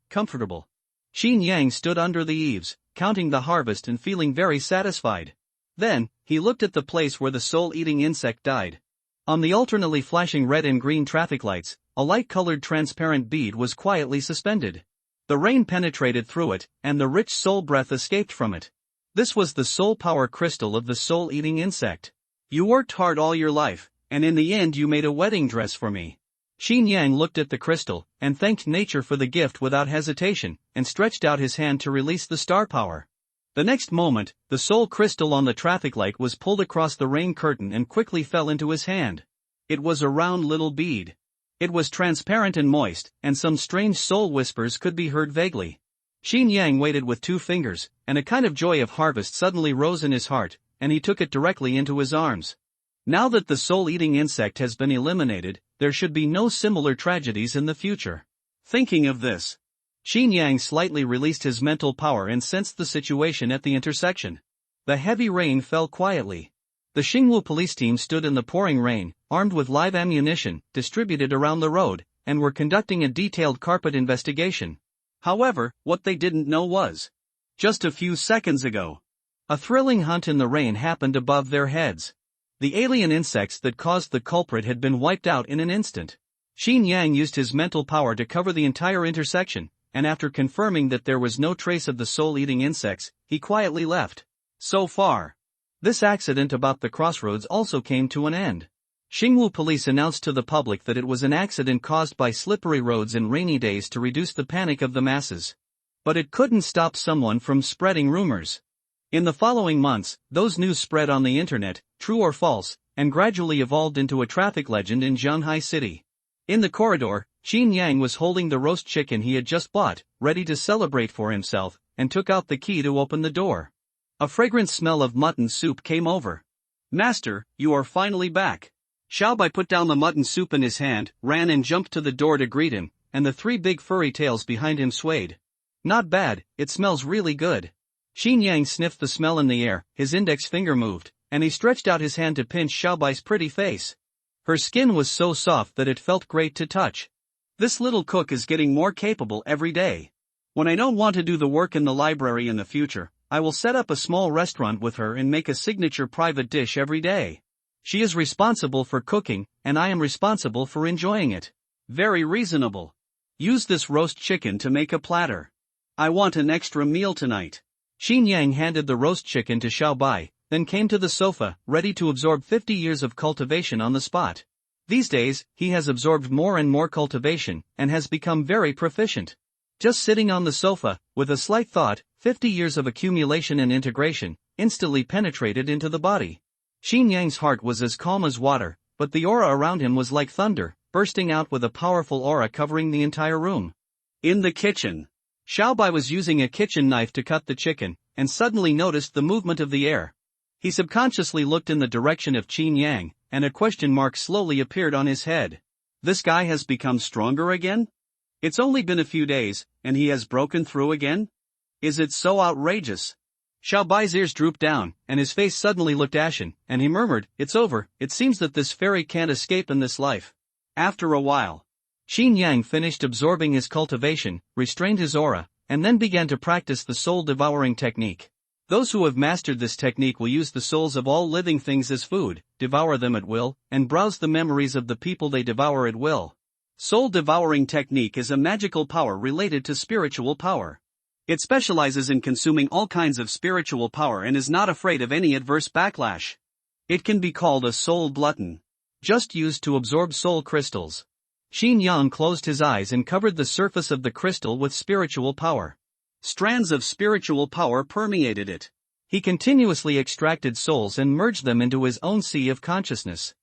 S1: comfortable. Xin Yang stood under the eaves, counting the harvest and feeling very satisfied. Then, he looked at the place where the soul-eating insect died. On the alternately flashing red and green traffic lights, a light-colored transparent bead was quietly suspended. The rain penetrated through it, and the rich soul breath escaped from it. This was the soul power crystal of the soul-eating insect. You worked hard all your life, and in the end you made a wedding dress for me. Xin Yang looked at the crystal, and thanked nature for the gift without hesitation, and stretched out his hand to release the star power. The next moment, the soul crystal on the traffic light was pulled across the rain curtain and quickly fell into his hand. It was a round little bead. It was transparent and moist, and some strange soul whispers could be heard vaguely. Xin Yang waited with 2 fingers, and a kind of joy of harvest suddenly rose in his heart, and he took it directly into his arms. Now that the soul-eating insect has been eliminated, there should be no similar tragedies in the future. Thinking of this, Xin Yang slightly released his mental power and sensed the situation at the intersection. The heavy rain fell quietly. The Xingwu police team stood in the pouring rain, armed with live ammunition, distributed around the road, and were conducting a detailed carpet investigation. However, what they didn't know was, just a few seconds ago, a thrilling hunt in the rain happened above their heads. The alien insects that caused the culprit had been wiped out in an instant. Xin Yang used his mental power to cover the entire intersection, and after confirming that there was no trace of the soul-eating insects, he quietly left. So far, this accident about the crossroads also came to an end. Xingwu police announced to the public that it was an accident caused by slippery roads and rainy days to reduce the panic of the masses. But it couldn't stop someone from spreading rumors. In the following months, those news spread on the internet, true or false, and gradually evolved into a traffic legend in Shanghai City. In the corridor, Xin Yang was holding the roast chicken he had just bought, ready to celebrate for himself, and took out the key to open the door. A fragrant smell of mutton soup came over. "Master, you are finally back." Xiaobai put down the mutton soup in his hand, ran and jumped to the door to greet him, and the 3 big furry tails behind him swayed. "Not bad, it smells really good." Xin Yang sniffed the smell in the air, his index finger moved, and he stretched out his hand to pinch Xiaobai's pretty face. Her skin was so soft that it felt great to touch. This little cook is getting more capable every day. When I don't want to do the work in the library in the future, I will set up a small restaurant with her and make a signature private dish every day. She is responsible for cooking, and I am responsible for enjoying it. Very reasonable. Use this roast chicken to make a platter. I want an extra meal tonight. Xin Yang handed the roast chicken to Xiaobai, then came to the sofa, ready to absorb 50 years of cultivation on the spot. These days, he has absorbed more and more cultivation, and has become very proficient. Just sitting on the sofa, with a slight thought, 50 years of accumulation and integration, instantly penetrated into the body. Xin Yang's heart was as calm as water, but the aura around him was like thunder, bursting out with a powerful aura covering the entire room. In the kitchen, Xiaobai was using a kitchen knife to cut the chicken, and suddenly noticed the movement of the air. He subconsciously looked in the direction of Xin Yang, and a question mark slowly appeared on his head. This guy has become stronger again? It's only been a few days, and he has broken through again? Is it so outrageous? Xiaobai's ears drooped down, and his face suddenly looked ashen, and he murmured, "It's over, it seems that this fairy can't escape in this life." After a while, Xin Yang finished absorbing his cultivation, restrained his aura, and then began to practice the soul-devouring technique. Those who have mastered this technique will use the souls of all living things as food, devour them at will, and browse the memories of the people they devour at will. Soul-devouring technique is a magical power related to spiritual power. It specializes in consuming all kinds of spiritual power and is not afraid of any adverse backlash. It can be called a soul glutton. Just used to absorb soul crystals. Qin Yang closed his eyes and covered the surface of the crystal with spiritual power. Strands of spiritual power permeated it. He continuously extracted souls and merged them into his own sea of consciousness.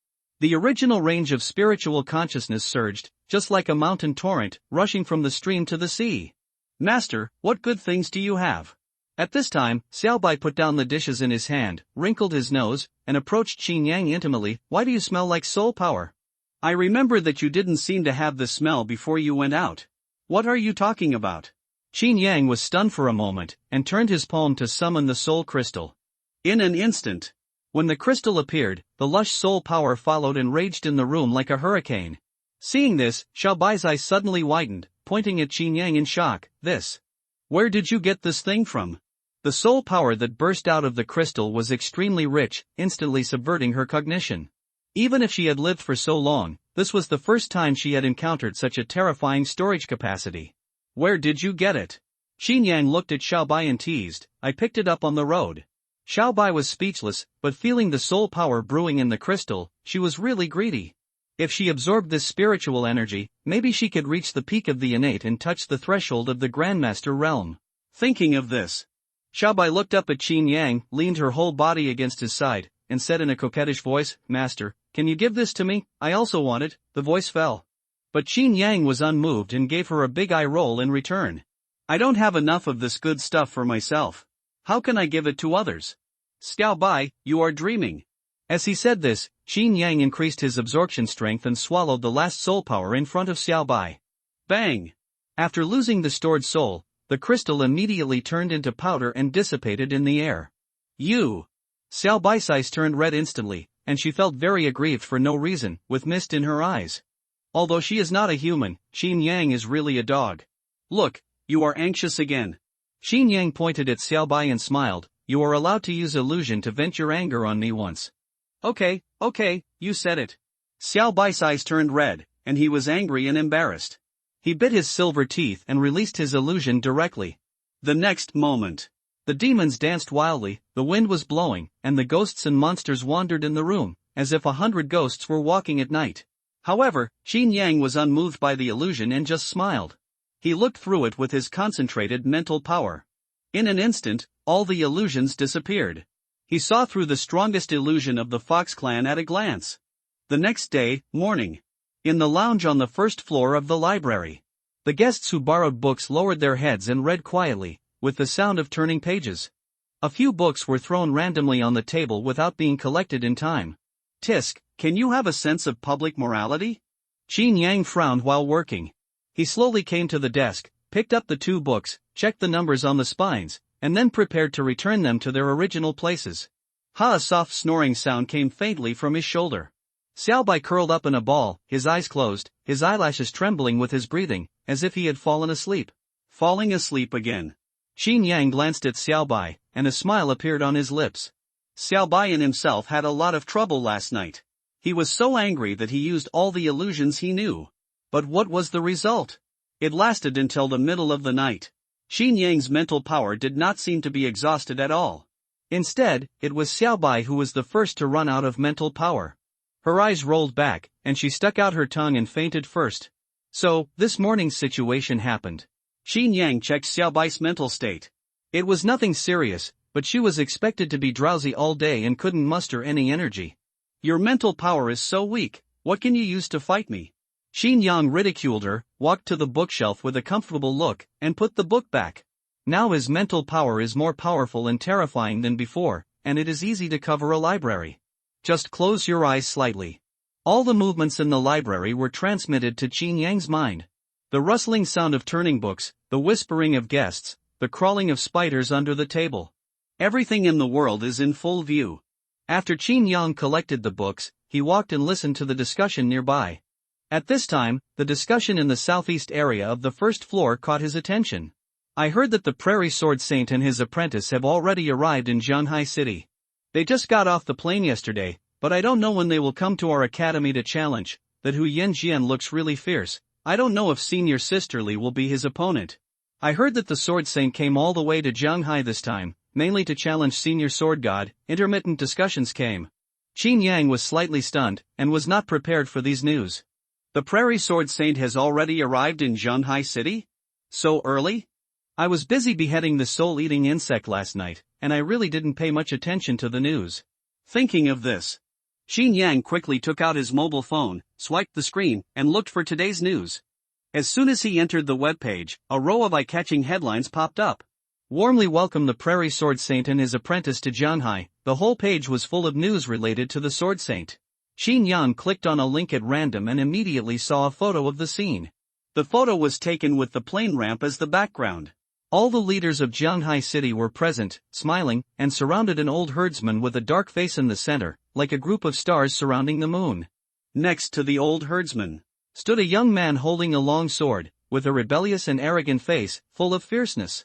S1: The original range of spiritual consciousness surged, just like a mountain torrent, rushing from the stream to the sea. Master, what good things do you have? At this time, Xiaobai put down the dishes in his hand, wrinkled his nose, and approached Qin Yang intimately. Why do you smell like soul power? I remember that you didn't seem to have the smell before you went out. What are you talking about? Qin Yang was stunned for a moment, and turned his palm to summon the soul crystal. In an instant, when the crystal appeared, the lush soul power followed and raged in the room like a hurricane. Seeing this, Xiaobai's eyes suddenly widened, pointing at Qin Yang in shock. This? Where did you get this thing from? The soul power that burst out of the crystal was extremely rich, instantly subverting her cognition. Even if she had lived for so long, this was the first time she had encountered such a terrifying storage capacity. Where did you get it? Qin Yang looked at Xiaobai and teased. I picked it up on the road. Xiaobai was speechless, but feeling the soul power brewing in the crystal, she was really greedy. If she absorbed this spiritual energy, maybe she could reach the peak of the innate and touch the threshold of the Grandmaster realm. Thinking of this, Xiaobai looked up at Qin Yang, leaned her whole body against his side, and said in a coquettish voice, Master, can you give this to me? I also want it. The voice fell. But Qin Yang was unmoved and gave her a big eye roll in return. I don't have enough of this good stuff for myself. How can I give it to others? Xiaobai, you are dreaming. As he said this, Qin Yang increased his absorption strength and swallowed the last soul power in front of Xiaobai. Bang! After losing the stored soul, the crystal immediately turned into powder and dissipated in the air. You! Xiaobai's eyes turned red instantly, and she felt very aggrieved for no reason, with mist in her eyes. Although she is not a human, Qin Yang is really a dog. Look, you are anxious again. Qin Yang pointed at Xiaobai and smiled. You are allowed to use illusion to vent your anger on me once. Okay, you said it. Xiaobai's eyes turned red, and he was angry and embarrassed. He bit his silver teeth and released his illusion directly. The next moment, the demons danced wildly, the wind was blowing, and the ghosts and monsters wandered in the room, as if 100 ghosts were walking at night. However, Qin Yang was unmoved by the illusion and just smiled. He looked through it with his concentrated mental power. In an instant, all the illusions disappeared. He saw through the strongest illusion of the Fox clan at a glance. The next day, morning. In the lounge on the first floor of the library. The guests who borrowed books lowered their heads and read quietly, with the sound of turning pages. A few books were thrown randomly on the table without being collected in time. Tisk, can you have a sense of public morality? Qin Yang frowned while working. He slowly came to the desk, picked up the 2 books, checked the numbers on the spines, and then prepared to return them to their original places. A soft snoring sound came faintly from his shoulder. Xiaobai curled up in a ball, his eyes closed, his eyelashes trembling with his breathing, as if he had fallen asleep. Falling asleep again. Qin Yang glanced at Xiaobai, and a smile appeared on his lips. Xiaobai in himself had a lot of trouble last night. He was so angry that he used all the illusions he knew. But what was the result? It lasted until the middle of the night. Qin Yang's mental power did not seem to be exhausted at all. Instead, it was Xiaobai who was the first to run out of mental power. Her eyes rolled back, and she stuck out her tongue and fainted first. So, this morning's situation happened. Qin Yang checked Xiaobai's mental state. It was nothing serious, but she was expected to be drowsy all day and couldn't muster any energy. Your mental power is so weak, what can you use to fight me? Qin Yang ridiculed her, walked to the bookshelf with a comfortable look, and put the book back. Now his mental power is more powerful and terrifying than before, and it is easy to cover a library. Just close your eyes slightly. All the movements in the library were transmitted to Qin Yang's mind. The rustling sound of turning books, the whispering of guests, the crawling of spiders under the table. Everything in the world is in full view. After Qin Yang collected the books, he walked and listened to the discussion nearby. At this time, the discussion in the southeast area of the first floor caught his attention. I heard that the Prairie Sword Saint and his apprentice have already arrived in Zhanghai City. They just got off the plane yesterday, but I don't know when they will come to our academy to challenge. That Hu Yanjian looks really fierce. I don't know if Senior Sisterly will be his opponent. I heard that the Sword Saint came all the way to Zhanghai this time, mainly to challenge Senior Sword God. Intermittent discussions came. Qin Yang was slightly stunned, and was not prepared for these news. The Prairie Sword Saint has already arrived in Zhanghai City? So early? I was busy beheading the soul-eating insect last night, and I really didn't pay much attention to the news. Thinking of this, Xin Yang quickly took out his mobile phone, swiped the screen, and looked for today's news. As soon as he entered the webpage, a row of eye-catching headlines popped up. Warmly welcome the Prairie Sword Saint and his apprentice to Zhanghai. The whole page was full of news related to the Sword Saint. Xin Yang clicked on a link at random and immediately saw a photo of the scene. The photo was taken with the plane ramp as the background. All the leaders of Zhanghai City were present, smiling, and surrounded an old herdsman with a dark face in the center, like a group of stars surrounding the moon. Next to the old herdsman stood a young man holding a long sword, with a rebellious and arrogant face, full of fierceness.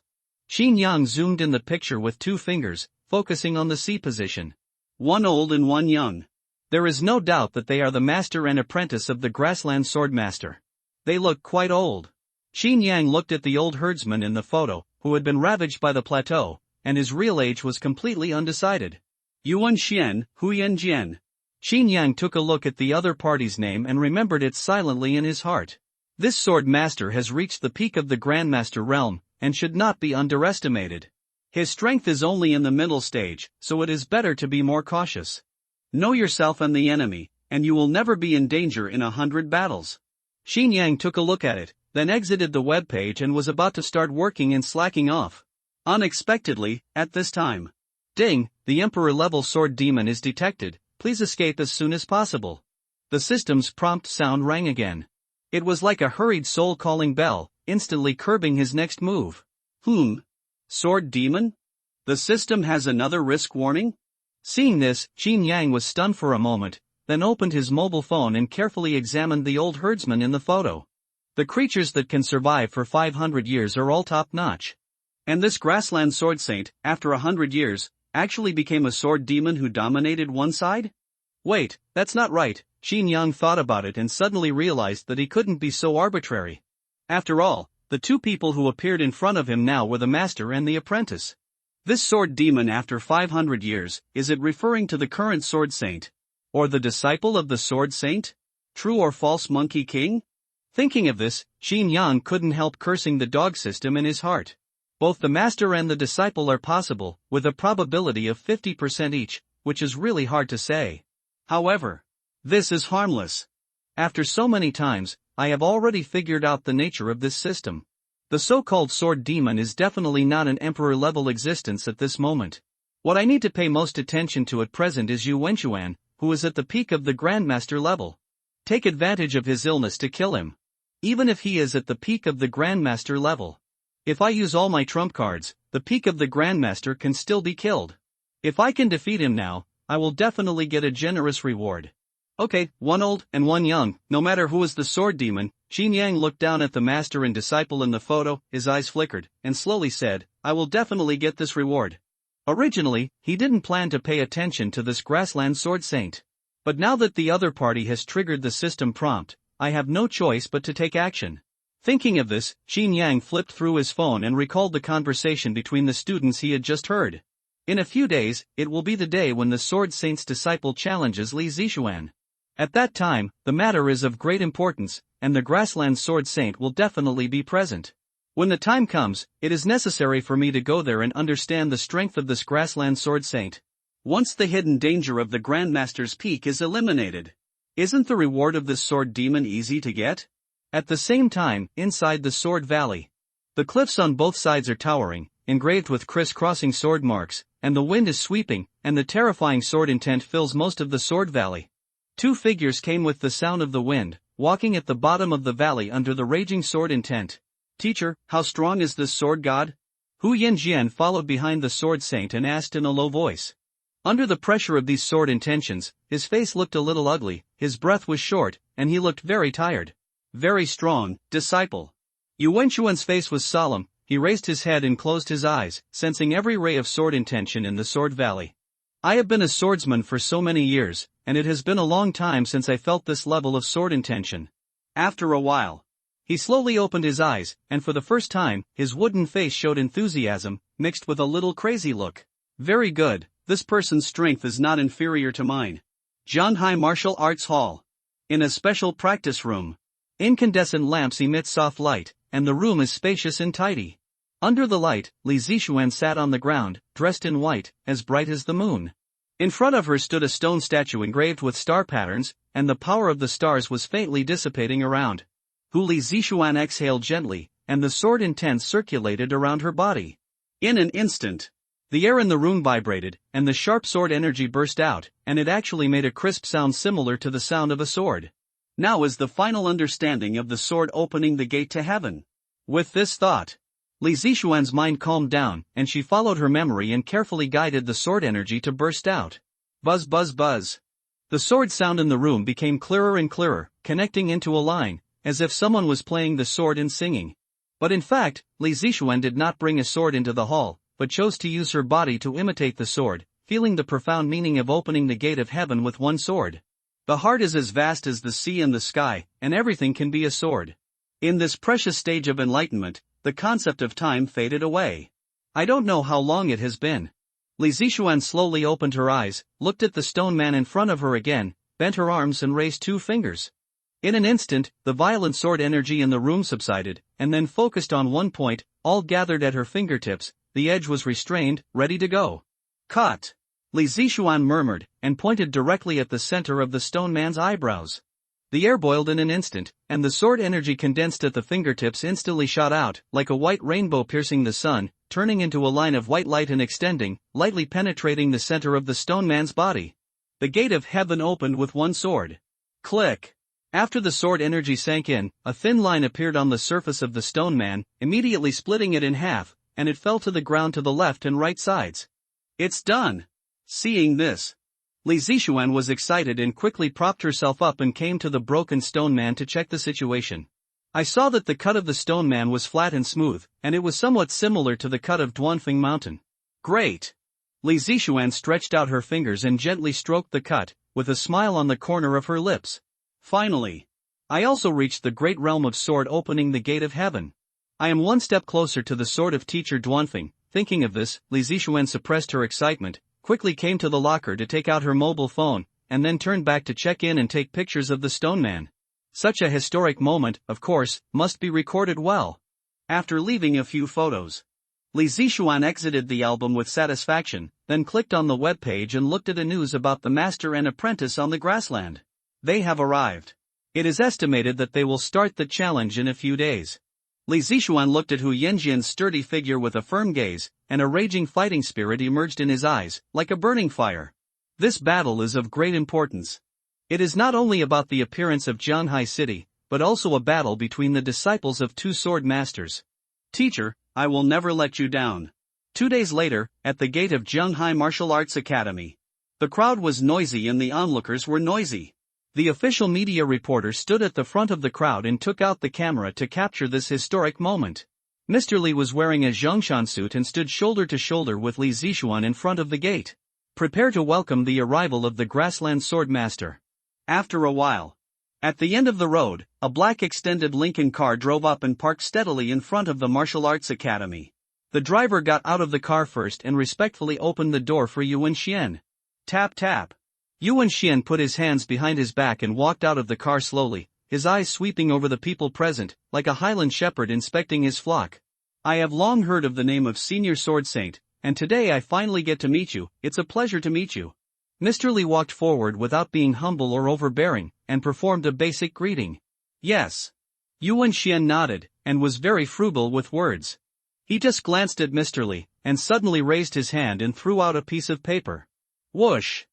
S1: Xin Yang zoomed in the picture with 2 fingers, focusing on the C position. One old and one young. There is no doubt that they are the master and apprentice of the grassland swordmaster. They look quite old. Xin Yang looked at the old herdsman in the photo, who had been ravaged by the plateau, and his real age was completely undecided. Yuan Xian, Huyan Jian. Xin Yang took a look at the other party's name and remembered it silently in his heart. This sword master has reached the peak of the Grandmaster realm, and should not be underestimated. His strength is only in the middle stage, so it is better to be more cautious. Know yourself and the enemy, and you will never be in danger in 100 battles. Xin Yang took a look at it, then exited the webpage and was about to start working and slacking off. Unexpectedly, at this time. Ding, the Emperor-level sword demon is detected, please escape as soon as possible. The system's prompt sound rang again. It was like a hurried soul-calling bell, instantly curbing his next move. Sword demon? The system has another risk warning? Seeing this, Xin Yang was stunned for a moment, then opened his mobile phone and carefully examined the old herdsman in the photo. The creatures that can survive for 500 years are all top-notch. And this grassland sword saint, after 100 years, actually became a sword demon who dominated one side? Wait, that's not right. Xin Yang thought about it and suddenly realized that he couldn't be so arbitrary. After all, the 2 people who appeared in front of him now were the master and the apprentice. This sword demon after 500 years, is it referring to the current sword saint? Or the disciple of the sword saint? True or false, Monkey King? Thinking of this, Xin Yang couldn't help cursing the dog system in his heart. Both the master and the disciple are possible, with a probability of 50% each, which is really hard to say. However, this is harmless. After so many times, I have already figured out the nature of this system. The so-called sword demon is definitely not an emperor-level existence at this moment. What I need to pay most attention to at present is Yu Wenchuan, who is at the peak of the Grandmaster level. Take advantage of his illness to kill him. Even if he is at the peak of the Grandmaster level. If I use all my trump cards, the peak of the Grandmaster can still be killed. If I can defeat him now, I will definitely get a generous reward. Okay, one old and one young, no matter who is the sword demon. Xin Yang looked down at the master and disciple in the photo, his eyes flickered, and slowly said, I will definitely get this reward. Originally, he didn't plan to pay attention to this grassland sword saint. But now that the other party has triggered the system prompt, I have no choice but to take action. Thinking of this, Xin Yang flipped through his phone and recalled the conversation between the students he had just heard. In a few days, it will be the day when the sword saint's disciple challenges Li Zixuan. At that time, the matter is of great importance, and the grassland sword saint will definitely be present. When the time comes, it is necessary for me to go there and understand the strength of this grassland sword saint. Once the hidden danger of the Grandmaster's peak is eliminated, isn't the reward of this sword demon easy to get? At the same time, inside the Sword Valley, the cliffs on both sides are towering, engraved with criss-crossing sword marks, and the wind is sweeping, and the terrifying sword intent fills most of the Sword Valley. 2 figures came with the sound of the wind, walking at the bottom of the valley under the raging sword intent. Teacher, how strong is this sword god? Hu Yanjian followed behind the sword saint and asked in a low voice. Under the pressure of these sword intentions, his face looked a little ugly, his breath was short, and he looked very tired. Very strong, disciple. Yu Wenchuan's face was solemn, he raised his head and closed his eyes, sensing every ray of sword intention in the Sword Valley. I have been a swordsman for so many years, and it has been a long time since I felt this level of sword intention. After a while, he slowly opened his eyes, and for the first time, his wooden face showed enthusiasm, mixed with a little crazy look. Very good, this person's strength is not inferior to mine. Zhanghai Martial Arts Hall. In a special practice room. Incandescent lamps emit soft light, and the room is spacious and tidy. Under the light, Li Zixuan sat on the ground, dressed in white, as bright as the moon. In front of her stood a stone statue engraved with star patterns, and the power of the stars was faintly dissipating around. Li Zixuan exhaled gently, and the sword intense circulated around her body. In an instant, the air in the room vibrated, and the sharp sword energy burst out, and it actually made a crisp sound similar to the sound of a sword. Now is the final understanding of the sword opening the gate to heaven. With this thought, Li Zixuan's mind calmed down, and she followed her memory and carefully guided the sword energy to burst out. Buzz buzz buzz. The sword sound in the room became clearer and clearer, connecting into a line, as if someone was playing the sword and singing. But in fact, Li Zixuan did not bring a sword into the hall, but chose to use her body to imitate the sword, feeling the profound meaning of opening the gate of heaven with one sword. The heart is as vast as the sea and the sky, and everything can be a sword. In this precious stage of enlightenment, the concept of time faded away. I don't know how long it has been. Li Zixuan slowly opened her eyes, looked at the stone man in front of her again, bent her arms and raised 2 fingers. In an instant, the violent sword energy in the room subsided, and then focused on one point, all gathered at her fingertips. The edge was restrained, ready to go. Cut! Li Zixuan murmured, and pointed directly at the center of the stone man's eyebrows. The air boiled in an instant, and the sword energy condensed at the fingertips instantly shot out, like a white rainbow piercing the sun, turning into a line of white light and extending, lightly penetrating the center of the stone man's body. The gate of heaven opened with one sword. Click! After the sword energy sank in, a thin line appeared on the surface of the stone man, immediately splitting it in half, and it fell to the ground to the left and right sides. It's done! Seeing this, Li Zixuan was excited and quickly propped herself up and came to the broken stone man to check the situation. I saw that the cut of the stone man was flat and smooth, and it was somewhat similar to the cut of Duanfeng Mountain. Great! Li Zixuan stretched out her fingers and gently stroked the cut, with a smile on the corner of her lips. Finally, I also reached the great realm of sword opening the gate of heaven. I am one step closer to the sword of teacher Duanfeng. Thinking of this, Li Zixuan suppressed her excitement, quickly came to the locker to take out her mobile phone, and then turned back to check in and take pictures of the stone man. Such a historic moment, of course, must be recorded well. After leaving a few photos, Li Zixuan exited the album with satisfaction, then clicked on the web page and looked at a news about the master and apprentice on the grassland. They have arrived. It is estimated that they will start the challenge in a few days. Li Zixuan looked at Hu Yanjian's sturdy figure with a firm gaze, and a raging fighting spirit emerged in his eyes, like a burning fire. This battle is of great importance. It is not only about the appearance of Jianghai City, but also a battle between the disciples of 2 sword masters. Teacher, I will never let you down. 2 days later, at the gate of Jianghai Martial Arts Academy. The crowd was noisy and the onlookers were noisy. The official media reporter stood at the front of the crowd and took out the camera to capture this historic moment. Mr. Li was wearing a Zhongshan suit and stood shoulder to shoulder with Li Zixuan in front of the gate. Prepare to welcome the arrival of the grassland sword master. After a while, at the end of the road, a black extended Lincoln car drove up and parked steadily in front of the Martial Arts Academy. The driver got out of the car first and respectfully opened the door for Yuan Xian. Tap tap. Yuan Xian put his hands behind his back and walked out of the car slowly, his eyes sweeping over the people present, like a Highland shepherd inspecting his flock. I have long heard of the name of Senior Sword Saint, and today I finally get to meet you. It's a pleasure to meet you. Mr. Li walked forward without being humble or overbearing, and performed a basic greeting. Yes. Yuan Xian nodded, and was very frugal with words. He just glanced at Mr. Li, and suddenly raised his hand and threw out a piece of paper. Whoosh!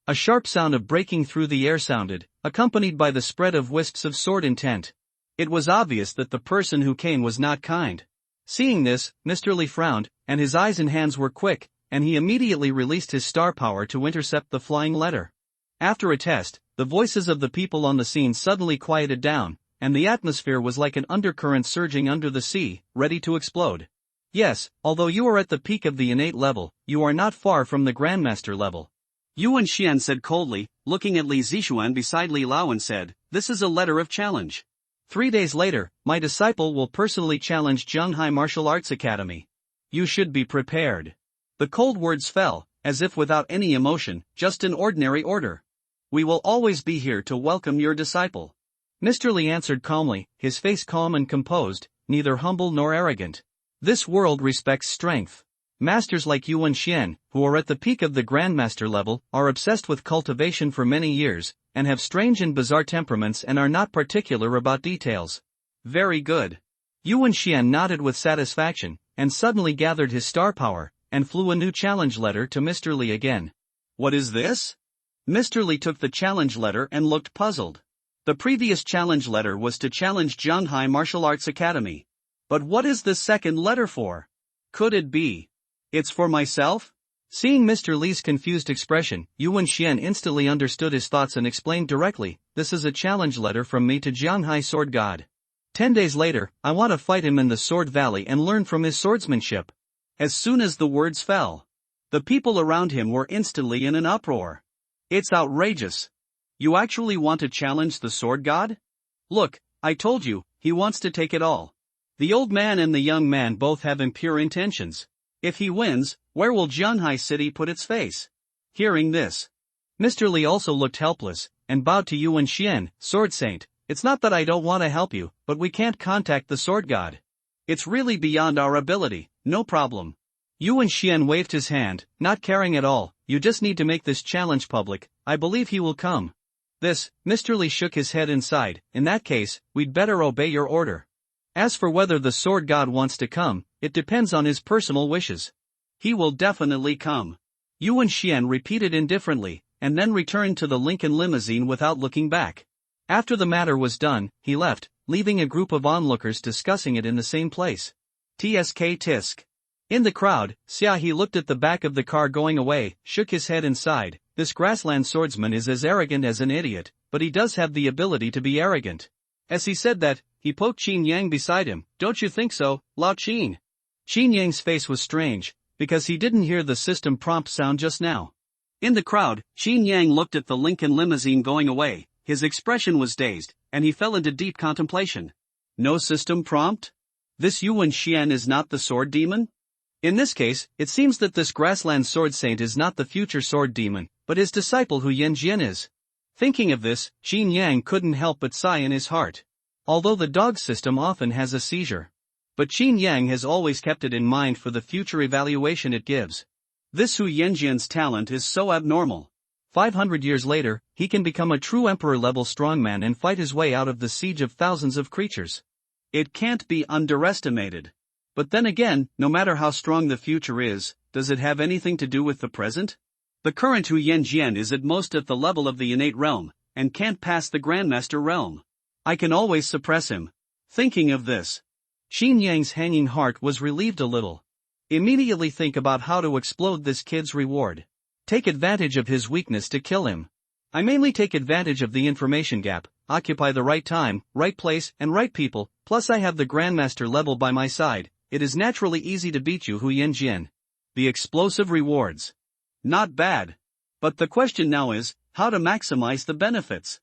S1: A sharp sound of breaking through the air sounded, accompanied by the spread of wisps of sword intent. It was obvious that the person who came was not kind. Seeing this, Mr. Li frowned, and his eyes and hands were quick, and he immediately released his star power to intercept the flying letter. After a test, the voices of the people on the scene suddenly quieted down, and the atmosphere was like an undercurrent surging under the sea, ready to explode. Yes, although you are at the peak of the innate level, you are not far from the Grandmaster level. Yuan Xian said coldly, looking at Li Zixuan beside Li Lao and said, "This is a letter of challenge. 3 days later, my disciple will personally challenge Jianghai Martial Arts Academy. You should be prepared." The cold words fell, as if without any emotion, just an ordinary order. We will always be here to welcome your disciple. Mr. Li answered calmly, his face calm and composed, neither humble nor arrogant. This world respects strength. Masters like Yuan Xian, who are at the peak of the Grandmaster level, are obsessed with cultivation for many years, and have strange and bizarre temperaments and are not particular about details. Very good. Yuan Xian nodded with satisfaction, and suddenly gathered his star power, and flew a new challenge letter to Mr. Li again. What is this? Mr. Li took the challenge letter and looked puzzled. The previous challenge letter was to challenge Zhanghai Martial Arts Academy. But what is this second letter for? Could it be? It's for myself? Seeing Mr. Li's confused expression, Yuan Xian instantly understood his thoughts and explained directly, this is a challenge letter from me to Zhanghai Sword God. 10 days later, I want to fight him in the Sword Valley and learn from his swordsmanship. As soon as the words fell, the people around him were instantly in an uproar. It's outrageous. You actually want to challenge the Sword God? Look, I told you, he wants to take it all. The old man and the young man both have impure intentions. If he wins, where will Zhanghai City put its face? Hearing this, Mr. Li also looked helpless, and bowed to Yuan Xian, Sword Saint. It's not that I don't want to help you, but we can't contact the Sword God. It's really beyond our ability, no problem. Yuan Xian waved his hand, not caring at all, you just need to make this challenge public, I believe he will come. This, Mr. Li shook his head and sighed, in that case, we'd better obey your order. As for whether the Sword God wants to come, it depends on his personal wishes. He will definitely come. Yuan Xian repeated indifferently, and then returned to the Lincoln limousine without looking back. After the matter was done, he left, leaving a group of onlookers discussing it in the same place. Tsk tisk. In the crowd, Xiaohe looked at the back of the car going away, shook his head and sighed, this grassland swordsman is as arrogant as an idiot, but he does have the ability to be arrogant. As he said that, he poked Qin Yang beside him, don't you think so, Lao Qin? Qin Yang's face was strange, because he didn't hear the system prompt sound just now. In the crowd, Qin Yang looked at the Lincoln limousine going away, his expression was dazed, and he fell into deep contemplation. No system prompt? This Yuan Xian is not the sword demon? In this case, it seems that this grassland sword saint is not the future sword demon, but his disciple Hu Yanjian is. Thinking of this, Qin Yang couldn't help but sigh in his heart. Although the dog system often has a seizure. But Qin Yang has always kept it in mind for the future evaluation it gives. This Hu Yanjian's talent is so abnormal. 500 years later, he can become a true emperor-level strongman and fight his way out of the siege of thousands of creatures. It can't be underestimated. But then again, no matter how strong the future is, does it have anything to do with the present? The current Hu Yanjian is at most at the level of the innate realm, and can't pass the Grandmaster realm. I can always suppress him. Thinking of this, Qin Yang's hanging heart was relieved a little. Immediately think about how to explode this kid's reward. Take advantage of his weakness to kill him. I mainly take advantage of the information gap, occupy the right time, right place, and right people, plus I have the Grandmaster level by my side. It is naturally easy to beat you Hu Yanjian. The explosive rewards. Not bad. But the question now is, how to maximize the benefits.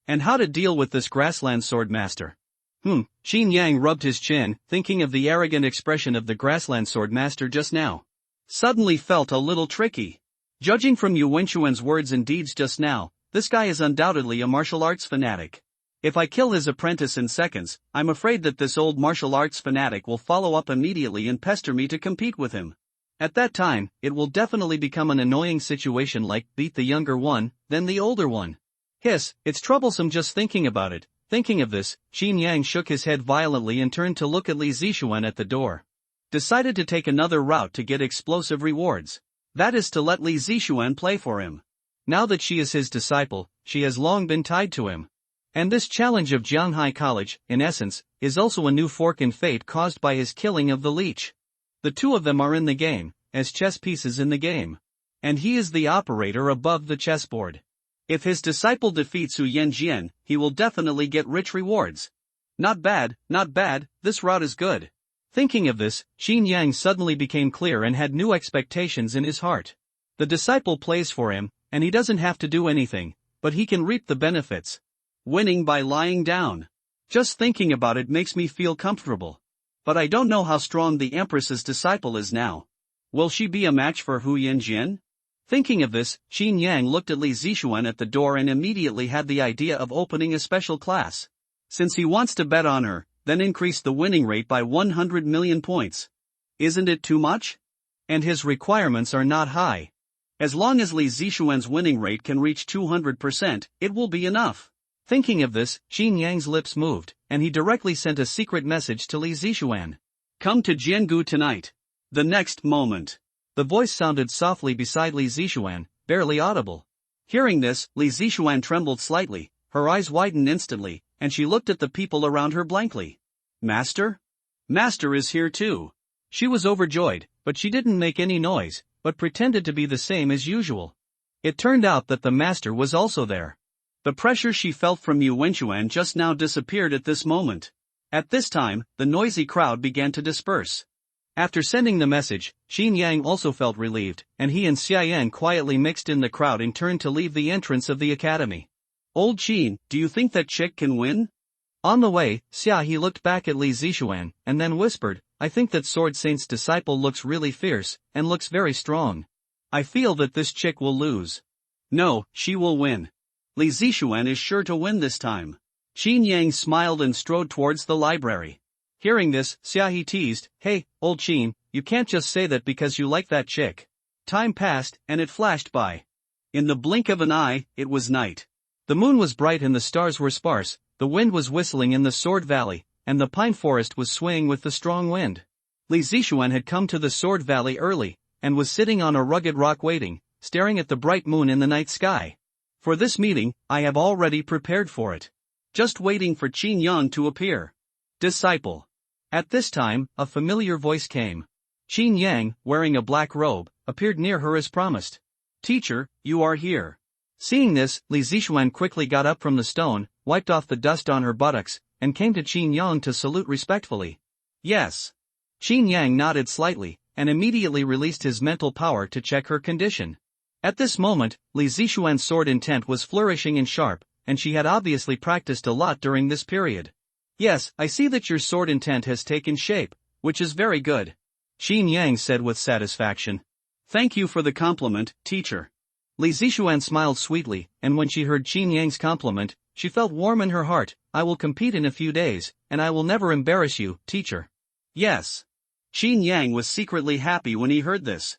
S1: And how to deal with this grassland sword master. Qin Yang rubbed his chin, thinking of the arrogant expression of the grassland sword master just now. Suddenly felt a little tricky. Judging from Yu Wenchuan's words and deeds just now, this guy is undoubtedly a martial arts fanatic. If I kill his apprentice in seconds, I'm afraid that this old martial arts fanatic will follow up immediately and pester me to compete with him. At that time, it will definitely become an annoying situation like beat the younger one, then the older one. Hiss, it's troublesome just thinking about it. Thinking of this, Qin Yang shook his head violently and turned to look at Li Zixuan at the door. Decided to take another route to get explosive rewards. That is to let Li Zixuan play for him. Now that she is his disciple, she has long been tied to him. And this challenge of Zhanghai College, in essence, is also a new fork in fate caused by his killing of the leech. The two of them are in the game, as chess pieces in the game. And he is the operator above the chessboard. If his disciple defeats Hu Yanjian, he will definitely get rich rewards. Not bad, this route is good. Thinking of this, Qin Yang suddenly became clear and had new expectations in his heart. The disciple plays for him, and he doesn't have to do anything, but he can reap the benefits. Winning by lying down. Just thinking about it makes me feel comfortable. But I don't know how strong the Empress's disciple is now. Will she be a match for Hu Yanjian? Thinking of this, Qin Yang looked at Li Zixuan at the door and immediately had the idea of opening a special class. Since he wants to bet on her, then increase the winning rate by 100 million points. Isn't it too much? And his requirements are not high. As long as Li Zixuan's winning rate can reach 200%, it will be enough. Thinking of this, Qin Yang's lips moved, and he directly sent a secret message to Li Zixuan. Come to Jiangu tonight. The next moment. The voice sounded softly beside Li Zixuan, barely audible. Hearing this, Li Zixuan trembled slightly, her eyes widened instantly, and she looked at the people around her blankly. Master? Master is here too. She was overjoyed, but she didn't make any noise, but pretended to be the same as usual. It turned out that the master was also there. The pressure she felt from Yu Wenchuan just now disappeared at this moment. At this time, the noisy crowd began to disperse. After sending the message, Qin Yang also felt relieved, and he and Xia Yan quietly mixed in the crowd and turned to leave the entrance of the academy. Old Qin, do you think that chick can win? On the way, Xia looked back at Li Zixuan, and then whispered, I think that Sword Saint's disciple looks really fierce, and looks very strong. I feel that this chick will lose. No, she will win. Li Zixuan is sure to win this time. Qin Yang smiled and strode towards the library. Hearing this, Xia teased, Hey, old Qin, you can't just say that because you like that chick. Time passed, and it flashed by. In the blink of an eye, it was night. The moon was bright and the stars were sparse, the wind was whistling in the Sword Valley, and the pine forest was swaying with the strong wind. Li Zixuan had come to the Sword Valley early, and was sitting on a rugged rock waiting, staring at the bright moon in the night sky. For this meeting, I have already prepared for it. Just waiting for Qin Yang to appear. Disciple. At this time, a familiar voice came. Qin Yang, wearing a black robe, appeared near her as promised. Teacher, you are here. Seeing this, Li Zixuan quickly got up from the stone, wiped off the dust on her buttocks, and came to Qin Yang to salute respectfully. Yes. Qin Yang nodded slightly, and immediately released his mental power to check her condition. At this moment, Li Zixuan's sword intent was flourishing and sharp, and she had obviously practiced a lot during this period. Yes, I see that your sword intent has taken shape, which is very good. Qin Yang said with satisfaction. Thank you for the compliment, teacher. Li Zixuan smiled sweetly, and when she heard Qin Yang's compliment, she felt warm in her heart. I will compete in a few days, and I will never embarrass you, teacher. Yes. Qin Yang was secretly happy when he heard this.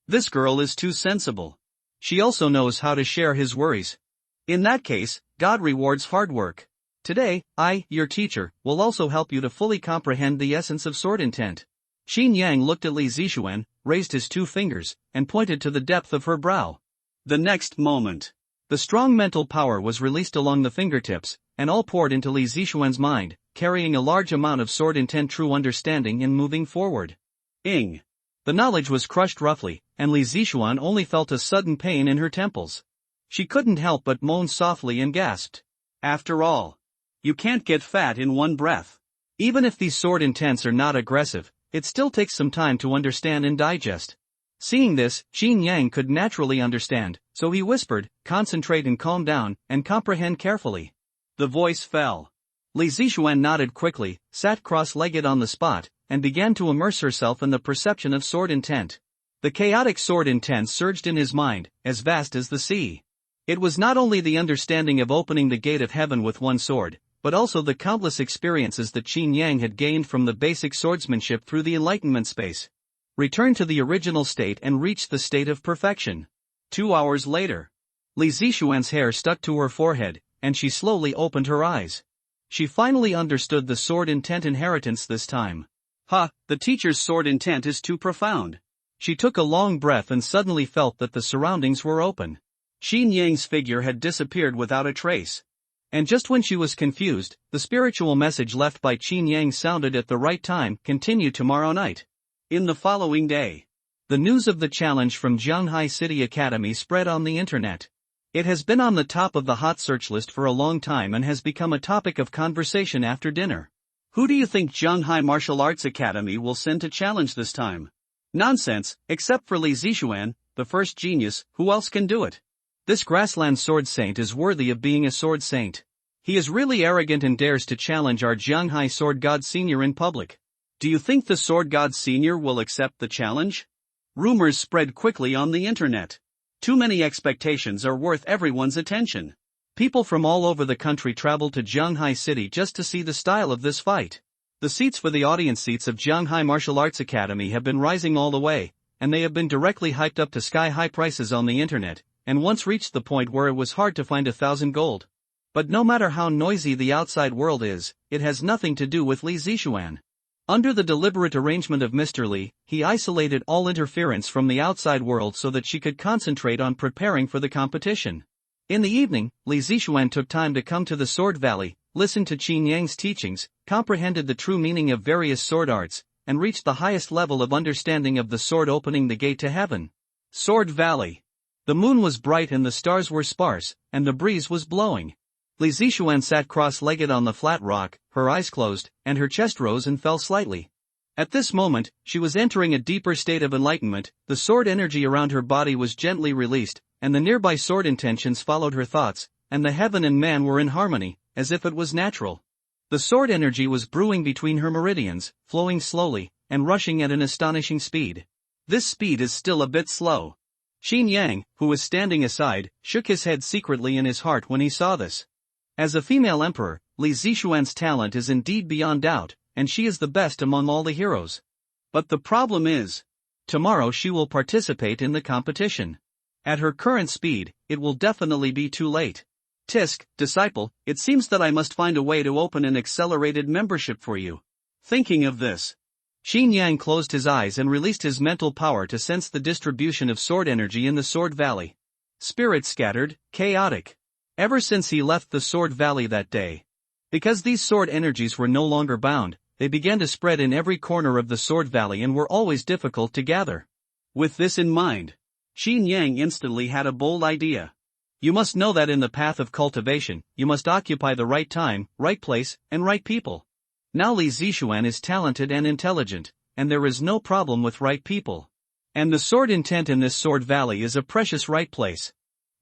S1: This girl is too sensible. She also knows how to share his worries. In that case, God rewards hard work. Today, I, your teacher, will also help you to fully comprehend the essence of sword intent. Qin Yang looked at Li Zixuan, raised his 2 fingers, and pointed to the depth of her brow. The next moment, the strong mental power was released along the fingertips, and all poured into Li Zixuan's mind, carrying a large amount of sword intent true understanding in moving forward. Ing. The knowledge was crushed roughly, and Li Zixuan only felt a sudden pain in her temples. She couldn't help but moan softly and gasped. After all, you can't get fat in one breath. Even if these sword intents are not aggressive, it still takes some time to understand and digest. Seeing this, Qin Yang could naturally understand, so he whispered, concentrate and calm down, and comprehend carefully. The voice fell. Li Zixuan nodded quickly, sat cross-legged on the spot, and began to immerse herself in the perception of sword intent. The chaotic sword intent surged in his mind, as vast as the sea. It was not only the understanding of opening the gate of heaven with one sword, but also the countless experiences that Qin Yang had gained from the basic swordsmanship through the enlightenment space. Returned to the original state and reached the state of perfection. 2 hours later, Li Zixuan's hair stuck to her forehead, and she slowly opened her eyes. She finally understood the sword intent inheritance this time. The teacher's sword intent is too profound. She took a long breath and suddenly felt that the surroundings were open. Qin Yang's figure had disappeared without a trace. And just when she was confused, the spiritual message left by Qin Yang sounded at the right time, continue tomorrow night. In the following day, the news of the challenge from Jianghai City Academy spread on the internet. It has been on the top of the hot search list for a long time and has become a topic of conversation after dinner. Who do you think Jianghai Martial Arts Academy will send to challenge this time? Nonsense, except for Li Zixuan, the first genius, who else can do it? This grassland sword saint is worthy of being a sword saint. He is really arrogant and dares to challenge our Jianghai Sword God Senior in public. Do you think the Sword God Senior will accept the challenge? Rumors spread quickly on the internet. Too many expectations are worth everyone's attention. People from all over the country traveled to Jianghai City just to see the style of this fight. The seats for the audience seats of Jianghai Martial Arts Academy have been rising all the way, and they have been directly hyped up to sky-high prices on the internet, and once reached the point where it was hard to find 1,000 gold. But no matter how noisy the outside world is, it has nothing to do with Li Zixuan. Under the deliberate arrangement of Mr. Li, he isolated all interference from the outside world so that she could concentrate on preparing for the competition. In the evening, Li Zixuan took time to come to the Sword Valley, listened to Qin Yang's teachings, comprehended the true meaning of various sword arts, and reached the highest level of understanding of the sword opening the gate to heaven. Sword Valley. The moon was bright and the stars were sparse, and the breeze was blowing. Li Zixuan sat cross-legged on the flat rock, her eyes closed, and her chest rose and fell slightly. At this moment, she was entering a deeper state of enlightenment, the sword energy around her body was gently released, and the nearby sword intentions followed her thoughts, and the heaven and man were in harmony, as if it was natural. The sword energy was brewing between her meridians, flowing slowly, and rushing at an astonishing speed. This speed is still a bit slow. Qin Yang, who was standing aside, shook his head secretly in his heart when he saw this. As a female emperor, Li Zixuan's talent is indeed beyond doubt, and she is the best among all the heroes. But the problem is, tomorrow she will participate in the competition. At her current speed, it will definitely be too late. Tisk, disciple, it seems that I must find a way to open an accelerated membership for you. Thinking of this, Qin Yang closed his eyes and released his mental power to sense the distribution of sword energy in the Sword Valley. Spirit scattered, chaotic. Ever since he left the Sword Valley that day. Because these sword energies were no longer bound, they began to spread in every corner of the Sword Valley and were always difficult to gather. With this in mind, Qin Yang instantly had a bold idea. You must know that in the path of cultivation, you must occupy the right time, right place, and right people. Now Li Zixuan is talented and intelligent, and there is no problem with right people. And the sword intent in this Sword Valley is a precious right place.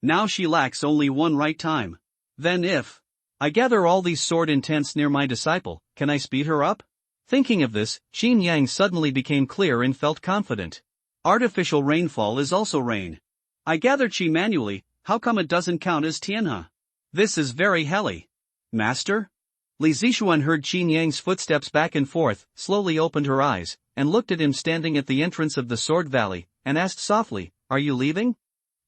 S1: Now she lacks only one right time. Then if I gather all these sword intents near my disciple, can I speed her up? Thinking of this, Qin Yang suddenly became clear and felt confident. Artificial rainfall is also rain. I gather qi manually, how come it doesn't count as tianhe? This is very helly. Master? Li Zixuan heard Qin Yang's footsteps back and forth, slowly opened her eyes, and looked at him standing at the entrance of the Sword Valley, and asked softly, are you leaving?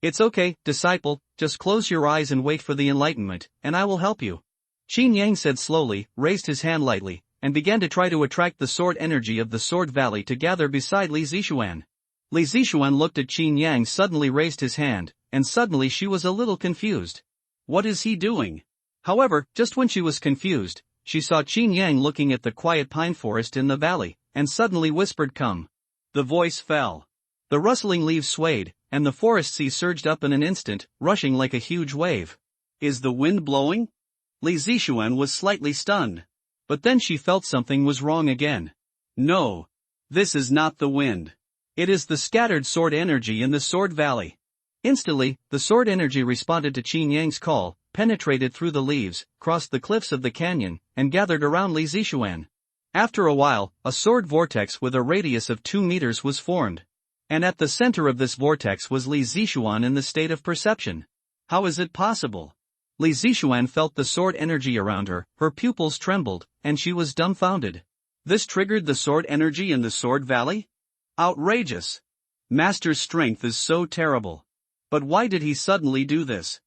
S1: It's okay, disciple, just close your eyes and wait for the enlightenment, and I will help you. Qin Yang said slowly, raised his hand lightly, and began to try to attract the sword energy of the Sword Valley to gather beside Li Zixuan. Li Zixuan looked at Qin Yang, suddenly raised his hand, and suddenly she was a little confused. What is he doing? However, just when she was confused, she saw Qin Yang looking at the quiet pine forest in the valley, and suddenly whispered, come. The voice fell. The rustling leaves swayed, and the forest sea surged up in an instant, rushing like a huge wave. Is the wind blowing? Li Zixuan was slightly stunned. But then she felt something was wrong again. No. This is not the wind. It is the scattered sword energy in the Sword Valley. Instantly, the sword energy responded to Qin Yang's call, penetrated through the leaves, crossed the cliffs of the canyon, and gathered around Li Zixuan. After a while, a sword vortex with a radius of 2 meters was formed. And at the center of this vortex was Li Zixuan in the state of perception. How is it possible? Li Zixuan felt the sword energy around her, her pupils trembled, and she was dumbfounded. This triggered the sword energy in the Sword Valley? Outrageous! Master's strength is so terrible. But why did he suddenly do this?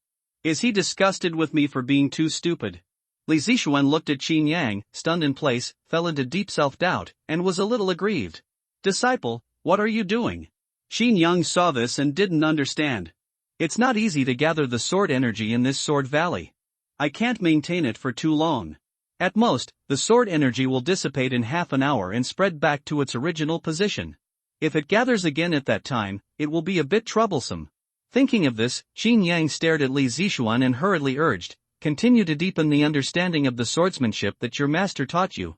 S1: Is he disgusted with me for being too stupid? Li Zixuan looked at Qin Yang, stunned in place, fell into deep self-doubt, and was a little aggrieved. Disciple, what are you doing? Qin Yang saw this and didn't understand. It's not easy to gather the sword energy in this Sword Valley. I can't maintain it for too long. At most, the sword energy will dissipate in half an hour and spread back to its original position. If it gathers again at that time, it will be a bit troublesome. Thinking of this, Qin Yang stared at Li Zixuan and hurriedly urged, continue to deepen the understanding of the swordsmanship that your master taught you.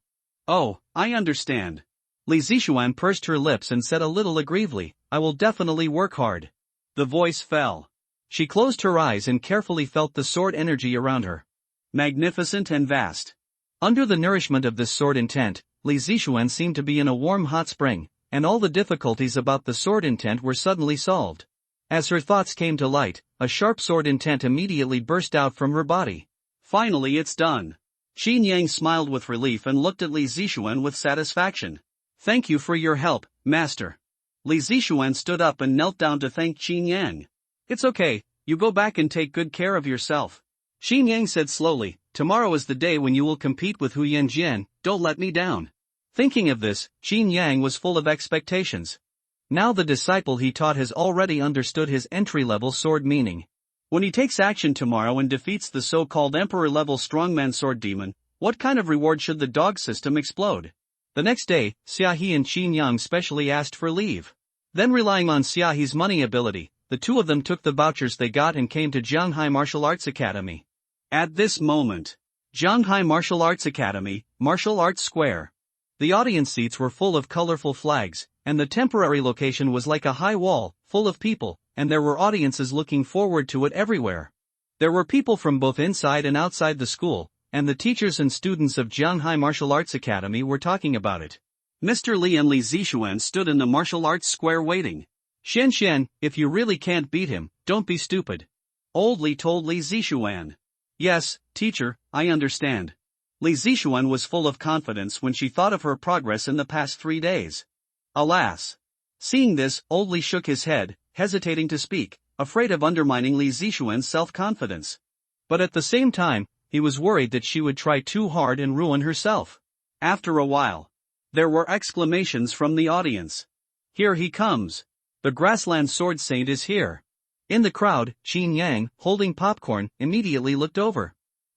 S1: Oh, I understand. Li Zixuan pursed her lips and said a little aggrievedly, I will definitely work hard. The voice fell. She closed her eyes and carefully felt the sword energy around her. Magnificent and vast. Under the nourishment of this sword intent, Li Zixuan seemed to be in a warm hot spring, and all the difficulties about the sword intent were suddenly solved. As her thoughts came to light, a sharp sword intent immediately burst out from her body. Finally it's done. Qin Yang smiled with relief and looked at Li Zixuan with satisfaction. Thank you for your help, master. Li Zixuan stood up and knelt down to thank Qin Yang. It's okay, you go back and take good care of yourself. Qin Yang said slowly, tomorrow is the day when you will compete with Hu Yanjian, don't let me down. Thinking of this, Qin Yang was full of expectations. Now the disciple he taught has already understood his entry-level sword meaning. When he takes action tomorrow and defeats the so-called emperor-level strongman sword demon, what kind of reward should the dog system explode? The next day, Xiaohe and Qin Yang specially asked for leave. Then relying on Xiaohe's money ability, the two of them took the vouchers they got and came to Jianghai Martial Arts Academy. At this moment, Jianghai Martial Arts Academy, Martial Arts Square. The audience seats were full of colorful flags, and the temporary location was like a high wall, full of people, and there were audiences looking forward to it everywhere. There were people from both inside and outside the school, and the teachers and students of Jianghai Martial Arts Academy were talking about it. Mr. Li and Li Zixuan stood in the martial arts square waiting. Xian, if you really can't beat him, don't be stupid. Old Li told Li Zixuan. Yes, teacher, I understand. Li Zixuan was full of confidence when she thought of her progress in the past 3 days. Alas! Seeing this, Old Li shook his head, hesitating to speak, afraid of undermining Li Zixuan's self-confidence. But at the same time, he was worried that she would try too hard and ruin herself. After a while, there were exclamations from the audience. Here he comes. The grassland sword saint is here. In the crowd, Qin Yang, holding popcorn, immediately looked over.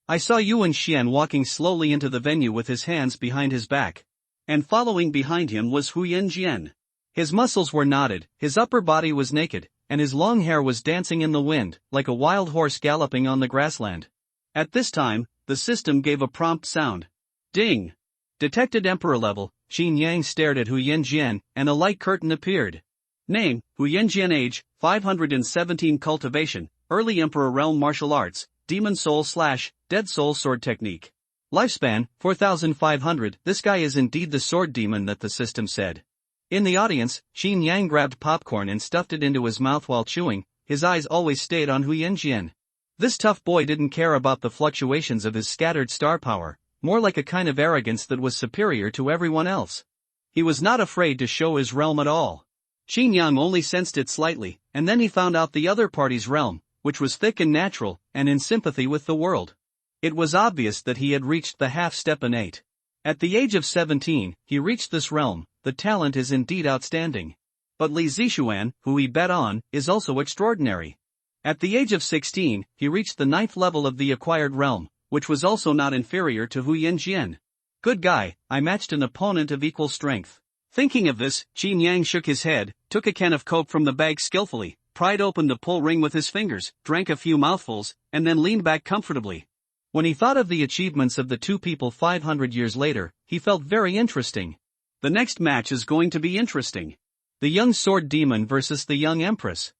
S1: I saw Yuan Xian walking slowly into the venue with his hands behind his back. And following behind him was Hu Yanjian. His muscles were knotted, his upper body was naked, and his long hair was dancing in the wind, like a wild horse galloping on the grassland. At this time, the system gave a prompt sound. Ding! Detected Emperor level. Qin Yang stared at Hu Yanjian, and a light curtain appeared. Name, Hu Yanjian. Age, 517. Cultivation, Early Emperor Realm Martial Arts, Demon Soul / Dead Soul Sword Technique. Lifespan, 4,500. This guy is indeed the sword demon that the system said. In the audience, Qin Yang grabbed popcorn and stuffed it into his mouth while chewing, his eyes always stayed on Hu Yanjian. This tough boy didn't care about the fluctuations of his scattered star power, more like a kind of arrogance that was superior to everyone else. He was not afraid to show his realm at all. Qin Yang only sensed it slightly, and then he found out the other party's realm, which was thick and natural, and in sympathy with the world. It was obvious that he had reached the half-step innate. At the age of 17, he reached this realm. The talent is indeed outstanding. But Li Zixuan, who he bet on, is also extraordinary. At the age of 16, he reached the 9th level of the acquired realm, which was also not inferior to Hu Yanjian. Good guy, I matched an opponent of equal strength. Thinking of this, Qin Yang shook his head, took a can of coke from the bag skillfully, pried open the pull ring with his fingers, drank a few mouthfuls, and then leaned back comfortably. When he thought of the achievements of the two people 500 years later, he felt very interesting. The next match is going to be interesting. The young sword demon versus the young empress.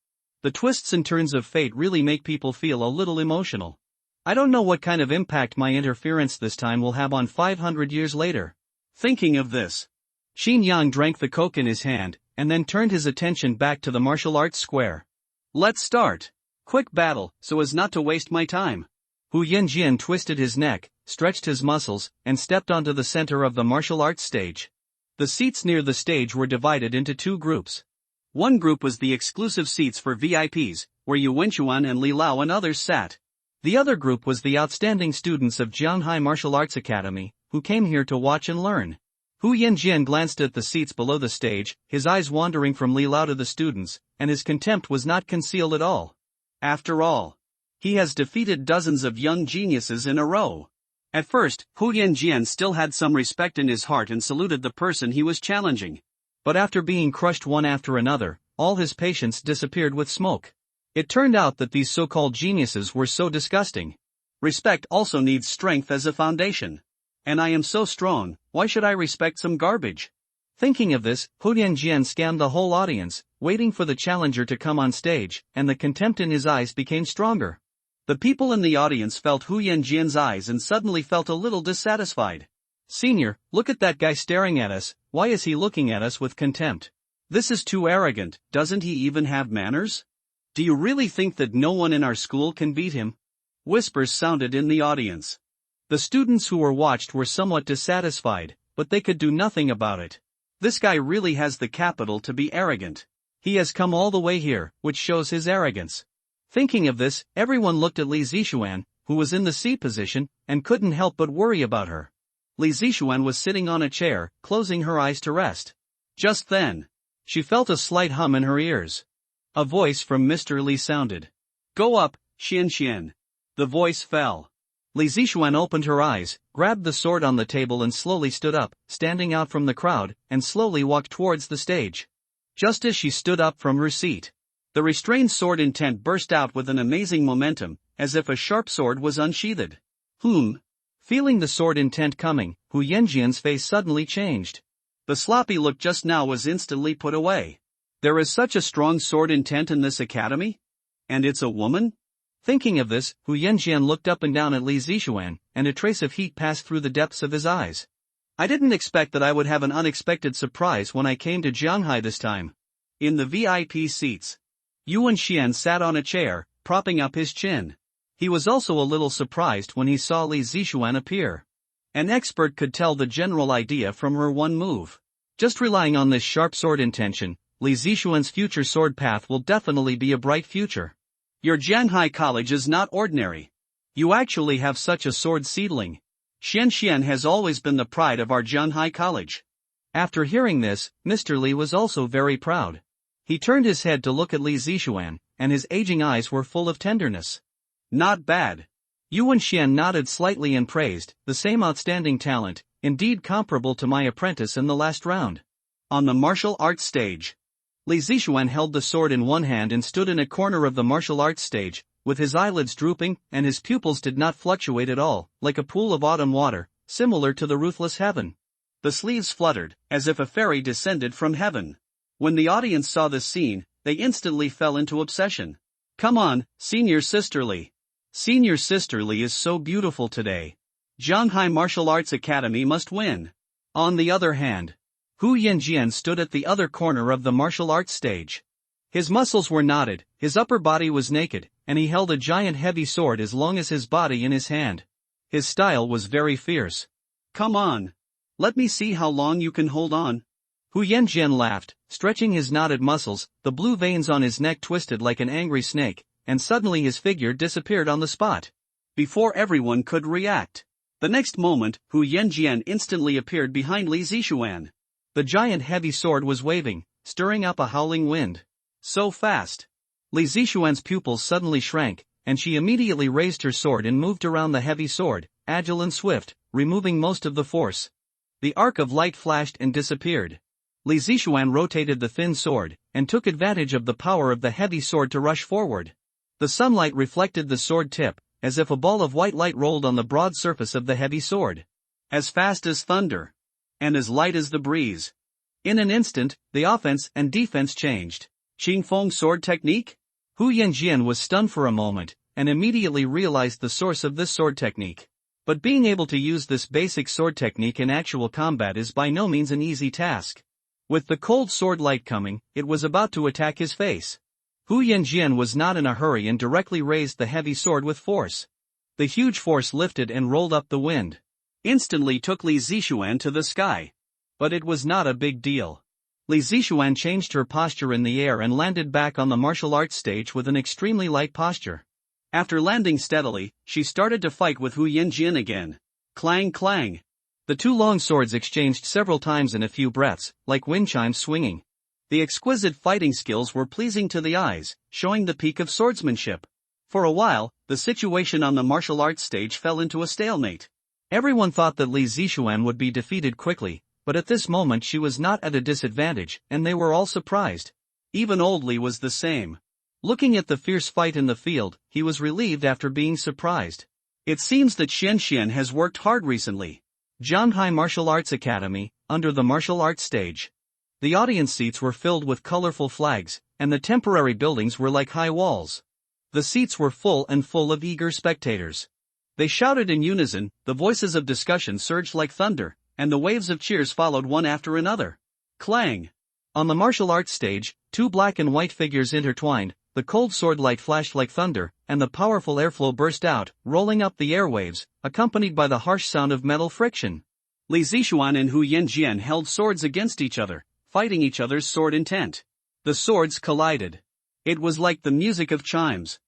S1: The twists and turns of fate really make people feel a little emotional. I don't know what kind of impact my interference this time will have on 500 years later. Thinking of this, Qin Yang drank the coke in his hand, and then turned his attention back to the martial arts square. Let's start. Quick battle, so as not to waste my time. Hu Yanjian twisted his neck, stretched his muscles, and stepped onto the center of the martial arts stage. The seats near the stage were divided into two groups. One group was the exclusive seats for VIPs, where Yu Wenchuan and Li Lao and others sat. The other group was the outstanding students of Jianghai Martial Arts Academy, who came here to watch and learn. Hu Yanjian glanced at the seats below the stage, his eyes wandering from Li Lao to the students, and his contempt was not concealed at all. After all, he has defeated dozens of young geniuses in a row. At first, Hu Yanjian still had some respect in his heart and saluted the person he was challenging. But after being crushed one after another, all his patience disappeared with smoke. It turned out that these so-called geniuses were so disgusting. Respect also needs strength as a foundation. And I am so strong, why should I respect some garbage? Thinking of this, Hu Yanjian scanned the whole audience, waiting for the challenger to come on stage, and the contempt in his eyes became stronger. The people in the audience felt Hu Yanjian's eyes and suddenly felt a little dissatisfied. Senior, look at that guy staring at us, why is he looking at us with contempt? This is too arrogant, doesn't he even have manners? Do you really think that no one in our school can beat him? Whispers sounded in the audience. The students who were watched were somewhat dissatisfied, but they could do nothing about it. This guy really has the capital to be arrogant. He has come all the way here, which shows his arrogance. Thinking of this, everyone looked at Li Zixuan, who was in the C position, and couldn't help but worry about her. Li Zixuan was sitting on a chair, closing her eyes to rest. Just then, she felt a slight hum in her ears. A voice from Mr. Li sounded. Go up, Xian Xian. The voice fell. Li Zixuan opened her eyes, grabbed the sword on the table and slowly stood up, standing out from the crowd, and slowly walked towards the stage. Just as she stood up from her seat, the restrained sword intent burst out with an amazing momentum, as if a sharp sword was unsheathed. Feeling the sword intent coming, Hu Yanjian's face suddenly changed. The sloppy look just now was instantly put away. There is such a strong sword intent in this academy? And it's a woman? Thinking of this, Hu Yanjian looked up and down at Li Zixuan, and a trace of heat passed through the depths of his eyes. I didn't expect that I would have an unexpected surprise when I came to Jianghai this time. In the VIP seats, Yuan Xian sat on a chair, propping up his chin. He was also a little surprised when he saw Li Zixuan appear. An expert could tell the general idea from her one move. Just relying on this sharp sword intention, Li Zixuan's future sword path will definitely be a bright future. Your Jianghai College is not ordinary. You actually have such a sword seedling. Xian Xian has always been the pride of our Jianghai College. After hearing this, Mr. Li was also very proud. He turned his head to look at Li Zixuan, and his aging eyes were full of tenderness. Not bad. Yuan Xian nodded slightly and praised, the same outstanding talent, indeed comparable to my apprentice in the last round. On the martial arts stage, Li Zixuan held the sword in one hand and stood in a corner of the martial arts stage, with his eyelids drooping, and his pupils did not fluctuate at all, like a pool of autumn water, similar to the ruthless heaven. The sleeves fluttered, as if a fairy descended from heaven. When the audience saw this scene, they instantly fell into obsession. Come on, Senior Sister Li. Senior Sister Li is so beautiful today. Jianghai Martial Arts Academy must win. On the other hand, Hu Yanjian stood at the other corner of the martial arts stage. His muscles were knotted, his upper body was naked, and he held a giant heavy sword as long as his body in his hand. His style was very fierce. Come on. Let me see how long you can hold on. Hu Yanjian laughed, stretching his knotted muscles, the blue veins on his neck twisted like an angry snake, and suddenly his figure disappeared on the spot. Before everyone could react. The next moment, Hu Yanjian instantly appeared behind Li Zixuan. The giant heavy sword was waving, stirring up a howling wind. So fast. Li Zixuan's pupils suddenly shrank, and she immediately raised her sword and moved around the heavy sword, agile and swift, removing most of the force. The arc of light flashed and disappeared. Li Zixuan rotated the thin sword, and took advantage of the power of the heavy sword to rush forward. The sunlight reflected the sword tip, as if a ball of white light rolled on the broad surface of the heavy sword. As fast as thunder. And as light as the breeze. In an instant, the offense and defense changed. Qingfeng sword technique? Hu Yanjian was stunned for a moment, and immediately realized the source of this sword technique. But being able to use this basic sword technique in actual combat is by no means an easy task. With the cold sword light coming, it was about to attack his face. Hu Yanjian was not in a hurry and directly raised the heavy sword with force. The huge force lifted and rolled up the wind. Instantly took Li Zixuan to the sky. But it was not a big deal. Li Zixuan changed her posture in the air and landed back on the martial arts stage with an extremely light posture. After landing steadily, she started to fight with Hu Yanjian again. Clang clang. The two long swords exchanged several times in a few breaths, like wind chimes swinging. The exquisite fighting skills were pleasing to the eyes, showing the peak of swordsmanship. For a while, the situation on the martial arts stage fell into a stalemate. Everyone thought that Li Zixuan would be defeated quickly, but at this moment she was not at a disadvantage, and they were all surprised. Even old Li was the same. Looking at the fierce fight in the field, he was relieved after being surprised. It seems that Xian Xian has worked hard recently. Jianghai Martial Arts Academy, under the martial arts stage. The audience seats were filled with colorful flags, and the temporary buildings were like high walls. The seats were full of eager spectators. They shouted in unison, the voices of discussion surged like thunder, and the waves of cheers followed one after another. Clang! On the martial arts stage, two black and white figures intertwined, the cold sword light flashed like thunder, and the powerful airflow burst out, rolling up the airwaves, accompanied by the harsh sound of metal friction. Li Zixuan and Hu Yanjian held swords against each other, fighting each other's sword intent. The swords collided. It was like the music of chimes.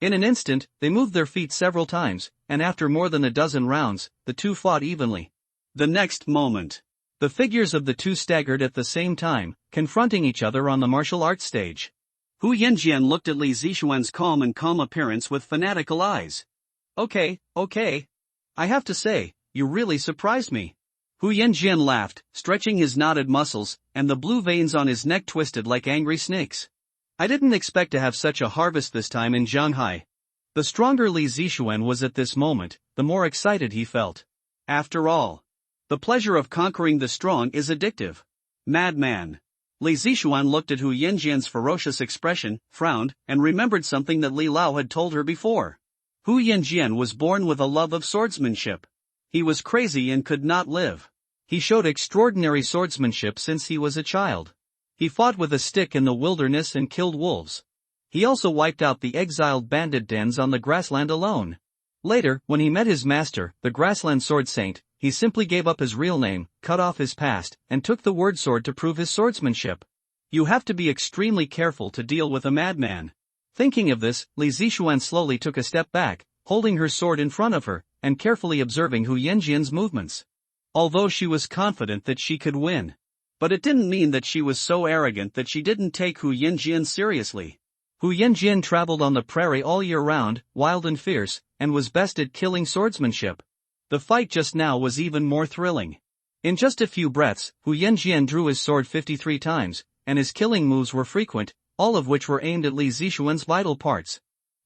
S1: In an instant, they moved their feet several times, and after more than a dozen rounds, the two fought evenly. The next moment, the figures of the two staggered at the same time, confronting each other on the martial arts stage. Hu Yanjian looked at Li Zixuan's calm appearance with fanatical eyes. Okay. I have to say, you really surprised me. Hu Yanjian laughed, stretching his knotted muscles, and the blue veins on his neck twisted like angry snakes. I didn't expect to have such a harvest this time in Shanghai. The stronger Li Zixuan was at this moment, the more excited he felt. After all, the pleasure of conquering the strong is addictive. Madman. Li Zixuan looked at Hu Yanjian's ferocious expression, frowned, and remembered something that Li Lao had told her before. Hu Yanjian was born with a love of swordsmanship. He was crazy and could not live. He showed extraordinary swordsmanship since he was a child. He fought with a stick in the wilderness and killed wolves. He also wiped out the exiled bandit dens on the grassland alone. Later, when he met his master, the grassland sword saint, he simply gave up his real name, cut off his past, and took the word sword to prove his swordsmanship. You have to be extremely careful to deal with a madman. Thinking of this, Li Zixuan slowly took a step back, holding her sword in front of her, and carefully observing Hu Yanjian's movements. Although she was confident that she could win. But it didn't mean that she was so arrogant that she didn't take Hu Yanjian seriously. Hu Yanjian traveled on the prairie all year round, wild and fierce, and was best at killing swordsmanship. The fight just now was even more thrilling. In just a few breaths, Hu Yanjian drew his sword 53 times, and his killing moves were frequent, all of which were aimed at Li Zixuan's vital parts.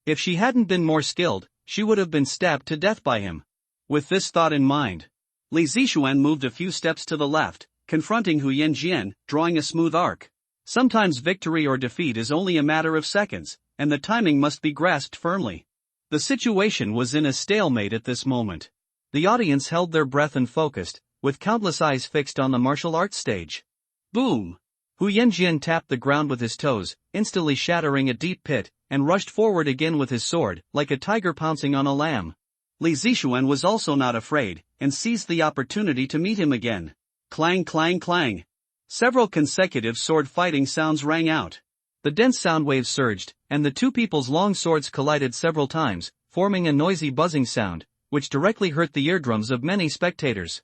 S1: If she hadn't been more skilled, she would have been stabbed to death by him. With this thought in mind, Li Zixuan moved a few steps to the left, confronting Hu Yanjian, drawing a smooth arc. Sometimes victory or defeat is only a matter of seconds, and the timing must be grasped firmly. The situation was in a stalemate at this moment. The audience held their breath and focused, with countless eyes fixed on the martial arts stage. Boom! Hu Yanjian tapped the ground with his toes, instantly shattering a deep pit, and rushed forward again with his sword, like a tiger pouncing on a lamb. Li Zixuan was also not afraid, and seized the opportunity to meet him again. Clang clang clang. Several consecutive sword fighting sounds rang out. The dense sound waves surged, and the two people's long swords collided several times, forming a noisy buzzing sound, which directly hurt the eardrums of many spectators.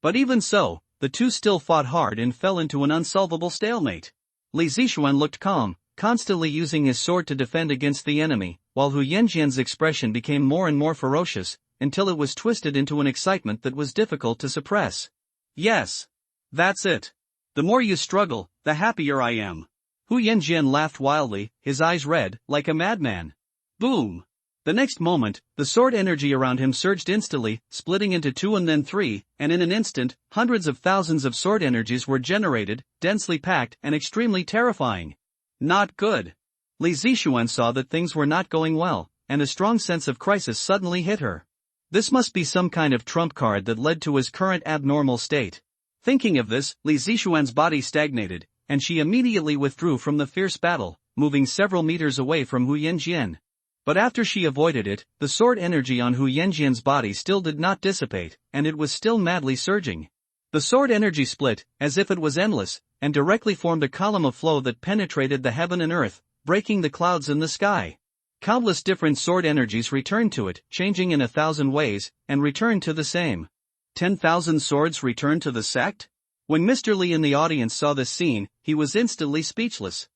S1: But even so, the two still fought hard and fell into an unsolvable stalemate. Li Zixuan looked calm, constantly using his sword to defend against the enemy, while Hu Yanjian's expression became more and more ferocious, until it was twisted into an excitement that was difficult to suppress. Yes. That's it. The more you struggle, the happier I am. Hu Yanjian laughed wildly, his eyes red, like a madman. Boom! The next moment, the sword energy around him surged instantly, splitting into two and then three, and in an instant, hundreds of thousands of sword energies were generated, densely packed and extremely terrifying. Not good. Li Zixuan saw that things were not going well, and a strong sense of crisis suddenly hit her. This must be some kind of trump card that led to his current abnormal state. Thinking of this, Li Zixuan's body stagnated, and she immediately withdrew from the fierce battle, moving several meters away from Hu Yanjian. But after she avoided it, the sword energy on Hu Yanjian's body still did not dissipate, and it was still madly surging. The sword energy split, as if it was endless, and directly formed a column of flow that penetrated the heaven and earth, breaking the clouds in the sky. Countless different sword energies returned to it, changing in 1,000 ways, and returned to the same. 10,000 swords returned to the sect? When Mr. Li in the audience saw this scene, he was instantly speechless.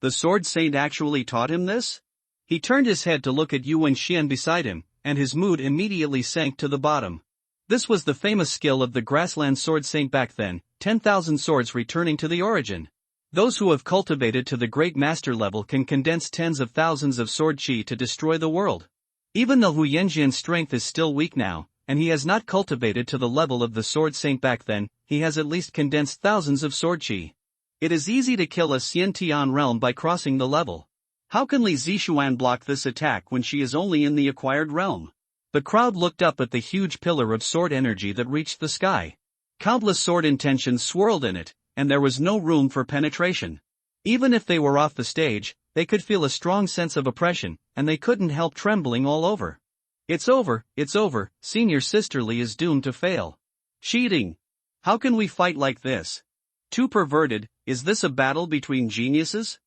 S1: The sword saint actually taught him this? He turned his head to look at Yuan Xian beside him, and his mood immediately sank to the bottom. This was the famous skill of the grassland sword saint back then, 10,000 swords returning to the origin. Those who have cultivated to the great master level can condense tens of thousands of sword chi to destroy the world. Even though Hu Yanjian's strength is still weak now, and he has not cultivated to the level of the sword saint back then, he has at least condensed thousands of sword chi. It is easy to kill a Xiantian realm by crossing the level. How can Li Zixuan block this attack when she is only in the acquired realm? The crowd looked up at the huge pillar of sword energy that reached the sky. Countless sword intentions swirled in it, and there was no room for penetration. Even if they were off the stage, they could feel a strong sense of oppression, and they couldn't help trembling all over. It's over, senior sisterly is doomed to fail. Cheating. How can we fight like this? Too perverted, is this a battle between geniuses?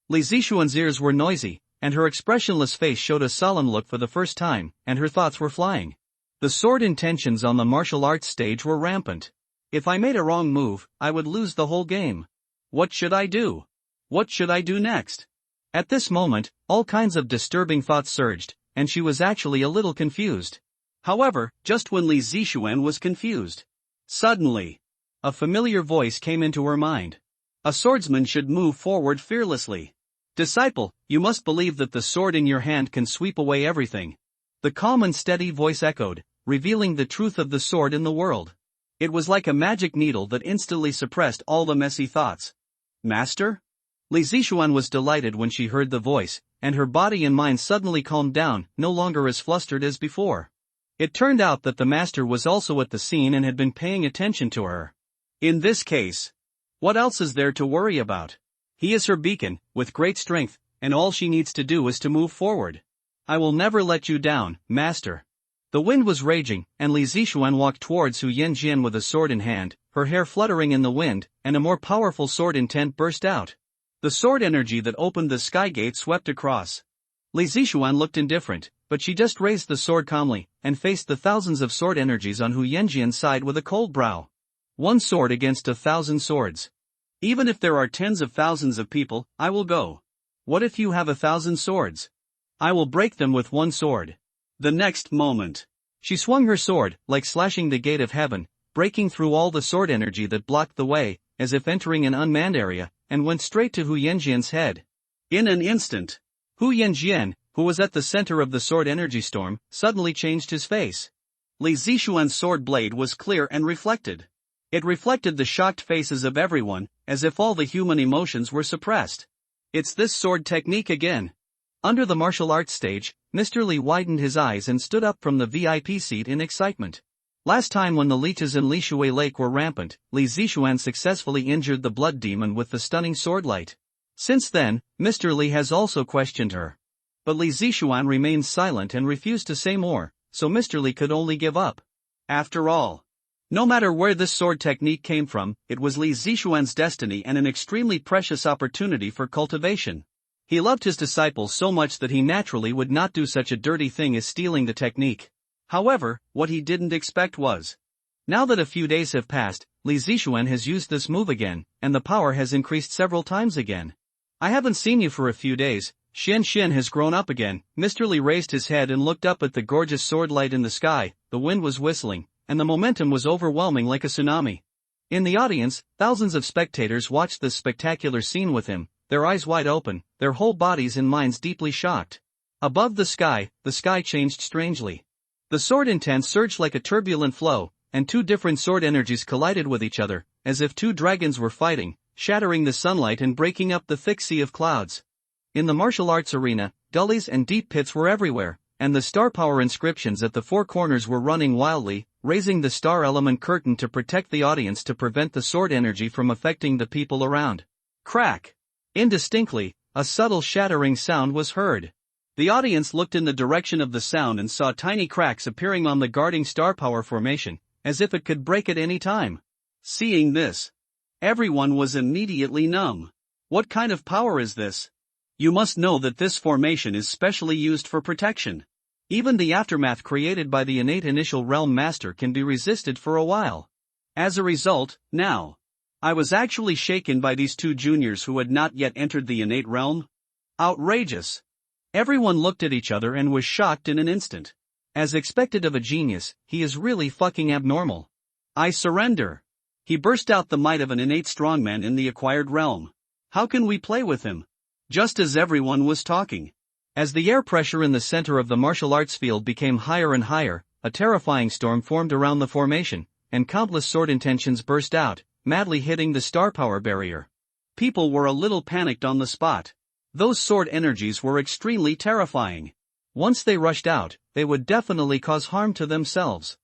S1: Li Zixuan's ears were noisy, and her expressionless face showed a solemn look for the first time, and her thoughts were flying. The sword intentions on the martial arts stage were rampant. If I made a wrong move, I would lose the whole game. What should I do? What should I do next? At this moment, all kinds of disturbing thoughts surged, and she was actually a little confused. However, just when Li Zixuan was confused, suddenly, a familiar voice came into her mind. A swordsman should move forward fearlessly. Disciple, you must believe that the sword in your hand can sweep away everything. The calm and steady voice echoed, revealing the truth of the sword in the world. It was like a magic needle that instantly suppressed all the messy thoughts. Master? Li Zixuan was delighted when she heard the voice, and her body and mind suddenly calmed down, no longer as flustered as before. It turned out that the master was also at the scene and had been paying attention to her. In this case, what else is there to worry about? He is her beacon, with great strength, and all she needs to do is to move forward. I will never let you down, master. The wind was raging, and Li Zixuan walked towards Hu Yanjian with a sword in hand, her hair fluttering in the wind, and a more powerful sword intent burst out. The sword energy that opened the sky gate swept across. Li Zixuan looked indifferent, but she just raised the sword calmly, and faced the thousands of sword energies on Hu Yanjian's side with a cold brow. One sword against 1,000 swords. Even if there are tens of thousands of people, I will go. What if you have 1,000 swords? I will break them with one sword. The next moment, she swung her sword, like slashing the gate of heaven, breaking through all the sword energy that blocked the way, as if entering an unmanned area, and went straight to Hu Yanjian's head. In an instant, Hu Yanjian, who was at the center of the sword energy storm, suddenly changed his face. Li Zixuan's sword blade was clear and reflected. It reflected the shocked faces of everyone, as if all the human emotions were suppressed. It's this sword technique again. Under the martial arts stage, Mr. Li widened his eyes and stood up from the VIP seat in excitement. Last time when the leeches in Lishui Lake were rampant, Li Zixuan successfully injured the blood demon with the stunning sword light. Since then, Mr. Li has also questioned her. But Li Zixuan remained silent and refused to say more, so Mr. Li could only give up. After all, no matter where this sword technique came from, it was Li Zixuan's destiny and an extremely precious opportunity for cultivation. He loved his disciple so much that he naturally would not do such a dirty thing as stealing the technique. However, what he didn't expect was, now that a few days have passed, Li Zixuan has used this move again, and the power has increased several times again. I haven't seen you for a few days. Xin has grown up again. Mr. Li raised his head and looked up at the gorgeous sword light in the sky. The wind was whistling, and the momentum was overwhelming like a tsunami. In the audience, thousands of spectators watched this spectacular scene with him, their eyes wide open, their whole bodies and minds deeply shocked. Above the sky changed strangely. The sword intent surged like a turbulent flow, and two different sword energies collided with each other, as if two dragons were fighting, shattering the sunlight and breaking up the thick sea of clouds. In the martial arts arena, gullies and deep pits were everywhere, and the star power inscriptions at the four corners were running wildly, raising the star element curtain to protect the audience to prevent the sword energy from affecting the people around. Crack! Indistinctly, a subtle shattering sound was heard. The audience looked in the direction of the sound and saw tiny cracks appearing on the guarding star power formation, as if it could break at any time. Seeing this, everyone was immediately numb. What kind of power is this? You must know that this formation is specially used for protection. Even the aftermath created by the innate initial realm master can be resisted for a while. As a result, now, I was actually shaken by these two juniors who had not yet entered the innate realm. Outrageous! Everyone looked at each other and was shocked in an instant. As expected of a genius, he is really fucking abnormal. I surrender. He burst out the might of an innate strongman in the acquired realm. How can we play with him? Just as everyone was talking. As the air pressure in the center of the martial arts field became higher and higher, a terrifying storm formed around the formation, and countless sword intentions burst out, madly hitting the star power barrier. People were a little panicked on the spot. Those sword energies were extremely terrifying. Once they rushed out, they would definitely cause harm to themselves.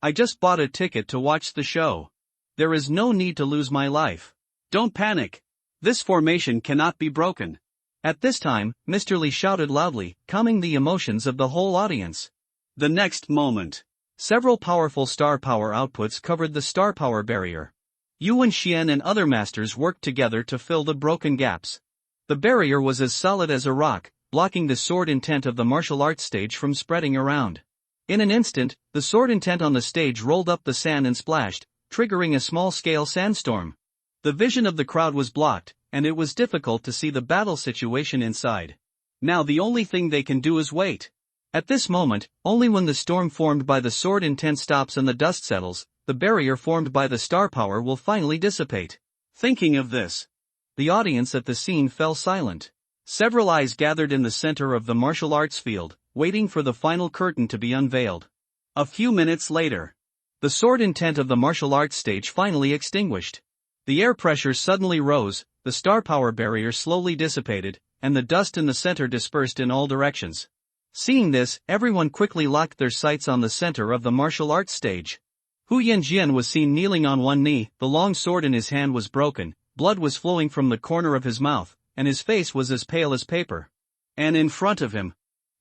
S1: I just bought a ticket to watch the show. There is no need to lose my life. Don't panic. This formation cannot be broken. At this time, Mr. Li shouted loudly, calming the emotions of the whole audience. The next moment, several powerful star power outputs covered the star power barrier. Yuan Xian and other masters worked together to fill the broken gaps. The barrier was as solid as a rock, blocking the sword intent of the martial arts stage from spreading around. In an instant, the sword intent on the stage rolled up the sand and splashed, triggering a small-scale sandstorm. The vision of the crowd was blocked, and it was difficult to see the battle situation inside. Now the only thing they can do is wait. At this moment, only when the storm formed by the sword intent stops and the dust settles, the barrier formed by the star power will finally dissipate. Thinking of this, the audience at the scene fell silent. Several eyes gathered in the center of the martial arts field, waiting for the final curtain to be unveiled. A few minutes later, the sword intent of the martial arts stage finally extinguished. The air pressure suddenly rose, the star power barrier slowly dissipated, and the dust in the center dispersed in all directions. Seeing this, everyone quickly locked their sights on the center of the martial arts stage. Hu Yanjian was seen kneeling on one knee, the long sword in his hand was broken, blood was flowing from the corner of his mouth, and his face was as pale as paper. And in front of him,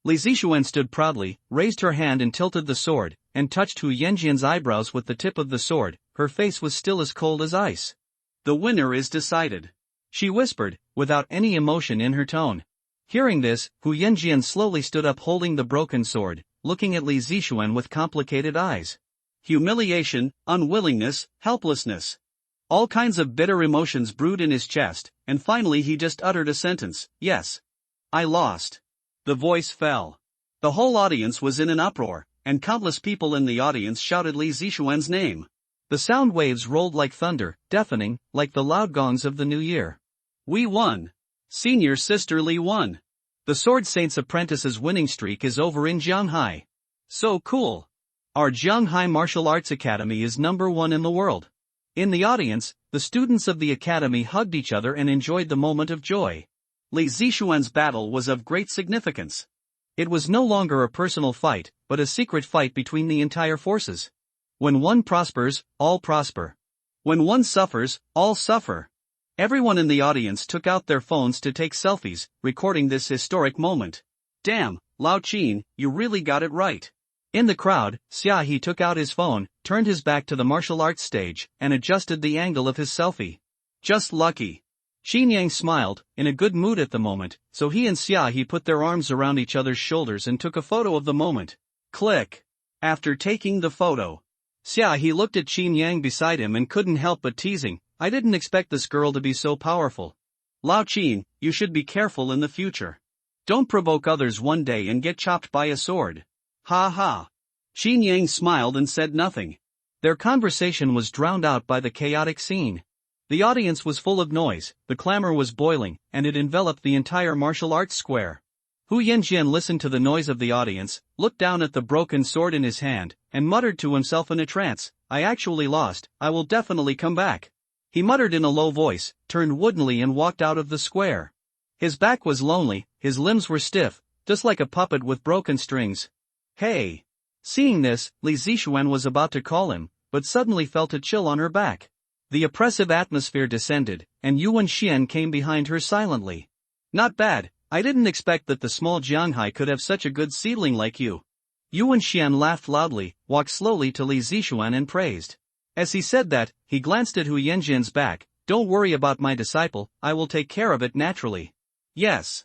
S1: Li Zixuan stood proudly, raised her hand and tilted the sword, and touched Hu Yanjian's eyebrows with the tip of the sword. Her face was still as cold as ice. The winner is decided, she whispered, without any emotion in her tone. Hearing this, Hu Yanjian slowly stood up holding the broken sword, looking at Li Zixuan with complicated eyes. Humiliation, unwillingness, helplessness. All kinds of bitter emotions brewed in his chest, and finally he just uttered a sentence, "Yes. I lost." The voice fell. The whole audience was in an uproar, and countless people in the audience shouted Li Zixuan's name. The sound waves rolled like thunder, deafening, like the loud gongs of the new year. We won. Senior sister Li won. The Sword Saint's apprentice's winning streak is over in Jianghai. So cool. Our Jianghai Martial Arts Academy is #1 in the world. In the audience, the students of the academy hugged each other and enjoyed the moment of joy. Li Zixuan's battle was of great significance. It was no longer a personal fight, but a secret fight between the entire forces. When one prospers, all prosper. When one suffers, all suffer. Everyone in the audience took out their phones to take selfies, recording this historic moment. Damn, Lao Qin, you really got it right. In the crowd, Xia He took out his phone, turned his back to the martial arts stage, and adjusted the angle of his selfie. Just lucky. Qin Yang smiled, in a good mood at the moment, so he and Xia He put their arms around each other's shoulders and took a photo of the moment. Click. After taking the photo, Xia He looked at Qin Yang beside him and couldn't help but teasing, "I didn't expect this girl to be so powerful. Lao Qin, you should be careful in the future. Don't provoke others one day and get chopped by a sword." Ha ha. Qin Yang smiled and said nothing. Their conversation was drowned out by the chaotic scene. The audience was full of noise, the clamor was boiling, and it enveloped the entire martial arts square. Hu Yanjian listened to the noise of the audience, looked down at the broken sword in his hand, and muttered to himself in a trance, "I actually lost, I will definitely come back." He muttered in a low voice, turned woodenly and walked out of the square. His back was lonely, his limbs were stiff, just like a puppet with broken strings. Hey! Seeing this, Li Zixuan was about to call him, but suddenly felt a chill on her back. The oppressive atmosphere descended, and Yuan Xian came behind her silently. "Not bad, I didn't expect that the small Jianghai could have such a good seedling like you." Yuan Xian laughed loudly, walked slowly to Li Zixuan and praised. As he said that, he glanced at Hu Yanjian's back. "Don't worry about my disciple, I will take care of it naturally." Yes.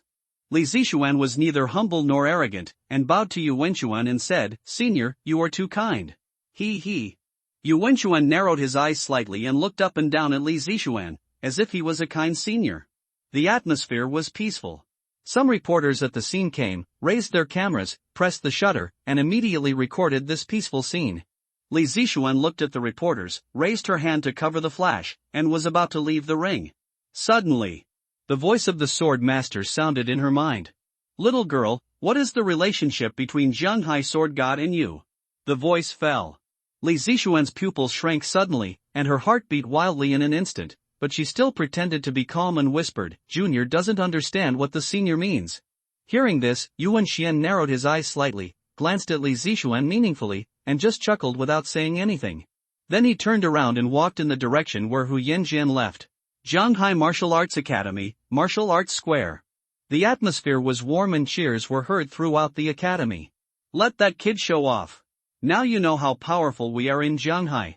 S1: Li Zixuan was neither humble nor arrogant, and bowed to Yu Wenchuan and said, "Senior, you are too kind." He. Yu Wenchuan narrowed his eyes slightly and looked up and down at Li Zixuan, as if he was a kind senior. The atmosphere was peaceful. Some reporters at the scene came, raised their cameras, pressed the shutter, and immediately recorded this peaceful scene. Li Zixuan looked at the reporters, raised her hand to cover the flash, and was about to leave the ring. Suddenly, the voice of the sword master sounded in her mind. "Little girl, what is the relationship between Jianghai Sword God and you?" The voice fell. Li Zixuan's pupils shrank suddenly, and her heart beat wildly in an instant, but she still pretended to be calm and whispered, "Junior doesn't understand what the senior means." Hearing this, Yuan Xian narrowed his eyes slightly, glanced at Li Zixuan meaningfully, and just chuckled without saying anything. Then he turned around and walked in the direction where Hu Yanjian left. Jianghai Martial Arts Academy, Martial Arts Square. The atmosphere was warm and cheers were heard throughout the academy. Let that kid show off. Now you know how powerful we are in Shanghai.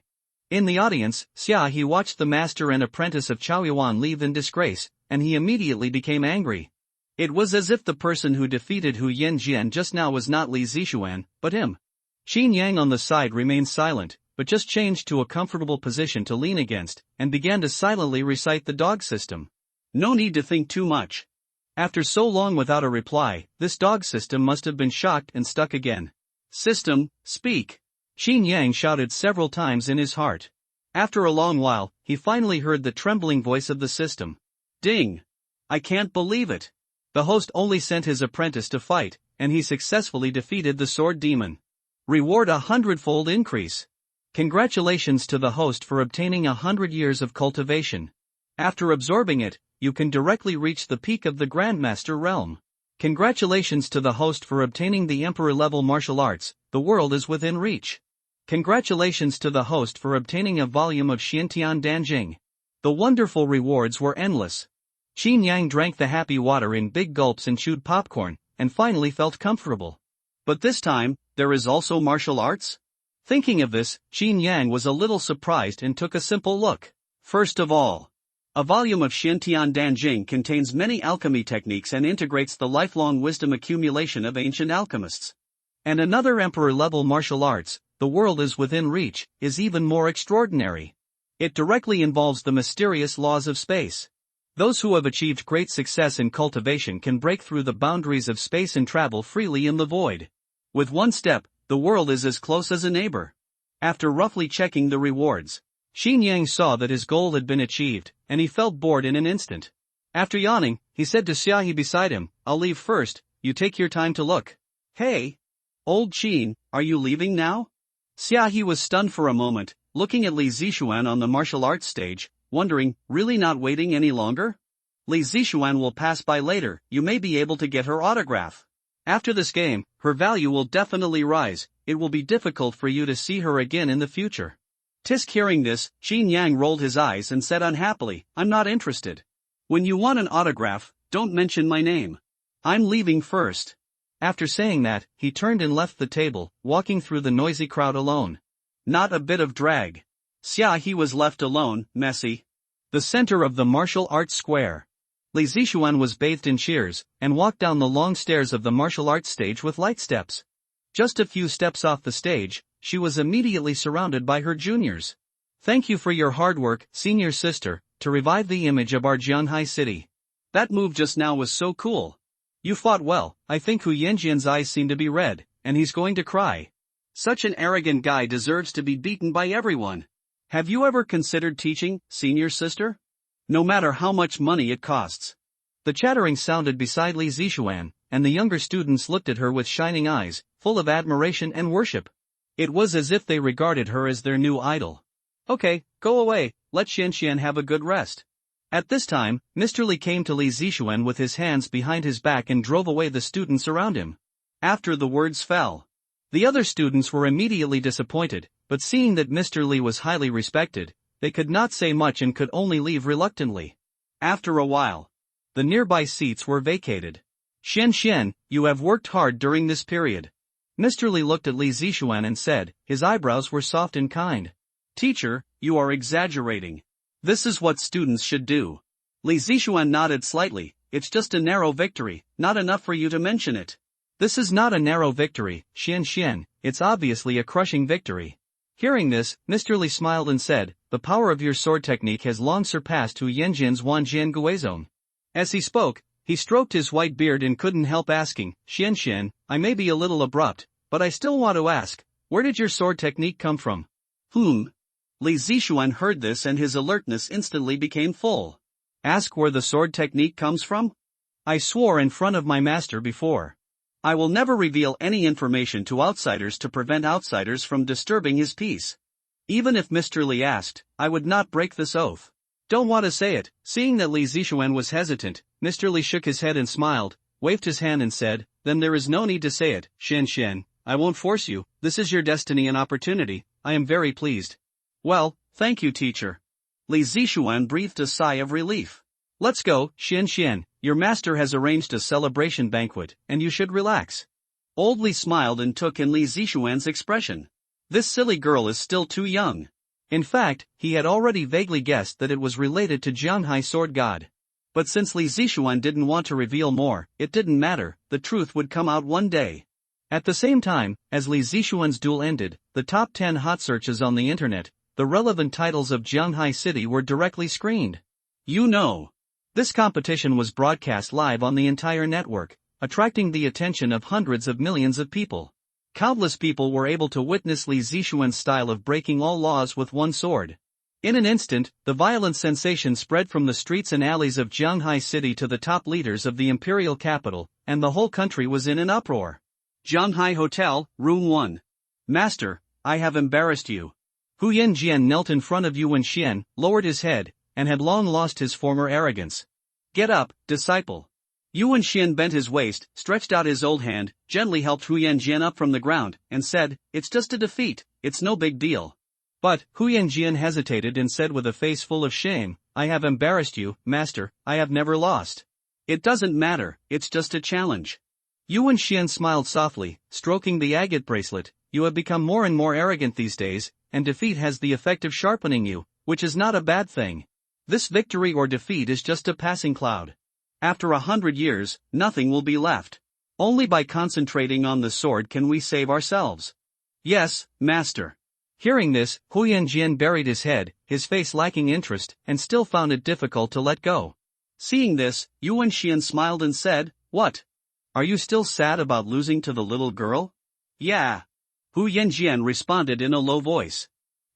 S1: In the audience, Xia He watched the master and apprentice of Chao Yuan leave in disgrace, and he immediately became angry. It was as if the person who defeated Hu Yanjian just now was not Li Zixuan, but him. Qin Yang on the side remained silent, but just changed to a comfortable position to lean against, and began to silently recite the dog system. No need to think too much. After so long without a reply, this dog system must have been shocked and stuck again. System, speak. Qin Yang shouted several times in his heart. After a long while, he finally heard the trembling voice of the system. Ding! I can't believe it. The host only sent his apprentice to fight, and he successfully defeated the sword demon. Reward 100-fold increase. Congratulations to the host for obtaining 100 years of cultivation. After absorbing it, you can directly reach the peak of the Grandmaster realm. Congratulations to the host for obtaining the Emperor-level martial arts, the world is within reach. Congratulations to the host for obtaining a volume of Xiantian Danjing. The wonderful rewards were endless. Qin Yang drank the happy water in big gulps and chewed popcorn, and finally felt comfortable. But this time, there is also martial arts? Thinking of this, Qin Yang was a little surprised and took a simple look. First of all, a volume of Xiantian Danjing contains many alchemy techniques and integrates the lifelong wisdom accumulation of ancient alchemists. And another emperor-level martial arts, the world is within reach, is even more extraordinary. It directly involves the mysterious laws of space. Those who have achieved great success in cultivation can break through the boundaries of space and travel freely in the void. With one step, the world is as close as a neighbor. After roughly checking the rewards, Qin Yang saw that his goal had been achieved, and he felt bored in an instant. After yawning, he said to Xia He beside him, I'll leave first, you take your time to look. Hey! Old Qin, are you leaving now? Xia He was stunned for a moment, looking at Li Zixuan on the martial arts stage, wondering, really not waiting any longer? Li Zixuan will pass by later, you may be able to get her autograph. After this game, her value will definitely rise, it will be difficult for you to see her again in the future. Tisk hearing this, Qin Yang rolled his eyes and said unhappily, I'm not interested. When you want an autograph, don't mention my name. I'm leaving first. After saying that, he turned and left the table, walking through the noisy crowd alone. Not a bit of drag. Xia He was left alone, messy. The center of the martial arts square. Li Zixuan was bathed in cheers, and walked down the long stairs of the martial arts stage with light steps. Just a few steps off the stage, she was immediately surrounded by her juniors. Thank you for your hard work, senior sister, to revive the image of our Jianhai city. That move just now was so cool. You fought well. I think Hu Yanjian's eyes seem to be red, and he's going to cry. Such an arrogant guy deserves to be beaten by everyone. Have you ever considered teaching, senior sister? No matter how much money it costs. The chattering sounded beside Li Zixuan, and the younger students looked at her with shining eyes, full of admiration and worship. It was as if they regarded her as their new idol. Okay, go away, let Xianxian have a good rest. At this time, Mr. Li came to Li Zixuan with his hands behind his back and drove away the students around him. After the words fell, the other students were immediately disappointed, but seeing that Mr. Li was highly respected, they could not say much and could only leave reluctantly. After a while, the nearby seats were vacated. Xianxian, you have worked hard during this period. Mr. Li looked at Li Zixuan and said, his eyebrows were soft and kind. Teacher, you are exaggerating. This is what students should do. Li Zixuan nodded slightly, it's just a narrow victory, not enough for you to mention it. This is not a narrow victory, Xianxian, it's obviously a crushing victory. Hearing this, Mr. Li smiled and said, the power of your sword technique has long surpassed Hu Yanjian's Wanjian Guizong. As he spoke, he stroked his white beard and couldn't help asking, Xianxian, I may be a little abrupt, but I still want to ask, where did your sword technique come from? Li Zixuan heard this and his alertness instantly became full. Ask where the sword technique comes from? I swore in front of my master before. I will never reveal any information to outsiders to prevent outsiders from disturbing his peace. Even if Mr. Li asked, I would not break this oath. Don't want to say it. Seeing that Li Zixuan was hesitant, Mr. Li shook his head and smiled, waved his hand and said, then there is no need to say it, Xianxian, I won't force you, this is your destiny and opportunity, I am very pleased. Well, thank you teacher. Li Zixuan breathed a sigh of relief. Let's go, Xianxian, Your master has arranged a celebration banquet, and you should relax. Old Li smiled and took in Li Zixuan's expression. This silly girl is still too young. In fact, he had already vaguely guessed that it was related to Jianghai sword god. But since Li Zixuan didn't want to reveal more, it didn't matter, the truth would come out one day. At the same time, as Li Zixuan's duel ended, the top 10 hot searches on the internet, the relevant titles of Jianghai City were directly screened. This competition was broadcast live on the entire network, attracting the attention of hundreds of millions of people. Countless people were able to witness Li Zixuan's style of breaking all laws with one sword. In an instant, the violent sensation spread from the streets and alleys of Jianghai City to the top leaders of the imperial capital, and the whole country was in an uproar. Jianghai Hotel, Room 1. Master, I have embarrassed you. Hu Yanjian knelt in front of Yu Wenxian, lowered his head, and had long lost his former arrogance. Get up, disciple. Yu Wenxian bent his waist, stretched out his old hand, gently helped Hu Yanjian up from the ground, and said, "It's just a defeat, it's no big deal." But, Hu Yanjian hesitated and said with a face full of shame, "I have embarrassed you, master, I have never lost." "It doesn't matter, it's just a challenge." Yu Wenxian smiled softly, stroking the agate bracelet. "You have become more and more arrogant these days, and defeat has the effect of sharpening you, which is not a bad thing. This victory or defeat is just a passing cloud. After 100 years, nothing will be left. Only by concentrating on the sword can we save ourselves." "Yes, master." Hearing this, Hu Yanjian buried his head, his face lacking interest, and still found it difficult to let go. Seeing this, Yu Wenxian smiled and said, "What? Are you still sad about losing to the little girl?" "Yeah." Hu Yanjian responded in a low voice.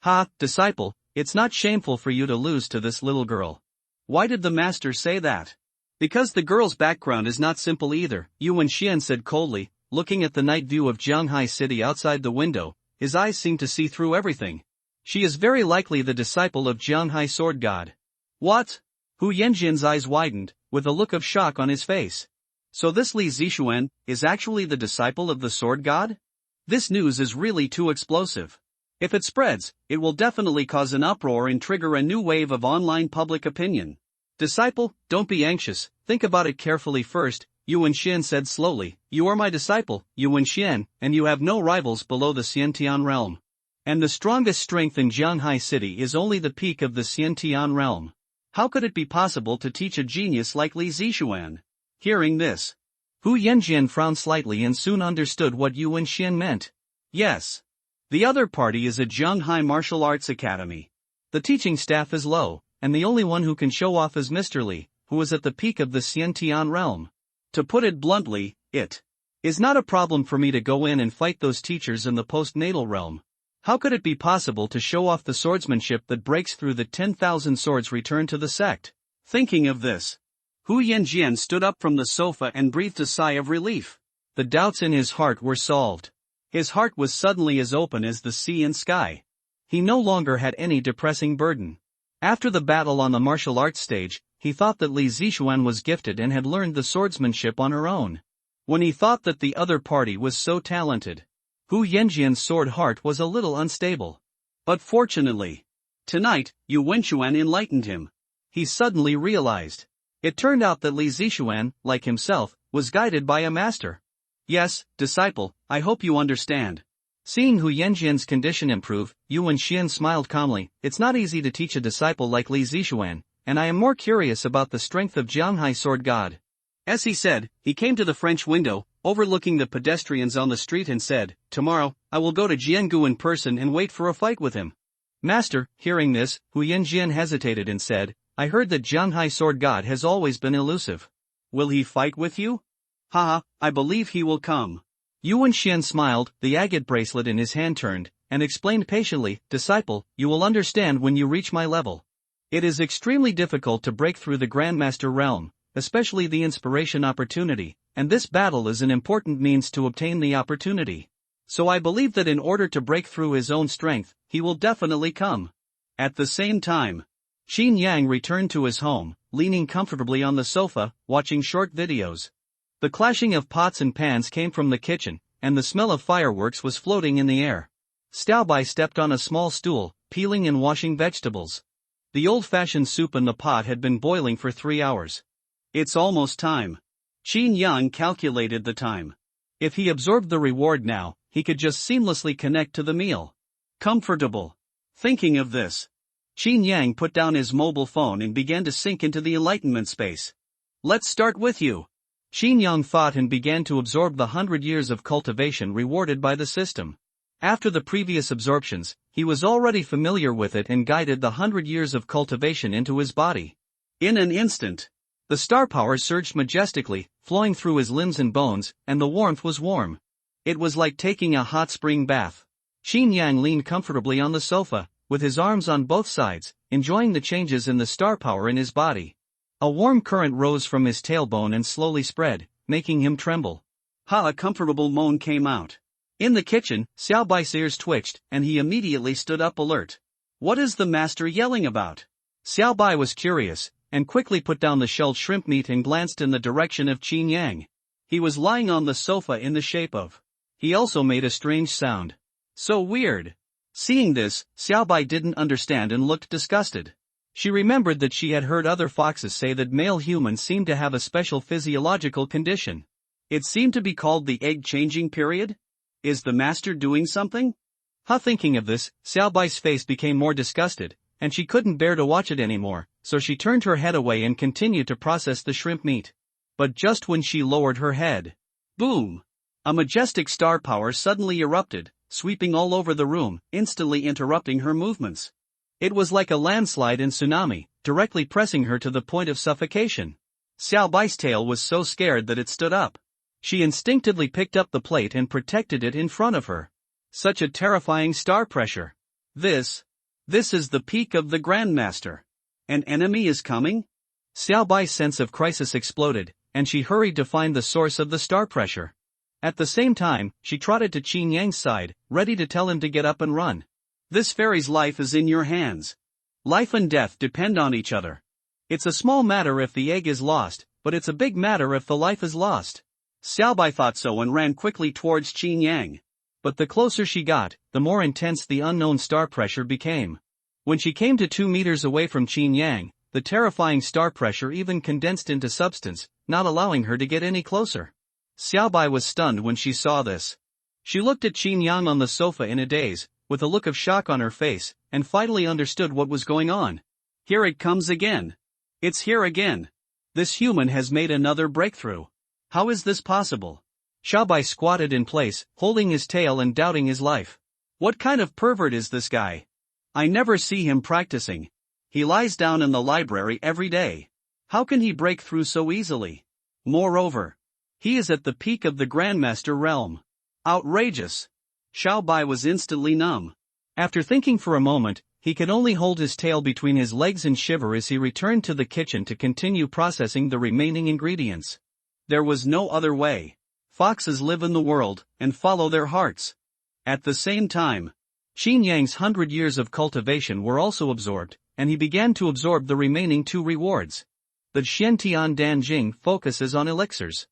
S1: "Ha, disciple, it's not shameful for you to lose to this little girl." "Why did the master say that?" "Because the girl's background is not simple either," Yu Wenxian said coldly, looking at the night view of Jianghai City outside the window. His eyes seemed to see through everything. "She is very likely the disciple of Jianghai sword god." "What?" Hu Yanjian's eyes widened, with a look of shock on his face. "So this Li Zixuan is actually the disciple of the sword god? This news is really too explosive. If it spreads, it will definitely cause an uproar and trigger a new wave of online public opinion." "Disciple, don't be anxious, think about it carefully first," Yu Wenxian said slowly. "You are my disciple, Yu Wenxian, and you have no rivals below the Xiantian realm. And the strongest strength in Jianghai City is only the peak of the Xiantian realm. How could it be possible to teach a genius like Li Zixuan?" Hearing this, Hu Yanjian frowned slightly and soon understood what Yu Wenxian meant. "Yes. The other party is a Jianghai martial arts academy. The teaching staff is low, and the only one who can show off is Mr. Li, who is at the peak of the Xiantian realm. To put it bluntly, it is not a problem for me to go in and fight those teachers in the postnatal realm. How could it be possible to show off the swordsmanship that breaks through the 10,000 swords returned to the sect?" Thinking of this, Hu Yanjian stood up from the sofa and breathed a sigh of relief. The doubts in his heart were solved. His heart was suddenly as open as the sea and sky. He no longer had any depressing burden. After the battle on the martial arts stage, he thought that Li Zixuan was gifted and had learned the swordsmanship on her own. When he thought that the other party was so talented, Hu Yanjian's sword heart was a little unstable. But fortunately, tonight, Yu Wenxian enlightened him. He suddenly realized. It turned out that Li Zixuan, like himself, was guided by a master. "Yes, disciple, I hope you understand." Seeing Hu Yanjian's condition improve, Yu Wenxian smiled calmly. "It's not easy to teach a disciple like Li Zixuan, and I am more curious about the strength of Jianghai sword god." As he said, he came to the French window, overlooking the pedestrians on the street and said, "Tomorrow, I will go to Jiangu in person and wait for a fight with him." "Master," hearing this, Hu Yanjian hesitated and said, "I heard that Jianghai sword god has always been elusive. Will he fight with you?" "Haha, I believe he will come." Yu Wenxian smiled, the agate bracelet in his hand turned, and explained patiently, "Disciple, you will understand when you reach my level. It is extremely difficult to break through the Grandmaster realm, especially the inspiration opportunity, and this battle is an important means to obtain the opportunity. So I believe that in order to break through his own strength, he will definitely come." At the same time, Qin Yang returned to his home, leaning comfortably on the sofa, watching short videos. The clashing of pots and pans came from the kitchen, and the smell of fireworks was floating in the air. Xiaobai stepped on a small stool, peeling and washing vegetables. The old-fashioned soup in the pot had been boiling for 3 hours. It's almost time. Qin Yang calculated the time. If he absorbed the reward now, he could just seamlessly connect to the meal. Comfortable. Thinking of this, Qin Yang put down his mobile phone and began to sink into the enlightenment space. Let's start with you. Qin Yang thought and began to absorb the 100 years of cultivation rewarded by the system. After the previous absorptions, he was already familiar with it and guided the 100 years of cultivation into his body. In an instant, the star power surged majestically, flowing through his limbs and bones, and the warmth was warm. It was like taking a hot spring bath. Qin Yang leaned comfortably on the sofa, with his arms on both sides, enjoying the changes in the star power in his body. A warm current rose from his tailbone and slowly spread, making him tremble. A comfortable moan came out. In the kitchen, Xiao Bai's ears twitched, and he immediately stood up alert. What is the master yelling about? Xiao Bai was curious, and quickly put down the shelled shrimp meat and glanced in the direction of Qin Yang. He was lying on the sofa in the shape of. He also made a strange sound. So weird. Seeing this, Xiao Bai didn't understand and looked disgusted. She remembered that she had heard other foxes say that male humans seemed to have a special physiological condition. It seemed to be called the egg-changing period? Is the master doing something? Thinking of this, Xiao Bai's face became more disgusted, and she couldn't bear to watch it anymore, so she turned her head away and continued to process the shrimp meat. But just when she lowered her head, boom! A majestic star power suddenly erupted, sweeping all over the room, instantly interrupting her movements. It was like a landslide and tsunami, directly pressing her to the point of suffocation. Xiao Bai's tail was so scared that it stood up. She instinctively picked up the plate and protected it in front of her. Such a terrifying star pressure. This is the peak of the Grandmaster. An enemy is coming? Xiao Bai's sense of crisis exploded, and she hurried to find the source of the star pressure. At the same time, she trotted to Qin Yang's side, ready to tell him to get up and run. This fairy's life is in your hands. Life and death depend on each other. It's a small matter if the egg is lost, but it's a big matter if the life is lost. Xiao Bai thought so and ran quickly towards Qin Yang. But the closer she got, the more intense the unknown star pressure became. When she came to 2 meters away from Qin Yang, the terrifying star pressure even condensed into substance, not allowing her to get any closer. Xiao Bai was stunned when she saw this. She looked at Qin Yang on the sofa in a daze, with a look of shock on her face, and finally understood what was going on. Here it comes again. It's here again. This human has made another breakthrough. How is this possible? Xiao Bai squatted in place, holding his tail and doubting his life. What kind of pervert is this guy? I never see him practicing. He lies down in the library every day. How can he break through so easily? Moreover, he is at the peak of the Grandmaster realm. Outrageous. Xiao Bai was instantly numb. After thinking for a moment, he could only hold his tail between his legs and shiver as he returned to the kitchen to continue processing the remaining ingredients. There was no other way. Foxes live in the world, and follow their hearts. At the same time, Qin Yang's 100 years of cultivation were also absorbed, and he began to absorb the remaining 2 rewards. The Xiantian Danjing focuses on elixirs.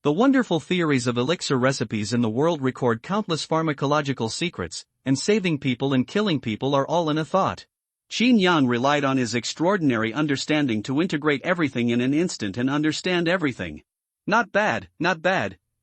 S1: The wonderful theories of elixir recipes in the world record countless pharmacological secrets, and saving people and killing people are all in a thought. Qin Yang relied on his extraordinary understanding to integrate everything in an instant and understand everything. Not bad,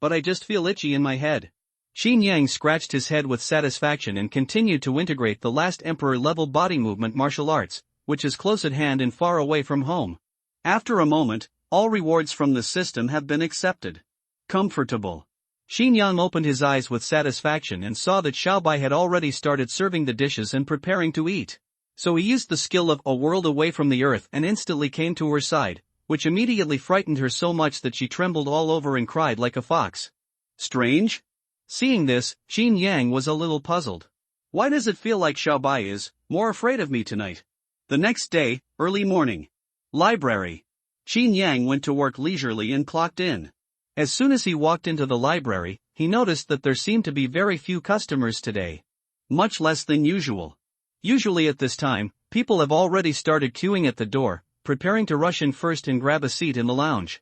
S1: but I just feel itchy in my head. Qin Yang scratched his head with satisfaction and continued to integrate the last emperor-level body movement martial arts, which is close at hand and far away from home. After a moment, all rewards from the system have been accepted. Comfortable. Qin Yang opened his eyes with satisfaction and saw that Xiao Bai had already started serving the dishes and preparing to eat. So he used the skill of a world away from the earth and instantly came to her side, which immediately frightened her so much that she trembled all over and cried like a fox. Strange? Seeing this, Qin Yang was a little puzzled. Why does it feel like Xiao Bai is more afraid of me tonight? The next day, early morning. Library. Qin Yang went to work leisurely and clocked in. As soon as he walked into the library, he noticed that there seemed to be very few customers today. Much less than usual. Usually at this time, people have already started queuing at the door, preparing to rush in first and grab a seat in the lounge.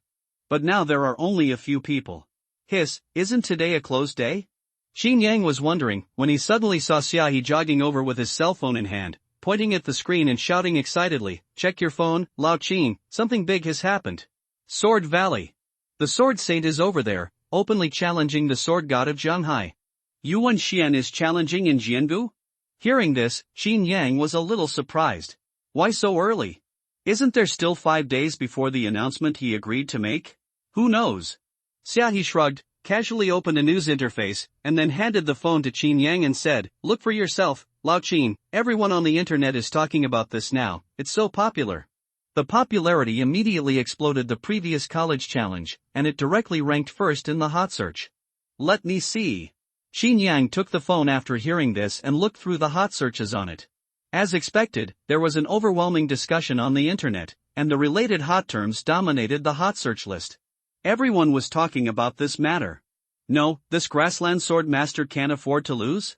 S1: But now there are only a few people. Isn't today a closed day? Qin Yang was wondering, when he suddenly saw Xiaohe jogging over with his cell phone in hand, pointing at the screen and shouting excitedly, "Check your phone, Lao Qin, something big has happened." Sword Valley. The Sword Saint is over there, openly challenging the Sword God of Zhanghai. Yuan Xian is challenging in Jiangu? Hearing this, Qin Yang was a little surprised. Why so early? Isn't there still 5 days before the announcement he agreed to make? Who knows? Xiaohe shrugged, casually opened a news interface, and then handed the phone to Qin Yang and said, "Look for yourself, Lao Qin, everyone on the internet is talking about this now, it's so popular." The popularity immediately exploded the previous college challenge, and it directly ranked first in the hot search. Let me see. Qin Yang took the phone after hearing this and looked through the hot searches on it. As expected, there was an overwhelming discussion on the internet, and the related hot terms dominated the hot search list. Everyone was talking about this matter. No, this grassland sword master can't afford to lose?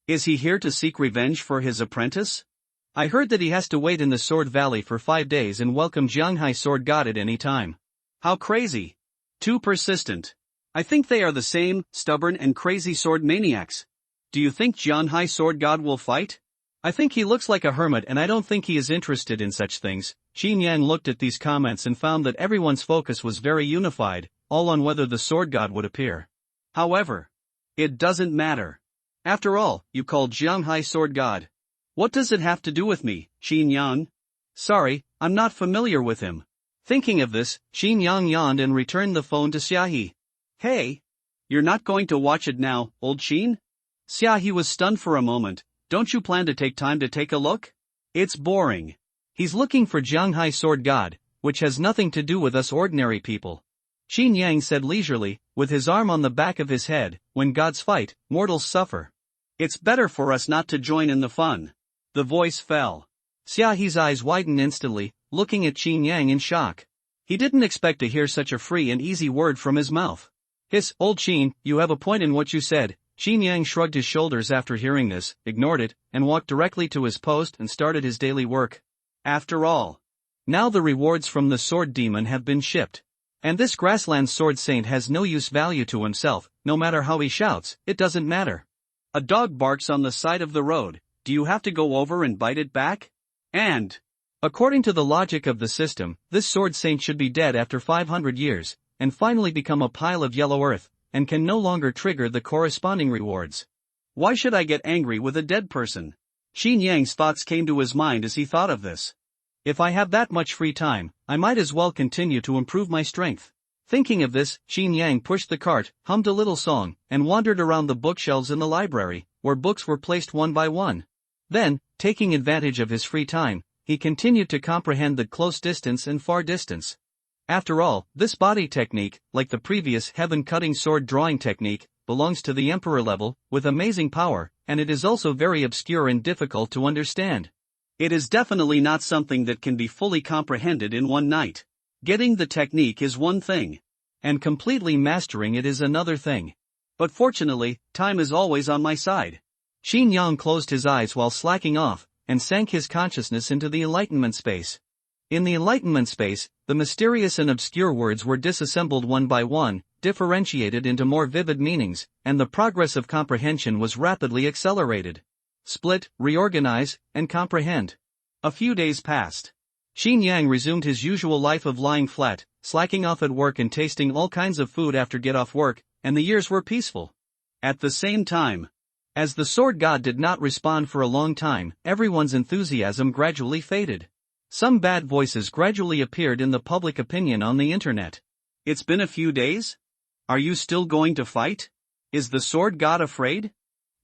S1: Is he here to seek revenge for his apprentice? I heard that he has to wait in the Sword Valley for 5 days and welcome Zhanghai Sword God at any time. How crazy. Too persistent. I think they are the same, stubborn and crazy sword maniacs. Do you think Zhanghai Sword God will fight? I think he looks like a hermit and I don't think he is interested in such things. Qin Yang looked at these comments and found that everyone's focus was very unified, all on whether the Sword God would appear. However, it doesn't matter. After all, you called Zhanghai Sword God. What does it have to do with me, Qin Yang? Sorry, I'm not familiar with him. Thinking of this, Qin Yang yawned and returned the phone to Xiaohe. Hey! You're not going to watch it now, old Qin? Xiaohe was stunned for a moment. Don't you plan to take time to take a look? It's boring. He's looking for Zhanghai Sword God, which has nothing to do with us ordinary people. Qin Yang said leisurely, with his arm on the back of his head, when gods fight, mortals suffer. It's better for us not to join in the fun. The voice fell. Xiaohe's eyes widened instantly, looking at Qin Yang in shock. He didn't expect to hear such a free and easy word from his mouth. Hiss, old Qin, you have a point in what you said. Qin Yang shrugged his shoulders after hearing this, ignored it, and walked directly to his post and started his daily work. After all, now the rewards from the sword demon have been shipped. And this grassland sword saint has no use value to himself, no matter how he shouts, it doesn't matter. A dog barks on the side of the road. Do you have to go over and bite it back? And, according to the logic of the system, this sword saint should be dead after 500 years, and finally become a pile of yellow earth, and can no longer trigger the corresponding rewards. Why should I get angry with a dead person? Qin Yang's thoughts came to his mind as he thought of this. If I have that much free time, I might as well continue to improve my strength. Thinking of this, Qin Yang pushed the cart, hummed a little song, and wandered around the bookshelves in the library, where books were placed one by one. Then, taking advantage of his free time, he continued to comprehend the close distance and far distance. After all, this body technique, like the previous heaven-cutting sword drawing technique, belongs to the emperor level, with amazing power, and it is also very obscure and difficult to understand. It is definitely not something that can be fully comprehended in one night. Getting the technique is one thing, and completely mastering it is another thing. But fortunately, time is always on my side. Qin Yang closed his eyes while slacking off, and sank his consciousness into the enlightenment space. In the enlightenment space, the mysterious and obscure words were disassembled one by one, differentiated into more vivid meanings, and the progress of comprehension was rapidly accelerated. Split, reorganize, and comprehend. A few days passed. Qin Yang resumed his usual life of lying flat, slacking off at work and tasting all kinds of food after get off work, and the years were peaceful. At the same time, as the sword god did not respond for a long time, everyone's enthusiasm gradually faded. Some bad voices gradually appeared in the public opinion on the internet. It's been a few days? Are you still going to fight? Is the sword god afraid?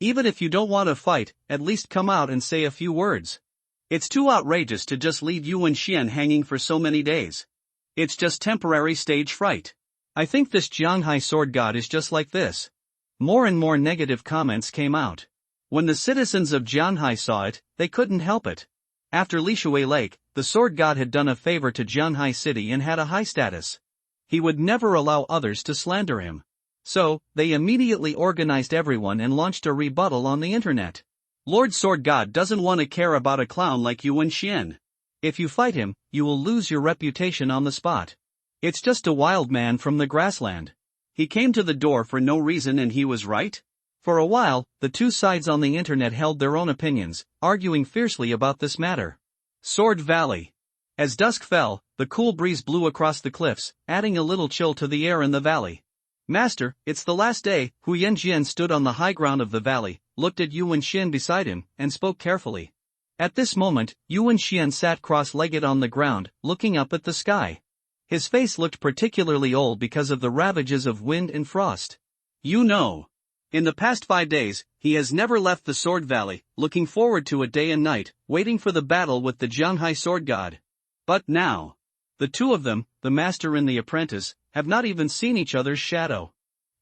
S1: Even if you don't want to fight, at least come out and say a few words. It's too outrageous to just leave Yuan Xian hanging for so many days. It's just temporary stage fright. I think this Zhanghai sword god is just like this. More and more negative comments came out. When the citizens of Zhanghai saw it, they couldn't help it. After Lishui Lake, the sword god had done a favor to Zhanghai city and had a high status. He would never allow others to slander him. So, they immediately organized everyone and launched a rebuttal on the internet. Lord Sword God doesn't want to care about a clown like Yuan Xian. If you fight him, you will lose your reputation on the spot. It's just a wild man from the grassland. He came to the door for no reason and he was right? For a while, the two sides on the internet held their own opinions, arguing fiercely about this matter. Sword Valley. As dusk fell, the cool breeze blew across the cliffs, adding a little chill to the air in the valley. Master, it's the last day. Hu Yanjian stood on the high ground of the valley, looked at Yuan Xian beside him, and spoke carefully. At this moment, Yuan Xian sat cross-legged on the ground, looking up at the sky. His face looked particularly old because of the ravages of wind and frost. You know, in the past 5 days, he has never left the Sword Valley, looking forward to it day and night, waiting for the battle with the Jianghai Sword God. But now, the two of them, the master and the apprentice, have not even seen each other's shadow.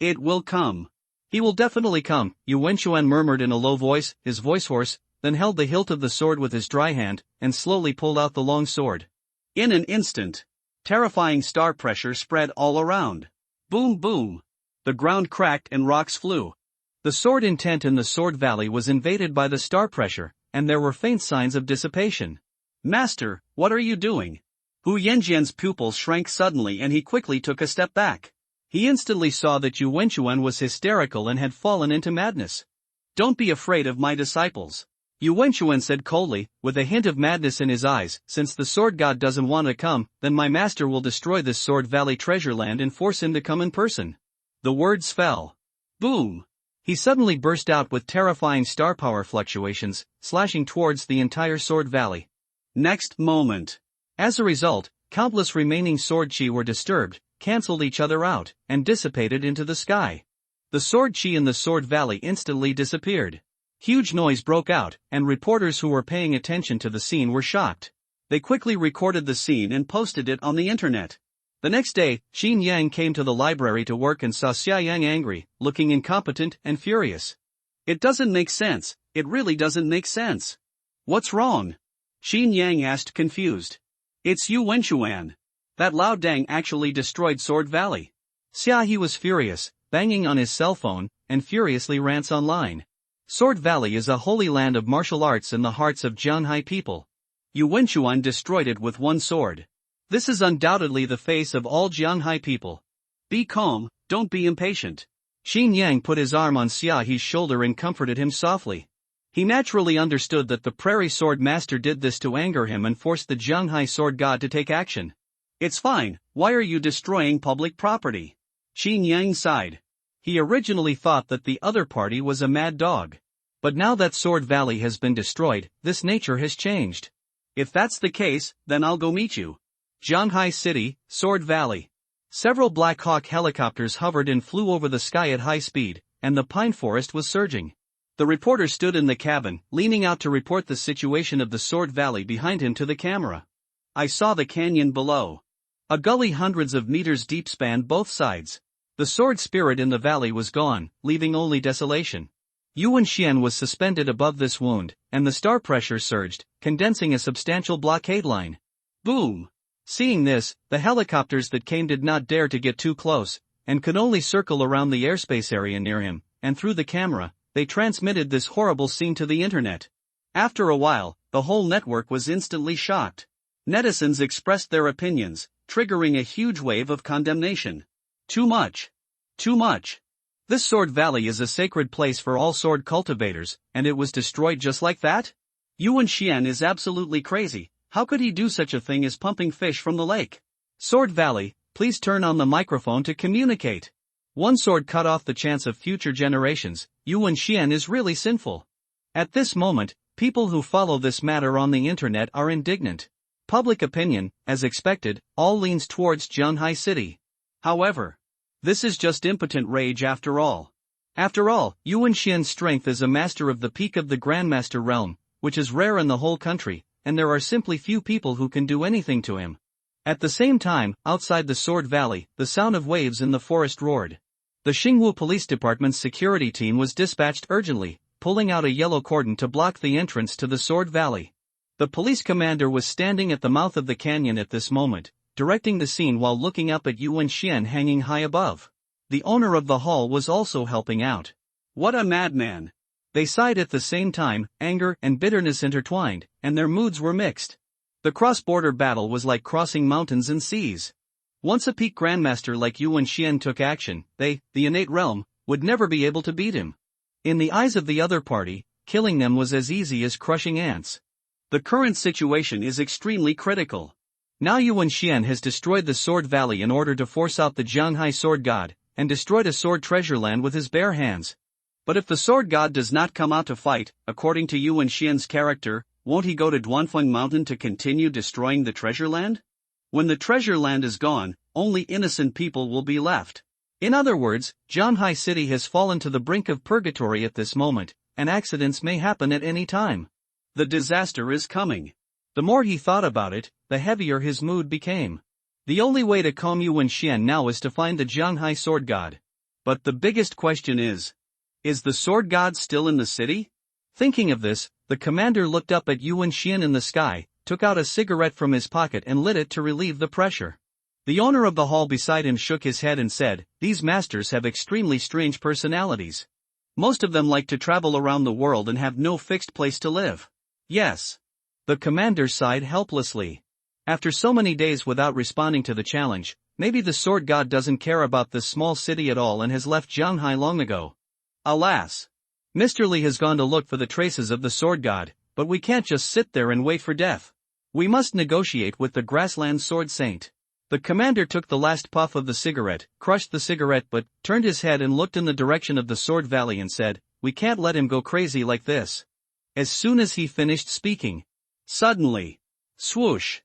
S1: It will come. He will definitely come, Yuan Xuan murmured in a low voice, his voice hoarse, then held the hilt of the sword with his dry hand, and slowly pulled out the long sword. In an instant, terrifying star pressure spread all around. Boom boom. The ground cracked and rocks flew. The sword intent in the Sword Valley was invaded by the star pressure, and there were faint signs of dissipation. Master, what are you doing? Hu Yanjian's pupils shrank suddenly and he quickly took a step back. He instantly saw that Yuan Xuan was hysterical and had fallen into madness. Don't be afraid of my disciples, Yuan Xuan said coldly, with a hint of madness in his eyes. Since the Sword God doesn't want to come, then my master will destroy this Sword Valley treasure land and force him to come in person. The words fell. Boom! He suddenly burst out with terrifying star power fluctuations, slashing towards the entire Sword Valley. Next moment. As a result, countless remaining sword chi were disturbed, cancelled each other out, and dissipated into the sky. The sword chi in the Sword Valley instantly disappeared. Huge noise broke out, and reporters who were paying attention to the scene were shocked. They quickly recorded the scene and posted it on the internet. The next day, Xin Yang came to the library to work and saw Xia Yang angry, looking incompetent and furious. It doesn't make sense, it really doesn't make sense. What's wrong? Xin Yang asked confused. It's you Wenxuan. That Lao Dang actually destroyed Sword Valley. Xia He was furious, banging on his cell phone, and furiously rants online. Sword Valley is a holy land of martial arts in the hearts of Jianghai people. Yu Wenxuan destroyed it with one sword. This is undoubtedly the face of all Jianghai people. Be calm, don't be impatient. Xin Yang put his arm on Xia He's shoulder and comforted him softly. He naturally understood that the Prairie Sword Master did this to anger him and force the Jianghai Sword God to take action. It's fine, why are you destroying public property? Xin Yang sighed. He originally thought that the other party was a mad dog. But now that Sword Valley has been destroyed, this nature has changed. If that's the case, then I'll go meet you. Jianghai City, Sword Valley. Several Black Hawk helicopters hovered and flew over the sky at high speed, and the pine forest was surging. The reporter stood in the cabin, leaning out to report the situation of the Sword Valley behind him to the camera. I saw the canyon below. A gully hundreds of meters deep spanned both sides. The sword spirit in the valley was gone, leaving only desolation. Yuan Xian was suspended above this wound, and the star pressure surged, condensing a substantial blockade line. Boom! Seeing this, the helicopters that came did not dare to get too close, and could only circle around the airspace area near him, and through the camera, they transmitted this horrible scene to the internet. After a while, the whole network was instantly shocked. Netizens expressed their opinions, triggering a huge wave of condemnation. Too much. Too much. This Sword Valley is a sacred place for all sword cultivators, and it was destroyed just like that? Yuan Xian is absolutely crazy. How could he do such a thing as pumping fish from the lake? Sword Valley, please turn on the microphone to communicate. One sword cut off the chance of future generations. Yuan Xian is really sinful. At this moment, people who follow this matter on the internet are indignant. Public opinion, as expected, all leans towards Jianghai City. However, this is just impotent rage after all. After all, Yuan Xian's strength is a master of the peak of the Grandmaster realm, which is rare in the whole country, and there are simply few people who can do anything to him. At the same time, outside the Sword Valley, the sound of waves in the forest roared. The Xingwu Police Department's security team was dispatched urgently, pulling out a yellow cordon to block the entrance to the Sword Valley. The police commander was standing at the mouth of the canyon at this moment, directing the scene while looking up at Yuan Xian hanging high above. The owner of the hall was also helping out. What a madman! They sighed at the same time, anger and bitterness intertwined, and their moods were mixed. The cross-border battle was like crossing mountains and seas. Once a peak grandmaster like Yuan Xian took action, they, the innate realm, would never be able to beat him. In the eyes of the other party, killing them was as easy as crushing ants. The current situation is extremely critical. Now Yuan Xian has destroyed the Sword Valley in order to force out the Jianghai Sword God, and destroyed a sword treasure land with his bare hands. But if the Sword God does not come out to fight, according to Yuan Xian's character, won't he go to Duanfeng Mountain to continue destroying the treasure land? When the treasure land is gone, only innocent people will be left. In other words, Jianghai City has fallen to the brink of purgatory at this moment, and accidents may happen at any time. The disaster is coming. The more he thought about it, the heavier his mood became. The only way to calm Yuan Xian now is to find the Jianghai Sword God. But the biggest question is the Sword God still in the city? Thinking of this, the commander looked up at Yuan Xian in the sky, took out a cigarette from his pocket and lit it to relieve the pressure. The owner of the hall beside him shook his head and said, "These masters have extremely strange personalities. Most of them like to travel around the world and have no fixed place to live." Yes. The commander sighed helplessly. After so many days without responding to the challenge, maybe the Sword God doesn't care about this small city at all and has left Jianghai long ago. Alas! Mr. Li has gone to look for the traces of the Sword God, but we can't just sit there and wait for death. We must negotiate with the Grassland Sword Saint. The commander took the last puff of the cigarette, crushed the cigarette but turned his head and looked in the direction of the Sword Valley and said, "We can't let him go crazy like this." As soon as he finished speaking, suddenly, swoosh!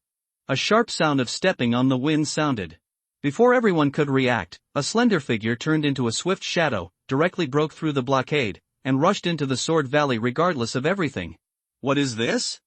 S1: A sharp sound of stepping on the wind sounded. Before everyone could react, a slender figure turned into a swift shadow, directly broke through the blockade, and rushed into the Sword Valley regardless of everything. What is this?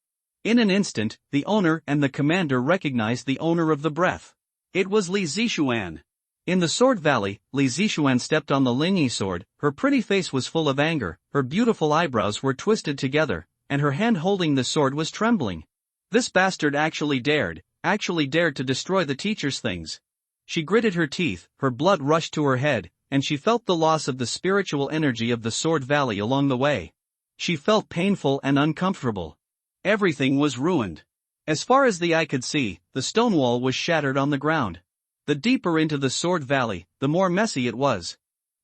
S1: In an instant, the owner and the commander recognized the owner of the breath. It was Li Zixuan. In the Sword Valley, Li Zixuan stepped on the Lingyi sword. Her pretty face was full of anger, her beautiful eyebrows were twisted together, and her hand holding the sword was trembling. This bastard actually dared to destroy the teacher's things. She gritted her teeth, her blood rushed to her head, and she felt the loss of the spiritual energy of the Sword Valley along the way. She felt painful and uncomfortable. Everything was ruined. As far as the eye could see, the stone wall was shattered on the ground. The deeper into the Sword Valley, the more messy it was.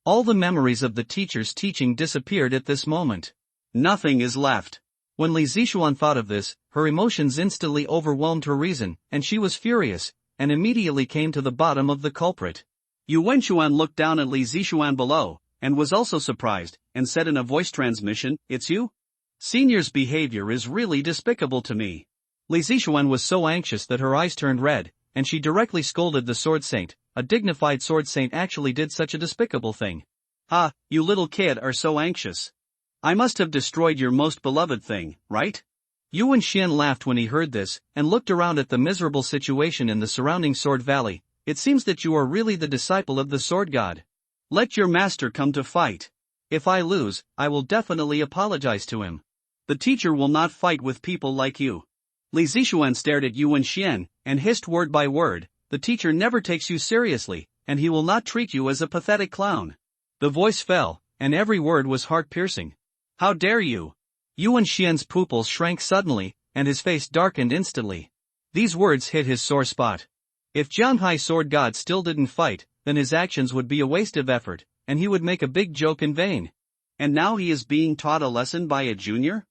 S1: All the memories of the teacher's teaching disappeared at this moment. Nothing is left. When Li Zixuan thought of this, her emotions instantly overwhelmed her reason, and she was furious, and immediately came to the bottom of the culprit. Yuan Xuan looked down at Li Zixuan below, and was also surprised, and said in a voice transmission, "It's you? Senior's behavior is really despicable to me." Li Zixuan was so anxious that her eyes turned red, and she directly scolded the Sword Saint. A dignified Sword Saint actually did such a despicable thing. "Ah, you little kid are so anxious. I must have destroyed your most beloved thing, right?" Yuan Xian laughed when he heard this, and looked around at the miserable situation in the surrounding Sword Valley. "It seems that you are really the disciple of the Sword God. Let your master come to fight. If I lose, I will definitely apologize to him. The teacher will not fight with people like you." Li Zixuan stared at Yuan Xian, and hissed word by word, "The teacher never takes you seriously, and he will not treat you as a pathetic clown." The voice fell, and every word was heart-piercing. "How dare you?" Yuan Xian's pupils shrank suddenly, and his face darkened instantly. These words hit his sore spot. If Jianghai Sword God still didn't fight, then his actions would be a waste of effort, and he would make a big joke in vain. And now he is being taught a lesson by a junior?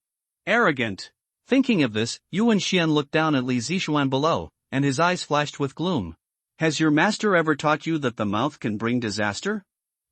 S1: Arrogant. Thinking of this, Yuan Xian looked down at Li Zixuan below, and his eyes flashed with gloom. "Has your master ever taught you that the mouth can bring disaster?"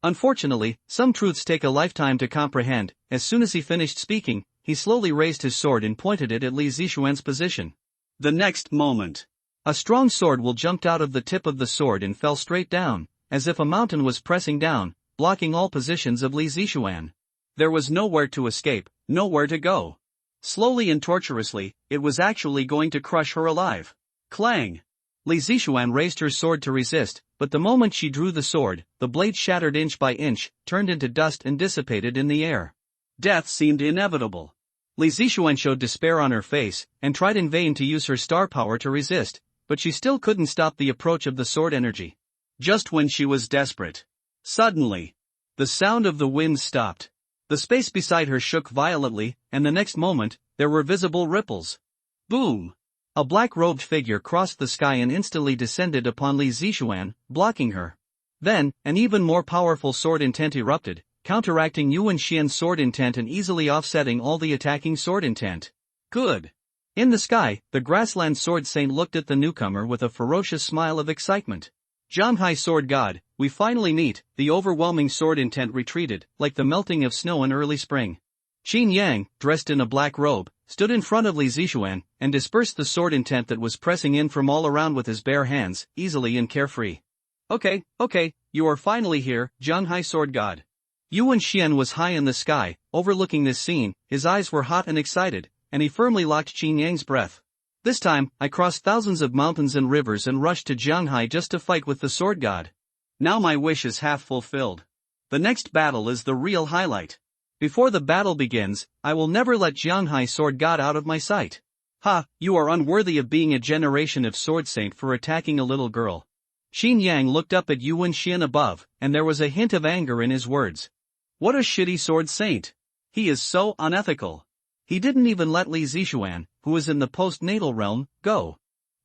S1: Unfortunately, some truths take a lifetime to comprehend. As soon as he finished speaking, he slowly raised his sword and pointed it at Li Zixuan's position. The next moment, a strong sword will jumped out of the tip of the sword and fell straight down, as if a mountain was pressing down, blocking all positions of Li Zixuan. There was nowhere to escape, nowhere to go. Slowly and tortuously, it was actually going to crush her alive. Clang! Li Zixuan raised her sword to resist, but the moment she drew the sword, the blade shattered inch by inch, turned into dust and dissipated in the air. Death seemed inevitable. Li Zixuan showed despair on her face, and tried in vain to use her star power to resist, but she still couldn't stop the approach of the sword energy. Just when she was desperate, suddenly, the sound of the wind stopped. The space beside her shook violently, and the next moment, there were visible ripples. Boom! A black-robed figure crossed the sky and instantly descended upon Li Zixuan, blocking her. Then, an even more powerful sword intent erupted, counteracting Yuan Xian's sword intent and easily offsetting all the attacking sword intent. Good! In the sky, the grassland sword saint looked at the newcomer with a ferocious smile of excitement. Zhanghai sword god, we finally meet, the overwhelming sword intent retreated, like the melting of snow in early spring. Qin Yang, dressed in a black robe, stood in front of Li Zixuan, and dispersed the sword intent that was pressing in from all around with his bare hands, easily and carefree. Okay, you are finally here, Zhanghai sword god. Yuan Xian was high in the sky, overlooking this scene, his eyes were hot and excited, and he firmly locked Qin Yang's breath. This time, I crossed thousands of mountains and rivers and rushed to Zhanghai just to fight with the sword god. Now my wish is half fulfilled. The next battle is the real highlight. Before the battle begins, I will never let Zhanghai sword god out of my sight. Ha, you are unworthy of being a generation of sword saint for attacking a little girl. Qin Yang looked up at Yuan Xian above, and there was a hint of anger in his words. What a shitty sword saint. He is so unethical. He didn't even let Li Zixuan, who was in the postnatal realm, go.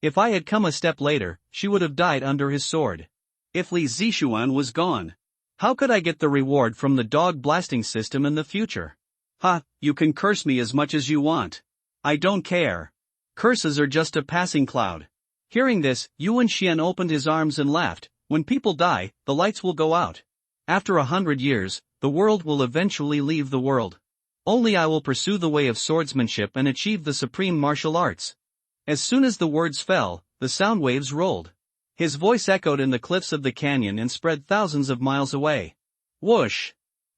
S1: If I had come a step later, she would have died under his sword. If Li Zixuan was gone, how could I get the reward from the dog blasting system in the future? Ha, you can curse me as much as you want. I don't care. Curses are just a passing cloud. Hearing this, Yuan Xian opened his arms and laughed. When people die, the lights will go out. After 100 years, the world will eventually leave the world. Only I will pursue the way of swordsmanship and achieve the supreme martial arts. As soon as the words fell, the sound waves rolled. His voice echoed in the cliffs of the canyon and spread thousands of miles away. Whoosh!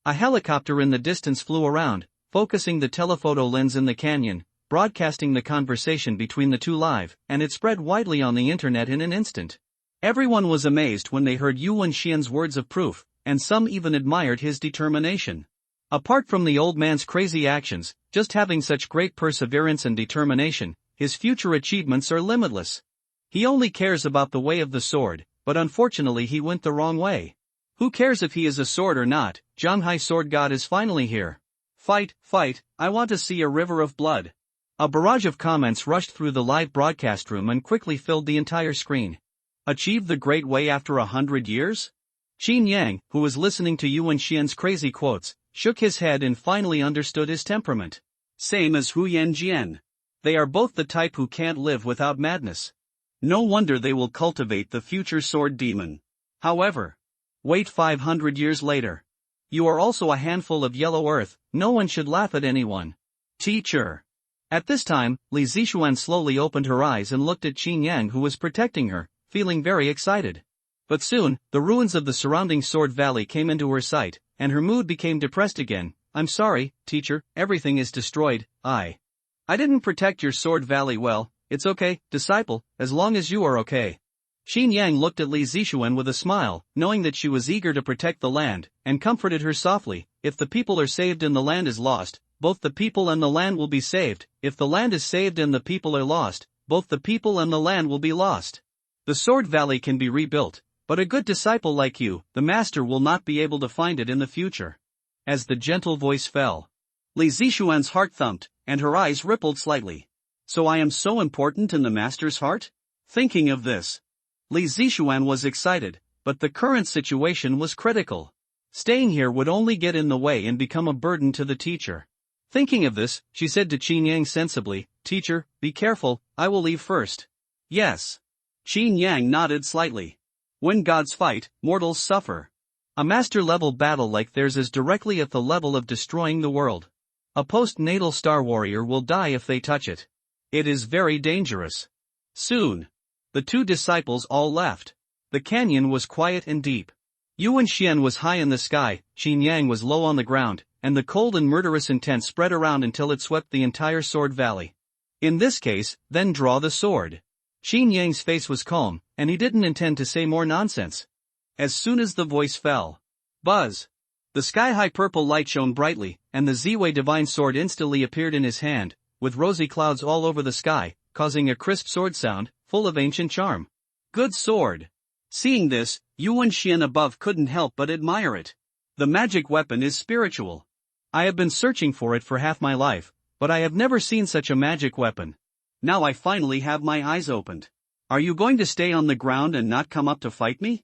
S1: A helicopter in the distance flew around, focusing the telephoto lens in the canyon, broadcasting the conversation between the two live, and it spread widely on the internet in an instant. Everyone was amazed when they heard Yuan Xian's words of proof, and some even admired his determination. Apart from the old man's crazy actions, just having such great perseverance and determination, his future achievements are limitless. He only cares about the way of the sword, but unfortunately he went the wrong way. Who cares if he is a sword or not? Zhanghai sword god is finally here. Fight, I want to see a river of blood. A barrage of comments rushed through the live broadcast room and quickly filled the entire screen. Achieve the great way after 100 years? Qin Yang, who was listening to Yuan Xian's crazy quotes, shook his head and finally understood his temperament. Same as Hu Yanjian. They are both the type who can't live without madness. No wonder they will cultivate the future sword demon. However, wait 500 years later. You are also a handful of yellow earth, no one should laugh at anyone. Teacher. At this time, Li Zixuan slowly opened her eyes and looked at Qin Yang who was protecting her, feeling very excited. But soon, the ruins of the surrounding sword valley came into her sight, and her mood became depressed again. I'm sorry, teacher, everything is destroyed. I didn't protect your sword valley well. It's okay, disciple, as long as you are okay. Qin Yang looked at Li Zixuan with a smile, knowing that she was eager to protect the land, and comforted her softly. If the people are saved and the land is lost, both the people and the land will be saved. If the land is saved and the people are lost, both the people and the land will be lost. The sword valley can be rebuilt, but a good disciple like you, the master will not be able to find it in the future. As the gentle voice fell, Li Zixuan's heart thumped, and her eyes rippled slightly. So I am so important in the master's heart? Thinking of this, Li Zixuan was excited, but the current situation was critical. Staying here would only get in the way and become a burden to the teacher. Thinking of this, she said to Qin Yang sensibly, Teacher, be careful, I will leave first. Yes. Qin Yang nodded slightly. When gods fight, mortals suffer. A master-level battle like theirs is directly at the level of destroying the world. A post-natal star warrior will die if they touch it. It is very dangerous. Soon, the two disciples all left. The canyon was quiet and deep. Yuan Xian was high in the sky, Qin Yang was low on the ground, and the cold and murderous intent spread around until it swept the entire sword valley. In this case, then draw the sword. Qin Yang's face was calm, and he didn't intend to say more nonsense. As soon as the voice fell, buzz! The sky-high purple light shone brightly, and the Ziwei divine sword instantly appeared in his hand, with rosy clouds all over the sky, causing a crisp sword sound, full of ancient charm. Good sword! Seeing this, Yuan Xian above couldn't help but admire it. The magic weapon is spiritual. I have been searching for it for half my life, but I have never seen such a magic weapon. Now I finally have my eyes opened. Are you going to stay on the ground and not come up to fight me?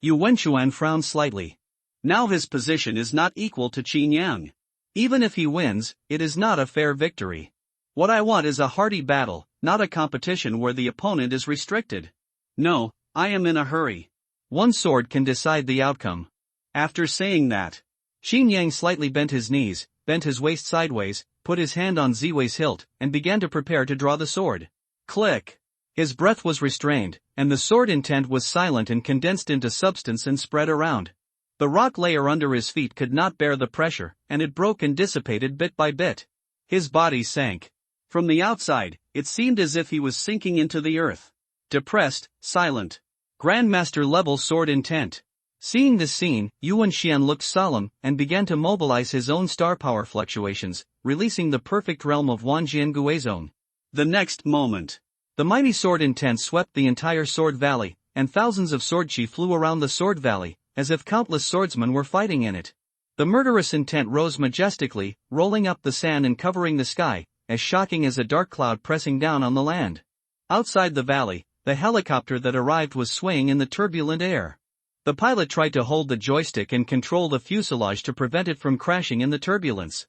S1: Yuan Xuan frowned slightly. Now his position is not equal to Qin Yang. Even if he wins, it is not a fair victory. What I want is a hearty battle, not a competition where the opponent is restricted. No, I am in a hurry. One sword can decide the outcome. After saying that, Xin Yang slightly bent his knees, bent his waist sideways, put his hand on Ziwei's hilt, and began to prepare to draw the sword. Click! His breath was restrained, and the sword intent was silent and condensed into substance and spread around. The rock layer under his feet could not bear the pressure, and it broke and dissipated bit by bit. His body sank. From the outside, it seemed as if he was sinking into the earth. Depressed, silent. Grandmaster level sword intent. Seeing this scene, Yuan Xian looked solemn and began to mobilize his own star power fluctuations, releasing the perfect realm of Wanjian Guizhong. The next moment, the mighty sword intent swept the entire sword valley, and thousands of sword chi flew around the sword valley, as if countless swordsmen were fighting in it. The murderous intent rose majestically, rolling up the sand and covering the sky, as shocking as a dark cloud pressing down on the land. Outside the valley, the helicopter that arrived was swaying in the turbulent air. The pilot tried to hold the joystick and control the fuselage to prevent it from crashing in the turbulence.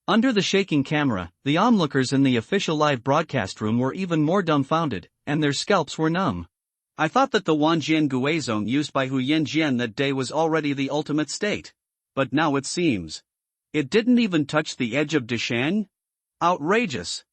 S1: Under the shaking camera, the onlookers in the official live broadcast room were even more dumbfounded, and their scalps were numb. I thought that the Wanjian Guizhong used by Hu Yanjian that day was already the ultimate state. But now it seems. It didn't even touch the edge of Deshang? Outrageous.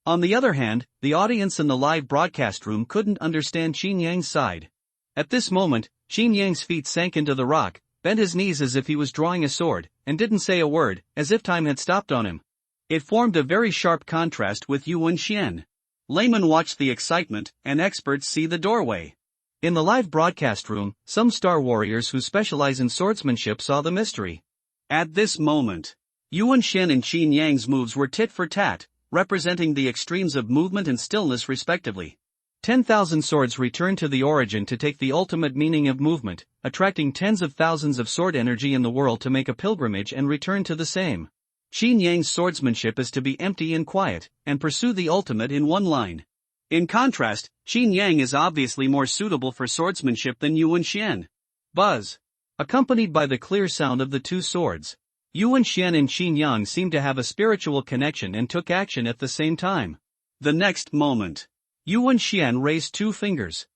S1: On the other hand, the audience in the live broadcast room couldn't understand Xin Yang's side. At this moment, Xin Yang's feet sank into the rock, bent his knees as if he was drawing a sword, and didn't say a word, as if time had stopped on him. It formed a very sharp contrast with Yuan Xian. Laymen watch the excitement, and experts see the doorway. In the live broadcast room, some star warriors who specialize in swordsmanship saw the mystery. At this moment, Yuan Xian and Xin Yang's moves were tit for tat, representing the extremes of movement and stillness respectively. 10,000 swords returned to the origin to take the ultimate meaning of movement, attracting tens of thousands of sword energy in the world to make a pilgrimage and return to the same. Xin Yang's swordsmanship is to be empty and quiet, and pursue the ultimate in one line. In contrast, Xin Yang is obviously more suitable for swordsmanship than Yuan Xian. Buzz. Accompanied by the clear sound of the two swords. Yuan Xian and Xin Yang seemed to have a spiritual connection and took action at the same time. The next moment, Yuan Xian raised two fingers.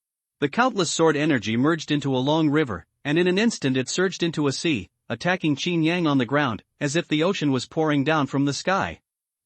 S1: The countless sword energy merged into a long river, and in an instant it surged into a sea, attacking Xin Yang on the ground, as if the ocean was pouring down from the sky.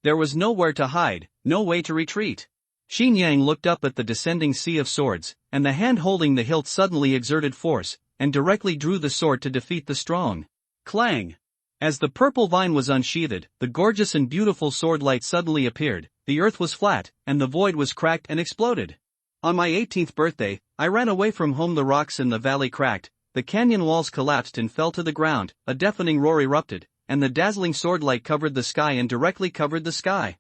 S1: There was nowhere to hide, no way to retreat. Xin Yang looked up at the descending sea of swords, and the hand holding the hilt suddenly exerted force, and directly drew the sword to defeat the strong. Clang! As the purple vine was unsheathed, the gorgeous and beautiful sword light suddenly appeared, the earth was flat, and the void was cracked and exploded. On my 18th birthday, I ran away from home. The rocks in the valley cracked, the canyon walls collapsed and fell to the ground, a deafening roar erupted, and the dazzling sword light covered the sky and directly covered the sky.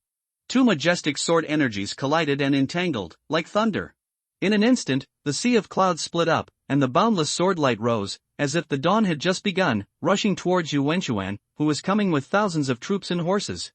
S1: Two majestic sword energies collided and entangled, like thunder. In an instant, the sea of clouds split up, and the boundless sword light rose, as if the dawn had just begun, rushing towards Yuan, who was coming with thousands of troops and horses.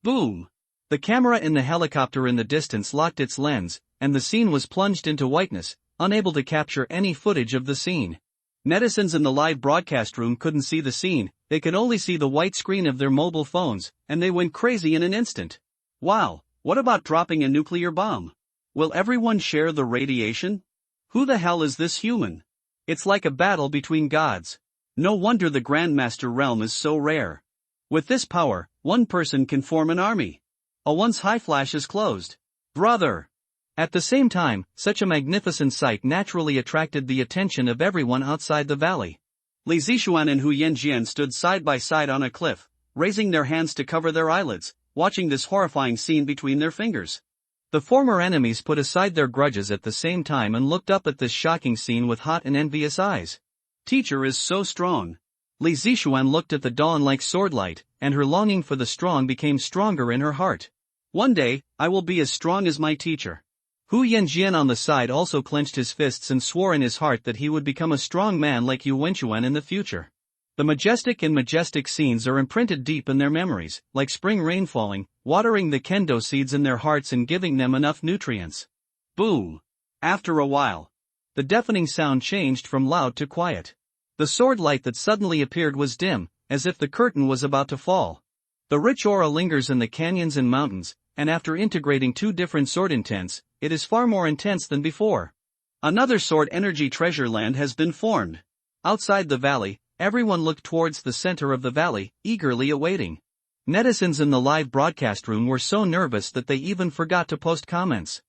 S1: Boom! The camera in the helicopter in the distance locked its lens, and the scene was plunged into whiteness, unable to capture any footage of the scene. Netizens in the live broadcast room couldn't see the scene, they could only see the white screen of their mobile phones, and they went crazy in an instant. Wow, what about dropping a nuclear bomb? Will everyone share the radiation? Who the hell is this human? It's like a battle between gods. No wonder the Grandmaster realm is so rare. With this power, one person can form an army. A once high flash is closed. Brother! At the same time, such a magnificent sight naturally attracted the attention of everyone outside the valley. Li Zixuan and Hu Yanjian stood side by side on a cliff, raising their hands to cover their eyelids, watching this horrifying scene between their fingers. The former enemies put aside their grudges at the same time and looked up at this shocking scene with hot and envious eyes. Teacher is so strong. Li Zixuan looked at the dawn-like swordlight, and her longing for the strong became stronger in her heart. One day, I will be as strong as my teacher. Hu Yanjian on the side also clenched his fists and swore in his heart that he would become a strong man like Yuan in the future. The majestic scenes are imprinted deep in their memories, like spring rain falling, watering the kendo seeds in their hearts and giving them enough nutrients. Boom! After a while, the deafening sound changed from loud to quiet. The sword light that suddenly appeared was dim, as if the curtain was about to fall. The rich aura lingers in the canyons and mountains, and after integrating two different sword intents, it is far more intense than before. Another sword energy treasure land has been formed. Outside the valley, everyone looked towards the center of the valley, eagerly awaiting. Netizens in the live broadcast room were so nervous that they even forgot to post comments.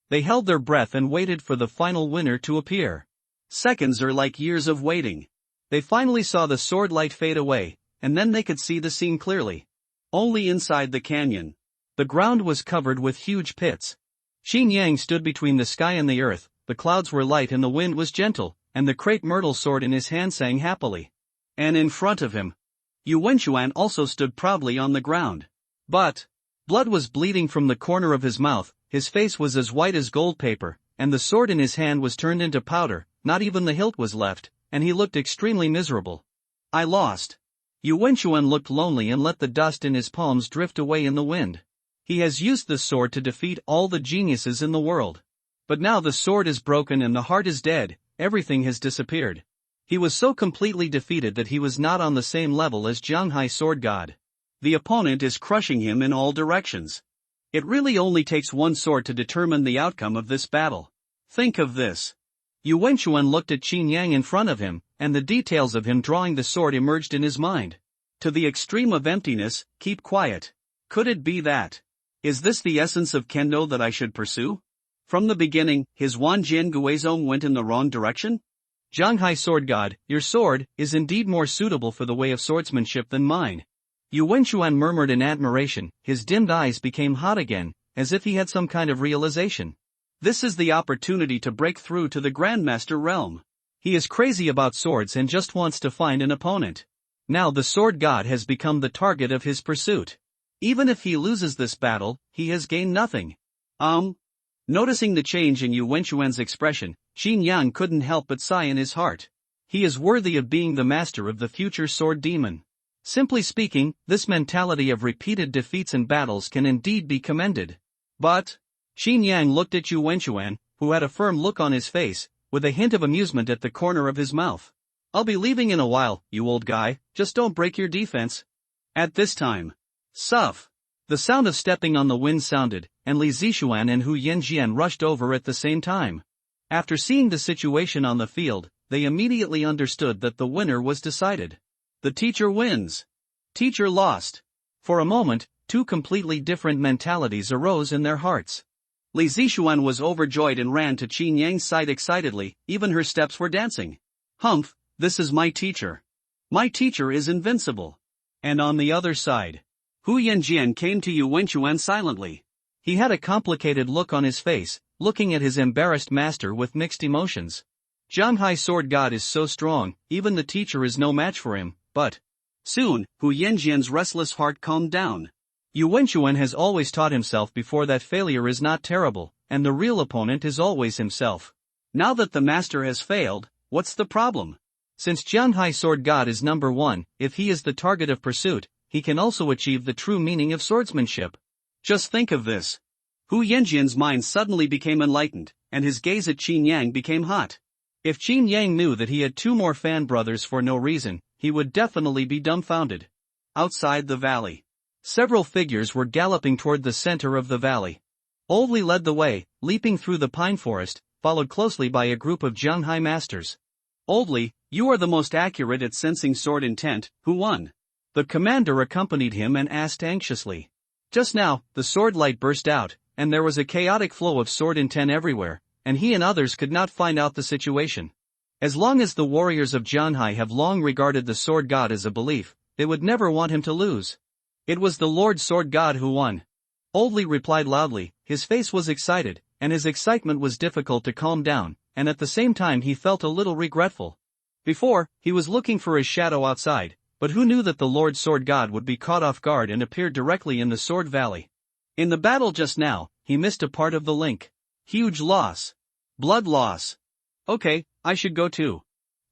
S1: They held their breath and waited for the final winner to appear. Seconds are like years of waiting. They finally saw the sword light fade away, and then they could see the scene clearly. Only inside the canyon. The ground was covered with huge pits. Qin Yang stood between the sky and the earth, the clouds were light and the wind was gentle, and the crepe myrtle sword in his hand sang happily. And in front of him, Yu Wenchuan also stood proudly on the ground. But blood was bleeding from the corner of his mouth, his face was as white as gold paper, and the sword in his hand was turned into powder, not even the hilt was left, and he looked extremely miserable. I lost. Yu Wenchuan looked lonely and let the dust in his palms drift away in the wind. He has used this sword to defeat all the geniuses in the world. But now the sword is broken and the heart is dead, everything has disappeared. He was so completely defeated that he was not on the same level as Jianghai Sword God. The opponent is crushing him in all directions. It really only takes one sword to determine the outcome of this battle. Think of this. Yu Wenchuan looked at Qin Yang in front of him, and the details of him drawing the sword emerged in his mind. To the extreme of emptiness, keep quiet. Could it be that? Is this the essence of kendo that I should pursue? From the beginning, his Wanjian Guizong went in the wrong direction? Jianghai Sword God, your sword is indeed more suitable for the way of swordsmanship than mine. Yu Wenchuan murmured in admiration, his dimmed eyes became hot again, as if he had some kind of realization. This is the opportunity to break through to the Grandmaster realm. He is crazy about swords and just wants to find an opponent. Now the Sword God has become the target of his pursuit. Even if he loses this battle, he has gained nothing. Noticing the change in Yu Wenchuan's expression, Qin Yang couldn't help but sigh in his heart. He is worthy of being the master of the future sword demon. Simply speaking, this mentality of repeated defeats in battles can indeed be commended. But Qin Yang looked at Yu Wenchuan, who had a firm look on his face, with a hint of amusement at the corner of his mouth. I'll be leaving in a while, you old guy, just don't break your defense. At this time, Suff! The sound of stepping on the wind sounded, and Li Zixuan and Hu Yanjian rushed over at the same time. After seeing the situation on the field, they immediately understood that the winner was decided. The teacher wins. Teacher lost. For a moment, two completely different mentalities arose in their hearts. Li Zixuan was overjoyed and ran to Qin Yang's side excitedly, even her steps were dancing. Humph, this is my teacher. My teacher is invincible. And on the other side, Hu Yanjian came to Yu Wenchuan silently. He had a complicated look on his face, looking at his embarrassed master with mixed emotions. Jianghai Sword God is so strong, even the teacher is no match for him, but soon, Hu Yanjian's restless heart calmed down. Yu Wenchuan has always taught himself before that failure is not terrible, and the real opponent is always himself. Now that the master has failed, what's the problem? Since Jianghai Sword God is number one, if he is the target of pursuit, he can also achieve the true meaning of swordsmanship. Just think of this. Hu Yanjian's mind suddenly became enlightened, and his gaze at Qin Yang became hot. If Qin Yang knew that he had two more fan brothers for no reason, he would definitely be dumbfounded. Outside the valley, several figures were galloping toward the center of the valley. Old Li led the way, leaping through the pine forest, followed closely by a group of Jianghai masters. Old Li, you are the most accurate at sensing sword intent, who won? The commander accompanied him and asked anxiously. Just now, the sword light burst out, and there was a chaotic flow of sword intent everywhere, and he and others could not find out the situation. As long as the warriors of Jianghai have long regarded the sword god as a belief, they would never want him to lose. It was the Lord Sword God who won. Old Li replied loudly, his face was excited, and his excitement was difficult to calm down, and at the same time he felt a little regretful. Before, he was looking for his shadow outside, but who knew that the Lord Sword God would be caught off guard and appear directly in the Sword Valley? In the battle just now, he missed a part of the link. Huge loss. Blood loss. Okay, I should go too.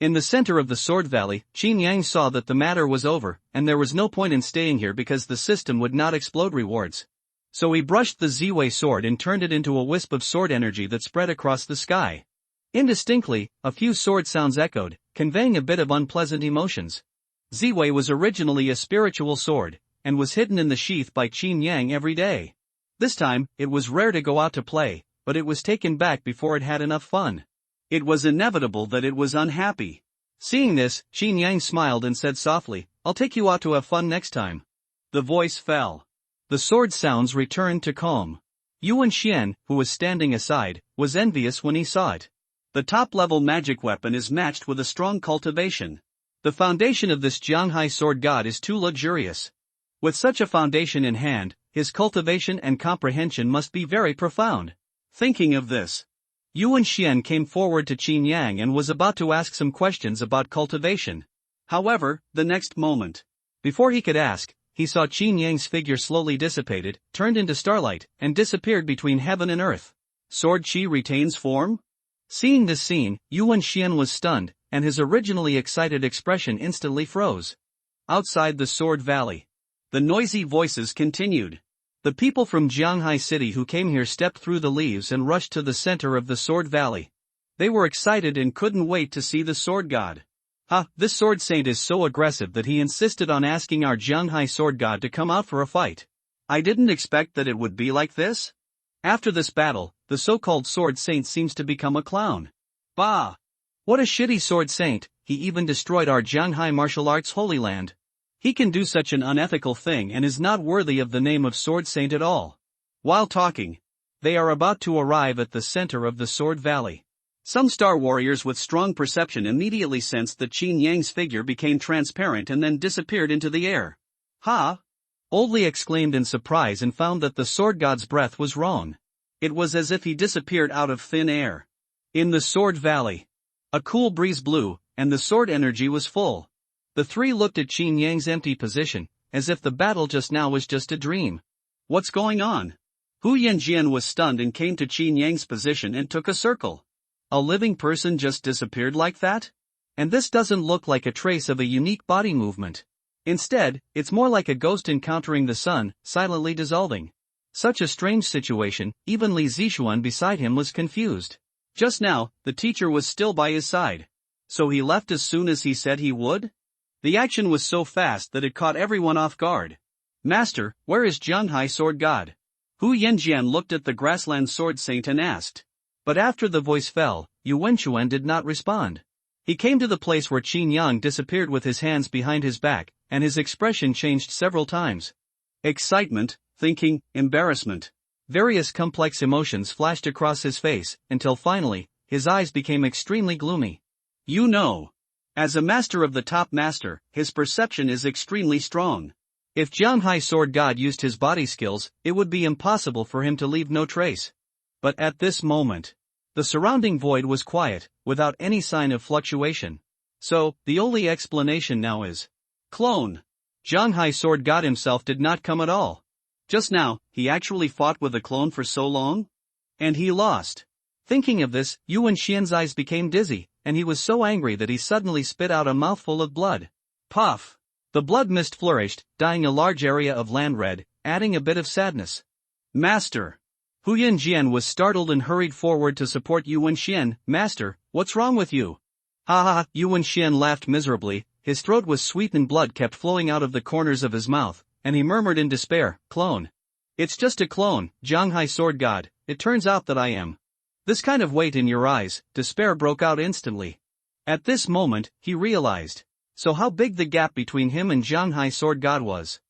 S1: In the center of the Sword Valley, Qin Yang saw that the matter was over, and there was no point in staying here because the system would not explode rewards. So he brushed the Ziwei sword and turned it into a wisp of sword energy that spread across the sky. Indistinctly, a few sword sounds echoed, conveying a bit of unpleasant emotions. Ziwei was originally a spiritual sword, and was hidden in the sheath by Qin Yang every day. This time, it was rare to go out to play, but it was taken back before it had enough fun. It was inevitable that it was unhappy. Seeing this, Qin Yang smiled and said softly, "I'll take you out to have fun next time." The voice fell. The sword sounds returned to calm. Yuan Xian, who was standing aside, was envious when he saw it. The top-level magic weapon is matched with a strong cultivation. The foundation of this Jianghai sword god is too luxurious. With such a foundation in hand, his cultivation and comprehension must be very profound. Thinking of this, Yuan Xian came forward to Qin Yang and was about to ask some questions about cultivation. However, the next moment, before he could ask, he saw Qin Yang's figure slowly dissipated, turned into starlight, and disappeared between heaven and earth. Sword Qi retains form? Seeing this scene, Yuan Xian was stunned, and his originally excited expression instantly froze. Outside the Sword Valley, the noisy voices continued. The people from Jianghai City who came here stepped through the leaves and rushed to the center of the Sword Valley. They were excited and couldn't wait to see the sword god. This sword saint is so aggressive that he insisted on asking our Jianghai sword god to come out for a fight. I didn't expect that it would be like this. After this battle, the so-called sword saint seems to become a clown. Bah! What a shitty sword saint, he even destroyed our Jianghai martial arts holy land. He can do such an unethical thing and is not worthy of the name of Sword Saint at all. While talking, they are about to arrive at the center of the Sword Valley. Some star warriors with strong perception immediately sensed that Qin Yang's figure became transparent and then disappeared into the air. "Ha!" Oldly exclaimed in surprise and found that the sword god's breath was wrong. It was as if he disappeared out of thin air. In the Sword Valley, a cool breeze blew, and the sword energy was full. The three looked at Qin Yang's empty position, as if the battle just now was just a dream. What's going on? Hu Yanjian was stunned and came to Qin Yang's position and took a circle. A living person just disappeared like that? And this doesn't look like a trace of a unique body movement. Instead, it's more like a ghost encountering the sun, silently dissolving. Such a strange situation, even Li Zixuan beside him was confused. Just now, the teacher was still by his side. So he left as soon as he said he would? The action was so fast that it caught everyone off guard. "Master, where is Jianghai sword god?" Hu Yanjian looked at the grassland sword saint and asked. But after the voice fell, Yuan Chuan did not respond. He came to the place where Qin Yang disappeared with his hands behind his back, and his expression changed several times. Excitement, thinking, embarrassment. Various complex emotions flashed across his face, until finally, his eyes became extremely gloomy. You know. As a master of the top master, his perception is extremely strong. If Jianghai sword god used his body skills, it would be impossible for him to leave no trace. But at this moment, the surrounding void was quiet, without any sign of fluctuation. So, the only explanation now is clone. Jianghai sword god himself did not come at all. Just now, he actually fought with a clone for so long? And he lost. Thinking of this, Yuan Xian's eyes became dizzy, and he was so angry that he suddenly spit out a mouthful of blood. Puff! The blood mist flourished, dyeing a large area of land red, adding a bit of sadness. Master! Hu Yanjian was startled and hurried forward to support Yuan Xian. "Master, what's wrong with you?" "Ha ha ha!" Yuan Xian laughed miserably, his throat was sweet and blood kept flowing out of the corners of his mouth, and he murmured in despair, "Clone. It's just a clone, Jianghai sword god, it turns out that I am." This kind of weight in your eyes, despair broke out instantly. At this moment, he realized. So how big the gap between him and Jianghai sword god was.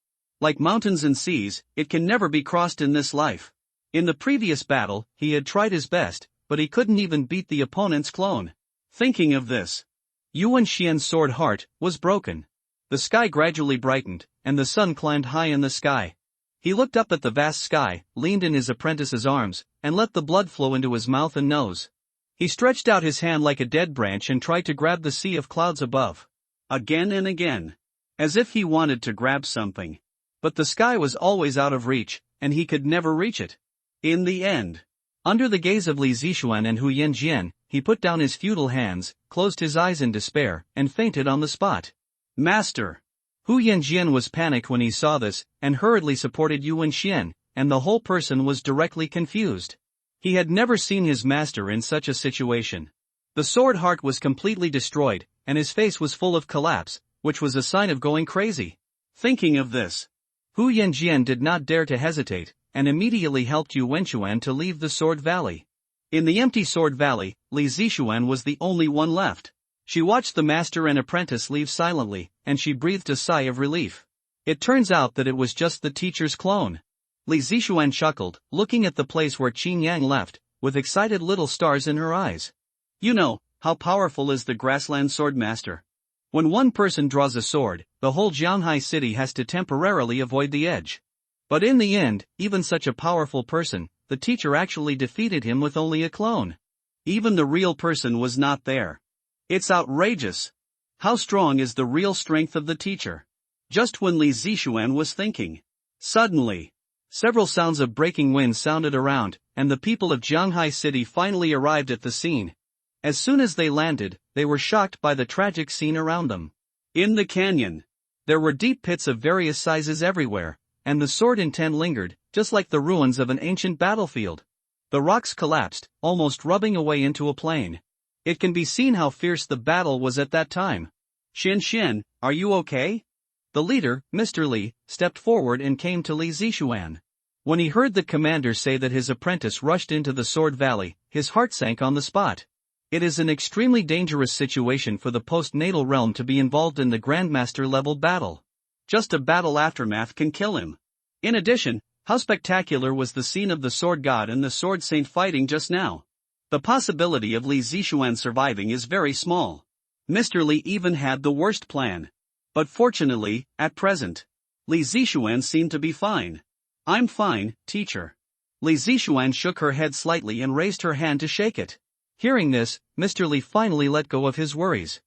S1: Like mountains and seas, it can never be crossed in this life. In the previous battle, he had tried his best, but he couldn't even beat the opponent's clone. Thinking of this, Yuan Xian's sword heart was broken. The sky gradually brightened, and the sun climbed high in the sky. He looked up at the vast sky, leaned in his apprentice's arms, and let the blood flow into his mouth and nose. He stretched out his hand like a dead branch and tried to grab the sea of clouds above. Again and again. As if he wanted to grab something. But the sky was always out of reach, and he could never reach it. In the end, under the gaze of Li Zixuan and Hu Yanjian, he put down his futile hands, closed his eyes in despair, and fainted on the spot. Master! Hu Yanjian was panicked when he saw this, and hurriedly supported Yuan Xian, and the whole person was directly confused. He had never seen his master in such a situation. The sword heart was completely destroyed, and his face was full of collapse, which was a sign of going crazy. Thinking of this, Hu Yanjian did not dare to hesitate, and immediately helped Yu Wenchuan to leave the Sword Valley. In the empty Sword Valley, Li Zixuan was the only one left. She watched the master and apprentice leave silently, and she breathed a sigh of relief. It turns out that it was just the teacher's clone. Li Zixuan chuckled, looking at the place where Qin Yang left, with excited little stars in her eyes. You know, how powerful is the Grassland Sword Master? When one person draws a sword, the whole Jianghai city has to temporarily avoid the edge. But in the end, even such a powerful person, the teacher actually defeated him with only a clone. Even the real person was not there. It's outrageous. How strong is the real strength of the teacher? Just when Li Zixuan was thinking. Suddenly, several sounds of breaking wind sounded around, and the people of Jianghai City finally arrived at the scene. As soon as they landed, they were shocked by the tragic scene around them. In the canyon, there were deep pits of various sizes everywhere, and the sword in ten lingered, just like the ruins of an ancient battlefield. The rocks collapsed, almost rubbing away into a plain. It can be seen how fierce the battle was at that time. Xin, are you okay? The leader, Mr. Li, stepped forward and came to Li Zixuan. When he heard the commander say that his apprentice rushed into the Sword Valley, his heart sank on the spot. It is an extremely dangerous situation for the postnatal realm to be involved in the Grandmaster-level battle. Just a battle aftermath can kill him. In addition, how spectacular was the scene of the Sword God and the Sword Saint fighting just now? The possibility of Li Zixuan surviving is very small. Mr. Li even had the worst plan. But fortunately, at present, Li Zixuan seemed to be fine. I'm fine, teacher. Li Zixuan shook her head slightly and raised her hand to shake it. Hearing this, Mr. Li finally let go of his worries.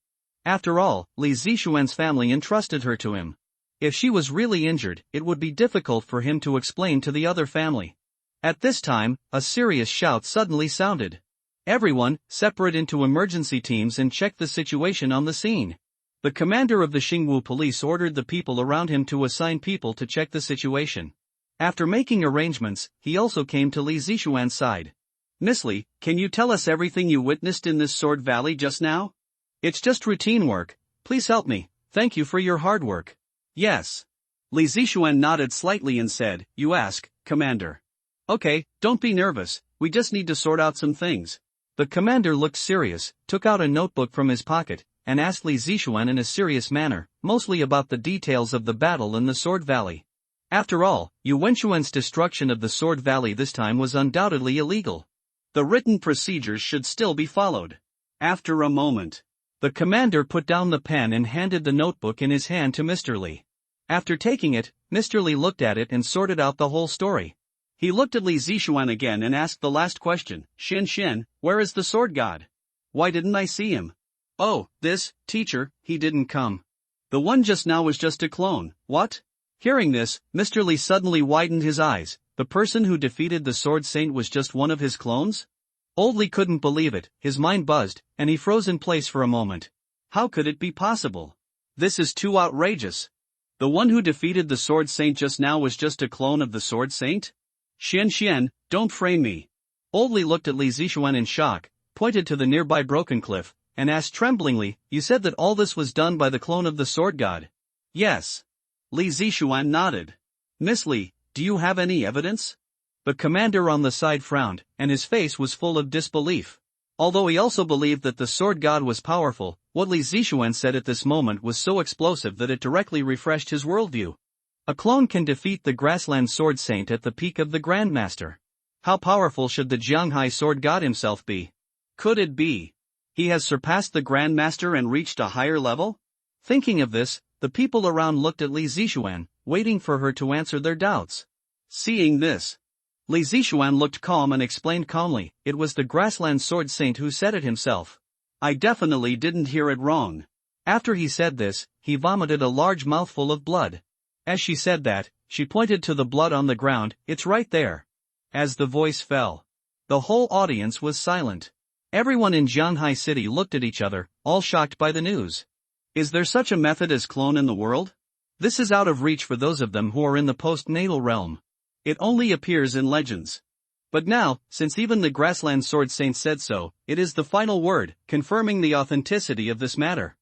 S1: After all, Li Zixuan's family entrusted her to him. If she was really injured, it would be difficult for him to explain to the other family. At this time, a serious shout suddenly sounded. Everyone, separate into emergency teams and check the situation on the scene. The commander of the Xingwu police ordered the people around him to assign people to check the situation. After making arrangements, he also came to Li Zixuan's side. Miss Li, can you tell us everything you witnessed in this Sword Valley just now? It's just routine work. Please help me. Thank you for your hard work. Yes. Li Zixuan nodded slightly and said, You ask, Commander. Okay, don't be nervous, we just need to sort out some things. The commander looked serious, took out a notebook from his pocket, and asked Li Zixuan in a serious manner, mostly about the details of the battle in the Sword Valley. After all, Yu Wenchuan's destruction of the Sword Valley this time was undoubtedly illegal. The written procedures should still be followed. After a moment, the commander put down the pen and handed the notebook in his hand to Mr. Li. After taking it, Mr. Li looked at it and sorted out the whole story. He looked at Li Zixuan again and asked the last question, Xin, where is the sword god? Why didn't I see him? Oh, this, teacher, he didn't come. The one just now was just a clone, what? Hearing this, Mr. Li suddenly widened his eyes. The person who defeated the Sword Saint was just one of his clones? Old Li couldn't believe it, his mind buzzed, and he froze in place for a moment. How could it be possible? This is too outrageous. The one who defeated the Sword Saint just now was just a clone of the Sword Saint? Xin, don't frame me. Old Li looked at Li Zixuan in shock, pointed to the nearby broken cliff, and asked tremblingly, You said that all this was done by the clone of the Sword God? Yes. Li Zixuan nodded. Miss Li, do you have any evidence? The commander on the side frowned, and his face was full of disbelief. Although he also believed that the sword god was powerful, what Li Zixuan said at this moment was so explosive that it directly refreshed his worldview. A clone can defeat the Grassland Sword Saint at the peak of the Grandmaster. How powerful should the Jianghai Sword God himself be? Could it be he has surpassed the Grandmaster and reached a higher level? Thinking of this, the people around looked at Li Zixuan, waiting for her to answer their doubts. Seeing this, Li Zixuan looked calm and explained calmly, It was the Grassland Sword Saint who said it himself. I definitely didn't hear it wrong. After he said this, he vomited a large mouthful of blood. As she said that, she pointed to the blood on the ground, It's right there. As the voice fell, the whole audience was silent. Everyone in Jianghai City looked at each other, all shocked by the news. Is there such a method as clone in the world? This is out of reach for those of them who are in the postnatal realm. It only appears in legends. But now, since even the Grassland Sword Saint said so, it is the final word, confirming the authenticity of this matter.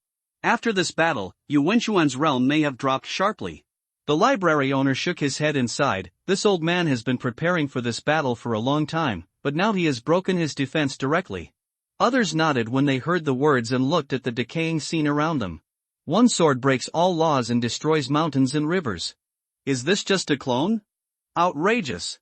S1: After this battle, Yu Wenchuan's realm may have dropped sharply. The library owner shook his head and sighed. This old man has been preparing for this battle for a long time, but now he has broken his defense directly. Others nodded when they heard the words and looked at the decaying scene around them. One sword breaks all laws and destroys mountains and rivers. Is this just a clone? Outrageous.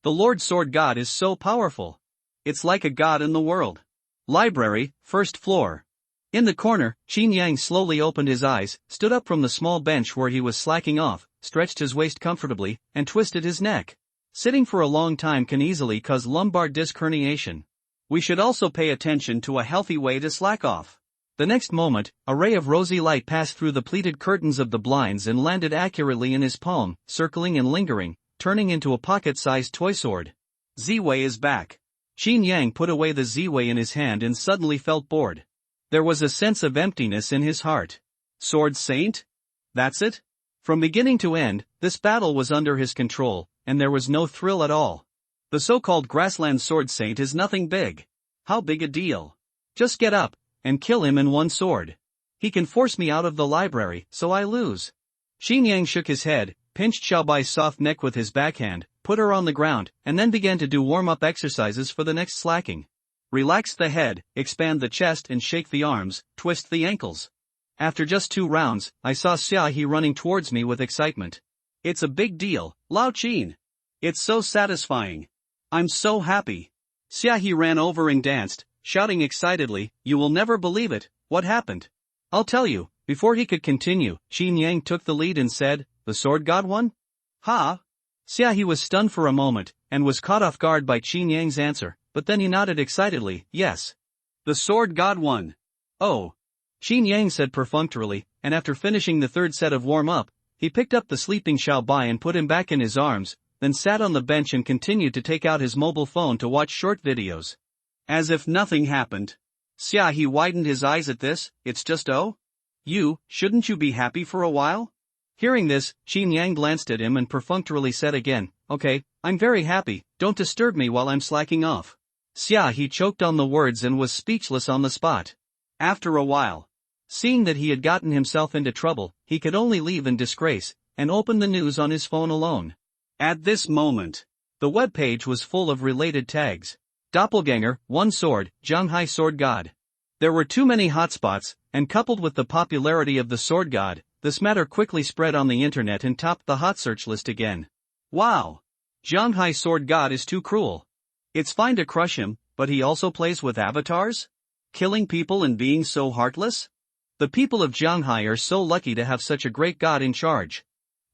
S1: The Lord Sword God is so powerful. It's like a god in the world. Library, first floor. In the corner, Qin Yang slowly opened his eyes, stood up from the small bench where he was slacking off, stretched his waist comfortably, and twisted his neck. Sitting for a long time can easily cause lumbar disc herniation. We should also pay attention to a healthy way to slack off. The next moment, a ray of rosy light passed through the pleated curtains of the blinds and landed accurately in his palm, circling and lingering, turning into a pocket-sized toy sword. Ziwei is back. Qin Yang put away the Ziwei in his hand and suddenly felt bored. There was a sense of emptiness in his heart. Sword Saint? That's it? From beginning to end, this battle was under his control, and there was no thrill at all. The so-called Grassland Sword Saint is nothing big. How big a deal? Just get up and kill him in one sword. He can force me out of the library, so I lose. Qin Yang shook his head, pinched Xiaobai's soft neck with his backhand, put her on the ground, and then began to do warm-up exercises for the next slacking. Relax the head, expand the chest and shake the arms, twist the ankles. After just 2 rounds, I saw Xiaohi running towards me with excitement. It's a big deal, Lao Qin. It's so satisfying. I'm so happy. Xiaohi ran over and danced, shouting excitedly, you will never believe it, what happened? I'll tell you. Before he could continue, Qin Yang took the lead and said, the sword god won? Ha? Xiaohi was stunned for a moment, and was caught off guard by Qin Yang's answer, but then he nodded excitedly, yes. The sword god won. Oh. Qin Yang said perfunctorily, and after finishing the 3rd set of warm-up, he picked up the sleeping Xiaobai and put him back in his arms, then sat on the bench and continued to take out his mobile phone to watch short videos. As if nothing happened. Xiaohi widened his eyes at this, it's just shouldn't you be happy for a while? Hearing this, Qin Yang glanced at him and perfunctorily said again, okay, I'm very happy, don't disturb me while I'm slacking off. Xiaohi choked on the words and was speechless on the spot. After a while, seeing that he had gotten himself into trouble, he could only leave in disgrace, and open the news on his phone alone. At this moment, the webpage was full of related tags. Doppelganger, one sword, Zhanghai Sword God. There were too many hotspots, and coupled with the popularity of the sword god, this matter quickly spread on the internet and topped the hot search list again. Wow! Zhanghai Sword God is too cruel. It's fine to crush him, but he also plays with avatars? Killing people and being so heartless? The people of Zhanghai are so lucky to have such a great god in charge.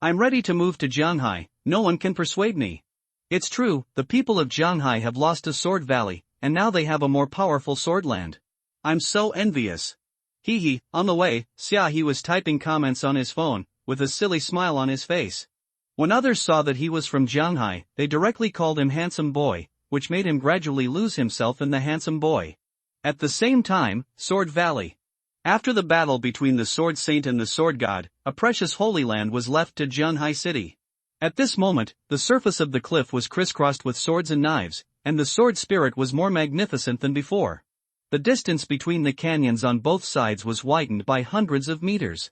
S1: I'm ready to move to Zhanghai, no one can persuade me. It's true, the people of Zhanghai have lost a sword valley, and now they have a more powerful swordland. I'm so envious. Hee, on the way, Xiaohi was typing comments on his phone, with a silly smile on his face. When others saw that he was from Zhanghai, they directly called him handsome boy, which made him gradually lose himself in the handsome boy. At the same time, Sword Valley. After the battle between the Sword Saint and the Sword God, a precious Holy Land was left to Zhanghai City. At this moment, the surface of the cliff was crisscrossed with swords and knives, and the sword spirit was more magnificent than before. The distance between the canyons on both sides was widened by hundreds of meters.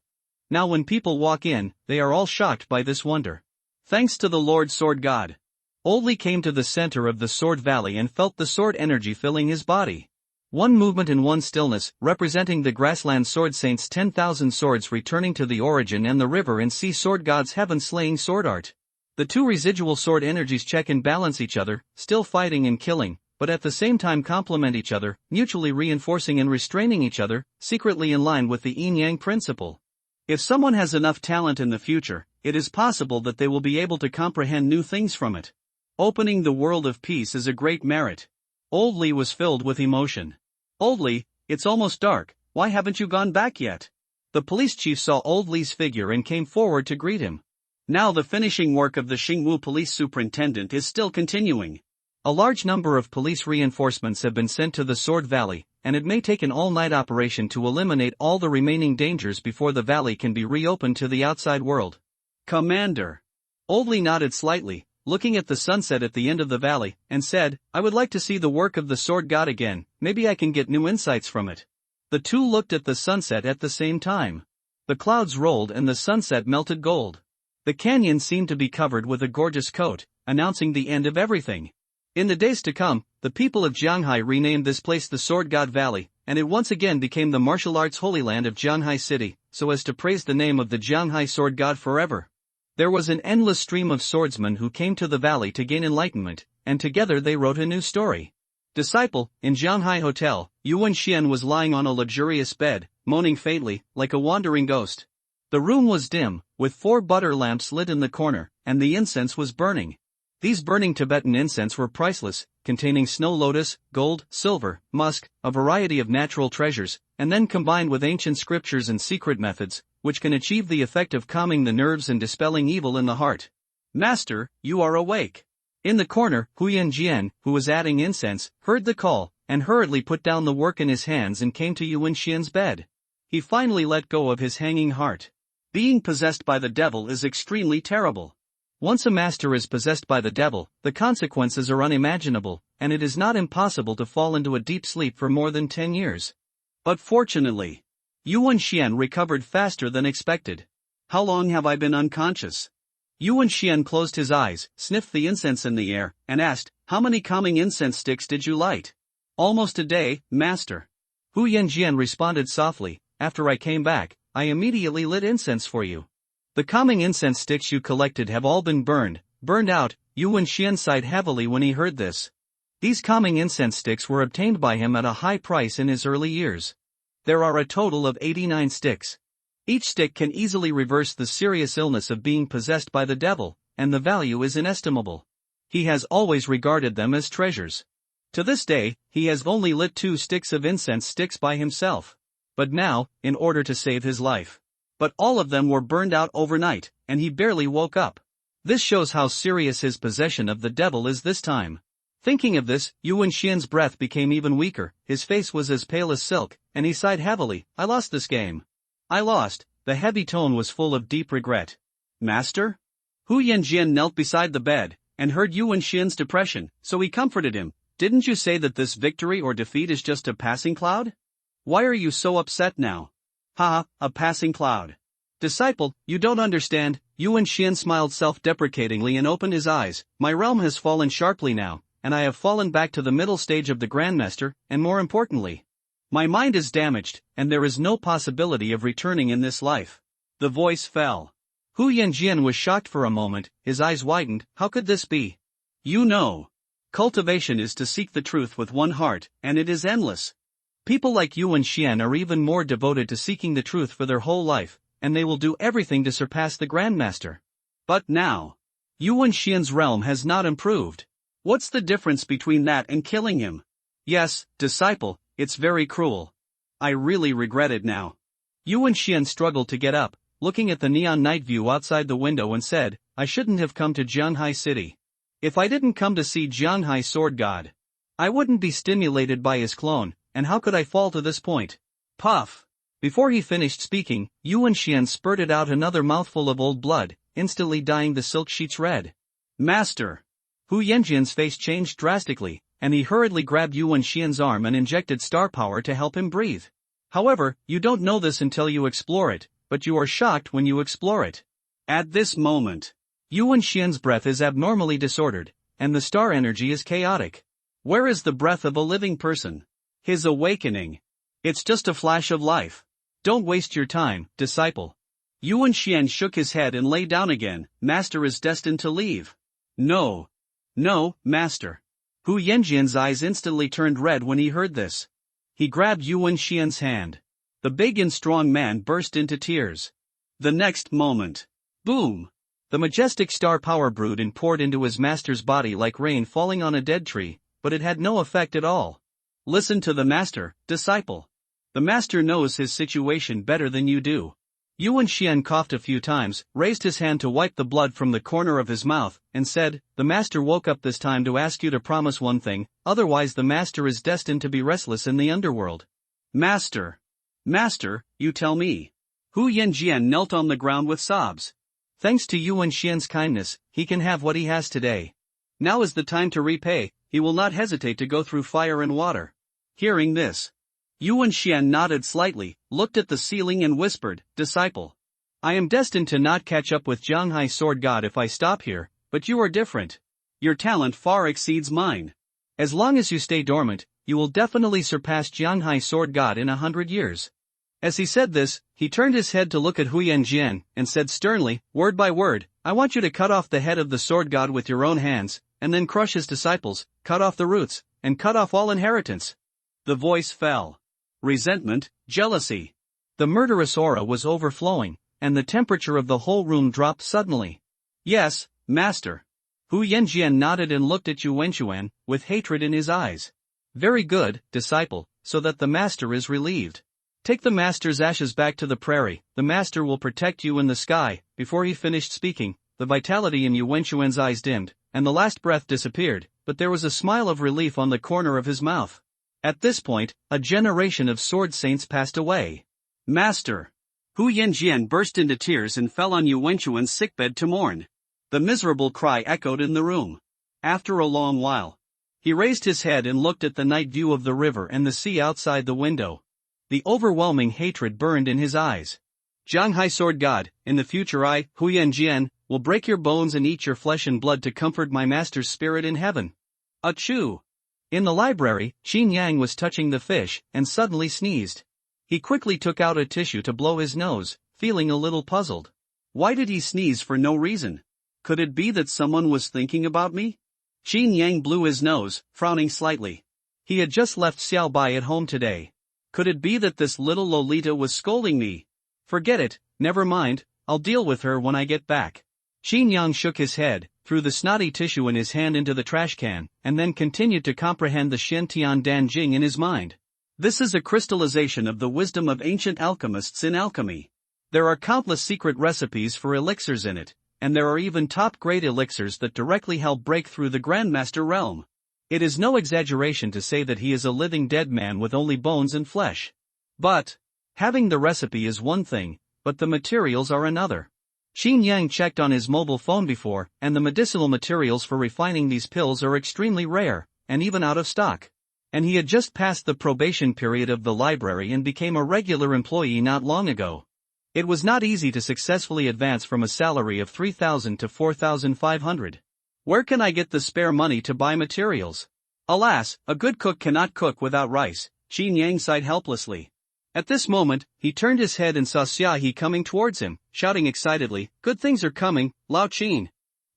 S1: Now when people walk in, they are all shocked by this wonder. Thanks to the Lord Sword God. Oldly came to the center of the Sword Valley and felt the sword energy filling his body. One movement and one stillness, representing the Grassland Sword Saint's 10,000 swords returning to the origin and the river and sea sword god's heaven-slaying sword art. The two residual sword energies check and balance each other, still fighting and killing, but at the same time complement each other, mutually reinforcing and restraining each other, secretly in line with the yin-yang principle. If someone has enough talent in the future, it is possible that they will be able to comprehend new things from it. Opening the world of peace is a great merit. Old Li was filled with emotion. Old Li, it's almost dark, why haven't you gone back yet? The police chief saw Old Li's figure and came forward to greet him. Now the finishing work of the Xingwu police superintendent is still continuing. A large number of police reinforcements have been sent to the Sword Valley, and it may take an all-night operation to eliminate all the remaining dangers before the valley can be reopened to the outside world. Commander. Old Li nodded slightly, looking at the sunset at the end of the valley, and said, I would like to see the work of the sword god again, maybe I can get new insights from it. The two looked at the sunset at the same time. The clouds rolled and the sunset melted gold. The canyon seemed to be covered with a gorgeous coat, announcing the end of everything. In the days to come, the people of Jianghai renamed this place the Sword God Valley, and it once again became the martial arts holy land of Jianghai City, so as to praise the name of the Jianghai Sword God forever. There was an endless stream of swordsmen who came to the valley to gain enlightenment, and together they wrote a new story. Disciple, in Jianghai Hotel, Yuan Xian was lying on a luxurious bed, moaning faintly, like a wandering ghost. The room was dim, with 4 butter lamps lit in the corner, and the incense was burning. These burning Tibetan incense were priceless, containing snow lotus, gold, silver, musk, a variety of natural treasures, and then combined with ancient scriptures and secret methods, which can achieve the effect of calming the nerves and dispelling evil in the heart. Master, you are awake. In the corner, Huyan Jian, who was adding incense, heard the call, and hurriedly put down the work in his hands and came to Yuan Xian's bed. He finally let go of his hanging heart. Being possessed by the devil is extremely terrible. Once a master is possessed by the devil, the consequences are unimaginable, and it is not impossible to fall into a deep sleep for more than 10 years. But fortunately, Yuan Xian recovered faster than expected. How long have I been unconscious? Yuan Xian closed his eyes, sniffed the incense in the air, and asked, how many calming incense sticks did you light? Almost a day, master. Huyan Jian responded softly, after I came back, I immediately lit incense for you. The calming incense sticks you collected have all been burned out. Yuan Xian sighed heavily when he heard this. These calming incense sticks were obtained by him at a high price in his early years. There are a total of 89 sticks. Each stick can easily reverse the serious illness of being possessed by the devil, and the value is inestimable. He has always regarded them as treasures. To this day, he has only lit 2 sticks of incense sticks by himself. But now, in order to save his life. But all of them were burned out overnight, and he barely woke up. This shows how serious his possession of the devil is this time. Thinking of this, Yuan Xian's breath became even weaker, his face was as pale as silk, and he sighed heavily, I lost this game. I lost. The heavy tone was full of deep regret. Master? Huyan Jian knelt beside the bed, and heard Yuan Xian's depression, so he comforted him. Didn't you say that this victory or defeat is just a passing cloud? Why are you so upset now? Haha, a passing cloud. Disciple, you don't understand. Yuan Xian smiled self-deprecatingly and opened his eyes. My realm has fallen sharply now, and I have fallen back to the middle stage of the Grandmaster, and more importantly, my mind is damaged, and there is no possibility of returning in this life. The voice fell. Huyan Jian was shocked for a moment, his eyes widened. How could this be? You know, cultivation is to seek the truth with one heart, and it is endless. People like Yuan Xian are even more devoted to seeking the truth for their whole life, and they will do everything to surpass the Grandmaster. But now, Yuan Xian's realm has not improved. What's the difference between that and killing him? Yes, disciple, it's very cruel. I really regret it now. Yuan Xian struggled to get up, looking at the neon night view outside the window and said, I shouldn't have come to Jianghai City. If I didn't come to see Jianghai Sword God, I wouldn't be stimulated by his clone. And how could I fall to this point? Puff! Before he finished speaking, Yuan Xian spurted out another mouthful of old blood, instantly dyeing the silk sheets red. Master! Hu Yanjian's face changed drastically, and he hurriedly grabbed Yuan Xian's arm and injected star power to help him breathe. However, you don't know this until you explore it, but you are shocked when you explore it. At this moment, Yuan Xian's breath is abnormally disordered, and the star energy is chaotic. Where is the breath of a living person? His awakening. It's just a flash of life. Don't waste your time, disciple. Yuan Xian shook his head and lay down again. Master is destined to leave. No. No, master. Hu Yanjian's eyes instantly turned red when he heard this. He grabbed Yuan Xian's hand. The big and strong man burst into tears. The next moment. Boom! The majestic star power brewed and poured into his master's body like rain falling on a dead tree, but it had no effect at all. Listen to the master, disciple. The master knows his situation better than you do. Yuan Xian coughed a few times, raised his hand to wipe the blood from the corner of his mouth, and said, the master woke up this time to ask you to promise one thing, otherwise the master is destined to be restless in the underworld. Master! Master, you tell me. Hu Yanjian knelt on the ground with sobs. Thanks to Yuan Xian's kindness, he can have what he has today. Now is the time to repay, he will not hesitate to go through fire and water. Hearing this, Yuan Xian nodded slightly, looked at the ceiling and whispered, disciple. I am destined to not catch up with Jianghai Sword God if I stop here, but you are different. Your talent far exceeds mine. As long as you stay dormant, you will definitely surpass Jianghai Sword God in 100 years. As he said this, he turned his head to look at Hu Yanjian and said sternly, word by word, I want you to cut off the head of the sword god with your own hands, and then crush his disciples, cut off the roots, and cut off all inheritance. The voice fell. Resentment, jealousy. The murderous aura was overflowing, and the temperature of the whole room dropped suddenly. Yes, master. Hu Yanjian nodded and looked at Yu Wenchuan, with hatred in his eyes. Very good, disciple, so that the master is relieved. Take the master's ashes back to the prairie, the master will protect you in the sky. Before he finished speaking, the vitality in Yu Wenchuan's eyes dimmed, and the last breath disappeared, but there was a smile of relief on the corner of his mouth. At this point, a generation of sword saints passed away. Master! Hu Yanjian burst into tears and fell on Yu Wenchuan's sickbed to mourn. The miserable cry echoed in the room. After a long while, he raised his head and looked at the night view of the river and the sea outside the window. The overwhelming hatred burned in his eyes. Jianghai Sword God, in the future I, Hu Yanjian, will break your bones and eat your flesh and blood to comfort my master's spirit in heaven. Achoo! In the library, Xin Yang was touching the fish, and suddenly sneezed. He quickly took out a tissue to blow his nose, feeling a little puzzled. Why did he sneeze for no reason? Could it be that someone was thinking about me? Xin Yang blew his nose, frowning slightly. He had just left Xiao Bai at home today. Could it be that this little Lolita was scolding me? Forget it, never mind, I'll deal with her when I get back. Xin Yang shook his head, threw the snotty tissue in his hand into the trash can, and then continued to comprehend the Shen Tian Dan Jing in his mind. This is a crystallization of the wisdom of ancient alchemists in alchemy. There are countless secret recipes for elixirs in it, and there are even top-grade elixirs that directly help break through the Grandmaster realm. It is no exaggeration to say that he is a living dead man with only bones and flesh. But having the recipe is one thing, but the materials are another. Xin Yang checked on his mobile phone before, and the medicinal materials for refining these pills are extremely rare, and even out of stock. And he had just passed the probation period of the library and became a regular employee not long ago. It was not easy to successfully advance from a salary of 3,000 to 4,500. Where can I get the spare money to buy materials? Alas, a good cook cannot cook without rice, Xin Yang sighed helplessly. At this moment, he turned his head and saw Xiaohe coming towards him, shouting excitedly, good things are coming, Lao Qin.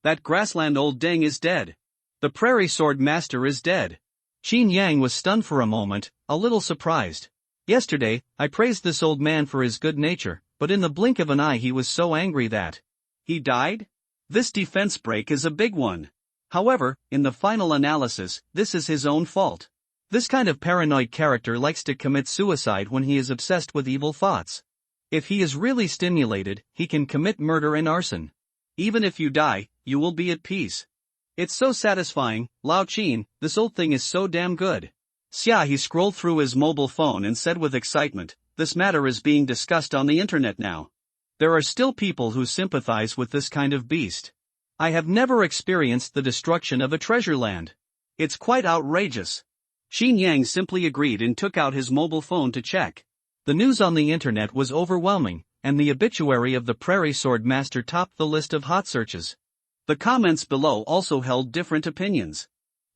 S1: That grassland old dang is dead. The prairie sword master is dead. Xin Yang was stunned for a moment, a little surprised. Yesterday, I praised this old man for his good nature, but in the blink of an eye he was so angry that he died? This defense break is a big one. However, in the final analysis, this is his own fault. This kind of paranoid character likes to commit suicide when he is obsessed with evil thoughts. If he is really stimulated, he can commit murder and arson. Even if you die, you will be at peace. It's so satisfying, Lao Qin, this old thing is so damn good. He scrolled through his mobile phone and said with excitement, this matter is being discussed on the internet now. There are still people who sympathize with this kind of beast. I have never experienced the destruction of a treasure land. It's quite outrageous. Xin Yang simply agreed and took out his mobile phone to check. The news on the internet was overwhelming, and the obituary of the Prairie Sword Master topped the list of hot searches. The comments below also held different opinions.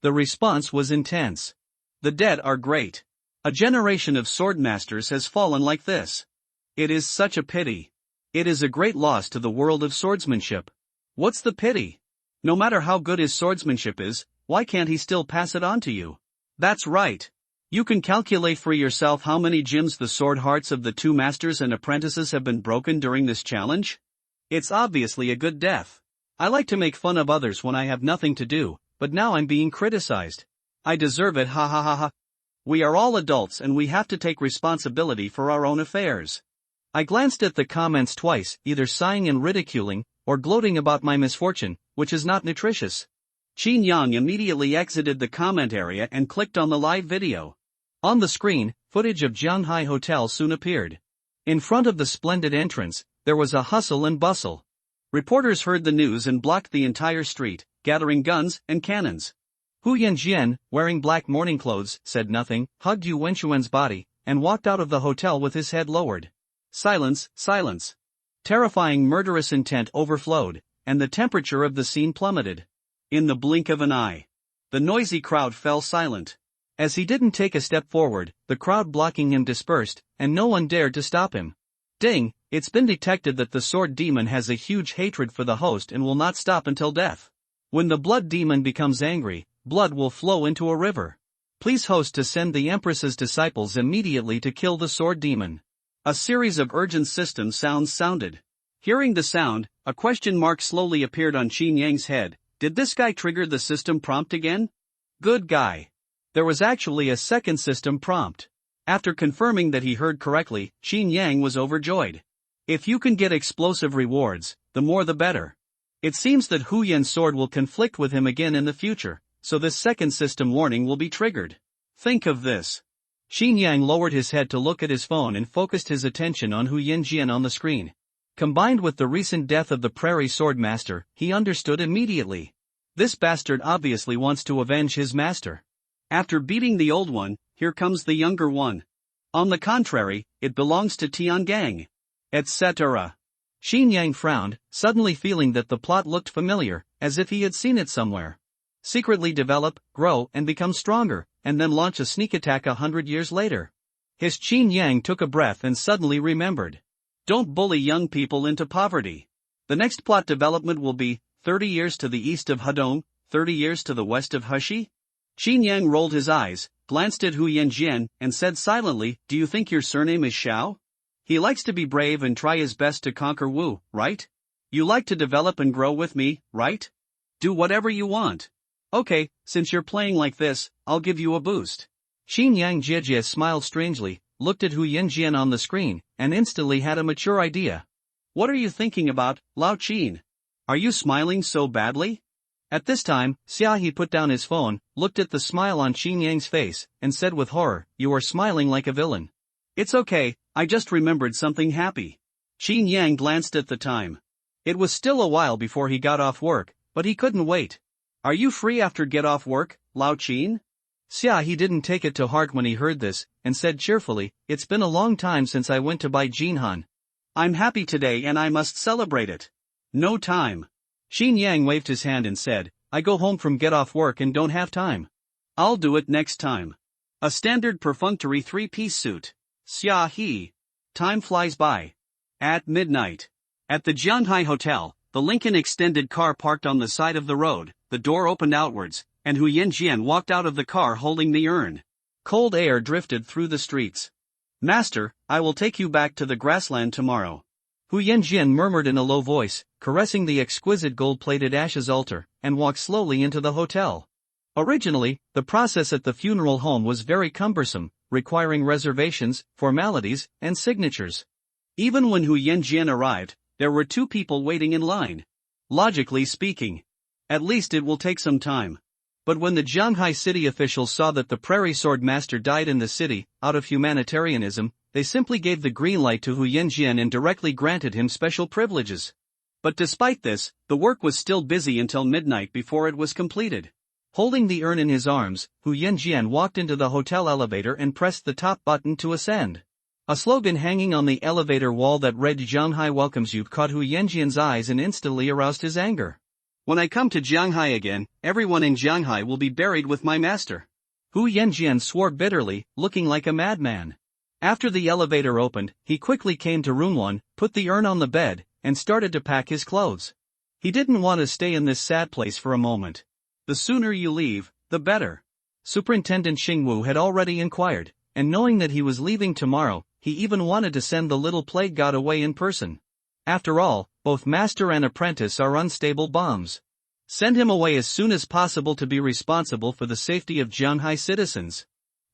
S1: The response was intense. The dead are great. A generation of swordmasters has fallen like this. It is such a pity. It is a great loss to the world of swordsmanship. What's the pity? No matter how good his swordsmanship is, why can't he still pass it on to you? That's right. You can calculate for yourself how many gems the sword hearts of the two masters and apprentices have been broken during this challenge. It's obviously a good death. I like to make fun of others when I have nothing to do, but now I'm being criticized. I deserve it, ha ha ha ha. We are all adults and we have to take responsibility for our own affairs. I glanced at the comments twice, either sighing and ridiculing, or gloating about my misfortune, which is not nutritious. Xin Yang immediately exited the comment area and clicked on the live video. On the screen, footage of Jianghai Hotel soon appeared. In front of the splendid entrance, there was a hustle and bustle. Reporters heard the news and blocked the entire street, gathering guns and cannons. Hu Yanjian, wearing black morning clothes, said nothing, hugged Yu Wenchuan's body, and walked out of the hotel with his head lowered. Silence, silence. Terrifying murderous intent overflowed, and the temperature of the scene plummeted. In the blink of an eye, the noisy crowd fell silent. As he didn't take a step forward, the crowd blocking him dispersed, and no one dared to stop him. Ding, it's been detected that the sword demon has a huge hatred for the host and will not stop until death. When the blood demon becomes angry, blood will flow into a river. Please host to send the Empress's disciples immediately to kill the sword demon. A series of urgent system sounds sounded. Hearing the sound, a question mark slowly appeared on Qin Yang's head. Did this guy trigger the system prompt again? Good guy. There was actually a second system prompt. After confirming that he heard correctly, Qin Yang was overjoyed. If you can get explosive rewards, the more the better. It seems that Hu Yan's sword will conflict with him again in the future, so this second system warning will be triggered. Think of this. Qin Yang lowered his head to look at his phone and focused his attention on Hu Yanjian on the screen. Combined with the recent death of the Prairie Sword Master, he understood immediately. This bastard obviously wants to avenge his master. After beating the old one, here comes the younger one. On the contrary, it belongs to Tiangang. Etc. Qin Yang frowned, suddenly feeling that the plot looked familiar, as if he had seen it somewhere. Secretly develop, grow and become stronger, and then launch a sneak attack 100 years later. His Qin Yang took a breath and suddenly remembered. Don't bully young people into poverty. The next plot development will be 30 years to the east of Hedong, 30 years to the west of Heshi. Qin Yang rolled his eyes, glanced at Hu Yanjian, and said silently, do you think your surname is Xiao? He likes to be brave and try his best to conquer Wu, right? You like to develop and grow with me, right? Do whatever you want. Okay, since you're playing like this, I'll give you a boost. Qin Yang Jie smiled strangely, looked at Hu Yanjian on the screen, and instantly had a mature idea. What are you thinking about, Lao Qin? Are you smiling so badly? At this time, Xiaohe put down his phone, looked at the smile on Qin Yang's face, and said with horror, you are smiling like a villain. It's okay, I just remembered something happy. Qin Yang glanced at the time. It was still a while before he got off work, but he couldn't wait. Are you free after get off work, Lao Qin? Xiaohe didn't take it to heart when he heard this, and said cheerfully, it's been a long time since I went to buy Jinhan. I'm happy today and I must celebrate it. No time. Qin Yang waved his hand and said, I go home from get off work and don't have time. I'll do it next time. A standard perfunctory 3-piece suit. Xiaohe. Time flies by. At midnight. At the Jianghai Hotel, the Lincoln extended car parked on the side of the road, the door opened outwards, and Hu Yanjian walked out of the car holding the urn. Cold air drifted through the streets. Master, I will take you back to the grassland tomorrow. Hu Yanjian murmured in a low voice, caressing the exquisite gold-plated ashes altar, and walked slowly into the hotel. Originally, the process at the funeral home was very cumbersome, requiring reservations, formalities, and signatures. Even when Hu Yanjian arrived, there were 2 people waiting in line. Logically speaking, at least it will take some time. But when the Jianghai city officials saw that the Prairie Sword Master died in the city, out of humanitarianism, they simply gave the green light to Hu Yanjian and directly granted him special privileges. But despite this, the work was still busy until midnight before it was completed. Holding the urn in his arms, Hu Yanjian walked into the hotel elevator and pressed the top button to ascend. A slogan hanging on the elevator wall that read Jianghai welcomes you caught Hu Yanjian's eyes and instantly aroused his anger. When I come to Jianghai again, everyone in Jianghai will be buried with my master. Hu Yanjian swore bitterly, looking like a madman. After the elevator opened, he quickly came to room 1, put the urn on the bed, and started to pack his clothes. He didn't want to stay in this sad place for a moment. The sooner you leave, the better. Superintendent Xingwu had already inquired, and knowing that he was leaving tomorrow, he even wanted to send the little plague god away in person. After all, both master and apprentice are unstable bombs. Send him away as soon as possible to be responsible for the safety of Jianghai citizens.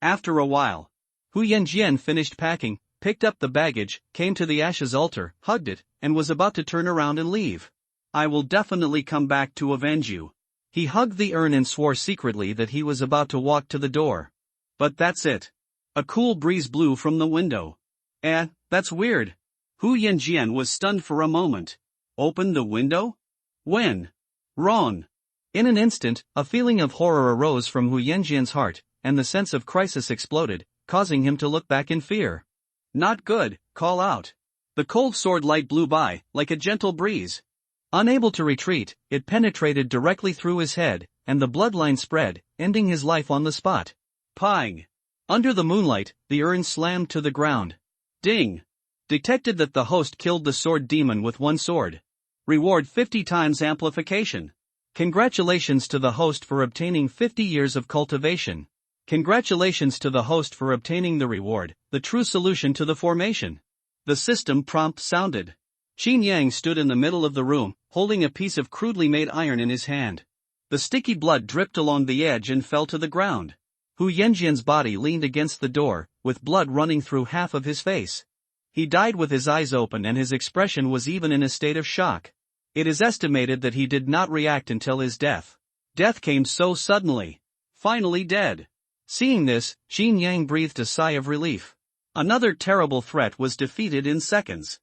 S1: After a while, Hu Yanjian finished packing, picked up the baggage, came to the ashes altar, hugged it, and was about to turn around and leave. I will definitely come back to avenge you. He hugged the urn and swore secretly that he was about to walk to the door. But that's it. A cool breeze blew from the window. That's weird. Hu Yanjian was stunned for a moment. Open the window? When? Wrong. In an instant, a feeling of horror arose from Hu Yanjian's heart, and the sense of crisis exploded, causing him to look back in fear. Not good, call out. The cold sword light blew by, like a gentle breeze. Unable to retreat, it penetrated directly through his head, and the bloodline spread, ending his life on the spot. Pang! Under the moonlight, the urn slammed to the ground. Ding! Detected that the host killed the sword demon with one sword. Reward 50 times amplification. Congratulations to the host for obtaining 50 years of cultivation. Congratulations to the host for obtaining the reward, the true solution to the formation. The system prompt sounded. Qin Yang stood in the middle of the room, holding a piece of crudely made iron in his hand. The sticky blood dripped along the edge and fell to the ground. Hu Yanjian's body leaned against the door, with blood running through half of his face. He died with his eyes open and his expression was even in a state of shock. It is estimated that he did not react until his death. Death came so suddenly. Finally dead. Seeing this, Qin Yang breathed a sigh of relief. Another terrible threat was defeated in seconds.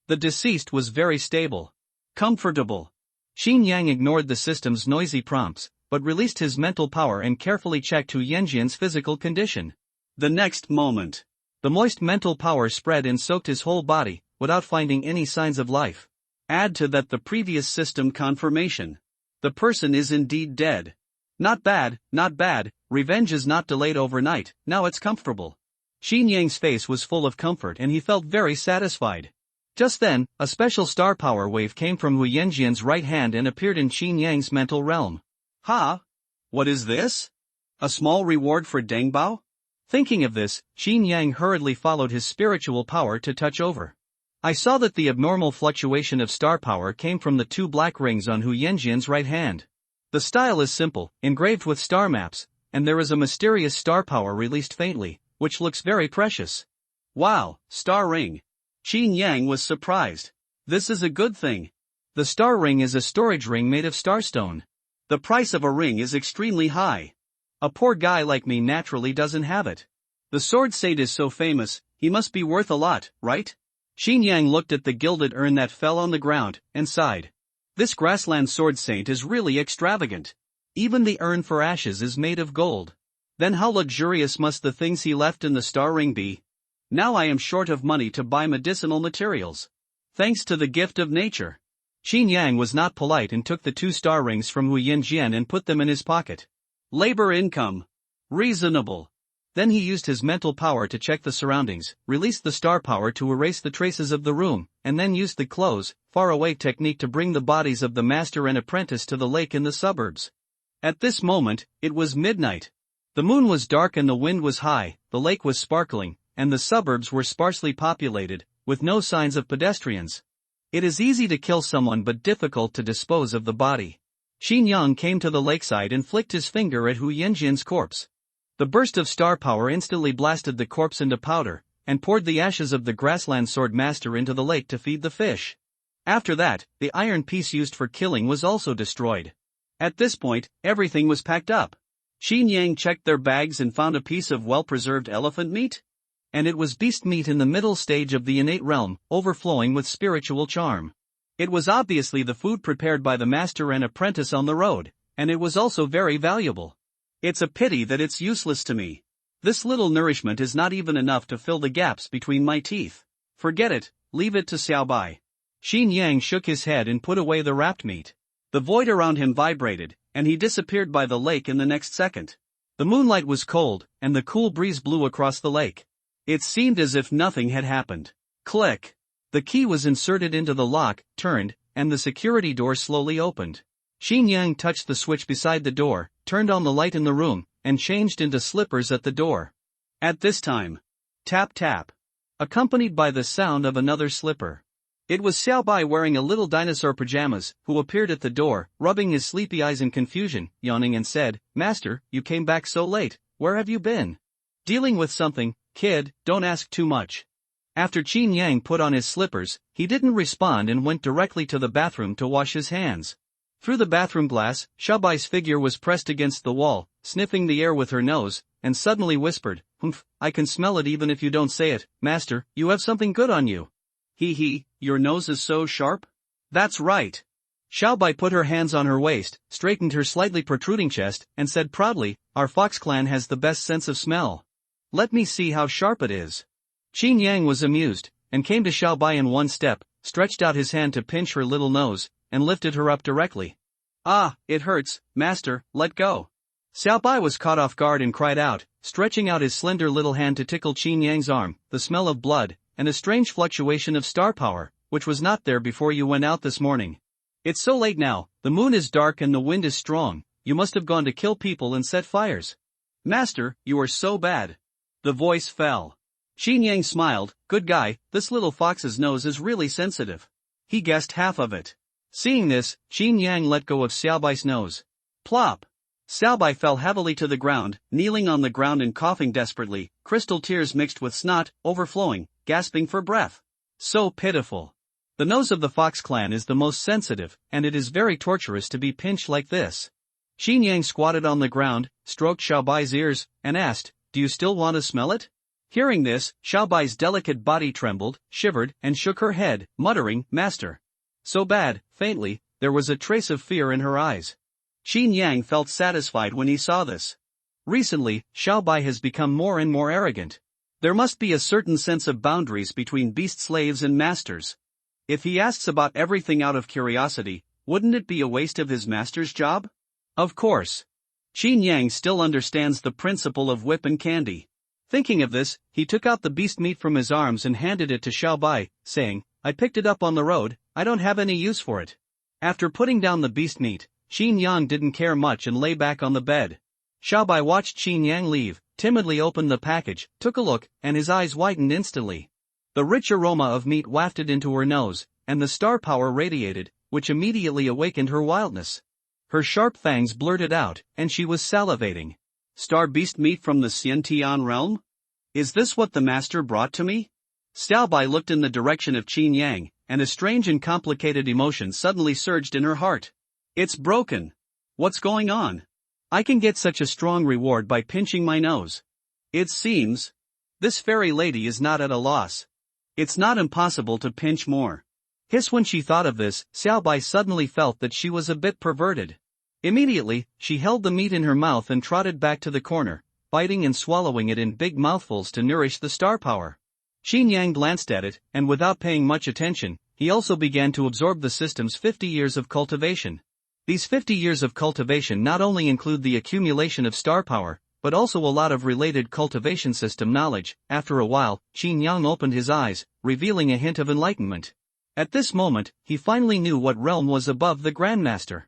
S1: The deceased was very stable. Comfortable. Qin Yang ignored the system's noisy prompts, but released his mental power and carefully checked Hu Yanjian's physical condition. The next moment, the moist mental power spread and soaked his whole body, without finding any signs of life. Add to that the previous system confirmation. The person is indeed dead. Not bad, not bad, revenge is not delayed overnight, now it's comfortable. Qin Yang's face was full of comfort and he felt very satisfied. Just then, a special star power wave came from Hu Yanjian's right hand and appeared in Qin Yang's mental realm. Ha! What is this? A small reward for Dengbao? Thinking of this, Qin Yang hurriedly followed his spiritual power to touch over. I saw that the abnormal fluctuation of star power came from the 2 black rings on Hu Yanjian's right hand. The style is simple, engraved with star maps, and there is a mysterious star power released faintly, which looks very precious. Wow, star ring. Qin Yang was surprised. This is a good thing. The star ring is a storage ring made of starstone. The price of a ring is extremely high. A poor guy like me naturally doesn't have it. The sword saint is so famous, he must be worth a lot, right? Qin Yang looked at the gilded urn that fell on the ground, and sighed. This grassland sword saint is really extravagant. Even the urn for ashes is made of gold. Then how luxurious must the things he left in the star ring be? Now I am short of money to buy medicinal materials. Thanks to the gift of nature. Qin Yang was not polite and took the 2 star rings from Hu Yanjian and put them in his pocket. Labor income. Reasonable. Then he used his mental power to check the surroundings, released the star power to erase the traces of the room, and then used the close, far away technique to bring the bodies of the master and apprentice to the lake in the suburbs. At this moment, it was midnight. The moon was dark and the wind was high, the lake was sparkling, and the suburbs were sparsely populated, with no signs of pedestrians. It is easy to kill someone but difficult to dispose of the body. Qin Yang came to the lakeside and flicked his finger at Hu Yanjian's corpse. The burst of star power instantly blasted the corpse into powder, and poured the ashes of the grassland sword master into the lake to feed the fish. After that, the iron piece used for killing was also destroyed. At this point, everything was packed up. Qin Yang checked their bags and found a piece of well-preserved elephant meat. And it was beast meat in the middle stage of the innate realm, overflowing with spiritual charm. It was obviously the food prepared by the master and apprentice on the road, and it was also very valuable. It's a pity that it's useless to me. This little nourishment is not even enough to fill the gaps between my teeth. Forget it, leave it to Xiaobai. Qin Yang shook his head and put away the wrapped meat. The void around him vibrated, and he disappeared by the lake in the next second. The moonlight was cold, and the cool breeze blew across the lake. It seemed as if nothing had happened. Click! The key was inserted into the lock, turned, and the security door slowly opened. Qin Yang touched the switch beside the door, turned on the light in the room, and changed into slippers at the door. At this time, tap tap, accompanied by the sound of another slipper. It was Xiaobai wearing a little dinosaur pajamas, who appeared at the door, rubbing his sleepy eyes in confusion, yawning and said, "Master, you came back so late, where have you been?" "Dealing with something, kid, don't ask too much." After Qin Yang put on his slippers, he didn't respond and went directly to the bathroom to wash his hands. Through the bathroom glass, Xiaobai's figure was pressed against the wall, sniffing the air with her nose, and suddenly whispered, "Humph, I can smell it even if you don't say it, master, you have something good on you." "Hee, your nose is so sharp?" "That's right." Xiaobai put her hands on her waist, straightened her slightly protruding chest, and said proudly, "Our fox clan has the best sense of smell. Let me see how sharp it is." Qin Yang was amused, and came to Xiaobai in one step, stretched out his hand to pinch her little nose, and lifted her up directly. "Ah, it hurts, master, let go." Xiaobai was caught off guard and cried out, stretching out his slender little hand to tickle Qin Yang's arm. "The smell of blood, and a strange fluctuation of star power, which was not there before you went out this morning. It's so late now, the moon is dark and the wind is strong, you must have gone to kill people and set fires. Master, you are so bad." The voice fell. Qin Yang smiled. "Good guy, this little fox's nose is really sensitive. He guessed half of it." Seeing this, Qin Yang let go of Xiaobai's nose. Plop! Xiaobai fell heavily to the ground, kneeling on the ground and coughing desperately, crystal tears mixed with snot, overflowing, gasping for breath. So pitiful. The nose of the Fox clan is the most sensitive, and it is very torturous to be pinched like this. Qin Yang squatted on the ground, stroked Xiaobai's ears, and asked, "Do you still want to smell it?" Hearing this, Xiaobai's delicate body trembled, shivered, and shook her head, muttering, "Master." So bad, faintly, there was a trace of fear in her eyes. Qin Yang felt satisfied when he saw this. Recently, Xiaobai has become more and more arrogant. There must be a certain sense of boundaries between beast slaves and masters. If he asks about everything out of curiosity, wouldn't it be a waste of his master's job? Of course. Qin Yang still understands the principle of whip and candy. Thinking of this, he took out the beast meat from his arms and handed it to Xiaobai, saying, "I picked it up on the road, I don't have any use for it." After putting down the beast meat, Qin Yang didn't care much and lay back on the bed. Xiaobai watched Qin Yang leave, timidly opened the package, took a look, and his eyes widened instantly. The rich aroma of meat wafted into her nose, and the star power radiated, which immediately awakened her wildness. Her sharp fangs blurted out, and she was salivating. "Star beast meat from the Xiantian realm? Is this what the master brought to me?" Xiaobai looked in the direction of Qin Yang, and a strange and complicated emotion suddenly surged in her heart. "It's broken. What's going on? I can get such a strong reward by pinching my nose. It seems this fairy lady is not at a loss. It's not impossible to pinch more." Hiss, when she thought of this, Xiaobai suddenly felt that she was a bit perverted. Immediately, she held the meat in her mouth and trotted back to the corner, biting and swallowing it in big mouthfuls to nourish the star power. Qin Yang glanced at it, and without paying much attention, he also began to absorb the system's 50 years of cultivation. These 50 years of cultivation not only include the accumulation of star power, but also a lot of related cultivation system knowledge. After a while, Qin Yang opened his eyes, revealing a hint of enlightenment. At this moment, he finally knew what realm was above the Grandmaster.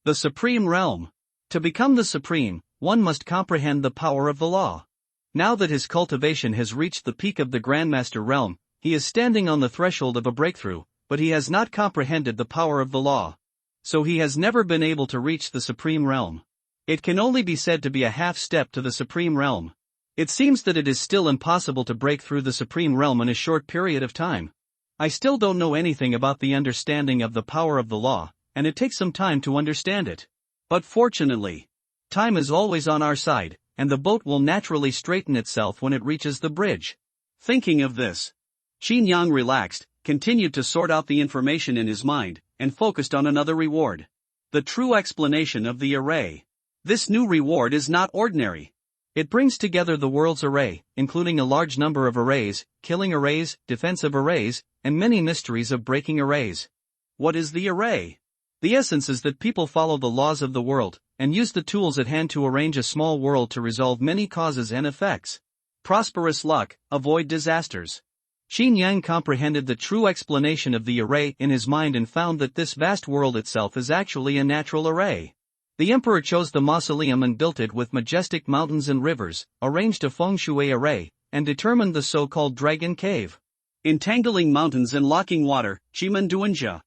S1: The Supreme Realm. To become the Supreme, one must comprehend the power of the law. Now that his cultivation has reached the peak of the Grandmaster realm, he is standing on the threshold of a breakthrough, but he has not comprehended the power of the law. So he has never been able to reach the Supreme Realm. It can only be said to be a half step to the Supreme Realm. It seems that it is still impossible to break through the Supreme Realm in a short period of time. I still don't know anything about the understanding of the power of the law, and it takes some time to understand it. But fortunately, time is always on our side, and the boat will naturally straighten itself when it reaches the bridge. Thinking of this, Qin Yang relaxed, continued to sort out the information in his mind, and focused on another reward. The true explanation of the array. This new reward is not ordinary. It brings together the world's array, including a large number of arrays, killing arrays, defensive arrays, and many mysteries of breaking arrays. What is the array? The essence is that people follow the laws of the world, and use the tools at hand to arrange a small world to resolve many causes and effects. Prosperous luck, avoid disasters. Qin Yang comprehended the true explanation of the array in his mind and found that this vast world itself is actually a natural array. The emperor chose the mausoleum and built it with majestic mountains and rivers, arranged a feng shui array, and determined the so-called dragon cave. Entangling mountains and locking water, Chimanduanja.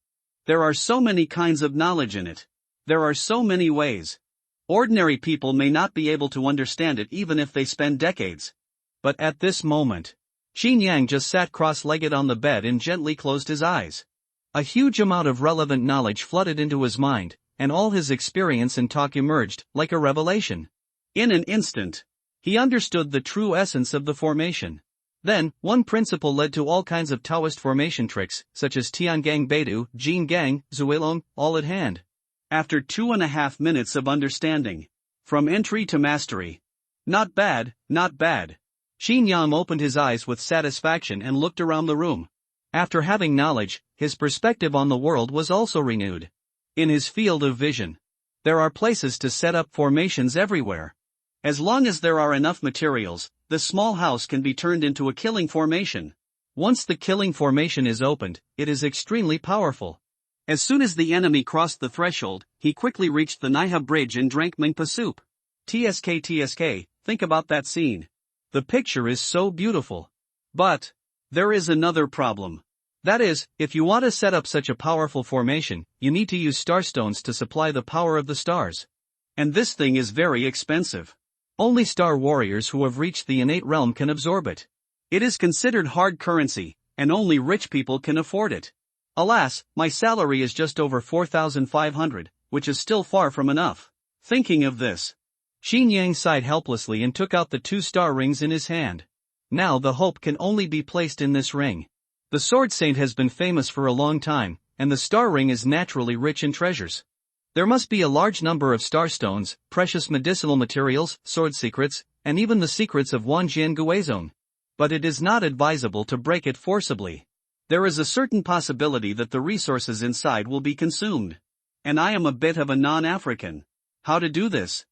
S1: There are so many kinds of knowledge in it. There are so many ways. Ordinary people may not be able to understand it even if they spend decades. But at this moment, Qin Yang just sat cross-legged on the bed and gently closed his eyes. A huge amount of relevant knowledge flooded into his mind, and all his experience and talk emerged, like a revelation. In an instant, he understood the true essence of the formation. Then, one principle led to all kinds of Taoist formation tricks, such as Tiangang Beidu, Jin Gang, Zuilong, all at hand. After 2.5 minutes of understanding. From entry to mastery. Not bad, not bad. Qin Yang opened his eyes with satisfaction and looked around the room. After having knowledge, his perspective on the world was also renewed. In his field of vision, there are places to set up formations everywhere. As long as there are enough materials, the small house can be turned into a killing formation. Once the killing formation is opened, it is extremely powerful. As soon as the enemy crossed the threshold, he quickly reached the Naiha bridge and drank mangpa soup. TSK, think about that scene. The picture is so beautiful. But there is another problem. That is, if you want to set up such a powerful formation, you need to use starstones to supply the power of the stars. And this thing is very expensive. Only star warriors who have reached the innate realm can absorb it. It is considered hard currency, and only rich people can afford it. Alas, my salary is just over 4,500, which is still far from enough. Thinking of this, Xin Yang sighed helplessly and took out the 2 star rings in his hand. Now the hope can only be placed in this ring. The Sword Saint has been famous for a long time, and the star ring is naturally rich in treasures. There must be a large number of starstones, precious medicinal materials, sword secrets, and even the secrets of Wanjian Guizhong. But it is not advisable to break it forcibly. There is a certain possibility that the resources inside will be consumed. And I am a bit of a non-African. How to do this?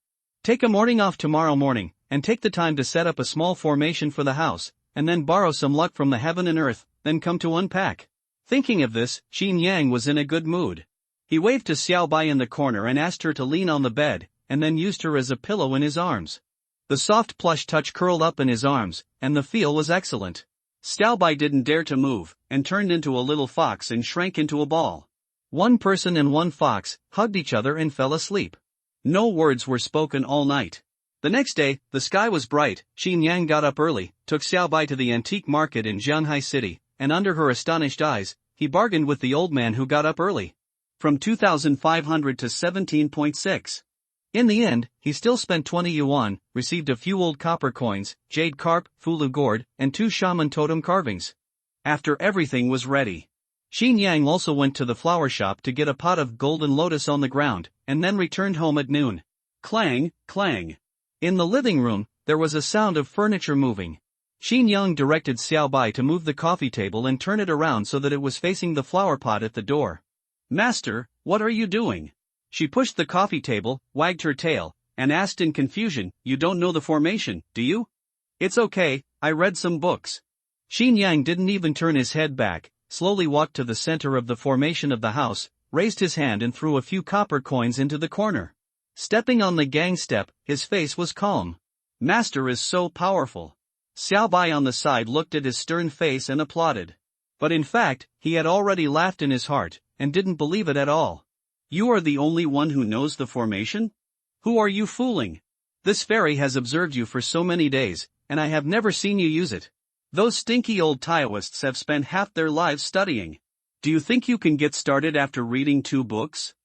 S1: Take a morning off tomorrow morning, and take the time to set up a small formation for the house, and then borrow some luck from the heaven and earth, then come to unpack. Thinking of this, Xin Yang was in a good mood. He waved to Xiao Bai in the corner and asked her to lean on the bed, and then used her as a pillow in his arms. The soft plush touch curled up in his arms, and the feel was excellent. Xiao Bai didn't dare to move, and turned into a little fox and shrank into a ball. One person and one fox hugged each other and fell asleep. No words were spoken all night. The next day, the sky was bright. Xin Yang got up early, took Xiao Bai to the antique market in Jianghai City, and under her astonished eyes, he bargained with the old man who got up early. From 2,500 to 17.6. In the end, he still spent 20 yuan, received a few old copper coins, jade carp, fulu gourd, and 2 shaman totem carvings. After everything was ready, Xin Yang also went to the flower shop to get a pot of golden lotus on the ground, and then returned home at noon. Clang, clang. In the living room, there was a sound of furniture moving. Xin Yang directed Xiao Bai to move the coffee table and turn it around so that it was facing the flower pot at the door. Master, what are you doing? She pushed the coffee table, wagged her tail, and asked in confusion, you don't know the formation, do you? It's okay, I read some books. Xin Yang didn't even turn his head back, slowly walked to the center of the formation of the house, raised his hand and threw a few copper coins into the corner. Stepping on the gang step, his face was calm. Master is so powerful. Xiao Bai on the side looked at his stern face and applauded. But in fact, he had already laughed in his heart, and didn't believe it at all. You are the only one who knows the formation? Who are you fooling? This fairy has observed you for so many days, and I have never seen you use it. Those stinky old Taoists have spent half their lives studying. Do you think you can get started after reading 2 books?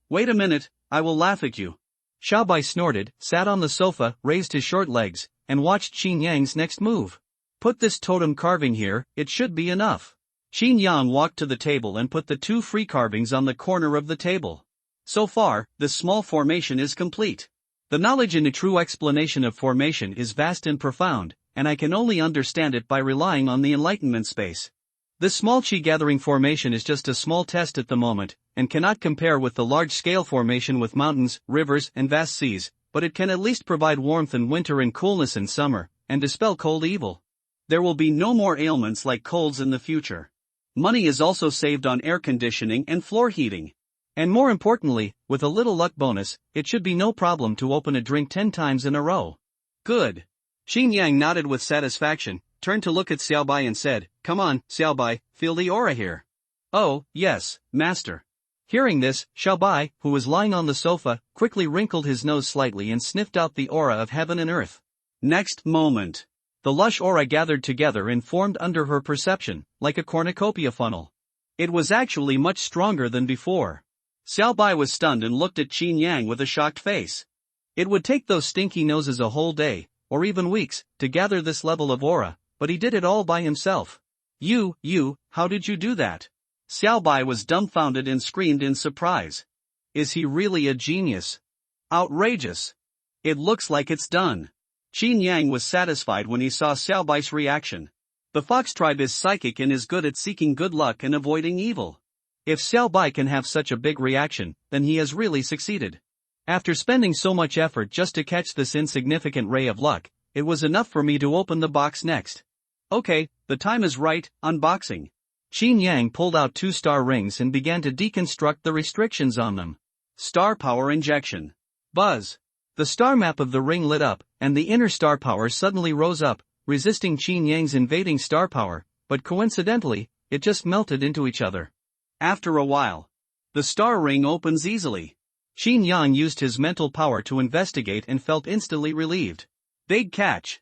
S1: Wait a minute, I will laugh at you. Xiao Bai snorted, sat on the sofa, raised his short legs, and watched Xin Yang's next move. Put this totem carving here, it should be enough. Xin Yang walked to the table and put the 2 free carvings on the corner of the table. So far, this small formation is complete. The knowledge in a true explanation of formation is vast and profound, and I can only understand it by relying on the enlightenment space. This small chi-gathering formation is just a small test at the moment, and cannot compare with the large-scale formation with mountains, rivers, and vast seas, but it can at least provide warmth in winter and coolness in summer, and dispel cold evil. There will be no more ailments like colds in the future. Money is also saved on air conditioning and floor heating. And more importantly, with a little luck bonus, it should be no problem to open a drink 10 times in a row. Good. Xin Yang nodded with satisfaction, turned to look at Xiao Bai and said, Come on, Xiao Bai, feel the aura here. Oh, yes, master. Hearing this, Xiao Bai, who was lying on the sofa, quickly wrinkled his nose slightly and sniffed out the aura of heaven and earth. Next moment, the lush aura gathered together and formed under her perception, like a cornucopia funnel. It was actually much stronger than before. Xiao Bai was stunned and looked at Xin Yang with a shocked face. It would take those stinky noses a whole day, or even weeks, to gather this level of aura, but he did it all by himself. How did you do that? Xiao Bai was dumbfounded and screamed in surprise. Is he really a genius? Outrageous. It looks like it's done. Xin Yang was satisfied when he saw Xiao Bai's reaction. The fox tribe is psychic and is good at seeking good luck and avoiding evil. If Xiao Bai can have such a big reaction, then he has really succeeded. After spending so much effort just to catch this insignificant ray of luck, it was enough for me to open the box next. Okay, the time is right, unboxing. Qin Yang pulled out 2 star rings and began to deconstruct the restrictions on them. Star power injection. Buzz. The star map of the ring lit up, and the inner star power suddenly rose up, resisting Qin Yang's invading star power, but coincidentally, it just melted into each other. After a while, the star ring opens easily. Qin Yang used his mental power to investigate and felt instantly relieved. Big catch.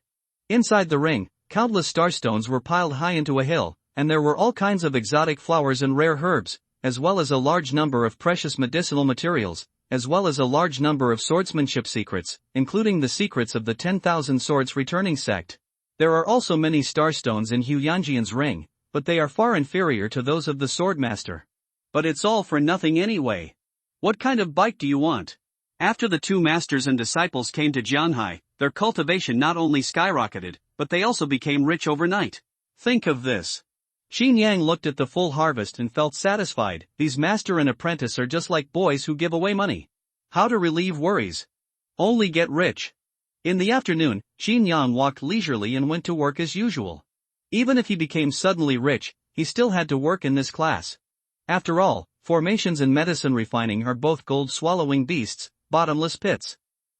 S1: Inside the ring, countless starstones were piled high into a hill, and there were all kinds of exotic flowers and rare herbs, as well as a large number of precious medicinal materials, as well as a large number of swordsmanship secrets, including the secrets of the 10,000 Swords Returning sect. There are also many starstones in Hu Yanjian's ring, but they are far inferior to those of the Swordmaster. But it's all for nothing anyway. What kind of bike do you want? After the 2 masters and disciples came to Jianhai, their cultivation not only skyrocketed, but they also became rich overnight. Think of this. Qin Yang looked at the full harvest and felt satisfied. These master and apprentice are just like boys who give away money. How to relieve worries? Only get rich. In the afternoon, Qin Yang walked leisurely and went to work as usual. Even if he became suddenly rich, he still had to work in this class. After all, formations and medicine refining are both gold-swallowing beasts, bottomless pits.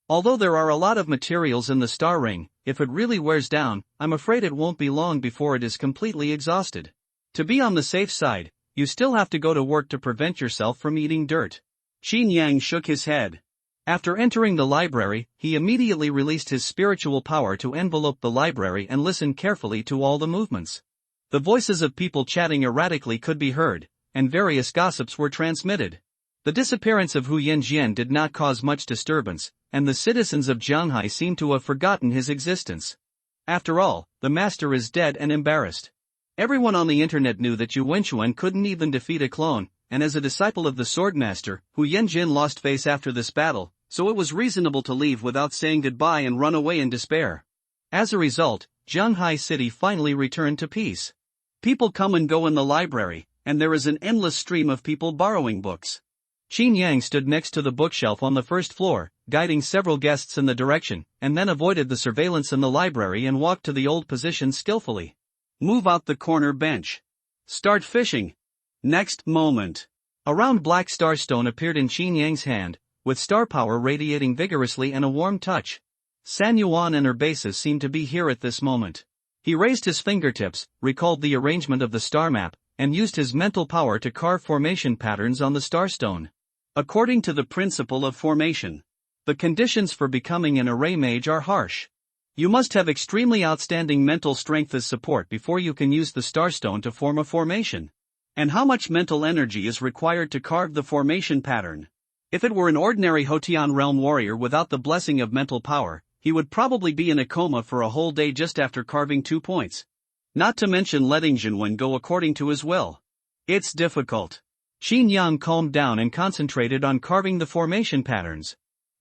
S1: Although there are a lot of materials in the star ring, if it really wears down, I'm afraid it won't be long before it is completely exhausted. To be on the safe side, you still have to go to work to prevent yourself from eating dirt. Qin Yang shook his head. After entering the library, he immediately released his spiritual power to envelope the library and listen carefully to all the movements. The voices of people chatting erratically could be heard, and various gossips were transmitted. The disappearance of Hu Yanjian did not cause much disturbance, and the citizens of Jianhai seemed to have forgotten his existence. After all, the master is dead and embarrassed. Everyone on the internet knew that Yu Wenchuan couldn't even defeat a clone, and as a disciple of the Swordmaster, Hu Yanjin lost face after this battle, so it was reasonable to leave without saying goodbye and run away in despair. As a result, Jianhai City finally returned to peace. People come and go in the library, and there is an endless stream of people borrowing books. Qin Yang stood next to the bookshelf on the first floor, guiding several guests in the direction, and then avoided the surveillance in the library and walked to the old position skillfully. Move out the corner bench. Start fishing. Next moment. A round black starstone appeared in Qin Yang's hand, with star power radiating vigorously and a warm touch. San Yuan and her bases seemed to be here at this moment. He raised his fingertips, recalled the arrangement of the star map, and used his mental power to carve formation patterns on the starstone. According to the principle of formation, the conditions for becoming an array mage are harsh. You must have extremely outstanding mental strength as support before you can use the starstone to form a formation. And how much mental energy is required to carve the formation pattern? If it were an ordinary Hotian realm warrior without the blessing of mental power, he would probably be in a coma for a whole day just after carving 2 points. Not to mention letting Jinwen go according to his will. It's difficult. Qin Yang calmed down and concentrated on carving the formation patterns.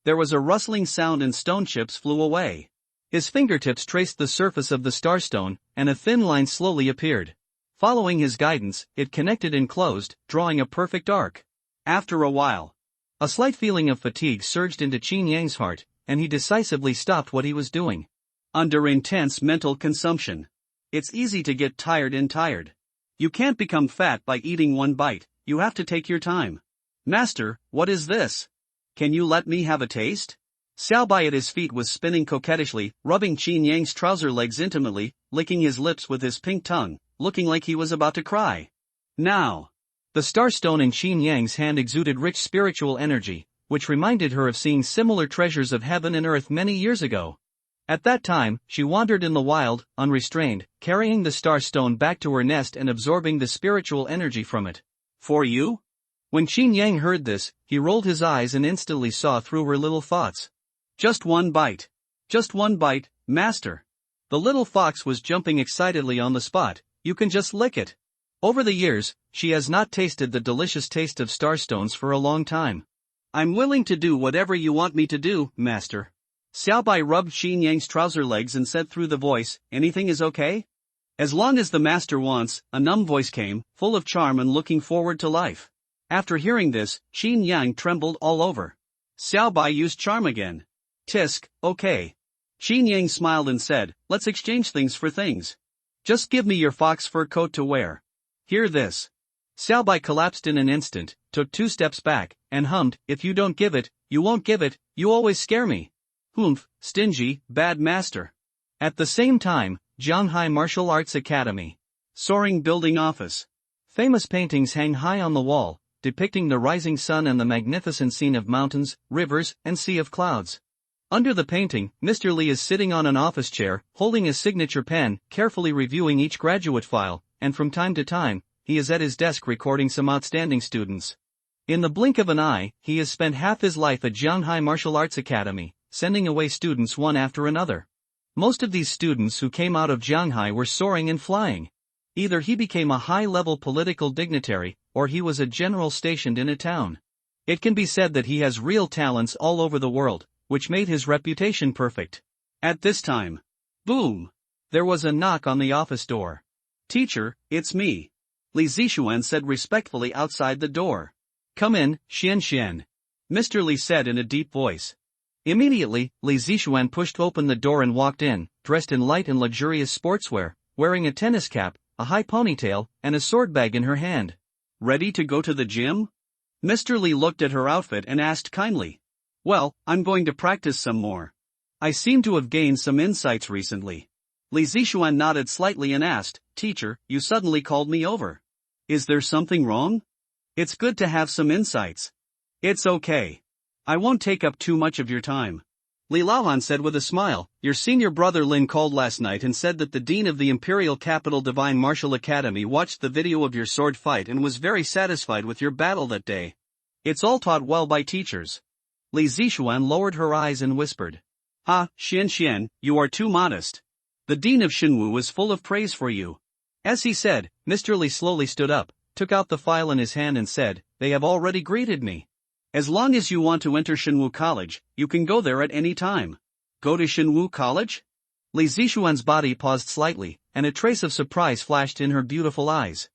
S1: There was a rustling sound and stone chips flew away. His fingertips traced the surface of the starstone, and a thin line slowly appeared. Following his guidance, it connected and closed, drawing a perfect arc. After a while, a slight feeling of fatigue surged into Qin Yang's heart, and he decisively stopped what he was doing. Under intense mental consumption, it's easy to get tired. You can't become fat by eating one bite, you have to take your time. Master, what is this? Can you let me have a taste? Xiao Bai at his feet was spinning coquettishly, rubbing Qin Yang's trouser legs intimately, licking his lips with his pink tongue, looking like he was about to cry. Now. The starstone in Qin Yang's hand exuded rich spiritual energy, which reminded her of seeing similar treasures of heaven and earth many years ago. At that time, she wandered in the wild, unrestrained, carrying the starstone back to her nest and absorbing the spiritual energy from it. For you? When Qin Yang heard this, he rolled his eyes and instantly saw through her little thoughts. Just one bite. Just one bite, master. The little fox was jumping excitedly on the spot. You can just lick it. Over the years, she has not tasted the delicious taste of starstones for a long time. I'm willing to do whatever you want me to do, master. Xiao Bai rubbed Qin Yang's trouser legs and said through the voice, anything is okay? As long as the master wants, a numb voice came, full of charm and looking forward to life. After hearing this, Xin Yang trembled all over. Xiao Bai used charm again. Tisk, okay. Xin Yang smiled and said, let's exchange things for things. Just give me your fox fur coat to wear. Hear this. Xiao Bai collapsed in an instant, took 2 steps back, and hummed, if you don't give it, you won't give it, you always scare me. Humph, stingy, bad master. At the same time, Zhanghai Martial Arts Academy. Soaring building office. Famous paintings hang high on the wall, depicting the rising sun and the magnificent scene of mountains, rivers, and sea of clouds. Under the painting, Mr. Li is sitting on an office chair, holding a signature pen, carefully reviewing each graduate file, and from time to time, he is at his desk recording some outstanding students. In the blink of an eye, he has spent half his life at Zhanghai Martial Arts Academy, sending away students one after another. Most of these students who came out of Zhanghai were soaring and flying. Either he became a high-level political dignitary, or he was a general stationed in a town. It can be said that he has real talents all over the world, which made his reputation perfect. At this time, boom! There was a knock on the office door. Teacher, it's me. Li Zixuan said respectfully outside the door. Come in, Xian. Mr. Li said in a deep voice. Immediately, Li Zixuan pushed open the door and walked in, dressed in light and luxurious sportswear, wearing a tennis cap, a high ponytail, and a sword bag in her hand. Ready to go to the gym? Mr. Li looked at her outfit and asked kindly. Well, I'm going to practice some more. I seem to have gained some insights recently. Li Zixuan nodded slightly and asked, Teacher, you suddenly called me over. Is there something wrong? It's good to have some insights. It's okay. I won't take up too much of your time. Li Laohan said with a smile, your senior brother Lin called last night and said that the dean of the Imperial Capital Divine Martial Academy watched the video of your sword fight and was very satisfied with your battle that day. It's all taught well by teachers. Li Zixuan lowered her eyes and whispered. Ah, Xian, you are too modest. The dean of Xinwu is full of praise for you. As he said, Mr. Li slowly stood up, took out the file in his hand and said, they have already greeted me. As long as you want to enter Xinwu College, you can go there at any time. Go to Xinwu College? Li Zixuan's body paused slightly, and a trace of surprise flashed in her beautiful eyes.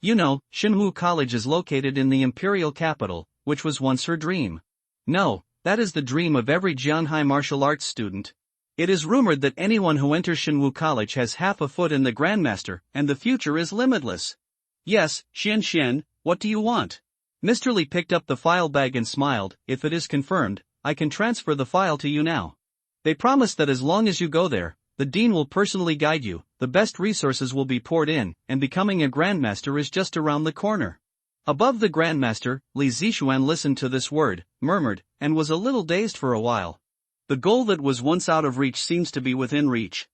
S1: You know, Xinwu College is located in the imperial capital, which was once her dream. No, that is the dream of every Zhanghai martial arts student. It is rumored that anyone who enters Xinwu College has half a foot in the Grandmaster, and the future is limitless. Yes, Xian, what do you want? Mr. Li picked up the file bag and smiled, if it is confirmed, I can transfer the file to you now. They promise that as long as you go there, the dean will personally guide you, the best resources will be poured in, and becoming a Grandmaster is just around the corner. Above the Grandmaster, Li Zixuan listened to this word, murmured, and was a little dazed for a while. The goal that was once out of reach seems to be within reach.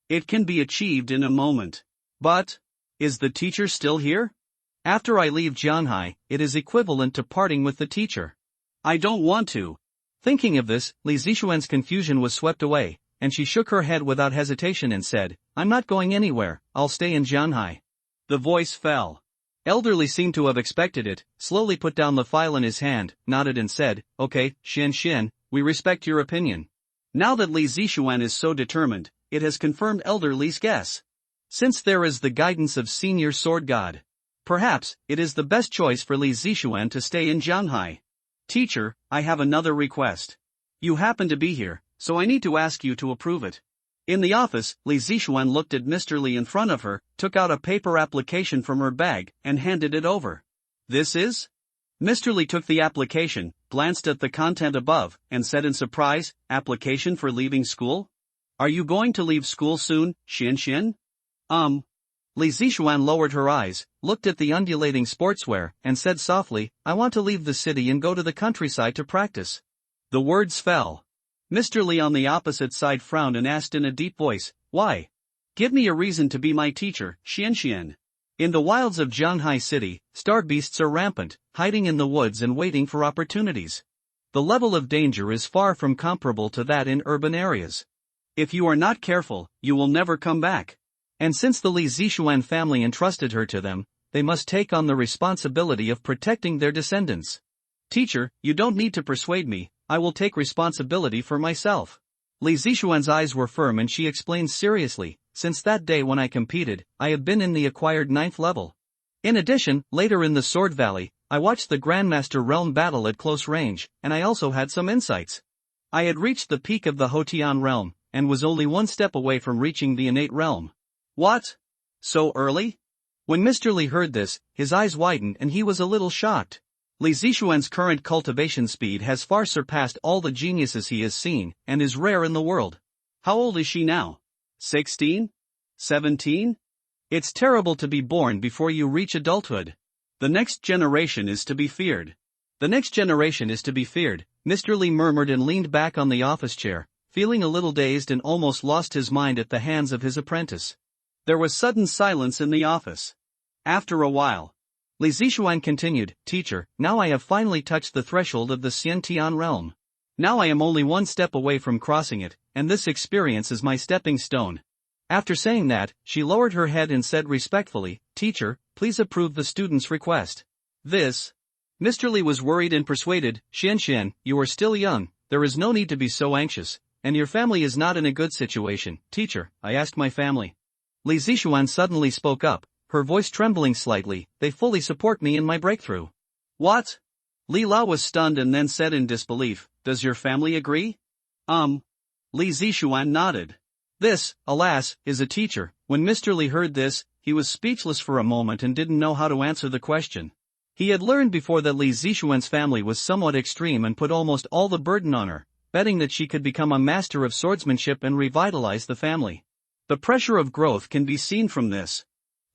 S1: It can be achieved in a moment. But, is the teacher still here? After I leave Zhanghai, it is equivalent to parting with the teacher. I don't want to. Thinking of this, Li Zixuan's confusion was swept away, and she shook her head without hesitation and said, I'm not going anywhere, I'll stay in Zhanghai. The voice fell. Elderly seemed to have expected it, slowly put down the file in his hand, nodded and said, okay, Xian, we respect your opinion. Now that Li Zixuan is so determined, it has confirmed Elder Li's guess. Since there is the guidance of Senior Sword God, perhaps, it is the best choice for Li Zixuan to stay in Zhanghai. Teacher, I have another request. You happen to be here, so I need to ask you to approve it. In the office, Li Zixuan looked at Mr. Li in front of her, took out a paper application from her bag, and handed it over. This is? Mr. Li took the application, glanced at the content above, and said in surprise, application for leaving school? Are you going to leave school soon, Xian? Li Zixuan lowered her eyes, looked at the undulating sportswear, and said softly, I want to leave the city and go to the countryside to practice. The words fell. Mr. Li on the opposite side frowned and asked in a deep voice, why? Give me a reason to be my teacher, Xian. In the wilds of Zhanghai City, star beasts are rampant, hiding in the woods and waiting for opportunities. The level of danger is far from comparable to that in urban areas. If you are not careful, you will never come back. And since the Li Zixuan family entrusted her to them, they must take on the responsibility of protecting their descendants. Teacher, you don't need to persuade me, I will take responsibility for myself. Li Zixuan's eyes were firm and she explained seriously, since that day when I competed, I have been in the acquired 9th level. In addition, later in the Sword Valley, I watched the Grandmaster Realm battle at close range, and I also had some insights. I had reached the peak of the Hotian realm, and was only one step away from reaching the innate realm. What? So early? When Mr. Li heard this, his eyes widened and he was a little shocked. Li Zixuan's current cultivation speed has far surpassed all the geniuses he has seen, and is rare in the world. How old is she now? 16? 17? It's terrible to be born before you reach adulthood. The next generation is to be feared. The next generation is to be feared, Mr. Li murmured and leaned back on the office chair, feeling a little dazed and almost lost his mind at the hands of his apprentice. There was sudden silence in the office. After a while, Li Zixuan continued, Teacher, now I have finally touched the threshold of the Xiantian realm. Now I am only one step away from crossing it, and this experience is my stepping stone. After saying that, she lowered her head and said respectfully, Teacher, please approve the student's request. This. Mr. Li was worried and persuaded, Xian, you are still young, there is no need to be so anxious, and your family is not in a good situation. Teacher, I asked my family. Li Zixuan suddenly spoke up, her voice trembling slightly, they fully support me in my breakthrough. What? Li Lao was stunned and then said in disbelief, does your family agree? Li Zixuan nodded. This, alas, is a teacher. When Mr. Li heard this, he was speechless for a moment and didn't know how to answer the question. He had learned before that Li Zixuan's family was somewhat extreme and put almost all the burden on her, betting that she could become a master of swordsmanship and revitalize the family. The pressure of growth can be seen from this.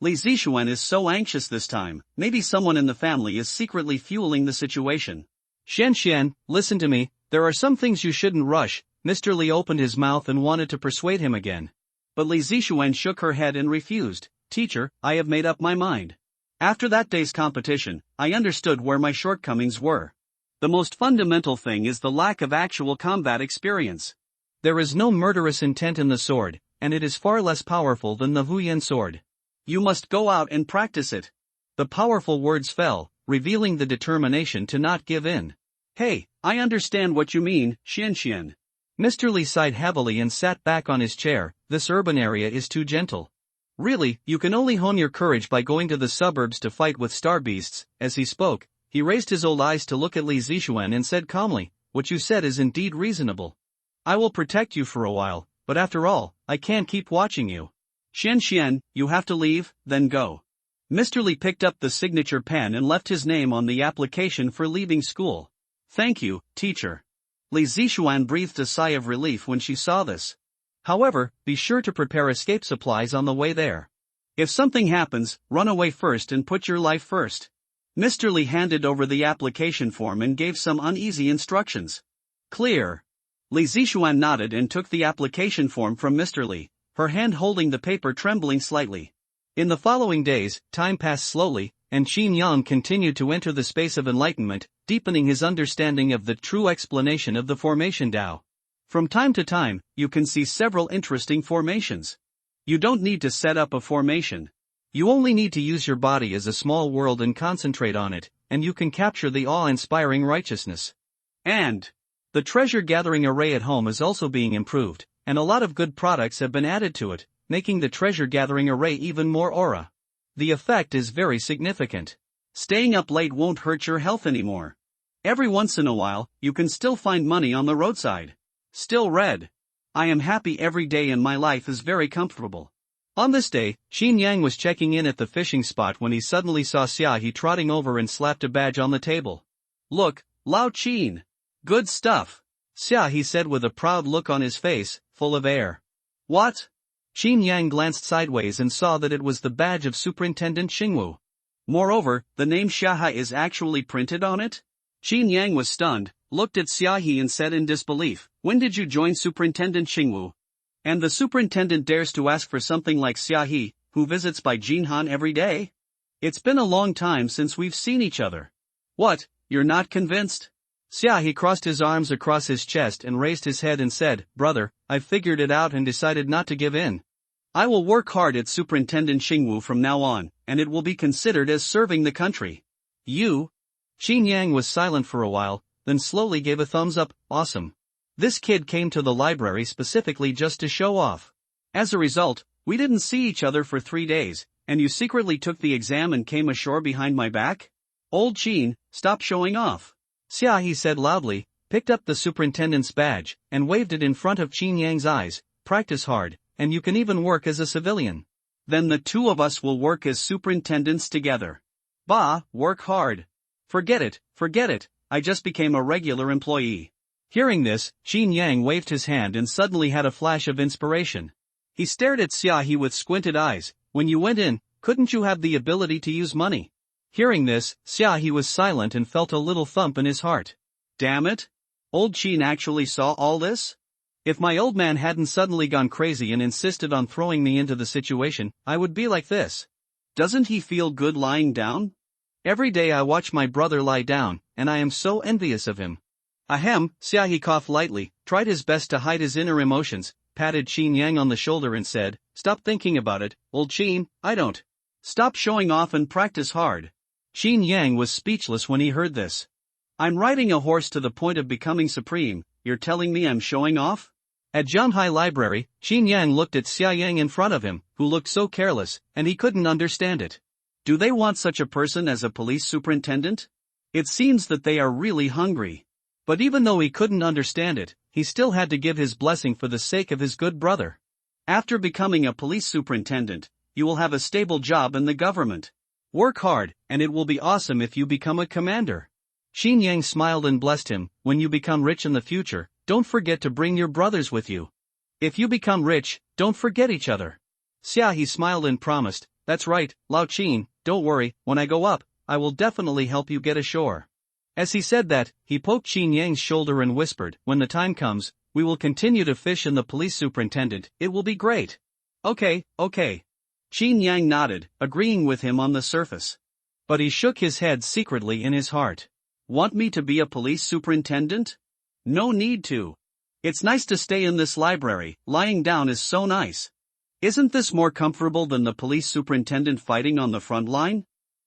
S1: Li Zixuan is so anxious this time, maybe someone in the family is secretly fueling the situation. Xian, listen to me, there are some things you shouldn't rush. Mr. Li opened his mouth and wanted to persuade him again. But Li Zixuan shook her head and refused. Teacher, I have made up my mind. After that day's competition, I understood where my shortcomings were. The most fundamental thing is the lack of actual combat experience. There is no murderous intent in the sword, and it is far less powerful than the Huyan sword. You must go out and practice it. The powerful words fell, revealing the determination to not give in. Hey, I understand what you mean, Xian. Mr. Li sighed heavily and sat back on his chair. This urban area is too gentle. Really, you can only hone your courage by going to the suburbs to fight with star beasts. As he spoke, he raised his old eyes to look at Li Zixuan and said calmly, what you said is indeed reasonable. I will protect you for a while, but after all, I can't keep watching you. Xian, you have to leave, then go. Mr. Li picked up the signature pen and left his name on the application for leaving school. Thank you, teacher. Li Zixuan breathed a sigh of relief when she saw this. However, be sure to prepare escape supplies on the way there. If something happens, run away first and put your life first. Mr. Li handed over the application form and gave some uneasy instructions. Clear. Li Zixuan nodded and took the application form from Mr. Li, her hand holding the paper trembling slightly. In the following days, time passed slowly, and Qin Yang continued to enter the space of enlightenment, deepening his understanding of the true explanation of the formation Tao. From time to time, you can see several interesting formations. You don't need to set up a formation. You only need to use your body as a small world and concentrate on it, and you can capture the awe-inspiring righteousness. And the treasure-gathering array at home is also being improved, and a lot of good products have been added to it, making the treasure-gathering array even more aura. The effect is very significant. Staying up late won't hurt your health anymore. Every once in a while, you can still find money on the roadside. Still read. I am happy every day and my life is very comfortable. On this day, Qin Yang was checking in at the fishing spot when he suddenly saw Xiaohe trotting over and slapped a badge on the table. Look, Lao Qin. Good stuff. Xiaohe said with a proud look on his face, full of air. What? Qin Yang glanced sideways and saw that it was the badge of Superintendent Xingwu. Moreover, the name Xiaohe is actually printed on it? Qin Yang was stunned, looked at Xiaohe and said in disbelief, when did you join Superintendent Xingwu? And the superintendent dares to ask for something like Xiaohe, who visits by Jinhan every day? It's been a long time since we've seen each other. What, you're not convinced? Xiaohe crossed his arms across his chest and raised his head and said, Brother, I've figured it out and decided not to give in. I will work hard at Superintendent Xingwu from now on, and it will be considered as serving the country. You? Qin Yang was silent for a while, then slowly gave a thumbs up. Awesome. This kid came to the library specifically just to show off. As a result, We didn't see each other for 3 days, and you secretly took the exam and came ashore behind my back? Old Chin, stop showing off. Xiaohe said loudly, picked up the superintendent's badge, and waved it in front of Qin Yang's eyes. Practice hard, and you can even work as a civilian. Then the two of us will work as superintendents together. Bah, work hard. Forget it, I just became a regular employee. Hearing this, Qin Yang waved his hand and suddenly had a flash of inspiration. He stared at Xiaohe with squinted eyes. When you went in, couldn't you have the ability to use money? Hearing this, Xiaohe was silent and felt a little thump in his heart. Damn it! Old Qin actually saw all this? If my old man hadn't suddenly gone crazy and insisted on throwing me into the situation, I would be like this. Doesn't he feel good lying down? Every day I watch my brother lie down, and I am so envious of him. Ahem, Xiaohe coughed lightly, tried his best to hide his inner emotions, patted Qin Yang on the shoulder and said, Stop thinking about it, old Qin, I don't. Stop showing off and practice hard. Qin Yang was speechless when he heard this. I'm riding a horse to the point of becoming supreme, you're telling me I'm showing off? At Zhanghai Library, Qin Yang looked at Xia Yang in front of him, who looked so careless, and he couldn't understand it. Do they want such a person as a police superintendent? It seems that they are really hungry. But even though he couldn't understand it, he still had to give his blessing for the sake of his good brother. After becoming a police superintendent, you will have a stable job in the government. Work hard, and it will be awesome if you become a commander. Qin Yang smiled and blessed him. When you become rich in the future, don't forget to bring your brothers with you. If you become rich, don't forget each other. Xiaohe smiled and promised, That's right, Lao Qin, don't worry, when I go up, I will definitely help you get ashore. As he said that, he poked Qin Yang's shoulder and whispered, When the time comes, we will continue to fish in the police superintendent, it will be great. Okay. Qin Yang nodded, agreeing with him on the surface. But he shook his head secretly in his heart. Want me to be a police superintendent? No need to. It's nice to stay in this library, lying down is so nice. Isn't this more comfortable than the police superintendent fighting on the front line?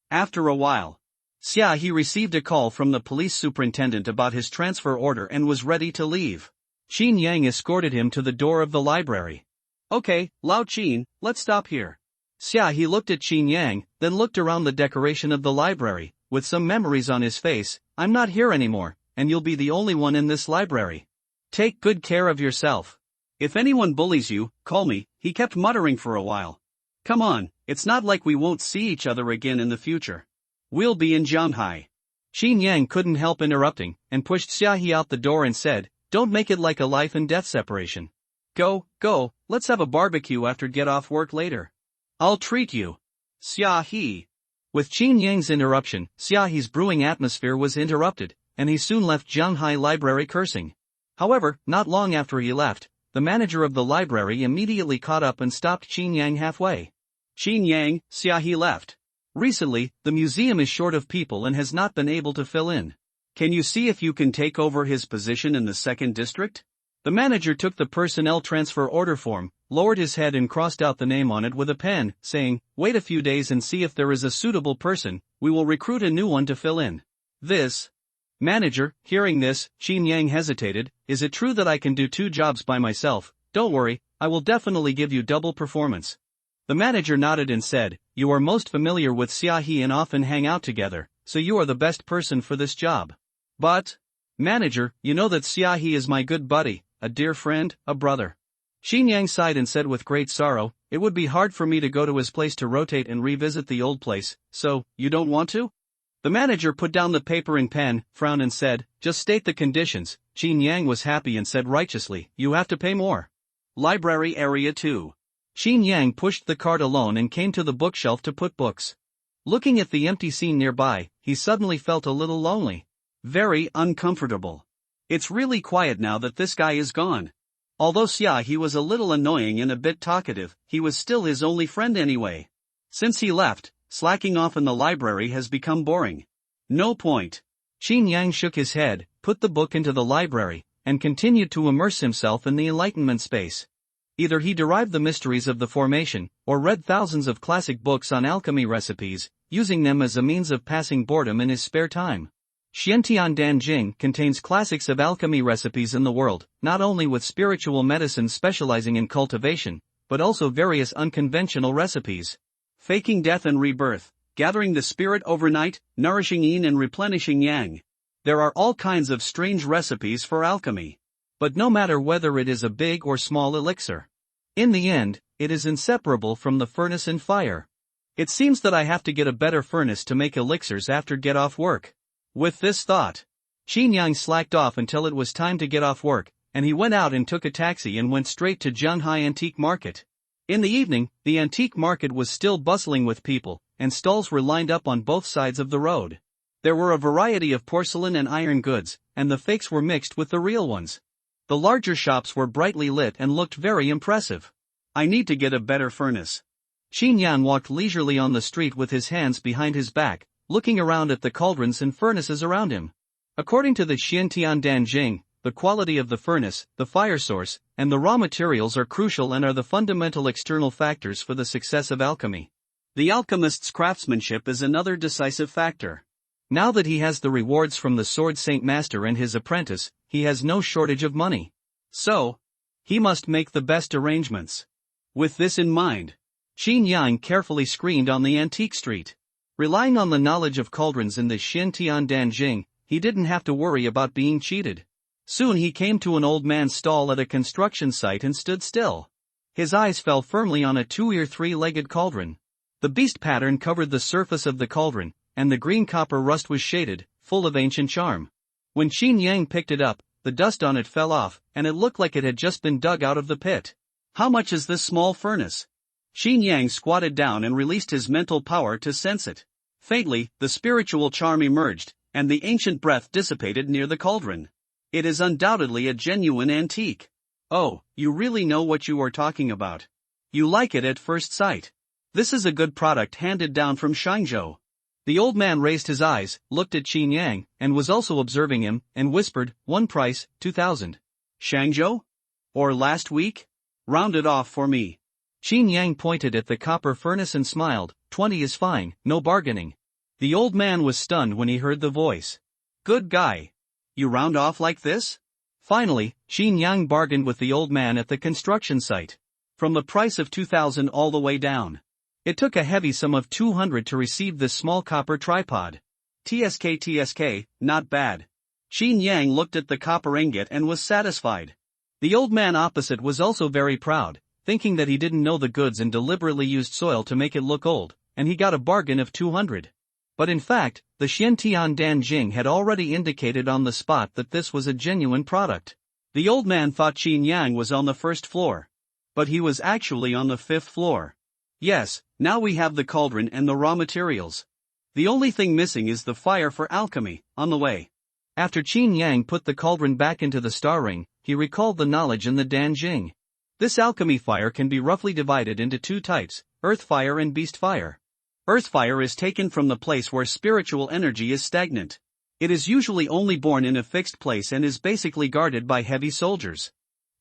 S1: After a while, Xiaohe received a call from the police superintendent about his transfer order and was ready to leave. Qin Yang escorted him to the door of the library. Okay, Lao Qin, let's stop here. Xiaohe looked at Qin Yang, then looked around the decoration of the library, with some memories on his face. I'm not here anymore, and you'll be the only one in this library. Take good care of yourself. If anyone bullies you, call me, he kept muttering for a while. Come on, it's not like we won't see each other again in the future. We'll be in Zhanghai. Qin Yang couldn't help interrupting, and pushed Xiaohe out the door and said, Don't make it like a life and death separation. Go, let's have a barbecue after get off work later. I'll treat you. Xiaohe. With Qin Yang's interruption, Xiaohe's brewing atmosphere was interrupted, and he soon left Zhanghai Library cursing. However, not long after he left, the manager of the library immediately caught up and stopped Qin Yang halfway. Qin Yang, Xiaohe left. Recently, the museum is short of people and has not been able to fill in. Can you see if you can take over his position in the second district? The manager took the personnel transfer order form, lowered his head and crossed out the name on it with a pen, saying, Wait a few days and see if there is a suitable person, we will recruit a new one to fill in. This. Manager, hearing this, Qin Yang hesitated, Is it true that I can do 2 jobs by myself? Don't worry, I will definitely give you double performance. The manager nodded and said, You are most familiar with Xiaohe and often hang out together, so you are the best person for this job. But, manager, you know that Xiaohe is my good buddy, a dear friend, a brother. Qin Yang sighed and said with great sorrow, It would be hard for me to go to his place to rotate and revisit the old place, so, you don't want to? The manager put down the paper and pen, frowned and said, Just state the conditions. Qin Yang was happy and said righteously, You have to pay more. Library Area 2. Qin Yang pushed the cart alone and came to the bookshelf to put books. Looking at the empty scene nearby, he suddenly felt a little lonely. Very uncomfortable. It's really quiet now that this guy is gone. Although Xiaohe was a little annoying and a bit talkative, he was still his only friend anyway. Since he left, slacking off in the library has become boring. No point. Qin Yang shook his head, put the book into the library, and continued to immerse himself in the Enlightenment space. Either he derived the mysteries of the formation, or read thousands of classic books on alchemy recipes, using them as a means of passing boredom in his spare time. Xiantian Danjing contains classics of alchemy recipes in the world, not only with spiritual medicine specializing in cultivation, but also various unconventional recipes. Faking death and rebirth, gathering the spirit overnight, nourishing yin and replenishing yang. There are all kinds of strange recipes for alchemy. But no matter whether it is a big or small elixir, in the end, it is inseparable from the furnace and fire. It seems that I have to get a better furnace to make elixirs after get off work. With this thought, Qin Yang slacked off until it was time to get off work, and he went out and took a taxi and went straight to Zhanghai Antique Market. In the evening, the antique market was still bustling with people, and stalls were lined up on both sides of the road. There were a variety of porcelain and iron goods, and the fakes were mixed with the real ones. The larger shops were brightly lit and looked very impressive. I need to get a better furnace. Qin Yan walked leisurely on the street with his hands behind his back, looking around at the cauldrons and furnaces around him. According to the Xiantian Danjing, the quality of the furnace, the fire source, and the raw materials are crucial and are the fundamental external factors for the success of alchemy. The alchemist's craftsmanship is another decisive factor. Now that he has the rewards from the Sword Saint Master and his apprentice, he has no shortage of money. So, he must make the best arrangements. With this in mind, Qin Yang carefully screened on the antique street. Relying on the knowledge of cauldrons in the Xiantian Danjing, he didn't have to worry about being cheated. Soon he came to an old man's stall at a construction site and stood still. His eyes fell firmly on a 2 or 3-legged cauldron. The beast pattern covered the surface of the cauldron, and the green copper rust was shaded, full of ancient charm. When Qin Yang picked it up, the dust on it fell off, and it looked like it had just been dug out of the pit. How much is this small furnace? Qin Yang squatted down and released his mental power to sense it. Faintly, the spiritual charm emerged, and the ancient breath dissipated near the cauldron. It is undoubtedly a genuine antique. Oh, you really know what you are talking about. You like it at first sight. This is a good product handed down from Shangzhou. The old man raised his eyes, looked at Qin Yang, and was also observing him, and whispered, "One price, 2,000. Shangzhou? Or last week? Round it off for me." Qin Yang pointed at the copper furnace and smiled, 20 is fine, no bargaining. The old man was stunned when he heard the voice. Good guy. You round off like this? Finally, Qin Yang bargained with the old man at the construction site. From the price of 2,000 all the way down. It took a heavy sum of 200 to receive this small copper tripod. TSK, not bad. Qin Yang looked at the copper ingot and was satisfied. The old man opposite was also very proud, thinking that he didn't know the goods and deliberately used soil to make it look old, and he got a bargain of 200. But in fact, the Xiantian Danjing had already indicated on the spot that this was a genuine product. The old man thought Qin Yang was on the first floor. But he was actually on the 5th floor. Yes, now we have the cauldron and the raw materials. The only thing missing is the fire for alchemy, on the way. After Qin Yang put the cauldron back into the star ring, he recalled the knowledge in the Danjing. This alchemy fire can be roughly divided into 2 types, earth fire and beast fire. Earth fire is taken from the place where spiritual energy is stagnant. It is usually only born in a fixed place and is basically guarded by heavy soldiers.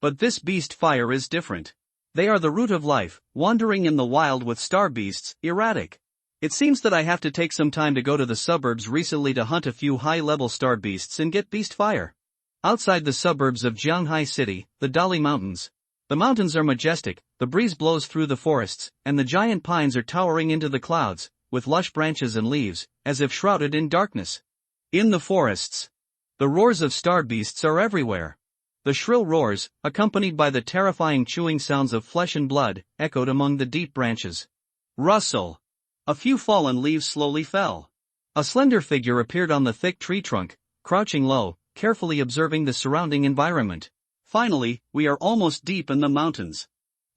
S1: But this beast fire is different. They are the root of life, wandering in the wild with star beasts, erratic. It seems that I have to take some time to go to the suburbs recently to hunt a few high-level star beasts and get beast fire. Outside the suburbs of Zhanghai City, the Dali Mountains. The mountains are majestic, the breeze blows through the forests, and the giant pines are towering into the clouds, with lush branches and leaves, as if shrouded in darkness. In the forests, the roars of star beasts are everywhere. The shrill roars, accompanied by the terrifying chewing sounds of flesh and blood, echoed among the deep branches. Rustle. A few fallen leaves slowly fell. A slender figure appeared on the thick tree trunk, crouching low, carefully observing the surrounding environment. Finally, we are almost deep in the mountains.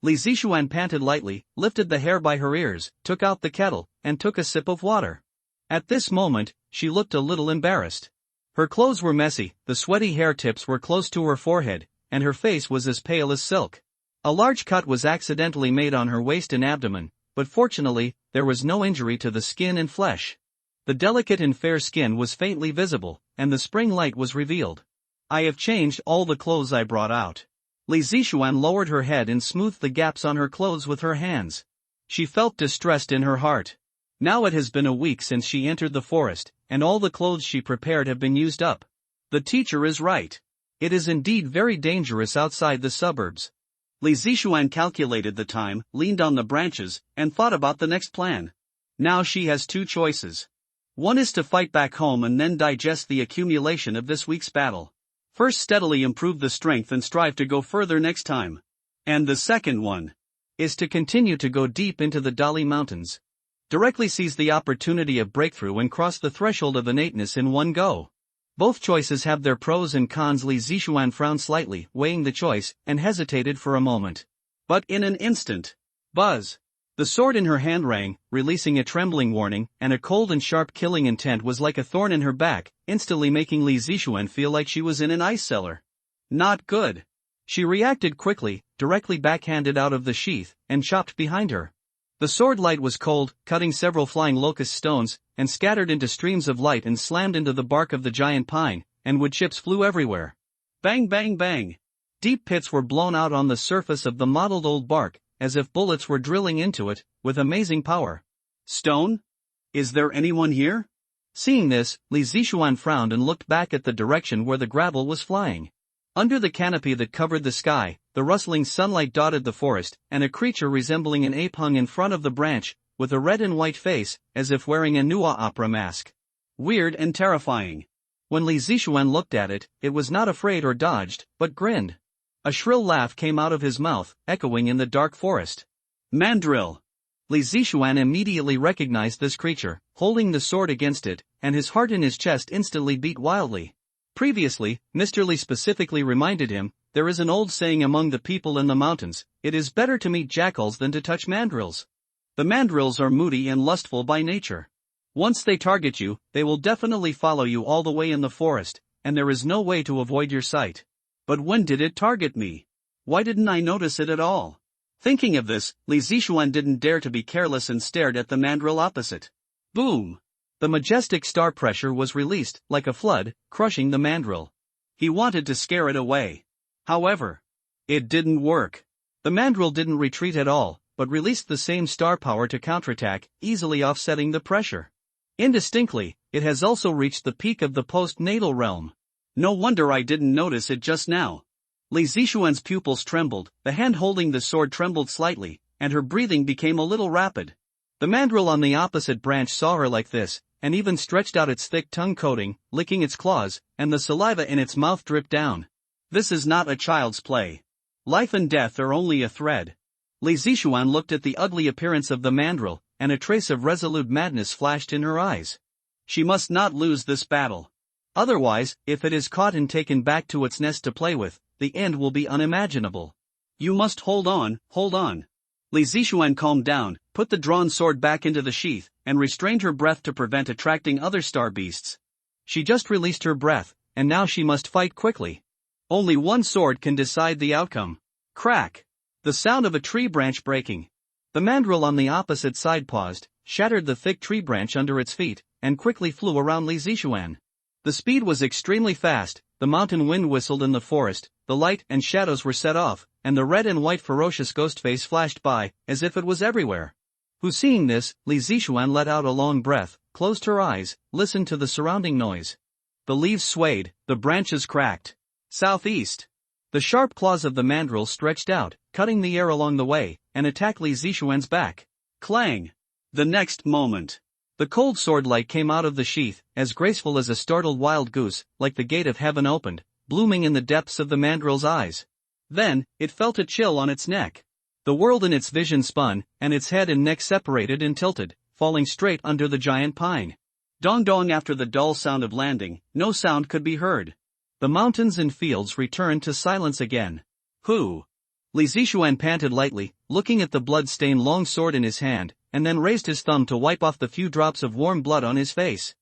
S1: Li Zixuan panted lightly, lifted the hair by her ears, took out the kettle, and took a sip of water. At this moment, she looked a little embarrassed. Her clothes were messy, the sweaty hair tips were close to her forehead, and her face was as pale as silk. A large cut was accidentally made on her waist and abdomen, but fortunately, there was no injury to the skin and flesh. The delicate and fair skin was faintly visible, and the spring light was revealed. I have changed all the clothes I brought out. Li Zixuan lowered her head and smoothed the gaps on her clothes with her hands. She felt distressed in her heart. Now it has been a week since she entered the forest, and all the clothes she prepared have been used up. The teacher is right. It is indeed very dangerous outside the suburbs. Li Zixuan calculated the time, leaned on the branches, and thought about the next plan. Now she has two choices. One is to fight back home and then digest the accumulation of this week's battle. First, steadily improve the strength and strive to go further next time. And the second one is to continue to go deep into the Dali Mountains. Directly seize the opportunity of breakthrough and cross the threshold of innateness in one go. Both choices have their pros and cons. Li Zixuan frowned slightly, weighing the choice, and hesitated for a moment. But in an instant, buzz! The sword in her hand rang, releasing a trembling warning, and a cold and sharp killing intent was like a thorn in her back, instantly making Li Zixuan feel like she was in an ice cellar. Not good. She reacted quickly, directly backhanded out of the sheath, and chopped behind her. The sword light was cold, cutting several flying locust stones, and scattered into streams of light and slammed into the bark of the giant pine, and wood chips flew everywhere. Bang bang bang! Deep pits were blown out on the surface of the mottled old bark, as if bullets were drilling into it, with amazing power. Stone? Is there anyone here? Seeing this, Li Zixuan frowned and looked back at the direction where the gravel was flying. Under the canopy that covered the sky, the rustling sunlight dotted the forest, and a creature resembling an ape hung in front of the branch, with a red and white face, as if wearing a Nua opera mask. Weird and terrifying. When Li Zixuan looked at it, it was not afraid or dodged, but grinned. A shrill laugh came out of his mouth, echoing in the dark forest. Mandrill! Li Zixuan immediately recognized this creature, holding the sword against it, and his heart in his chest instantly beat wildly. Previously, Mr. Li specifically reminded him, there is an old saying among the people in the mountains, it is better to meet jackals than to touch mandrills. The mandrills are moody and lustful by nature. Once they target you, they will definitely follow you all the way in the forest, and there is no way to avoid your sight. But when did it target me? Why didn't I notice it at all? Thinking of this, Li Zixuan didn't dare to be careless and stared at the mandrill opposite. Boom! The majestic star pressure was released, like a flood, crushing the mandrill. He wanted to scare it away. However, it didn't work. The mandrill didn't retreat at all, but released the same star power to counterattack, easily offsetting the pressure. Indistinctly, it has also reached the peak of the post-natal realm. No wonder I didn't notice it just now. Li Zixuan's pupils trembled, the hand holding the sword trembled slightly, and her breathing became a little rapid. The mandrill on the opposite branch saw her like this, and even stretched out its thick tongue coating, licking its claws, and the saliva in its mouth dripped down. This is not a child's play. Life and death are only a thread. Li Zixuan looked at the ugly appearance of the mandrill, and a trace of resolute madness flashed in her eyes. She must not lose this battle. Otherwise, if it is caught and taken back to its nest to play with, the end will be unimaginable. You must hold on, hold on. Li Zixuan calmed down, put the drawn sword back into the sheath, and restrained her breath to prevent attracting other star beasts. She just released her breath, and now she must fight quickly. Only one sword can decide the outcome. Crack! The sound of a tree branch breaking. The mandrill on the opposite side paused, shattered the thick tree branch under its feet, and quickly flew around Li Zixuan. The speed was extremely fast, the mountain wind whistled in the forest, the light and shadows were set off, and the red and white ferocious ghost face flashed by, as if it was everywhere. Who seeing this, Li Zixuan let out a long breath, closed her eyes, listened to the surrounding noise. The leaves swayed, the branches cracked. Southeast. The sharp claws of the mandrill stretched out, cutting the air along the way, and attacked Li Zixuan's back. Clang! The next moment, the cold sword light came out of the sheath, as graceful as a startled wild goose, like the gate of heaven opened, blooming in the depths of the mandrill's eyes. Then, it felt a chill on its neck. The world in its vision spun, and its head and neck separated and tilted, falling straight under the giant pine. Dong-dong after the dull sound of landing, no sound could be heard. The mountains and fields returned to silence again. Who? Li Zixuan panted lightly, looking at the blood-stained long sword in his hand, and then raised his thumb to wipe off the few drops of warm blood on his face.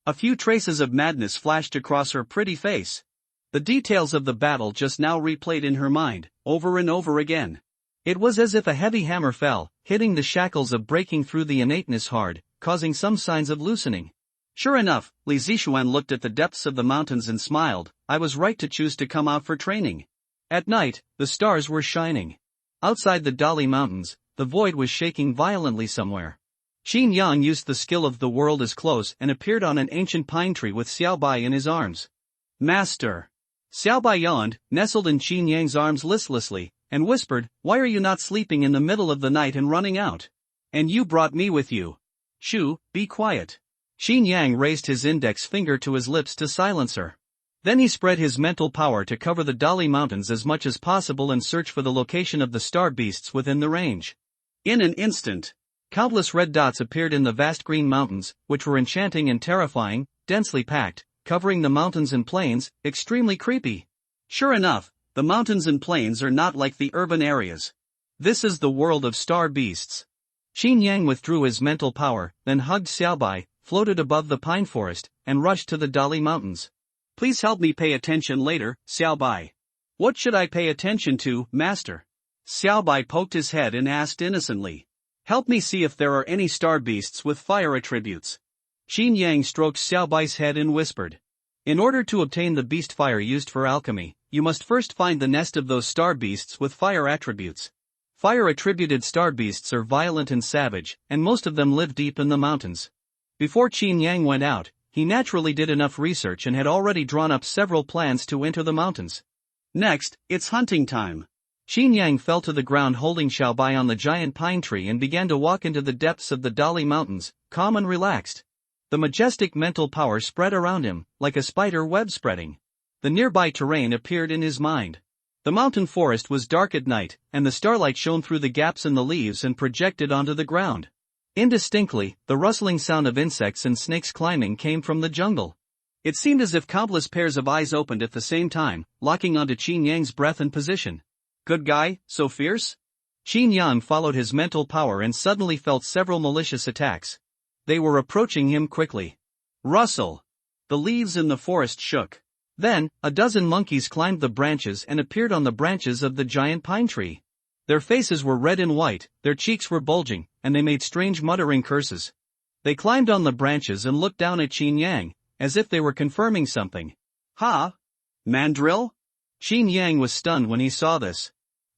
S1: A few traces of madness flashed across her pretty face. The details of the battle just now replayed in her mind, over and over again. It was as if a heavy hammer fell, hitting the shackles of breaking through the innateness hard, causing some signs of loosening. Sure enough, Li Zixuan looked at the depths of the mountains and smiled. I was right to choose to come out for training. At night, the stars were shining. Outside the Dali Mountains, the void was shaking violently somewhere. Qin Yang used the skill of the world as close and appeared on an ancient pine tree with Xiaobai in his arms. Master! Xiaobai yawned, nestled in Qin Yang's arms listlessly, and whispered, "Why are you not sleeping in the middle of the night and running out? And you brought me with you. Shoo, be quiet." Xin Yang raised his index finger to his lips to silence her. Then he spread his mental power to cover the Dali Mountains as much as possible and search for the location of the star beasts within the range. In an instant, countless red dots appeared in the vast green mountains, which were enchanting and terrifying, densely packed, covering the mountains and plains, extremely creepy. Sure enough, the mountains and plains are not like the urban areas. This is the world of star beasts. Xin Yang withdrew his mental power, then hugged Xiaobai, floated above the pine forest, and rushed to the Dali Mountains. "Please help me pay attention later, Xiaobai." "What should I pay attention to, master?" Xiaobai poked his head and asked innocently. "Help me see if there are any star beasts with fire attributes." Xin Yang stroked Xiaobai's head and whispered. "In order to obtain the beast fire used for alchemy, you must first find the nest of those star beasts with fire attributes. Fire-attributed star beasts are violent and savage, and most of them live deep in the mountains." Before Xin Yang went out, he naturally did enough research and had already drawn up several plans to enter the mountains. Next, it's hunting time. Xin Yang fell to the ground holding Xiaobai on the giant pine tree and began to walk into the depths of the Dali Mountains, calm and relaxed. The majestic mental power spread around him, like a spider web spreading. The nearby terrain appeared in his mind. The mountain forest was dark at night, and the starlight shone through the gaps in the leaves and projected onto the ground. Indistinctly, the rustling sound of insects and snakes climbing came from the jungle. It seemed as if countless pairs of eyes opened at the same time, locking onto Xin Yang's breath and position. "Good guy, so fierce?" Xin Yang followed his mental power and suddenly felt several malicious attacks. They were approaching him quickly. Rustle! The leaves in the forest shook. Then, a dozen monkeys climbed the branches and appeared on the branches of the giant pine tree. Their faces were red and white, their cheeks were bulging, and they made strange muttering curses. They climbed on the branches and looked down at Xin Yang, as if they were confirming something. "Ha! Mandrill?" Xin Yang was stunned when he saw this.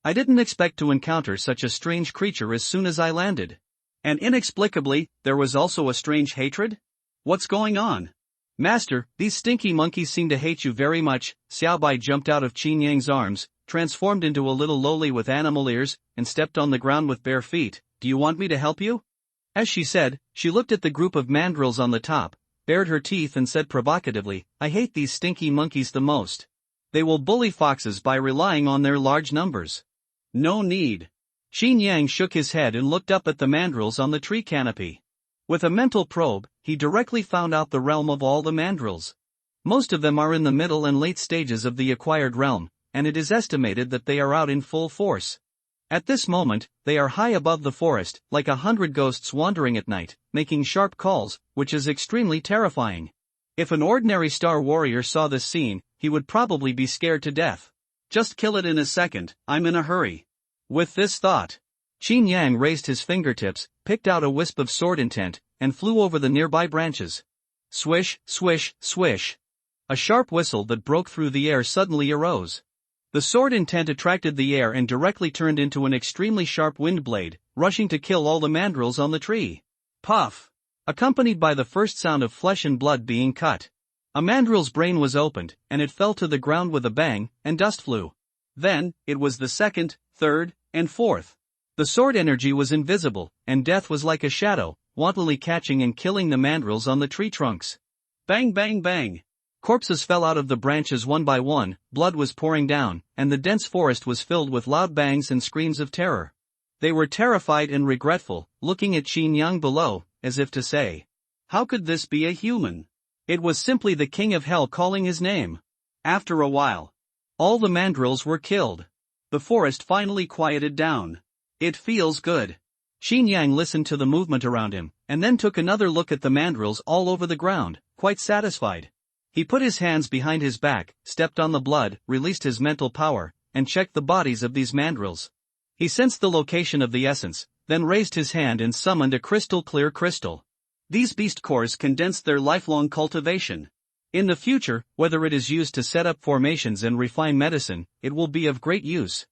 S1: "I didn't expect to encounter such a strange creature as soon as I landed." And inexplicably, there was also a strange hatred? "What's going on?" "Master, these stinky monkeys seem to hate you very much." Xiaobai jumped out of Xin Yang's arms, transformed into a little loli with animal ears, and stepped on the ground with bare feet. "Do you want me to help you?" As she said, she looked at the group of mandrills on the top, bared her teeth and said provocatively, "I hate these stinky monkeys the most. They will bully foxes by relying on their large numbers." "No need." Xin Yang shook his head and looked up at the mandrills on the tree canopy. With a mental probe, he directly found out the realm of all the mandrills. Most of them are in the middle and late stages of the acquired realm, and it is estimated that they are out in full force. At this moment, they are high above the forest, like 100 ghosts wandering at night, making sharp calls, which is extremely terrifying. If an ordinary star warrior saw this scene, he would probably be scared to death. "Just kill it in a second, I'm in a hurry." With this thought, Xin Yang raised his fingertips, picked out a wisp of sword intent, and flew over the nearby branches. Swish, swish, swish. A sharp whistle that broke through the air suddenly arose. The sword intent attracted the air and directly turned into an extremely sharp wind blade, rushing to kill all the mandrills on the tree. Puff! Accompanied by the first sound of flesh and blood being cut. A mandrill's brain was opened, and it fell to the ground with a bang, and dust flew. Then, it was the second, third, and fourth. The sword energy was invisible, and death was like a shadow, wantonly catching and killing the mandrills on the tree trunks. Bang bang bang! Corpses fell out of the branches one by one, blood was pouring down, and the dense forest was filled with loud bangs and screams of terror. They were terrified and regretful, looking at Xin Yang below, as if to say, "How could this be a human?" It was simply the king of hell calling his name. After a while, all the mandrills were killed. The forest finally quieted down. "It feels good." Xin Yang listened to the movement around him, and then took another look at the mandrills all over the ground, quite satisfied. He put his hands behind his back, stepped on the blood, released his mental power, and checked the bodies of these mandrills. He sensed the location of the essence, then raised his hand and summoned a crystal-clear crystal. These beast cores condensed their lifelong cultivation. In the future, whether it is used to set up formations and refine medicine, it will be of great use.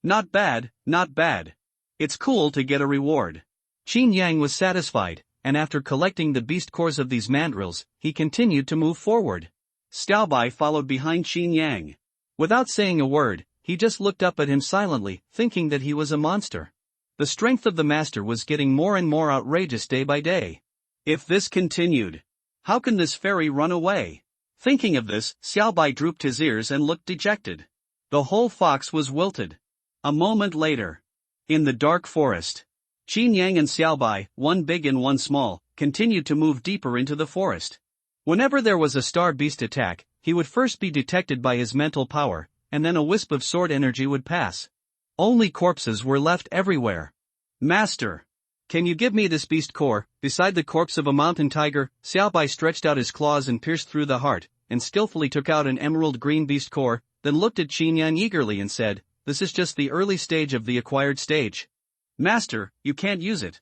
S1: Not bad, not bad. It's cool to get a reward. Xin Yang was satisfied, and after collecting the beast cores of these mandrills, he continued to move forward. Xiaobai followed behind Xin Yang. Without saying a word, he just looked up at him silently, thinking that he was a monster. The strength of the master was getting more and more outrageous day by day. If this continued, how can this fairy run away? Thinking of this, Xiaobai drooped his ears and looked dejected. The whole fox was wilted. A moment later, in the dark forest, Qin Yang and Xiaobai, one big and one small, continued to move deeper into the forest. Whenever there was a star beast attack, he would first be detected by his mental power, and then a wisp of sword energy would pass. Only corpses were left everywhere. Master, can you give me this beast core? Beside the corpse of a mountain tiger, Xiaobai stretched out his claws and pierced through the heart, and skillfully took out an emerald green beast core, then looked at Qin Yang eagerly and said, "This is just the early stage of the acquired stage. Master, you can't use it.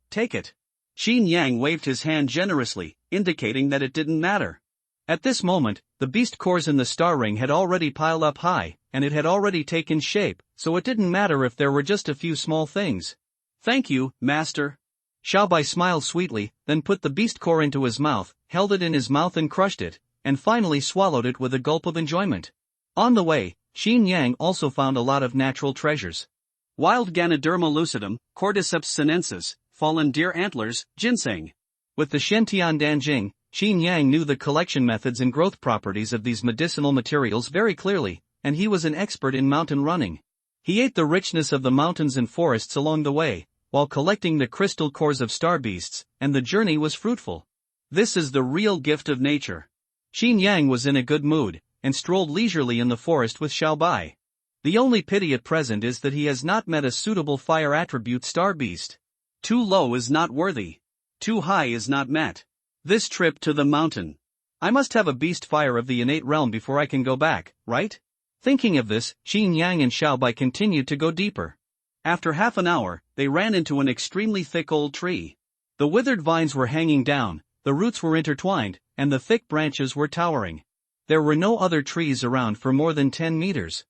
S1: Take it." Qin Yang waved his hand generously, indicating that it didn't matter. At this moment, the beast cores in the star ring had already piled up high, and it had already taken shape, so it didn't matter if there were just a few small things. "Thank you, Master." Xiaobai smiled sweetly, then put the beast core into his mouth, held it in his mouth and crushed it, and finally swallowed it with a gulp of enjoyment. On the way, Qin Yang also found a lot of natural treasures. Wild Ganoderma lucidum, Cordyceps sinensis, fallen deer antlers, ginseng. With the Shentian Danjing, Qin Yang knew the collection methods and growth properties of these medicinal materials very clearly, and he was an expert in mountain running. He ate the richness of the mountains and forests along the way, while collecting the crystal cores of star beasts, and the journey was fruitful. This is the real gift of nature. Qin Yang was in a good mood, and strolled leisurely in the forest with Xiaobai. The only pity at present is that he has not met a suitable fire attribute star beast. Too low is not worthy. Too high is not met. This trip to the mountain. I must have a beast fire of the innate realm before I can go back, right? Thinking of this, Qin Yang and Xiaobai continued to go deeper. After half an hour, they ran into an extremely thick old tree. The withered vines were hanging down, the roots were intertwined, and the thick branches were towering. There were no other trees around for more than 10 meters.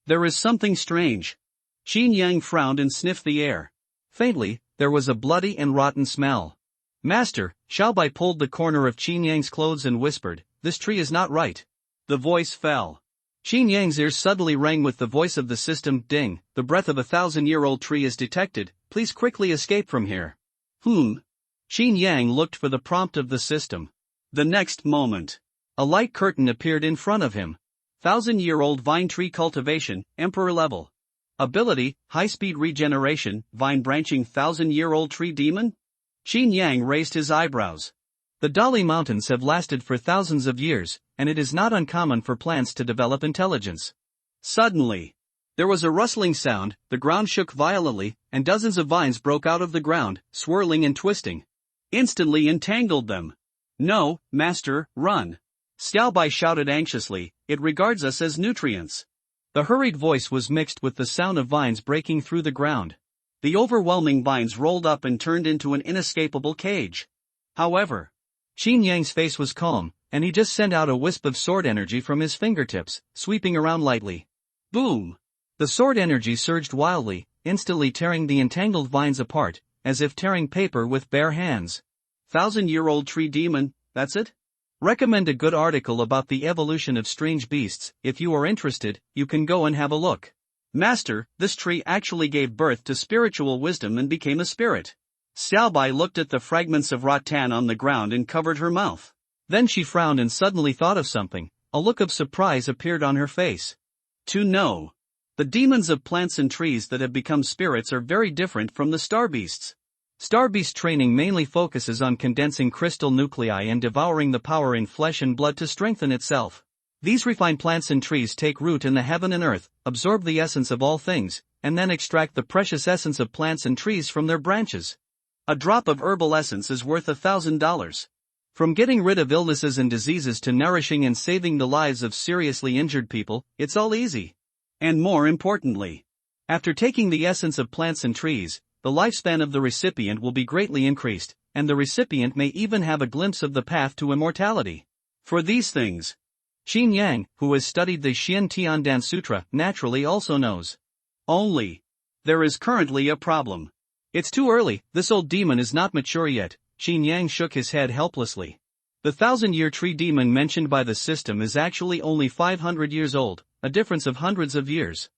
S1: There is something strange. Qin Yang frowned and sniffed the air. Faintly, there was a bloody and rotten smell. Master, Xiaobai pulled the corner of Qin Yang's clothes and whispered, "This tree is not right." The voice fell. Qin Yang's ears suddenly rang with the voice of the system, "Ding, the breath of a 1,000-year-old tree is detected, please quickly escape from here." Qin Yang looked for the prompt of the system. The next moment, a light curtain appeared in front of him. 1,000-year-old vine tree cultivation, emperor level. Ability, high-speed regeneration, vine branching 1,000-year-old tree demon? Qin Yang raised his eyebrows. The Dali Mountains have lasted for thousands of years, and it is not uncommon for plants to develop intelligence. Suddenly, there was a rustling sound, the ground shook violently, and dozens of vines broke out of the ground, swirling and twisting. Instantly entangled them. "No, Master, run!" Xiaobai shouted anxiously, "It regards us as nutrients." The hurried voice was mixed with the sound of vines breaking through the ground. The overwhelming vines rolled up and turned into an inescapable cage. However, Qin Yang's face was calm, and he just sent out a wisp of sword energy from his fingertips, sweeping around lightly. Boom! The sword energy surged wildly, instantly tearing the entangled vines apart, as if tearing paper with bare hands. 1,000-year-old tree demon, that's it? Recommend a good article about the evolution of strange beasts. If you are interested, you can go and have a look. Master, this tree actually gave birth to spiritual wisdom and became a spirit. Xiaobai looked at the fragments of rattan on the ground and covered her mouth. Then she frowned and suddenly thought of something. A look of surprise appeared on her face. To know. The demons of plants and trees that have become spirits are very different from the star beasts. Star beast training mainly focuses on condensing crystal nuclei and devouring the power in flesh and blood to strengthen itself. These refined plants and trees take root in the heaven and earth, absorb the essence of all things, and then extract the precious essence of plants and trees from their branches. A drop of herbal essence is worth $1,000. From getting rid of illnesses and diseases to nourishing and saving the lives of seriously injured people, it's all easy. And more importantly, after taking the essence of plants and trees, the lifespan of the recipient will be greatly increased, and the recipient may even have a glimpse of the path to immortality. For these things, Qin Yang, who has studied the Xian Tiandan Sutra, naturally also knows. Only, there is currently a problem. It's too early, this old demon is not mature yet. Qin Yang shook his head helplessly. The 1,000-year tree demon mentioned by the system is actually only 500 years old, a difference of hundreds of years.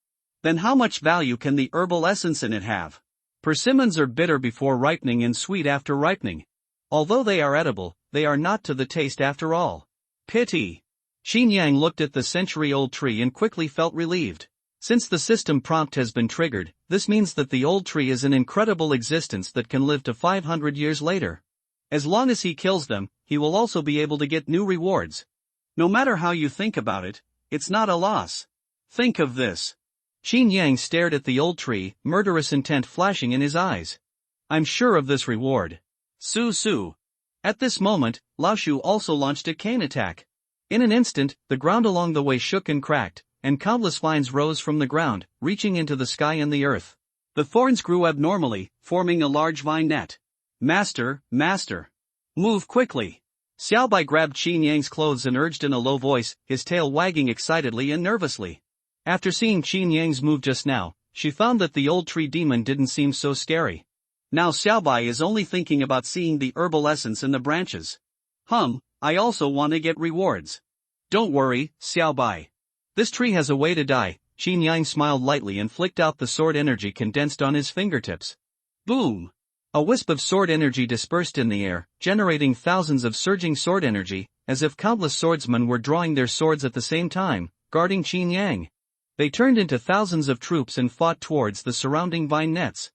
S1: Then how much value can the herbal essence in it have? Persimmons are bitter before ripening and sweet after ripening. Although they are edible, they are not to the taste after all. Pity. Xin Yang looked at the century-old tree and quickly felt relieved. Since the system prompt has been triggered, this means that the old tree is an incredible existence that can live to 500 years later. As long as he kills them, he will also be able to get new rewards. No matter how you think about it, it's not a loss. Think of this. Xin Yang stared at the old tree, murderous intent flashing in his eyes. I'm sure of this reward. Su. At this moment, Lao Shu also launched a cane attack. In an instant, the ground along the way shook and cracked, and countless vines rose from the ground, reaching into the sky and the earth. The thorns grew abnormally, forming a large vine net. Master. Move quickly. Xiaobai grabbed Xin Yang's clothes and urged in a low voice, his tail wagging excitedly and nervously. After seeing Xin Yang's move just now, she found that the old tree demon didn't seem so scary. Now Xiaobai is only thinking about seeing the herbal essence in the branches. I also want to get rewards. Don't worry, Xiaobai. This tree has a way to die. Xin Yang smiled lightly and flicked out the sword energy condensed on his fingertips. Boom! A wisp of sword energy dispersed in the air, generating thousands of surging sword energy, as if countless swordsmen were drawing their swords at the same time, guarding Xin Yang. They turned into thousands of troops and fought towards the surrounding vine nets.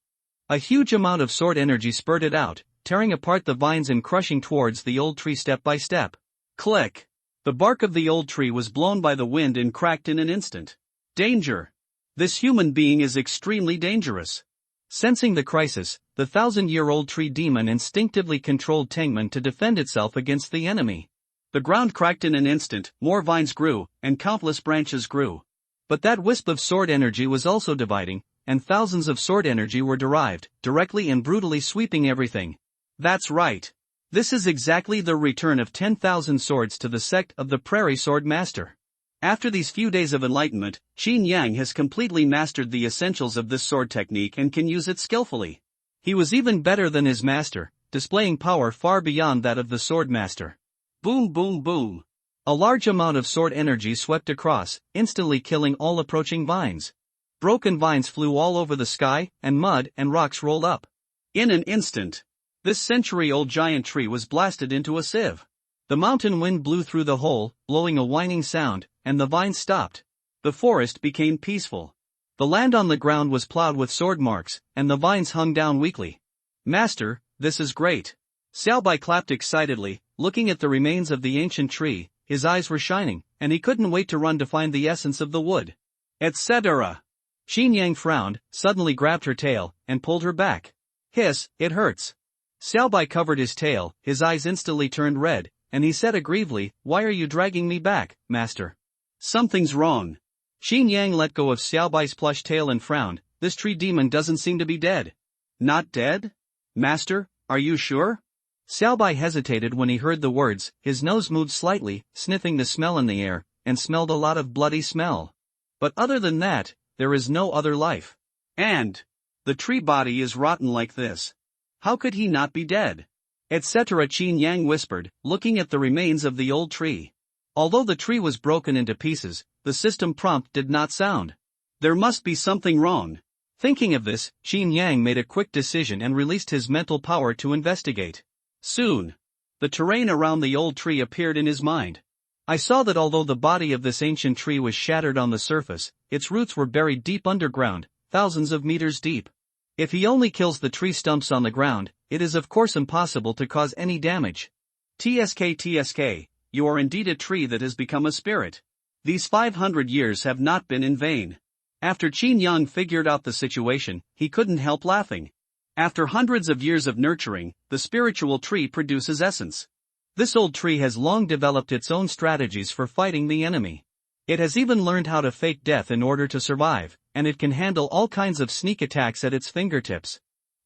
S1: A huge amount of sword energy spurted out, tearing apart the vines and crushing towards the old tree step by step. Click! The bark of the old tree was blown by the wind and cracked in an instant. Danger! This human being is extremely dangerous. Sensing the crisis, the 1,000-year-old tree demon instinctively controlled Tengman to defend itself against the enemy. The ground cracked in an instant, more vines grew, and countless branches grew. But that wisp of sword energy was also dividing, and thousands of sword energy were derived, directly and brutally sweeping everything. That's right. This is exactly the return of 10,000 swords to the sect of the Prairie Sword Master. After these few days of enlightenment, Xin Yang has completely mastered the essentials of this sword technique and can use it skillfully. He was even better than his master, displaying power far beyond that of the sword master. Boom. A large amount of sword energy swept across, instantly killing all approaching vines. Broken vines flew all over the sky, and mud and rocks rolled up. In an instant, this century-old giant tree was blasted into a sieve. The mountain wind blew through the hole, blowing a whining sound, and the vines stopped. The forest became peaceful. The land on the ground was plowed with sword marks, and the vines hung down weakly. Master, this is great. Xiaobai clapped excitedly, looking at the remains of the ancient tree. His eyes were shining, and he couldn't wait to run to find the essence of the wood. Etc. Xin Yang frowned, suddenly grabbed her tail, and pulled her back. Hiss, it hurts. Xiaobai covered his tail, his eyes instantly turned red, and he said aggrievedly, "Why are you dragging me back, master?" Something's wrong. Xin Yang let go of Xiaobai's plush tail and frowned. This tree demon doesn't seem to be dead. Not dead? Master, are you sure? Xiaobai hesitated when he heard the words. His nose moved slightly, sniffing the smell in the air, and smelled a lot of bloody smell. But other than that, there is no other life. And the tree body is rotten like this. How could he not be dead? Etc. Xin Yang whispered, looking at the remains of the old tree. Although the tree was broken into pieces, the system prompt did not sound. There must be something wrong. Thinking of this, Xin Yang made a quick decision and released his mental power to investigate. Soon, the terrain around the old tree appeared in his mind. I saw that although the body of this ancient tree was shattered on the surface, its roots were buried deep underground, thousands of meters deep. If he only kills the tree stumps on the ground, it is of course impossible to cause any damage. TSK, you are indeed a tree that has become a spirit. These 500 years have not been in vain. After Qin Yang figured out the situation, he couldn't help laughing. After hundreds of years of nurturing, the spiritual tree produces essence. This old tree has long developed its own strategies for fighting the enemy. It has even learned how to fake death in order to survive, and it can handle all kinds of sneak attacks at its fingertips.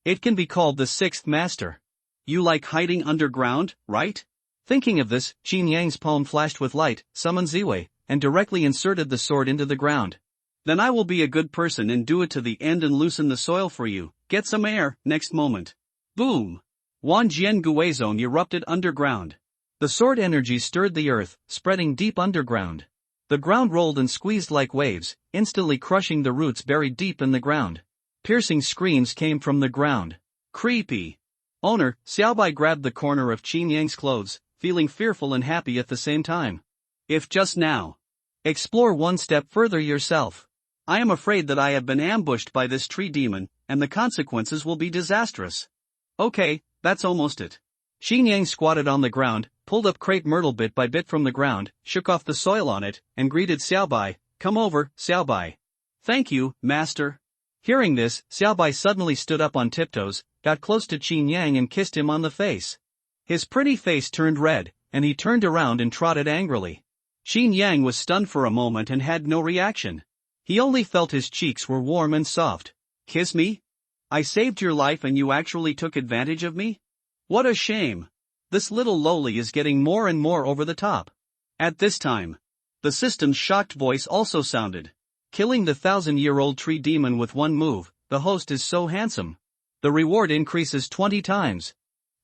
S1: It can be called the sixth master. You like hiding underground, right? Thinking of this, Qin Yang's palm flashed with light, summoned Ziwei, and directly inserted the sword into the ground. Then I will be a good person and do it to the end and loosen the soil for you. Get some air. Next moment. Boom! Wanjian Guizhong erupted underground. The sword energy stirred the earth, spreading deep underground. The ground rolled and squeezed like waves, instantly crushing the roots buried deep in the ground. Piercing screams came from the ground. Creepy. Owner, Xiaobai grabbed the corner of Qin Yang's clothes, feeling fearful and happy at the same time. If just now. Explore one step further yourself. I am afraid that I have been ambushed by this tree demon, and the consequences will be disastrous. Okay, that's almost it. Qin Yang squatted on the ground, pulled up crepe myrtle bit by bit from the ground, shook off the soil on it, and greeted Xiaobai. Come over, Xiaobai. Thank you, master. Hearing this, Xiaobai suddenly stood up on tiptoes, got close to Qin Yang and kissed him on the face. His pretty face turned red, and he turned around and trotted angrily. Qin Yang was stunned for a moment and had no reaction. He only felt his cheeks were warm and soft. Kiss me? I saved your life and you actually took advantage of me? What a shame. This little lowly is getting more and more over the top. At this time, the system's shocked voice also sounded. Killing the 1,000-year-old tree demon with one move, the host is so handsome. The reward increases 20 times.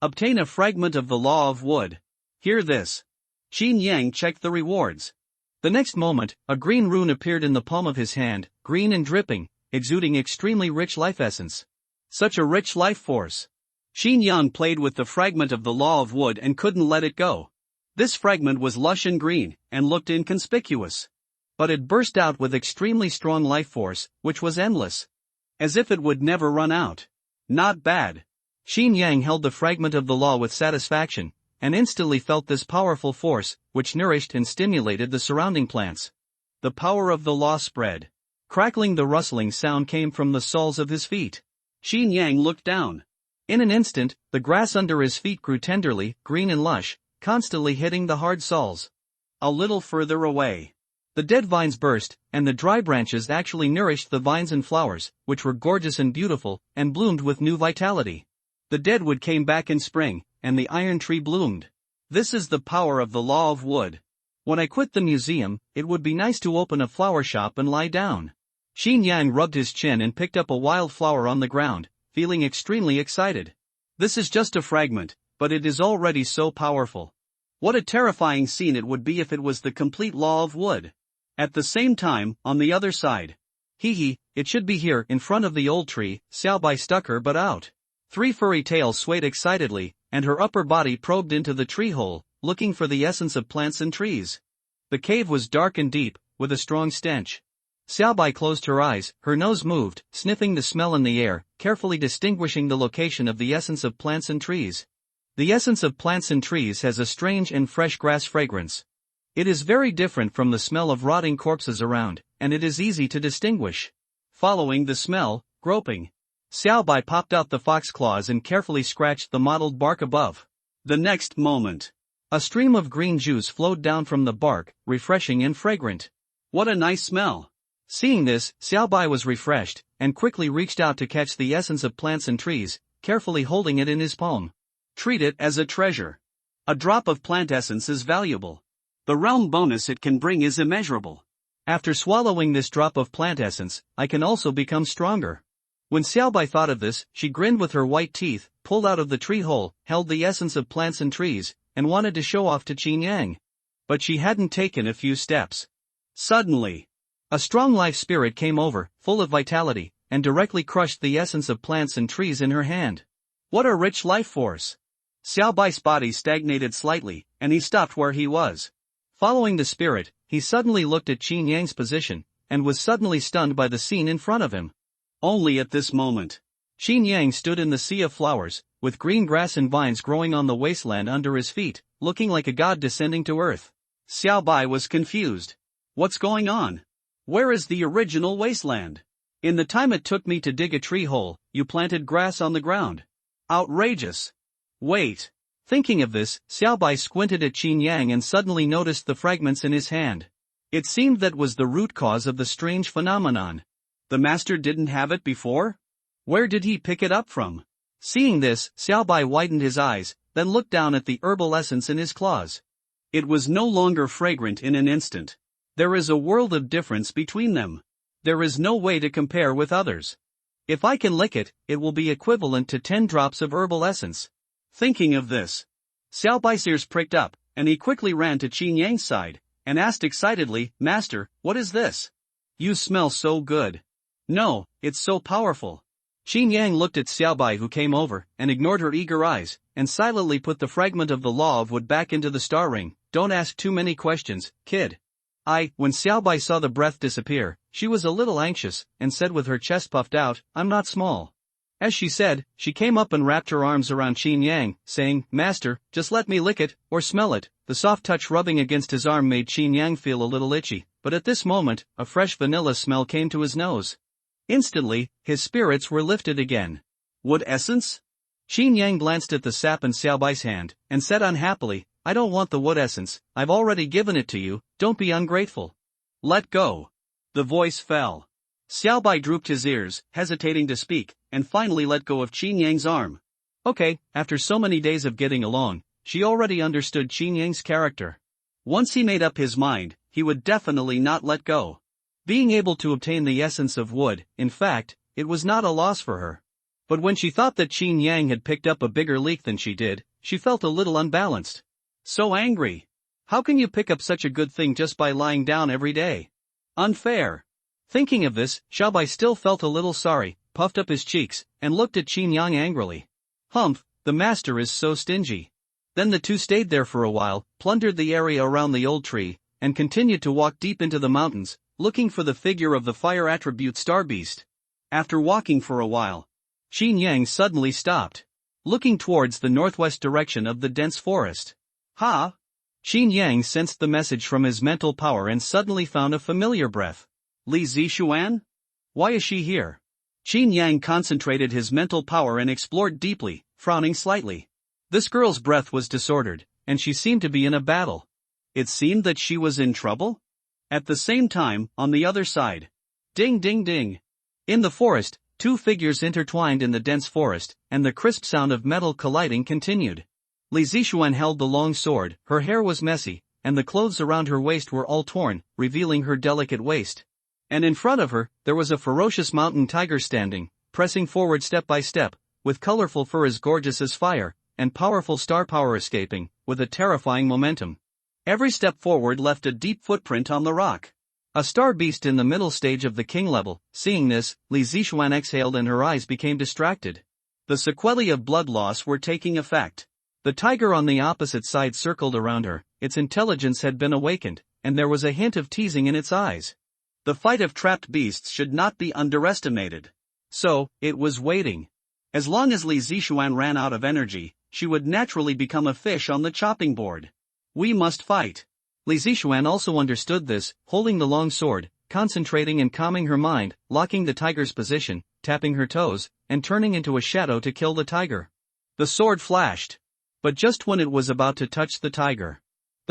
S1: Obtain a fragment of the law of wood. Hear this. Qin Yang checked the rewards. The next moment, a green rune appeared in the palm of his hand, green and dripping, exuding extremely rich life essence. Such a rich life force. Qin Yang played with the fragment of the law of wood and couldn't let it go. This fragment was lush and green, and looked inconspicuous. But it burst out with extremely strong life force, which was endless. As if it would never run out. Not bad. Qin Yang held the fragment of the law with satisfaction, and instantly felt this powerful force, which nourished and stimulated the surrounding plants. The power of the law spread. Crackling the rustling sound came from the soles of his feet. Qin Yang looked down. In an instant, the grass under his feet grew tenderly, green and lush, constantly hitting the hard soles. A little further away. The dead vines burst, and the dry branches actually nourished the vines and flowers, which were gorgeous and beautiful, and bloomed with new vitality. The deadwood came back in spring, and the iron tree bloomed. This is the power of the law of wood. When I quit the museum, it would be nice to open a flower shop and lie down. Qin Yang rubbed his chin and picked up a wild flower on the ground, feeling extremely excited. This is just a fragment, but it is already so powerful. What a terrifying scene it would be if it was the complete law of wood. At the same time, on the other side. It should be here, in front of the old tree. Xiaobai stuck her butt out. 3 furry tails swayed excitedly, and her upper body probed into the tree hole, looking for the essence of plants and trees. The cave was dark and deep, with a strong stench. Xiaobai closed her eyes, her nose moved, sniffing the smell in the air, carefully distinguishing the location of the essence of plants and trees. The essence of plants and trees has a strange and fresh grass fragrance. It is very different from the smell of rotting corpses around, and it is easy to distinguish. Following the smell, groping. Xiaobai popped out the fox claws and carefully scratched the mottled bark above. The next moment, a stream of green juice flowed down from the bark, refreshing and fragrant. What a nice smell! Seeing this, Xiaobai was refreshed, and quickly reached out to catch the essence of plants and trees, carefully holding it in his palm. Treat it as a treasure. A drop of plant essence is valuable. The realm bonus it can bring is immeasurable. After swallowing this drop of plant essence, I can also become stronger. When Xiaobai thought of this, she grinned with her white teeth, pulled out of the tree hole, held the essence of plants and trees, and wanted to show off to Qin Yang. But she hadn't taken a few steps. Suddenly, a strong life spirit came over, full of vitality, and directly crushed the essence of plants and trees in her hand. What a rich life force! Xiaobai's body stagnated slightly, and he stopped where he was. Following the spirit, he suddenly looked at Qin Yang's position, and was suddenly stunned by the scene in front of him. Only at this moment, Qin Yang stood in the sea of flowers, with green grass and vines growing on the wasteland under his feet, looking like a god descending to earth. Xiaobai was confused. What's going on? Where is the original wasteland? In the time it took me to dig a tree hole, you planted grass on the ground. Outrageous. Wait. Thinking of this, Xiaobai squinted at Qin Yang and suddenly noticed the fragments in his hand. It seemed that was the root cause of the strange phenomenon. The master didn't have it before? Where did he pick it up from? Seeing this, Xiaobai widened his eyes, then looked down at the herbal essence in his claws. It was no longer fragrant in an instant. There is a world of difference between them. There is no way to compare with others. If I can lick it, it will be equivalent to 10 drops of herbal essence. Thinking of this, Xiaobai's ears pricked up, and he xiaobai ran to Qin Yang's side, and asked excitedly, "Master, what is this? You smell so good." "No, it's so powerful." Qin Yang looked at Xiaobai, who came over, and ignored her eager eyes, and silently put the fragment of the law of wood back into the star ring. "Don't ask too many questions, kid." When Xiaobai saw the breath disappear, she was a little anxious, and said with her chest puffed out, "I'm not small." As she said, she came up and wrapped her arms around Qin Yang, saying, "Master, just let me lick it, or smell it." The soft touch rubbing against his arm made Qin Yang feel a little itchy, but at this moment, a fresh vanilla smell came to his nose. Instantly, his spirits were lifted again. "Wood essence?" Qin Yang glanced at the sap in Xiaobai's hand, and said unhappily, "I don't want the wood essence, I've already given it to you, don't be ungrateful." "Let go." The voice fell. Xiaobai drooped his ears, hesitating to speak, and finally let go of Qin Yang's arm. Okay, after so many days of getting along, she already understood Qin Yang's character. Once he made up his mind, he would definitely not let go. Being able to obtain the essence of wood, in fact, it was not a loss for her. But when she thought that Qin Yang had picked up a bigger leak than she did, she felt a little unbalanced. So angry. How can you pick up such a good thing just by lying down every day? Unfair. Thinking of this, Xiaobai still felt a little sorry, puffed up his cheeks, and looked at Qin Yang angrily. Humph, the master is so stingy. Then the two stayed there for a while, plundered the area around the old tree, and continued to walk deep into the mountains, looking for the figure of the fire attribute star beast. After walking for a while, Qin Yang suddenly stopped, looking towards the northwest direction of the dense forest. Ha! Qin Yang sensed the message from his mental power and suddenly found a familiar breath. Li Zixuan? Why is she here? Qin Yang concentrated his mental power and explored deeply, frowning slightly. This girl's breath was disordered, and she seemed to be in a battle. It seemed that she was in trouble? At the same time, on the other side. Ding ding ding. In the forest, two figures intertwined in the dense forest, and the crisp sound of metal colliding continued. Li Zixuan held the long sword, her hair was messy, and the clothes around her waist were all torn, revealing her delicate waist. And in front of her, there was a ferocious mountain tiger standing, pressing forward step by step, with colorful fur as gorgeous as fire, and powerful star power escaping, with a terrifying momentum. Every step forward left a deep footprint on the rock. A star beast in the middle stage of the king level. Seeing this, Li Zixuan exhaled and her eyes became distracted. The sequelae of blood loss were taking effect. The tiger on the opposite side circled around her, its intelligence had been awakened, and there was a hint of teasing in its eyes. The fight of trapped beasts should not be underestimated. So, it was waiting. As long as Li Zixuan ran out of energy, she would naturally become a fish on the chopping board. We must fight. Li Zixuan also understood this, holding the long sword, concentrating and calming her mind, locking the tiger's position, tapping her toes, and turning into a shadow to kill the tiger. The sword flashed. But just when it was about to touch the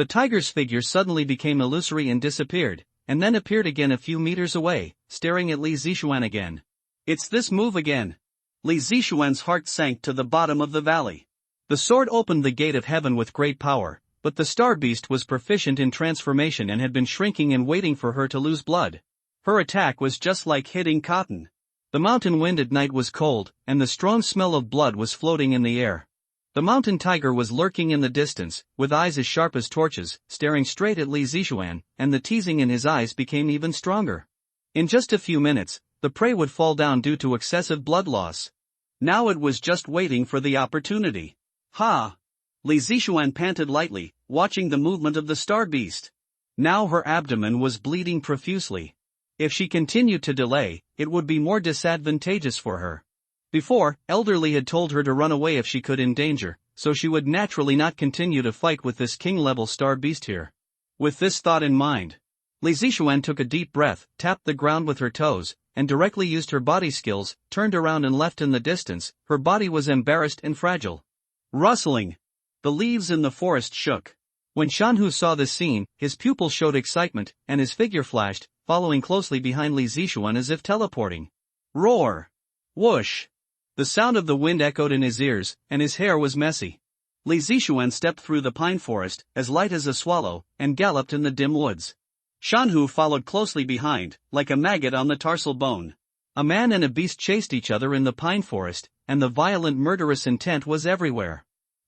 S1: tiger's figure suddenly became illusory and disappeared, and then appeared again a few meters away, staring at Li Zixuan again. It's this move again. Li Zixuan's heart sank to the bottom of the valley. The sword opened the gate of heaven with great power, but the star beast was proficient in transformation and had been shrinking and waiting for her to lose blood. Her attack was just like hitting cotton. The mountain wind at night was cold, and the strong smell of blood was floating in the air. The mountain tiger was lurking in the distance, with eyes as sharp as torches, staring straight at Li Zixuan, and the teasing in his eyes became even stronger. In just a few minutes, the prey would fall down due to excessive blood loss. Now it was just waiting for the opportunity. Ha! Li Zixuan panted lightly, watching the movement of the star beast. Now her abdomen was bleeding profusely. If she continued to delay, it would be more disadvantageous for her. Before, Elderly had told her to run away if she could in danger, so she would naturally not continue to fight with this king-level star beast here. With this thought in mind, Li Zixuan took a deep breath, tapped the ground with her toes, and directly used her body skills, turned around and left in the distance. Her body was embarrassed and fragile. Rustling. The leaves in the forest shook. When Shanhu saw this scene, his pupil showed excitement, and his figure flashed, following closely behind Li Zixuan as if teleporting. Roar! Whoosh! The sound of the wind echoed in his ears, and his hair was messy. Li Zixuan stepped through the pine forest, as light as a swallow, and galloped in the dim woods. Shanhu followed closely behind, like a maggot on the tarsal bone. A man and a beast chased each other in the pine forest, and the violent murderous intent was everywhere.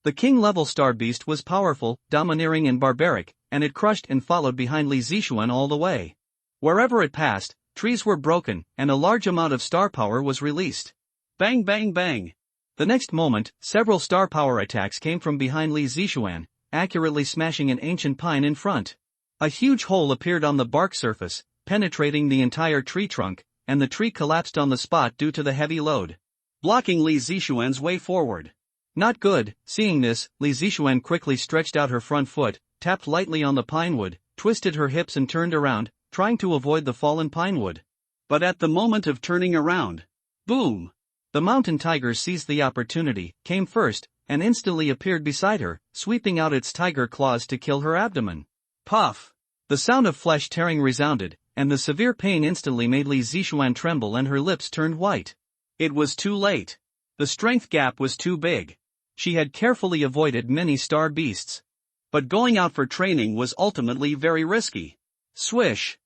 S1: The king-level star beast was powerful, domineering and barbaric, and it crushed and followed behind Li Zixuan all the way. Wherever it passed, trees were broken, and a large amount of star power was released. Bang bang bang! The next moment, several star power attacks came from behind Li Zixuan, accurately smashing an ancient pine in front. A huge hole appeared on the bark surface, penetrating the entire tree trunk, and the tree collapsed on the spot due to the heavy load, blocking Li Zixuan's way forward. Not good. Seeing this, Li Zixuan quickly stretched out her front foot, tapped lightly on the pinewood, twisted her hips and turned around, trying to avoid the fallen pinewood. But at the moment of turning around, boom! The mountain tiger seized the opportunity, came first, and instantly appeared beside her, sweeping out its tiger claws to kill her abdomen. Puff! The sound of flesh tearing resounded, and the severe pain instantly made Li Zixuan tremble and her lips turned white. It was too late. The strength gap was too big. She had carefully avoided many star beasts. But going out for training was ultimately very risky. Swish!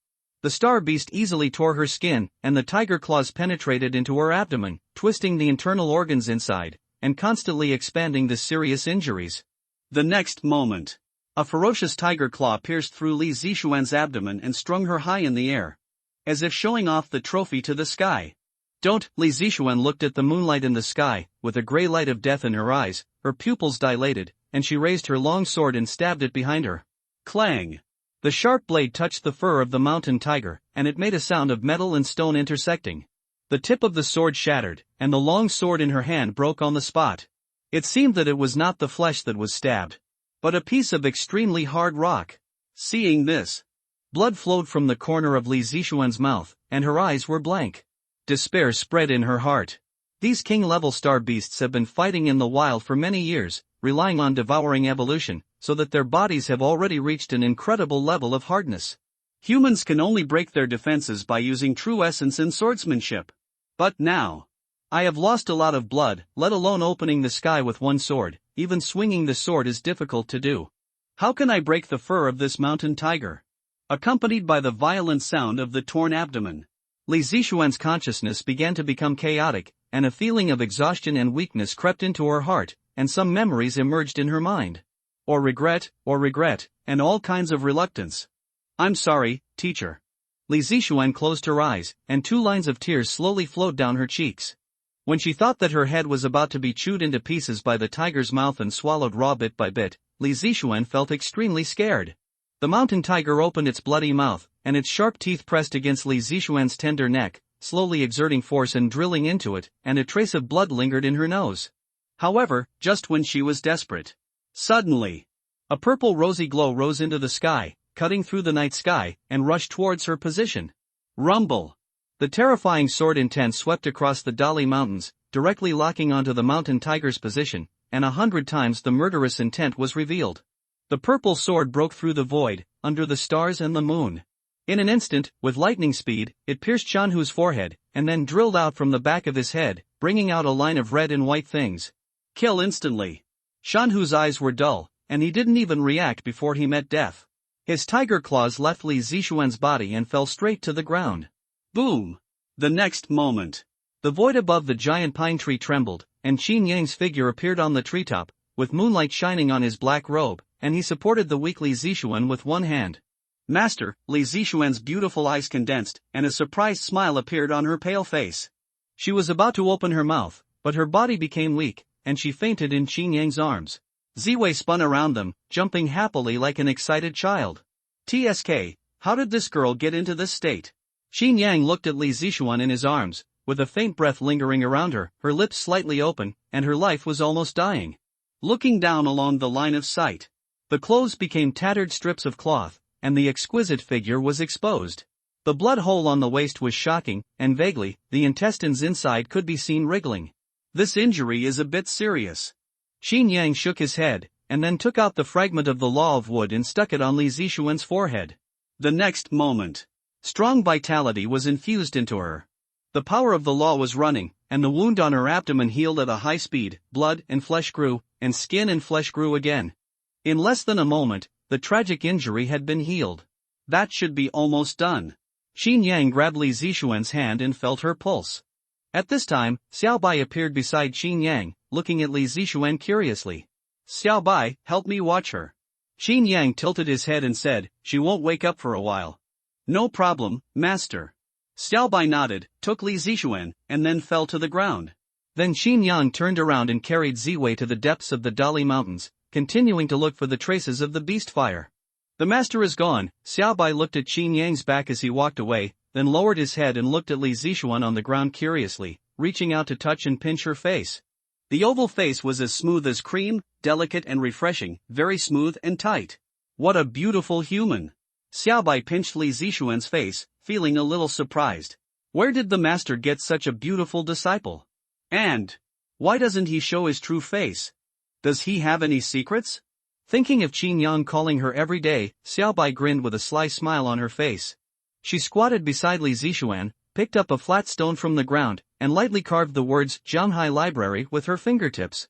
S1: The star beast easily tore her skin, and the tiger claws penetrated into her abdomen, twisting the internal organs inside, and constantly expanding the serious injuries. The next moment, a ferocious tiger claw pierced through Li Zixuan's abdomen and strung her high in the air, as if showing off the trophy to the sky. Don't! Li Zixuan looked at the moonlight in the sky, with a gray light of death in her eyes, her pupils dilated, and she raised her long sword and stabbed it behind her. Clang! The sharp blade touched the fur of the mountain tiger, and it made a sound of metal and stone intersecting. The tip of the sword shattered, and the long sword in her hand broke on the spot. It seemed that it was not the flesh that was stabbed, but a piece of extremely hard rock. Seeing this, blood flowed from the corner of Li Zixuan's mouth, and her eyes were blank. Despair spread in her heart. These king-level star beasts have been fighting in the wild for many years, relying on devouring evolution, so that their bodies have already reached an incredible level of hardness. Humans can only break their defenses by using true essence and swordsmanship. But now, I have lost a lot of blood, let alone opening the sky with one sword. Even swinging the sword is difficult to do. How can I break the fur of this mountain tiger? Accompanied by the violent sound of the torn abdomen, Li Zixuan's consciousness began to become chaotic, and a feeling of exhaustion and weakness crept into her heart, and some memories emerged in her mind. Or regret, and all kinds of reluctance. I'm sorry, teacher. Li Zixuan closed her eyes, and 2 lines of tears slowly flowed down her cheeks. When she thought that her head was about to be chewed into pieces by the tiger's mouth and swallowed raw bit by bit, Li Zixuan felt extremely scared. The mountain tiger opened its bloody mouth, and its sharp teeth pressed against Li Zixuan's tender neck, slowly exerting force and drilling into it, and a trace of blood lingered in her nose. However, just when she was desperate, suddenly, a purple rosy glow rose into the sky, cutting through the night sky, and rushed towards her position. Rumble! The terrifying sword intent swept across the Dali Mountains, directly locking onto the mountain tiger's position, and 100 times the murderous intent was revealed. The purple sword broke through the void, under the stars and the moon. In an instant, with lightning speed, it pierced Shanhu's forehead, and then drilled out from the back of his head, bringing out a line of red and white things. Kill instantly. Shanhu's eyes were dull, and he didn't even react before he met death. His tiger claws left Li Zixuan's body and fell straight to the ground. Boom! The next moment, the void above the giant pine tree trembled, and Qin Yang's figure appeared on the treetop, with moonlight shining on his black robe, and he supported the weak Li Zixuan with one hand. Master, Li Zixuan's beautiful eyes condensed, and a surprised smile appeared on her pale face. She was about to open her mouth, but her body became weak, and she fainted in Qin Yang's arms. Ziwei spun around them, jumping happily like an excited child. TSK, how did this girl get into this state? Qin Yang looked at Li Zixuan in his arms, with a faint breath lingering around her, her lips slightly open, and her life was almost dying. Looking down along the line of sight, the clothes became tattered strips of cloth, and the exquisite figure was exposed. The blood hole on the waist was shocking, and vaguely, the intestines inside could be seen wriggling. This injury is a bit serious. Qin Yang shook his head, and then took out the fragment of the Law of Wood and stuck it on Li Zixuan's forehead. The next moment, strong vitality was infused into her. The power of the law was running, and the wound on her abdomen healed at a high speed. Blood and flesh grew, and skin and flesh grew again. In less than a moment, the tragic injury had been healed. That should be almost done. Qin Yang grabbed Li Zixuan's hand and felt her pulse. At this time, Xiaobai appeared beside Qin Yang, looking at Li Zixuan curiously. Xiao Bai, help me watch her. Qin Yang tilted his head and said, she won't wake up for a while. No problem, master. Xiao Bai nodded, took Li Zixuan, and then fell to the ground. Then Qin Yang turned around and carried Ziwei to the depths of the Dali Mountains, continuing to look for the traces of the beast fire. The master is gone. Xiao Bai looked at Qin Yang's back as he walked away, then lowered his head and looked at Li Zixuan on the ground curiously, reaching out to touch and pinch her face. The oval face was as smooth as cream, delicate and refreshing, very smooth and tight. What a beautiful human! Xiao Bai pinched Li Zixuan's face, feeling a little surprised. Where did the master get such a beautiful disciple? And why doesn't he show his true face? Does he have any secrets? Thinking of Qin Yang calling her every day, Xiao Bai grinned with a sly smile on her face. She squatted beside Li Zixuan, picked up a flat stone from the ground, and lightly carved the words Zhanghai Library with her fingertips.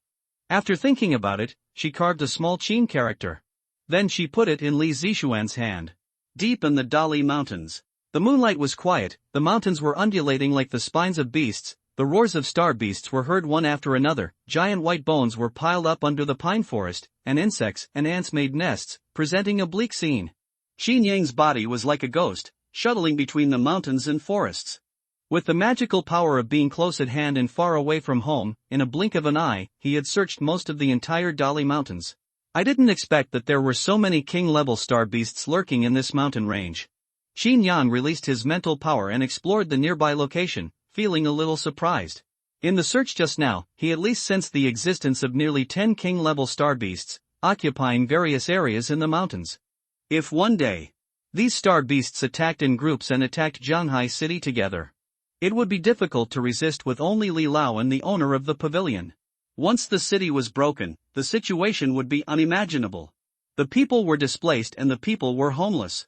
S1: After thinking about it, she carved a small Qin character. Then she put it in Li Zixuan's hand. Deep in the Dali Mountains. The moonlight was quiet, the mountains were undulating like the spines of beasts, the roars of star beasts were heard one after another, giant white bones were piled up under the pine forest, and insects and ants made nests, presenting a bleak scene. Qin Yang's body was like a ghost, shuttling between the mountains and forests. With the magical power of being close at hand and far away from home, in a blink of an eye, he had searched most of the entire Dali Mountains. I didn't expect that there were so many king-level star beasts lurking in this mountain range. Qin Yang released his mental power and explored the nearby location, feeling a little surprised. In the search just now, he at least sensed the existence of nearly 10 king-level star beasts, occupying various areas in the mountains. If one day, these star beasts attacked in groups and attacked Zhanghai City together, it would be difficult to resist with only Li Lao and the owner of the pavilion. Once the city was broken, the situation would be unimaginable. The people were displaced and the people were homeless.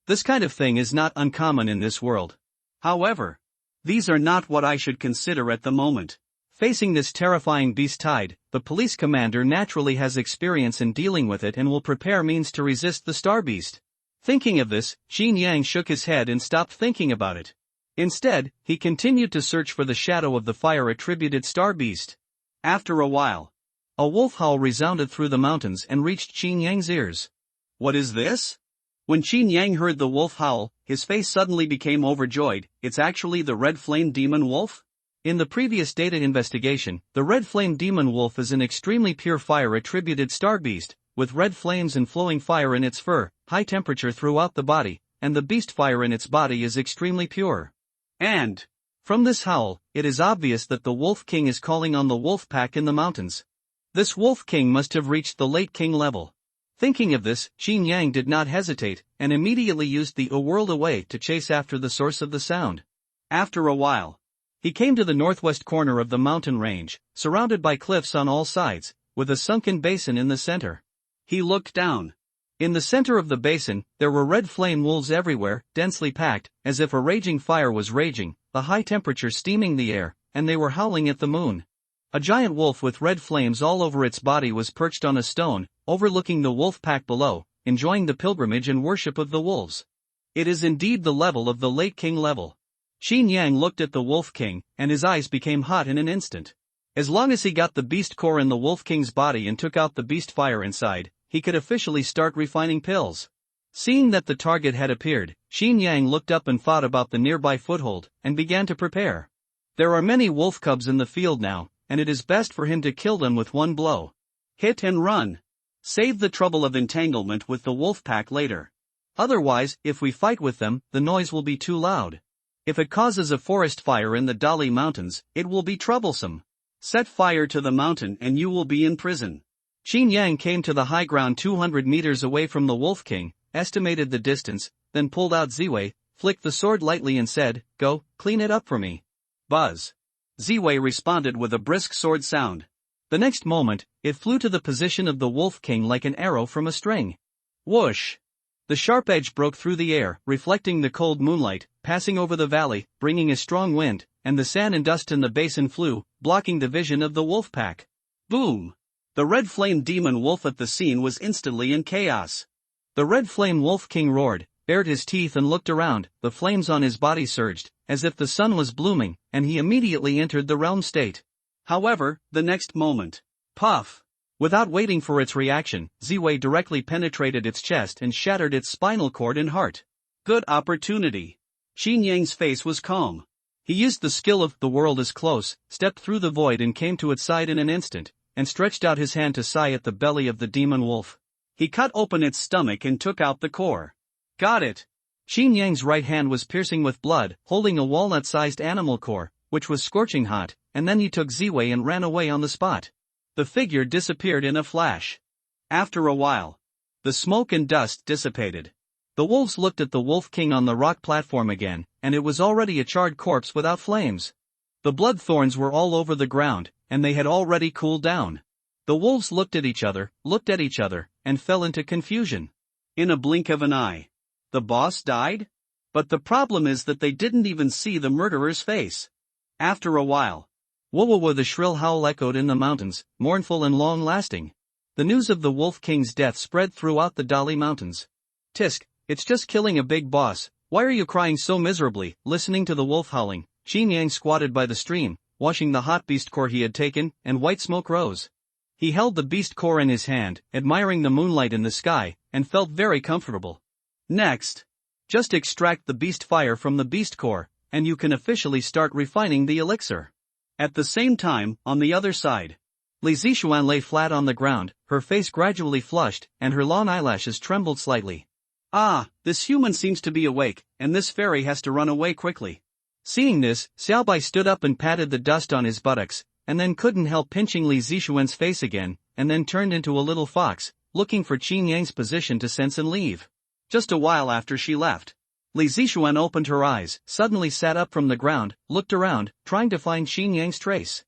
S1: This kind of thing is not uncommon in this world. However, these are not what I should consider at the moment. Facing this terrifying beast tide, the police commander naturally has experience in dealing with it and will prepare means to resist the star beast. Thinking of this, Qin Yang shook his head and stopped thinking about it. Instead, he continued to search for the shadow of the fire-attributed star beast. After a while, a wolf howl resounded through the mountains and reached Qin Yang's ears. What is this? When Qin Yang heard the wolf howl, his face suddenly became overjoyed. It's actually the red flame demon wolf? In the previous data investigation, the red flame demon wolf is an extremely pure fire-attributed star beast, with red flames and flowing fire in its fur, high temperature throughout the body, and the beast fire in its body is extremely pure. And from this howl, it is obvious that the Wolf King is calling on the wolf pack in the mountains. This Wolf King must have reached the late king level. Thinking of this, Qin Yang did not hesitate, and immediately used the world away to chase after the source of the sound. After a while, he came to the northwest corner of the mountain range, surrounded by cliffs on all sides, with a sunken basin in the center. He looked down. In the center of the basin, there were red flame wolves everywhere, densely packed, as if a raging fire was raging, the high temperature steaming the air, and they were howling at the moon. A giant wolf with red flames all over its body was perched on a stone, overlooking the wolf pack below, enjoying the pilgrimage and worship of the wolves. It is indeed the level of the late king level. Qin Yang looked at the Wolf King, and his eyes became hot in an instant. As long as he got the beast core in the Wolf King's body and took out the beast fire inside, he could officially start refining pills. Seeing that the target had appeared, Qin Yang looked up and thought about the nearby foothold, and began to prepare. There are many wolf cubs in the field now, and it is best for him to kill them with one blow. Hit and run. Save the trouble of entanglement with the wolf pack later. Otherwise, if we fight with them, the noise will be too loud. If it causes a forest fire in the Dali Mountains, it will be troublesome. Set fire to the mountain and you will be in prison. Qin Yang came to the high ground 200 meters away from the Wolf King, estimated the distance, then pulled out Ziwei, flicked the sword lightly and said, "Go, clean it up for me." Buzz. Ziwei responded with a brisk sword sound. The next moment, it flew to the position of the Wolf King like an arrow from a string. Whoosh! The sharp edge broke through the air, reflecting the cold moonlight, passing over the valley, bringing a strong wind, and the sand and dust in the basin flew, blocking the vision of the wolf pack. Boom! The red flame demon wolf at the scene was instantly in chaos. The red flame Wolf King roared, bared his teeth and looked around. The flames on his body surged, as if the sun was blooming, and he immediately entered the realm state. However, the next moment, puff! Without waiting for its reaction, Ziwei directly penetrated its chest and shattered its spinal cord and heart. Good opportunity. Qin Yang's face was calm. He used the skill of the world is close, stepped through the void and came to its side in an instant, and stretched out his hand to sigh at the belly of the demon wolf. He cut open its stomach and took out the core. Got it. Qin Yang's right hand was piercing with blood, holding a walnut-sized animal core, which was scorching hot, and then he took Ziwei and ran away on the spot. The figure disappeared in a flash. After a while, the smoke and dust dissipated. The wolves looked at the Wolf King on the rock platform again, and it was already a charred corpse without flames. The blood thorns were all over the ground, and they had already cooled down. The wolves looked at each other, and fell into confusion. In a blink of an eye, the boss died? But the problem is that they didn't even see the murderer's face. After a while, whoa, the shrill howl echoed in the mountains, mournful and long-lasting. The news of the Wolf King's death spread throughout the Dali Mountains. Tisk, it's just killing a big boss, why are you crying so miserably? Listening to the wolf howling, Qin Yang squatted by the stream, washing the hot beast core he had taken, and white smoke rose. He held the beast core in his hand, admiring the moonlight in the sky, and felt very comfortable. Next, just extract the beast fire from the beast core, and you can officially start refining the elixir. At the same time, on the other side, Li Zixuan lay flat on the ground, her face gradually flushed, and her long eyelashes trembled slightly. Ah, this human seems to be awake, and this fairy has to run away quickly. Seeing this, Xiaobai stood up and patted the dust on his buttocks, and then couldn't help pinching Li Zixuan's face again, and then turned into a little fox, looking for Qin Yang's position to sense and leave. Just a while after she left, Li Zixuan opened her eyes, suddenly sat up from the ground, looked around, trying to find Qin Yang's trace.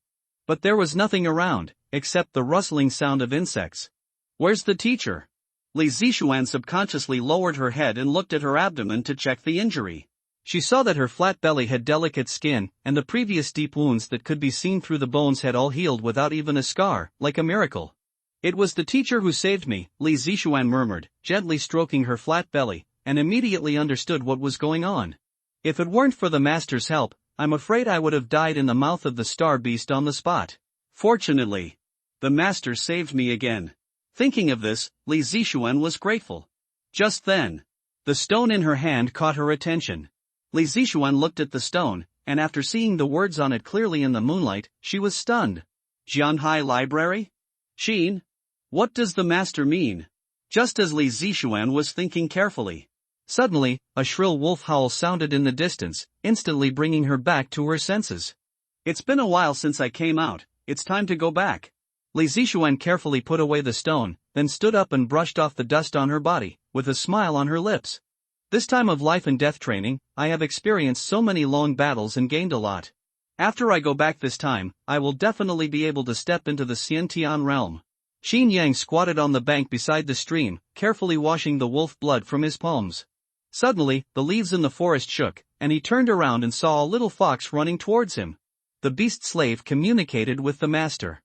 S1: But there was nothing around, except the rustling sound of insects. Where's the teacher? Li Zixuan subconsciously lowered her head and looked at her abdomen to check the injury. She saw that her flat belly had delicate skin, and the previous deep wounds that could be seen through the bones had all healed without even a scar, like a miracle. It was the teacher who saved me, Li Zixuan murmured, gently stroking her flat belly, and immediately understood what was going on. If it weren't for the master's help, I'm afraid I would have died in the mouth of the star beast on the spot. Fortunately, the master saved me again. Thinking of this, Li Zixuan was grateful. Just then, the stone in her hand caught her attention. Li Zixuan looked at the stone, and after seeing the words on it clearly in the moonlight, she was stunned. Jianhai Library? Qin? What does the master mean? Just as Li Zixuan was thinking carefully, suddenly, a shrill wolf howl sounded in the distance, instantly bringing her back to her senses. It's been a while since I came out, it's time to go back. Li Zixuan carefully put away the stone, then stood up and brushed off the dust on her body, with a smile on her lips. This time of life and death training, I have experienced so many long battles and gained a lot. After I go back this time, I will definitely be able to step into the Xiantian realm. Qin Yang squatted on the bank beside the stream, carefully washing the wolf blood from his palms. Suddenly, the leaves in the forest shook, and he turned around and saw a little fox running towards him. The beast slave communicated with the master.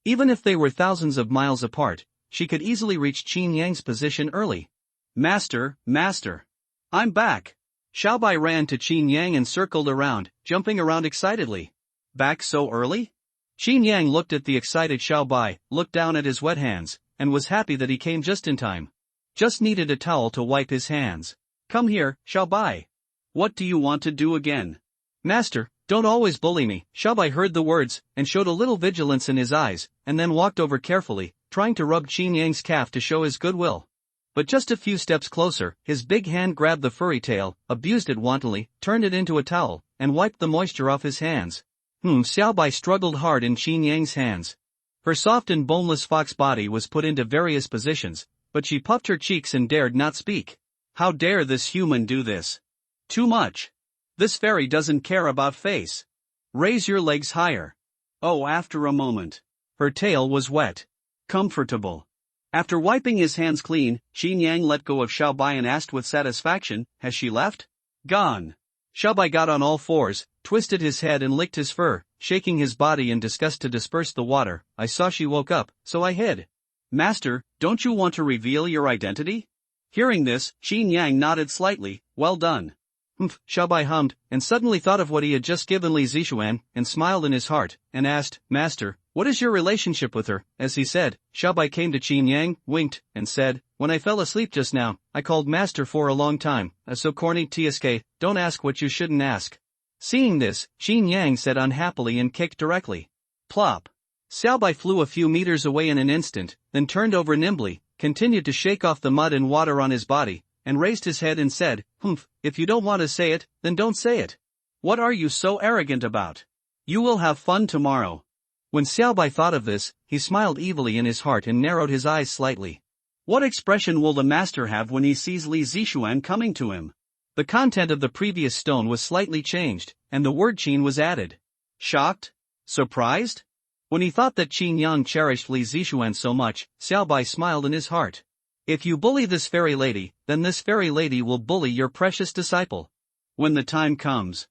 S1: Even if they were thousands of miles apart, she could easily reach Qin Yang's position early. Master, master! I'm back! Xiaobai ran to Qin Yang and circled around, jumping around excitedly. Back so early? Qin Yang looked at the excited Xiaobai, looked down at his wet hands, and was happy that he came just in time. Just needed a towel to wipe his hands. Come here, Xiaobai. What do you want to do again? Master, don't always bully me. Xiaobai heard the words, and showed a little vigilance in his eyes, and then walked over carefully, trying to rub Qin Yang's calf to show his goodwill. But just a few steps closer, his big hand grabbed the furry tail, abused it wantonly, turned it into a towel, and wiped the moisture off his hands. Xiaobai struggled hard in Qin Yang's hands. Her soft and boneless fox body was put into various positions, but she puffed her cheeks and dared not speak. How dare this human do this? Too much. This fairy doesn't care about face. Raise your legs higher. Oh, after a moment. Her tail was wet. Comfortable. After wiping his hands clean, Qin Yang let go of Xiaobai and asked with satisfaction, has she left? Gone. Xiaobai got on all fours, twisted his head and licked his fur, shaking his body in disgust to disperse the water. I saw she woke up, so I hid. Master, don't you want to reveal your identity? Hearing this, Qin Yang nodded slightly, well done. Xiaobai hummed, and suddenly thought of what he had just given Li Zixuan, and smiled in his heart, and asked, Master, What is your relationship with her? As he said, Xiaobai came to Qin Yang, winked, and said, when I fell asleep just now, I called master for a long time. So corny tsk, don't ask what you shouldn't ask. Seeing this, Qin Yang said unhappily and kicked directly. Plop. Xiaobai flew a few meters away in an instant, then turned over nimbly, continued to shake off the mud and water on his body, and raised his head and said, Humph, if you don't want to say it, then don't say it. What are you so arrogant about? You will have fun tomorrow. When Xiaobai thought of this, he smiled evilly in his heart and narrowed his eyes slightly. What expression will the master have when he sees Li Zixuan coming to him? The content of the previous stone was slightly changed, and the word Qin was added. Shocked? Surprised? When he thought that Qin Yang cherished Li Zixuan so much, Xiaobai smiled in his heart. If you bully this fairy lady, then this fairy lady will bully your precious disciple. When the time comes,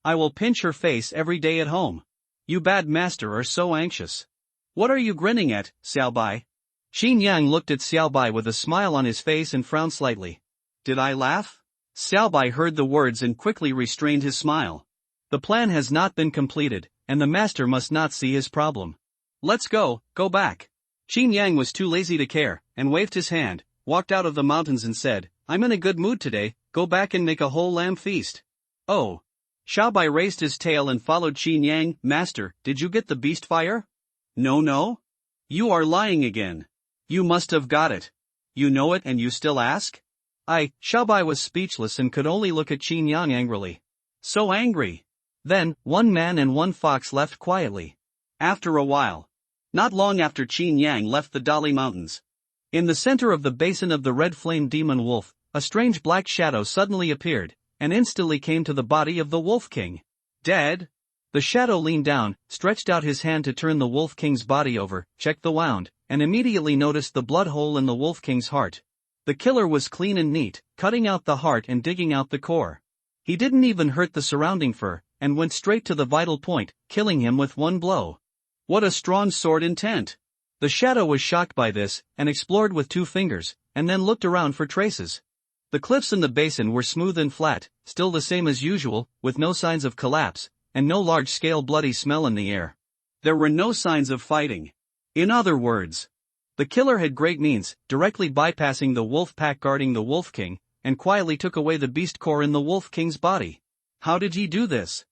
S1: I will pinch her face every day at home. You bad master are so anxious. What are you grinning at, Xiaobai? Qin Yang looked at Xiaobai with a smile on his face and frowned slightly. Did I laugh? Xiaobai heard the words and quickly restrained his smile. The plan has not been completed, and the master must not see his problem. Let's go back. Qin Yang was too lazy to care, and waved his hand, walked out of the mountains and said, I'm in a good mood today, go back and make a whole lamb feast. Oh. Xiaobai raised his tail and followed Qin Yang. Master, did you get the beast fire? No. You are lying again. You must have got it. You know it and you still ask? Xiaobai was speechless and could only look at Qin Yang angrily. So angry. Then, one man and one fox left quietly. After a while. Not long after Qin Yang left the Dali Mountains. In the center of the basin of the red flame demon wolf, a strange black shadow suddenly appeared, and instantly came to the body of the Wolf King. Dead? The shadow leaned down, stretched out his hand to turn the Wolf King's body over, checked the wound, and immediately noticed the blood hole in the Wolf King's heart. The killer was clean and neat, cutting out the heart and digging out the core. He didn't even hurt the surrounding fur, and went straight to the vital point, killing him with one blow. What a strong sword intent! The shadow was shocked by this, and explored with 2 fingers, and then looked around for traces. The cliffs in the basin were smooth and flat, still the same as usual, with no signs of collapse, and no large-scale bloody smell in the air. There were no signs of fighting. In other words, the killer had great means, directly bypassing the wolf pack guarding the Wolf King, and quietly took away the beast core in the Wolf King's body. How did he do this?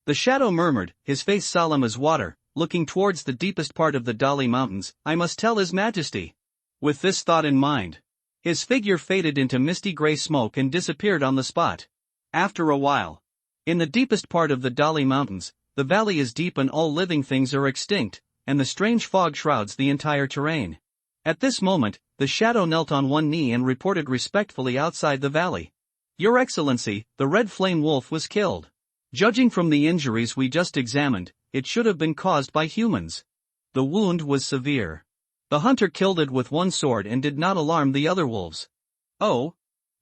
S1: The shadow murmured, his face solemn as water, looking towards the deepest part of the Dali Mountains, I must tell His Majesty. With this thought in mind, his figure faded into misty gray smoke and disappeared on the spot. After a while, in the deepest part of the Dali Mountains, the valley is deep and all living things are extinct, and the strange fog shrouds the entire terrain. At this moment, the shadow knelt on one knee and reported respectfully outside the valley. Your Excellency, the red flame wolf was killed. Judging from the injuries we just examined, it should have been caused by humans. The wound was severe. The hunter killed it with one sword and did not alarm the other wolves. Oh!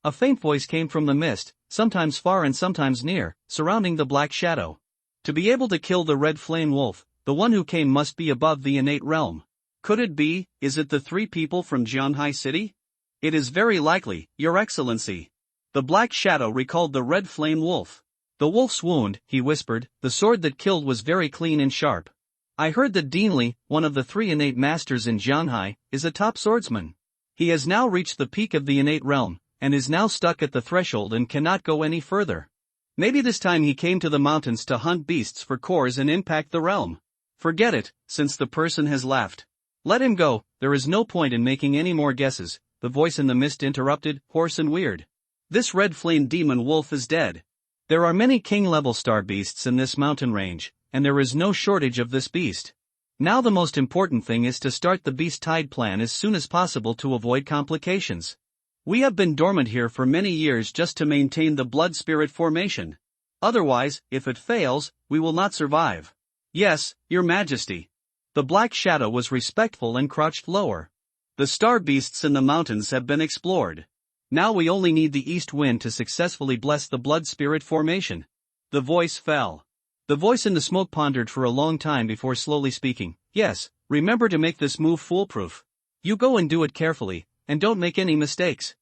S1: A faint voice came from the mist, sometimes far and sometimes near, surrounding the black shadow. To be able to kill the red flame wolf, the one who came must be above the innate realm. Could it be, is it the 3 people from Jianhai City? It is very likely, Your Excellency. The black shadow recalled the red flame wolf. The wolf's wound, he whispered, the sword that killed was very clean and sharp. I heard that Dean Li, one of the 3 innate masters in Jianhai, is a top swordsman. He has now reached the peak of the innate realm, and is now stuck at the threshold and cannot go any further. Maybe this time he came to the mountains to hunt beasts for cores and impact the realm. Forget it, since the person has left. Let him go, there is no point in making any more guesses, the voice in the mist interrupted, hoarse and weird. This red flame demon wolf is dead. There are many king-level star beasts in this mountain range, and there is no shortage of this beast. Now the most important thing is to start the beast tide plan as soon as possible to avoid complications. We have been dormant here for many years just to maintain the blood spirit formation. Otherwise, if it fails, we will not survive. Yes, Your Majesty. The black shadow was respectful and crouched lower. The star beasts in the mountains have been explored. Now we only need the east wind to successfully bless the blood spirit formation. The voice fell. The voice in the smoke pondered for a long time before slowly speaking. Yes, remember to make this move foolproof. You go and do it carefully, and don't make any mistakes.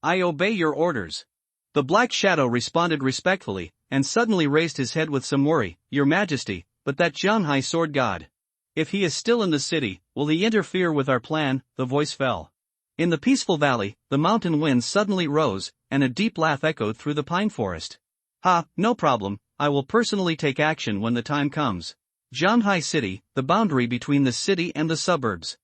S1: I obey your orders. The black shadow responded respectfully, and suddenly raised his head with some worry. Your Majesty, but that Jianhai sword god. If he is still in the city, will he interfere with our plan? The voice fell. In the peaceful valley, the mountain winds suddenly rose, and a deep laugh echoed through the pine forest. Ha, no problem, I will personally take action when the time comes. Shanghai City, the boundary between the city and the suburbs.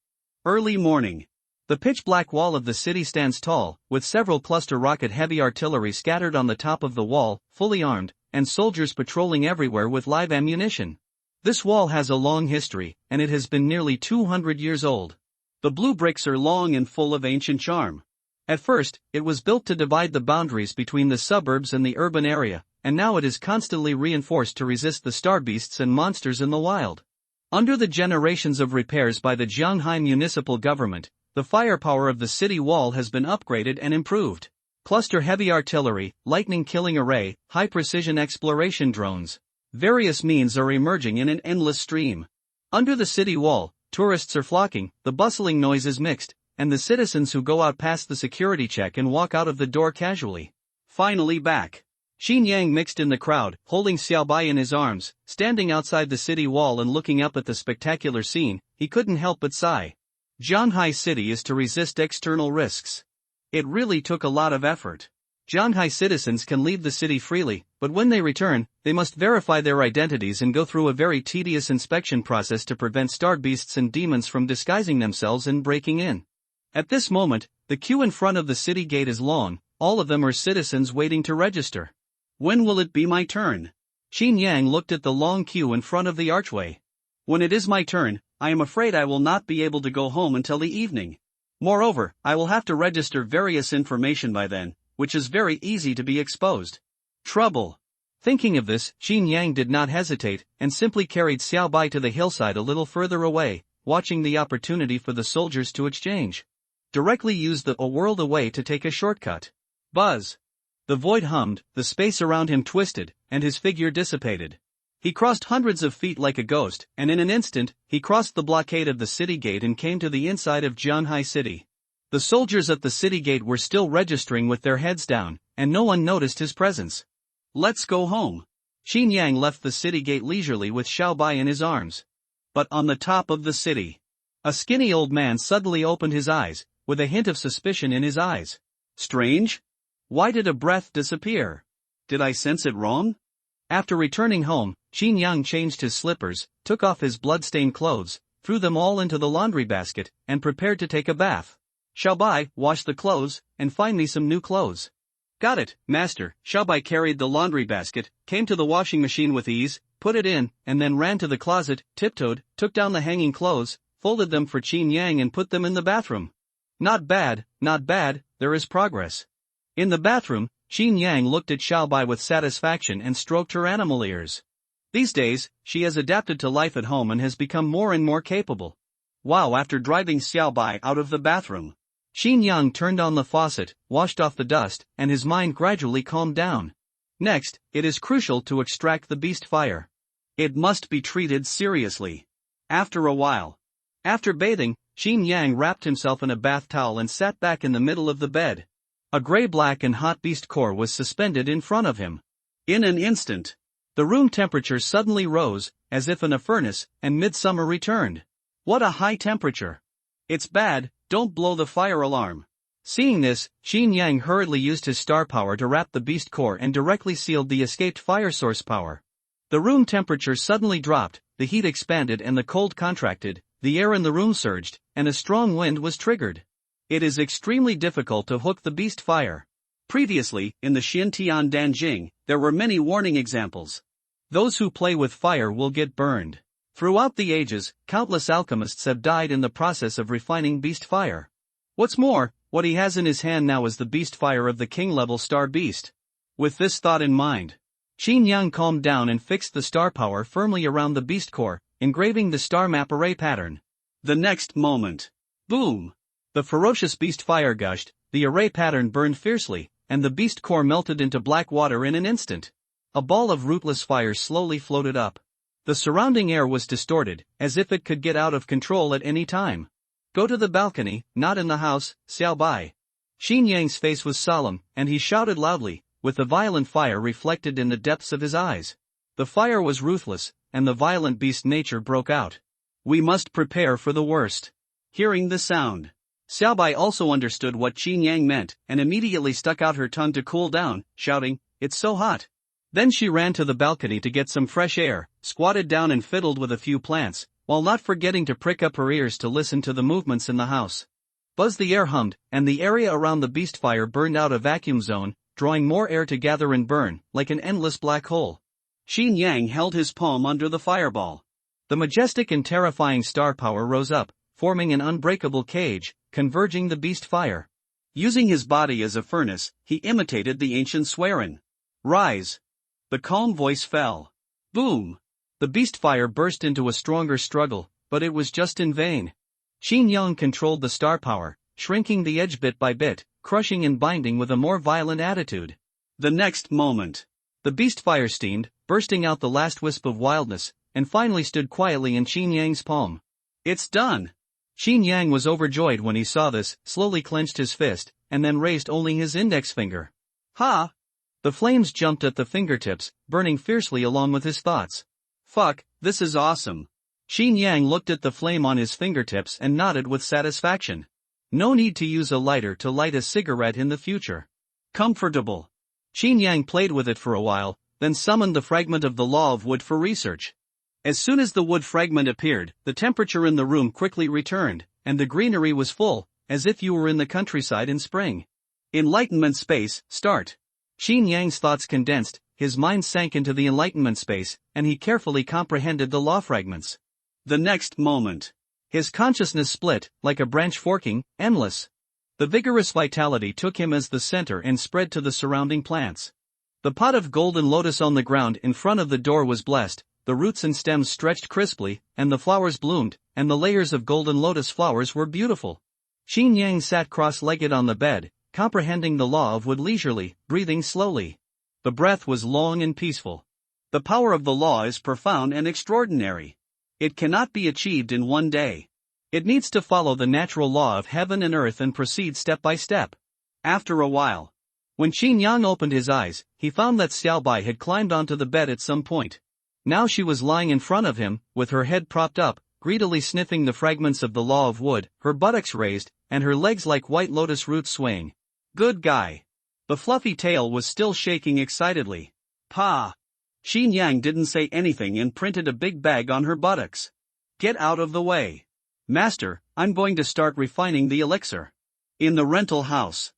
S1: Early morning. The pitch-black wall of the city stands tall, with several cluster rocket heavy artillery scattered on the top of the wall, fully armed, and soldiers patrolling everywhere with live ammunition. This wall has a long history, and it has been nearly 200 years old. The blue bricks are long and full of ancient charm. At first, it was built to divide the boundaries between the suburbs and the urban area, and now it is constantly reinforced to resist the star beasts and monsters in the wild. Under the generations of repairs by the Shanghai municipal government, the firepower of the city wall has been upgraded and improved. Cluster heavy artillery, lightning killing array, high-precision exploration drones. Various means are emerging in an endless stream. Under the city wall, tourists are flocking, the bustling noise is mixed, and the citizens who go out pass the security check and walk out of the door casually. Finally back. Xin Yang mixed in the crowd, holding Xiaobai in his arms, standing outside the city wall and looking up at the spectacular scene. He couldn't help but sigh. Shanghai City is to resist external risks. It really took a lot of effort. Shanghai citizens can leave the city freely, but when they return, they must verify their identities and go through a very tedious inspection process to prevent star beasts and demons from disguising themselves and breaking in. At this moment, the queue in front of the city gate is long, all of them are citizens waiting to register. When will it be my turn? Xin Yang looked at the long queue in front of the archway. When it is my turn, I am afraid I will not be able to go home until the evening. Moreover, I will have to register various information by then, which is very easy to be exposed. Trouble. Thinking of this, Xin Yang did not hesitate, and simply carried Xiaobai to the hillside a little further away, watching the opportunity for the soldiers to exchange. Directly used the a world away to take a shortcut. Buzz. The void hummed, the space around him twisted, and his figure dissipated. He crossed hundreds of feet like a ghost, and in an instant, he crossed the blockade of the city gate and came to the inside of Shanghai City. The soldiers at the city gate were still registering with their heads down, and no one noticed his presence. Let's go home. Xin Yang left the city gate leisurely with Xiaobai in his arms. But on the top of the city, a skinny old man suddenly opened his eyes, with a hint of suspicion in his eyes. Strange? Why did a breath disappear? Did I sense it wrong? After returning home, Xin Yang changed his slippers, took off his blood-stained clothes, threw them all into the laundry basket, and prepared to take a bath. Xiaobai, wash the clothes, and find me some new clothes. Got it, master. Xiaobai carried the laundry basket, came to the washing machine with ease, put it in, and then ran to the closet, tiptoed, took down the hanging clothes, folded them for Xin Yang and put them in the bathroom. Not bad, there is progress. In the bathroom, Xin Yang looked at Xiaobai with satisfaction and stroked her animal ears. These days, she has adapted to life at home and has become more and more capable. Wow! After driving Xiaobai out of the bathroom, Xin Yang turned on the faucet, washed off the dust, and his mind gradually calmed down. Next, it is crucial to extract the beast fire. It must be treated seriously. After a while. After bathing, Xin Yang wrapped himself in a bath towel and sat back in the middle of the bed. A gray-black and hot beast core was suspended in front of him. In an instant, the room temperature suddenly rose, as if in a furnace, and midsummer returned. What a high temperature! It's bad, don't blow the fire alarm. Seeing this, Xin Yang hurriedly used his star power to wrap the beast core and directly sealed the escaped fire source power. The room temperature suddenly dropped, the heat expanded and the cold contracted, the air in the room surged, and a strong wind was triggered. It is extremely difficult to hook the beast fire. Previously, in the Xintian Danjing, there were many warning examples. Those who play with fire will get burned. Throughout the ages, countless alchemists have died in the process of refining beast fire. What's more, what he has in his hand now is the beast fire of the king-level star beast. With this thought in mind, Xin Yang calmed down and fixed the star power firmly around the beast core, engraving the star map array pattern. The next moment, boom! The ferocious beast fire gushed, the array pattern burned fiercely, and the beast core melted into black water in an instant. A ball of rootless fire slowly floated up. The surrounding air was distorted, as if it could get out of control at any time. Go to the balcony, not in the house, Xiaobai. Xin Yang's face was solemn, and he shouted loudly, with the violent fire reflected in the depths of his eyes. The fire was ruthless, and the violent beast nature broke out. We must prepare for the worst. Hearing the sound, Xiaobai also understood what Qin Yang meant and immediately stuck out her tongue to cool down, shouting, "It's so hot." Then she ran to the balcony to get some fresh air, squatted down and fiddled with a few plants, while not forgetting to prick up her ears to listen to the movements in the house. Buzz the air hummed, and the area around the beast fire burned out a vacuum zone, drawing more air to gather and burn, like an endless black hole. Qin Yang held his palm under the fireball. The majestic and terrifying star power rose up, forming an unbreakable cage, converging the beast fire. Using his body as a furnace, he imitated the ancient swearing. "Rise!" The calm voice fell. Boom! The beast fire burst into a stronger struggle, but it was just in vain. Qin Yang controlled the star power, shrinking the edge bit by bit, crushing and binding with a more violent attitude. The next moment, the beast fire steamed, bursting out the last wisp of wildness, and finally stood quietly in Qin Yang's palm. "It's done!" Qin Yang was overjoyed when he saw this, slowly clenched his fist, and then raised only his index finger. "Ha!" The flames jumped at the fingertips, burning fiercely along with his thoughts. "Fuck, this is awesome." Qin Yang looked at the flame on his fingertips and nodded with satisfaction. No need to use a lighter to light a cigarette in the future. Comfortable. Qin Yang played with it for a while, then summoned the fragment of the law of wood for research. As soon as the wood fragment appeared, the temperature in the room quickly returned, and the greenery was full, as if you were in the countryside in spring. Enlightenment space, start. Qin Yang's thoughts condensed, his mind sank into the enlightenment space, and he carefully comprehended the law fragments. The next moment, his consciousness split, like a branch forking, endless. The vigorous vitality took him as the center and spread to the surrounding plants. The pot of golden lotus on the ground in front of the door was blessed, the roots and stems stretched crisply, and the flowers bloomed, and the layers of golden lotus flowers were beautiful. Qin Yang sat cross-legged on the bed, comprehending the law of wood leisurely, breathing slowly. The breath was long and peaceful. The power of the law is profound and extraordinary. It cannot be achieved in one day. It needs to follow the natural law of heaven and earth and proceed step by step. After a while, when Qin Yang opened his eyes, he found that Xiaobai had climbed onto the bed at some point. Now she was lying in front of him, with her head propped up, greedily sniffing the fragments of the law of wood, her buttocks raised, and her legs like white lotus roots swaying. Good guy. The fluffy tail was still shaking excitedly. Pa! Qin Yang didn't say anything and printed a big bag on her buttocks. Get out of the way. Master, I'm going to start refining the elixir. In the rental house.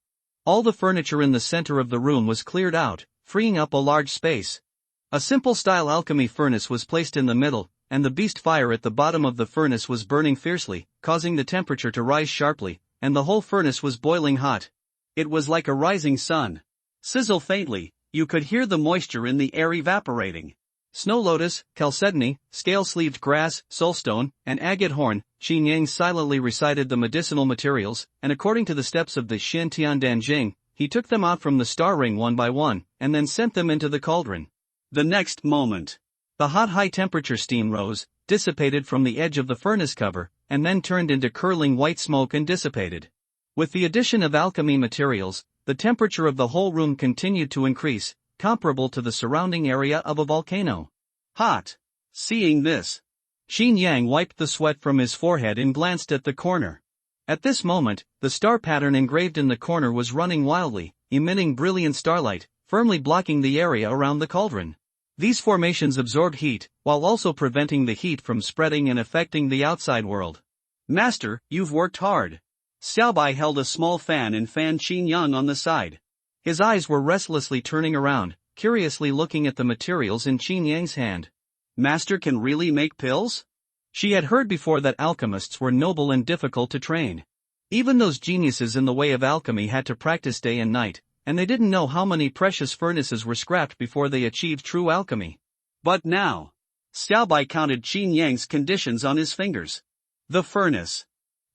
S1: All the furniture in the center of the room was cleared out, freeing up a large space. A simple style alchemy furnace was placed in the middle, and the beast fire at the bottom of the furnace was burning fiercely, causing the temperature to rise sharply, and the whole furnace was boiling hot. It was like a rising sun. Sizzle faintly, you could hear the moisture in the air evaporating. Snow lotus, chalcedony, scale-sleeved grass, soulstone, and agate horn. Qin Yang silently recited the medicinal materials, and according to the steps of the Xin Tian Dan Jing, he took them out from the star ring one by one, and then sent them into the cauldron. The next moment, the hot high-temperature steam rose, dissipated from the edge of the furnace cover, and then turned into curling white smoke and dissipated. With the addition of alchemy materials, the temperature of the whole room continued to increase, comparable to the surrounding area of a volcano. Hot. Seeing this, Qin Yang wiped the sweat from his forehead and glanced at the corner. At this moment, the star pattern engraved in the corner was running wildly, emitting brilliant starlight, firmly blocking the area around the cauldron. These formations absorbed heat, while also preventing the heat from spreading and affecting the outside world. Master, you've worked hard. Xiaobai held a small fan and fanned Qin Yang on the side. His eyes were restlessly turning around, curiously looking at the materials in Qin Yang's hand. Master can really make pills? She had heard before that alchemists were noble and difficult to train. Even those geniuses in the way of alchemy had to practice day and night, and they didn't know how many precious furnaces were scrapped before they achieved true alchemy. But now, Xiaobai counted Qin Yang's conditions on his fingers. The furnace.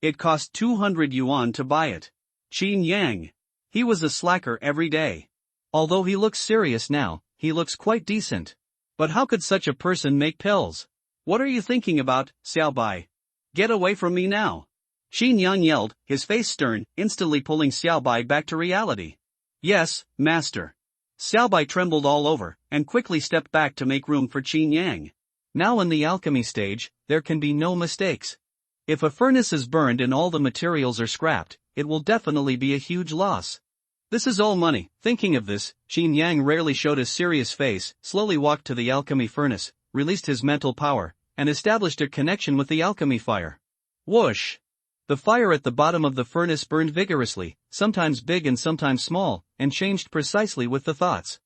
S1: It cost 200 yuan to buy it. Qin Yang. He was a slacker every day. Although he looks serious now, he looks quite decent. But how could such a person make pills? What are you thinking about, Xiaobai? Get away from me now. Qin Yang yelled, his face stern, instantly pulling Xiaobai back to reality. Yes, master. Xiaobai trembled all over, and quickly stepped back to make room for Qin Yang. Now in the alchemy stage, there can be no mistakes. If a furnace is burned and all the materials are scrapped, it will definitely be a huge loss. This is all money. Thinking of this, Qin Yang rarely showed a serious face, slowly walked to the alchemy furnace, released his mental power, and established a connection with the alchemy fire. Whoosh! The fire at the bottom of the furnace burned vigorously, sometimes big and sometimes small, and changed precisely with the thoughts.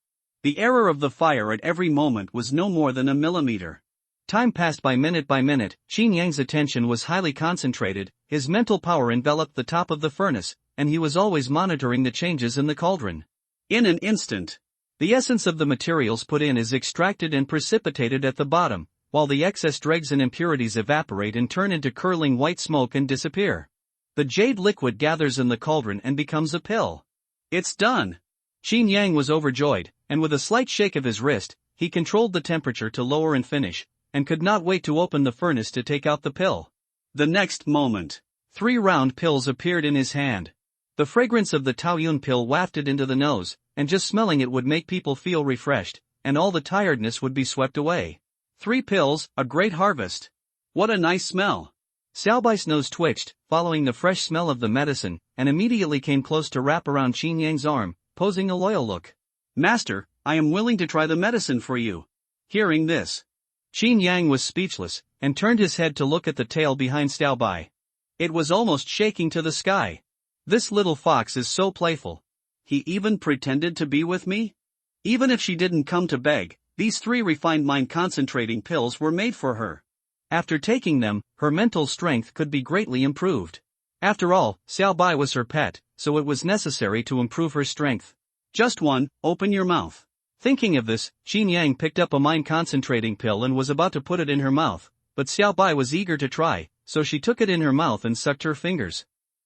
S1: The error of the fire at every moment was no more than a millimeter. Time passed by minute, Qin Yang's attention was highly concentrated, his mental power enveloped the top of the furnace, and he was always monitoring the changes in the cauldron. In an instant, the essence of the materials put in is extracted and precipitated at the bottom, while the excess dregs and impurities evaporate and turn into curling white smoke and disappear. The jade liquid gathers in the cauldron and becomes a pill. It's done! Qin Yang was overjoyed, and with a slight shake of his wrist, he controlled the temperature to lower and finish, and could not wait to open the furnace to take out the pill. The next moment, 3 round pills appeared in his hand. The fragrance of the Taoyuan pill wafted into the nose, and just smelling it would make people feel refreshed, and all the tiredness would be swept away. 3 pills, a great harvest. What a nice smell. Xiaobai's nose twitched, following the fresh smell of the medicine, and immediately came close to wrap around Qin Yang's arm, posing a loyal look. Master, I am willing to try the medicine for you. Hearing this, Qin Yang was speechless, and turned his head to look at the tail behind Xiaobai. It was almost shaking to the sky. This little fox is so playful. He even pretended to be with me? Even if she didn't come to beg, these 3 refined mind concentrating pills were made for her. After taking them, her mental strength could be greatly improved. After all, Xiaobai was her pet, so it was necessary to improve her strength. Just one, open your mouth. Thinking of this, Qin Yang picked up a mind-concentrating pill and was about to put it in her mouth, but Xiaobai was eager to try, so she took it in her mouth and sucked her fingers.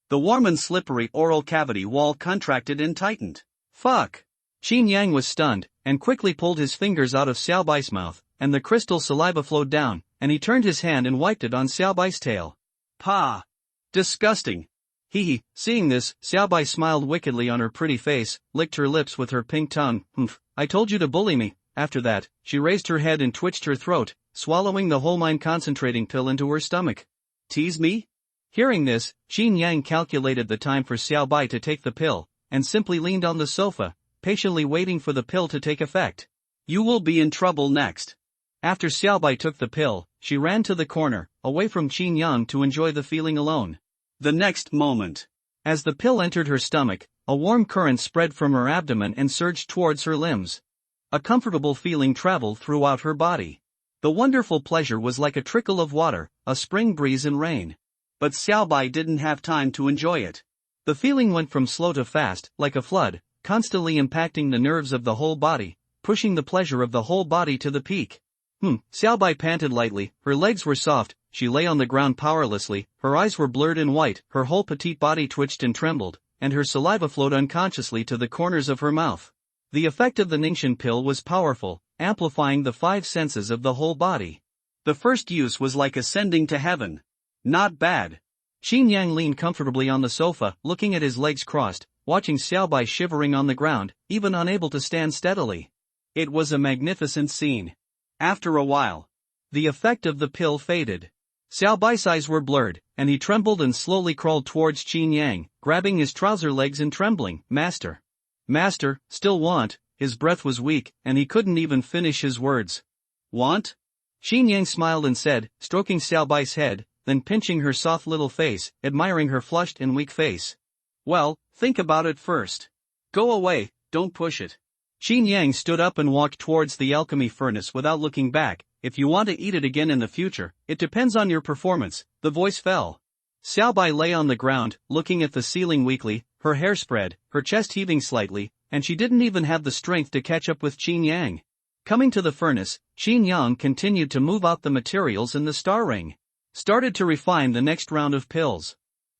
S1: The warm and slippery oral cavity wall contracted and tightened. Fuck! Qin Yang was stunned, and quickly pulled his fingers out of Xiaobai's mouth, and the crystal saliva flowed down, and he turned his hand and wiped it on Xiaobai's tail. Pah! Disgusting! Hee. Seeing this, Xiaobai smiled wickedly on her pretty face, licked her lips with her pink tongue. I told you to bully me. After that, she raised her head and twitched her throat, swallowing the whole mind-concentrating pill into her stomach. Tease me? Hearing this, Qin Yang calculated the time for Xiaobai to take the pill, and simply leaned on the sofa, patiently waiting for the pill to take effect. You will be in trouble next. After Xiaobai took the pill, she ran to the corner, away from Qin Yang to enjoy the feeling alone. The next moment, as the pill entered her stomach, a warm current spread from her abdomen and surged towards her limbs. A comfortable feeling traveled throughout her body. The wonderful pleasure was like a trickle of water, a spring breeze in rain. But Xiaobai didn't have time to enjoy it. The feeling went from slow to fast, like a flood, constantly impacting the nerves of the whole body, pushing the pleasure of the whole body to the peak. Xiaobai panted lightly, her legs were soft, she lay on the ground powerlessly, her eyes were blurred and white, her whole petite body twitched and trembled, and her saliva flowed unconsciously to the corners of her mouth. The effect of the Ningxian pill was powerful, amplifying the 5 senses of the whole body. The first use was like ascending to heaven. Not bad. Qin Yang leaned comfortably on the sofa, looking at his legs crossed, watching Xiaobai shivering on the ground, even unable to stand steadily. It was a magnificent scene. After a while, the effect of the pill faded. Xiaobai's eyes were blurred, and he trembled and slowly crawled towards Qin Yang, grabbing his trouser legs and trembling. Master, still want. His breath was weak, and he couldn't even finish his words. Want? Qin Yang smiled and said, stroking Xiaobai's head, then pinching her soft little face, admiring her flushed and weak face. Well, think about it first. Go away, don't push it. Qin Yang stood up and walked towards the alchemy furnace without looking back. If you want to eat it again in the future, it depends on your performance. The voice fell. Xiaobai lay on the ground, looking at the ceiling weakly, her hair spread, her chest heaving slightly, and she didn't even have the strength to catch up with Qin Yang. Coming to the furnace, Qin Yang continued to move out the materials in the star ring. Started to refine the next round of pills.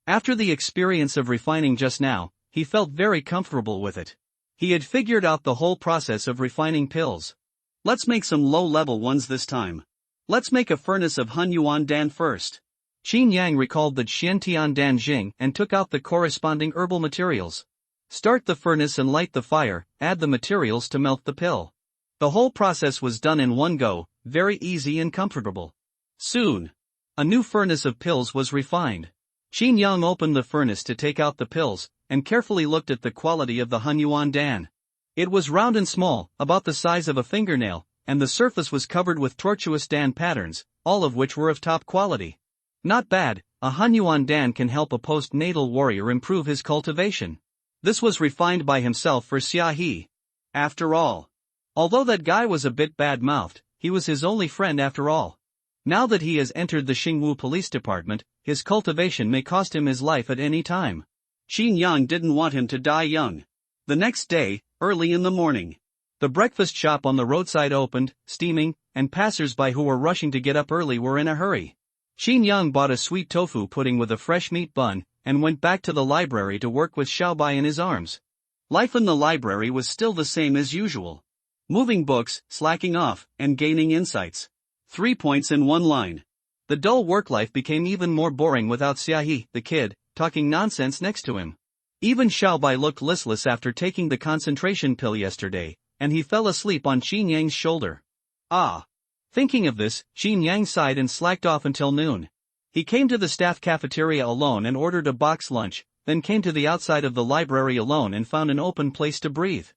S1: After the experience of refining just now, he felt very comfortable with it. He had figured out the whole process of refining pills. Let's make some low-level ones this time. Let's make a furnace of Hunyuan Dan first. Qin Yang recalled the Xiantian Dan Jing and took out the corresponding herbal materials. Start the furnace and light the fire, add the materials to melt the pill. The whole process was done in one go, very easy and comfortable. Soon, a new furnace of pills was refined. Qin Yang opened the furnace to take out the pills, and carefully looked at the quality of the Hunyuan Dan. It was round and small, about the size of a fingernail, and the surface was covered with tortuous Dan patterns, all of which were of top quality. Not bad, a Hunyuan Dan can help a postnatal warrior improve his cultivation. This was refined by himself for Xia He. After all. Although that guy was a bit bad-mouthed, he was his only friend after all. Now that he has entered the Xingwu Police Department, his cultivation may cost him his life at any time. Qin Yang didn't want him to die young. The next day, early in the morning, the breakfast shop on the roadside opened, steaming, and passers-by who were rushing to get up early were in a hurry. Qin Yang bought a sweet tofu pudding with a fresh meat bun, and went back to the library to work with Xiaobai in his arms. Life in the library was still the same as usual. Moving books, slacking off, and gaining insights. 3 points in one line. The dull work life became even more boring without Xiaohi, the kid, talking nonsense next to him. Even Xiaobai looked listless after taking the concentration pill yesterday, and he fell asleep on Qin Yang's shoulder. Ah! Thinking of this, Qin Yang sighed and slacked off until noon. He came to the staff cafeteria alone and ordered a box lunch, then came to the outside of the library alone and found an open place to breathe.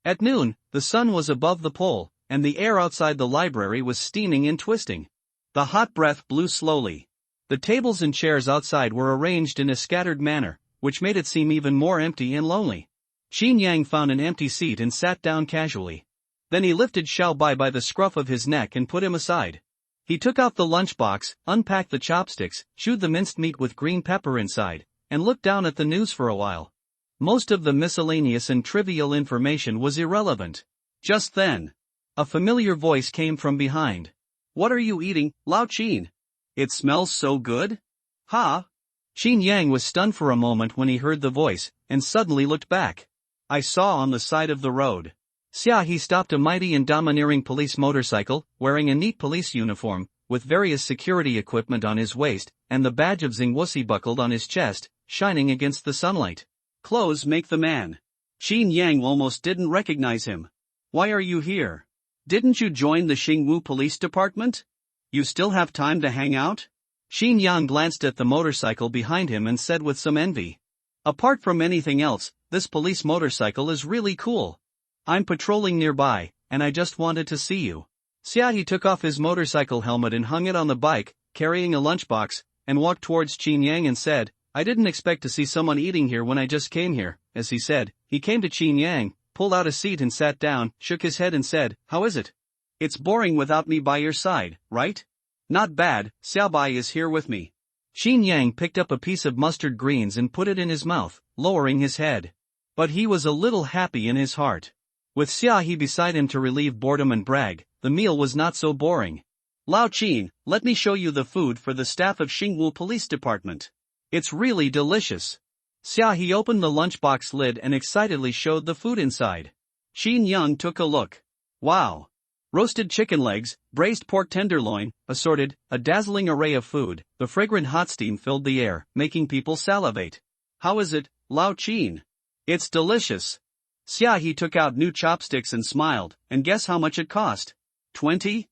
S1: At noon, the sun was above the pole, and the air outside the library was steaming and twisting. The hot breath blew slowly. The tables and chairs outside were arranged in a scattered manner, which made it seem even more empty and lonely. Qin Yang found an empty seat and sat down casually. Then he lifted Xiaobai by the scruff of his neck and put him aside. He took out the lunchbox, unpacked the chopsticks, chewed the minced meat with green pepper inside, and looked down at the news for a while. Most of the miscellaneous and trivial information was irrelevant. Just then, a familiar voice came from behind. "What are you eating, Lao Qin? It smells so good." "Ha!" Qin Yang was stunned for a moment when he heard the voice, and suddenly looked back. I saw on the side of the road. Xia He stopped a mighty and domineering police motorcycle, wearing a neat police uniform, with various security equipment on his waist, and the badge of Xingwusi buckled on his chest, shining against the sunlight. Clothes make the man. Qin Yang almost didn't recognize him. "Why are you here? Didn't you join the Xingwu Police Department? You still have time to hang out?" Qin Yang glanced at the motorcycle behind him and said with some envy. "Apart from anything else, this police motorcycle is really cool. I'm patrolling nearby, and I just wanted to see you." Xiaohi took off his motorcycle helmet and hung it on the bike, carrying a lunchbox, and walked towards Qin Yang and said, "I didn't expect to see someone eating here when I just came here." As he said, he came to Qin Yang, pulled out a seat and sat down, shook his head and said, "How is it? It's boring without me by your side, right?" "Not bad, Xiaobai is here with me." Qin Yang picked up a piece of mustard greens and put it in his mouth, lowering his head. But he was a little happy in his heart. With Xiaohi beside him to relieve boredom and brag, the meal was not so boring. "Lao Qin, let me show you the food for the staff of Xingwu Police Department. It's really delicious." Xiaohi opened the lunchbox lid and excitedly showed the food inside. Qin Yang took a look. Wow! Roasted chicken legs, braised pork tenderloin, assorted, a dazzling array of food. The fragrant hot steam filled the air, making people salivate. "How is it, Lao Qin?" "It's delicious." Xiaohi took out new chopsticks and smiled, "And guess how much it cost? 20?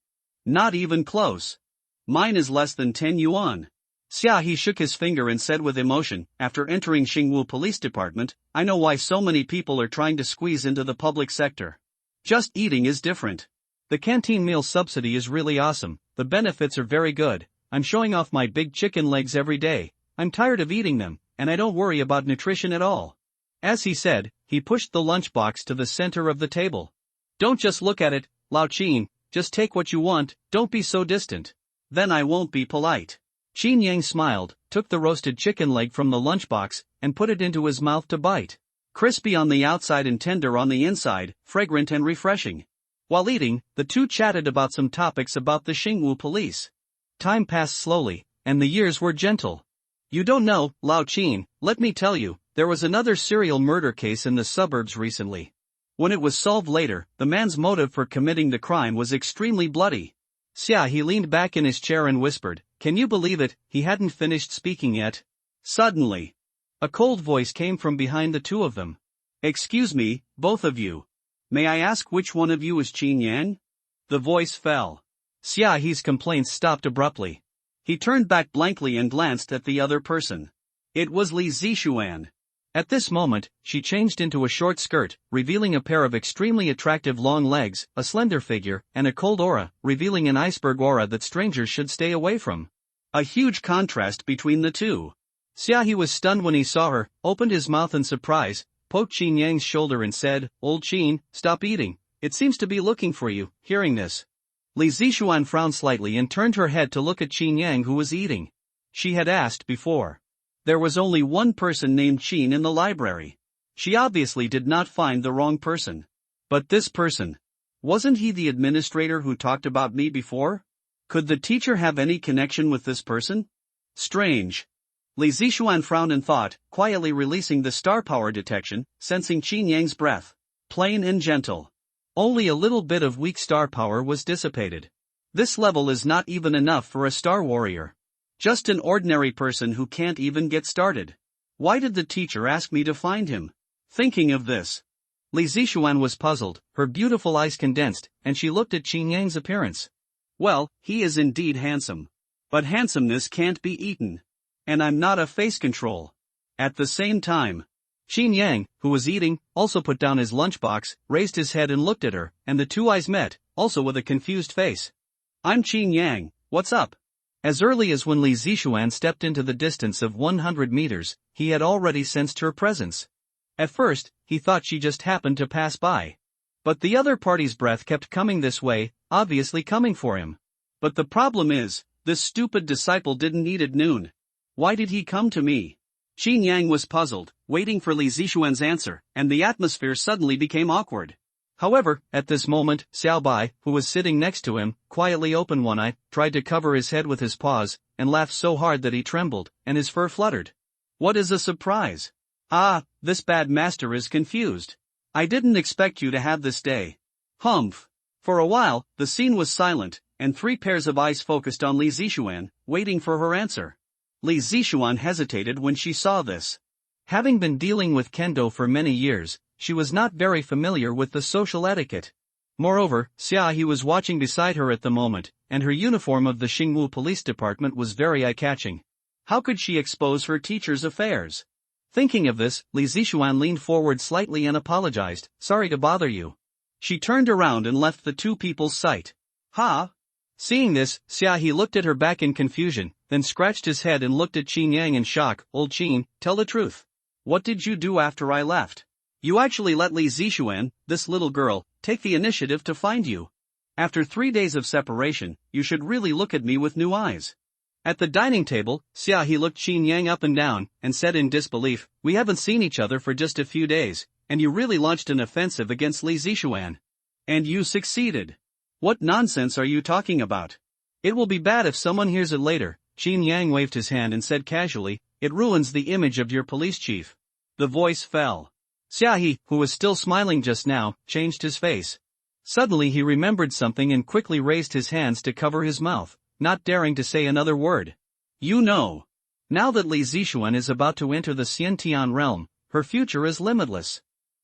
S1: Not even close. Mine is less than 10 yuan. Xiaohi shook his finger and said with emotion, "After entering Xingwu Police Department, I know why so many people are trying to squeeze into the public sector. Just eating is different. The canteen meal subsidy is really awesome, the benefits are very good, I'm showing off my big chicken legs every day, I'm tired of eating them, and I don't worry about nutrition at all." As he said, he pushed the lunchbox to the center of the table. "Don't just look at it, Lao Qin, just take what you want, don't be so distant. Then I won't be polite." Qin Yang smiled, took the roasted chicken leg from the lunchbox, and put it into his mouth to bite. Crispy on the outside and tender on the inside, fragrant and refreshing. While eating, the two chatted about some topics about the Xingwu police. Time passed slowly, and the years were gentle. "You don't know, Lao Qin, let me tell you, there was another serial murder case in the suburbs recently. When it was solved later, the man's motive for committing the crime was extremely bloody." He leaned back in his chair and whispered, "Can you believe it, he hadn't finished speaking yet." Suddenly, a cold voice came from behind the two of them. "Excuse me, both of you. May I ask which one of you is Qin Yang?" The voice fell. Xia He's complaints stopped abruptly. He turned back blankly and glanced at the other person. It was Li Zixuan. At this moment, she changed into a short skirt, revealing a pair of extremely attractive long legs, a slender figure, and a cold aura, revealing an iceberg aura that strangers should stay away from. A huge contrast between the two. Xia He was stunned when he saw her, opened his mouth in surprise, poked Qin Yang's shoulder and said, "Old Qin, stop eating, it seems to be looking for you." Hearing this, Li Zixuan frowned slightly and turned her head to look at Qin Yang, who was eating. She had asked before. There was only one person named Qin in the library. She obviously did not find the wrong person. But this person. Wasn't he the administrator who talked about me before? Could the teacher have any connection with this person? Strange. Li Zixuan frowned and thought, quietly releasing the star power detection, sensing Qin Yang's breath. Plain and gentle. Only a little bit of weak star power was dissipated. This level is not even enough for a star warrior. Just an ordinary person who can't even get started. Why did the teacher ask me to find him? Thinking of this, Li Zixuan was puzzled, her beautiful eyes condensed, and she looked at Qin Yang's appearance. Well, he is indeed handsome. But handsomeness can't be eaten. And I'm not a face control. At the same time, Qin Yang, who was eating, also put down his lunchbox, raised his head and looked at her, and the two eyes met, also with a confused face. I'm Qin Yang, what's up? As early as when Li Zixuan stepped into the distance of 100 meters, he had already sensed her presence. At first, he thought she just happened to pass by. But the other party's breath kept coming this way, obviously coming for him. But the problem is, this stupid disciple didn't eat at noon. Why did he come to me? Qin Yang was puzzled, waiting for Li Zixuan's answer, and the atmosphere suddenly became awkward. However, at this moment, Xiao Bai, who was sitting next to him, quietly opened one eye, tried to cover his head with his paws, and laughed so hard that he trembled, and his fur fluttered. What is a surprise? Ah, this bad master is confused. I didn't expect you to have this day. Humph. For a while, the scene was silent, and 3 pairs of eyes focused on Li Zixuan, waiting for her answer. Li Zixuan hesitated when she saw this. Having been dealing with kendo for many years, she was not very familiar with the social etiquette. Moreover, Xia He was watching beside her at the moment, and her uniform of the Xingwu Police Department was very eye-catching. How could she expose her teacher's affairs? Thinking of this, Li Zixuan leaned forward slightly and apologized, "Sorry to bother you." She turned around and left the two people's sight. Ha! Seeing this, Xia He looked at her back in confusion, then scratched his head and looked at Qin Yang in shock. "Old Qin, tell the truth. What did you do after I left? You actually let Li Zixuan, this little girl, take the initiative to find you. After 3 days of separation, you should really look at me with new eyes." At the dining table, Xia He looked Qin Yang up and down, and said in disbelief, "We haven't seen each other for just a few days, and you really launched an offensive against Li Zixuan. And you succeeded. What nonsense are you talking about? It will be bad if someone hears it later." Qin Yang waved his hand and said casually, "It ruins the image of your police chief." The voice fell. Xia He, who was still smiling just now, changed his face. Suddenly he remembered something and quickly raised his hands to cover his mouth, not daring to say another word. You know. Now that Li Zixuan is about to enter the Xiantian realm, her future is limitless.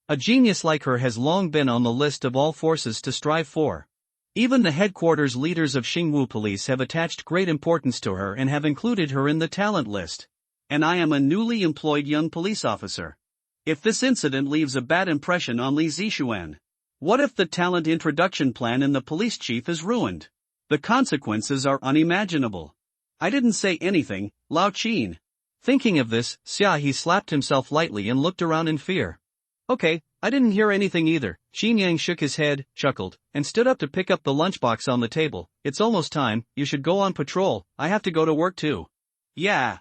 S1: A genius like her has long been on the list of all forces to strive for. Even the headquarters leaders of Xingwu Police have attached great importance to her and have included her in the talent list. And I am a newly employed young police officer. If this incident leaves a bad impression on Li Zixuan, what if the talent introduction plan in the police chief is ruined? The consequences are unimaginable. I didn't say anything, Lao Qin. Thinking of this, Xia He slapped himself lightly and looked around in fear. Okay, I didn't hear anything either. Qin Yang shook his head, chuckled, and stood up to pick up the lunchbox on the table. It's almost time, you should go on patrol, I have to go to work too. Yeah.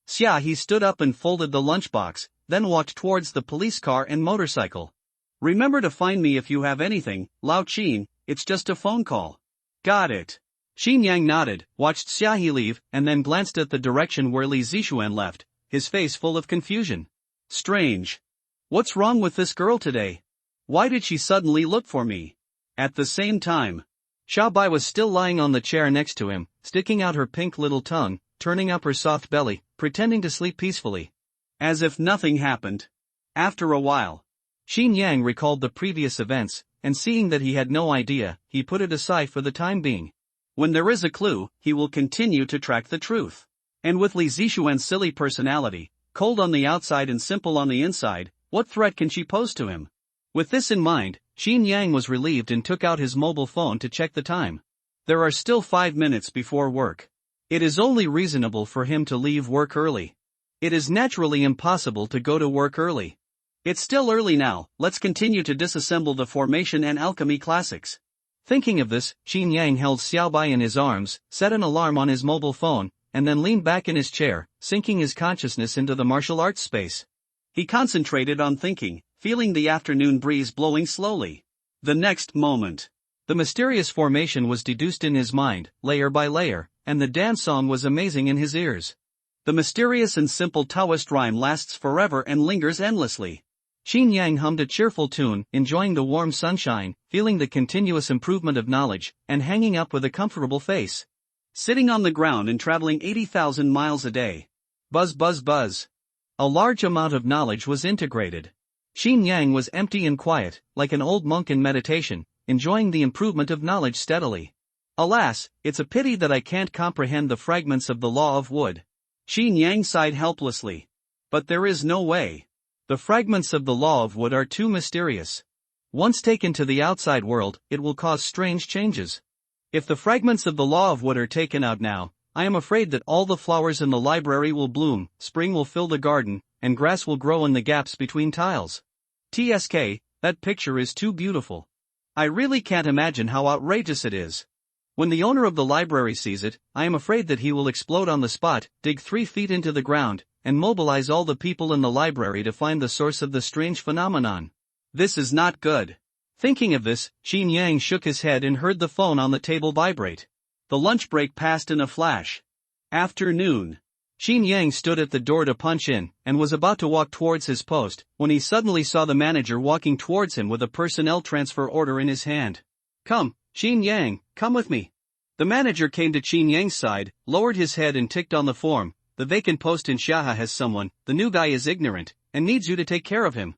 S1: Xia He stood up and folded the lunchbox, then walked towards the police car and motorcycle. Remember to find me if you have anything, Lao Qin, it's just a phone call. Got it. Qin Yang nodded, watched Xia He leave, and then glanced at the direction where Li Zixuan left, his face full of confusion. Strange. What's wrong with this girl today? Why did she suddenly look for me? At the same time, Xiao Bai was still lying on the chair next to him, sticking out her pink little tongue, turning up her soft belly, pretending to sleep peacefully. As if nothing happened. After a while, Qin Yang recalled the previous events, and seeing that he had no idea, he put it aside for the time being. When there is a clue, he will continue to track the truth. And with Li Zixuan's silly personality, cold on the outside and simple on the inside, what threat can she pose to him? With this in mind, Xin Yang was relieved and took out his mobile phone to check the time. There are still 5 minutes before work. It is only reasonable for him to leave work early. It is naturally impossible to go to work early. It's still early now, let's continue to disassemble the formation and alchemy classics. Thinking of this, Xin Yang held Xiaobai in his arms, set an alarm on his mobile phone, and then leaned back in his chair, sinking his consciousness into the martial arts space. He concentrated on thinking, feeling the afternoon breeze blowing slowly. The next moment, the mysterious formation was deduced in his mind, layer by layer, and the dance song was amazing in his ears. The mysterious and simple Taoist rhyme lasts forever and lingers endlessly. Xin Yang hummed a cheerful tune, enjoying the warm sunshine, feeling the continuous improvement of knowledge, and hanging up with a comfortable face. Sitting on the ground and traveling 80,000 miles a day. Buzz buzz buzz. A large amount of knowledge was integrated. Xin Yang was empty and quiet, like an old monk in meditation, enjoying the improvement of knowledge steadily. Alas, it's a pity that I can't comprehend the fragments of the law of wood. Xin Yang sighed helplessly. But there is no way. The fragments of the law of wood are too mysterious. Once taken to the outside world, it will cause strange changes. If the fragments of the law of wood are taken out now, I am afraid that all the flowers in the library will bloom, spring will fill the garden, and grass will grow in the gaps between tiles. TSK, that picture is too beautiful. I really can't imagine how outrageous it is. When the owner of the library sees it, I am afraid that he will explode on the spot, dig 3 feet into the ground, and mobilize all the people in the library to find the source of the strange phenomenon. This is not good. Thinking of this, Xin Yang shook his head and heard the phone on the table vibrate. The lunch break passed in a flash. Afternoon. Xin Yang stood at the door to punch in, and was about to walk towards his post, when he suddenly saw the manager walking towards him with a personnel transfer order in his hand. Come, Xin Yang, come with me. The manager came to Xin Yang's side, lowered his head and ticked on the form. The vacant post in Shaha has someone, the new guy is ignorant, and needs you to take care of him.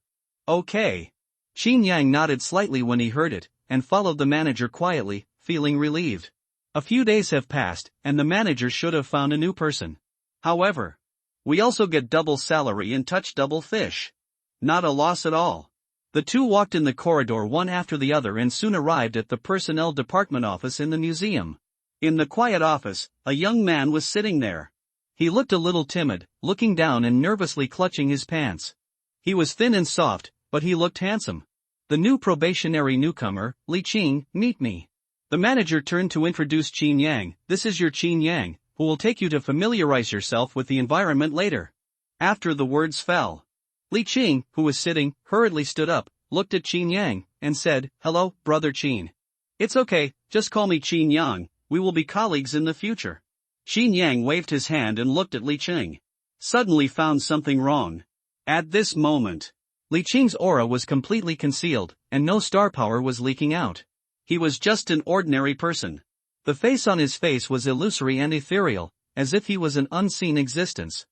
S1: Okay. Xin Yang nodded slightly when he heard it, and followed the manager quietly, feeling relieved. A few days have passed, and the manager should have found a new person. However, we also get double salary and touch double fish. Not a loss at all. The two walked in the corridor one after the other and soon arrived at the personnel department office in the museum. In the quiet office, a young man was sitting there. He looked a little timid, looking down and nervously clutching his pants. He was thin and soft, but he looked handsome. The new probationary newcomer, Li Qing, meet me. The manager turned to introduce Xin Yang. This is your Xin Yang, who will take you to familiarize yourself with the environment later. After the words fell, Li Qing, who was sitting, hurriedly stood up, looked at Xin Yang, and said, Hello, brother Qin. It's okay, just call me Xin Yang, we will be colleagues in the future. Xin Yang waved his hand and looked at Li Qing. Suddenly found something wrong. At this moment, Li Qing's aura was completely concealed, and no star power was leaking out. He was just an ordinary person. The face on his face was illusory and ethereal, as if he was an unseen existence.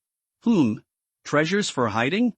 S1: Treasures for hiding?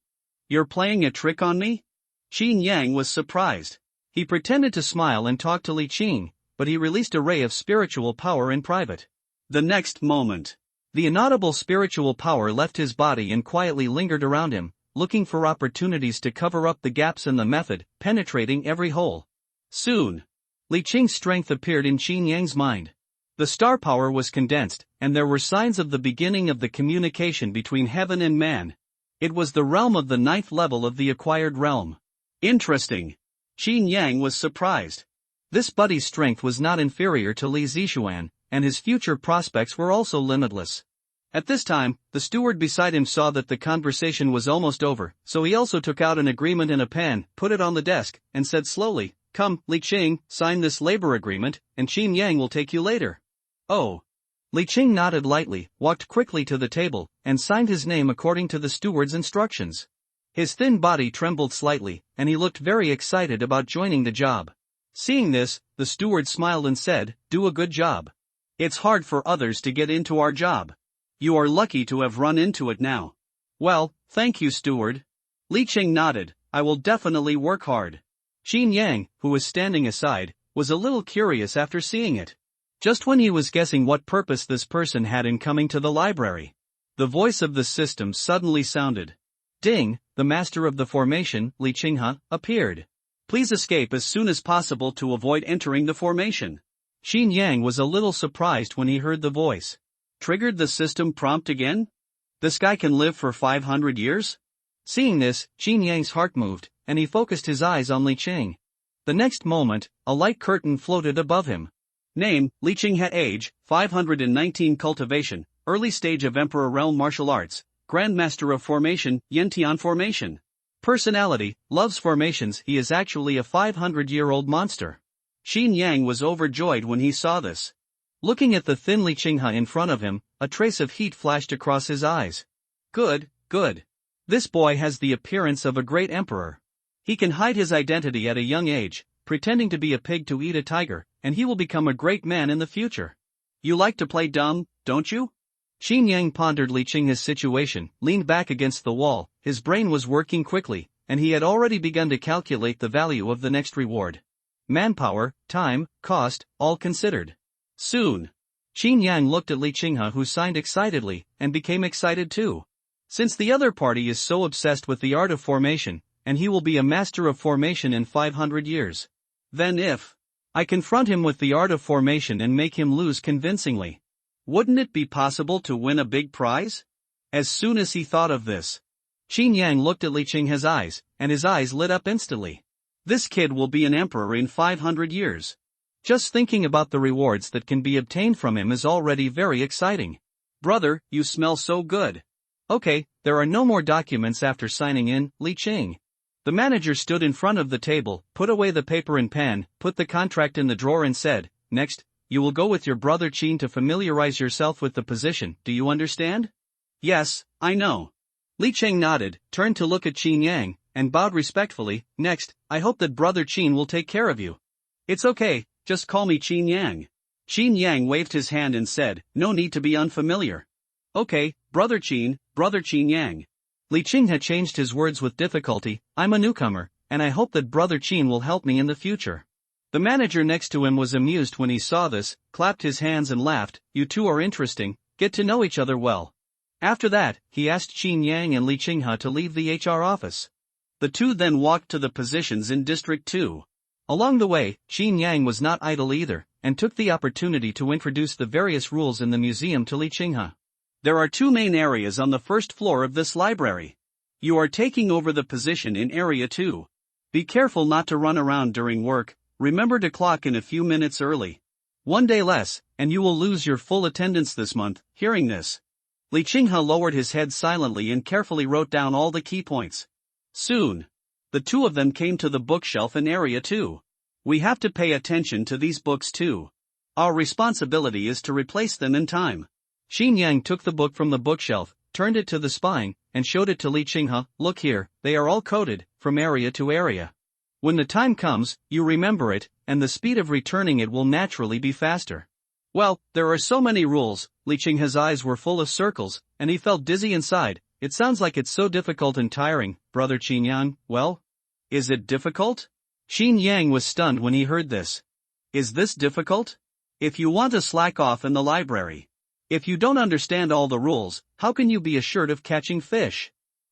S1: You're playing a trick on me? Xin Yang was surprised. He pretended to smile and talk to Li Qing, but he released a ray of spiritual power in private. The next moment, the inaudible spiritual power left his body and quietly lingered around him, looking for opportunities to cover up the gaps in the method, penetrating every hole. Soon, Li Qing's strength appeared in Xin Yang's mind. The star power was condensed, and there were signs of the beginning of the communication between heaven and man. It was the realm of the 9th level of the acquired realm. Interesting. Xin Yang was surprised. This buddy's strength was not inferior to Li Zixuan, and his future prospects were also limitless. At this time, the steward beside him saw that the conversation was almost over, so he also took out an agreement and a pen, put it on the desk, and said slowly, Come, Li Qing, sign this labor agreement, and Xin Yang will take you later. Oh. Li Qing nodded lightly, walked quickly to the table, and signed his name according to the steward's instructions. His thin body trembled slightly, and he looked very excited about joining the job. Seeing this, the steward smiled and said, Do a good job. It's hard for others to get into our job. You are lucky to have run into it now. Well, thank you, steward. Li Qing nodded, I will definitely work hard. Xin Yang, who was standing aside, was a little curious after seeing it. Just when he was guessing what purpose this person had in coming to the library, the voice of the system suddenly sounded. Ding, the master of the formation, Li Qinghe, appeared. Please escape as soon as possible to avoid entering the formation. Xin Yang was a little surprised when he heard the voice. Triggered the system prompt again? This guy can live for 500 years? Seeing this, Xin Yang's heart moved, and he focused his eyes on Li Qing. The next moment, a light curtain floated above him. Name, Li Qinghe. Age, 519. Cultivation, early stage of Emperor Realm Martial Arts, Grandmaster of Formation, Yantian Formation. Personality, loves formations. He is actually a 500-year-old monster. Xin Yang was overjoyed when he saw this. Looking at the thin Li Qinghe in front of him, a trace of heat flashed across his eyes. Good, good. This boy has the appearance of a great emperor. He can hide his identity at a young age, pretending to be a pig to eat a tiger, and he will become a great man in the future. You like to play dumb, don't you? Xin Yang pondered Li Qinghe's situation, leaned back against the wall. His brain was working quickly, and he had already begun to calculate the value of the next reward. Manpower, time, cost, all considered. Soon. Xin Yang looked at Li Qinghe, who signed excitedly, and became excited too. Since the other party is so obsessed with the art of formation, and he will be a master of formation in 500 years. Then if I confront him with the art of formation and make him lose convincingly, wouldn't it be possible to win a big prize? As soon as he thought of this, Xin Yang looked at Li Qinghe's eyes, and his eyes lit up instantly. This kid will be an emperor in 500 years. Just thinking about the rewards that can be obtained from him is already very exciting. Brother, you smell so good. Okay, there are no more documents after signing in, Li Qing. The manager stood in front of the table, put away the paper and pen, put the contract in the drawer and said, Next, you will go with your brother Qin to familiarize yourself with the position. Do you understand? Yes, I know. Li Qing nodded, turned to look at Xin Yang, and bowed respectfully. Next, I hope that brother Qin will take care of you. It's okay, just call me Xin Yang. Xin Yang waved his hand and said, No need to be unfamiliar. Okay, brother Qin Yang. Li Qing had changed his words with difficulty. I'm a newcomer, and I hope that brother Qin will help me in the future. The manager next to him was amused when he saw this, clapped his hands and laughed. You two are interesting, get to know each other well. After that, he asked Xin Yang and Li Qinghe to leave the HR office. The two then walked to the positions in District 2. Along the way, Xin Yang was not idle either, and took the opportunity to introduce the various rules in the museum to Li Qinghe. There are two main areas on the first floor of this library. You are taking over the position in Area 2. Be careful not to run around during work, remember to clock in a few minutes early. One day less, and you will lose your full attendance this month. Hearing this, Li Qinghe lowered his head silently and carefully wrote down all the key points. Soon, the two of them came to the bookshelf in Area 2. We have to pay attention to these books too. Our responsibility is to replace them in time. Xin Yang took the book from the bookshelf, turned it to the spine, and showed it to Li Qinghe. Look here, they are all coded, from area to area. When the time comes, you remember it, and the speed of returning it will naturally be faster. Well, there are so many rules. Li Qinghe's eyes were full of circles, and he felt dizzy inside. It sounds like it's so difficult and tiring, brother Xin Yang. Well, is it difficult? Xin Yang was stunned when he heard this. Is this difficult? If you want to slack off in the library. If you don't understand all the rules, how can you be assured of catching fish?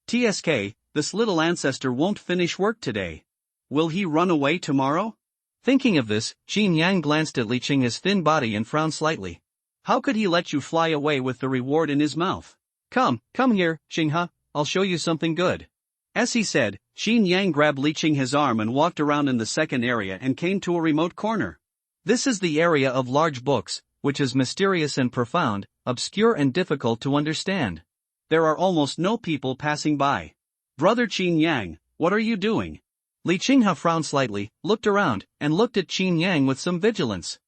S1: TSK, this little ancestor won't finish work today. Will he run away tomorrow? Thinking of this, Xin Yang glanced at Li Qinghe's thin body and frowned slightly. How could he let you fly away with the reward in his mouth? Come here, Qinghe, I'll show you something good. As he said, Xin Yang grabbed Li Qinghe's arm and walked around in the second area and came to a remote corner. This is the area of large books, which is mysterious and profound, obscure and difficult to understand. There are almost no people passing by. Brother Xin Yang, what are you doing? Li Qinghe frowned slightly, looked around, and looked at Xin Yang with some vigilance.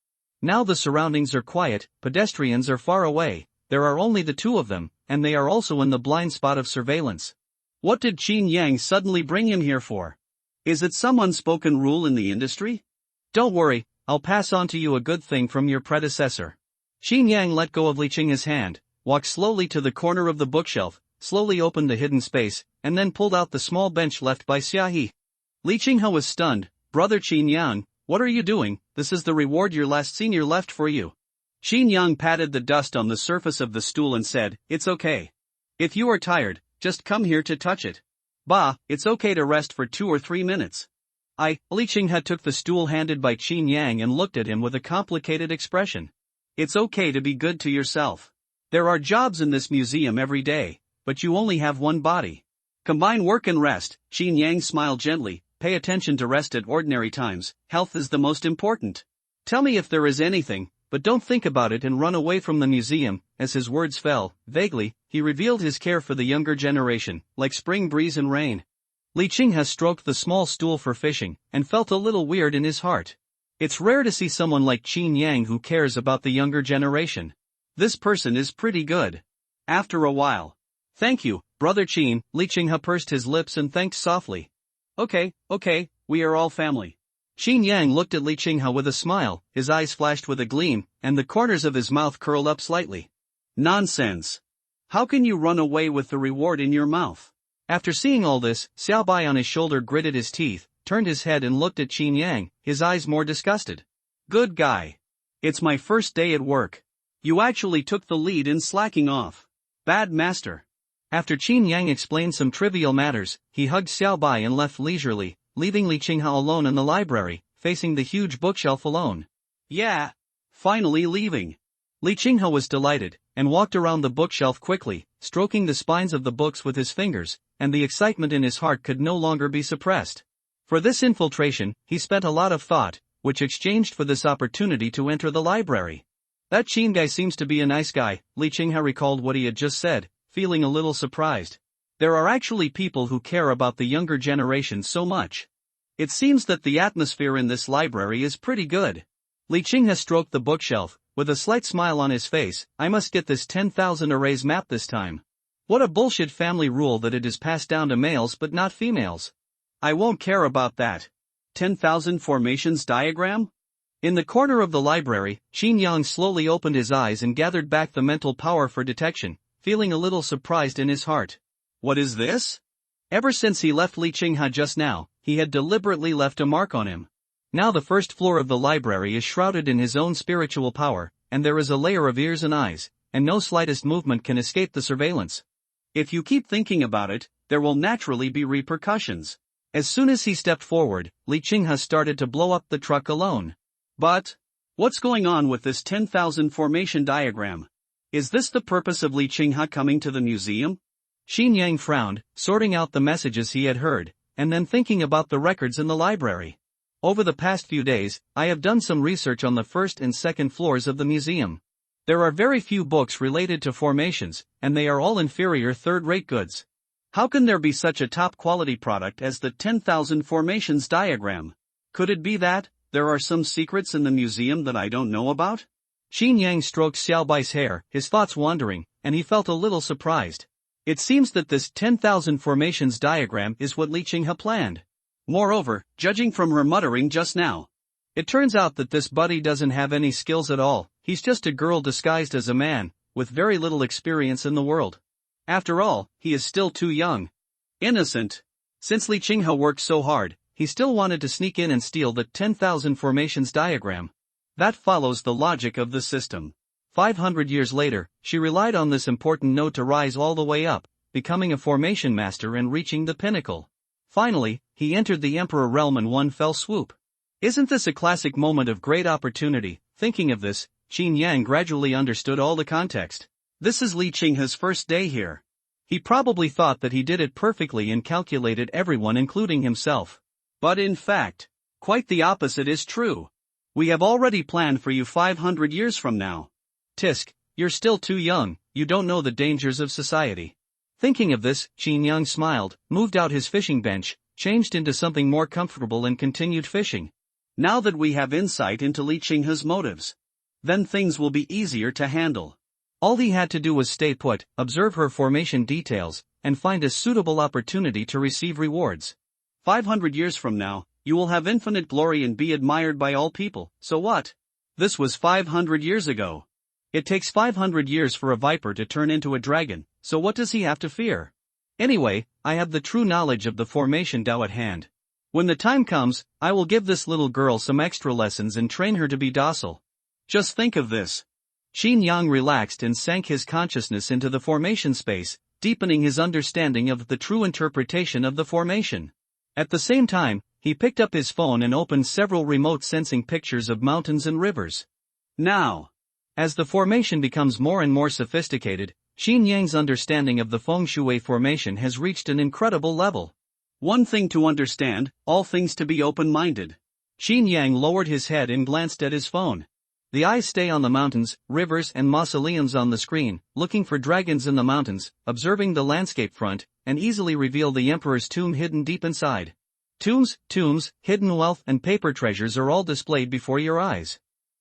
S1: Now the surroundings are quiet, pedestrians are far away, there are only the two of them, and they are also in the blind spot of surveillance. What did Xin Yang suddenly bring him here for? Is it some unspoken rule in the industry? Don't worry, I'll pass on to you a good thing from your predecessor. Xin Yang let go of Li Qinghe's hand, walked slowly to the corner of the bookshelf, slowly opened the hidden space, and then pulled out the small bench left by Xiaohe. Li Qinghe was stunned. Brother Xin Yang, what are you doing? This is the reward your last senior left for you. Xin Yang patted the dust on the surface of the stool and said, "It's okay. If you are tired, just come here to touch it. Bah, it's okay to rest for 2 or 3 minutes." Li Qinghe took the stool handed by Qin Yang and looked at him with a complicated expression. "It's okay to be good to yourself. There are jobs in this museum every day, but you only have one body. Combine work and rest." Qin Yang smiled gently. "Pay attention to rest at ordinary times, health is the most important. Tell me if there is anything, but don't think about it and run away from the museum." As his words fell, vaguely, he revealed his care for the younger generation, like spring breeze and rain. Li Qinghe stroked the small stool for fishing, and felt a little weird in his heart. It's rare to see someone like Qin Yang who cares about the younger generation. This person is pretty good. After a while. "Thank you, Brother Qin." Li Qinghe pursed his lips and thanked softly. Okay, we are all family." Qin Yang looked at Li Qinghe with a smile, his eyes flashed with a gleam, and the corners of his mouth curled up slightly. "Nonsense. How can you run away with the reward in your mouth?" After seeing all this, Xiao Bai on his shoulder gritted his teeth, turned his head and looked at Qin Yang, his eyes more disgusted. "Good guy. It's my first day at work. You actually took the lead in slacking off. Bad master." After Qin Yang explained some trivial matters, he hugged Xiao Bai and left leisurely, leaving Li Qinghe alone in the library, facing the huge bookshelf alone. "Yeah. Finally leaving." Li Qinghe was delighted, and walked around the bookshelf quickly, stroking the spines of the books with his fingers, and the excitement in his heart could no longer be suppressed. For this infiltration, he spent a lot of thought, which exchanged for this opportunity to enter the library. "That Qin guy seems to be a nice guy," Li Qinghe recalled what he had just said, feeling a little surprised. There are actually people who care about the younger generation so much. It seems that the atmosphere in this library is pretty good. Li Qinghe stroked the bookshelf, with a slight smile on his face. "I must get this 10,000 arrays map this time. What a bullshit family rule that it is passed down to males but not females. I won't care about that. 10,000 formations diagram?" In the corner of the library, Qin Yang slowly opened his eyes and gathered back the mental power for detection, feeling a little surprised in his heart. What is this? Ever since he left Li Qinghe just now, he had deliberately left a mark on him. Now the first floor of the library is shrouded in his own spiritual power, and there is a layer of ears and eyes, and no slightest movement can escape the surveillance. If you keep thinking about it, there will naturally be repercussions. As soon as he stepped forward, Li Qinghe started to blow up the truck alone. But what's going on with this 10,000 formation diagram? Is this the purpose of Li Qinghe coming to the museum? Qin Yang frowned, sorting out the messages he had heard, and then thinking about the records in the library. Over the past few days, I have done some research on the first and second floors of the museum. There are very few books related to formations, and they are all inferior third-rate goods. How can there be such a top-quality product as the 10,000 formations diagram? Could it be that there are some secrets in the museum that I don't know about? Qin Yang stroked Xiao Bai's hair, his thoughts wandering, and he felt a little surprised. It seems that this 10,000 formations diagram is what Li Qinghe planned. Moreover, judging from her muttering just now, it turns out that this buddy doesn't have any skills at all. He's just a girl disguised as a man, with very little experience in the world. After all, he is still too young. Innocent. Since Li Qinghe worked so hard, he still wanted to sneak in and steal the 10,000 formations diagram. That follows the logic of the system. 500 years later, she relied on this important node to rise all the way up, becoming a formation master and reaching the pinnacle. Finally, he entered the Emperor realm in one fell swoop. Isn't this a classic moment of great opportunity? Thinking of this, Qin Yang gradually understood all the context. This is Li Qinghe's first day here. He probably thought that he did it perfectly and calculated everyone including himself. But in fact, quite the opposite is true. We have already planned for you 500 years from now. Tisk, you're still too young, you don't know the dangers of society. Thinking of this, Qin Yang smiled, moved out his fishing bench, changed into something more comfortable and continued fishing. Now that we have insight into Li Qinghe's motives, then things will be easier to handle. All he had to do was stay put, observe her formation details, and find a suitable opportunity to receive rewards. 500 years from now, you will have infinite glory and be admired by all people, so what? This was 500 years ago. It takes 500 years for a viper to turn into a dragon, so what does he have to fear? Anyway, I have the true knowledge of the formation Tao at hand. When the time comes, I will give this little girl some extra lessons and train her to be docile. Just think of this. Qin Yang relaxed and sank his consciousness into the formation space, deepening his understanding of the true interpretation of the formation. At the same time, he picked up his phone and opened several remote sensing pictures of mountains and rivers. Now, as the formation becomes more and more sophisticated, Qin Yang's understanding of the feng shui formation has reached an incredible level. One thing to understand, all things to be open-minded. Qin Yang lowered his head and glanced at his phone. The eyes stay on the mountains, rivers and mausoleums on the screen, looking for dragons in the mountains, observing the landscape front, and easily reveal the emperor's tomb hidden deep inside. Tombs, hidden wealth and paper treasures are all displayed before your eyes.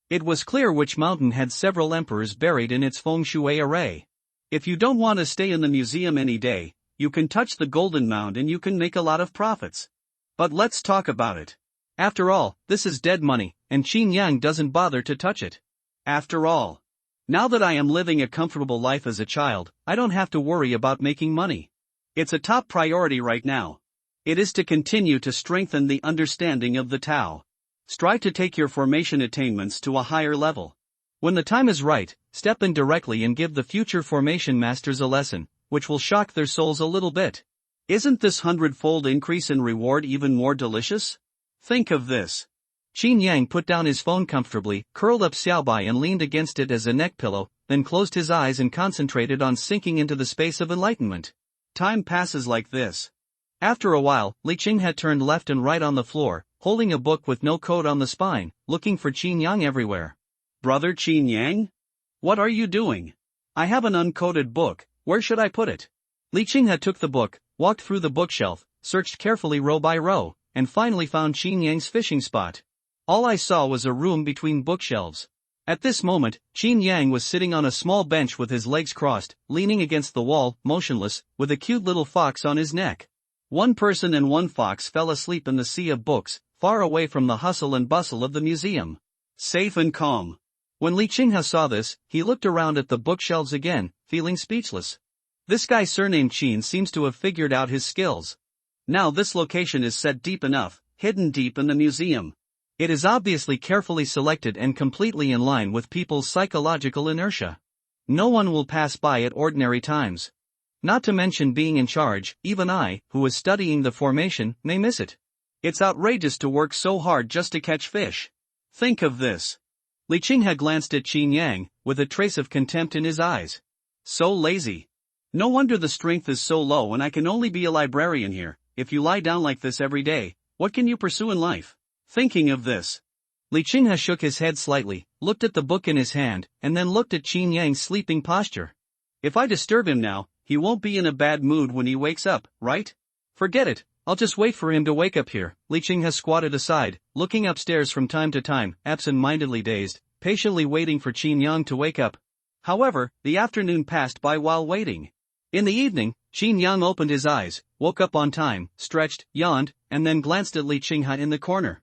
S1: It was clear which mountain had several emperors buried in its feng shui array. If you don't want to stay in the museum any day, you can touch the golden mound and you can make a lot of profits. But let's talk about it. After all, this is dead money, and Qin Yang doesn't bother to touch it. After all, now that I am living a comfortable life as a child, I don't have to worry about making money. It's a top priority right now. It is to continue to strengthen the understanding of the Tao. Strive to take your formation attainments to a higher level. When the time is right, step in directly and give the future formation masters a lesson, which will shock their souls a little bit. Isn't this 100-fold increase in reward even more delicious? Think of this. Qin Yang put down his phone comfortably, curled up Xiaobai and leaned against it as a neck pillow, then closed his eyes and concentrated on sinking into the space of enlightenment. Time passes like this. After a while, Li Qing had turned left and right on the floor, holding a book with no code on the spine, looking for Qin Yang everywhere. Brother Qin Yang? What are you doing? I have an uncoded book, where should I put it? Li Qing had took the book, walked through the bookshelf, searched carefully row by row, and finally found Qin Yang's fishing spot. All I saw was a room between bookshelves. At this moment, Qin Yang was sitting on a small bench with his legs crossed, leaning against the wall, motionless, with a cute little fox on his neck. One person and one fox fell asleep in the sea of books, far away from the hustle and bustle of the museum. Safe and calm. When Li Qinghe saw this, he looked around at the bookshelves again, feeling speechless. This guy surnamed Qin seems to have figured out his skills. Now this location is set deep enough, hidden deep in the museum. It is obviously carefully selected and completely in line with people's psychological inertia. No one will pass by at ordinary times. Not to mention being in charge, even I, who is studying the formation, may miss it. It's outrageous to work so hard just to catch fish. Think of this. Li Qinghe glanced at Qin Yang, with a trace of contempt in his eyes. So lazy. No wonder the strength is so low and I can only be a librarian here. If you lie down like this every day, what can you pursue in life? Thinking of this, Li Qinghe shook his head slightly, looked at the book in his hand, and then looked at Qin Yang's sleeping posture. If I disturb him now, he won't be in a bad mood when he wakes up, right? Forget it, I'll just wait for him to wake up here. Li Qinghe squatted aside, looking upstairs from time to time, absent-mindedly dazed, patiently waiting for Qin Yang to wake up. However, the afternoon passed by while waiting. In the evening, Qin Yang opened his eyes, woke up on time, stretched, yawned, and then glanced at Li Qinghe in the corner.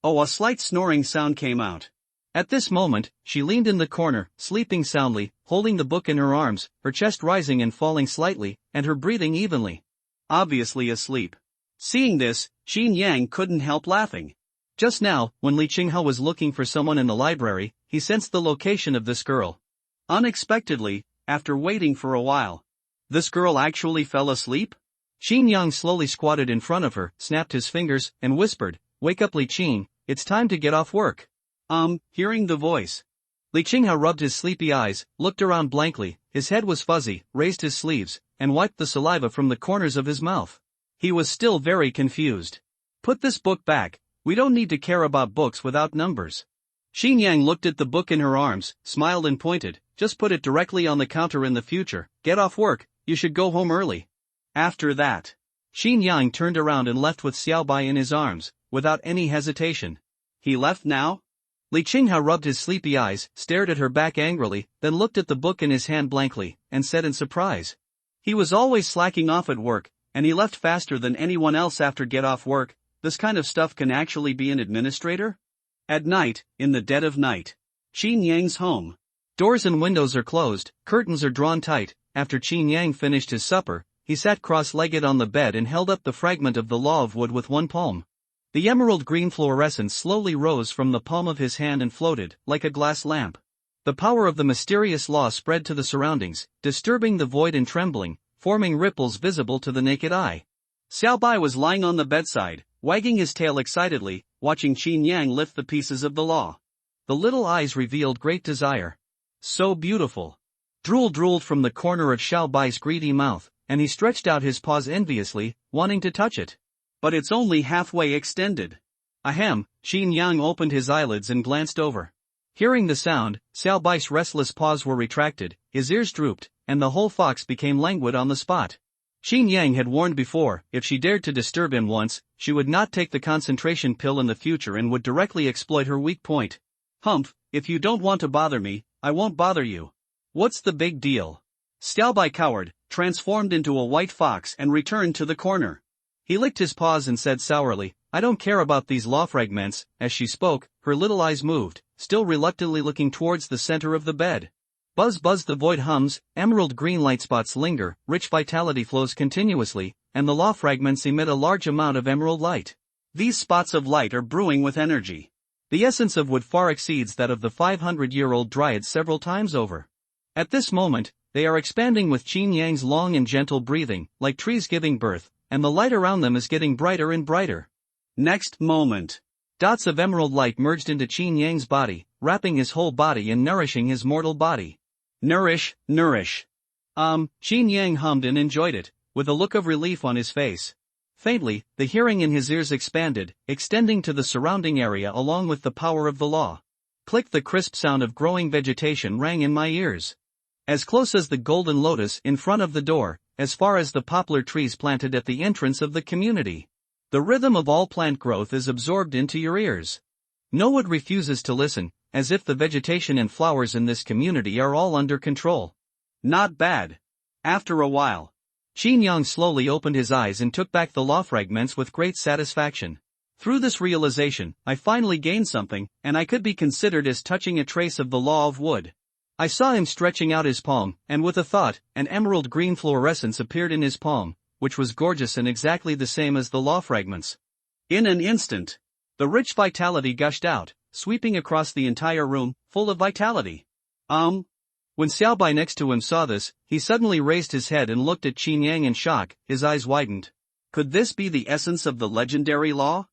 S1: Oh, a slight snoring sound came out. At this moment, she leaned in the corner, sleeping soundly, holding the book in her arms, her chest rising and falling slightly, and her breathing evenly. Obviously asleep. Seeing this, Qin Yang couldn't help laughing. Just now, when Li Qinghe was looking for someone in the library, he sensed the location of this girl. Unexpectedly, after waiting for a while, this girl actually fell asleep? Qin Yang slowly squatted in front of her, snapped his fingers, and whispered, "Wake up, Li Qing, it's time to get off work." Hearing the voice, Li Qinghe rubbed his sleepy eyes, looked around blankly, his head was fuzzy, raised his sleeves, and wiped the saliva from the corners of his mouth. He was still very confused. "Put this book back, we don't need to care about books without numbers." Qin Yang looked at the book in her arms, smiled and pointed, "Just put it directly on the counter in the future, get off work, you should go home early." After that, Qin Yang turned around and left with Xiaobai in his arms, without any hesitation. He left now? Li Qinghe rubbed his sleepy eyes, stared at her back angrily, then looked at the book in his hand blankly, and said in surprise. He was always slacking off at work, and he left faster than anyone else after get off work. This kind of stuff can actually be an administrator? At night, in the dead of night, Qin Yang's home. Doors and windows are closed, curtains are drawn tight. After Qin Yang finished his supper, he sat cross-legged on the bed and held up the fragment of the law of wood with one palm. The emerald green fluorescence slowly rose from the palm of his hand and floated, like a glass lamp. The power of the mysterious law spread to the surroundings, disturbing the void and trembling, forming ripples visible to the naked eye. Xiao Bai was lying on the bedside, wagging his tail excitedly, watching Qin Yang lift the pieces of the law. The little eyes revealed great desire. So beautiful. Drool drooled from the corner of Xiao Bai's greedy mouth, and he stretched out his paws enviously, wanting to touch it. But it's only halfway extended. Ahem, Qin Yang opened his eyelids and glanced over. Hearing the sound, Xiao Bai's restless paws were retracted, his ears drooped, and the whole fox became languid on the spot. Qin Yang had warned before, if she dared to disturb him once, she would not take the concentration pill in the future and would directly exploit her weak point. Humph, if you don't want to bother me, I won't bother you. What's the big deal? Xiao Bai cowered, transformed into a white fox and returned to the corner. He licked his paws and said sourly, I don't care about these law fragments. As she spoke, her little eyes moved, still reluctantly looking towards the center of the bed. Buzz buzz the void hums, emerald green light spots linger, rich vitality flows continuously, and the law fragments emit a large amount of emerald light. These spots of light are brewing with energy. The essence of wood far exceeds that of the 500-year-old dryad several times over. At this moment, they are expanding with Qin Yang's long and gentle breathing, like trees giving birth, and the light around them is getting brighter and brighter. Next moment. Dots of emerald light merged into Qin Yang's body, wrapping his whole body and nourishing his mortal body. Nourish, nourish. Qin Yang hummed and enjoyed it, with a look of relief on his face. Faintly, the hearing in his ears expanded, extending to the surrounding area along with the power of the law. Click, the crisp sound of growing vegetation rang in my ears. As close as the golden lotus in front of the door, as far as the poplar trees planted at the entrance of the community. The rhythm of all plant growth is absorbed into your ears. No one refuses to listen, as if the vegetation and flowers in this community are all under control. Not bad. After a while, Qin Yang slowly opened his eyes and took back the law fragments with great satisfaction. Through this realization, I finally gained something, and I could be considered as touching a trace of the law of wood. I saw him stretching out his palm, and with a thought, an emerald green fluorescence appeared in his palm, which was gorgeous and exactly the same as the law fragments. In an instant, the rich vitality gushed out, sweeping across the entire room, full of vitality. When Xiao Bai next to him saw this, he suddenly raised his head and looked at Qin Yang in shock, his eyes widened. Could this be the essence of the legendary law?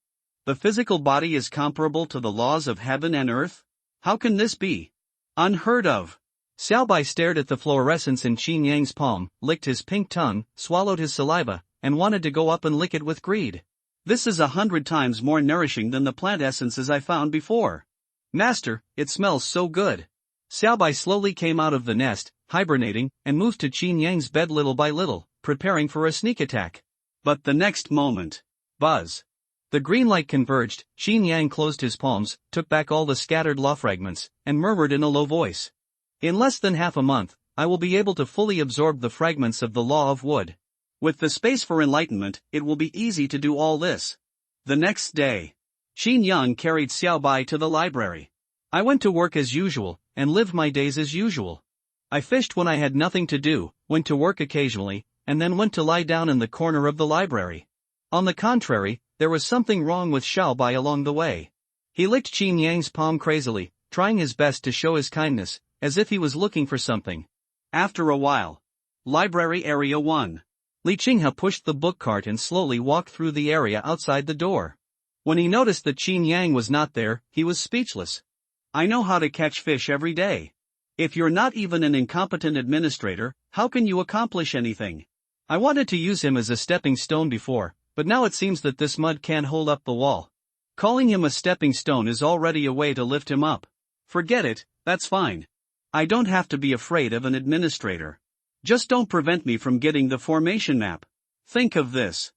S1: The physical body is comparable to the laws of heaven and earth? How can this be? Unheard of. Xiao Bai stared at the fluorescence in Qin Yang's palm, licked his pink tongue, swallowed his saliva, and wanted to go up and lick it with greed. This is 100 times more nourishing than the plant essences I found before. Master, it smells so good. Xiao Bai slowly came out of the nest, hibernating, and moved to Qin Yang's bed little by little, preparing for a sneak attack. But the next moment, buzz. The green light converged, Qin Yang closed his palms, took back all the scattered law fragments, and murmured in a low voice. In less than half a month, I will be able to fully absorb the fragments of the law of wood. With the space for enlightenment, it will be easy to do all this. The next day, Qin Yang carried Xiao Bai to the library. I went to work as usual, and lived my days as usual. I fished when I had nothing to do, went to work occasionally, and then went to lie down in the corner of the library. On the contrary, there was something wrong with Xiao Bai along the way. He licked Qin Yang's palm crazily, trying his best to show his kindness, as if he was looking for something. After a while. Library Area 1. Li Qinghe pushed the book cart and slowly walked through the area outside the door. When he noticed that Qin Yang was not there, he was speechless. I know how to catch fish every day. If you're not even an incompetent administrator, how can you accomplish anything? I wanted to use him as a stepping stone before, but now it seems that this mud can't hold up the wall. Calling him a stepping stone is already a way to lift him up. Forget it, that's fine. I don't have to be afraid of an administrator. Just don't prevent me from getting the formation map. Think of this.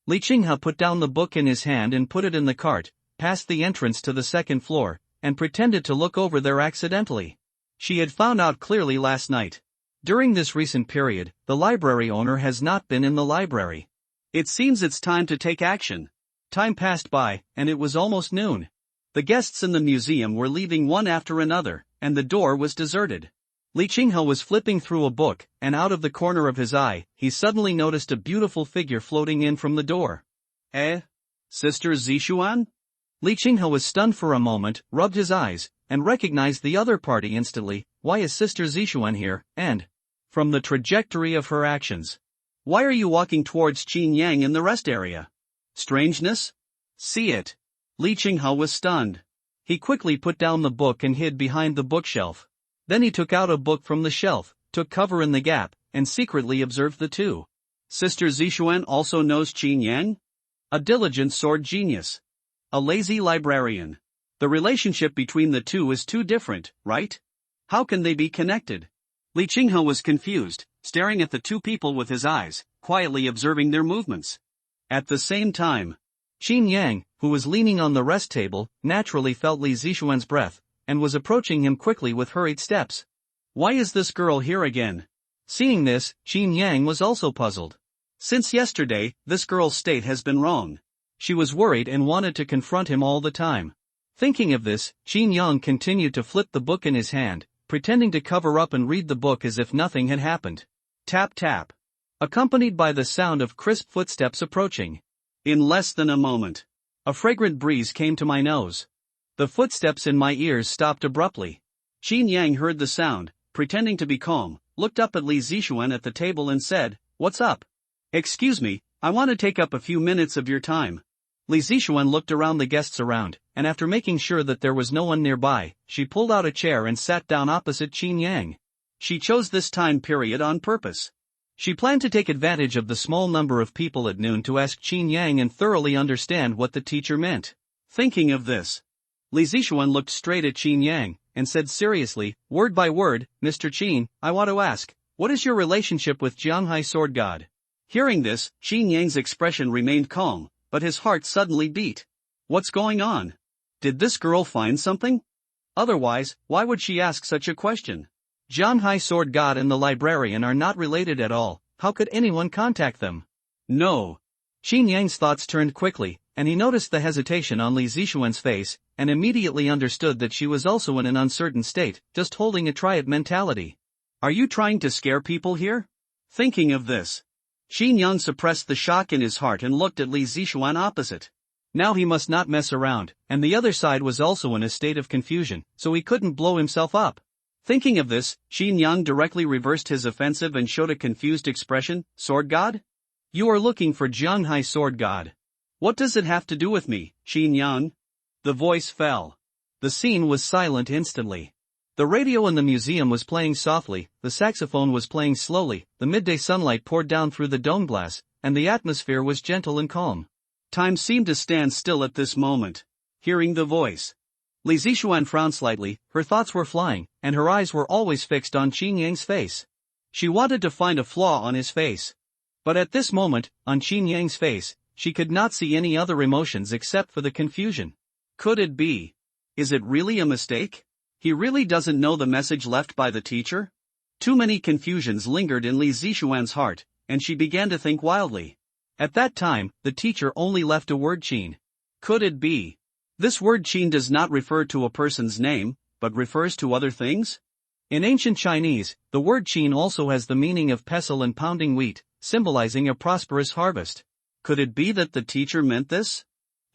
S1: Li Qinghe put down the book in his hand and put it in the cart, past the entrance to the second floor, and pretended to look over there accidentally. She had found out clearly last night. During this recent period, the library owner has not been in the library. It seems it's time to take action. Time passed by, and it was almost noon. The guests in the museum were leaving one after another, and the door was deserted. Li Qinghe was flipping through a book, and out of the corner of his eye, he suddenly noticed a beautiful figure floating in from the door. Sister Zixuan? Li Qinghe was stunned for a moment, rubbed his eyes, and recognized the other party instantly. Why is Sister Zixuan here? And from the trajectory of her actions, why are you walking towards Qin Yang in the rest area? Strangeness? See it. Li Qinghe was stunned. He quickly put down the book and hid behind the bookshelf. Then he took out a book from the shelf, took cover in the gap, and secretly observed the two. Sister Zixuan also knows Qin Yang? A diligent sword genius. A lazy librarian. The relationship between the two is too different, right? How can they be connected? Li Qinghe was confused, staring at the two people with his eyes, quietly observing their movements. At the same time, Qin Yang, who was leaning on the rest table, naturally felt Li Zixuan's breath, and was approaching him quickly with hurried steps. Why is this girl here again? Seeing this, Qin Yang was also puzzled. Since yesterday, this girl's state has been wrong. She was worried and wanted to confront him all the time. Thinking of this, Qin Yang continued to flip the book in his hand, pretending to cover up and read the book as if nothing had happened. Tap tap. Accompanied by the sound of crisp footsteps approaching. In less than a moment, a fragrant breeze came to my nose. The footsteps in my ears stopped abruptly. Qin Yang heard the sound, pretending to be calm, looked up at Li Zixuan at the table and said, "What's up?" "Excuse me, I want to take up a few minutes of your time." Li Zixuan looked around the guests around, and after making sure that there was no one nearby, she pulled out a chair and sat down opposite Qin Yang. She chose this time period on purpose. She planned to take advantage of the small number of people at noon to ask Qin Yang and thoroughly understand what the teacher meant. Thinking of this, Li Zixuan looked straight at Qin Yang, and said seriously, word by word, "Mr. Qin, I want to ask, what is your relationship with Jianghai Sword God?" Hearing this, Qin Yang's expression remained calm, but his heart suddenly beat. What's going on? Did this girl find something? Otherwise, why would she ask such a question? Jianghai Sword God and the librarian are not related at all. How could anyone contact them? No. Qin Yang's thoughts turned quickly, and he noticed the hesitation on Li Zixuan's face, and immediately understood that she was also in an uncertain state, just holding a try-it mentality. Are you trying to scare people here? Thinking of this, Qin Yang suppressed the shock in his heart and looked at Li Zixuan opposite. Now he must not mess around, and the other side was also in a state of confusion, so he couldn't blow himself up. Thinking of this, Qin Yang directly reversed his offensive and showed a confused expression. Sword God? You are looking for Jianghai Sword God. What does it have to do with me, Qin Yang? The voice fell. The scene was silent instantly. The radio in the museum was playing softly, the saxophone was playing slowly, the midday sunlight poured down through the dome glass, and the atmosphere was gentle and calm. Time seemed to stand still at this moment. Hearing the voice, Li Zixuan frowned slightly, her thoughts were flying, and her eyes were always fixed on Qin Yang's face. She wanted to find a flaw on his face. But at this moment, on Qin Yang's face, she could not see any other emotions except for the confusion. Could it be? Is it really a mistake? He really doesn't know the message left by the teacher? Too many confusions lingered in Li Zixuan's heart, and she began to think wildly. At that time, the teacher only left a word Qin. Could it be? This word Qin does not refer to a person's name, but refers to other things? In ancient Chinese, the word Qin also has the meaning of pestle and pounding wheat, symbolizing a prosperous harvest. Could it be that the teacher meant this?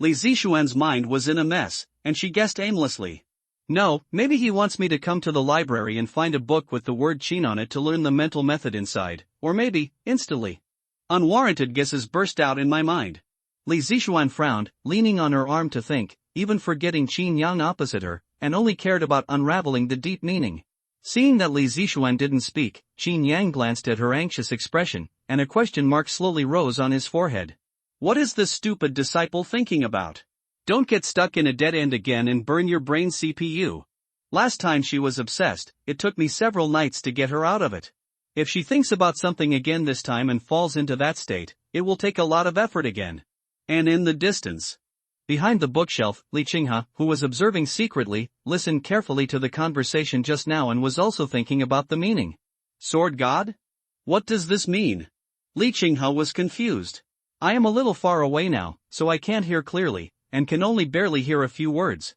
S1: Li Zixuan's mind was in a mess, and she guessed aimlessly. No, maybe he wants me to come to the library and find a book with the word Qin on it to learn the mental method inside, or maybe, instantly. Unwarranted guesses burst out in my mind. Li Zixuan frowned, leaning on her arm to think, even forgetting Qin Yang opposite her, and only cared about unraveling the deep meaning. Seeing that Li Zixuan didn't speak, Qin Yang glanced at her anxious expression, and a question mark slowly rose on his forehead. What is this stupid disciple thinking about? Don't get stuck in a dead end again and burn your brain CPU. Last time she was obsessed, it took me several nights to get her out of it. If she thinks about something again this time and falls into that state, it will take a lot of effort again. And in the distance, behind the bookshelf, Li Qinghe, who was observing secretly, listened carefully to the conversation just now and was also thinking about the meaning. Sword God? What does this mean? Li Qinghe was confused. I am a little far away now, so I can't hear clearly, and can only barely hear a few words.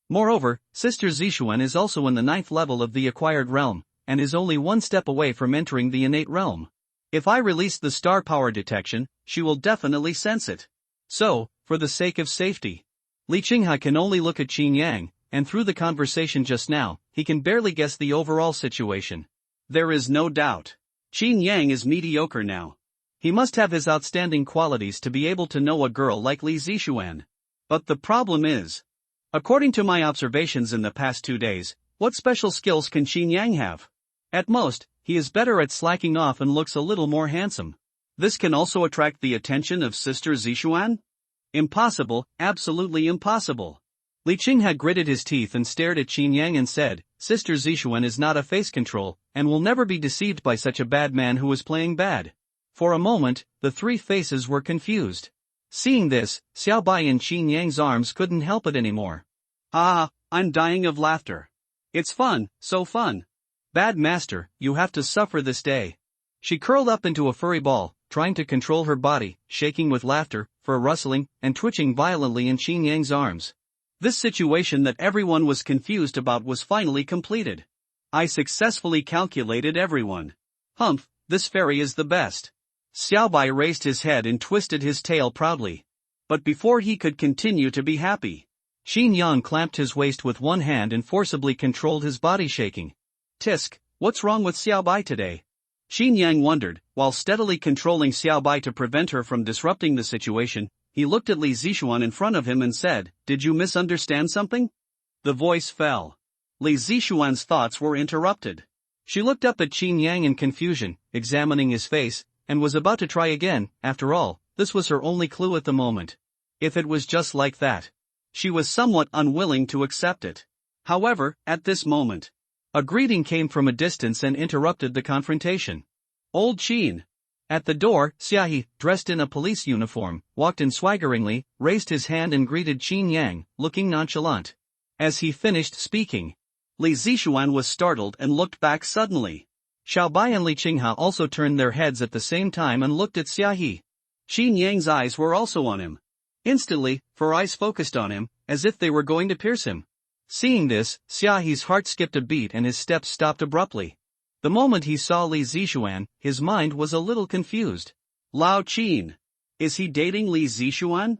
S1: Moreover, Sister Zixuan is also in the 9th level of the acquired realm, and is only one step away from entering the innate realm. If I release the star power detection, she will definitely sense it. So, for the sake of safety, Li Qinghe can only look at Qin Yang, and through the conversation just now, he can barely guess the overall situation. There is no doubt. Qin Yang is mediocre now. He must have his outstanding qualities to be able to know a girl like Li Zixuan. But the problem is, according to my observations in the past 2 days, what special skills can Qin Yang have? At most, he is better at slacking off and looks a little more handsome. This can also attract the attention of Sister Zixuan? Impossible, absolutely impossible. Li Qinghe gritted his teeth and stared at Qin Yang and said, Sister Zixuan is not a face control, and will never be deceived by such a bad man who is playing bad. For a moment, the three faces were confused. Seeing this, Xiaobai in Qin Yang's arms couldn't help it anymore. Ah, I'm dying of laughter. It's fun, so fun. Bad master, you have to suffer this day. She curled up into a furry ball, trying to control her body, shaking with laughter, fur rustling, and twitching violently in Qin Yang's arms. This situation that everyone was confused about was finally completed. I successfully calculated everyone. Humph, this fairy is the best. Xiaobai raised his head and twisted his tail proudly. But before he could continue to be happy, Qin Yang clamped his waist with one hand and forcibly controlled his body shaking. Tisk, what's wrong with Xiaobai today? Qin Yang wondered, while steadily controlling Xiaobai to prevent her from disrupting the situation. He looked at Li Zixuan in front of him and said, Did you misunderstand something? The voice fell. Li Zixuan's thoughts were interrupted. She looked up at Qin Yang in confusion, examining his face, and was about to try again. After all, this was her only clue at the moment. If it was just like that. She was somewhat unwilling to accept it. However, at this moment, a greeting came from a distance and interrupted the confrontation. Old Qin. At the door, Xiaohi, dressed in a police uniform, walked in swaggeringly, raised his hand and greeted Qin Yang, looking nonchalant. As he finished speaking, Li Zixuan was startled and looked back suddenly. Xiaobai and Li Qinghe also turned their heads at the same time and looked at Xiaohi. Qin Yang's eyes were also on him. Instantly, her eyes focused on him, as if they were going to pierce him. Seeing this, Xiaohi's heart skipped a beat and his steps stopped abruptly. The moment he saw Li Zixuan, his mind was a little confused. Lao Qin. Is he dating Li Zixuan?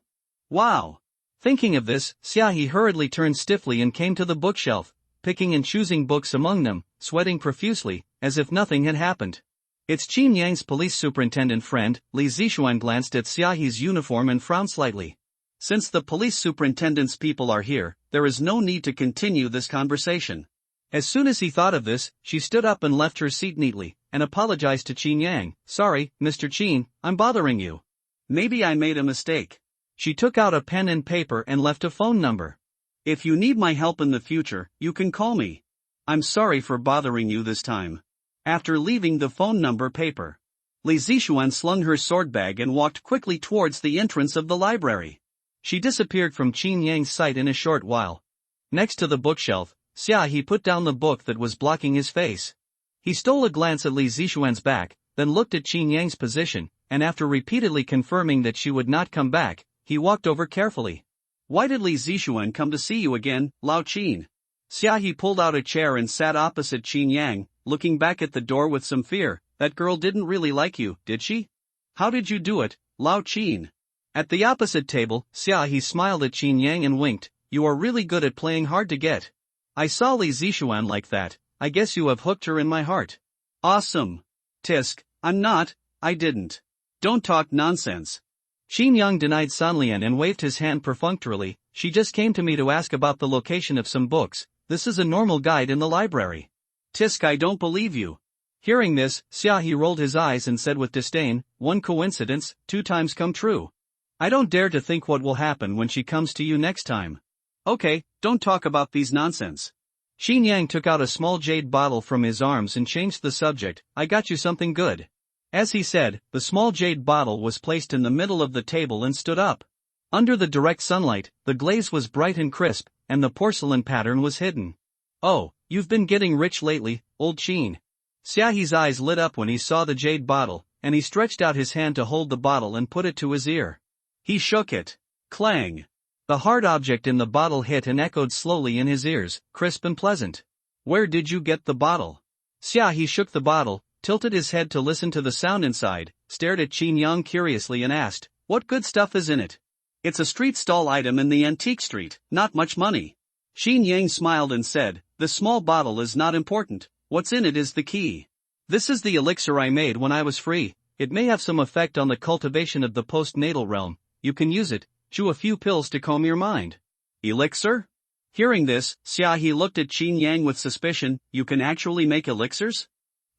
S1: Wow. Thinking of this, Xiaohi hurriedly turned stiffly and came to the bookshelf, picking and choosing books among them, sweating profusely, as if nothing had happened. It's Qin Yang's police superintendent friend. Li Zixuan glanced at Xiaohi's uniform and frowned slightly. Since the police superintendent's people are here, there is no need to continue this conversation. As soon as he thought of this, she stood up and left her seat neatly, and apologized to Qin Yang. Sorry, Mr. Qin, I'm bothering you. Maybe I made a mistake. She took out a pen and paper and left a phone number. If you need my help in the future, you can call me. I'm sorry for bothering you this time. After leaving the phone number paper, Li Zixuan slung her sword bag and walked quickly towards the entrance of the library. She disappeared from Qin Yang's sight in a short while. Next to the bookshelf, Xiaohi put down the book that was blocking his face. He stole a glance at Li Zixuan's back, then looked at Qin Yang's position, and after repeatedly confirming that she would not come back, he walked over carefully. Why did Li Zixuan come to see you again, Lao Qin? Xiaohi pulled out a chair and sat opposite Qin Yang, looking back at the door with some fear. That girl didn't really like you, did she? How did you do it, Lao Qin? At the opposite table, Xiaohi smiled at Qin Yang and winked. You are really good at playing hard to get. I saw Li Zixuan like that. I guess you have hooked her in my heart. Awesome. Tisk, I'm not, I didn't. Don't talk nonsense. Qin Yang denied Sanlian and waved his hand perfunctorily. She just came to me to ask about the location of some books. This is a normal guide in the library. Tisk, I don't believe you. Hearing this, Xiaohi rolled his eyes and said with disdain, one coincidence, 2 times come true. I don't dare to think what will happen when she comes to you next time. Okay, don't talk about these nonsense. Qin Yang took out a small jade bottle from his arms and changed the subject. I got you something good. As he said, the small jade bottle was placed in the middle of the table and stood up. Under the direct sunlight, the glaze was bright and crisp, and the porcelain pattern was hidden. Oh, you've been getting rich lately, old Qin. Xiaohi's eyes lit up when he saw the jade bottle, and he stretched out his hand to hold the bottle and put it to his ear. He shook it. Clang. The hard object in the bottle hit and echoed slowly in his ears, crisp and pleasant. Where did you get the bottle? Xiaohi shook the bottle, tilted his head to listen to the sound inside, stared at Qin Yang curiously and asked, what good stuff is in it? It's a street stall item in the antique street, not much money. Xin Yang smiled and said, "The small bottle is not important, what's in it is the key. This is the elixir I made when I was free. It may have some effect on the cultivation of the postnatal realm. You can use it, chew a few pills to calm your mind." Elixir? Hearing this, Xiaohe looked at Qin Yang with suspicion. "You can actually make elixirs?"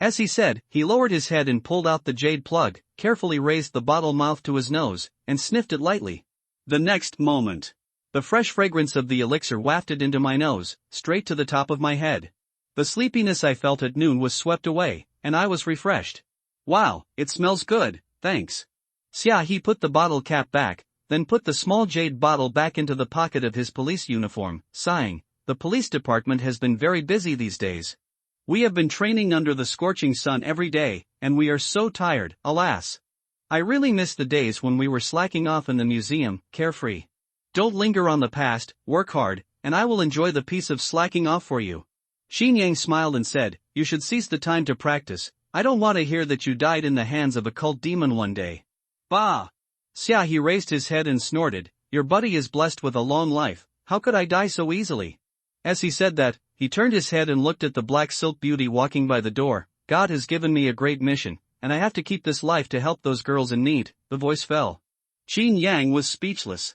S1: As he said, he lowered his head and pulled out the jade plug, carefully raised the bottle mouth to his nose, and sniffed it lightly. The next moment, the fresh fragrance of the elixir wafted into my nose, straight to the top of my head. The sleepiness I felt at noon was swept away, and I was refreshed. "Wow, it smells good, thanks." Xiaohe put the bottle cap back, then put the small jade bottle back into the pocket of his police uniform, sighing, "The police department has been very busy these days. We have been training under the scorching sun every day, and we are so tired, alas. I really miss the days when we were slacking off in the museum, carefree. Don't linger on the past, work hard, and I will enjoy the peace of slacking off for you." Xin Yang smiled and said, "You should seize the time to practice. I don't want to hear that you died in the hands of a cult demon one day." "Bah!" Xiaohe raised his head and snorted, "Your buddy is blessed with a long life, how could I die so easily?" As he said that, he turned his head and looked at the black silk beauty walking by the door. "God has given me a great mission, and I have to keep this life to help those girls in need." The voice fell. Qin Yang was speechless.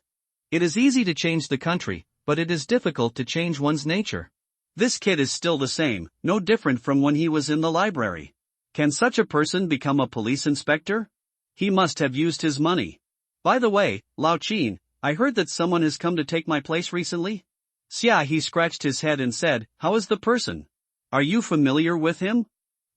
S1: It is easy to change the country, but it is difficult to change one's nature. This kid is still the same, no different from when he was in the library. Can such a person become a police inspector? He must have used his money. "By the way, Lao Qin, I heard that someone has come to take my place recently?" Xiaohe scratched his head and said, "How is the person? Are you familiar with him?"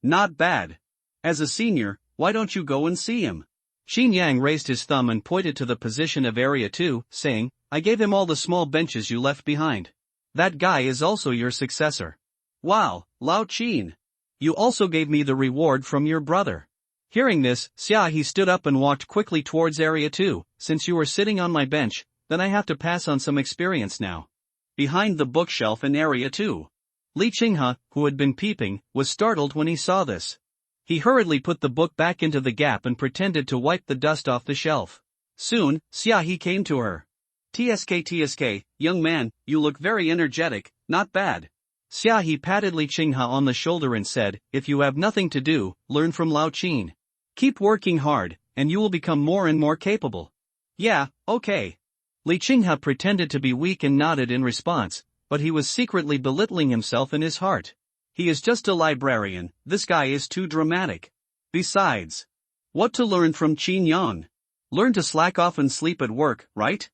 S1: "Not bad. As a senior, why don't you go and see him?" Xin Yang raised his thumb and pointed to the position of Area 2, saying, "I gave him all the small benches you left behind. That guy is also your successor." "Wow, Lao Qin. You also gave me the reward from your brother." Hearing this, Xiaohe stood up and walked quickly towards Area 2. "Since you were sitting on my bench, then I have to pass on some experience now." Behind the bookshelf in Area 2. Li Qinghe, who had been peeping, was startled when he saw this. He hurriedly put the book back into the gap and pretended to wipe the dust off the shelf. Soon, Xiaohe came to her. "TSK, young man, you look very energetic, not bad." Xiaohe patted Li Qinghe on the shoulder and said, "If you have nothing to do, learn from Lao Qin. Keep working hard, and you will become more and more capable." "Yeah, okay." Li Qinghe pretended to be weak and nodded in response, but he was secretly belittling himself in his heart. He is just a librarian, this guy is too dramatic. Besides, what to learn from Qin Yang? Learn to slack off and sleep at work, right?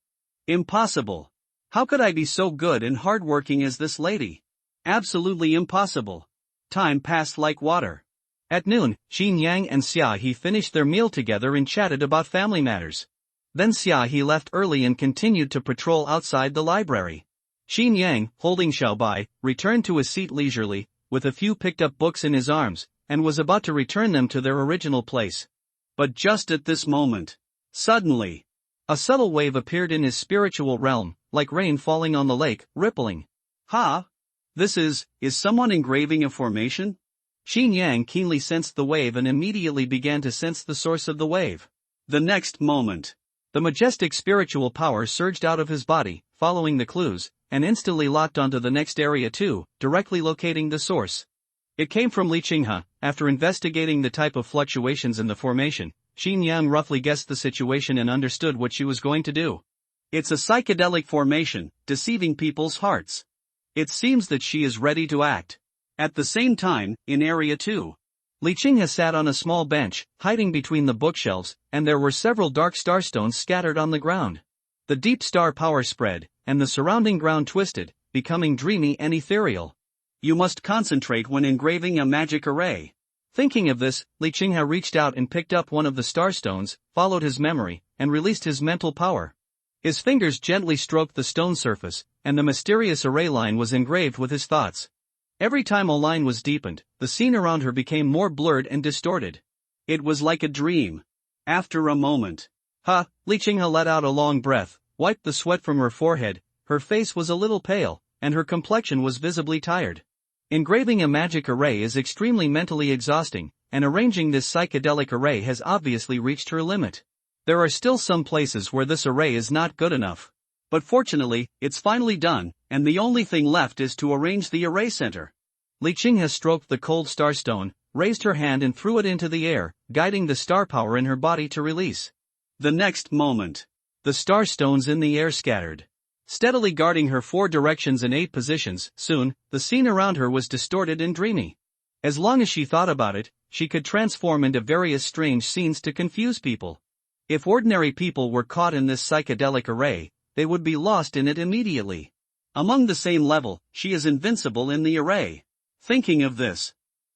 S1: Impossible. How could I be so good and hardworking as this lady? Absolutely impossible. Time passed like water. At noon, Qin Yang and Xiaohe finished their meal together and chatted about family matters. Then Xiaohe left early and continued to patrol outside the library. Qin Yang, holding Xiaobai, returned to his seat leisurely, with a few picked-up books in his arms, and was about to return them to their original place. But just at this moment, suddenly, a subtle wave appeared in his spiritual realm, like rain falling on the lake, rippling. "Ha! This is someone engraving a formation?" Qin Yang keenly sensed the wave and immediately began to sense the source of the wave. The next moment, the majestic spiritual power surged out of his body, following the clues, and instantly locked onto the next area too, directly locating the source. It came from Li Qinghe. After investigating the type of fluctuations in the formation, Qin Yang roughly guessed the situation and understood what she was going to do. It's a psychedelic formation, deceiving people's hearts. It seems that she is ready to act. At the same time, in Area 2, Li Qinghe sat on a small bench, hiding between the bookshelves, and there were several dark starstones scattered on the ground. The deep star power spread, and the surrounding ground twisted, becoming dreamy and ethereal. You must concentrate when engraving a magic array. Thinking of this, Li Qinghe reached out and picked up one of the starstones, followed his memory, and released his mental power. His fingers gently stroked the stone surface, and the mysterious array line was engraved with his thoughts. Every time a line was deepened, the scene around her became more blurred and distorted. It was like a dream. After a moment, Li Qinghe let out a long breath, wiped the sweat from her forehead. Her face was a little pale, and her complexion was visibly tired. Engraving a magic array is extremely mentally exhausting, and arranging this psychedelic array has obviously reached her limit. There are still some places where this array is not good enough. But fortunately, it's finally done, and the only thing left is to arrange the array center. Li Qinghe stroked the cold starstone, raised her hand and threw it into the air, guiding the star power in her body to release. The next moment, the starstones in the air scattered, steadily guarding her 4 directions and 8 positions. Soon, the scene around her was distorted and dreamy. As long as she thought about it, she could transform into various strange scenes to confuse people. If ordinary people were caught in this psychedelic array, they would be lost in it immediately. Among the same level, she is invincible in the array. Thinking of this,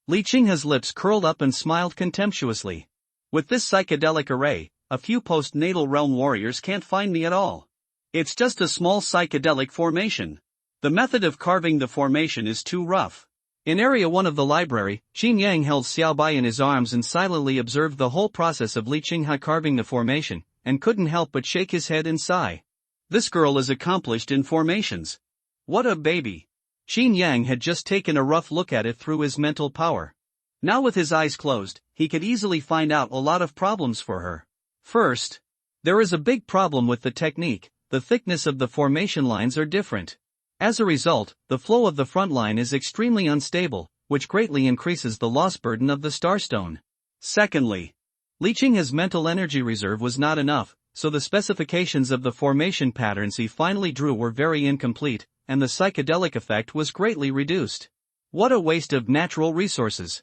S1: Li Qinghe's lips curled up and smiled contemptuously. With this psychedelic array, a few post-natal realm warriors can't find me at all. It's just a small psychedelic formation. The method of carving the formation is too rough. In Area 1 of the library, Qin Yang held Xiaobai in his arms and silently observed the whole process of Li Qinghe carving the formation, and couldn't help but shake his head and sigh. This girl is accomplished in formations. What a baby. Qin Yang had just taken a rough look at it through his mental power. Now with his eyes closed, he could easily find out a lot of problems for her. First, there is a big problem with the technique. The thickness of the formation lines are different. As a result, the flow of the front line is extremely unstable, which greatly increases the loss burden of the starstone. Secondly, Li Qinghe's mental energy reserve was not enough, so the specifications of the formation patterns he finally drew were very incomplete, and the psychedelic effect was greatly reduced. What a waste of natural resources.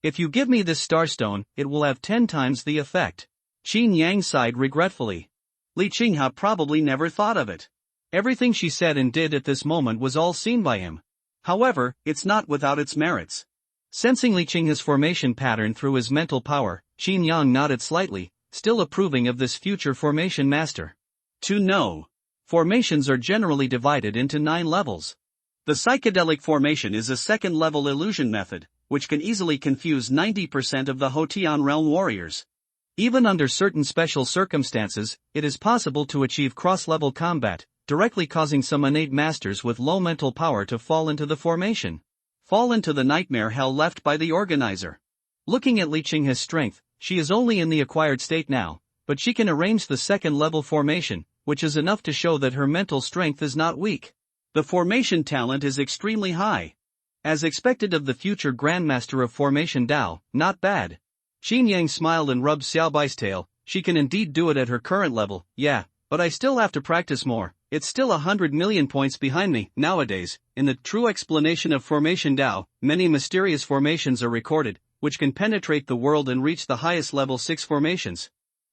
S1: If you give me this starstone, it will have 10 times the effect. Qin Yang sighed regretfully. Li Qinghe probably never thought of it. Everything she said and did at this moment was all seen by him. However, it's not without its merits. Sensing Li Qinghe's formation pattern through his mental power, Qin Yang nodded slightly, still approving of this future formation master. To know. Formations are generally divided into 9 levels. The psychedelic formation is a second-level illusion method, which can easily confuse 90% of the Hotian realm warriors. Even under certain special circumstances, it is possible to achieve cross-level combat, directly causing some innate masters with low mental power to fall into the formation. Fall into the nightmare hell left by the organizer. Looking at Li Qinghe's strength, she is only in the acquired state now, but she can arrange the second-level formation, which is enough to show that her mental strength is not weak. The formation talent is extremely high. As expected of the future Grandmaster of Formation Dao, not bad. Qin Yang smiled and rubbed Xiaobai's tail. She can indeed do it at her current level, yeah, but I still have to practice more. It's still 100 million points behind me. Nowadays, in the true explanation of Formation Dao, many mysterious formations are recorded, which can penetrate the world and reach the highest level 6 formations.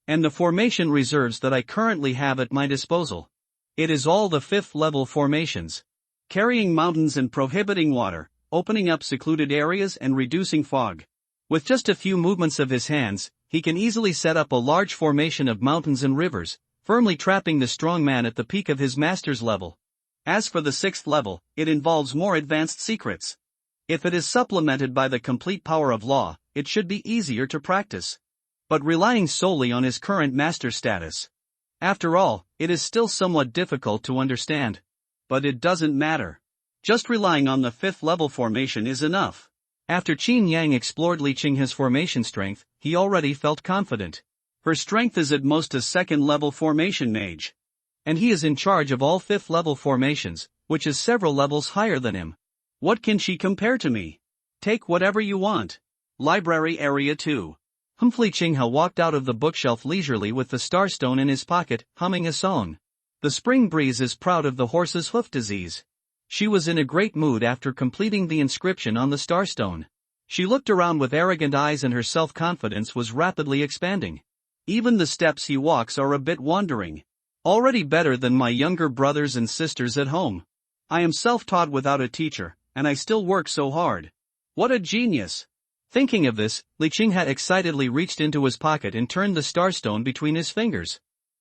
S1: And the formation reserves that I currently have at my disposal. It is all the 5th level formations. Carrying mountains and prohibiting water, opening up secluded areas and reducing fog. With just a few movements of his hands, he can easily set up a large formation of mountains and rivers, firmly trapping the strong man at the peak of his master's level. As for the 6th level, it involves more advanced secrets. If it is supplemented by the complete power of law, it should be easier to practice. But relying solely on his current master status. After all, it is still somewhat difficult to understand. But it doesn't matter. Just relying on the 5th level formation is enough. After Qin Yang explored Li Qinghe's formation strength, he already felt confident. Her strength is at most a 2nd level formation mage. And he is in charge of all 5th level formations, which is several levels higher than him. What can she compare to me? Take whatever you want. Library Area 2. Li Qinghe walked out of the bookshelf leisurely with the starstone in his pocket, humming a song. The spring breeze is proud of the horse's hoof disease. She was in a great mood after completing the inscription on the starstone. She looked around with arrogant eyes and her self-confidence was rapidly expanding. Even the steps he walks are a bit wandering. Already better than my younger brothers and sisters at home. I am self-taught without a teacher, and I still work so hard. What a genius! Thinking of this, Li Qinghe excitedly reached into his pocket and turned the starstone between his fingers.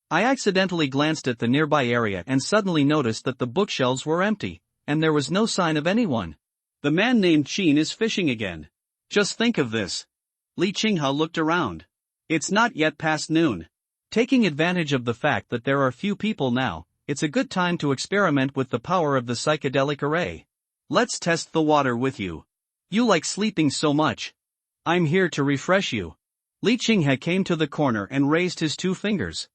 S1: I accidentally glanced at the nearby area and suddenly noticed that the bookshelves were empty, and there was no sign of anyone. The man named Qin is fishing again. Just think of this. Li Qinghe looked around. It's not yet past noon. Taking advantage of the fact that there are few people now, it's a good time to experiment with the power of the psychedelic array. Let's test the water with you. You like sleeping so much. I'm here to refresh you. Li Qinghe came to the corner and raised his 2 fingers.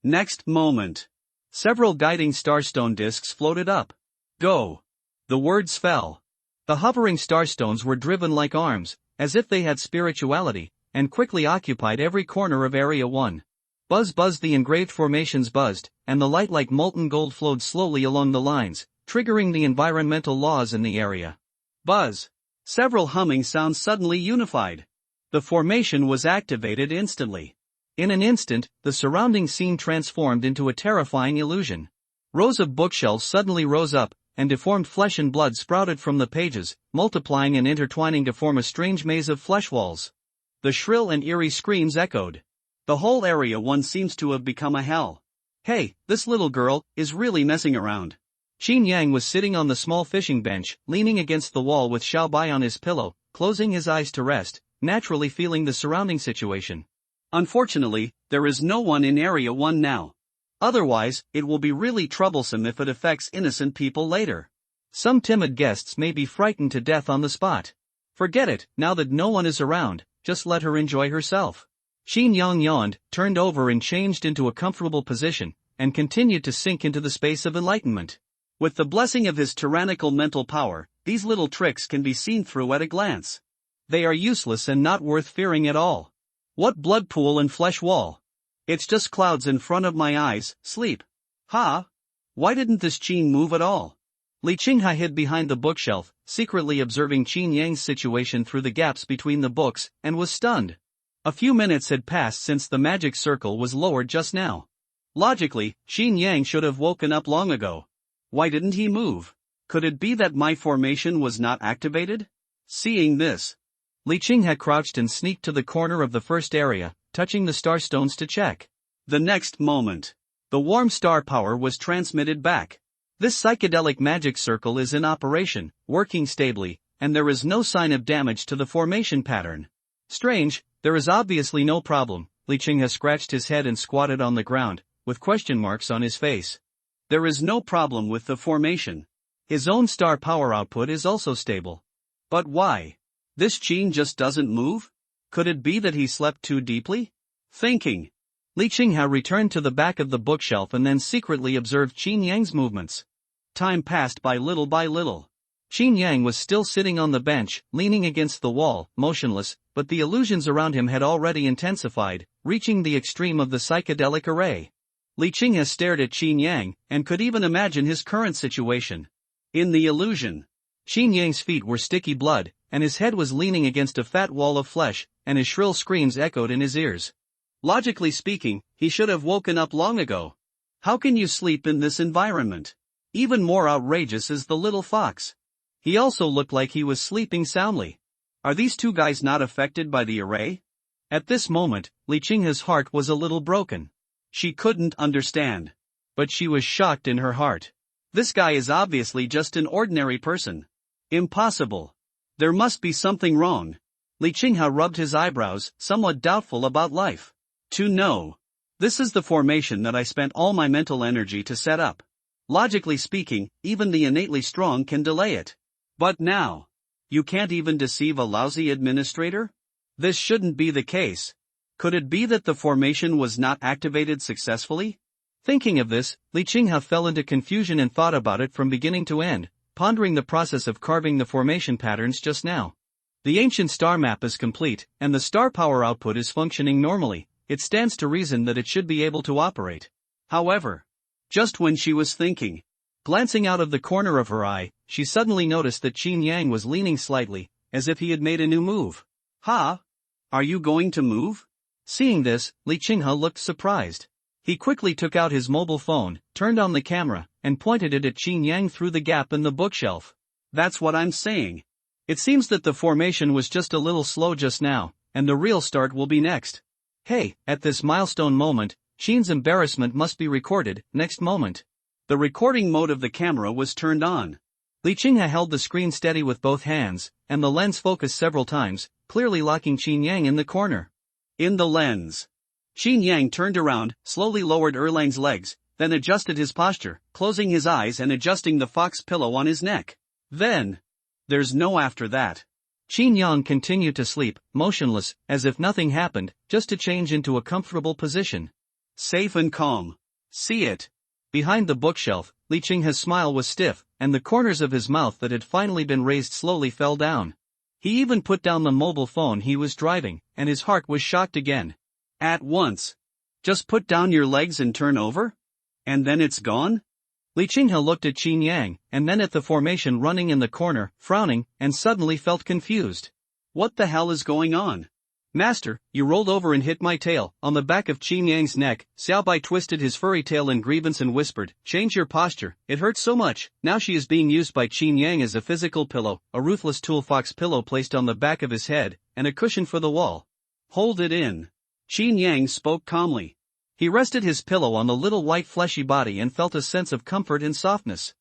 S1: Next moment, several guiding starstone discs floated up. Go! The words fell. The hovering starstones were driven like arms, as if they had spirituality, and quickly occupied every corner of Area 1. Buzz buzz, the engraved formations buzzed, and the light like molten gold flowed slowly along the lines, triggering the environmental laws in the area. Buzz! Several humming sounds suddenly unified. The formation was activated instantly. In an instant, the surrounding scene transformed into a terrifying illusion. Rows of bookshelves suddenly rose up, and deformed flesh and blood sprouted from the pages, multiplying and intertwining to form a strange maze of flesh walls. The shrill and eerie screams echoed. The whole Area 1 seems to have become a hell. Hey, this little girl is really messing around. Qin Yang was sitting on the small fishing bench, leaning against the wall with Xiaobai on his pillow, closing his eyes to rest, naturally feeling the surrounding situation. Unfortunately, there is no one in Area 1 now. Otherwise, it will be really troublesome if it affects innocent people later. Some timid guests may be frightened to death on the spot. Forget it, now that no one is around, just let her enjoy herself. Qin Yang yawned, turned over and changed into a comfortable position, and continued to sink into the space of enlightenment. With the blessing of his tyrannical mental power, these little tricks can be seen through at a glance. They are useless and not worth fearing at all. What blood pool and flesh wall? It's just clouds in front of my eyes, sleep. Ha! Why didn't this Qin move at all? Li Qinghe hid behind the bookshelf, secretly observing Qin Yang's situation through the gaps between the books, and was stunned. A few minutes had passed since the magic circle was lowered just now. Logically, Qin Yang should have woken up long ago. Why didn't he move? Could it be that my formation was not activated? Seeing this, Li Qinghe crouched and sneaked to the corner of the first area, touching the starstones to check. The next moment, the warm star power was transmitted back. This psychedelic magic circle is in operation, working stably, and there is no sign of damage to the formation pattern. Strange, there is obviously no problem. Li Qinghe scratched his head and squatted on the ground, with question marks on his face. There is no problem with the formation. His own star power output is also stable. But why? This Qin just doesn't move? Could it be that he slept too deeply? Thinking, Li Qinghe returned to the back of the bookshelf and then secretly observed Qin Yang's movements. Time passed by little by little. Qin Yang was still sitting on the bench, leaning against the wall, motionless, but the illusions around him had already intensified, reaching the extreme of the psychedelic array. Li Qinghe stared at Qin Yang, and could even imagine his current situation. In the illusion, Qin Yang's feet were sticky blood, and his head was leaning against a fat wall of flesh, and his shrill screams echoed in his ears. Logically speaking, he should have woken up long ago. How can you sleep in this environment? Even more outrageous is the little fox. He also looked like he was sleeping soundly. Are these two guys not affected by the array? At this moment, Li Qinghe's heart was a little broken. She couldn't understand. But she was shocked in her heart. This guy is obviously just an ordinary person. Impossible. There must be something wrong. Li Qinghe rubbed his eyebrows, somewhat doubtful about life. To know. This is the formation that I spent all my mental energy to set up. Logically speaking, even the innately strong can delay it. But now, you can't even deceive a lousy administrator? This shouldn't be the case. Could it be that the formation was not activated successfully? Thinking of this, Li Qinghe fell into confusion and thought about it from beginning to end, pondering the process of carving the formation patterns just now. The ancient star map is complete, and the star power output is functioning normally. It stands to reason that it should be able to operate. However, just when she was thinking, glancing out of the corner of her eye, she suddenly noticed that Qin Yang was leaning slightly, as if he had made a new move. Ha! Are you going to move? Seeing this, Li Qinghe looked surprised. He quickly took out his mobile phone, turned on the camera, and pointed it at Qin Yang through the gap in the bookshelf. That's what I'm saying. It seems that the formation was just a little slow just now, and the real start will be next. Hey, at this milestone moment, Qin's embarrassment must be recorded. Next moment, the recording mode of the camera was turned on. Li Qinghe held the screen steady with both hands, and the lens focused several times, clearly locking Qin Yang in the corner. In the lens, Qin Yang turned around, slowly lowered Erlang's legs, then adjusted his posture, closing his eyes and adjusting the fox pillow on his neck. Then, there's no after that. Qin Yang continued to sleep, motionless, as if nothing happened, just to change into a comfortable position. Safe and calm. See it. Behind the bookshelf, Li Qinghe's smile was stiff, and the corners of his mouth that had finally been raised slowly fell down. He even put down the mobile phone he was driving, and his heart was shocked again. At once. Just put down your legs and turn over? And then it's gone? Li Qinghe looked at Qin Yang, and then at the formation running in the corner, frowning, and suddenly felt confused. What the hell is going on? Master, you rolled over and hit my tail. On the back of Qin Yang's neck, Xiaobai twisted his furry tail in grievance and whispered, change your posture, it hurts so much. Now she is being used by Qin Yang as a physical pillow, a ruthless tool fox pillow placed on the back of his head, and a cushion for the wall. Hold it in. Qin Yang spoke calmly. He rested his pillow on the little white fleshy body and felt a sense of comfort and softness.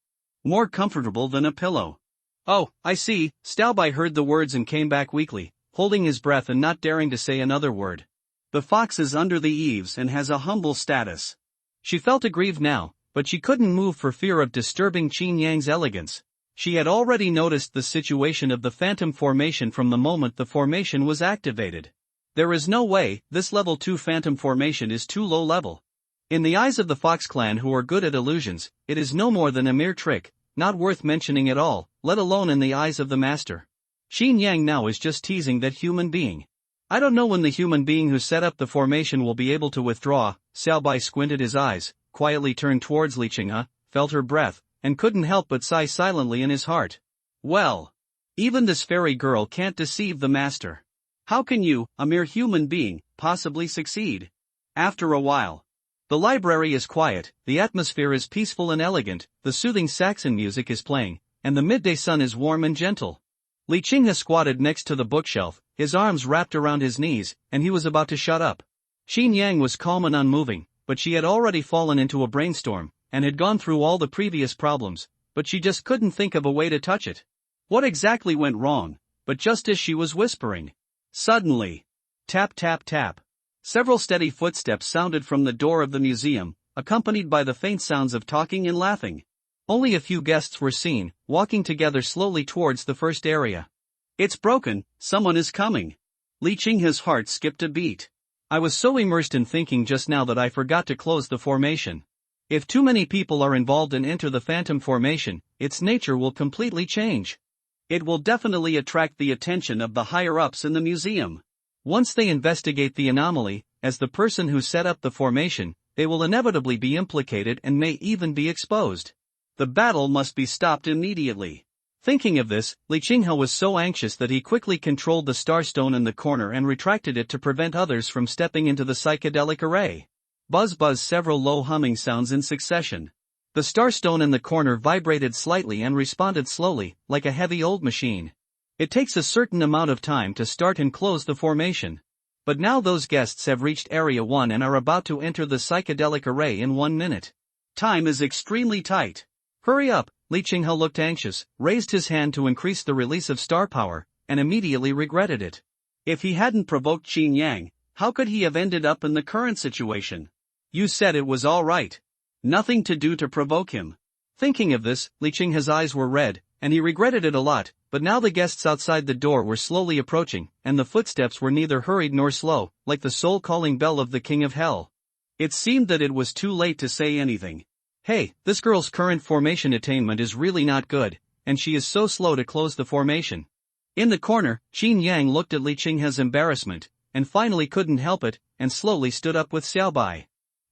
S1: More comfortable than a pillow. Oh, I see. Xiaobai heard the words and came back weakly, holding his breath and not daring to say another word. The fox is under the eaves and has a humble status. She felt aggrieved now, but she couldn't move for fear of disturbing Qin Yang's elegance. She had already noticed the situation of the phantom formation from the moment the formation was activated. There is no way, this level 2 phantom formation is too low level. In the eyes of the Fox clan who are good at illusions, it is no more than a mere trick, not worth mentioning at all, let alone in the eyes of the master. Qin Yang now is just teasing that human being. I don't know when the human being who set up the formation will be able to withdraw. Xiaobai squinted his eyes, quietly turned towards Li Qinghe, felt her breath, and couldn't help but sigh silently in his heart. Well, even this fairy girl can't deceive the master. How can you, a mere human being, possibly succeed? After a while. The library is quiet, the atmosphere is peaceful and elegant, the soothing Saxon music is playing, and the midday sun is warm and gentle. Li Qinghe squatted next to the bookshelf, his arms wrapped around his knees, and he was about to shut up. Qin Yang was calm and unmoving, but she had already fallen into a brainstorm, and had gone through all the previous problems, but she just couldn't think of a way to touch it. What exactly went wrong? But just as she was whispering, suddenly, tap tap tap. Several steady footsteps sounded from the door of the museum, accompanied by the faint sounds of talking and laughing. Only a few guests were seen, walking together slowly towards the first area. It's broken, someone is coming. Li Qinghe's heart skipped a beat. I was so immersed in thinking just now that I forgot to close the formation. If too many people are involved and enter the phantom formation, its nature will completely change. It will definitely attract the attention of the higher-ups in the museum. Once they investigate the anomaly, as the person who set up the formation, they will inevitably be implicated and may even be exposed. The battle must be stopped immediately. Thinking of this, Li Qinghe was so anxious that he quickly controlled the starstone in the corner and retracted it to prevent others from stepping into the psychedelic array. Buzz buzz, several low humming sounds in succession. The starstone in the corner vibrated slightly and responded slowly, like a heavy old machine. It takes a certain amount of time to start and close the formation. But now those guests have reached Area 1 and are about to enter the psychedelic array in 1 minute. Time is extremely tight. Hurry up. Li Qinghe looked anxious, raised his hand to increase the release of star power, and immediately regretted it. If he hadn't provoked Qin Yang, how could he have ended up in the current situation? You said it was all right. Nothing to do to provoke him. Thinking of this, Li Qinghe's eyes were red, and he regretted it a lot, but now the guests outside the door were slowly approaching, and the footsteps were neither hurried nor slow, like the soul-calling bell of the King of Hell. It seemed that it was too late to say anything. Hey, this girl's current formation attainment is really not good, and she is so slow to close the formation. In the corner, Qin Yang looked at Li Qinghe's embarrassment, and finally couldn't help it, and slowly stood up with Xiaobai.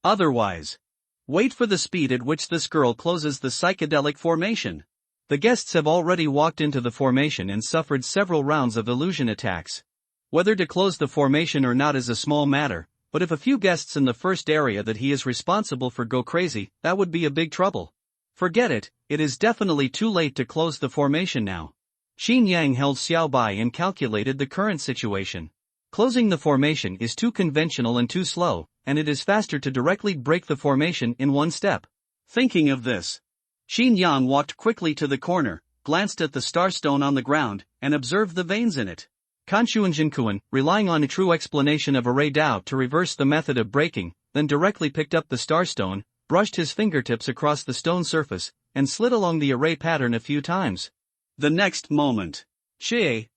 S1: Otherwise, wait for the speed at which this girl closes the psychedelic formation. The guests have already walked into the formation and suffered several rounds of illusion attacks. Whether to close the formation or not is a small matter, but if a few guests in the first area that he is responsible for go crazy, that would be a big trouble. Forget it, it is definitely too late to close the formation now. Qin Yang held Xiaobai and calculated the current situation. Closing the formation is too conventional and too slow, and it is faster to directly break the formation in one step. Thinking of this, Qin Yang walked quickly to the corner, glanced at the starstone on the ground, and observed the veins in it. Kanshuanjinkuan, relying on a true explanation of array Dao to reverse the method of breaking, then directly picked up the starstone, brushed his fingertips across the stone surface, and slid along the array pattern a few times. The next moment, Chie!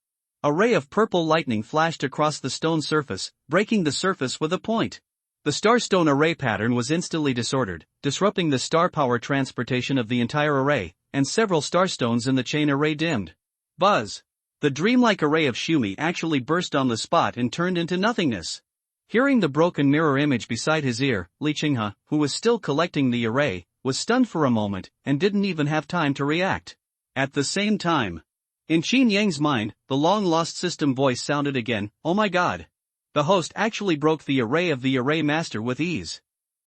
S1: A ray of purple lightning flashed across the stone surface, breaking the surface with a point. The starstone array pattern was instantly disordered, disrupting the star power transportation of the entire array, and several starstones in the chain array dimmed. Buzz! The dreamlike array of Shumi actually burst on the spot and turned into nothingness. Hearing the broken mirror image beside his ear, Li Qinghe, who was still collecting the array, was stunned for a moment and didn't even have time to react. At the same time, in Qin Yang's mind, the long-lost system voice sounded again, "Oh my god! The host actually broke the array of the array master with ease."